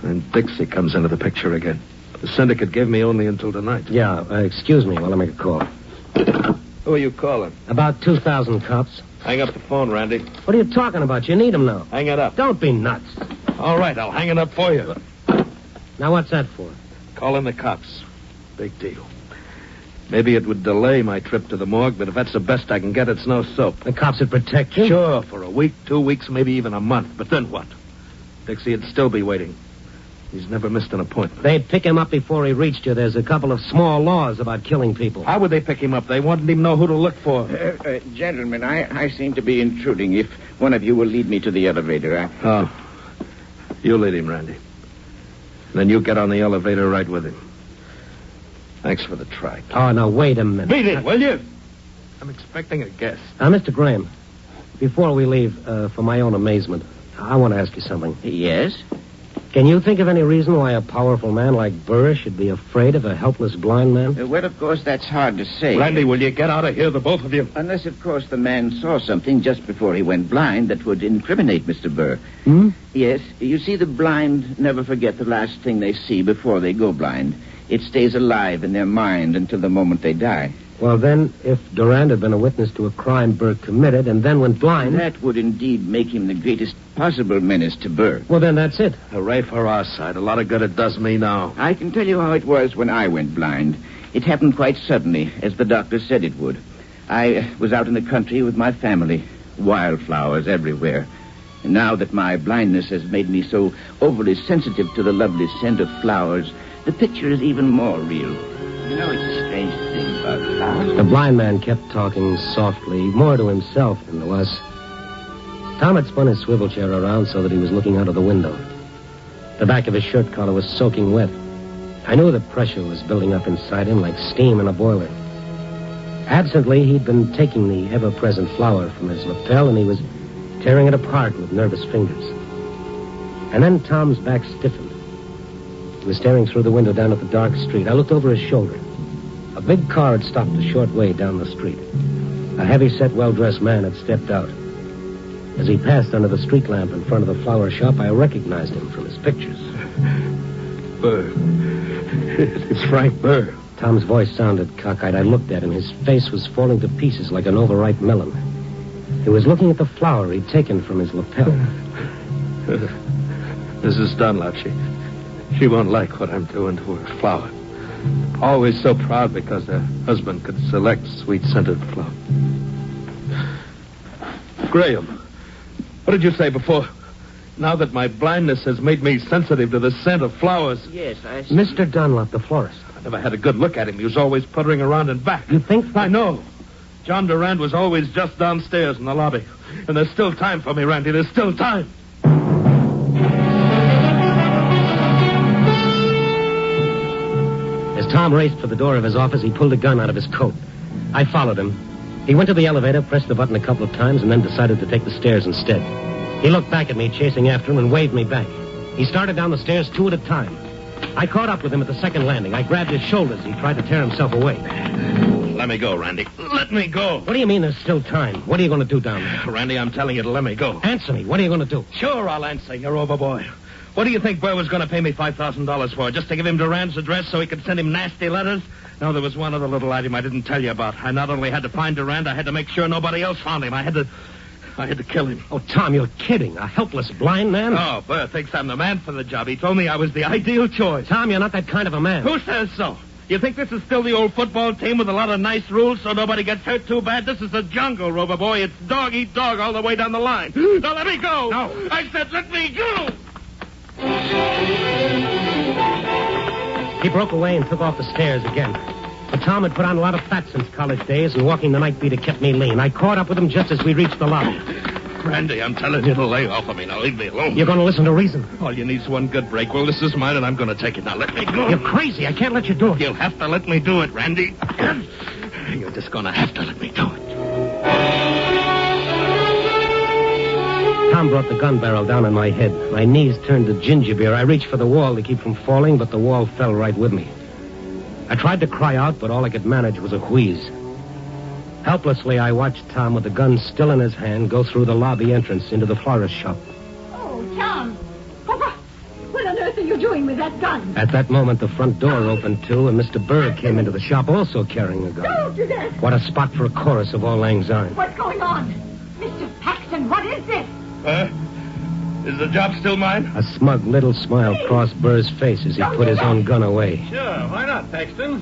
And Dixie comes into the picture again. The syndicate gave me only until tonight. Yeah, excuse me while I make a call. Who are you calling? About 2,000 cops. Hang up the phone, Randy. What are you talking about? You need them now. Hang it up. Don't be nuts. All right, I'll hang it up for you. Now, what's that for? Calling the cops. Big deal. Maybe it would delay my trip to the morgue, but if that's the best I can get, it's no soap. The cops would protect you? Sure, for a week, 2 weeks, maybe even a month. But then what? Dixie'd still be waiting. He's never missed an appointment. They'd pick him up before he reached you. There's a couple of small laws about killing people. How would they pick him up? They wouldn't even know who to look for. Gentlemen, I seem to be intruding. If one of you will lead me to the elevator, Oh. You lead him, Randy. Then you get on the elevator right with him. Thanks for the track. Oh, now, wait a minute. Beat it, will you? I'm expecting a guest. Now, Mr. Graham, before we leave, for my own amazement, I want to ask you something. Yes? Can you think of any reason why a powerful man like Burr should be afraid of a helpless blind man? Well, of course, that's hard to say. Randy, will you get out of here, the both of you? Unless, of course, the man saw something just before he went blind that would incriminate Mr. Burr. Hmm? Yes. You see, the blind never forget the last thing they see before they go blind. It stays alive in their mind until the moment they die. Well, then, if Durand had been a witness to a crime Burr committed and then went blind... That would indeed make him the greatest possible menace to Burr. Well, then that's it. Hooray for our side. A lot of good it does me now. I can tell you how it was when I went blind. It happened quite suddenly, as the doctor said it would. I was out in the country with my family. Wildflowers everywhere. And now that my blindness has made me so overly sensitive to the lovely scent of flowers, the picture is even more real. You know, it's a strange thing about flowers. The blind man kept talking softly, more to himself than to us. Tom had spun his swivel chair around so that he was looking out of the window. The back of his shirt collar was soaking wet. I knew the pressure was building up inside him like steam in a boiler. Absently, he'd been taking the ever-present flower from his lapel, and he was tearing it apart with nervous fingers. And then Tom's back stiffened. He was staring through the window down at the dark street. I looked over his shoulder. A big car had stopped a short way down the street. A heavy-set, well-dressed man had stepped out. As he passed under the street lamp in front of the flower shop, I recognized him from his pictures. Burr. It's Frank Burr. Tom's voice sounded cockeyed. I looked at him. His face was falling to pieces like an overripe melon. He was looking at the flower he'd taken from his lapel. Mrs. Dunlop, she won't like what I'm doing to her flower. Always so proud because her husband could select sweet-scented flower. Graham, what did you say before? Now that my blindness has made me sensitive to the scent of flowers. Yes, I see. Mr. Dunlop, the florist. I never had a good look at him. He was always puttering around and back. You think? I know. John Durand was always just downstairs in the lobby. And there's still time for me, Randy. There's still time. As Tom raced for the door of his office, he pulled a gun out of his coat. I followed him. He went to the elevator, pressed the button a couple of times, and then decided to take the stairs instead. He looked back at me, chasing after him, and waved me back. He started down the stairs 2 at a time. I caught up with him at the second landing. I grabbed his shoulders. He tried to tear himself away. Let me go, Randy. Let me go. What do you mean there's still time? What are you going to do down there? Randy, I'm telling you to let me go. Answer me. What are you going to do? Sure, I'll answer, you overboy. What do you think Burr was going to pay me $5,000 for? Just to give him Durand's address so he could send him nasty letters? No, there was one other little item I didn't tell you about. I not only had to find Durand, I had to make sure nobody else found him. I had to kill him. Oh, Tom, you're kidding. A helpless blind man? Oh, Burr thinks I'm the man for the job. He told me I was the ideal choice. Tom, you're not that kind of a man. Who says so? You think this is still the old football team with a lot of nice rules so nobody gets hurt too bad? This is a jungle, Rover Boy. It's dog eat dog all the way down the line. Now let me go. No. I said let me go. He broke away and took off the stairs again. But Tom had put on a lot of fat since college days, and walking the night beat had kept me lean. I caught up with him just as we reached the lobby. Randy, I'm telling you to lay off of me. Now leave me alone. You're going to listen to reason. All you need's one good break. Well, this is mine, and I'm going to take it. Now let me go. You're crazy. I can't let you do it. You'll have to let me do it, Randy. You're just going to have to let me do it. Tom brought the gun barrel down on my head. My knees turned to ginger beer. I reached for the wall to keep from falling, but the wall fell right with me. I tried to cry out, but all I could manage was a wheeze. Helplessly, I watched Tom with the gun still in his hand go through the lobby entrance into the florist shop. Oh, Tom. What on earth are you doing with that gun? At that moment, the front door opened, too, and Mr. Berg came into the shop also carrying a gun. Don't do that. What a spot for a chorus of Auld Lang Syne. What's going on? Mr. Paxton, what is this? Is the job still mine? A smug little smile crossed Burr's face as he put his own gun away. Sure, why not, Paxton?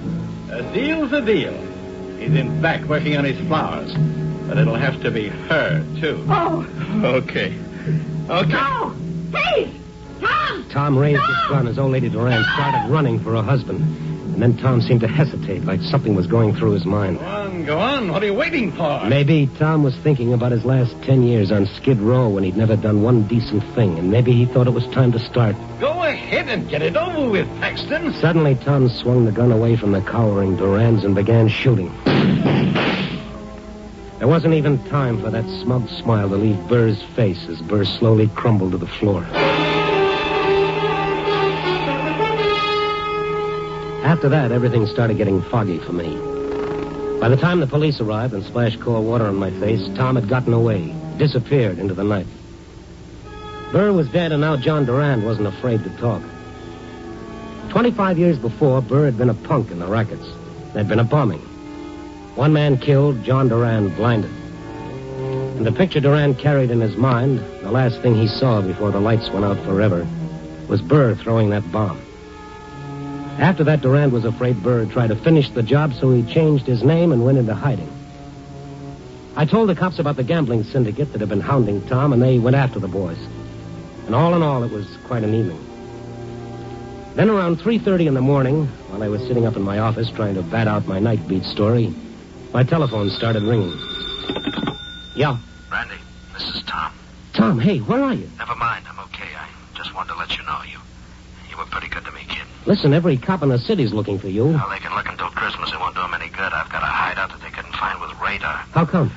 A deal's a deal. He's in back working on his flowers. But it'll have to be her, too. Oh. Okay. No! Please! Tom! Tom raised his gun as old lady Durand started running for her husband. And then Tom seemed to hesitate, like something was going through his mind. Go on. What are you waiting for? Maybe Tom was thinking about his last 10 years on Skid Row when he'd never done one decent thing. And maybe he thought it was time to start. Go ahead and get it over with, Paxton. Suddenly, Tom swung the gun away from the cowering Durands and began shooting. There wasn't even time for that smug smile to leave Burr's face as Burr slowly crumbled to the floor. After that, everything started getting foggy for me. By the time the police arrived and splashed cold water on my face, Tom had gotten away, disappeared into the night. Burr was dead, and now John Durand wasn't afraid to talk. 25 years before, Burr had been a punk in the rackets. There'd been a bombing. One man killed, John Durand blinded. And the picture Durand carried in his mind, the last thing he saw before the lights went out forever, was Burr throwing that bomb. After that, Durand was afraid Burr tried to finish the job, so he changed his name and went into hiding. I told the cops about the gambling syndicate that had been hounding Tom, and they went after the boys. And all in all, it was quite an evening. Then around 3:30 in the morning, while I was sitting up in my office trying to bat out my night beat story, my telephone started ringing. Yeah. Randy, this is Tom. Tom, hey, where are you? Never mind, I'm okay. I just wanted to let you know you were pretty good to me, kid. Listen, every cop in the city's looking for you. Well, they can look until Christmas. It won't do them any good. I've got a hideout that they couldn't find with radar. How come?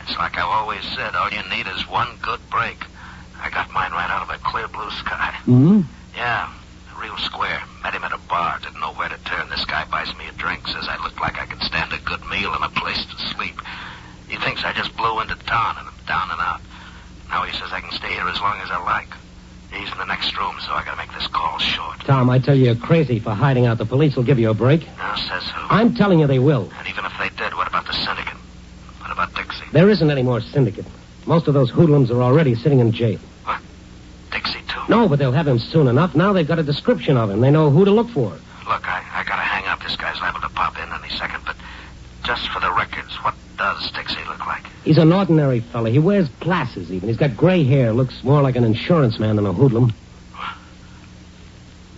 It's like I've always said, all you need is one good break. I got mine right out of a clear blue sky. Mm-hmm. Yeah, real square. Met him at a bar. Didn't know where to turn. This guy buys me a drink. Says I look like I can stand a good meal and a place to sleep. He thinks I just blew into town and I'm down and out. Now he says I can stay here as long as I like. He's in the next room, so I gotta make this call short. Tom, I tell you, you're crazy for hiding out. The police will give you a break. Now, says who? I'm telling you they will. And even if they did, what about the syndicate? What about Dixie? There isn't any more syndicate. Most of those hoodlums are already sitting in jail. What? Dixie, too? No, but they'll have him soon enough. Now they've got a description of him. They know who to look for. Look, I gotta hang up. This guy's liable to pop in any second, but just for the records, what does Dixie look like? He's an ordinary fella. He wears glasses even. He's got gray hair. Looks more like an insurance man than a hoodlum.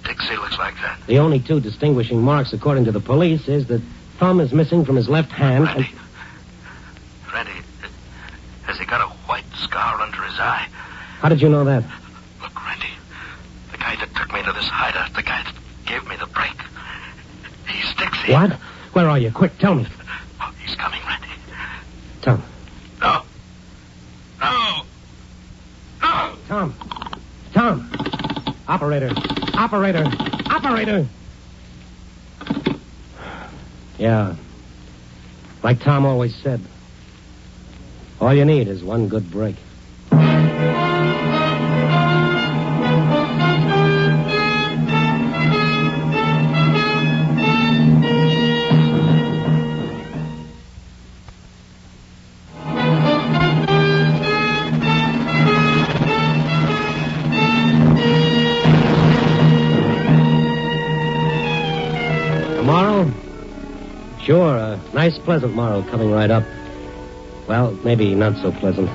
Dixie looks like that. The only two distinguishing marks, according to the police, is that thumb is missing from his left hand. Randy, has he got a white scar under his eye? How did you know that? Look, Randy, the guy that took me to this hideout, the guy that gave me the break, he's Dixie. What? Where are you? Quick, tell me. Oh, he's coming, Randy. Tom. No. No. No. Tom. Tom. Operator. Operator. Operator. Yeah. Like Tom always said, all you need is one good break. Tomorrow? Sure, a nice, pleasant morrow coming right up. Well, maybe not so pleasant.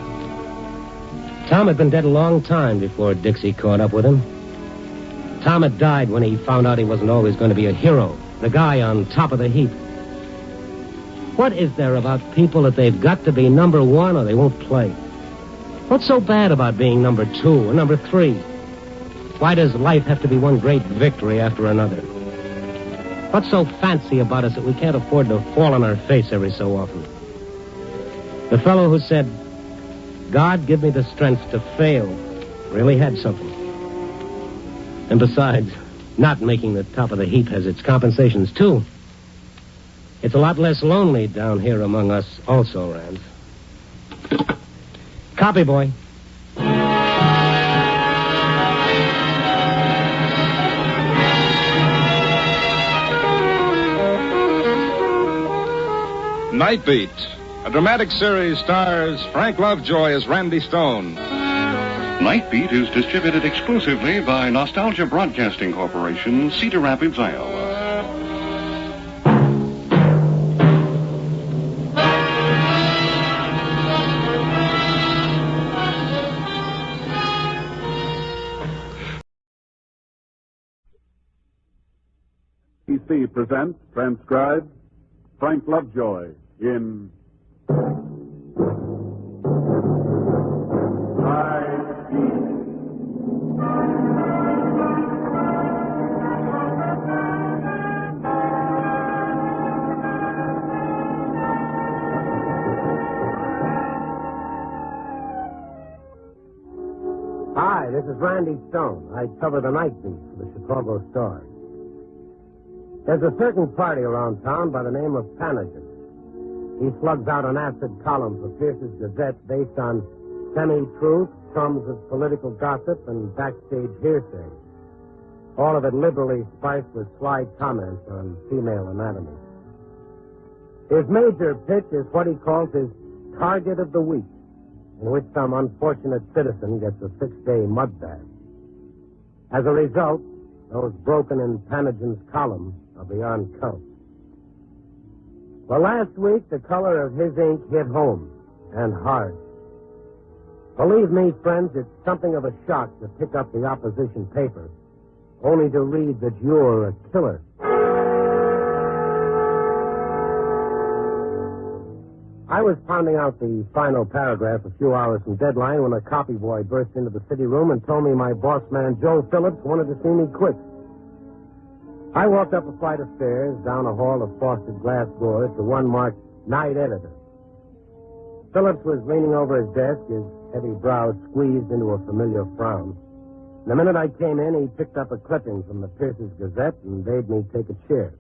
Tom had been dead a long time before Dixie caught up with him. Tom had died when he found out he wasn't always going to be a hero, the guy on top of the heap. What is there about people that they've got to be number one or they won't play? What's so bad about being number two or number three? Why does life have to be one great victory after another? What's so fancy about us that we can't afford to fall on our face every so often? The fellow who said, God, give me the strength to fail, really had something. And besides, not making the top of the heap has its compensations, too. It's a lot less lonely down here among us also, Rand. Copy, boy. Night Beat. A dramatic series stars Frank Lovejoy as Randy Stone. Night Beat is distributed exclusively by Nostalgia Broadcasting Corporation, Cedar Rapids, Iowa. PC presents, transcribed, Frank Lovejoy in Hi, this is Randy Stone. I cover the night beat for the Chicago Star. There's a certain party around town by the name of Panagen. He slugs out an acid column for Pierce's Gazette based on semi-truth, crumbs of political gossip, and backstage hearsay. All of it liberally spiced with sly comments on female anatomy. His major pitch is what he calls his target of the week, in which some unfortunate citizen gets a 6-day mud bath. As a result, Those broken in Panagin's column are beyond count. Well, last week, the color of his ink hit home, and hard. Believe me, friends, it's something of a shock to pick up the opposition paper, only to read that you're a killer. I was pounding out the final paragraph a few hours from deadline when a copy boy burst into the city room and told me my boss man, Joe Phillips, wanted to see me quick. I walked up a flight of stairs, down a hall of frosted glass doors to one marked Night Editor. Phillips was leaning over his desk, his heavy brows squeezed into a familiar frown. The minute I came in, he picked up a clipping from the Pierce's Gazette and bade me take a chair.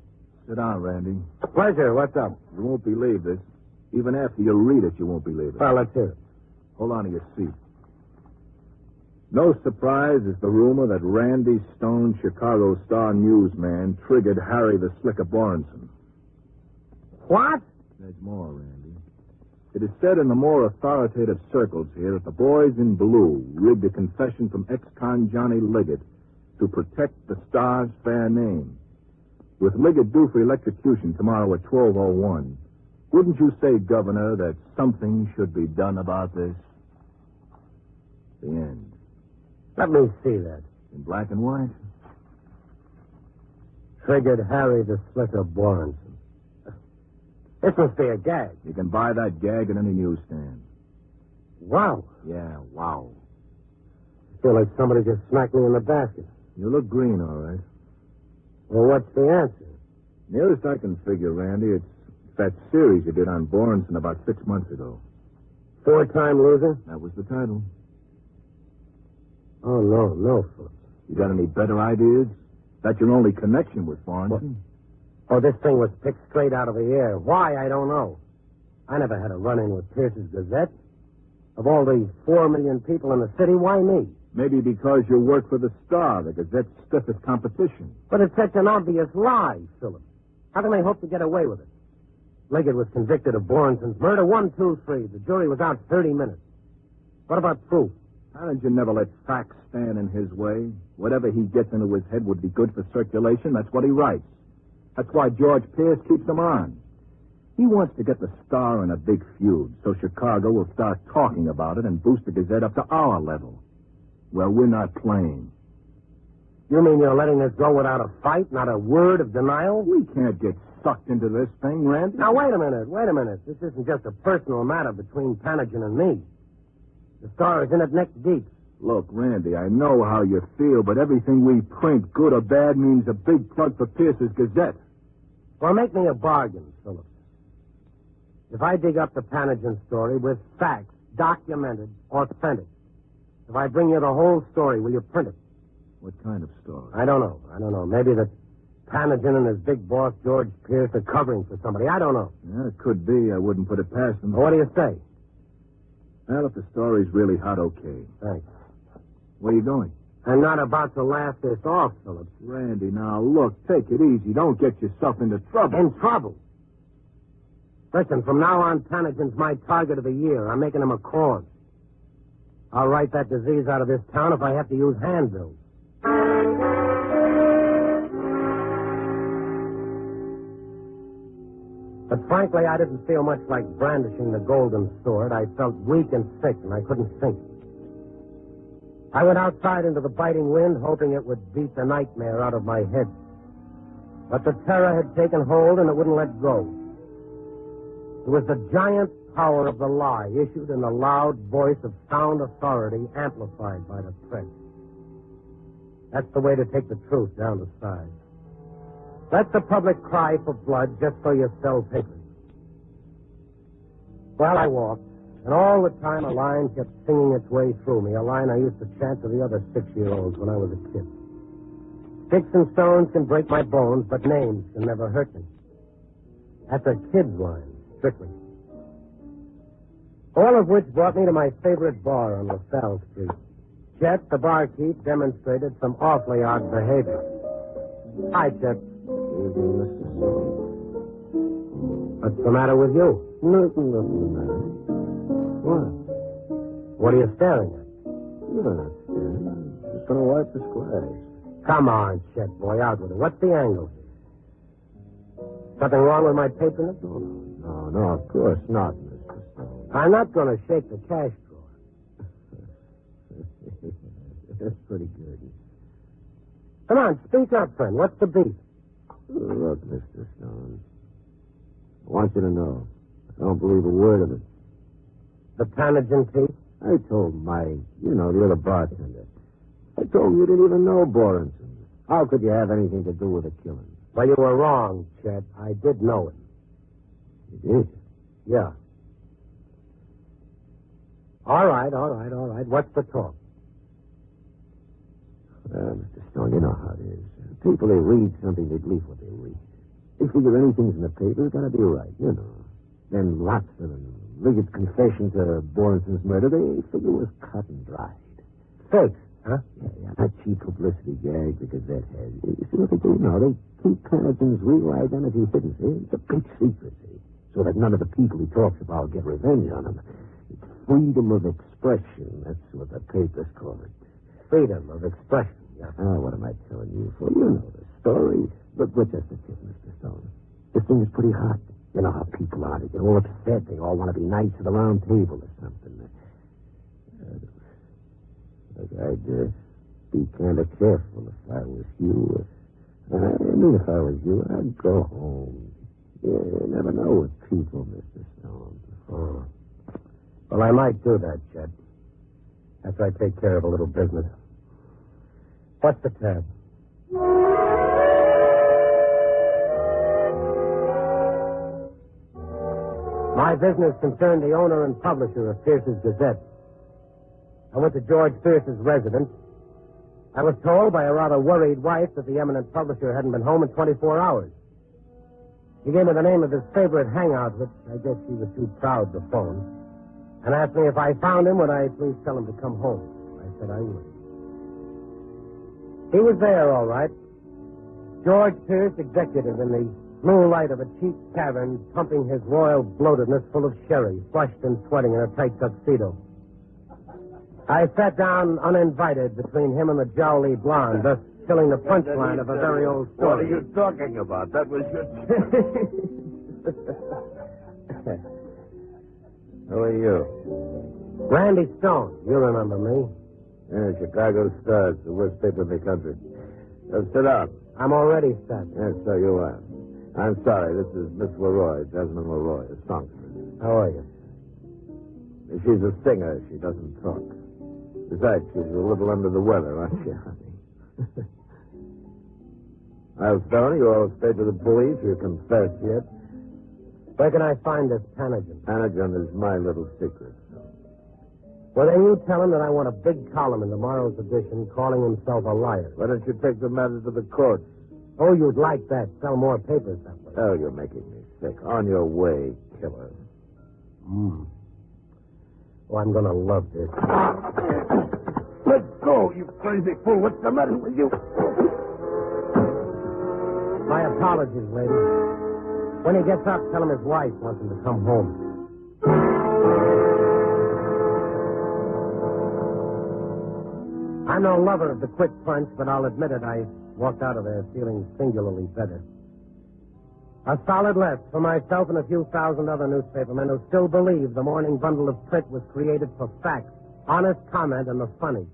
Sit down, Randy. Pleasure. What's up? You won't believe this. Even after you read it, you won't believe it. Well, let's hear it. Hold on to your seat. No surprise is the rumor that Randy Stone, Chicago Star newsman, triggered Harry the Slicker Borenson. What? There's more, Randy. It is said in the more authoritative circles here that the boys in blue rigged a confession from ex-con Johnny Liggett to protect the Star's fair name. With Liggett due for electrocution tomorrow at 12:01, wouldn't you say, Governor, that something should be done about this? The end. Let me see that. In black and white. Triggered Harry the Slicker Borenson. This must be a gag. You can buy that gag at any newsstand. Wow. Yeah, wow. I feel like somebody just smacked me in the basket. You look green, all right. Well, what's the answer? Nearest I can figure, Randy, it's that series you did on Borenson about 6 months ago. 4-time loser? That was the title. Oh, no, Phillips. You got any better ideas? That's your only connection with Borenson. Oh, this thing was picked straight out of the air. Why, I don't know. I never had a run-in with Pierce's Gazette. Of all the 4 million people in the city, why me? Maybe because you work for the Star, the Gazette's stiffest competition. But it's such an obvious lie, Phillips. How can they hope to get away with it? Liggett was convicted of Borenson's murder. 1, 2, 3. The jury was out 30 minutes. What about proof? Panagen never let facts stand in his way. Whatever he gets into his head would be good for circulation. That's what he writes. That's why George Pierce keeps him on. He wants to get the Star in a big feud, so Chicago will start talking about it and boost the Gazette up to our level. Well, we're not playing. You mean you're letting this go without a fight, not a word of denial? We can't get sucked into this thing, Randy. Now, wait a minute. This isn't just a personal matter between Panagen and me. The Star is in it neck deep. Look, Randy, I know how you feel, but everything we print, good or bad, means a big plug for Pierce's Gazette. Well, make me a bargain, Phillips. If I dig up the Panagen story with facts, documented, authentic, if I bring you the whole story, will you print it? What kind of story? I don't know. Maybe that Panagen and his big boss, George Pierce, are covering for somebody. I don't know. Yeah, it could be. I wouldn't put it past them. Well, what do you say? Well, if the story's really hot, okay. Thanks. Where are you going? I'm not about to laugh this off, Phillips. Randy, now, look, take it easy. Don't get yourself into trouble. In trouble? Listen, from now on, Panagen's my target of the year. I'm making him a cause. I'll write that disease out of this town if I have to use handbills. But frankly, I didn't feel much like brandishing the golden sword. I felt weak and sick, and I couldn't think. I went outside into the biting wind, hoping it would beat the nightmare out of my head. But the terror had taken hold, and it wouldn't let go. It was the giant power of the lie issued in the loud voice of sound authority amplified by the press. That's the way to take the truth down to size. Let the public cry for blood just so you sell papers. Well, I walked, and all the time a line kept singing its way through me, a line I used to chant to the other 6-year-olds when I was a kid. Sticks and stones can break my bones, but names can never hurt me. That's a kid's line, strictly. All of which brought me to my favorite bar on LaSalle Street. Chet, the barkeep, demonstrated some awfully odd behavior. Hi, Chet. What's the matter with you? Nothing the matter. What? What are you staring at? You're not staring. Just gonna wipe the squares. Come on, Chet, boy, out with it. What's the angle? Something wrong with my paperness? No, of course not, Mr. Stone. I'm not going to shake the cash drawer. That's pretty good. Come on, speak up, friend. What's the beef? Look, Mr. Stone, I want you to know, I don't believe a word of it. The Tanagen thief? I told Mike, the other bartender. I told him you didn't even know Borenson. How could you have anything to do with the killing? Well, you were wrong, Chet. I did know him. You did? Yeah. All right. What's the talk? Mr. Stone, you know how it is. People, they read something, they believe what they read. They figure anything's in the paper, it's got to be right, Then Watson and Liggett's confession to Borenson's murder, they figure it was cut and dried. Fakes, huh? Yeah, that cheap publicity gag the Gazette has. You see what they do now? They keep Tanagen's real identity hidden, see? It's a big secret, see? So that none of the people he talks about get revenge on him. It's freedom of expression. That's what the papers call it. Freedom of expression, yeah. What am I telling you for? You know the story. But just a tip, Mr. Stone. This thing is pretty hot. You know how people are. They get all upset. They all want to be knights of the round table or something. Look, I'd be kind of careful if I was you. If I was you, I'd go home. You never know with people, Mr. Stone. Oh. Well, I might do that, Chet. After I take care of a little business. What's the tab? My business concerned the owner and publisher of Pierce's Gazette. I went to George Pierce's residence. I was told by a rather worried wife that the eminent publisher hadn't been home in 24 hours. He gave me the name of his favorite hangout, which I guess he was too proud to phone, and asked me if I found him, would I please tell him to come home. I said I would. He was there, all right. George Pierce, executive in the blue light of a cheap tavern, pumping his royal bloatedness full of sherry, flushed and sweating in a tight tuxedo. I sat down uninvited between him and the jowly blonde, thus killing the punchline of a very old story. What are you talking about? That was your... Who are you? Randy Stone. You remember me. Yeah, Chicago Stars, the worst paper in the country. Sit down. I'm already set. Yes, so you are. I'm sorry. This is Miss Leroy, Jasmine Leroy, a songstress. How are you? She's a singer. She doesn't talk. Besides, she's a little under the weather, aren't you, honey? Well, Stone, you all stayed with the police. You confessed yet? Where can I find this Tanagen? Tanagen is my little secret. Well, then you tell him that I want a big column in tomorrow's edition calling himself a liar. Why don't you take the matter to the courts? Oh, you'd like that. Sell more papers that way. Oh, you're making me sick. On your way, killer. Oh, I'm going to love this. Let go, you crazy fool. What's the matter with you? My apologies, lady. When he gets up, tell him his wife wants him to come home. I'm no lover of the quick punch, but I'll admit it, I walked out of there feeling singularly better. A solid left for myself and a few thousand other newspapermen who still believe the morning bundle of print was created for facts, honest comment, and the funny.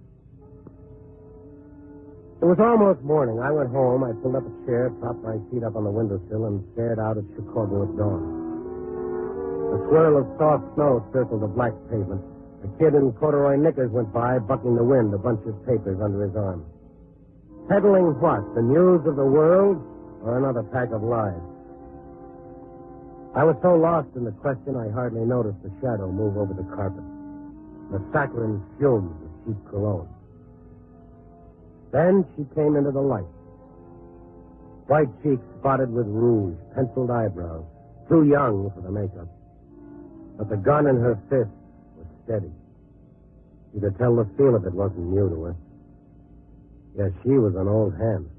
It was almost morning. I went home. I pulled up a chair, propped my feet up on the windowsill, and stared out at Chicago at dawn. A swirl of soft snow circled the black pavement. A kid in corduroy knickers went by, bucking the wind, a bunch of papers under his arm. Peddling what? The news of the world or another pack of lies? I was so lost in the question, I hardly noticed the shadow move over the carpet. The saccharine fumes of cheap cologne. Then she came into the light. White cheeks spotted with rouge, penciled eyebrows, too young for the makeup. But the gun in her fist was steady. You could tell the feel of it wasn't new to her. Yes, she was an old hand.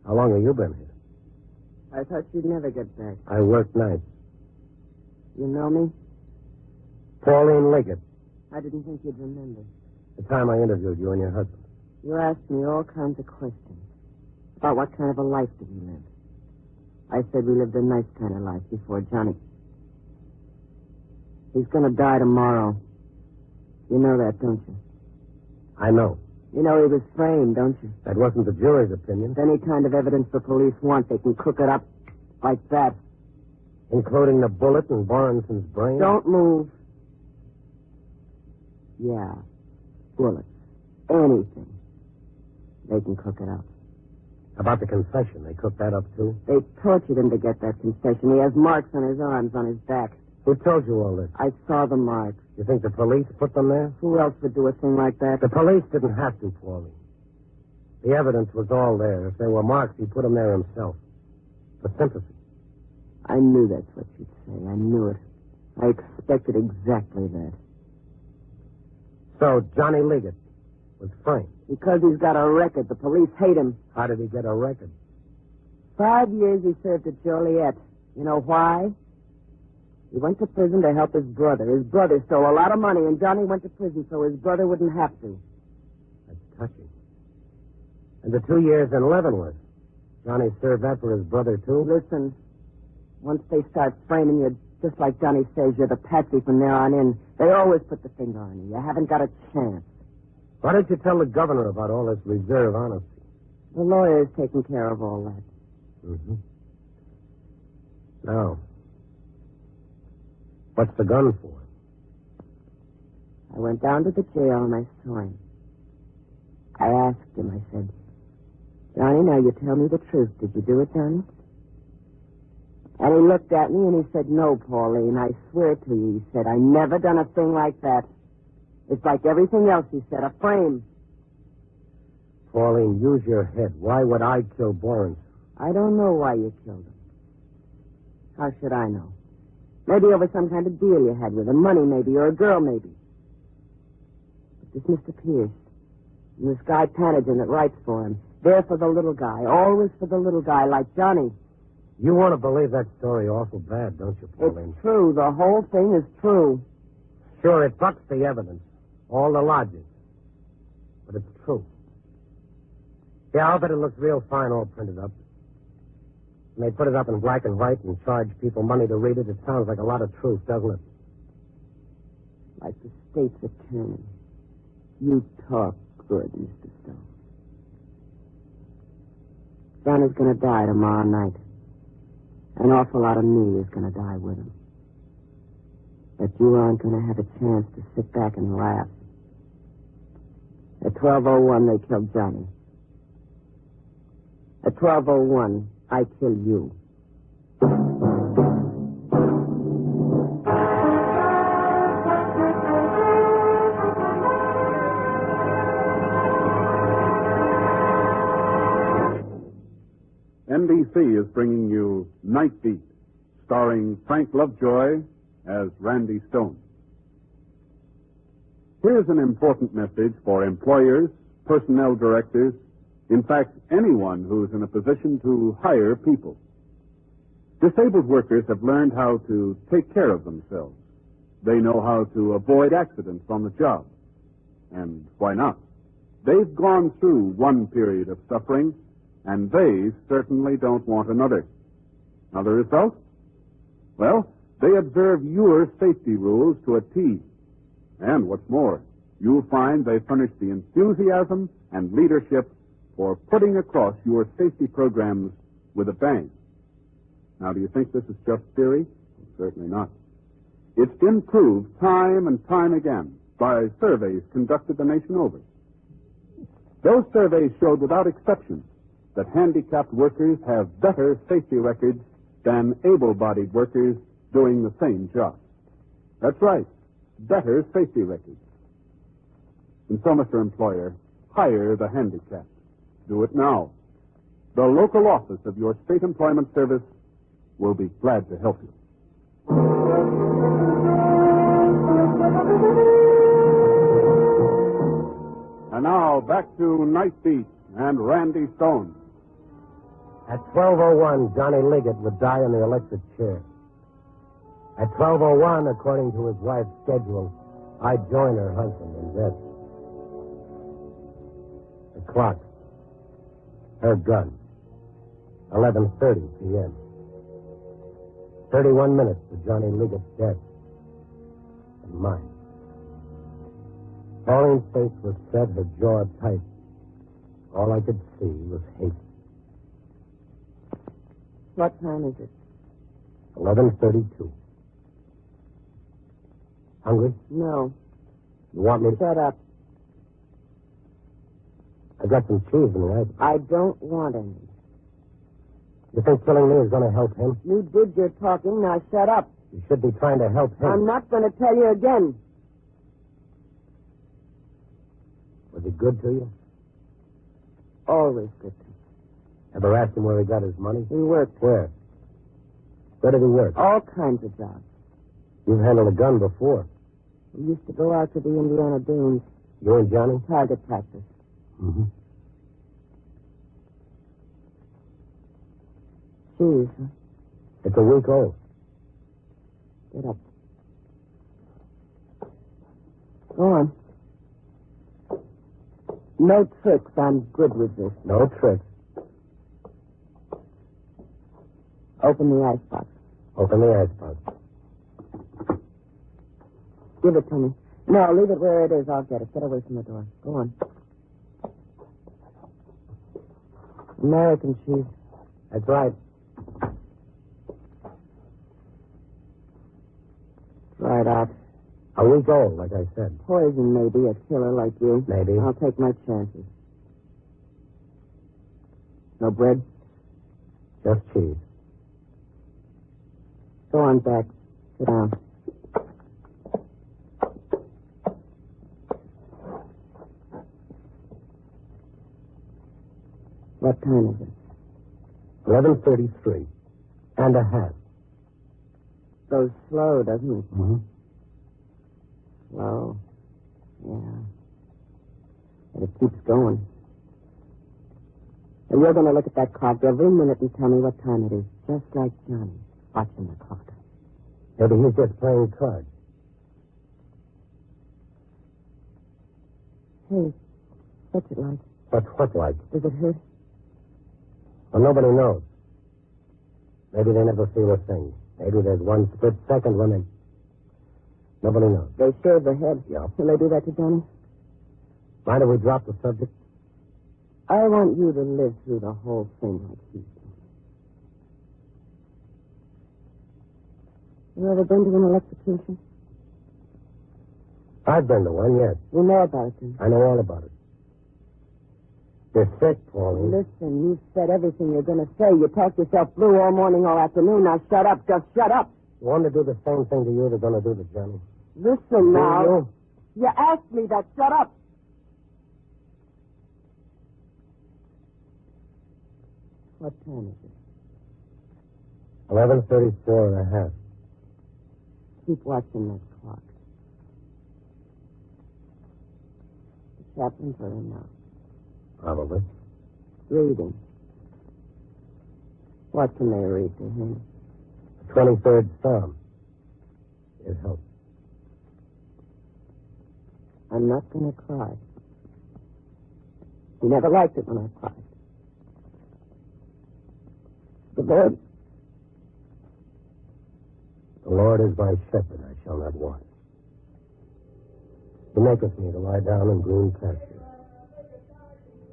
How long have you been here? I thought you'd never get back. I work nights. You know me? Pauline Liggett. I didn't think you'd remember. The time I interviewed you and your husband. You asked me all kinds of questions about what kind of a life did we live. I said we lived a nice kind of life before Johnny. He's going to die tomorrow. You know that, don't you? I know. You know he was framed, don't you? That wasn't the jury's opinion. If any kind of evidence the police want, they can cook it up like that. Including the bullet in Borenson's brain? Don't move. Yeah. Bullets. Anything. They can cook it up. About the confession, they cooked that up, too? They tortured him to get that confession. He has marks on his arms, on his back. Who told you all this? I saw the marks. You think the police put them there? Who else would do a thing like that? The police didn't have to, Paulie. The evidence was all there. If there were marks, he put them there himself. For sympathy. I knew that's what you'd say. I knew it. I expected exactly that. So Johnny Liggett was framed? Because he's got a record. The police hate him. How did he get a record? 5 years he served at Joliet. You know why? He went to prison to help his brother. His brother stole a lot of money, and Johnny went to prison so his brother wouldn't have to. That's touching. And the 2 years in Leavenworth. Johnny served that for his brother, too? Listen, once they start framing you, just like Johnny says, you're the patsy from there on in. They always put the finger on you. You haven't got a chance. Why didn't you tell the governor about all this reserve honesty? The lawyer's taking care of all that. Mm-hmm. Now, what's the gun for? I went down to the jail and I saw him. I asked him, I said, Johnny, now you tell me the truth. Did you do it, Johnny? And he looked at me and he said, no, Pauline, I swear to you, he said, I never done a thing like that. It's like everything else, he said, a frame. Pauline, use your head. Why would I kill Borenson? I don't know why you killed him. How should I know? Maybe over some kind of deal you had with him, money maybe, or a girl maybe. But this Mr. Pierce, and this guy Panagen that writes for him, they're for the little guy, always for the little guy like Johnny. You want to believe that story awful bad, don't you, Pauline? It's true. The whole thing is true. Sure, it bucks the evidence. All the logic. But it's true. Yeah, I'll bet it looks real fine all printed up. When they put it up in black and white and charge people money to read it, it sounds like a lot of truth, doesn't it? Like the state's attorney. You talk good, Mr. Stone. Johnny's going to die tomorrow night. An awful lot of me is going to die with him. But you aren't going to have a chance to sit back and laugh. At 12:01, they killed Johnny. At 12:01, I kill you. NBC is bringing you Night Beat, starring Frank Lovejoy as Randy Stone. Here's an important message for employers, personnel directors, in fact, anyone who's in a position to hire people. Disabled workers have learned how to take care of themselves. They know how to avoid accidents on the job. And why not? They've gone through one period of suffering, and they certainly don't want another. Now, the result? Well, they observe your safety rules to a T. And what's more, you'll find they furnish the enthusiasm and leadership for putting across your safety programs with a bang. Now, do you think this is just theory? Certainly not. It's been proved time and time again by surveys conducted the nation over. Those surveys showed without exception that handicapped workers have better safety records than able-bodied workers doing the same job. That's right, better safety records. And so, Mr. Employer, hire the handicapped. Do it now. The local office of your state employment service will be glad to help you. And now, back to Night Beat and Randy Stone. At 12:01, Johnny Liggett would die in the electric chair. At 12:01, according to his wife's schedule, I'd join her husband in bed. At clock. Her gun. 11:30 p.m. 31 minutes to Johnny Liggett's death. And mine. Pauline's face was set, her jaw tight. All I could see was hate. What time is it? 11:32. Hungry? No. You want me to... Shut up. I got some cheese in the ice. I don't want any. You think killing me is going to help him? You did your talking. Now shut up. You should be trying to help him. I'm not going to tell you again. Was he good to you? Always good to me. Ever asked him where he got his money? He worked. Where? Where did he work? All kinds of jobs. You've handled a gun before. We used to go out to the Indiana Dunes. You and Johnny? Target practice. Mm-hmm. Cheese, huh? It's a week old. Get up. Go on. No tricks. I'm good with this. No tricks. Open the icebox. Open the icebox. Give it to me. No, leave it where it is. I'll get it. Get away from the door. Go on. American cheese. That's right. Try it out. A week old, like I said. Poison, maybe. A killer like you. Maybe. I'll take my chances. No bread? Just cheese. Go on back. Sit down. What time is it? 11:33. And a half. Goes slow, doesn't it? Mm-hmm. Slow. Yeah. But it keeps going. And you're going to look at that clock every minute and tell me what time it is. Just like Johnny, watching the clock. Maybe he's just playing cards. Hey, what's it like? What like? Does it hurt? Well, nobody knows. Maybe they never feel a thing. Maybe there's one split second when they... Nobody knows. They shave the head. Yeah. Will they do that to Johnny? Mind if we drop the subject? I want you to live through the whole thing like he did. You ever been to an electrocution? I've been to one, yes. You know about it, then? I know all about it. You're sick, Pauline. Listen, you've said everything you're going to say. You talked yourself blue all morning, all afternoon. Now shut up. Just shut up. You want to do the same thing to you they're going to do to Johnny. Listen now. You? You asked me that. Shut up. What time is it? 11:34 and a half. Keep watching that clock. The chaplain's are in now. Probably. Reading. What can they read to him? The 23rd Psalm. It helps. I'm not going to cry. He never liked it when I cried. The Lord. The Lord is my shepherd, I shall not want. He maketh me to lie down in green pastures.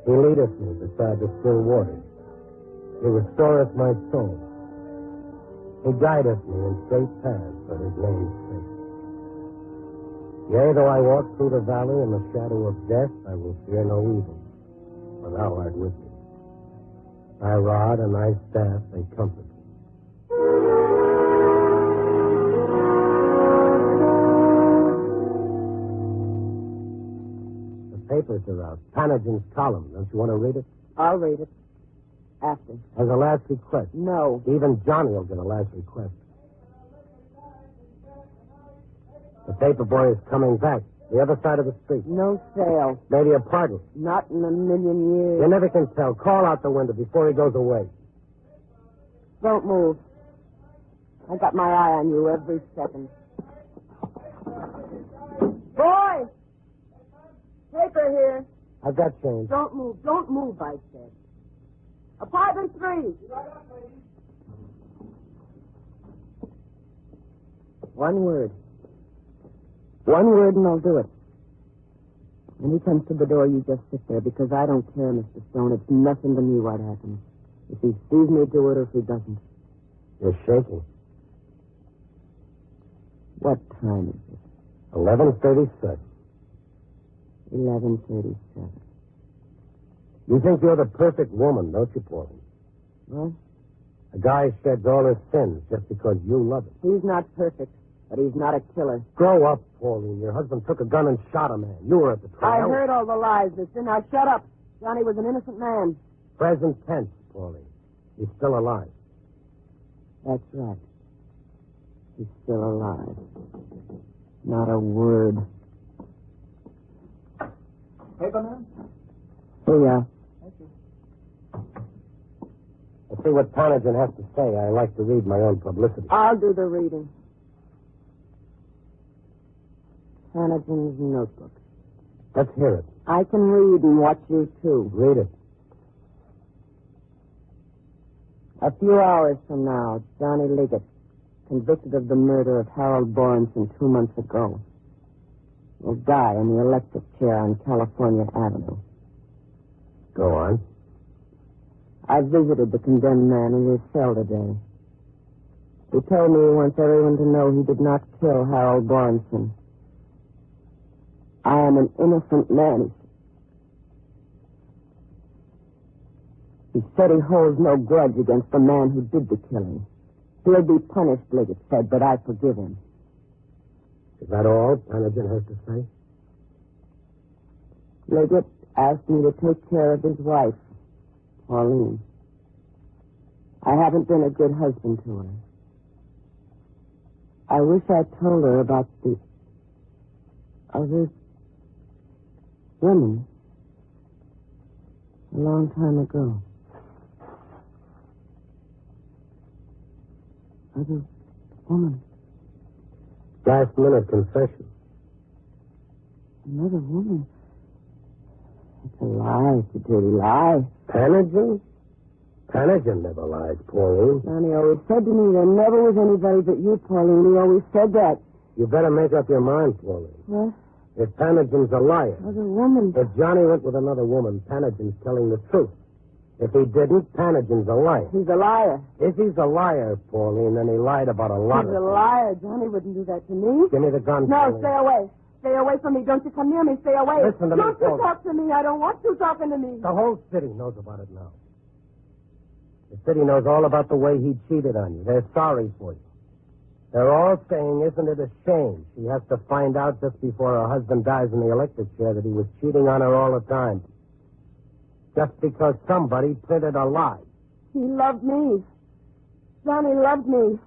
He leadeth me beside the still waters. He restoreth my soul. He guideth me in straight paths for his name's sake. Yea, though I walk through the valley in the shadow of death, I will fear no evil, for thou art with me. Thy rod and thy staff, they comfort me. Papers are out. Panagin's column. Don't you want to read it? I'll read it. After. As a last request. No. Even Johnny will get a last request. The paper boy is coming back. The other side of the street. No sale. Maybe a pardon. Not in a million years. You never can tell. Call out the window before he goes away. Don't move. I got my eye on you every second. Boy! Paper here. I've got change. Don't move, I said. A 5 and 3. One word. One word and I'll do it. When he comes to the door, you just sit there, because I don't care, Mr. Stone. It's nothing to me what happens. If he sees me do it or if he doesn't. You're shaking. What time is it? 11:37. 11:37. You think you're the perfect woman, don't you, Pauline? What? A guy sheds all his sins just because you love him. He's not perfect, but he's not a killer. Grow up, Pauline. Your husband took a gun and shot a man. You were at the trial. I heard all the lies, mister. Now shut up. Johnny was an innocent man. Present tense, Pauline. He's still alive. That's right. He's still alive. Not a word. Paper, man? Here you are. Thank you. Let's see what Tanajan has to say. I like to read my own publicity. I'll do the reading. Hannigan's notebook. Let's hear it. I can read and watch you, too. Read it. A few hours from now, Johnny Liggett, convicted of the murder of Harold Borenson 2 months ago, will die in the electric chair on California Avenue. Go on. I visited the condemned man in his cell today. He told me he wants everyone to know he did not kill Harold Borenson. I am an innocent man. He said he holds no grudge against the man who did the killing. He'll be punished, Liggett said, but I forgive him. Is that all Tanajan has to say? Liggett asked me to take care of his wife, Pauline. I haven't been a good husband to her. I wish I'd told her about the other women a long time ago. Other woman. Last minute confession. Another woman. It's a lie. It's a dirty lie. Tanajan? Tanajan never lies, Pauline. Johnny always said to me there never was anybody but you, Pauline. He always said that. You better make up your mind, Pauline. What? If Tanajan's a liar. Other woman. If Johnny went with another woman, Tanajan's telling the truth. If he didn't, Tanajan's a liar. He's a liar. If he's a liar, Pauline, then he lied about a lot He's of a things. liar. Johnny wouldn't do that to me. Give me the gun, No, Pauline. stay away. Stay away from me. Don't you come near me. Stay away. Listen to me, Don't you Pauline. talk to me. I don't want you talking to me. The whole city knows about it now. The city knows all about the way he cheated on you. They're sorry for you. They're all saying, isn't it a shame she has to find out just before her husband dies in the electric chair that he was cheating on her all the time. Just because somebody printed a lie. He loved me. Johnny loved me.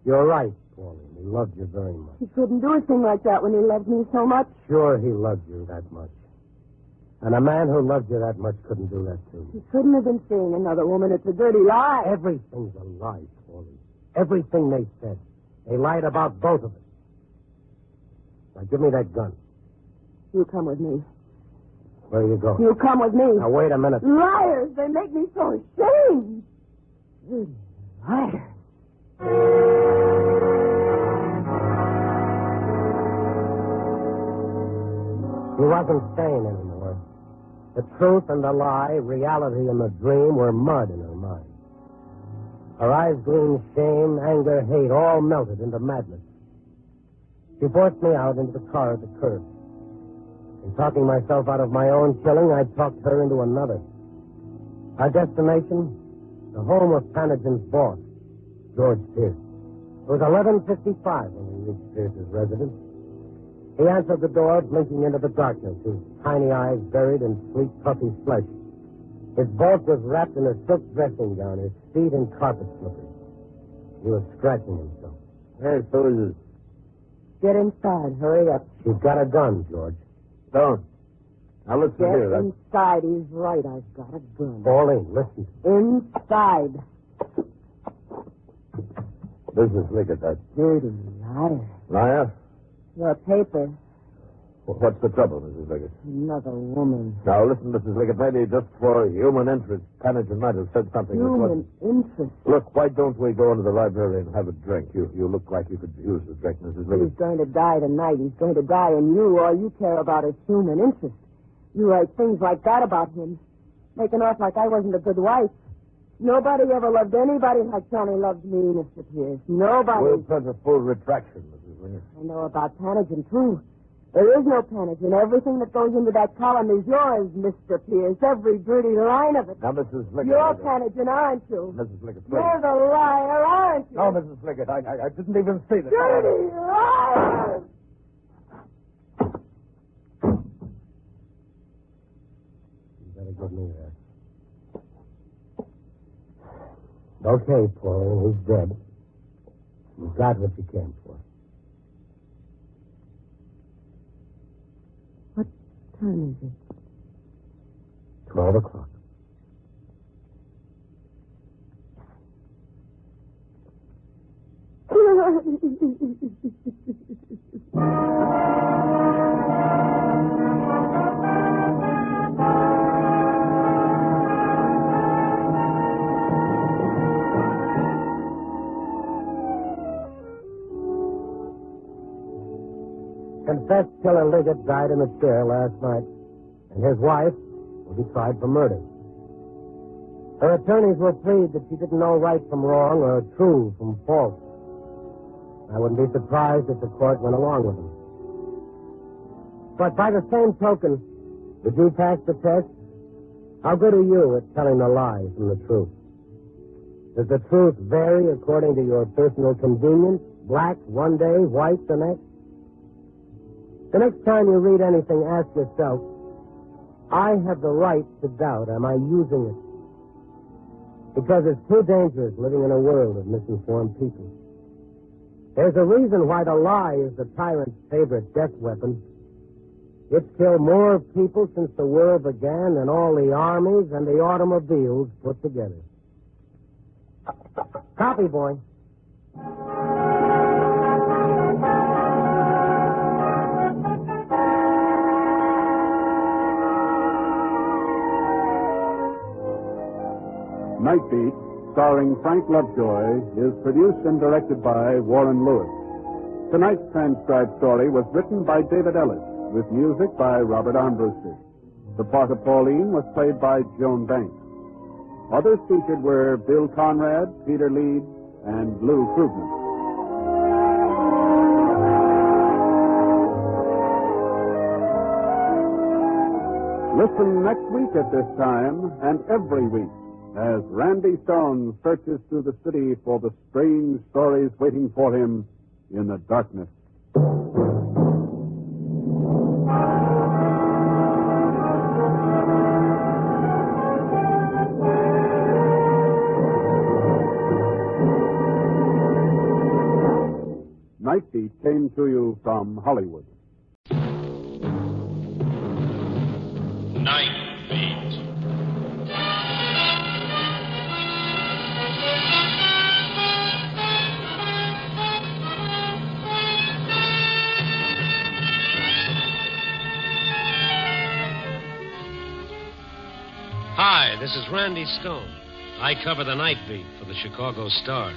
You're right, Pauline. He loved you very much. He couldn't do a thing like that when he loved me so much. Sure, he loved you that much. And a man who loved you that much couldn't do that to you. He couldn't have been seeing another woman. It's a dirty lie. Everything's a lie, Pauline. Everything they said. They lied about both of us. Now, give me that gun. You come with me. Where are you going? You come with me. Now, wait a minute. Liars! They make me so ashamed. Liars. He wasn't sane anymore. The truth and the lie, reality and the dream were mud in her mind. Her eyes gleamed shame, anger, hate, all melted into madness. She forced me out into the car at the curb. In talking myself out of my own killing, I talked her into another. Our destination, the home of Tanajan's boss, George Pierce. It was 11:55 when we reached Pierce's residence. He answered the door, blinking into the darkness, his tiny eyes buried in sleek, puffy flesh. His bulk was wrapped in a silk dressing gown, his feet in carpet slippers. He was scratching himself. Hey, Susan. Get inside. Hurry up. She's got a gun, George. Don't. Now listen Get here. inside. He's right. I've got a gun. Pauline, listen. Inside. Business, look at that. Dirty liar. Liar? Your paper. What's the trouble, Mrs. Liggett? Another woman. Now, listen, Mrs. Liggett, maybe just for human interest, Panagen might have said something. Human interest? Look, why don't we go into the library and have a drink? You look like you could use a drink, Mrs. Liggett. He's going to die tonight. He's going to die, and all you care about is human interest. You write things like that about him, making off like I wasn't a good wife. Nobody ever loved anybody like Johnny loves me, Mr. Pierce. Nobody. We'll print a full retraction, Mrs. Liggett. I know about Panagen, too. There is no Panagen. Everything that goes into that column is yours, Mr. Pierce. Every dirty line of it. Now, Mrs. Liggett. You're Panagen, aren't you? Mrs. Liggett, please. You're the liar, aren't you? No, Mrs. Liggett, I didn't even see this. Dirty liar! You better get me there. Okay, Pauline, he's dead. You got what you came for. What time is it? 12 o'clock. Confessed killer Liggett died in a chair last night, and his wife will be tried for murder. Her attorneys will plead that she didn't know right from wrong or true from false. I wouldn't be surprised if the court went along with them. But by the same token, did you pass the test? How good are you at telling the lie from the truth? Does the truth vary according to your personal convenience? Black one day, white the next? The next time you read anything, ask yourself, I have the right to doubt. Am I using it? Because it's too dangerous living in a world of misinformed people. There's a reason why the lie is the tyrant's favorite death weapon. It's killed more people since the world began than all the armies and the automobiles put together. Copy, boy. Night Beat, starring Frank Lovejoy, is produced and directed by Warren Lewis. Tonight's transcribed story was written by David Ellis, with music by Robert Armbruster. The part of Pauline was played by Joan Banks. Others featured were Bill Conrad, Peter Leeds, and Lou Krugman. Listen next week at this time and every week as Randy Stone searches through the city for the strange stories waiting for him in the darkness. Night Beat came to you from Hollywood. Night Beat. Hi, this is Randy Stone. I cover the Night Beat for the Chicago Star.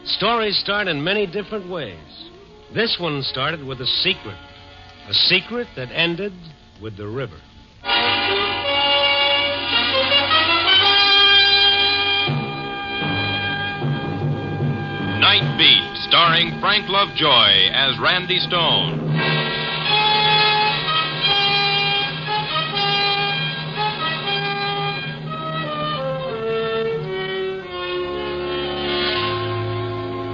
Stories start in many different ways. This one started with a secret that ended with the river. Night Beat, starring Frank Lovejoy as Randy Stone.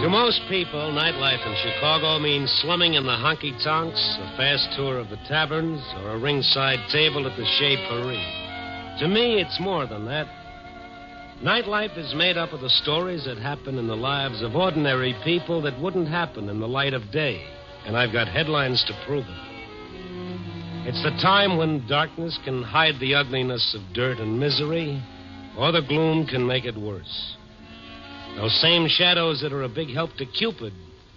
To most people, nightlife in Chicago means slumming in the honky-tonks, a fast tour of the taverns, or a ringside table at the Chez Paris. To me, it's more than that. Nightlife is made up of the stories that happen in the lives of ordinary people that wouldn't happen in the light of day, and I've got headlines to prove it. It's the time when darkness can hide the ugliness of dirt and misery, or the gloom can make it worse. Those same shadows that are a big help to Cupid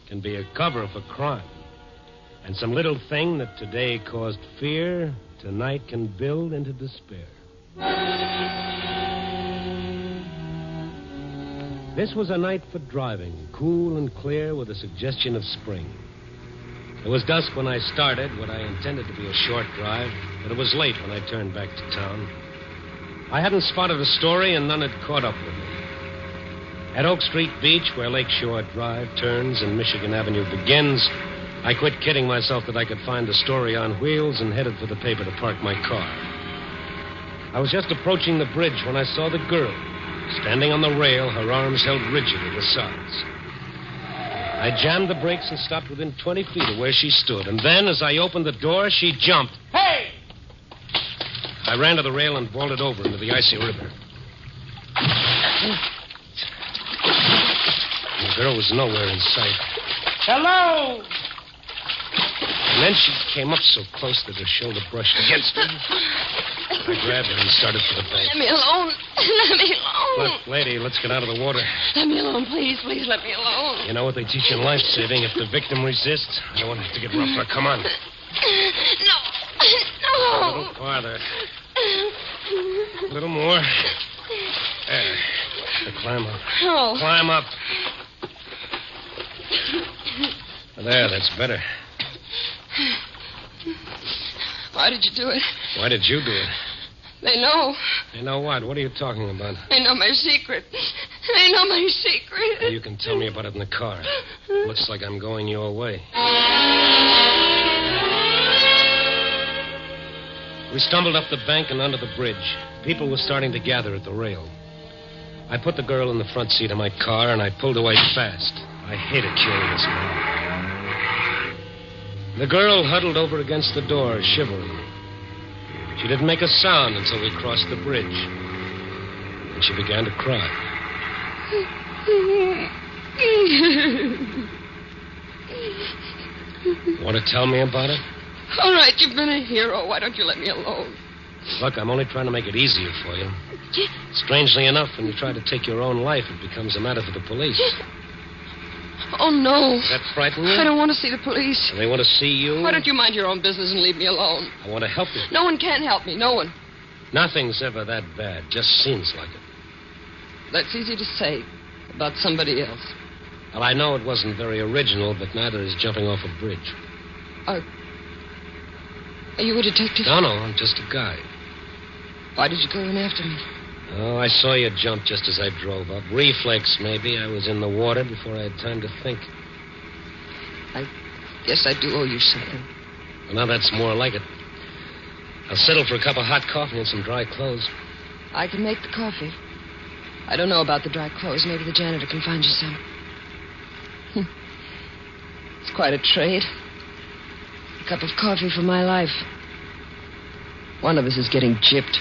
can be a cover for crime. And some little thing that today caused fear, tonight can build into despair. This was a night for driving, cool and clear with a suggestion of spring. It was dusk when I started what I intended to be a short drive, but it was late when I turned back to town. I hadn't spotted a story, and none had caught up with me. At Oak Street Beach, where Lakeshore Drive turns and Michigan Avenue begins, I quit kidding myself that I could find the story on wheels and headed for the paper to park my car. I was just approaching the bridge when I saw the girl, standing on the rail, her arms held rigid at the sides. I jammed the brakes and stopped within 20 feet of where she stood. And then, as I opened the door, she jumped. Hey! I ran to the rail and vaulted over into the icy river. The girl was nowhere in sight. Hello! And then she came up so close that her shoulder brushed against me. I grabbed her and started for the bank. Let me alone. Let me alone. Look, lady, let's get out of the water. Let me alone, please. Please let me alone. You know what they teach in life-saving? If the victim resists, I don't want it to get rougher. Come on. No. A little farther. A little more. There. Now climb up. No. Climb up. There, that's better. Why did you do it? Why did you do it? They know. They know what? What are you talking about? They know my secret. They know my secret. Well, you can tell me about it in the car. Looks like I'm going your way. We stumbled up the bank and under the bridge. People were starting to gather at the rail. I put the girl in the front seat of my car, and I pulled away fast. I hate a curious man. The girl huddled over against the door, shivering. She didn't make a sound until we crossed the bridge. And she began to cry. Want to tell me about it? All right, you've been a hero. Why don't you let me alone? Look, I'm only trying to make it easier for you. Strangely enough, when you try to take your own life, it becomes a matter for the police. Oh, no. Does that frighten you? I don't want to see the police. They want to see you? Why don't you mind your own business and leave me alone? I want to help you. No one can help me. No one. Nothing's ever that bad. Just seems like it. That's easy to say about somebody else. Well, I know it wasn't very original, but neither is jumping off a bridge. Are you a detective? No, I'm just a guy. Why did you go in after me? Oh, I saw you jump just as I drove up. Reflex, maybe. I was in the water before I had time to think. I guess I do owe you something. Well, now that's more like it. I'll settle for a cup of hot coffee and some dry clothes. I can make the coffee. I don't know about the dry clothes. Maybe the janitor can find you some. It's quite a trade. A cup of coffee for my life. One of us is getting gypped.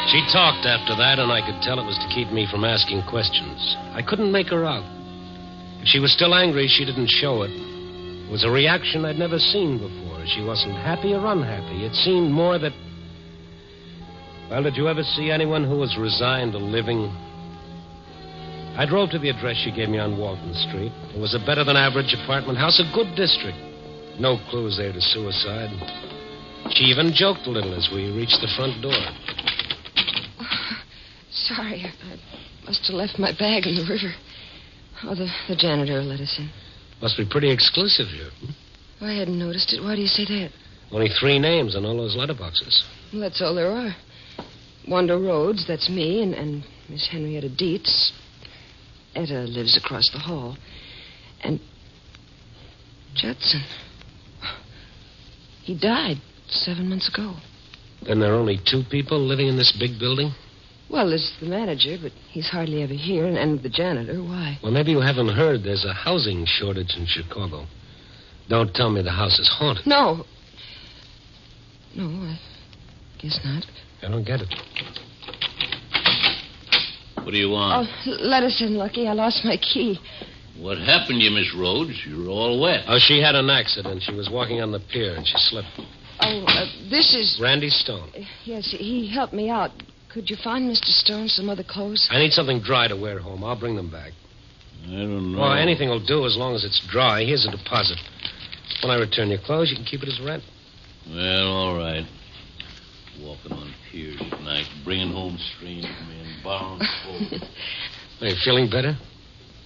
She talked after that, and I could tell it was to keep me from asking questions. I couldn't make her out. If she was still angry, she didn't show it. It was a reaction I'd never seen before. She wasn't happy or unhappy. It seemed more that... Well, did you ever see anyone who was resigned to living? I drove to the address she gave me on Walton Street. It was a better-than-average apartment house, a good district. No clues there to suicide. She even joked a little as we reached the front door. Sorry, I must have left my bag in the river. Oh, the janitor let us in. Must be pretty exclusive here. I hadn't noticed it. Why do you say that? Only 3 names on all those letterboxes. Well, that's all there are. Wanda Rhodes, that's me, and Miss Henrietta Dietz. Etta lives across the hall. And Judson. He died 7 months ago. Then there are only 2 people living in this big building? Well, there's the manager, but he's hardly ever here, and the janitor. Why? Well, maybe you haven't heard there's a housing shortage in Chicago. Don't tell me the house is haunted. No. No, I guess not. I don't get it. What do you want? Oh, let us in, Lucky. I lost my key. What happened to you, Miss Rhodes? You're all wet. Oh, she had an accident. She was walking on the pier, and she slipped. Oh, this is... Randy Stone. Yes, he helped me out. Could you find Mr. Stone some other clothes? I need something dry to wear home. I'll bring them back. I don't know. Well, anything will do as long as it's dry. Here's a deposit. When I return your clothes, you can keep it as rent. Well, all right. Walking on piers at night, bringing home strange men, borrowing clothes. Are you feeling better?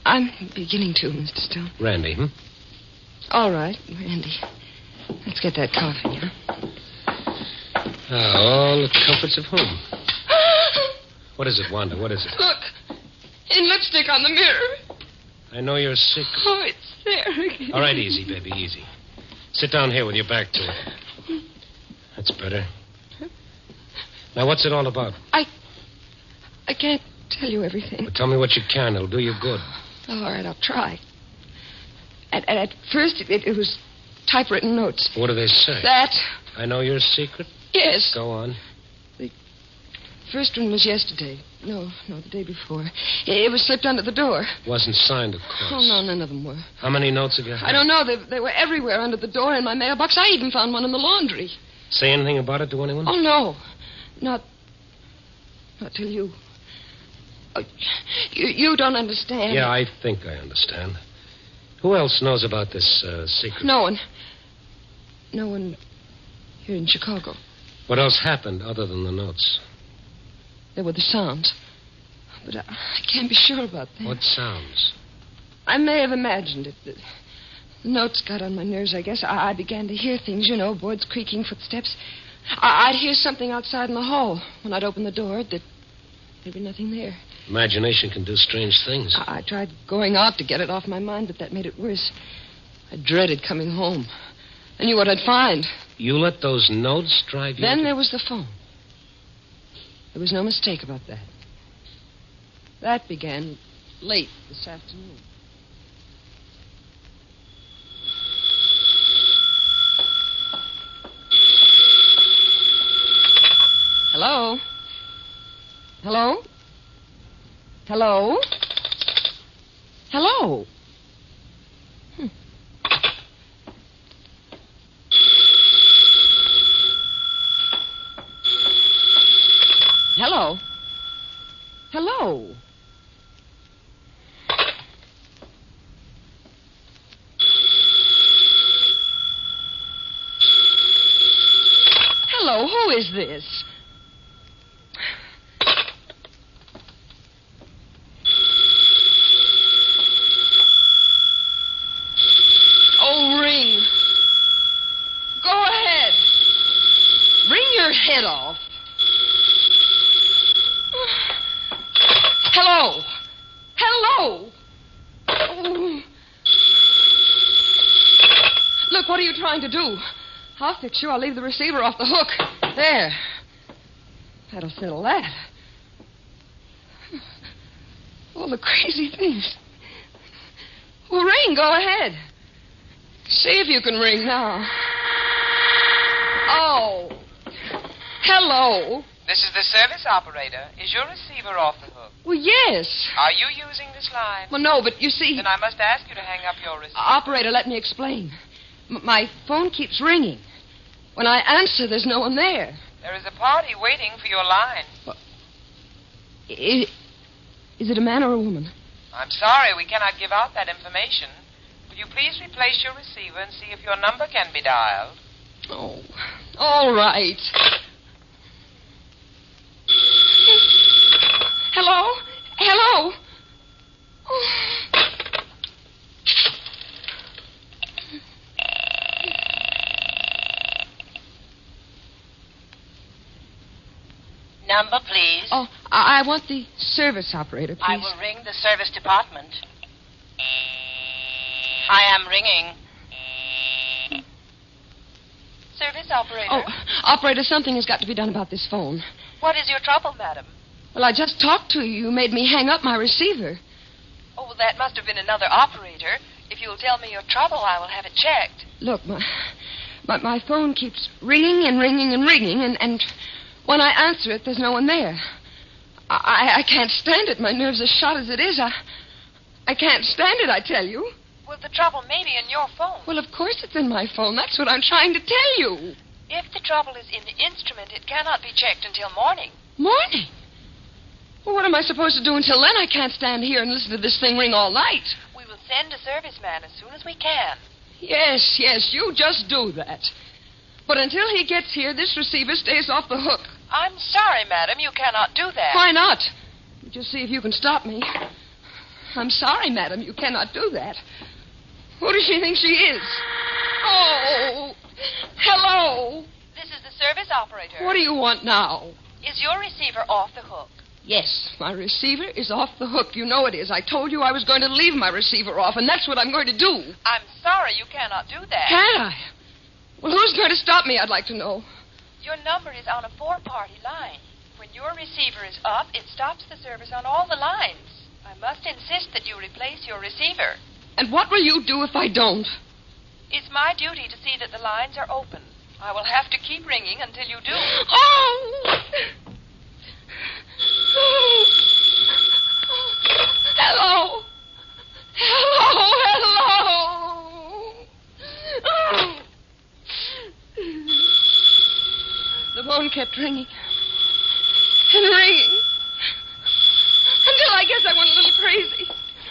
I'm beginning to, Mr. Stone. Randy, All right, Randy. Let's get that coffee, huh? All the comforts of home. What is it, Wanda? What is it? Look. In lipstick on the mirror. I know your secret. Oh, it's there again. All right, easy, baby, easy. Sit down here with your back to it. That's better. Now, what's it all about? I can't tell you everything. Well, tell me what you can. It'll do you good. All right, I'll try. At first, it was typewritten notes. What do they say? That. I know your secret? Yes. Go on. The first one was yesterday. No, the day before. It was slipped under the door. Wasn't signed, of course. Oh, no, none of them were. How many notes have you had? I don't know. They were everywhere under the door in my mailbox. I even found one in the laundry. Say anything about it to anyone? Oh, no. Not till you. Oh, you don't understand. Yeah, I think I understand. Who else knows about this secret? No one. No one here in Chicago. What else happened other than the notes? There were the sounds. But I can't be sure about them. What sounds? I may have imagined it. The notes got on my nerves, I guess. I began to hear things, boards creaking, footsteps. I'd hear something outside in the hall. When I'd open the door, there'd be nothing there. Imagination can do strange things. I tried going out to get it off my mind, but that made it worse. I dreaded coming home. I knew what I'd find. You let those notes drive you? Then there was the phone. There was no mistake about that. That began late this afternoon. Hello? Hello? Hello? Hello? Hello? Hello? Hello, who is this? Oh, ring. Go ahead. Ring your head off. Hello. Hello. Oh. Look, what are you trying to do? I'll fix you. I'll leave the receiver off the hook. There. That'll settle that. All the crazy things. Well, ring. Go ahead. See if you can ring now. Oh. Hello. This is the service operator. Is your receiver off the hook? Well, yes. Are you using this line? Well, no, but you see... Then I must ask you to hang up your receiver. Operator, let me explain. My phone keeps ringing. When I answer, there's no one there. There is a party waiting for your line. Well, is it a man or a woman? I'm sorry, we cannot give out that information. Will you please replace your receiver and see if your number can be dialed? Oh, all right. Hello? Hello? Oh. Number, please. Oh, I want the service operator, please. I will ring the service department. I am ringing. Service operator. Oh, operator, something has got to be done about this phone. What is your trouble, madam? Well, I just talked to you. You made me hang up my receiver. Oh, well, that must have been another operator. If you'll tell me your trouble, I will have it checked. Look, my phone keeps ringing and ringing and ringing, and when I answer it, there's no one there. I can't stand it. My nerves are shot as it is. I can't stand it, I tell you. Well, the trouble may be in your phone. Well, of course it's in my phone. That's what I'm trying to tell you. If the trouble is in the instrument, it cannot be checked until morning. Morning? Well, what am I supposed to do until then? I can't stand here and listen to this thing ring all night. We will send a serviceman as soon as we can. Yes, you just do that. But until he gets here, this receiver stays off the hook. I'm sorry, madam. You cannot do that. Why not? You just see if you can stop me. I'm sorry, madam. You cannot do that. Who does she think she is? Oh, hello. This is the service operator. What do you want now? Is your receiver off the hook? Yes, my receiver is off the hook. You know it is. I told you I was going to leave my receiver off, and that's what I'm going to do. I'm sorry you cannot do that. Can't I? Well, who's going to stop me, I'd like to know. Your number is on a 4-party line. When your receiver is up, it stops the service on all the lines. I must insist that you replace your receiver. And what will you do if I don't? It's my duty to see that the lines are open. I will have to keep ringing until you do. Oh! Hello! The phone kept ringing and ringing until I guess I went a little crazy.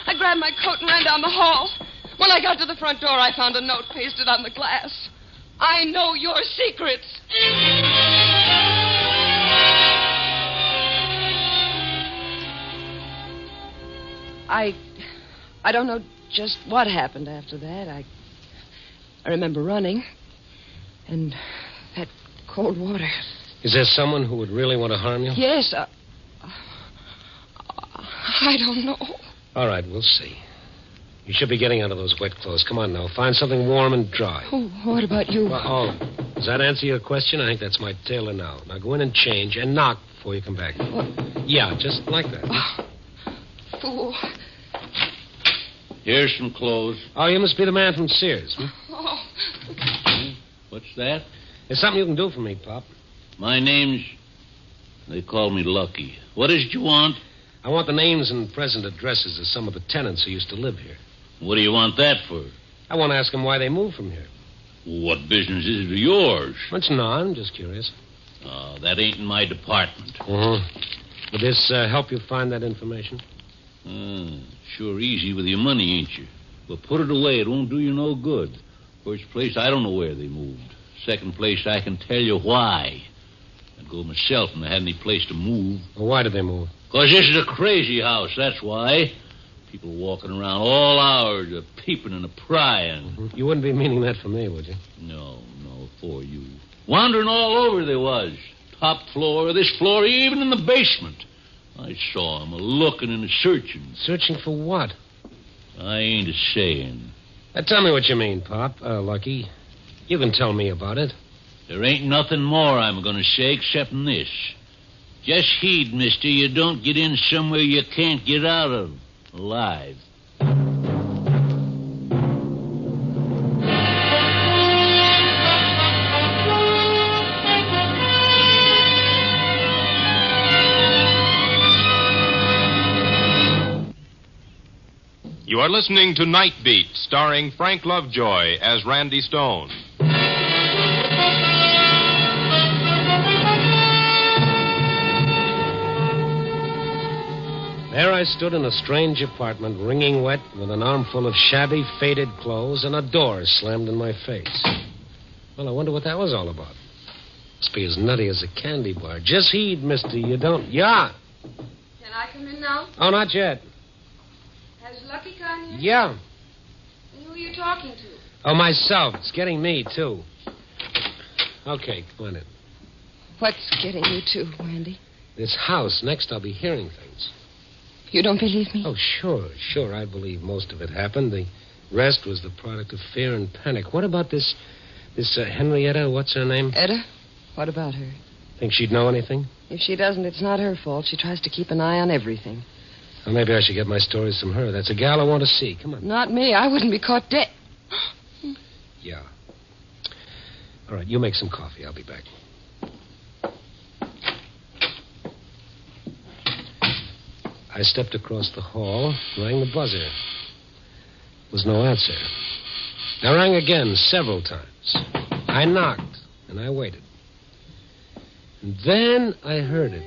I grabbed my coat and ran down the hall. When I got to the front door, I found a note pasted on the glass. I know your secrets. I don't know just what happened after that. I remember running and that cold water. Is there someone who would really want to harm you? Yes. I don't know. All right, we'll see. You should be getting out of those wet clothes. Come on now. Find something warm and dry. Oh, what about you? Well, does that answer your question? I think that's my tailor now. Now go in and change and knock before you come back. What? Yeah, just like that. Oh, fool. Here's some clothes. Oh, you must be the man from Sears. Hmm? Oh. What's that? There's something you can do for me, Pop. My name's... They call me Lucky. What is it you want? I want the names and present addresses of some of the tenants who used to live here. What do you want that for? I want to ask them why they moved from here. What business is it of yours? It's none. I'm just curious. Oh, that ain't in my department. Would this help you find that information? Sure easy with your money, ain't you? But put it away. It won't do you no good. First place, I don't know where they moved. Second place, I can tell you why. I'd go myself if I had any place to move. Well, why did they move? Because this is a crazy house, that's why. People walking around all hours, peeping and prying. Mm-hmm. You wouldn't be meaning that for me, would you? No, for you. Wandering all over they was. Top floor, this floor, even in the basement. I saw them a-looking and a-searching. Searching for what? I ain't a-saying. Tell me what you mean, Pop, Lucky. You can tell me about it. There ain't nothing more I'm going to say except this. Just heed, mister, you don't get in somewhere you can't get out of alive. You are listening to Night Beat, starring Frank Lovejoy as Randy Stone. There I stood in a strange apartment, wringing wet, with an armful of shabby, faded clothes, and a door slammed in my face. Well, I wonder what that was all about. Must be as nutty as a candy bar. Just heed, mister, you don't... Yeah. Can I come in now? Oh, not yet. Has Lucky come yet? Yeah. And who are you talking to? Oh, myself. It's getting me, too. Okay, come on in. What's getting you too, Randy? This house. Next, I'll be hearing things. You don't believe me? Oh, sure. I believe most of it happened. The rest was the product of fear and panic. What about this Henrietta, what's her name? Etta? What about her? Think she'd know anything? If she doesn't, it's not her fault. She tries to keep an eye on everything. Well, maybe I should get my stories from her. That's a gal I want to see. Come on. Not me. I wouldn't be caught dead. Yeah. All right, you make some coffee. I'll be back. I stepped across the hall, rang the buzzer. There was no answer. I rang again several times. I knocked, and I waited. And then I heard it.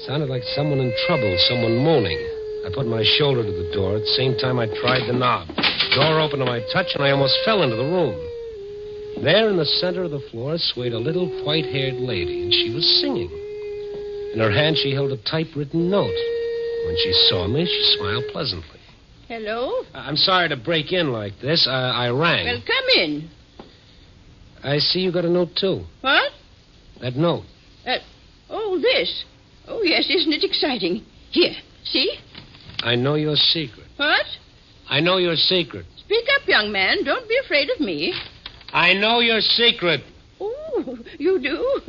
Sounded like someone in trouble, someone moaning. I put my shoulder to the door. At the same time, I tried the knob. Door opened to my touch, and I almost fell into the room. There in the center of the floor swayed a little white-haired lady, and she was singing. In her hand, she held a typewritten note. When she saw me, she smiled pleasantly. Hello? I'm sorry to break in like this. I rang. Well, come in. I see you got a note, too. What? That note. This. Oh, yes, isn't it exciting? Here, see? I know your secret. What? I know your secret. Speak up, young man. Don't be afraid of me. I know your secret. Oh, you do?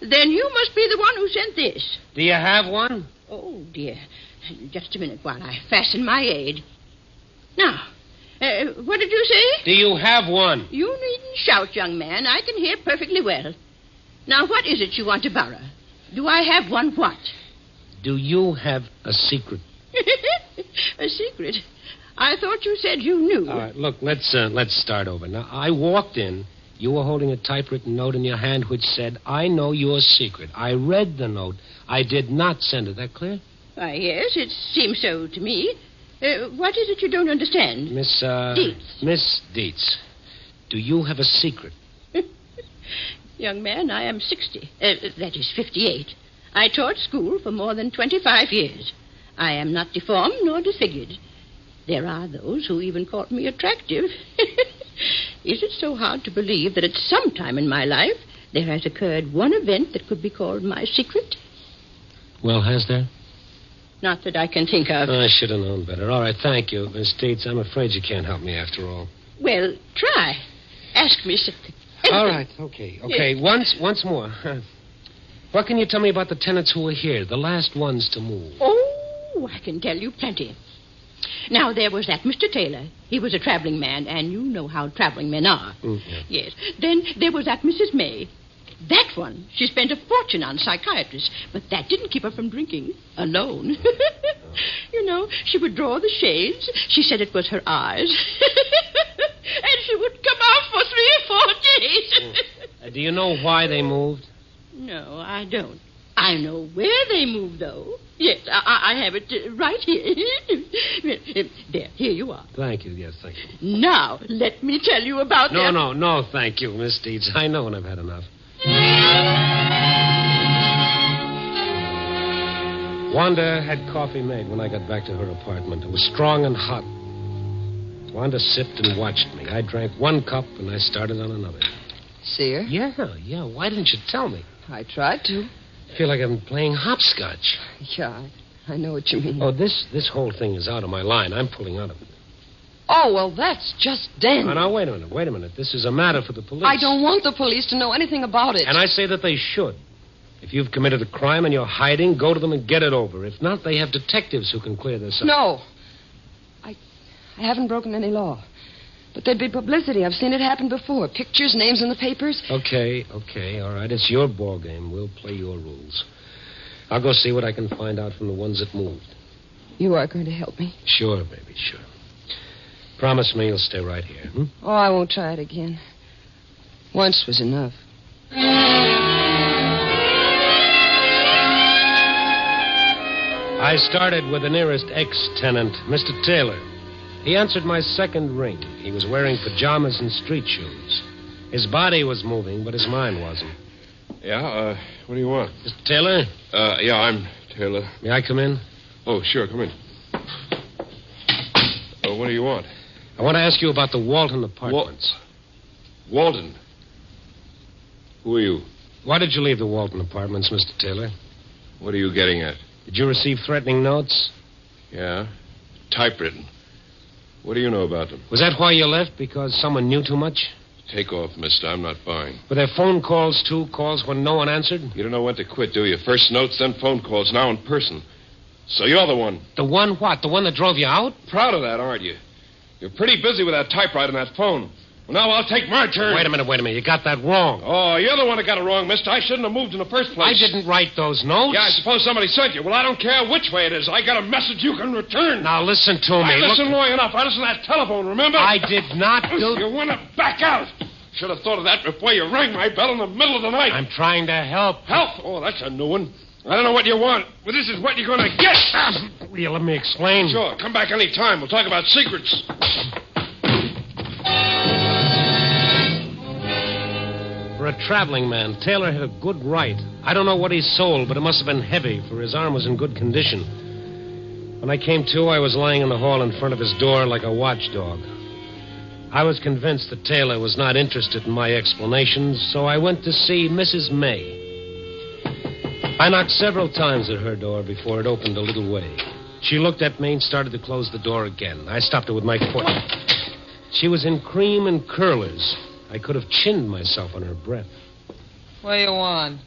Then you must be the one who sent this. Do you have one? Oh, dear. Just a minute while I fasten my aid. Now, what did you say? Do you have one? You needn't shout, young man. I can hear perfectly well. Now, what is it you want to borrow? Do I have one what? Do you have a secret? A secret? I thought you said you knew. All right, look, let's start over. Now, I walked in. You were holding a typewritten note in your hand which said, I know your secret. I read the note. I did not send it. That clear? Why, yes, it seems so to me. What is it you don't understand? Miss, Dietz. Miss Dietz, do you have a secret? Young man, I am 60. That is 58. I taught school for more than 25 years. I am not deformed nor disfigured. There are those who even call me attractive. Is it so hard to believe that at some time in my life there has occurred one event that could be called my secret? Well, has there? Not that I can think of. I should have known better. All right, thank you, Miss Dietz. I'm afraid you can't help me after all. Well, try. Ask me something. All right, okay. Yes. Once more. What can you tell me about the tenants who were here, the last ones to move? Oh, I can tell you plenty. Now, there was that Mr. Taylor. He was a traveling man, and you know how traveling men are. Yeah. Yes. Then there was that Mrs. May. That one, she spent a fortune on psychiatrists, but that didn't keep her from drinking alone. You know, she would draw the shades. She said it was her eyes. And she would come out for 3 or 4 days. Do you know why they moved? No, I don't. I know where they moved, though. Yes, I have it right here. There, here you are. Thank you, yes, thank you. Now, let me tell you about them. No, thank you, Miss Dietz. I know when I've had enough. Wanda had coffee made when I got back to her apartment. It was strong and hot. Wanda sipped and watched me. I drank 1 cup, and I started on another. See her? Yeah. Why didn't you tell me? I tried to. I feel like I'm playing hopscotch. Yeah, I know what you mean. Oh, this whole thing is out of my line. I'm pulling out of it. Oh, well, that's just dandy. Now, wait a minute. This is a matter for the police. I don't want the police to know anything about it. And I say that they should. If you've committed a crime and you're hiding, go to them and get it over. If not, they have detectives who can clear this up. No. I haven't broken any law. But there'd be publicity. I've seen it happen before. Pictures, names in the papers. Okay, all right. It's your ball game. We'll play your rules. I'll go see what I can find out from the ones that moved. You are going to help me? Sure, baby, sure. Promise me you'll stay right here, hmm? Oh, I won't try it again. Once was enough. I started with the nearest ex-tenant, Mr. Taylor. He answered my second ring. He was wearing pajamas and street shoes. His body was moving, but his mind wasn't. Yeah, what do you want? Mr. Taylor? Yeah, I'm Taylor. May I come in? Oh, sure, come in. What do you want? I want to ask you about the Walton Apartments. Walton? Who are you? Why did you leave the Walton Apartments, Mr. Taylor? What are you getting at? Did you receive threatening notes? Yeah, typewritten. What do you know about them? Was that why you left? Because someone knew too much? Take off, mister. I'm not buying. Were there phone calls, too? Calls when no one answered? You don't know when to quit, do you? First notes, then phone calls, now in person. So you're the one. The one what? The one that drove you out? Proud of that, aren't you? You're pretty busy with that typewriter and that phone. Well, now I'll take my turn. Wait a minute. You got that wrong. Oh, you're the one that got it wrong, mister. I shouldn't have moved in the first place. I didn't write those notes. Yeah, I suppose somebody sent you. Well, I don't care which way it is. I got a message you can return. Now, listen to me. I listened long enough. I listened to that telephone, remember? I did not do... You want to back out. Should have thought of that before you rang my bell in the middle of the night. I'm trying to help. Help? Oh, that's a new one. I don't know what you want, but this is what you're going to get. Will you let me explain? Sure. Come back any time. We'll talk about secrets. For a traveling man, Taylor had a good right. I don't know what he sold, but it must have been heavy, for his arm was in good condition. When I came to, I was lying in the hall in front of his door like a watchdog. I was convinced that Taylor was not interested in my explanations, so I went to see Mrs. May. I knocked several times at her door before it opened a little way. She looked at me and started to close the door again. I stopped her with my foot. She was in cream and curlers. I could have chinned myself on her breath. What do you want?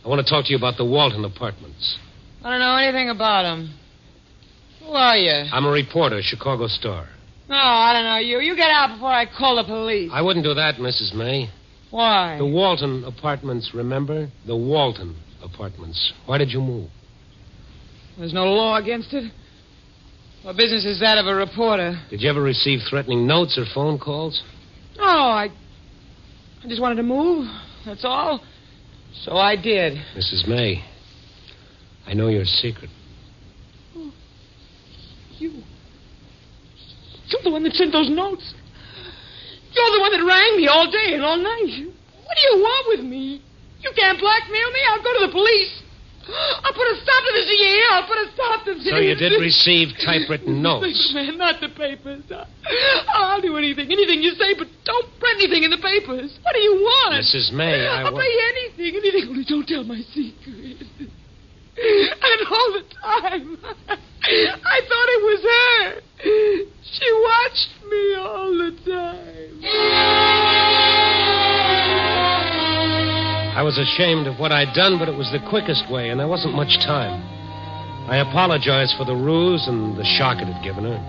I want to talk to you about the Walton apartments. I don't know anything about them. Who are you? I'm a reporter, Chicago Star. No, I don't know you. You get out before I call the police. I wouldn't do that, Mrs. May. Why? The Walton apartments, remember? The Walton apartments. Why did you move? There's no law against it. What business is that of a reporter? Did you ever receive threatening notes or phone calls? No, I just wanted to move. That's all. So I did. Mrs. May, I know your secret. Oh, you're the one that sent those notes. You're the one that rang me all day and all night. What do you want with me? You can't blackmail me. I'll go to the police. I'll put a stop to this year. I'll put a stop to this. So you did receive typewritten notes? Man, not the papers. I'll do anything you say, but don't print anything in the papers. What do you want? Mrs. May, I'll pay anything, only don't tell my secret. And all the time, I thought it was her. She watched me all the time. I was ashamed of what I'd done, but it was the quickest way, and there wasn't much time. I apologized for the ruse and the shock it had given her.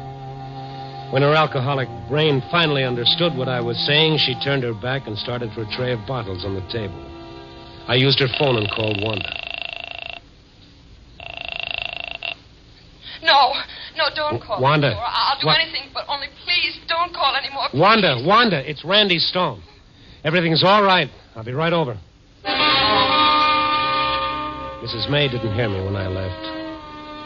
When her alcoholic brain finally understood what I was saying, she turned her back and started for a tray of bottles on the table. I used her phone and called Wanda. No, don't call Wanda. anymore. I'll do anything, but only please don't call anymore. Please. Wanda, it's Randy Stone. Everything's all right. I'll be right over. Mrs. May didn't hear me when I left.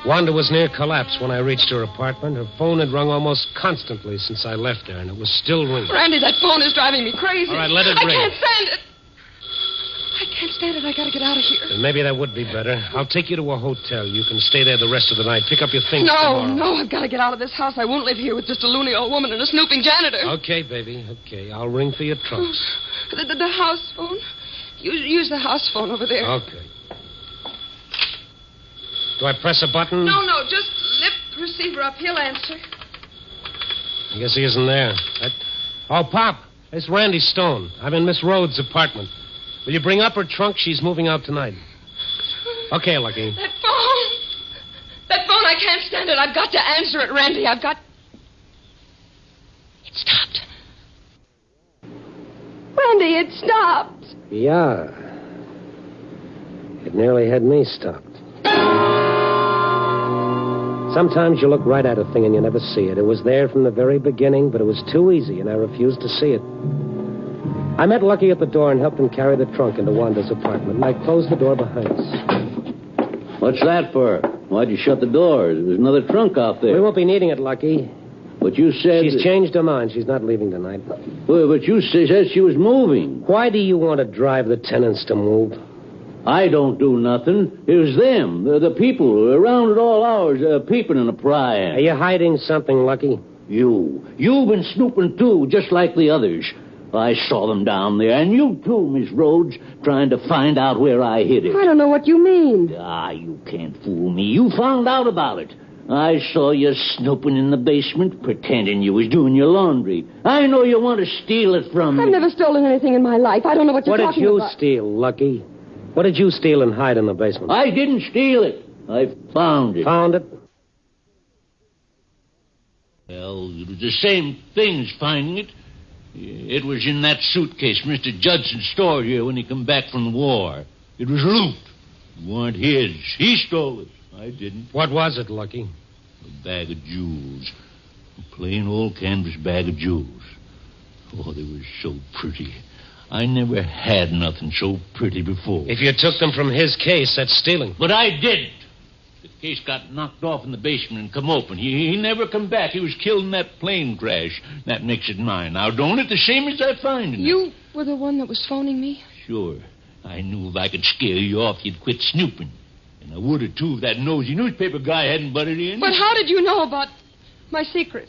Wanda was near collapse when I reached her apartment. Her phone had rung almost constantly since I left there, and it was still ringing. Randy, that phone is driving me crazy. All right, let it ring. I can't stand it. I gotta get out of here. Then maybe that would be better. I'll take you to a hotel. You can stay there the rest of the night. Pick up your things tomorrow. No, I've got to get out of this house. I won't live here with just a loony old woman and a snooping janitor. Okay, baby, okay. I'll ring for your trunks. The house phone. Use the house phone over there. Okay. Do I press a button? No, just lift the receiver up. He'll answer. I guess he isn't there. Oh, Pop, it's Randy Stone. I'm in Miss Rhodes' apartment. Will you bring up her trunk? She's moving out tonight. Okay, Lucky. That phone, I can't stand it. I've got to answer it, Randy. It stopped. Randy, it stopped. Yeah. It nearly had me stopped. Sometimes you look right at a thing and you never see it. It was there from the very beginning, but it was too easy, and I refused to see it. I met Lucky at the door and helped him carry the trunk into Wanda's apartment, and I closed the door behind us. What's that for? Why'd you shut the door? There's another trunk out there. We won't be needing it, Lucky. But you said... She's changed her mind. She's not leaving tonight. Well, but you said she was moving. Why do you want to drive the tenants to move? I don't do nothing. It was them, the people, around at all hours, peeping and prying. Are you hiding something, Lucky? You've been snooping, too, just like the others. I saw them down there, and you, too, Miss Rhodes, trying to find out where I hid it. I don't know what you mean. You can't fool me. You found out about it. I saw you snooping in the basement, pretending you was doing your laundry. I know you want to steal it from me. I've never stolen anything in my life. I don't know what you're talking about. What did you steal, Lucky? What did you steal and hide in the basement? I didn't steal it. I found it. Found it? Well, it was the same thing as finding it. It was in that suitcase Mr. Judson stored here when he come back from the war. It was loot. It weren't his. He stole it. I didn't. What was it, Lucky? A bag of jewels. A plain old canvas bag of jewels. Oh, they were so pretty. I never had nothing so pretty before. If you took them from his case, that's stealing. But I didn't. The case got knocked off in the basement and come open. He never come back. He was killed in that plane crash. That makes it mine. Now, don't it the same as I find it? You were the one that was phoning me? Sure. I knew if I could scare you off, you'd quit snooping. And I would have, too, if that nosy newspaper guy hadn't butted in. But how did you know about my secret?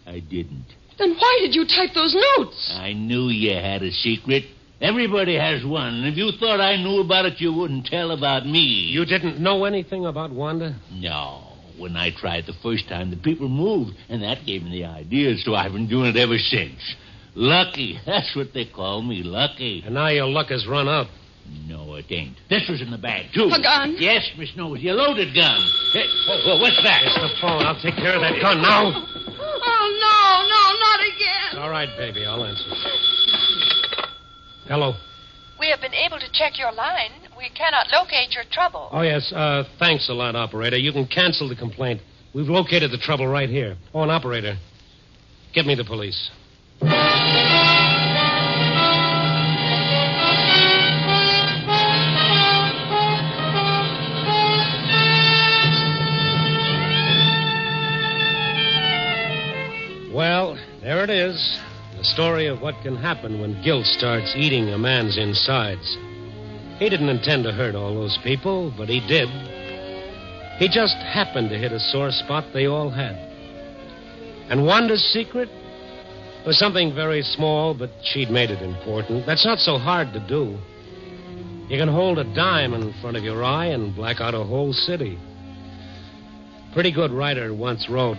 I didn't. Then why did you type those notes? I knew you had a secret. Everybody has one. And if you thought I knew about it, you wouldn't tell about me. You didn't know anything about Wanda? No. When I tried the first time, the people moved, and that gave me the idea, so I've been doing it ever since. Lucky. That's what they call me, lucky. And now your luck has run out. No, it ain't. This was in the bag, too. A gun? Yes, Miss Nosy, a loaded gun. Hey, what's that? It's the phone. I'll take care of that gun now. Oh, no, not again. All right, baby, I'll answer. Hello. We have been able to check your line. We cannot locate your trouble. Oh, yes. Thanks a lot, operator. You can cancel the complaint. We've located the trouble right here. Oh, and operator, get me the police. Well, there it is. The story of what can happen when guilt starts eating a man's insides. He didn't intend to hurt all those people, but he did. He just happened to hit a sore spot they all had. And Wanda's secret was something very small, but she'd made it important. That's not so hard to do. You can hold a dime in front of your eye and black out a whole city. Pretty good writer once wrote,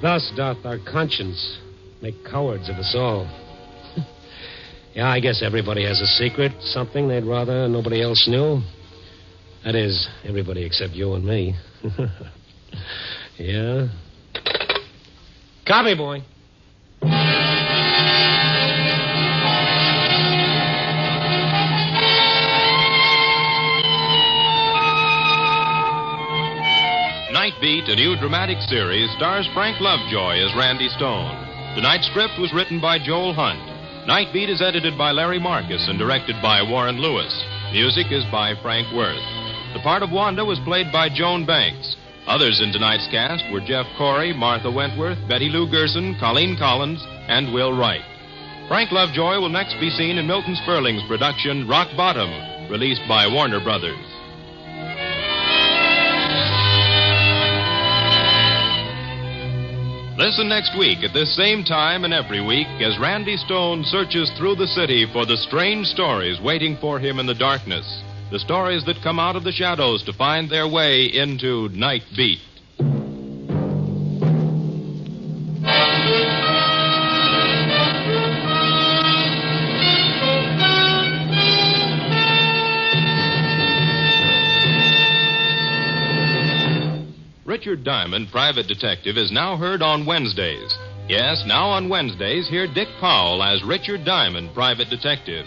"Thus doth our conscience make cowards of us all." Yeah, I guess everybody has a secret, something they'd rather nobody else knew. That is, everybody except you and me. Yeah? Copy, boy. Night Beat, a new dramatic series, stars Frank Lovejoy as Randy Stone. Tonight's script was written by Joel Hunt. Night Beat is edited by Larry Marcus and directed by Warren Lewis. Music is by Frank Worth. The part of Wanda was played by Joan Banks. Others in tonight's cast were Jeff Corey, Martha Wentworth, Betty Lou Gerson, Colleen Collins, and Will Wright. Frank Lovejoy will next be seen in Milton Sperling's production, Rock Bottom, released by Warner Brothers. Listen next week at this same time and every week as Randy Stone searches through the city for the strange stories waiting for him in the darkness. The stories that come out of the shadows to find their way into Night Beat. Richard Diamond, Private Detective, is now heard on Wednesdays. Yes, now on Wednesdays, hear Dick Powell as Richard Diamond, Private Detective.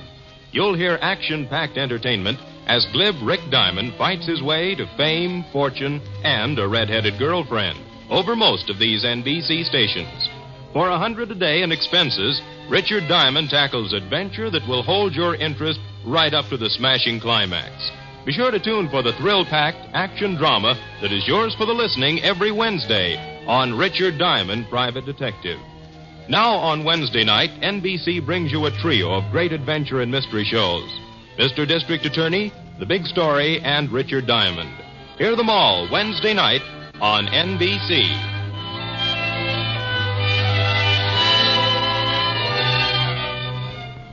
You'll hear action-packed entertainment as glib Rick Diamond fights his way to fame, fortune, and a red-headed girlfriend over most of these NBC stations. For $100 a day in expenses, Richard Diamond tackles adventure that will hold your interest right up to the smashing climax. Be sure to tune for the thrill-packed action drama that is yours for the listening every Wednesday on Richard Diamond, Private Detective. Now on Wednesday night, NBC brings you a trio of great adventure and mystery shows. Mr. District Attorney, The Big Story, and Richard Diamond. Hear them all Wednesday night on NBC.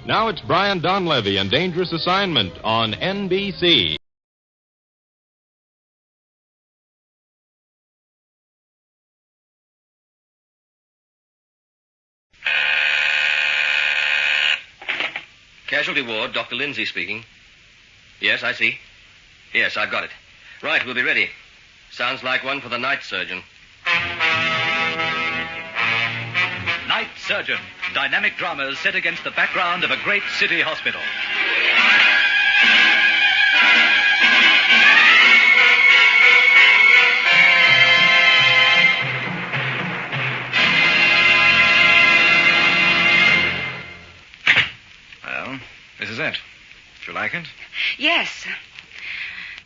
Now it's Brian Donlevy and Dangerous Assignment on NBC. Casualty ward, Dr. Lindsay speaking. Yes, I see. Yes, I've got it. Right, we'll be ready. Sounds like one for the night surgeon. Night Surgeon. Dynamic dramas set against the background of a great city hospital. is it? Do you like it? Yes.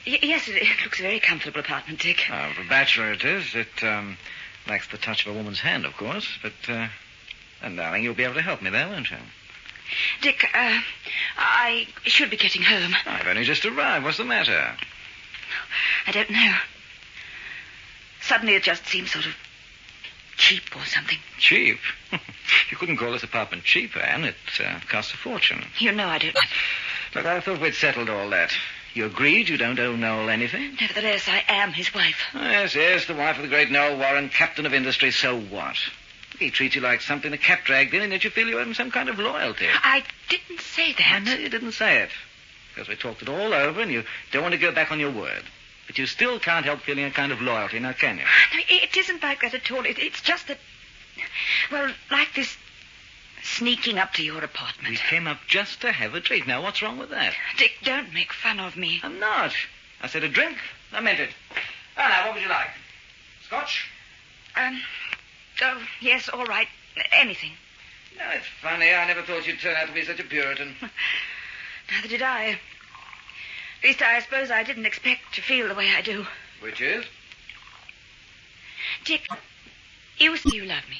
Yes, it looks a very comfortable apartment, Dick. For a bachelor it is. It lacks the touch of a woman's hand, of course. But, and, darling, you'll be able to help me there, won't you? Dick, I should be getting home. I've only just arrived. What's the matter? I don't know. Suddenly it just seems sort of cheap or something. Cheap? You couldn't call this apartment cheap, Anne. It costs a fortune. You know I don't. Look, I thought we'd settled all that. You agreed you don't owe Noel anything? Nevertheless, I am his wife. Yes, the wife of the great Noel Warren, captain of industry. So what? He treats you like something the cat dragged in, and yet you feel you owe him some kind of loyalty. I didn't say that. I know you didn't say it. Because we talked it all over, and you don't want to go back on your word. But you still can't help feeling a kind of loyalty, now can you? No, it isn't like that at all. It's just that, well, like this sneaking up to your apartment. We came up just to have a drink. Now, what's wrong with that? Dick, don't make fun of me. I'm not. I said a drink. I meant it. Well, now, what would you like? Scotch? Oh, yes, all right. Anything. No, it's funny. I never thought you'd turn out to be such a Puritan. Neither did I. At least I suppose I didn't expect to feel the way I do. Which is? Dick, you say you love me.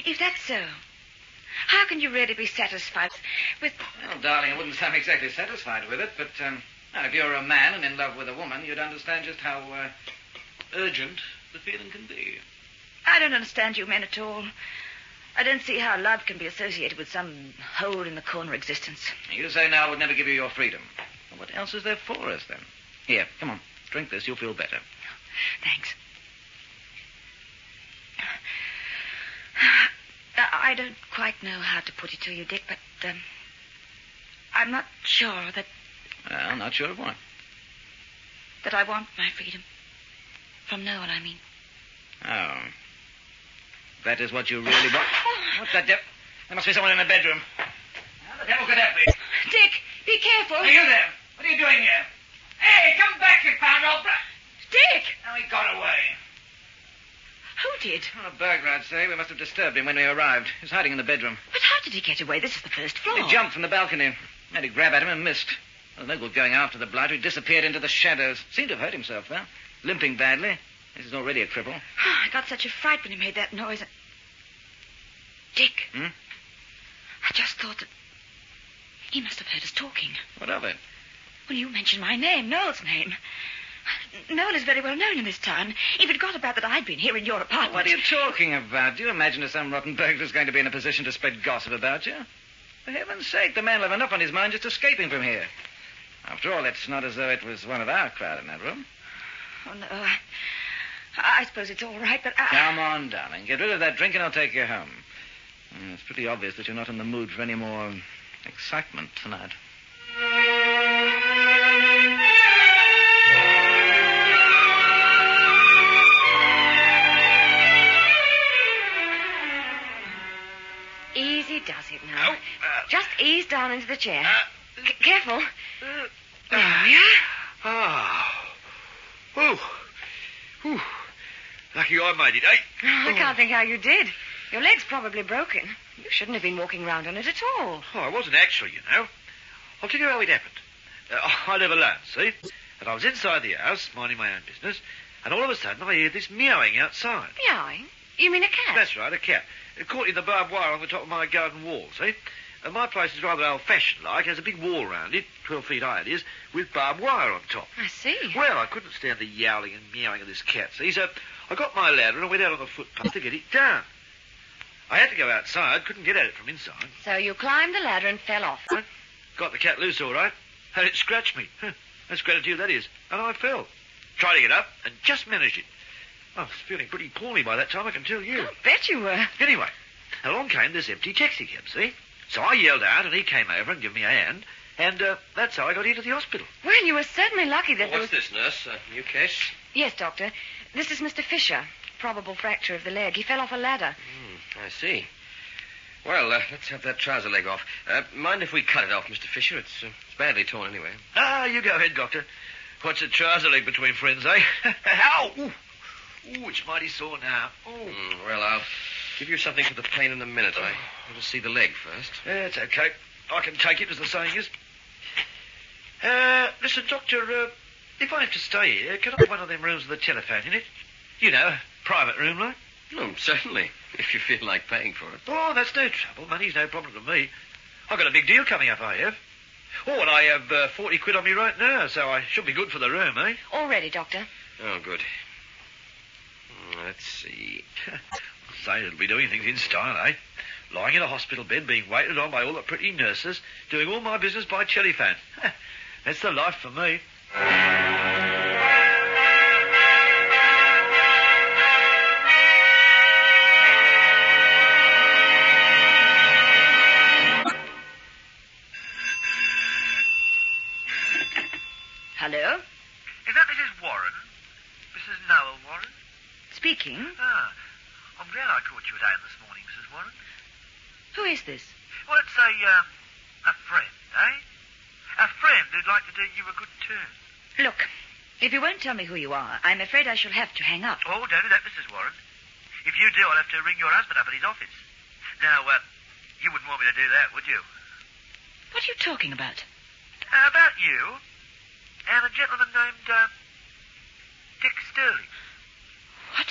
If that's so, how can you really be satisfied with... Well, darling, I wouldn't sound exactly satisfied with it, but if you're a man and in love with a woman, you'd understand just how urgent the feeling can be. I don't understand you men at all. I don't see how love can be associated with some hole-in-the-corner existence. You say now would never give you your freedom. Well, what else is there for us, then? Here, come on. Drink this. You'll feel better. Thanks. I don't quite know how to put it to you, Dick, but I'm not sure that... Well, not sure of what? That I want my freedom. From Noel, I mean. Oh. That is what you really want? What the devil? There must be someone in the bedroom. How the devil could that be? Dick, be careful. Are you there? What are you doing here? Hey, come back, you found old Dick! Now he got away. Who did? Well, a burglar, I'd say. We must have disturbed him when we arrived. He was hiding in the bedroom. But how did he get away? This is the first floor. He jumped from the balcony. I had to grab at him and missed. Well, no good going after the blighter. He disappeared into the shadows. Seemed to have hurt himself, though. Limping badly. He's already a cripple. I got such a fright when he made that noise. Dick. I just thought that he must have heard us talking. What of it? Well, you mentioned my name, Noel's name. Noel is very well known in this town. He forgot about that I'd been here in your apartment. What are you talking about? Do you imagine that some rotten burglar's going to be in a position to spread gossip about you? For heaven's sake, the man will have enough on his mind just escaping from here. After all, it's not as though it was one of our crowd in that room. Oh, no. I suppose it's all right, but Come on, darling. Get rid of that drink and I'll take you home. It's pretty obvious that you're not in the mood for any more excitement tonight. Easy does it now. Just ease down into the chair. Careful. There we are. Ooh. Lucky I made it, eh? I can't think how you did. Your leg's probably broken. You shouldn't have been walking around on it at all. Oh, I wasn't actually, you know. I'll tell you how it happened. I live alone, see? And I was inside the house, minding my own business, and all of a sudden I heard this meowing outside. Meowing? You mean a cat? That's right, a cat. Caught in the barbed wire on the top of my garden wall, see? And my place is rather old-fashioned like. Has a big wall round it, 12 feet high it is, with barbed wire on top. I see. Well, I couldn't stand the yowling and meowing of this cat, see? So I got my ladder and went out on the footpath to get it down. I had to go outside, couldn't get at it from inside. So you climbed the ladder and fell off. Got the cat loose all right, and it scratched me. That's gratitude, that is. And I fell. Tried to get up and just managed it. I was feeling pretty poorly by that time, I can tell you. I bet you were. Anyway, along came this empty taxi cab, see? So I yelled out, and he came over and gave me a hand, and that's how I got into the hospital. Well, you were certainly lucky that What's this, nurse? New case? Yes, Doctor. This is Mr. Fisher. Probable fracture of the leg. He fell off a ladder. I see. Well, let's have that trouser leg off. Mind if we cut it off, Mr. Fisher? It's badly torn anyway. You go ahead, Doctor. What's a trouser leg between friends, eh? Ow! Ooh, it's mighty sore now. Well, I'll give you something for the pain in a minute. I want to see the leg first. It's okay. I can take it, as the saying is. Listen, Doctor, if I have to stay here, can I have one of them rooms with a telephone in it? You know, a private room, like? Oh, certainly, if you feel like paying for it. Oh, that's no trouble. Money's no problem to me. I've got a big deal coming up, I have. Oh, and I have 40 quid on me right now, so I should be good for the room, eh? All ready, Doctor. Oh, good. Let's see. Say it'll be doing things in style, eh? Lying in a hospital bed, being waited on by all the pretty nurses, doing all my business by telephone. That's the life for me. Hello? Is that Mrs. Warren? Mrs. Noel Warren? Speaking. Ah, I'm glad I caught you at home this morning, Mrs. Warren. Who is this? Well, it's a friend, eh? A friend who'd like to do you a good turn. Look, if you won't tell me who you are, I'm afraid I shall have to hang up. Oh, don't do that, Mrs. Warren. If you do, I'll have to ring your husband up at his office. Now, you wouldn't want me to do that, would you? What are you talking about? About you and a gentleman named, Dick Sterling. What?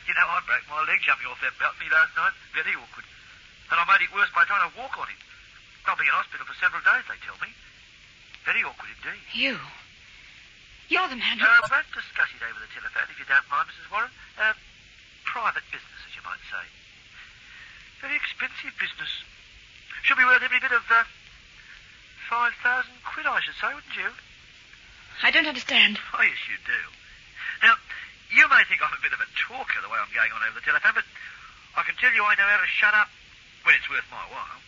You know, I broke my leg jumping off that balcony last night. Very awkward. And I made it worse by trying to walk on it. I'll be in hospital for several days, they tell me. Very awkward indeed. You're the man who... I won't discuss it over the telephone, if you don't mind, Mrs. Warren. Private business, as you might say. Very expensive business. Should be worth every bit of, 5,000 quid, I should say, wouldn't you? I don't understand. Oh, yes, you do. Now, you may think I'm a bit of a talker the way I'm going on over the telephone, but I can tell you I know how to shut up when it's worth my while.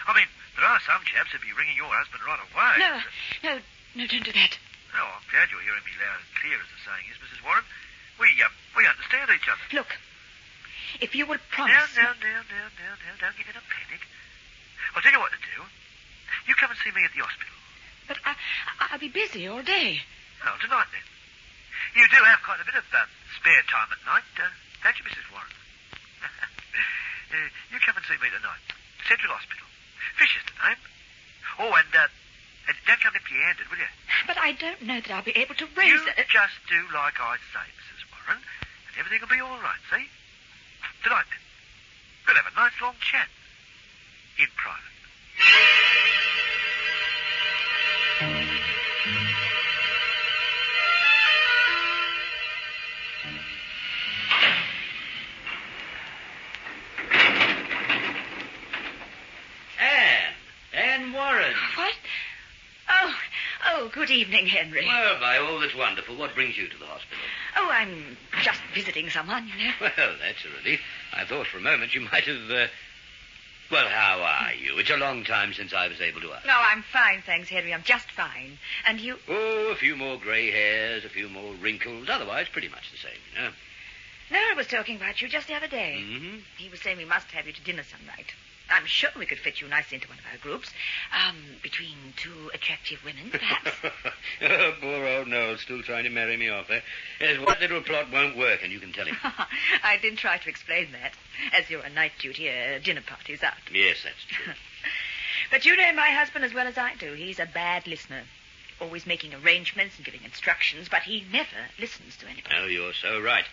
I mean, there are some chaps who'd be ringing your husband right away. No, don't do that. Oh, I'm glad you're hearing me loud and clear, as the saying is, Mrs. Warren. We understand each other. Look, if you will promise... Now, don't get in a panic. I'll tell you what to do. You come and see me at the hospital. But I'll be busy all day. Oh, tonight, then. You do have quite a bit of spare time at night, don't you, Mrs. Warren? You come and see me tonight. Central Hospital. Fisher's the name. Oh, and don't come empty-handed, will you? But I don't know that I'll be able to raise it. You just do like I say, Mrs. Warren, and everything will be all right, see? Tonight, then. We'll have a nice long chat. In private. Anne Warren. What? Oh, good evening, Henry. Well, by all that's wonderful, what brings you to the hospital? Oh, I'm just visiting someone, you know. Well, that's a relief. I thought for a moment you might have, Well, how are you? It's a long time since I was able to ask. No, I'm fine, thanks, Henry. I'm just fine. And you? Oh, a few more grey hairs, a few more wrinkles. Otherwise, pretty much the same, you know. Noah was talking about you just the other day. Mm-hmm. He was saying we must have you to dinner some night. I'm sure we could fit you nicely into one of our groups. Between two attractive women, perhaps. Oh, poor old Noel, still trying to marry me off, eh? Yes, what little plot won't work, and you can tell him. I did try to explain that. As you're a night duty, dinner party's out. Yes, that's true. But you know my husband as well as I do. He's a bad listener. Always making arrangements and giving instructions, but he never listens to anybody. Oh, you're so right.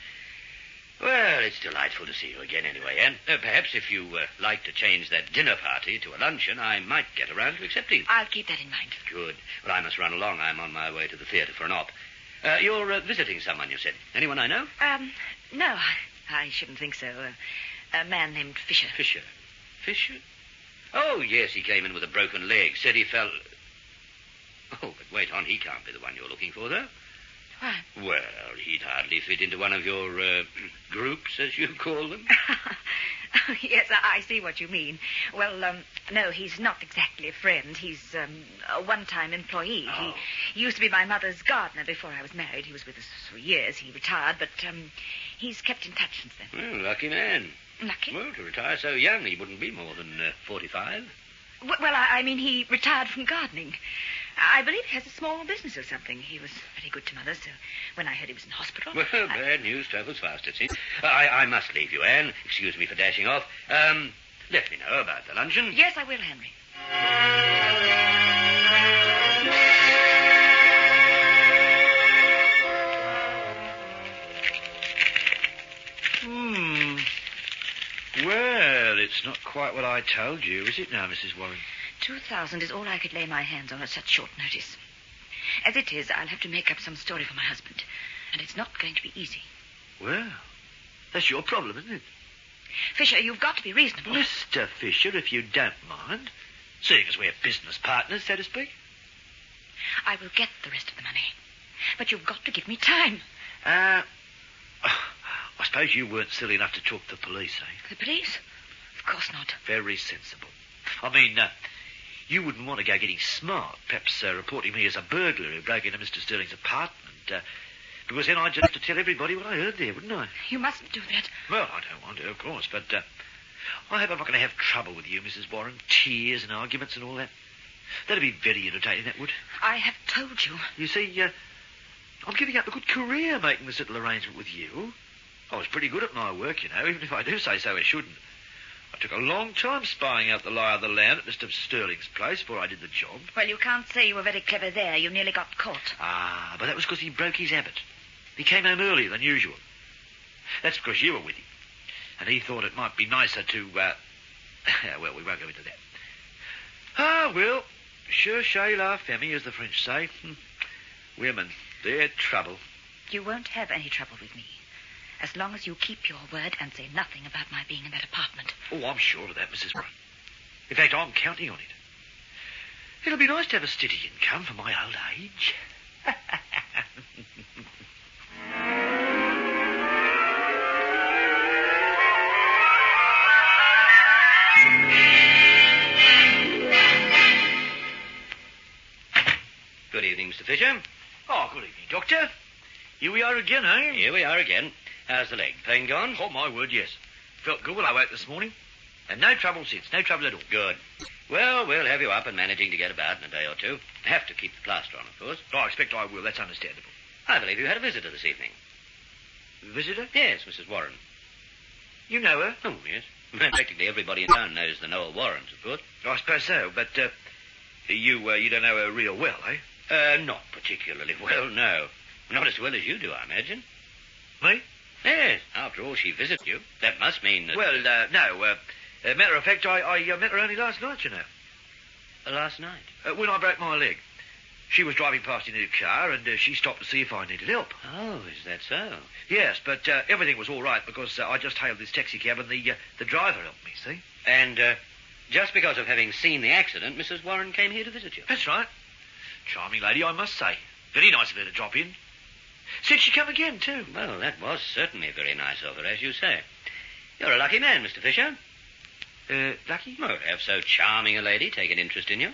Well, it's delightful to see you again anyway, Anne. Perhaps if you like to change that dinner party to a luncheon, I might get around to accepting. I'll keep that in mind. Good. Well, I must run along. I'm on my way to the theatre for an op. You're visiting someone, you said. Anyone I know? No, I shouldn't think so. A man named Fisher. Fisher? Oh, yes, he came in with a broken leg. Said he fell... Oh, but wait on, he can't be the one you're looking for, though. Why? Well, he'd hardly fit into one of your groups, as you call them. Oh, yes, I see what you mean. Well, no, he's not exactly a friend. He's a one-time employee. Oh. He used to be my mother's gardener before I was married. He was with us for years. He retired, but he's kept in touch since then. Well, lucky man. Lucky? Well, to retire so young, he wouldn't be more than 45. Well, I mean, he retired from gardening. I believe he has a small business or something. He was very good to Mother, so when I heard he was in hospital... Well, bad news travels fast, it seems. I must leave you, Anne. Excuse me for dashing off. Let me know about the luncheon. Yes, I will, Henry. Well, it's not quite what I told you, is it now, Mrs. Warren? 2,000 is all I could lay my hands on at such short notice. As it is, I'll have to make up some story for my husband, and it's not going to be easy. Well, that's your problem, isn't it? Fisher, you've got to be reasonable. Mr. Fisher, if you don't mind, seeing as we're business partners, so to speak. I will get the rest of the money, but you've got to give me time. I suppose you weren't silly enough to talk to the police, eh? The police? Of course not. Very sensible. I mean, you wouldn't want to go getting smart, perhaps reporting me as a burglar who broke into Mr. Sterling's apartment, because then I'd just have to tell everybody what I heard there, wouldn't I? You mustn't do that. Well, I don't want to, of course, but I hope I'm not going to have trouble with you, Mrs. Warren. Tears and arguments and all that. That'd be very irritating, that would. I have told you. You see, I'm giving up a good career making this little arrangement with you. I was pretty good at my work, you know, even if I do say so I shouldn't. I took a long time spying out the lie of the land at Mr. Sterling's place before I did the job. Well, you can't say you were very clever there. You nearly got caught. Ah, but that was because he broke his habit. He came home earlier than usual. That's because you were with him. And he thought it might be nicer to, well, we won't go into that. Ah, well, cherchez la famille, as the French say. Women, they're trouble. You won't have any trouble with me, as long as you keep your word and say nothing about my being in that apartment. Oh, I'm sure of that, Mrs. Warren. In fact, I'm counting on it. It'll be nice to have a steady income for my old age. Good evening, Mr. Fisher. Oh, good evening, Doctor. Here we are again, eh? Here we are again. How's the leg? Pain gone? Oh, my word, yes. Felt good when I woke this morning. And no trouble since. No trouble at all. Good. Well, we'll have you up and managing to get about in a day or two. Have to keep the plaster on, of course. Oh, I expect I will. That's understandable. I believe you had a visitor this evening. Visitor? Yes, Mrs. Warren. You know her? Oh, yes. Practically everybody in town knows the Noah Warrens, of course. I suppose so, but you don't know her real well, eh? Not particularly well, no. Not as well as you do, I imagine. Me? Yes. After all, she visits you. That must mean that... Well, no. Matter of fact, I met her only last night, you know. Last night? When I broke my leg. She was driving past in her car, and she stopped to see if I needed help. Oh, is that so? Yes, but everything was all right because I just hailed this taxi cab and the driver helped me, see? And just because of having seen the accident, Mrs. Warren came here to visit you? That's right. Charming lady, I must say. Very nice of her to drop in. Said she'd come again, too. Well, that was certainly very nice of her, as you say. You're a lucky man, Mr. Fisher. Lucky? Well, to have so charming a lady take an interest in you.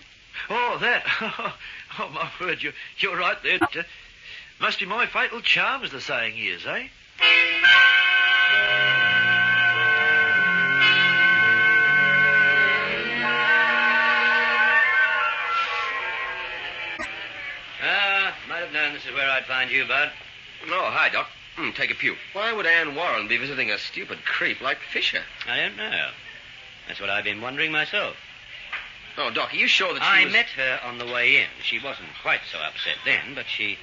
Oh, that. Oh, my word, you're right there. Must be my fatal charm, as the saying is, eh? Might have known this is where I'd find you, Bud. Oh, hi, Doc. Take a pew. Why would Ann Warren be visiting a stupid creep like Fisher? I don't know. That's what I've been wondering myself. Oh, Doc, are you sure that I met her on the way in. She wasn't quite so upset then, but she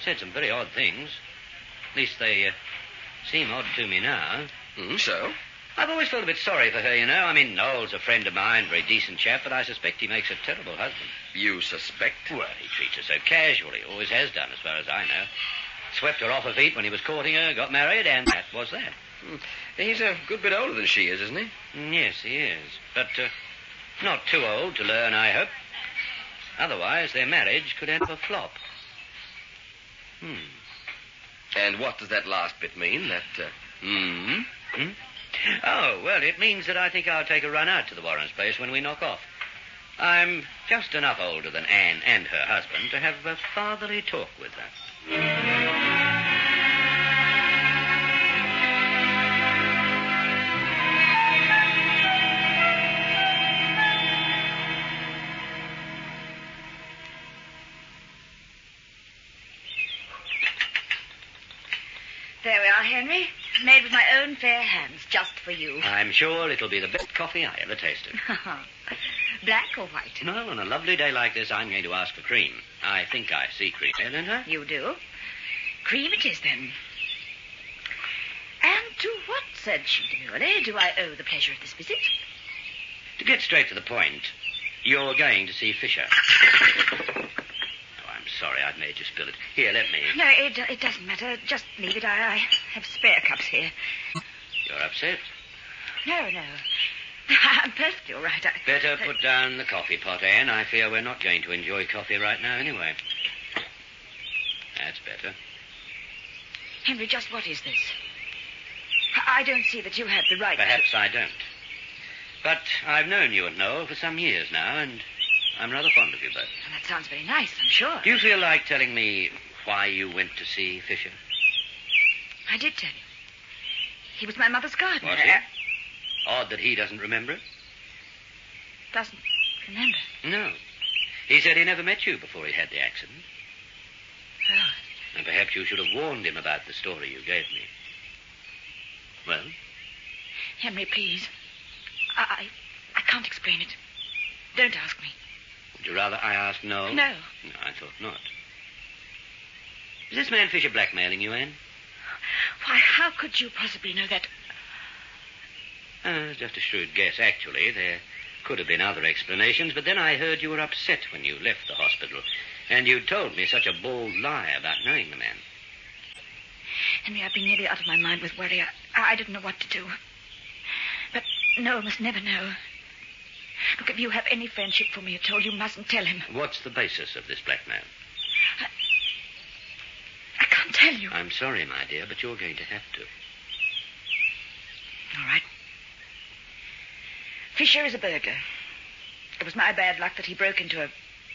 said some very odd things. At least they seem odd to me now. So? I've always felt a bit sorry for her, you know. I mean, Noel's a friend of mine, very decent chap, but I suspect he makes a terrible husband. You suspect? Well, he treats her so casually. Always has done, as far as I know. Swept her off her feet when he was courting her, got married, and that was that. He's a good bit older than she is, isn't he? Yes, he is. But not too old to learn, I hope. Otherwise, their marriage could end up a flop. And what does that last bit mean? That, Oh, well, it means that I think I'll take a run out to the Warrens' place when we knock off. I'm just enough older than Anne and her husband to have a fatherly talk with her. There we are, Henry. Made with my own fair hands, just for you. I'm sure it'll be the best coffee I ever tasted. Black or white? No, on a lovely day like this, I'm going to ask for cream. I think I see cream. Eleanor? You do? Cream it is, then. And to what, said she demurely, do I owe the pleasure of this visit? To get straight to the point, you're going to see Fisher. I'm sorry I've made you spill it. Here, let me. No, it doesn't matter. Just leave it. I have spare cups here. You're upset? No. I'm perfectly all right. Better put down the coffee pot, Anne. I fear we're not going to enjoy coffee right now anyway. That's better. Henry, just what is this? I don't see that you have the right Perhaps I don't. But I've known you and Noel for some years now, and I'm rather fond of you both. Well, that sounds very nice, I'm sure. Do you feel like telling me why you went to see Fisher? I did tell you. He was my mother's gardener. Was he? Odd that he doesn't remember it. Doesn't remember? No. He said he never met you before he had the accident. Oh. And perhaps you should have warned him about the story you gave me. Well? Henry, please. I can't explain it. Don't ask me. Would you rather I asked Noel? No. No, I thought not. Is this man Fisher blackmailing you, Anne? Why, how could you possibly know that? Just a shrewd guess, actually. There could have been other explanations, but then I heard you were upset when you left the hospital, and you told me such a bold lie about knowing the man. Henry, I've been nearly out of my mind with worry. I didn't know what to do. But Noel must never know. Look, if you have any friendship for me at all, you mustn't tell him. What's the basis of this blackmail? I can't tell you. I'm sorry, my dear, but you're going to have to. All right. Fisher is a burglar. It was my bad luck that he broke into a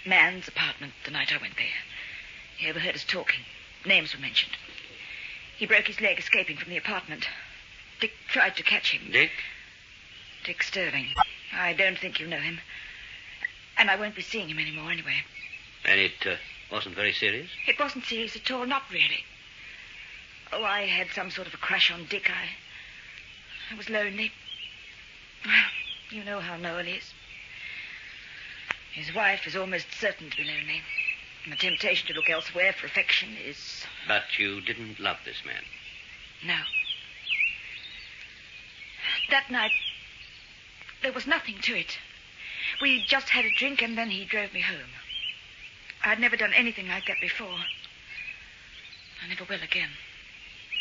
man's apartment the night I went there. He overheard us talking. Names were mentioned. He broke his leg escaping from the apartment. Dick tried to catch him. Dick? Dick Sterling. I don't think you know him. And I won't be seeing him anymore anyway. And it wasn't very serious? It wasn't serious at all, not really. Oh, I had some sort of a crush on Dick. I was lonely. Well, you know how Noel is. His wife is almost certain to be lonely. And the temptation to look elsewhere for affection is... But you didn't love this man? No. That night, there was nothing to it. We just had a drink and then he drove me home. I'd never done anything like that before. I never will again.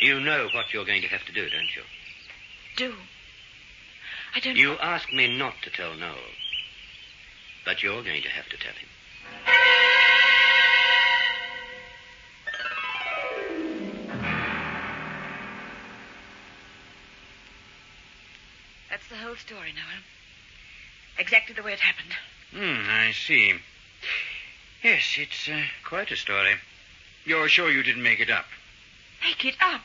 You know what you're going to have to do, don't you? Do? I don't... You asked me not to tell Noel. But you're going to have to tell him. That's the whole story, Noel. Exactly the way it happened. I see. Yes, it's quite a story. You're sure you didn't make it up? Make it up?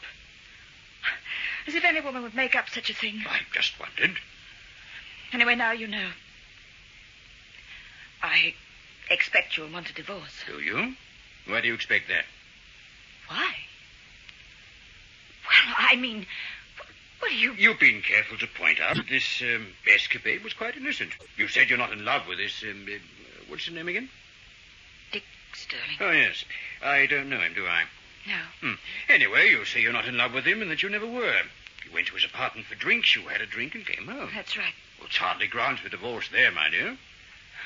As if any woman would make up such a thing. I just wondered. Anyway, now you know. I expect you'll want a divorce. Do you? Why do you expect that? Why? Well, I mean, what do you... You've been careful to point out that this escapade was quite innocent. You said you're not in love with this, what's his name again? Dick Sterling. Oh, yes. I don't know him, do I? No. Anyway, you say you're not in love with him and that you never were. You went to his apartment for drinks, you had a drink and came home. That's right. Well, it's hardly grounds for divorce there, my dear.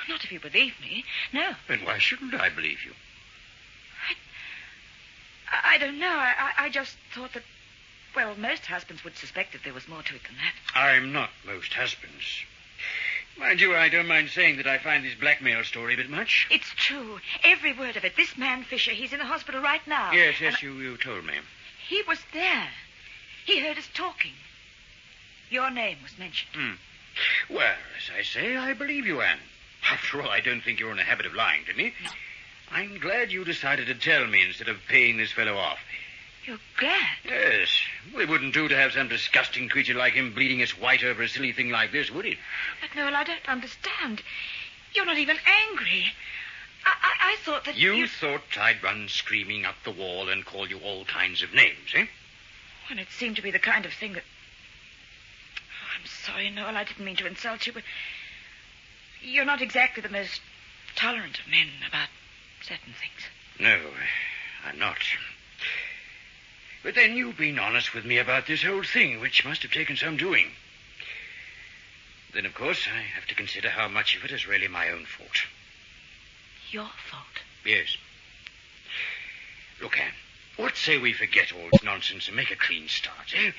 Not if you believe me. No. Then why shouldn't I believe you? I don't know. I just thought that, well, most husbands would suspect that there was more to it than that. I'm not most husbands. Mind you, I don't mind saying that I find this blackmail story a bit much. It's true. Every word of it. This man, Fisher, he's in the hospital right now. Yes, you told me. He was there. He heard us talking. Your name was mentioned. Well, as I say, I believe you, Anne. After all, I don't think you're in the habit of lying to me. No. I'm glad you decided to tell me instead of paying this fellow off. You're glad? Yes. Well, it wouldn't do to have some disgusting creature like him bleeding us white over a silly thing like this, would it? But, Noel, I don't understand. You're not even angry. I thought that You thought I'd run screaming up the wall and call you all kinds of names, eh? Well, it seemed to be the kind of thing that... Oh, I'm sorry, Noel. I didn't mean to insult you, but... You're not exactly the most tolerant of men about certain things. No, I'm not. But then you've been honest with me about this whole thing, which must have taken some doing. Then, of course, I have to consider how much of it is really my own fault. Your fault? Yes. Look, Anne, what say we forget all this nonsense and make a clean start, eh?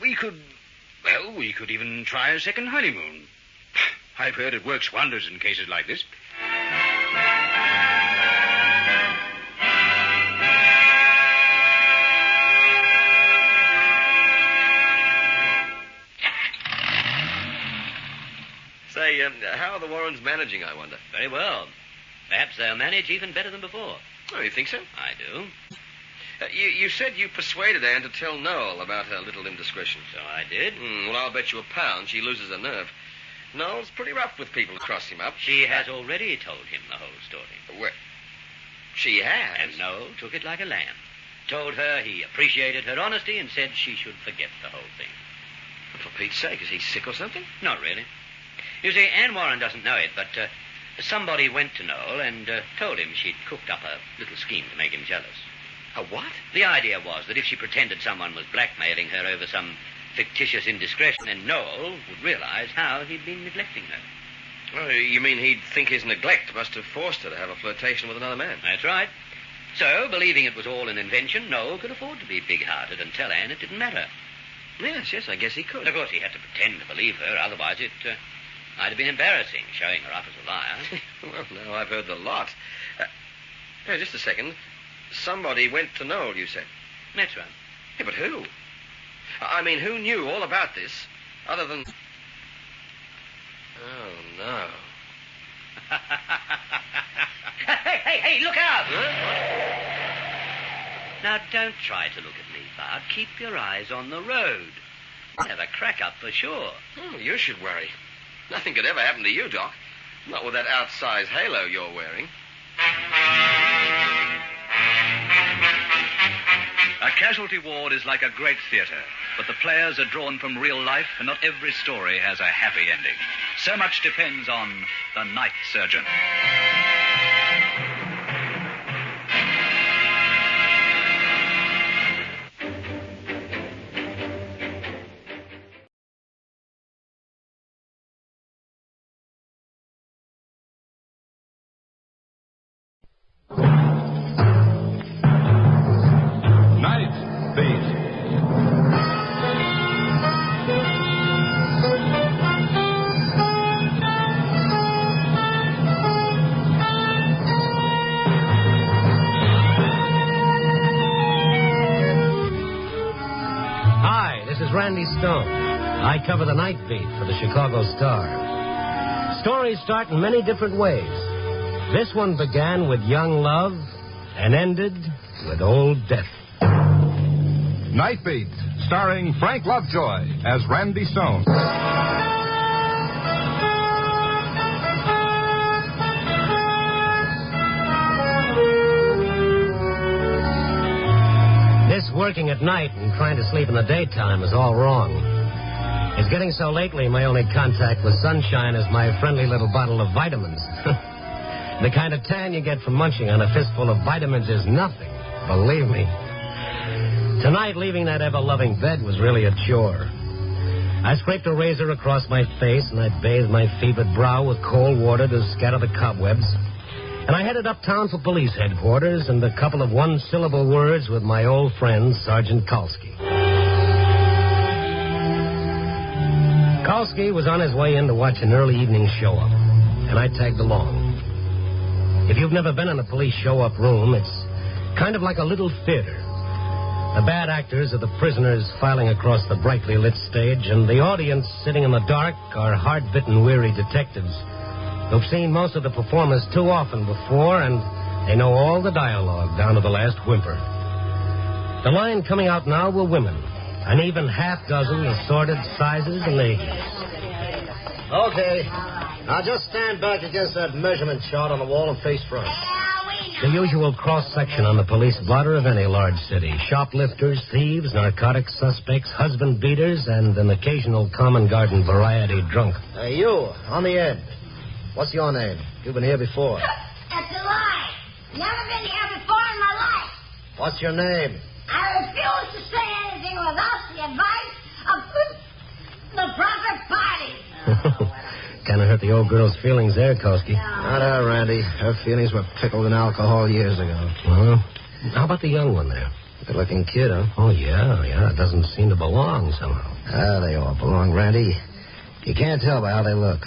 We could even try a second honeymoon. I've heard it works wonders in cases like this. Say, how are the Warrens managing, I wonder? Very well. Perhaps they'll manage even better than before. Oh, you think so? I do. You said you persuaded Anne to tell Noel about her little indiscretion. So I did. Well, I'll bet you £1 she loses her nerve. Noel's pretty rough with people who cross him up. She has already told him the whole story. Well, she has? And Noel took it like a lamb. Told her he appreciated her honesty and said she should forget the whole thing. For Pete's sake, is he sick or something? Not really. You see, Anne Warren doesn't know it, but somebody went to Noel and told him she'd cooked up a little scheme to make him jealous. A what? The idea was that if she pretended someone was blackmailing her over some fictitious indiscretion, then Noel would realize how he'd been neglecting her. Oh, you mean he'd think his neglect must have forced her to have a flirtation with another man? That's right. So, believing it was all an invention, Noel could afford to be big-hearted and tell Anne it didn't matter. Yes, I guess he could. Of course, he had to pretend to believe her, otherwise it might have been embarrassing, showing her up as a liar. Well, now I've heard the lot. Just a second. Somebody went to Noel, you said? That's right. Yeah, but who? I mean, who knew all about this, other than... Oh, no. Hey, look out! Now, don't try to look at me, Bart. Keep your eyes on the road. You'll have a crack up for sure. Oh, you should worry. Nothing could ever happen to you, Doc. Not with that outsized halo you're wearing. A casualty ward is like a great theater, but the players are drawn from real life, and not every story has a happy ending. So much depends on the night surgeon. I cover the night beat for the Chicago Star. Stories start in many different ways. This one began with young love and ended with old death. Night Beat, starring Frank Lovejoy as Randy Stone. This working at night and trying to sleep in the daytime is all wrong. It's getting so lately my only contact with sunshine is my friendly little bottle of vitamins. The kind of tan you get from munching on a fistful of vitamins is nothing, believe me. Tonight, leaving that ever-loving bed was really a chore. I scraped a razor across my face, and I bathed my fevered brow with cold water to scatter the cobwebs. And I headed uptown for police headquarters and a couple of one-syllable words with my old friend, Sergeant Kalski. Kalski was on his way in to watch an early evening show-up, and I tagged along. If you've never been in a police show-up room, it's kind of like a little theater. The bad actors are the prisoners filing across the brightly lit stage, and the audience sitting in the dark are hard-bitten, weary detectives who've seen most of the performers too often before, and they know all the dialogue down to the last whimper. The line coming out now were women, an even half-dozen assorted sizes and ages. Okay. Now just stand back against that measurement chart on the wall and face front. The usual cross-section on the police blotter of any large city. Shoplifters, thieves, narcotics suspects, husband beaters, and an occasional common garden variety drunk. Hey, you, on the end. What's your name? You've been here before. That's a lie. Never been here before in my life. What's your name? I refuse to say anything without the advice of the proper party. Kind of hurt the old girl's feelings there, Kosky. Not her, Randy. Her feelings were pickled in alcohol years ago. Well, how about the young one there? Good-looking kid, huh? Oh, yeah. It doesn't seem to belong somehow. They all belong, Randy. You can't tell by how they look.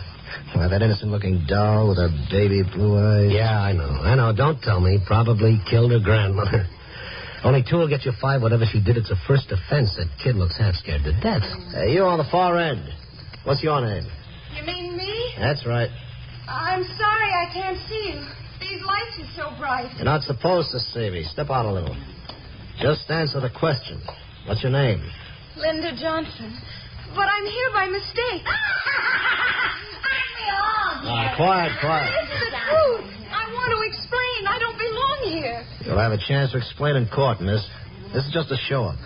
Why, that innocent-looking doll with her baby blue eyes. Yeah, I know. Don't tell me. Probably killed her grandmother. Only 2 will get you 5. Whatever she did, it's a first offense. That kid looks half scared to death. Hey, you on the far end. What's your name? You mean me? That's right. I'm sorry I can't see you. These lights are so bright. You're not supposed to see me. Step out a little. Just answer the question. What's your name? Linda Johnson. But I'm here by mistake. Quiet. It's the truth. I want to explain. I don't belong here. You'll have a chance to explain in court, miss. This is just a show-up.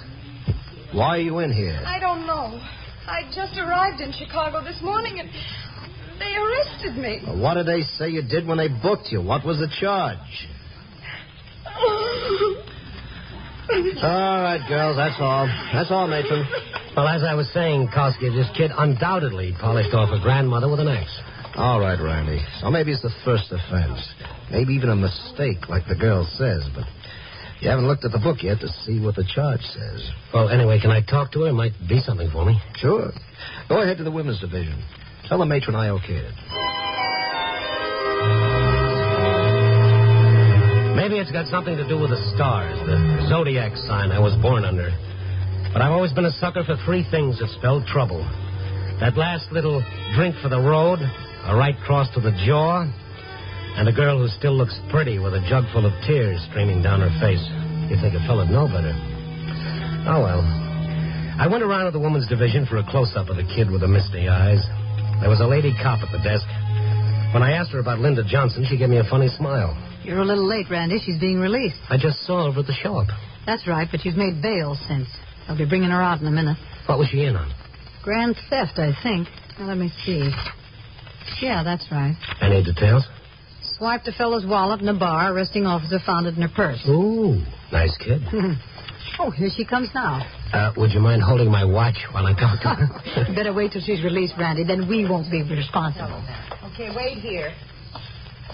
Why are you in here? I don't know. I just arrived in Chicago this morning, and they arrested me. Well, what did they say you did when they booked you? What was the charge? All right, girls, that's all. That's all, matron. Well, as I was saying, Kosky, this kid undoubtedly polished off a grandmother with an axe. All right, Randy. So maybe it's the first offense. Maybe even a mistake, like the girl says, but you haven't looked at the book yet to see what the charge says. Well, anyway, can I talk to her? It might be something for me. Sure. Go ahead to the women's division. Tell the matron I okayed it. Maybe it's got something to do with the stars, the zodiac sign I was born under. But I've always been a sucker for 3 things that spell trouble. That last little drink for the road, a right cross to the jaw, and a girl who still looks pretty with a jug full of tears streaming down her face. You'd think a fella'd know better. Oh, well. I went around to the women's division for a close-up of the kid with the misty eyes. There was a lady cop at the desk. When I asked her about Linda Johnson, she gave me a funny smile. You're a little late, Randy. She's being released. I just saw her over at the show-up. That's right, but she's made bail since. They'll be bringing her out in a minute. What was she in on? Grand theft, I think. Now, let me see. Yeah, that's right. Any details? Swiped a fellow's wallet in a bar. Arresting officer found it in her purse. Ooh, nice kid. Oh, here she comes now. Would you mind holding my watch while I talk to her? You better wait till she's released, Randy. Then we won't be responsible. Okay, wait here.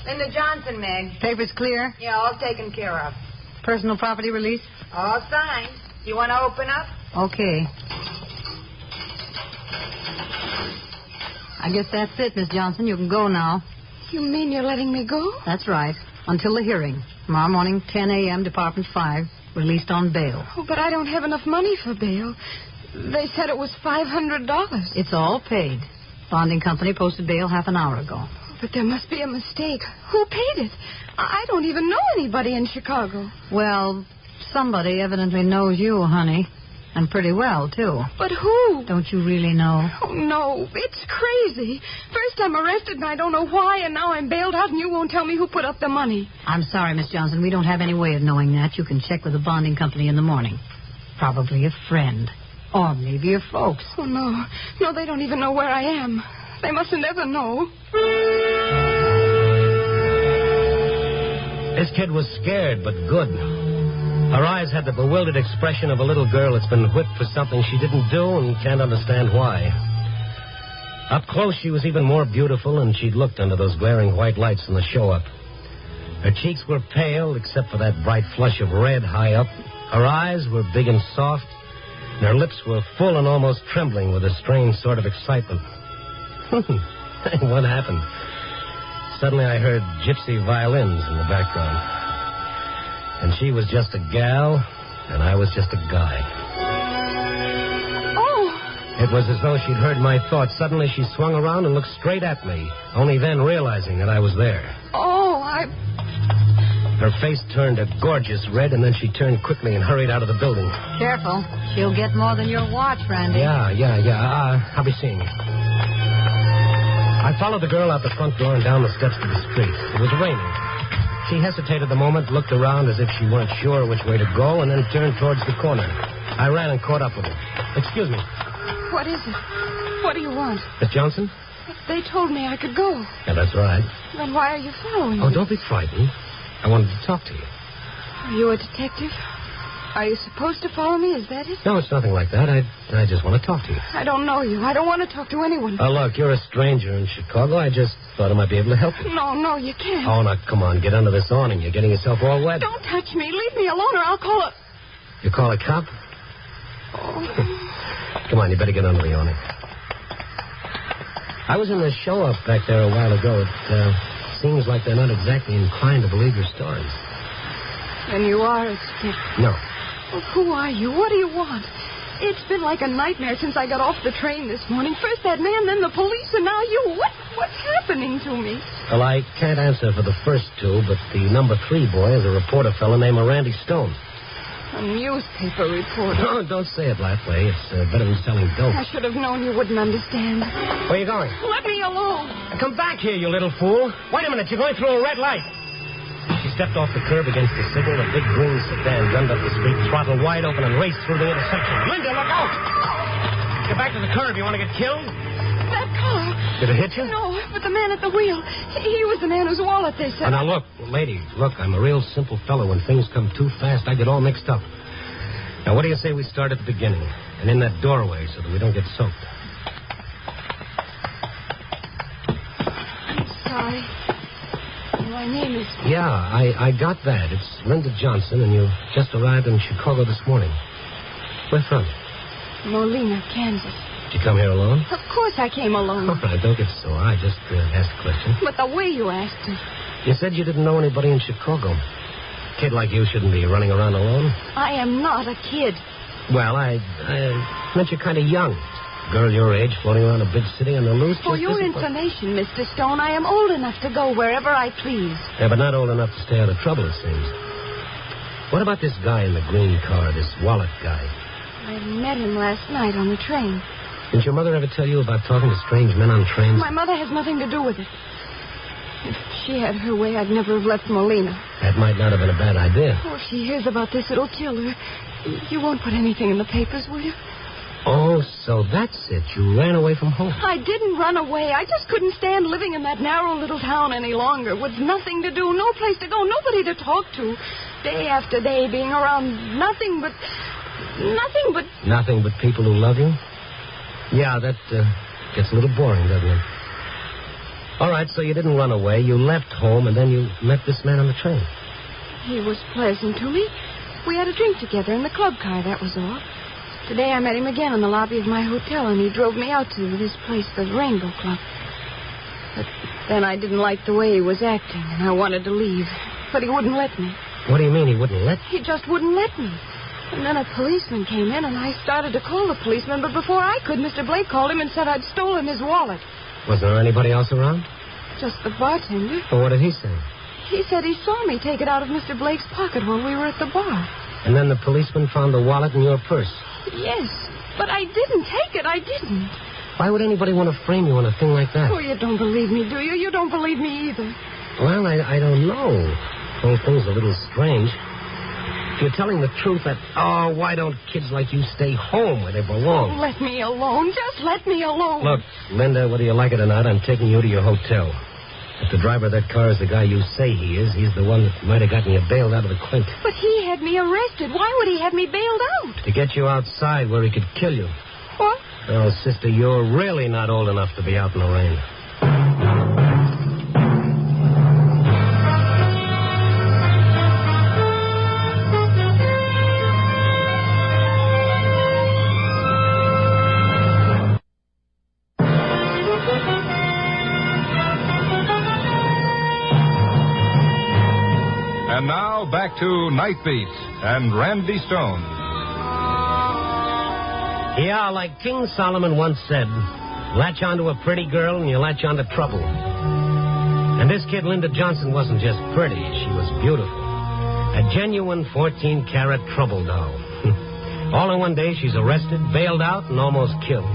Linda Johnson, Meg. Papers clear? Yeah, all taken care of. Personal property release? All signed. You want to open up? Okay. I guess that's it, Miss Johnson. You can go now. You mean you're letting me go? That's right. Until the hearing. Tomorrow morning, 10 a.m., Department 5. Released on bail. Oh, but I don't have enough money for bail. They said it was $500. It's all paid. Bonding company posted bail half an hour ago. But there must be a mistake. Who paid it? I don't even know anybody in Chicago. Well, somebody evidently knows you, honey. And pretty well, too. But who? Don't you really know? Oh, no. It's crazy. First I'm arrested and I don't know why, and now I'm bailed out and you won't tell me who put up the money. I'm sorry, Miss Johnson. We don't have any way of knowing that. You can check with the bonding company in the morning. Probably a friend. Or maybe your folks. Oh, no. No, they don't even know where I am. They mustn't ever know. This kid was scared, but good. Her eyes had the bewildered expression of a little girl that's been whipped for something she didn't do and can't understand why. Up close, she was even more beautiful, and she'd looked under those glaring white lights in the show-up. Her cheeks were pale, except for that bright flush of red high up. Her eyes were big and soft, and her lips were full and almost trembling with a strange sort of excitement. What happened? Suddenly I heard gypsy violins in the background. And she was just a gal, and I was just a guy. Oh! It was as though she'd heard my thoughts. Suddenly she swung around and looked straight at me, only then realizing that I was there. Oh, Her face turned a gorgeous red, and then she turned quickly and hurried out of the building. Careful. She'll get more than your watch, Randy. Yeah. I'll be seeing you. I followed the girl out the front door and down the steps to the street. It was raining. She hesitated a moment, looked around as if she weren't sure which way to go, and then turned towards the corner. I ran and caught up with her. Excuse me. What is it? What do you want? Miss Johnson? They told me I could go. Yeah, that's right. Then why are you following me? Oh, don't be frightened. I wanted to talk to you. Are you a detective? Are you supposed to follow me? Is that it? No, it's nothing like that. I just want to talk to you. I don't know you. I don't want to talk to anyone. Oh, look, you're a stranger in Chicago. I just thought I might be able to help you. No, you can't. Oh, now, come on. Get under this awning. You're getting yourself all wet. Don't touch me. Leave me alone or I'll call a... You call a cop? Oh. Come on, you better get under the awning. I was in the show up back there a while ago. It seems like they're not exactly inclined to believe your stories. And you are a detective? No. Well, who are you? What do you want? It's been like a nightmare since I got off the train this morning. First that man, then the police, and now you. What's happening to me? Well, I can't answer for the first two, but the number 3 boy is a reporter fellow named Randy Stone. A newspaper reporter. No, don't say it that way. It's better than selling dope. I should have known you wouldn't understand. Where are you going? Let me alone. Come back here, you little fool. Wait a minute. You're going through a red light. She stepped off the curb against the signal. A big green sedan gunned up the street, throttle wide open, and raced through the intersection. Linda, look out! Get back to the curb. You want to get killed? That car. Did it hit you? No, but the man at the wheel. He was the man whose wallet they said. Oh, now, look, lady, look, I'm a real simple fellow. When things come too fast, I get all mixed up. Now, what do you say we start at the beginning? And in that doorway so that we don't get soaked. I'm sorry. My name is... Yeah, I got that. It's Linda Johnson, and you just arrived in Chicago this morning. Where from? Molina, Kansas. Did you come here alone? Of course I came alone. All right, don't get sore. I just asked a question. But the way you asked it. You said you didn't know anybody in Chicago. A kid like you shouldn't be running around alone. I am not a kid. Well, I meant you're kind of young. Girl your age floating around a big city on the loose. For your information, Mr. Stone, I am old enough to go wherever I please. Yeah, but not old enough to stay out of trouble, it seems. What about this guy in the green car, this wallet guy? I met him last night on the train. Didn't your mother ever tell you about talking to strange men on trains? My mother has nothing to do with it. If she had her way, I'd never have left Molina. That might not have been a bad idea. Oh, if she hears about this, it'll kill her. You won't put anything in the papers, will you? Oh, so that's it. You ran away from home. I didn't run away. I just couldn't stand living in that narrow little town any longer with nothing to do, no place to go, nobody to talk to. Day after day being around nothing but... Nothing but people who love you? Yeah, that gets a little boring, doesn't it? All right, so you didn't run away. You left home, and then you met this man on the train. He was pleasant to me. We had a drink together in the club car, that was all. Today I met him again in the lobby of my hotel, and he drove me out to this place, the Rainbow Club. But then I didn't like the way he was acting, and I wanted to leave. But he wouldn't let me. What do you mean he wouldn't let you? He just wouldn't let me. And then a policeman came in, and I started to call the policeman, but before I could, Mr. Blake called him and said I'd stolen his wallet. Was there anybody else around? Just the bartender. Well, what did he say? He said he saw me take it out of Mr. Blake's pocket while we were at the bar. And then the policeman found the wallet in your purse? Yes, but I didn't take it. I didn't. Why would anybody want to frame you on a thing like that? Oh, you don't believe me, do you? You don't believe me either. Well, I don't know. The whole thing's a little strange. If you're telling the truth, why don't kids like you stay home where they belong? Oh, let me alone. Just let me alone. Look, Linda, whether you like it or not, I'm taking you to your hotel. If the driver of that car is the guy you say he is, he's the one that might have gotten you bailed out of the quint. But he had me arrested. Why would he have me bailed out? To get you outside where he could kill you. What? Well, sister, you're really not old enough to be out in the rain. And now back to Night Beat and Randy Stone. Yeah, like King Solomon once said, latch onto a pretty girl and you latch onto trouble. And this kid, Linda Johnson, wasn't just pretty. She was beautiful. A genuine 14-carat trouble doll. All in one day, she's arrested, bailed out, and almost killed.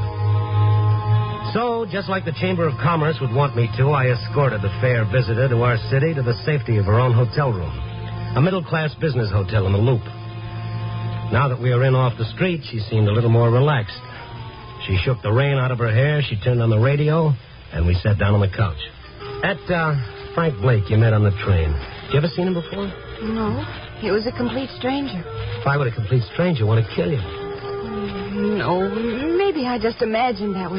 So, just like the Chamber of Commerce would want me to, I escorted the fair visitor to our city to the safety of her own hotel room. A middle-class business hotel in the Loop. Now that we were in off the street, she seemed a little more relaxed. She shook the rain out of her hair, she turned on the radio, and we sat down on the couch. Frank Blake you met on the train. You ever seen him before? No. He was a complete stranger. Why would a complete stranger want to kill you? No. Maybe I just imagined that was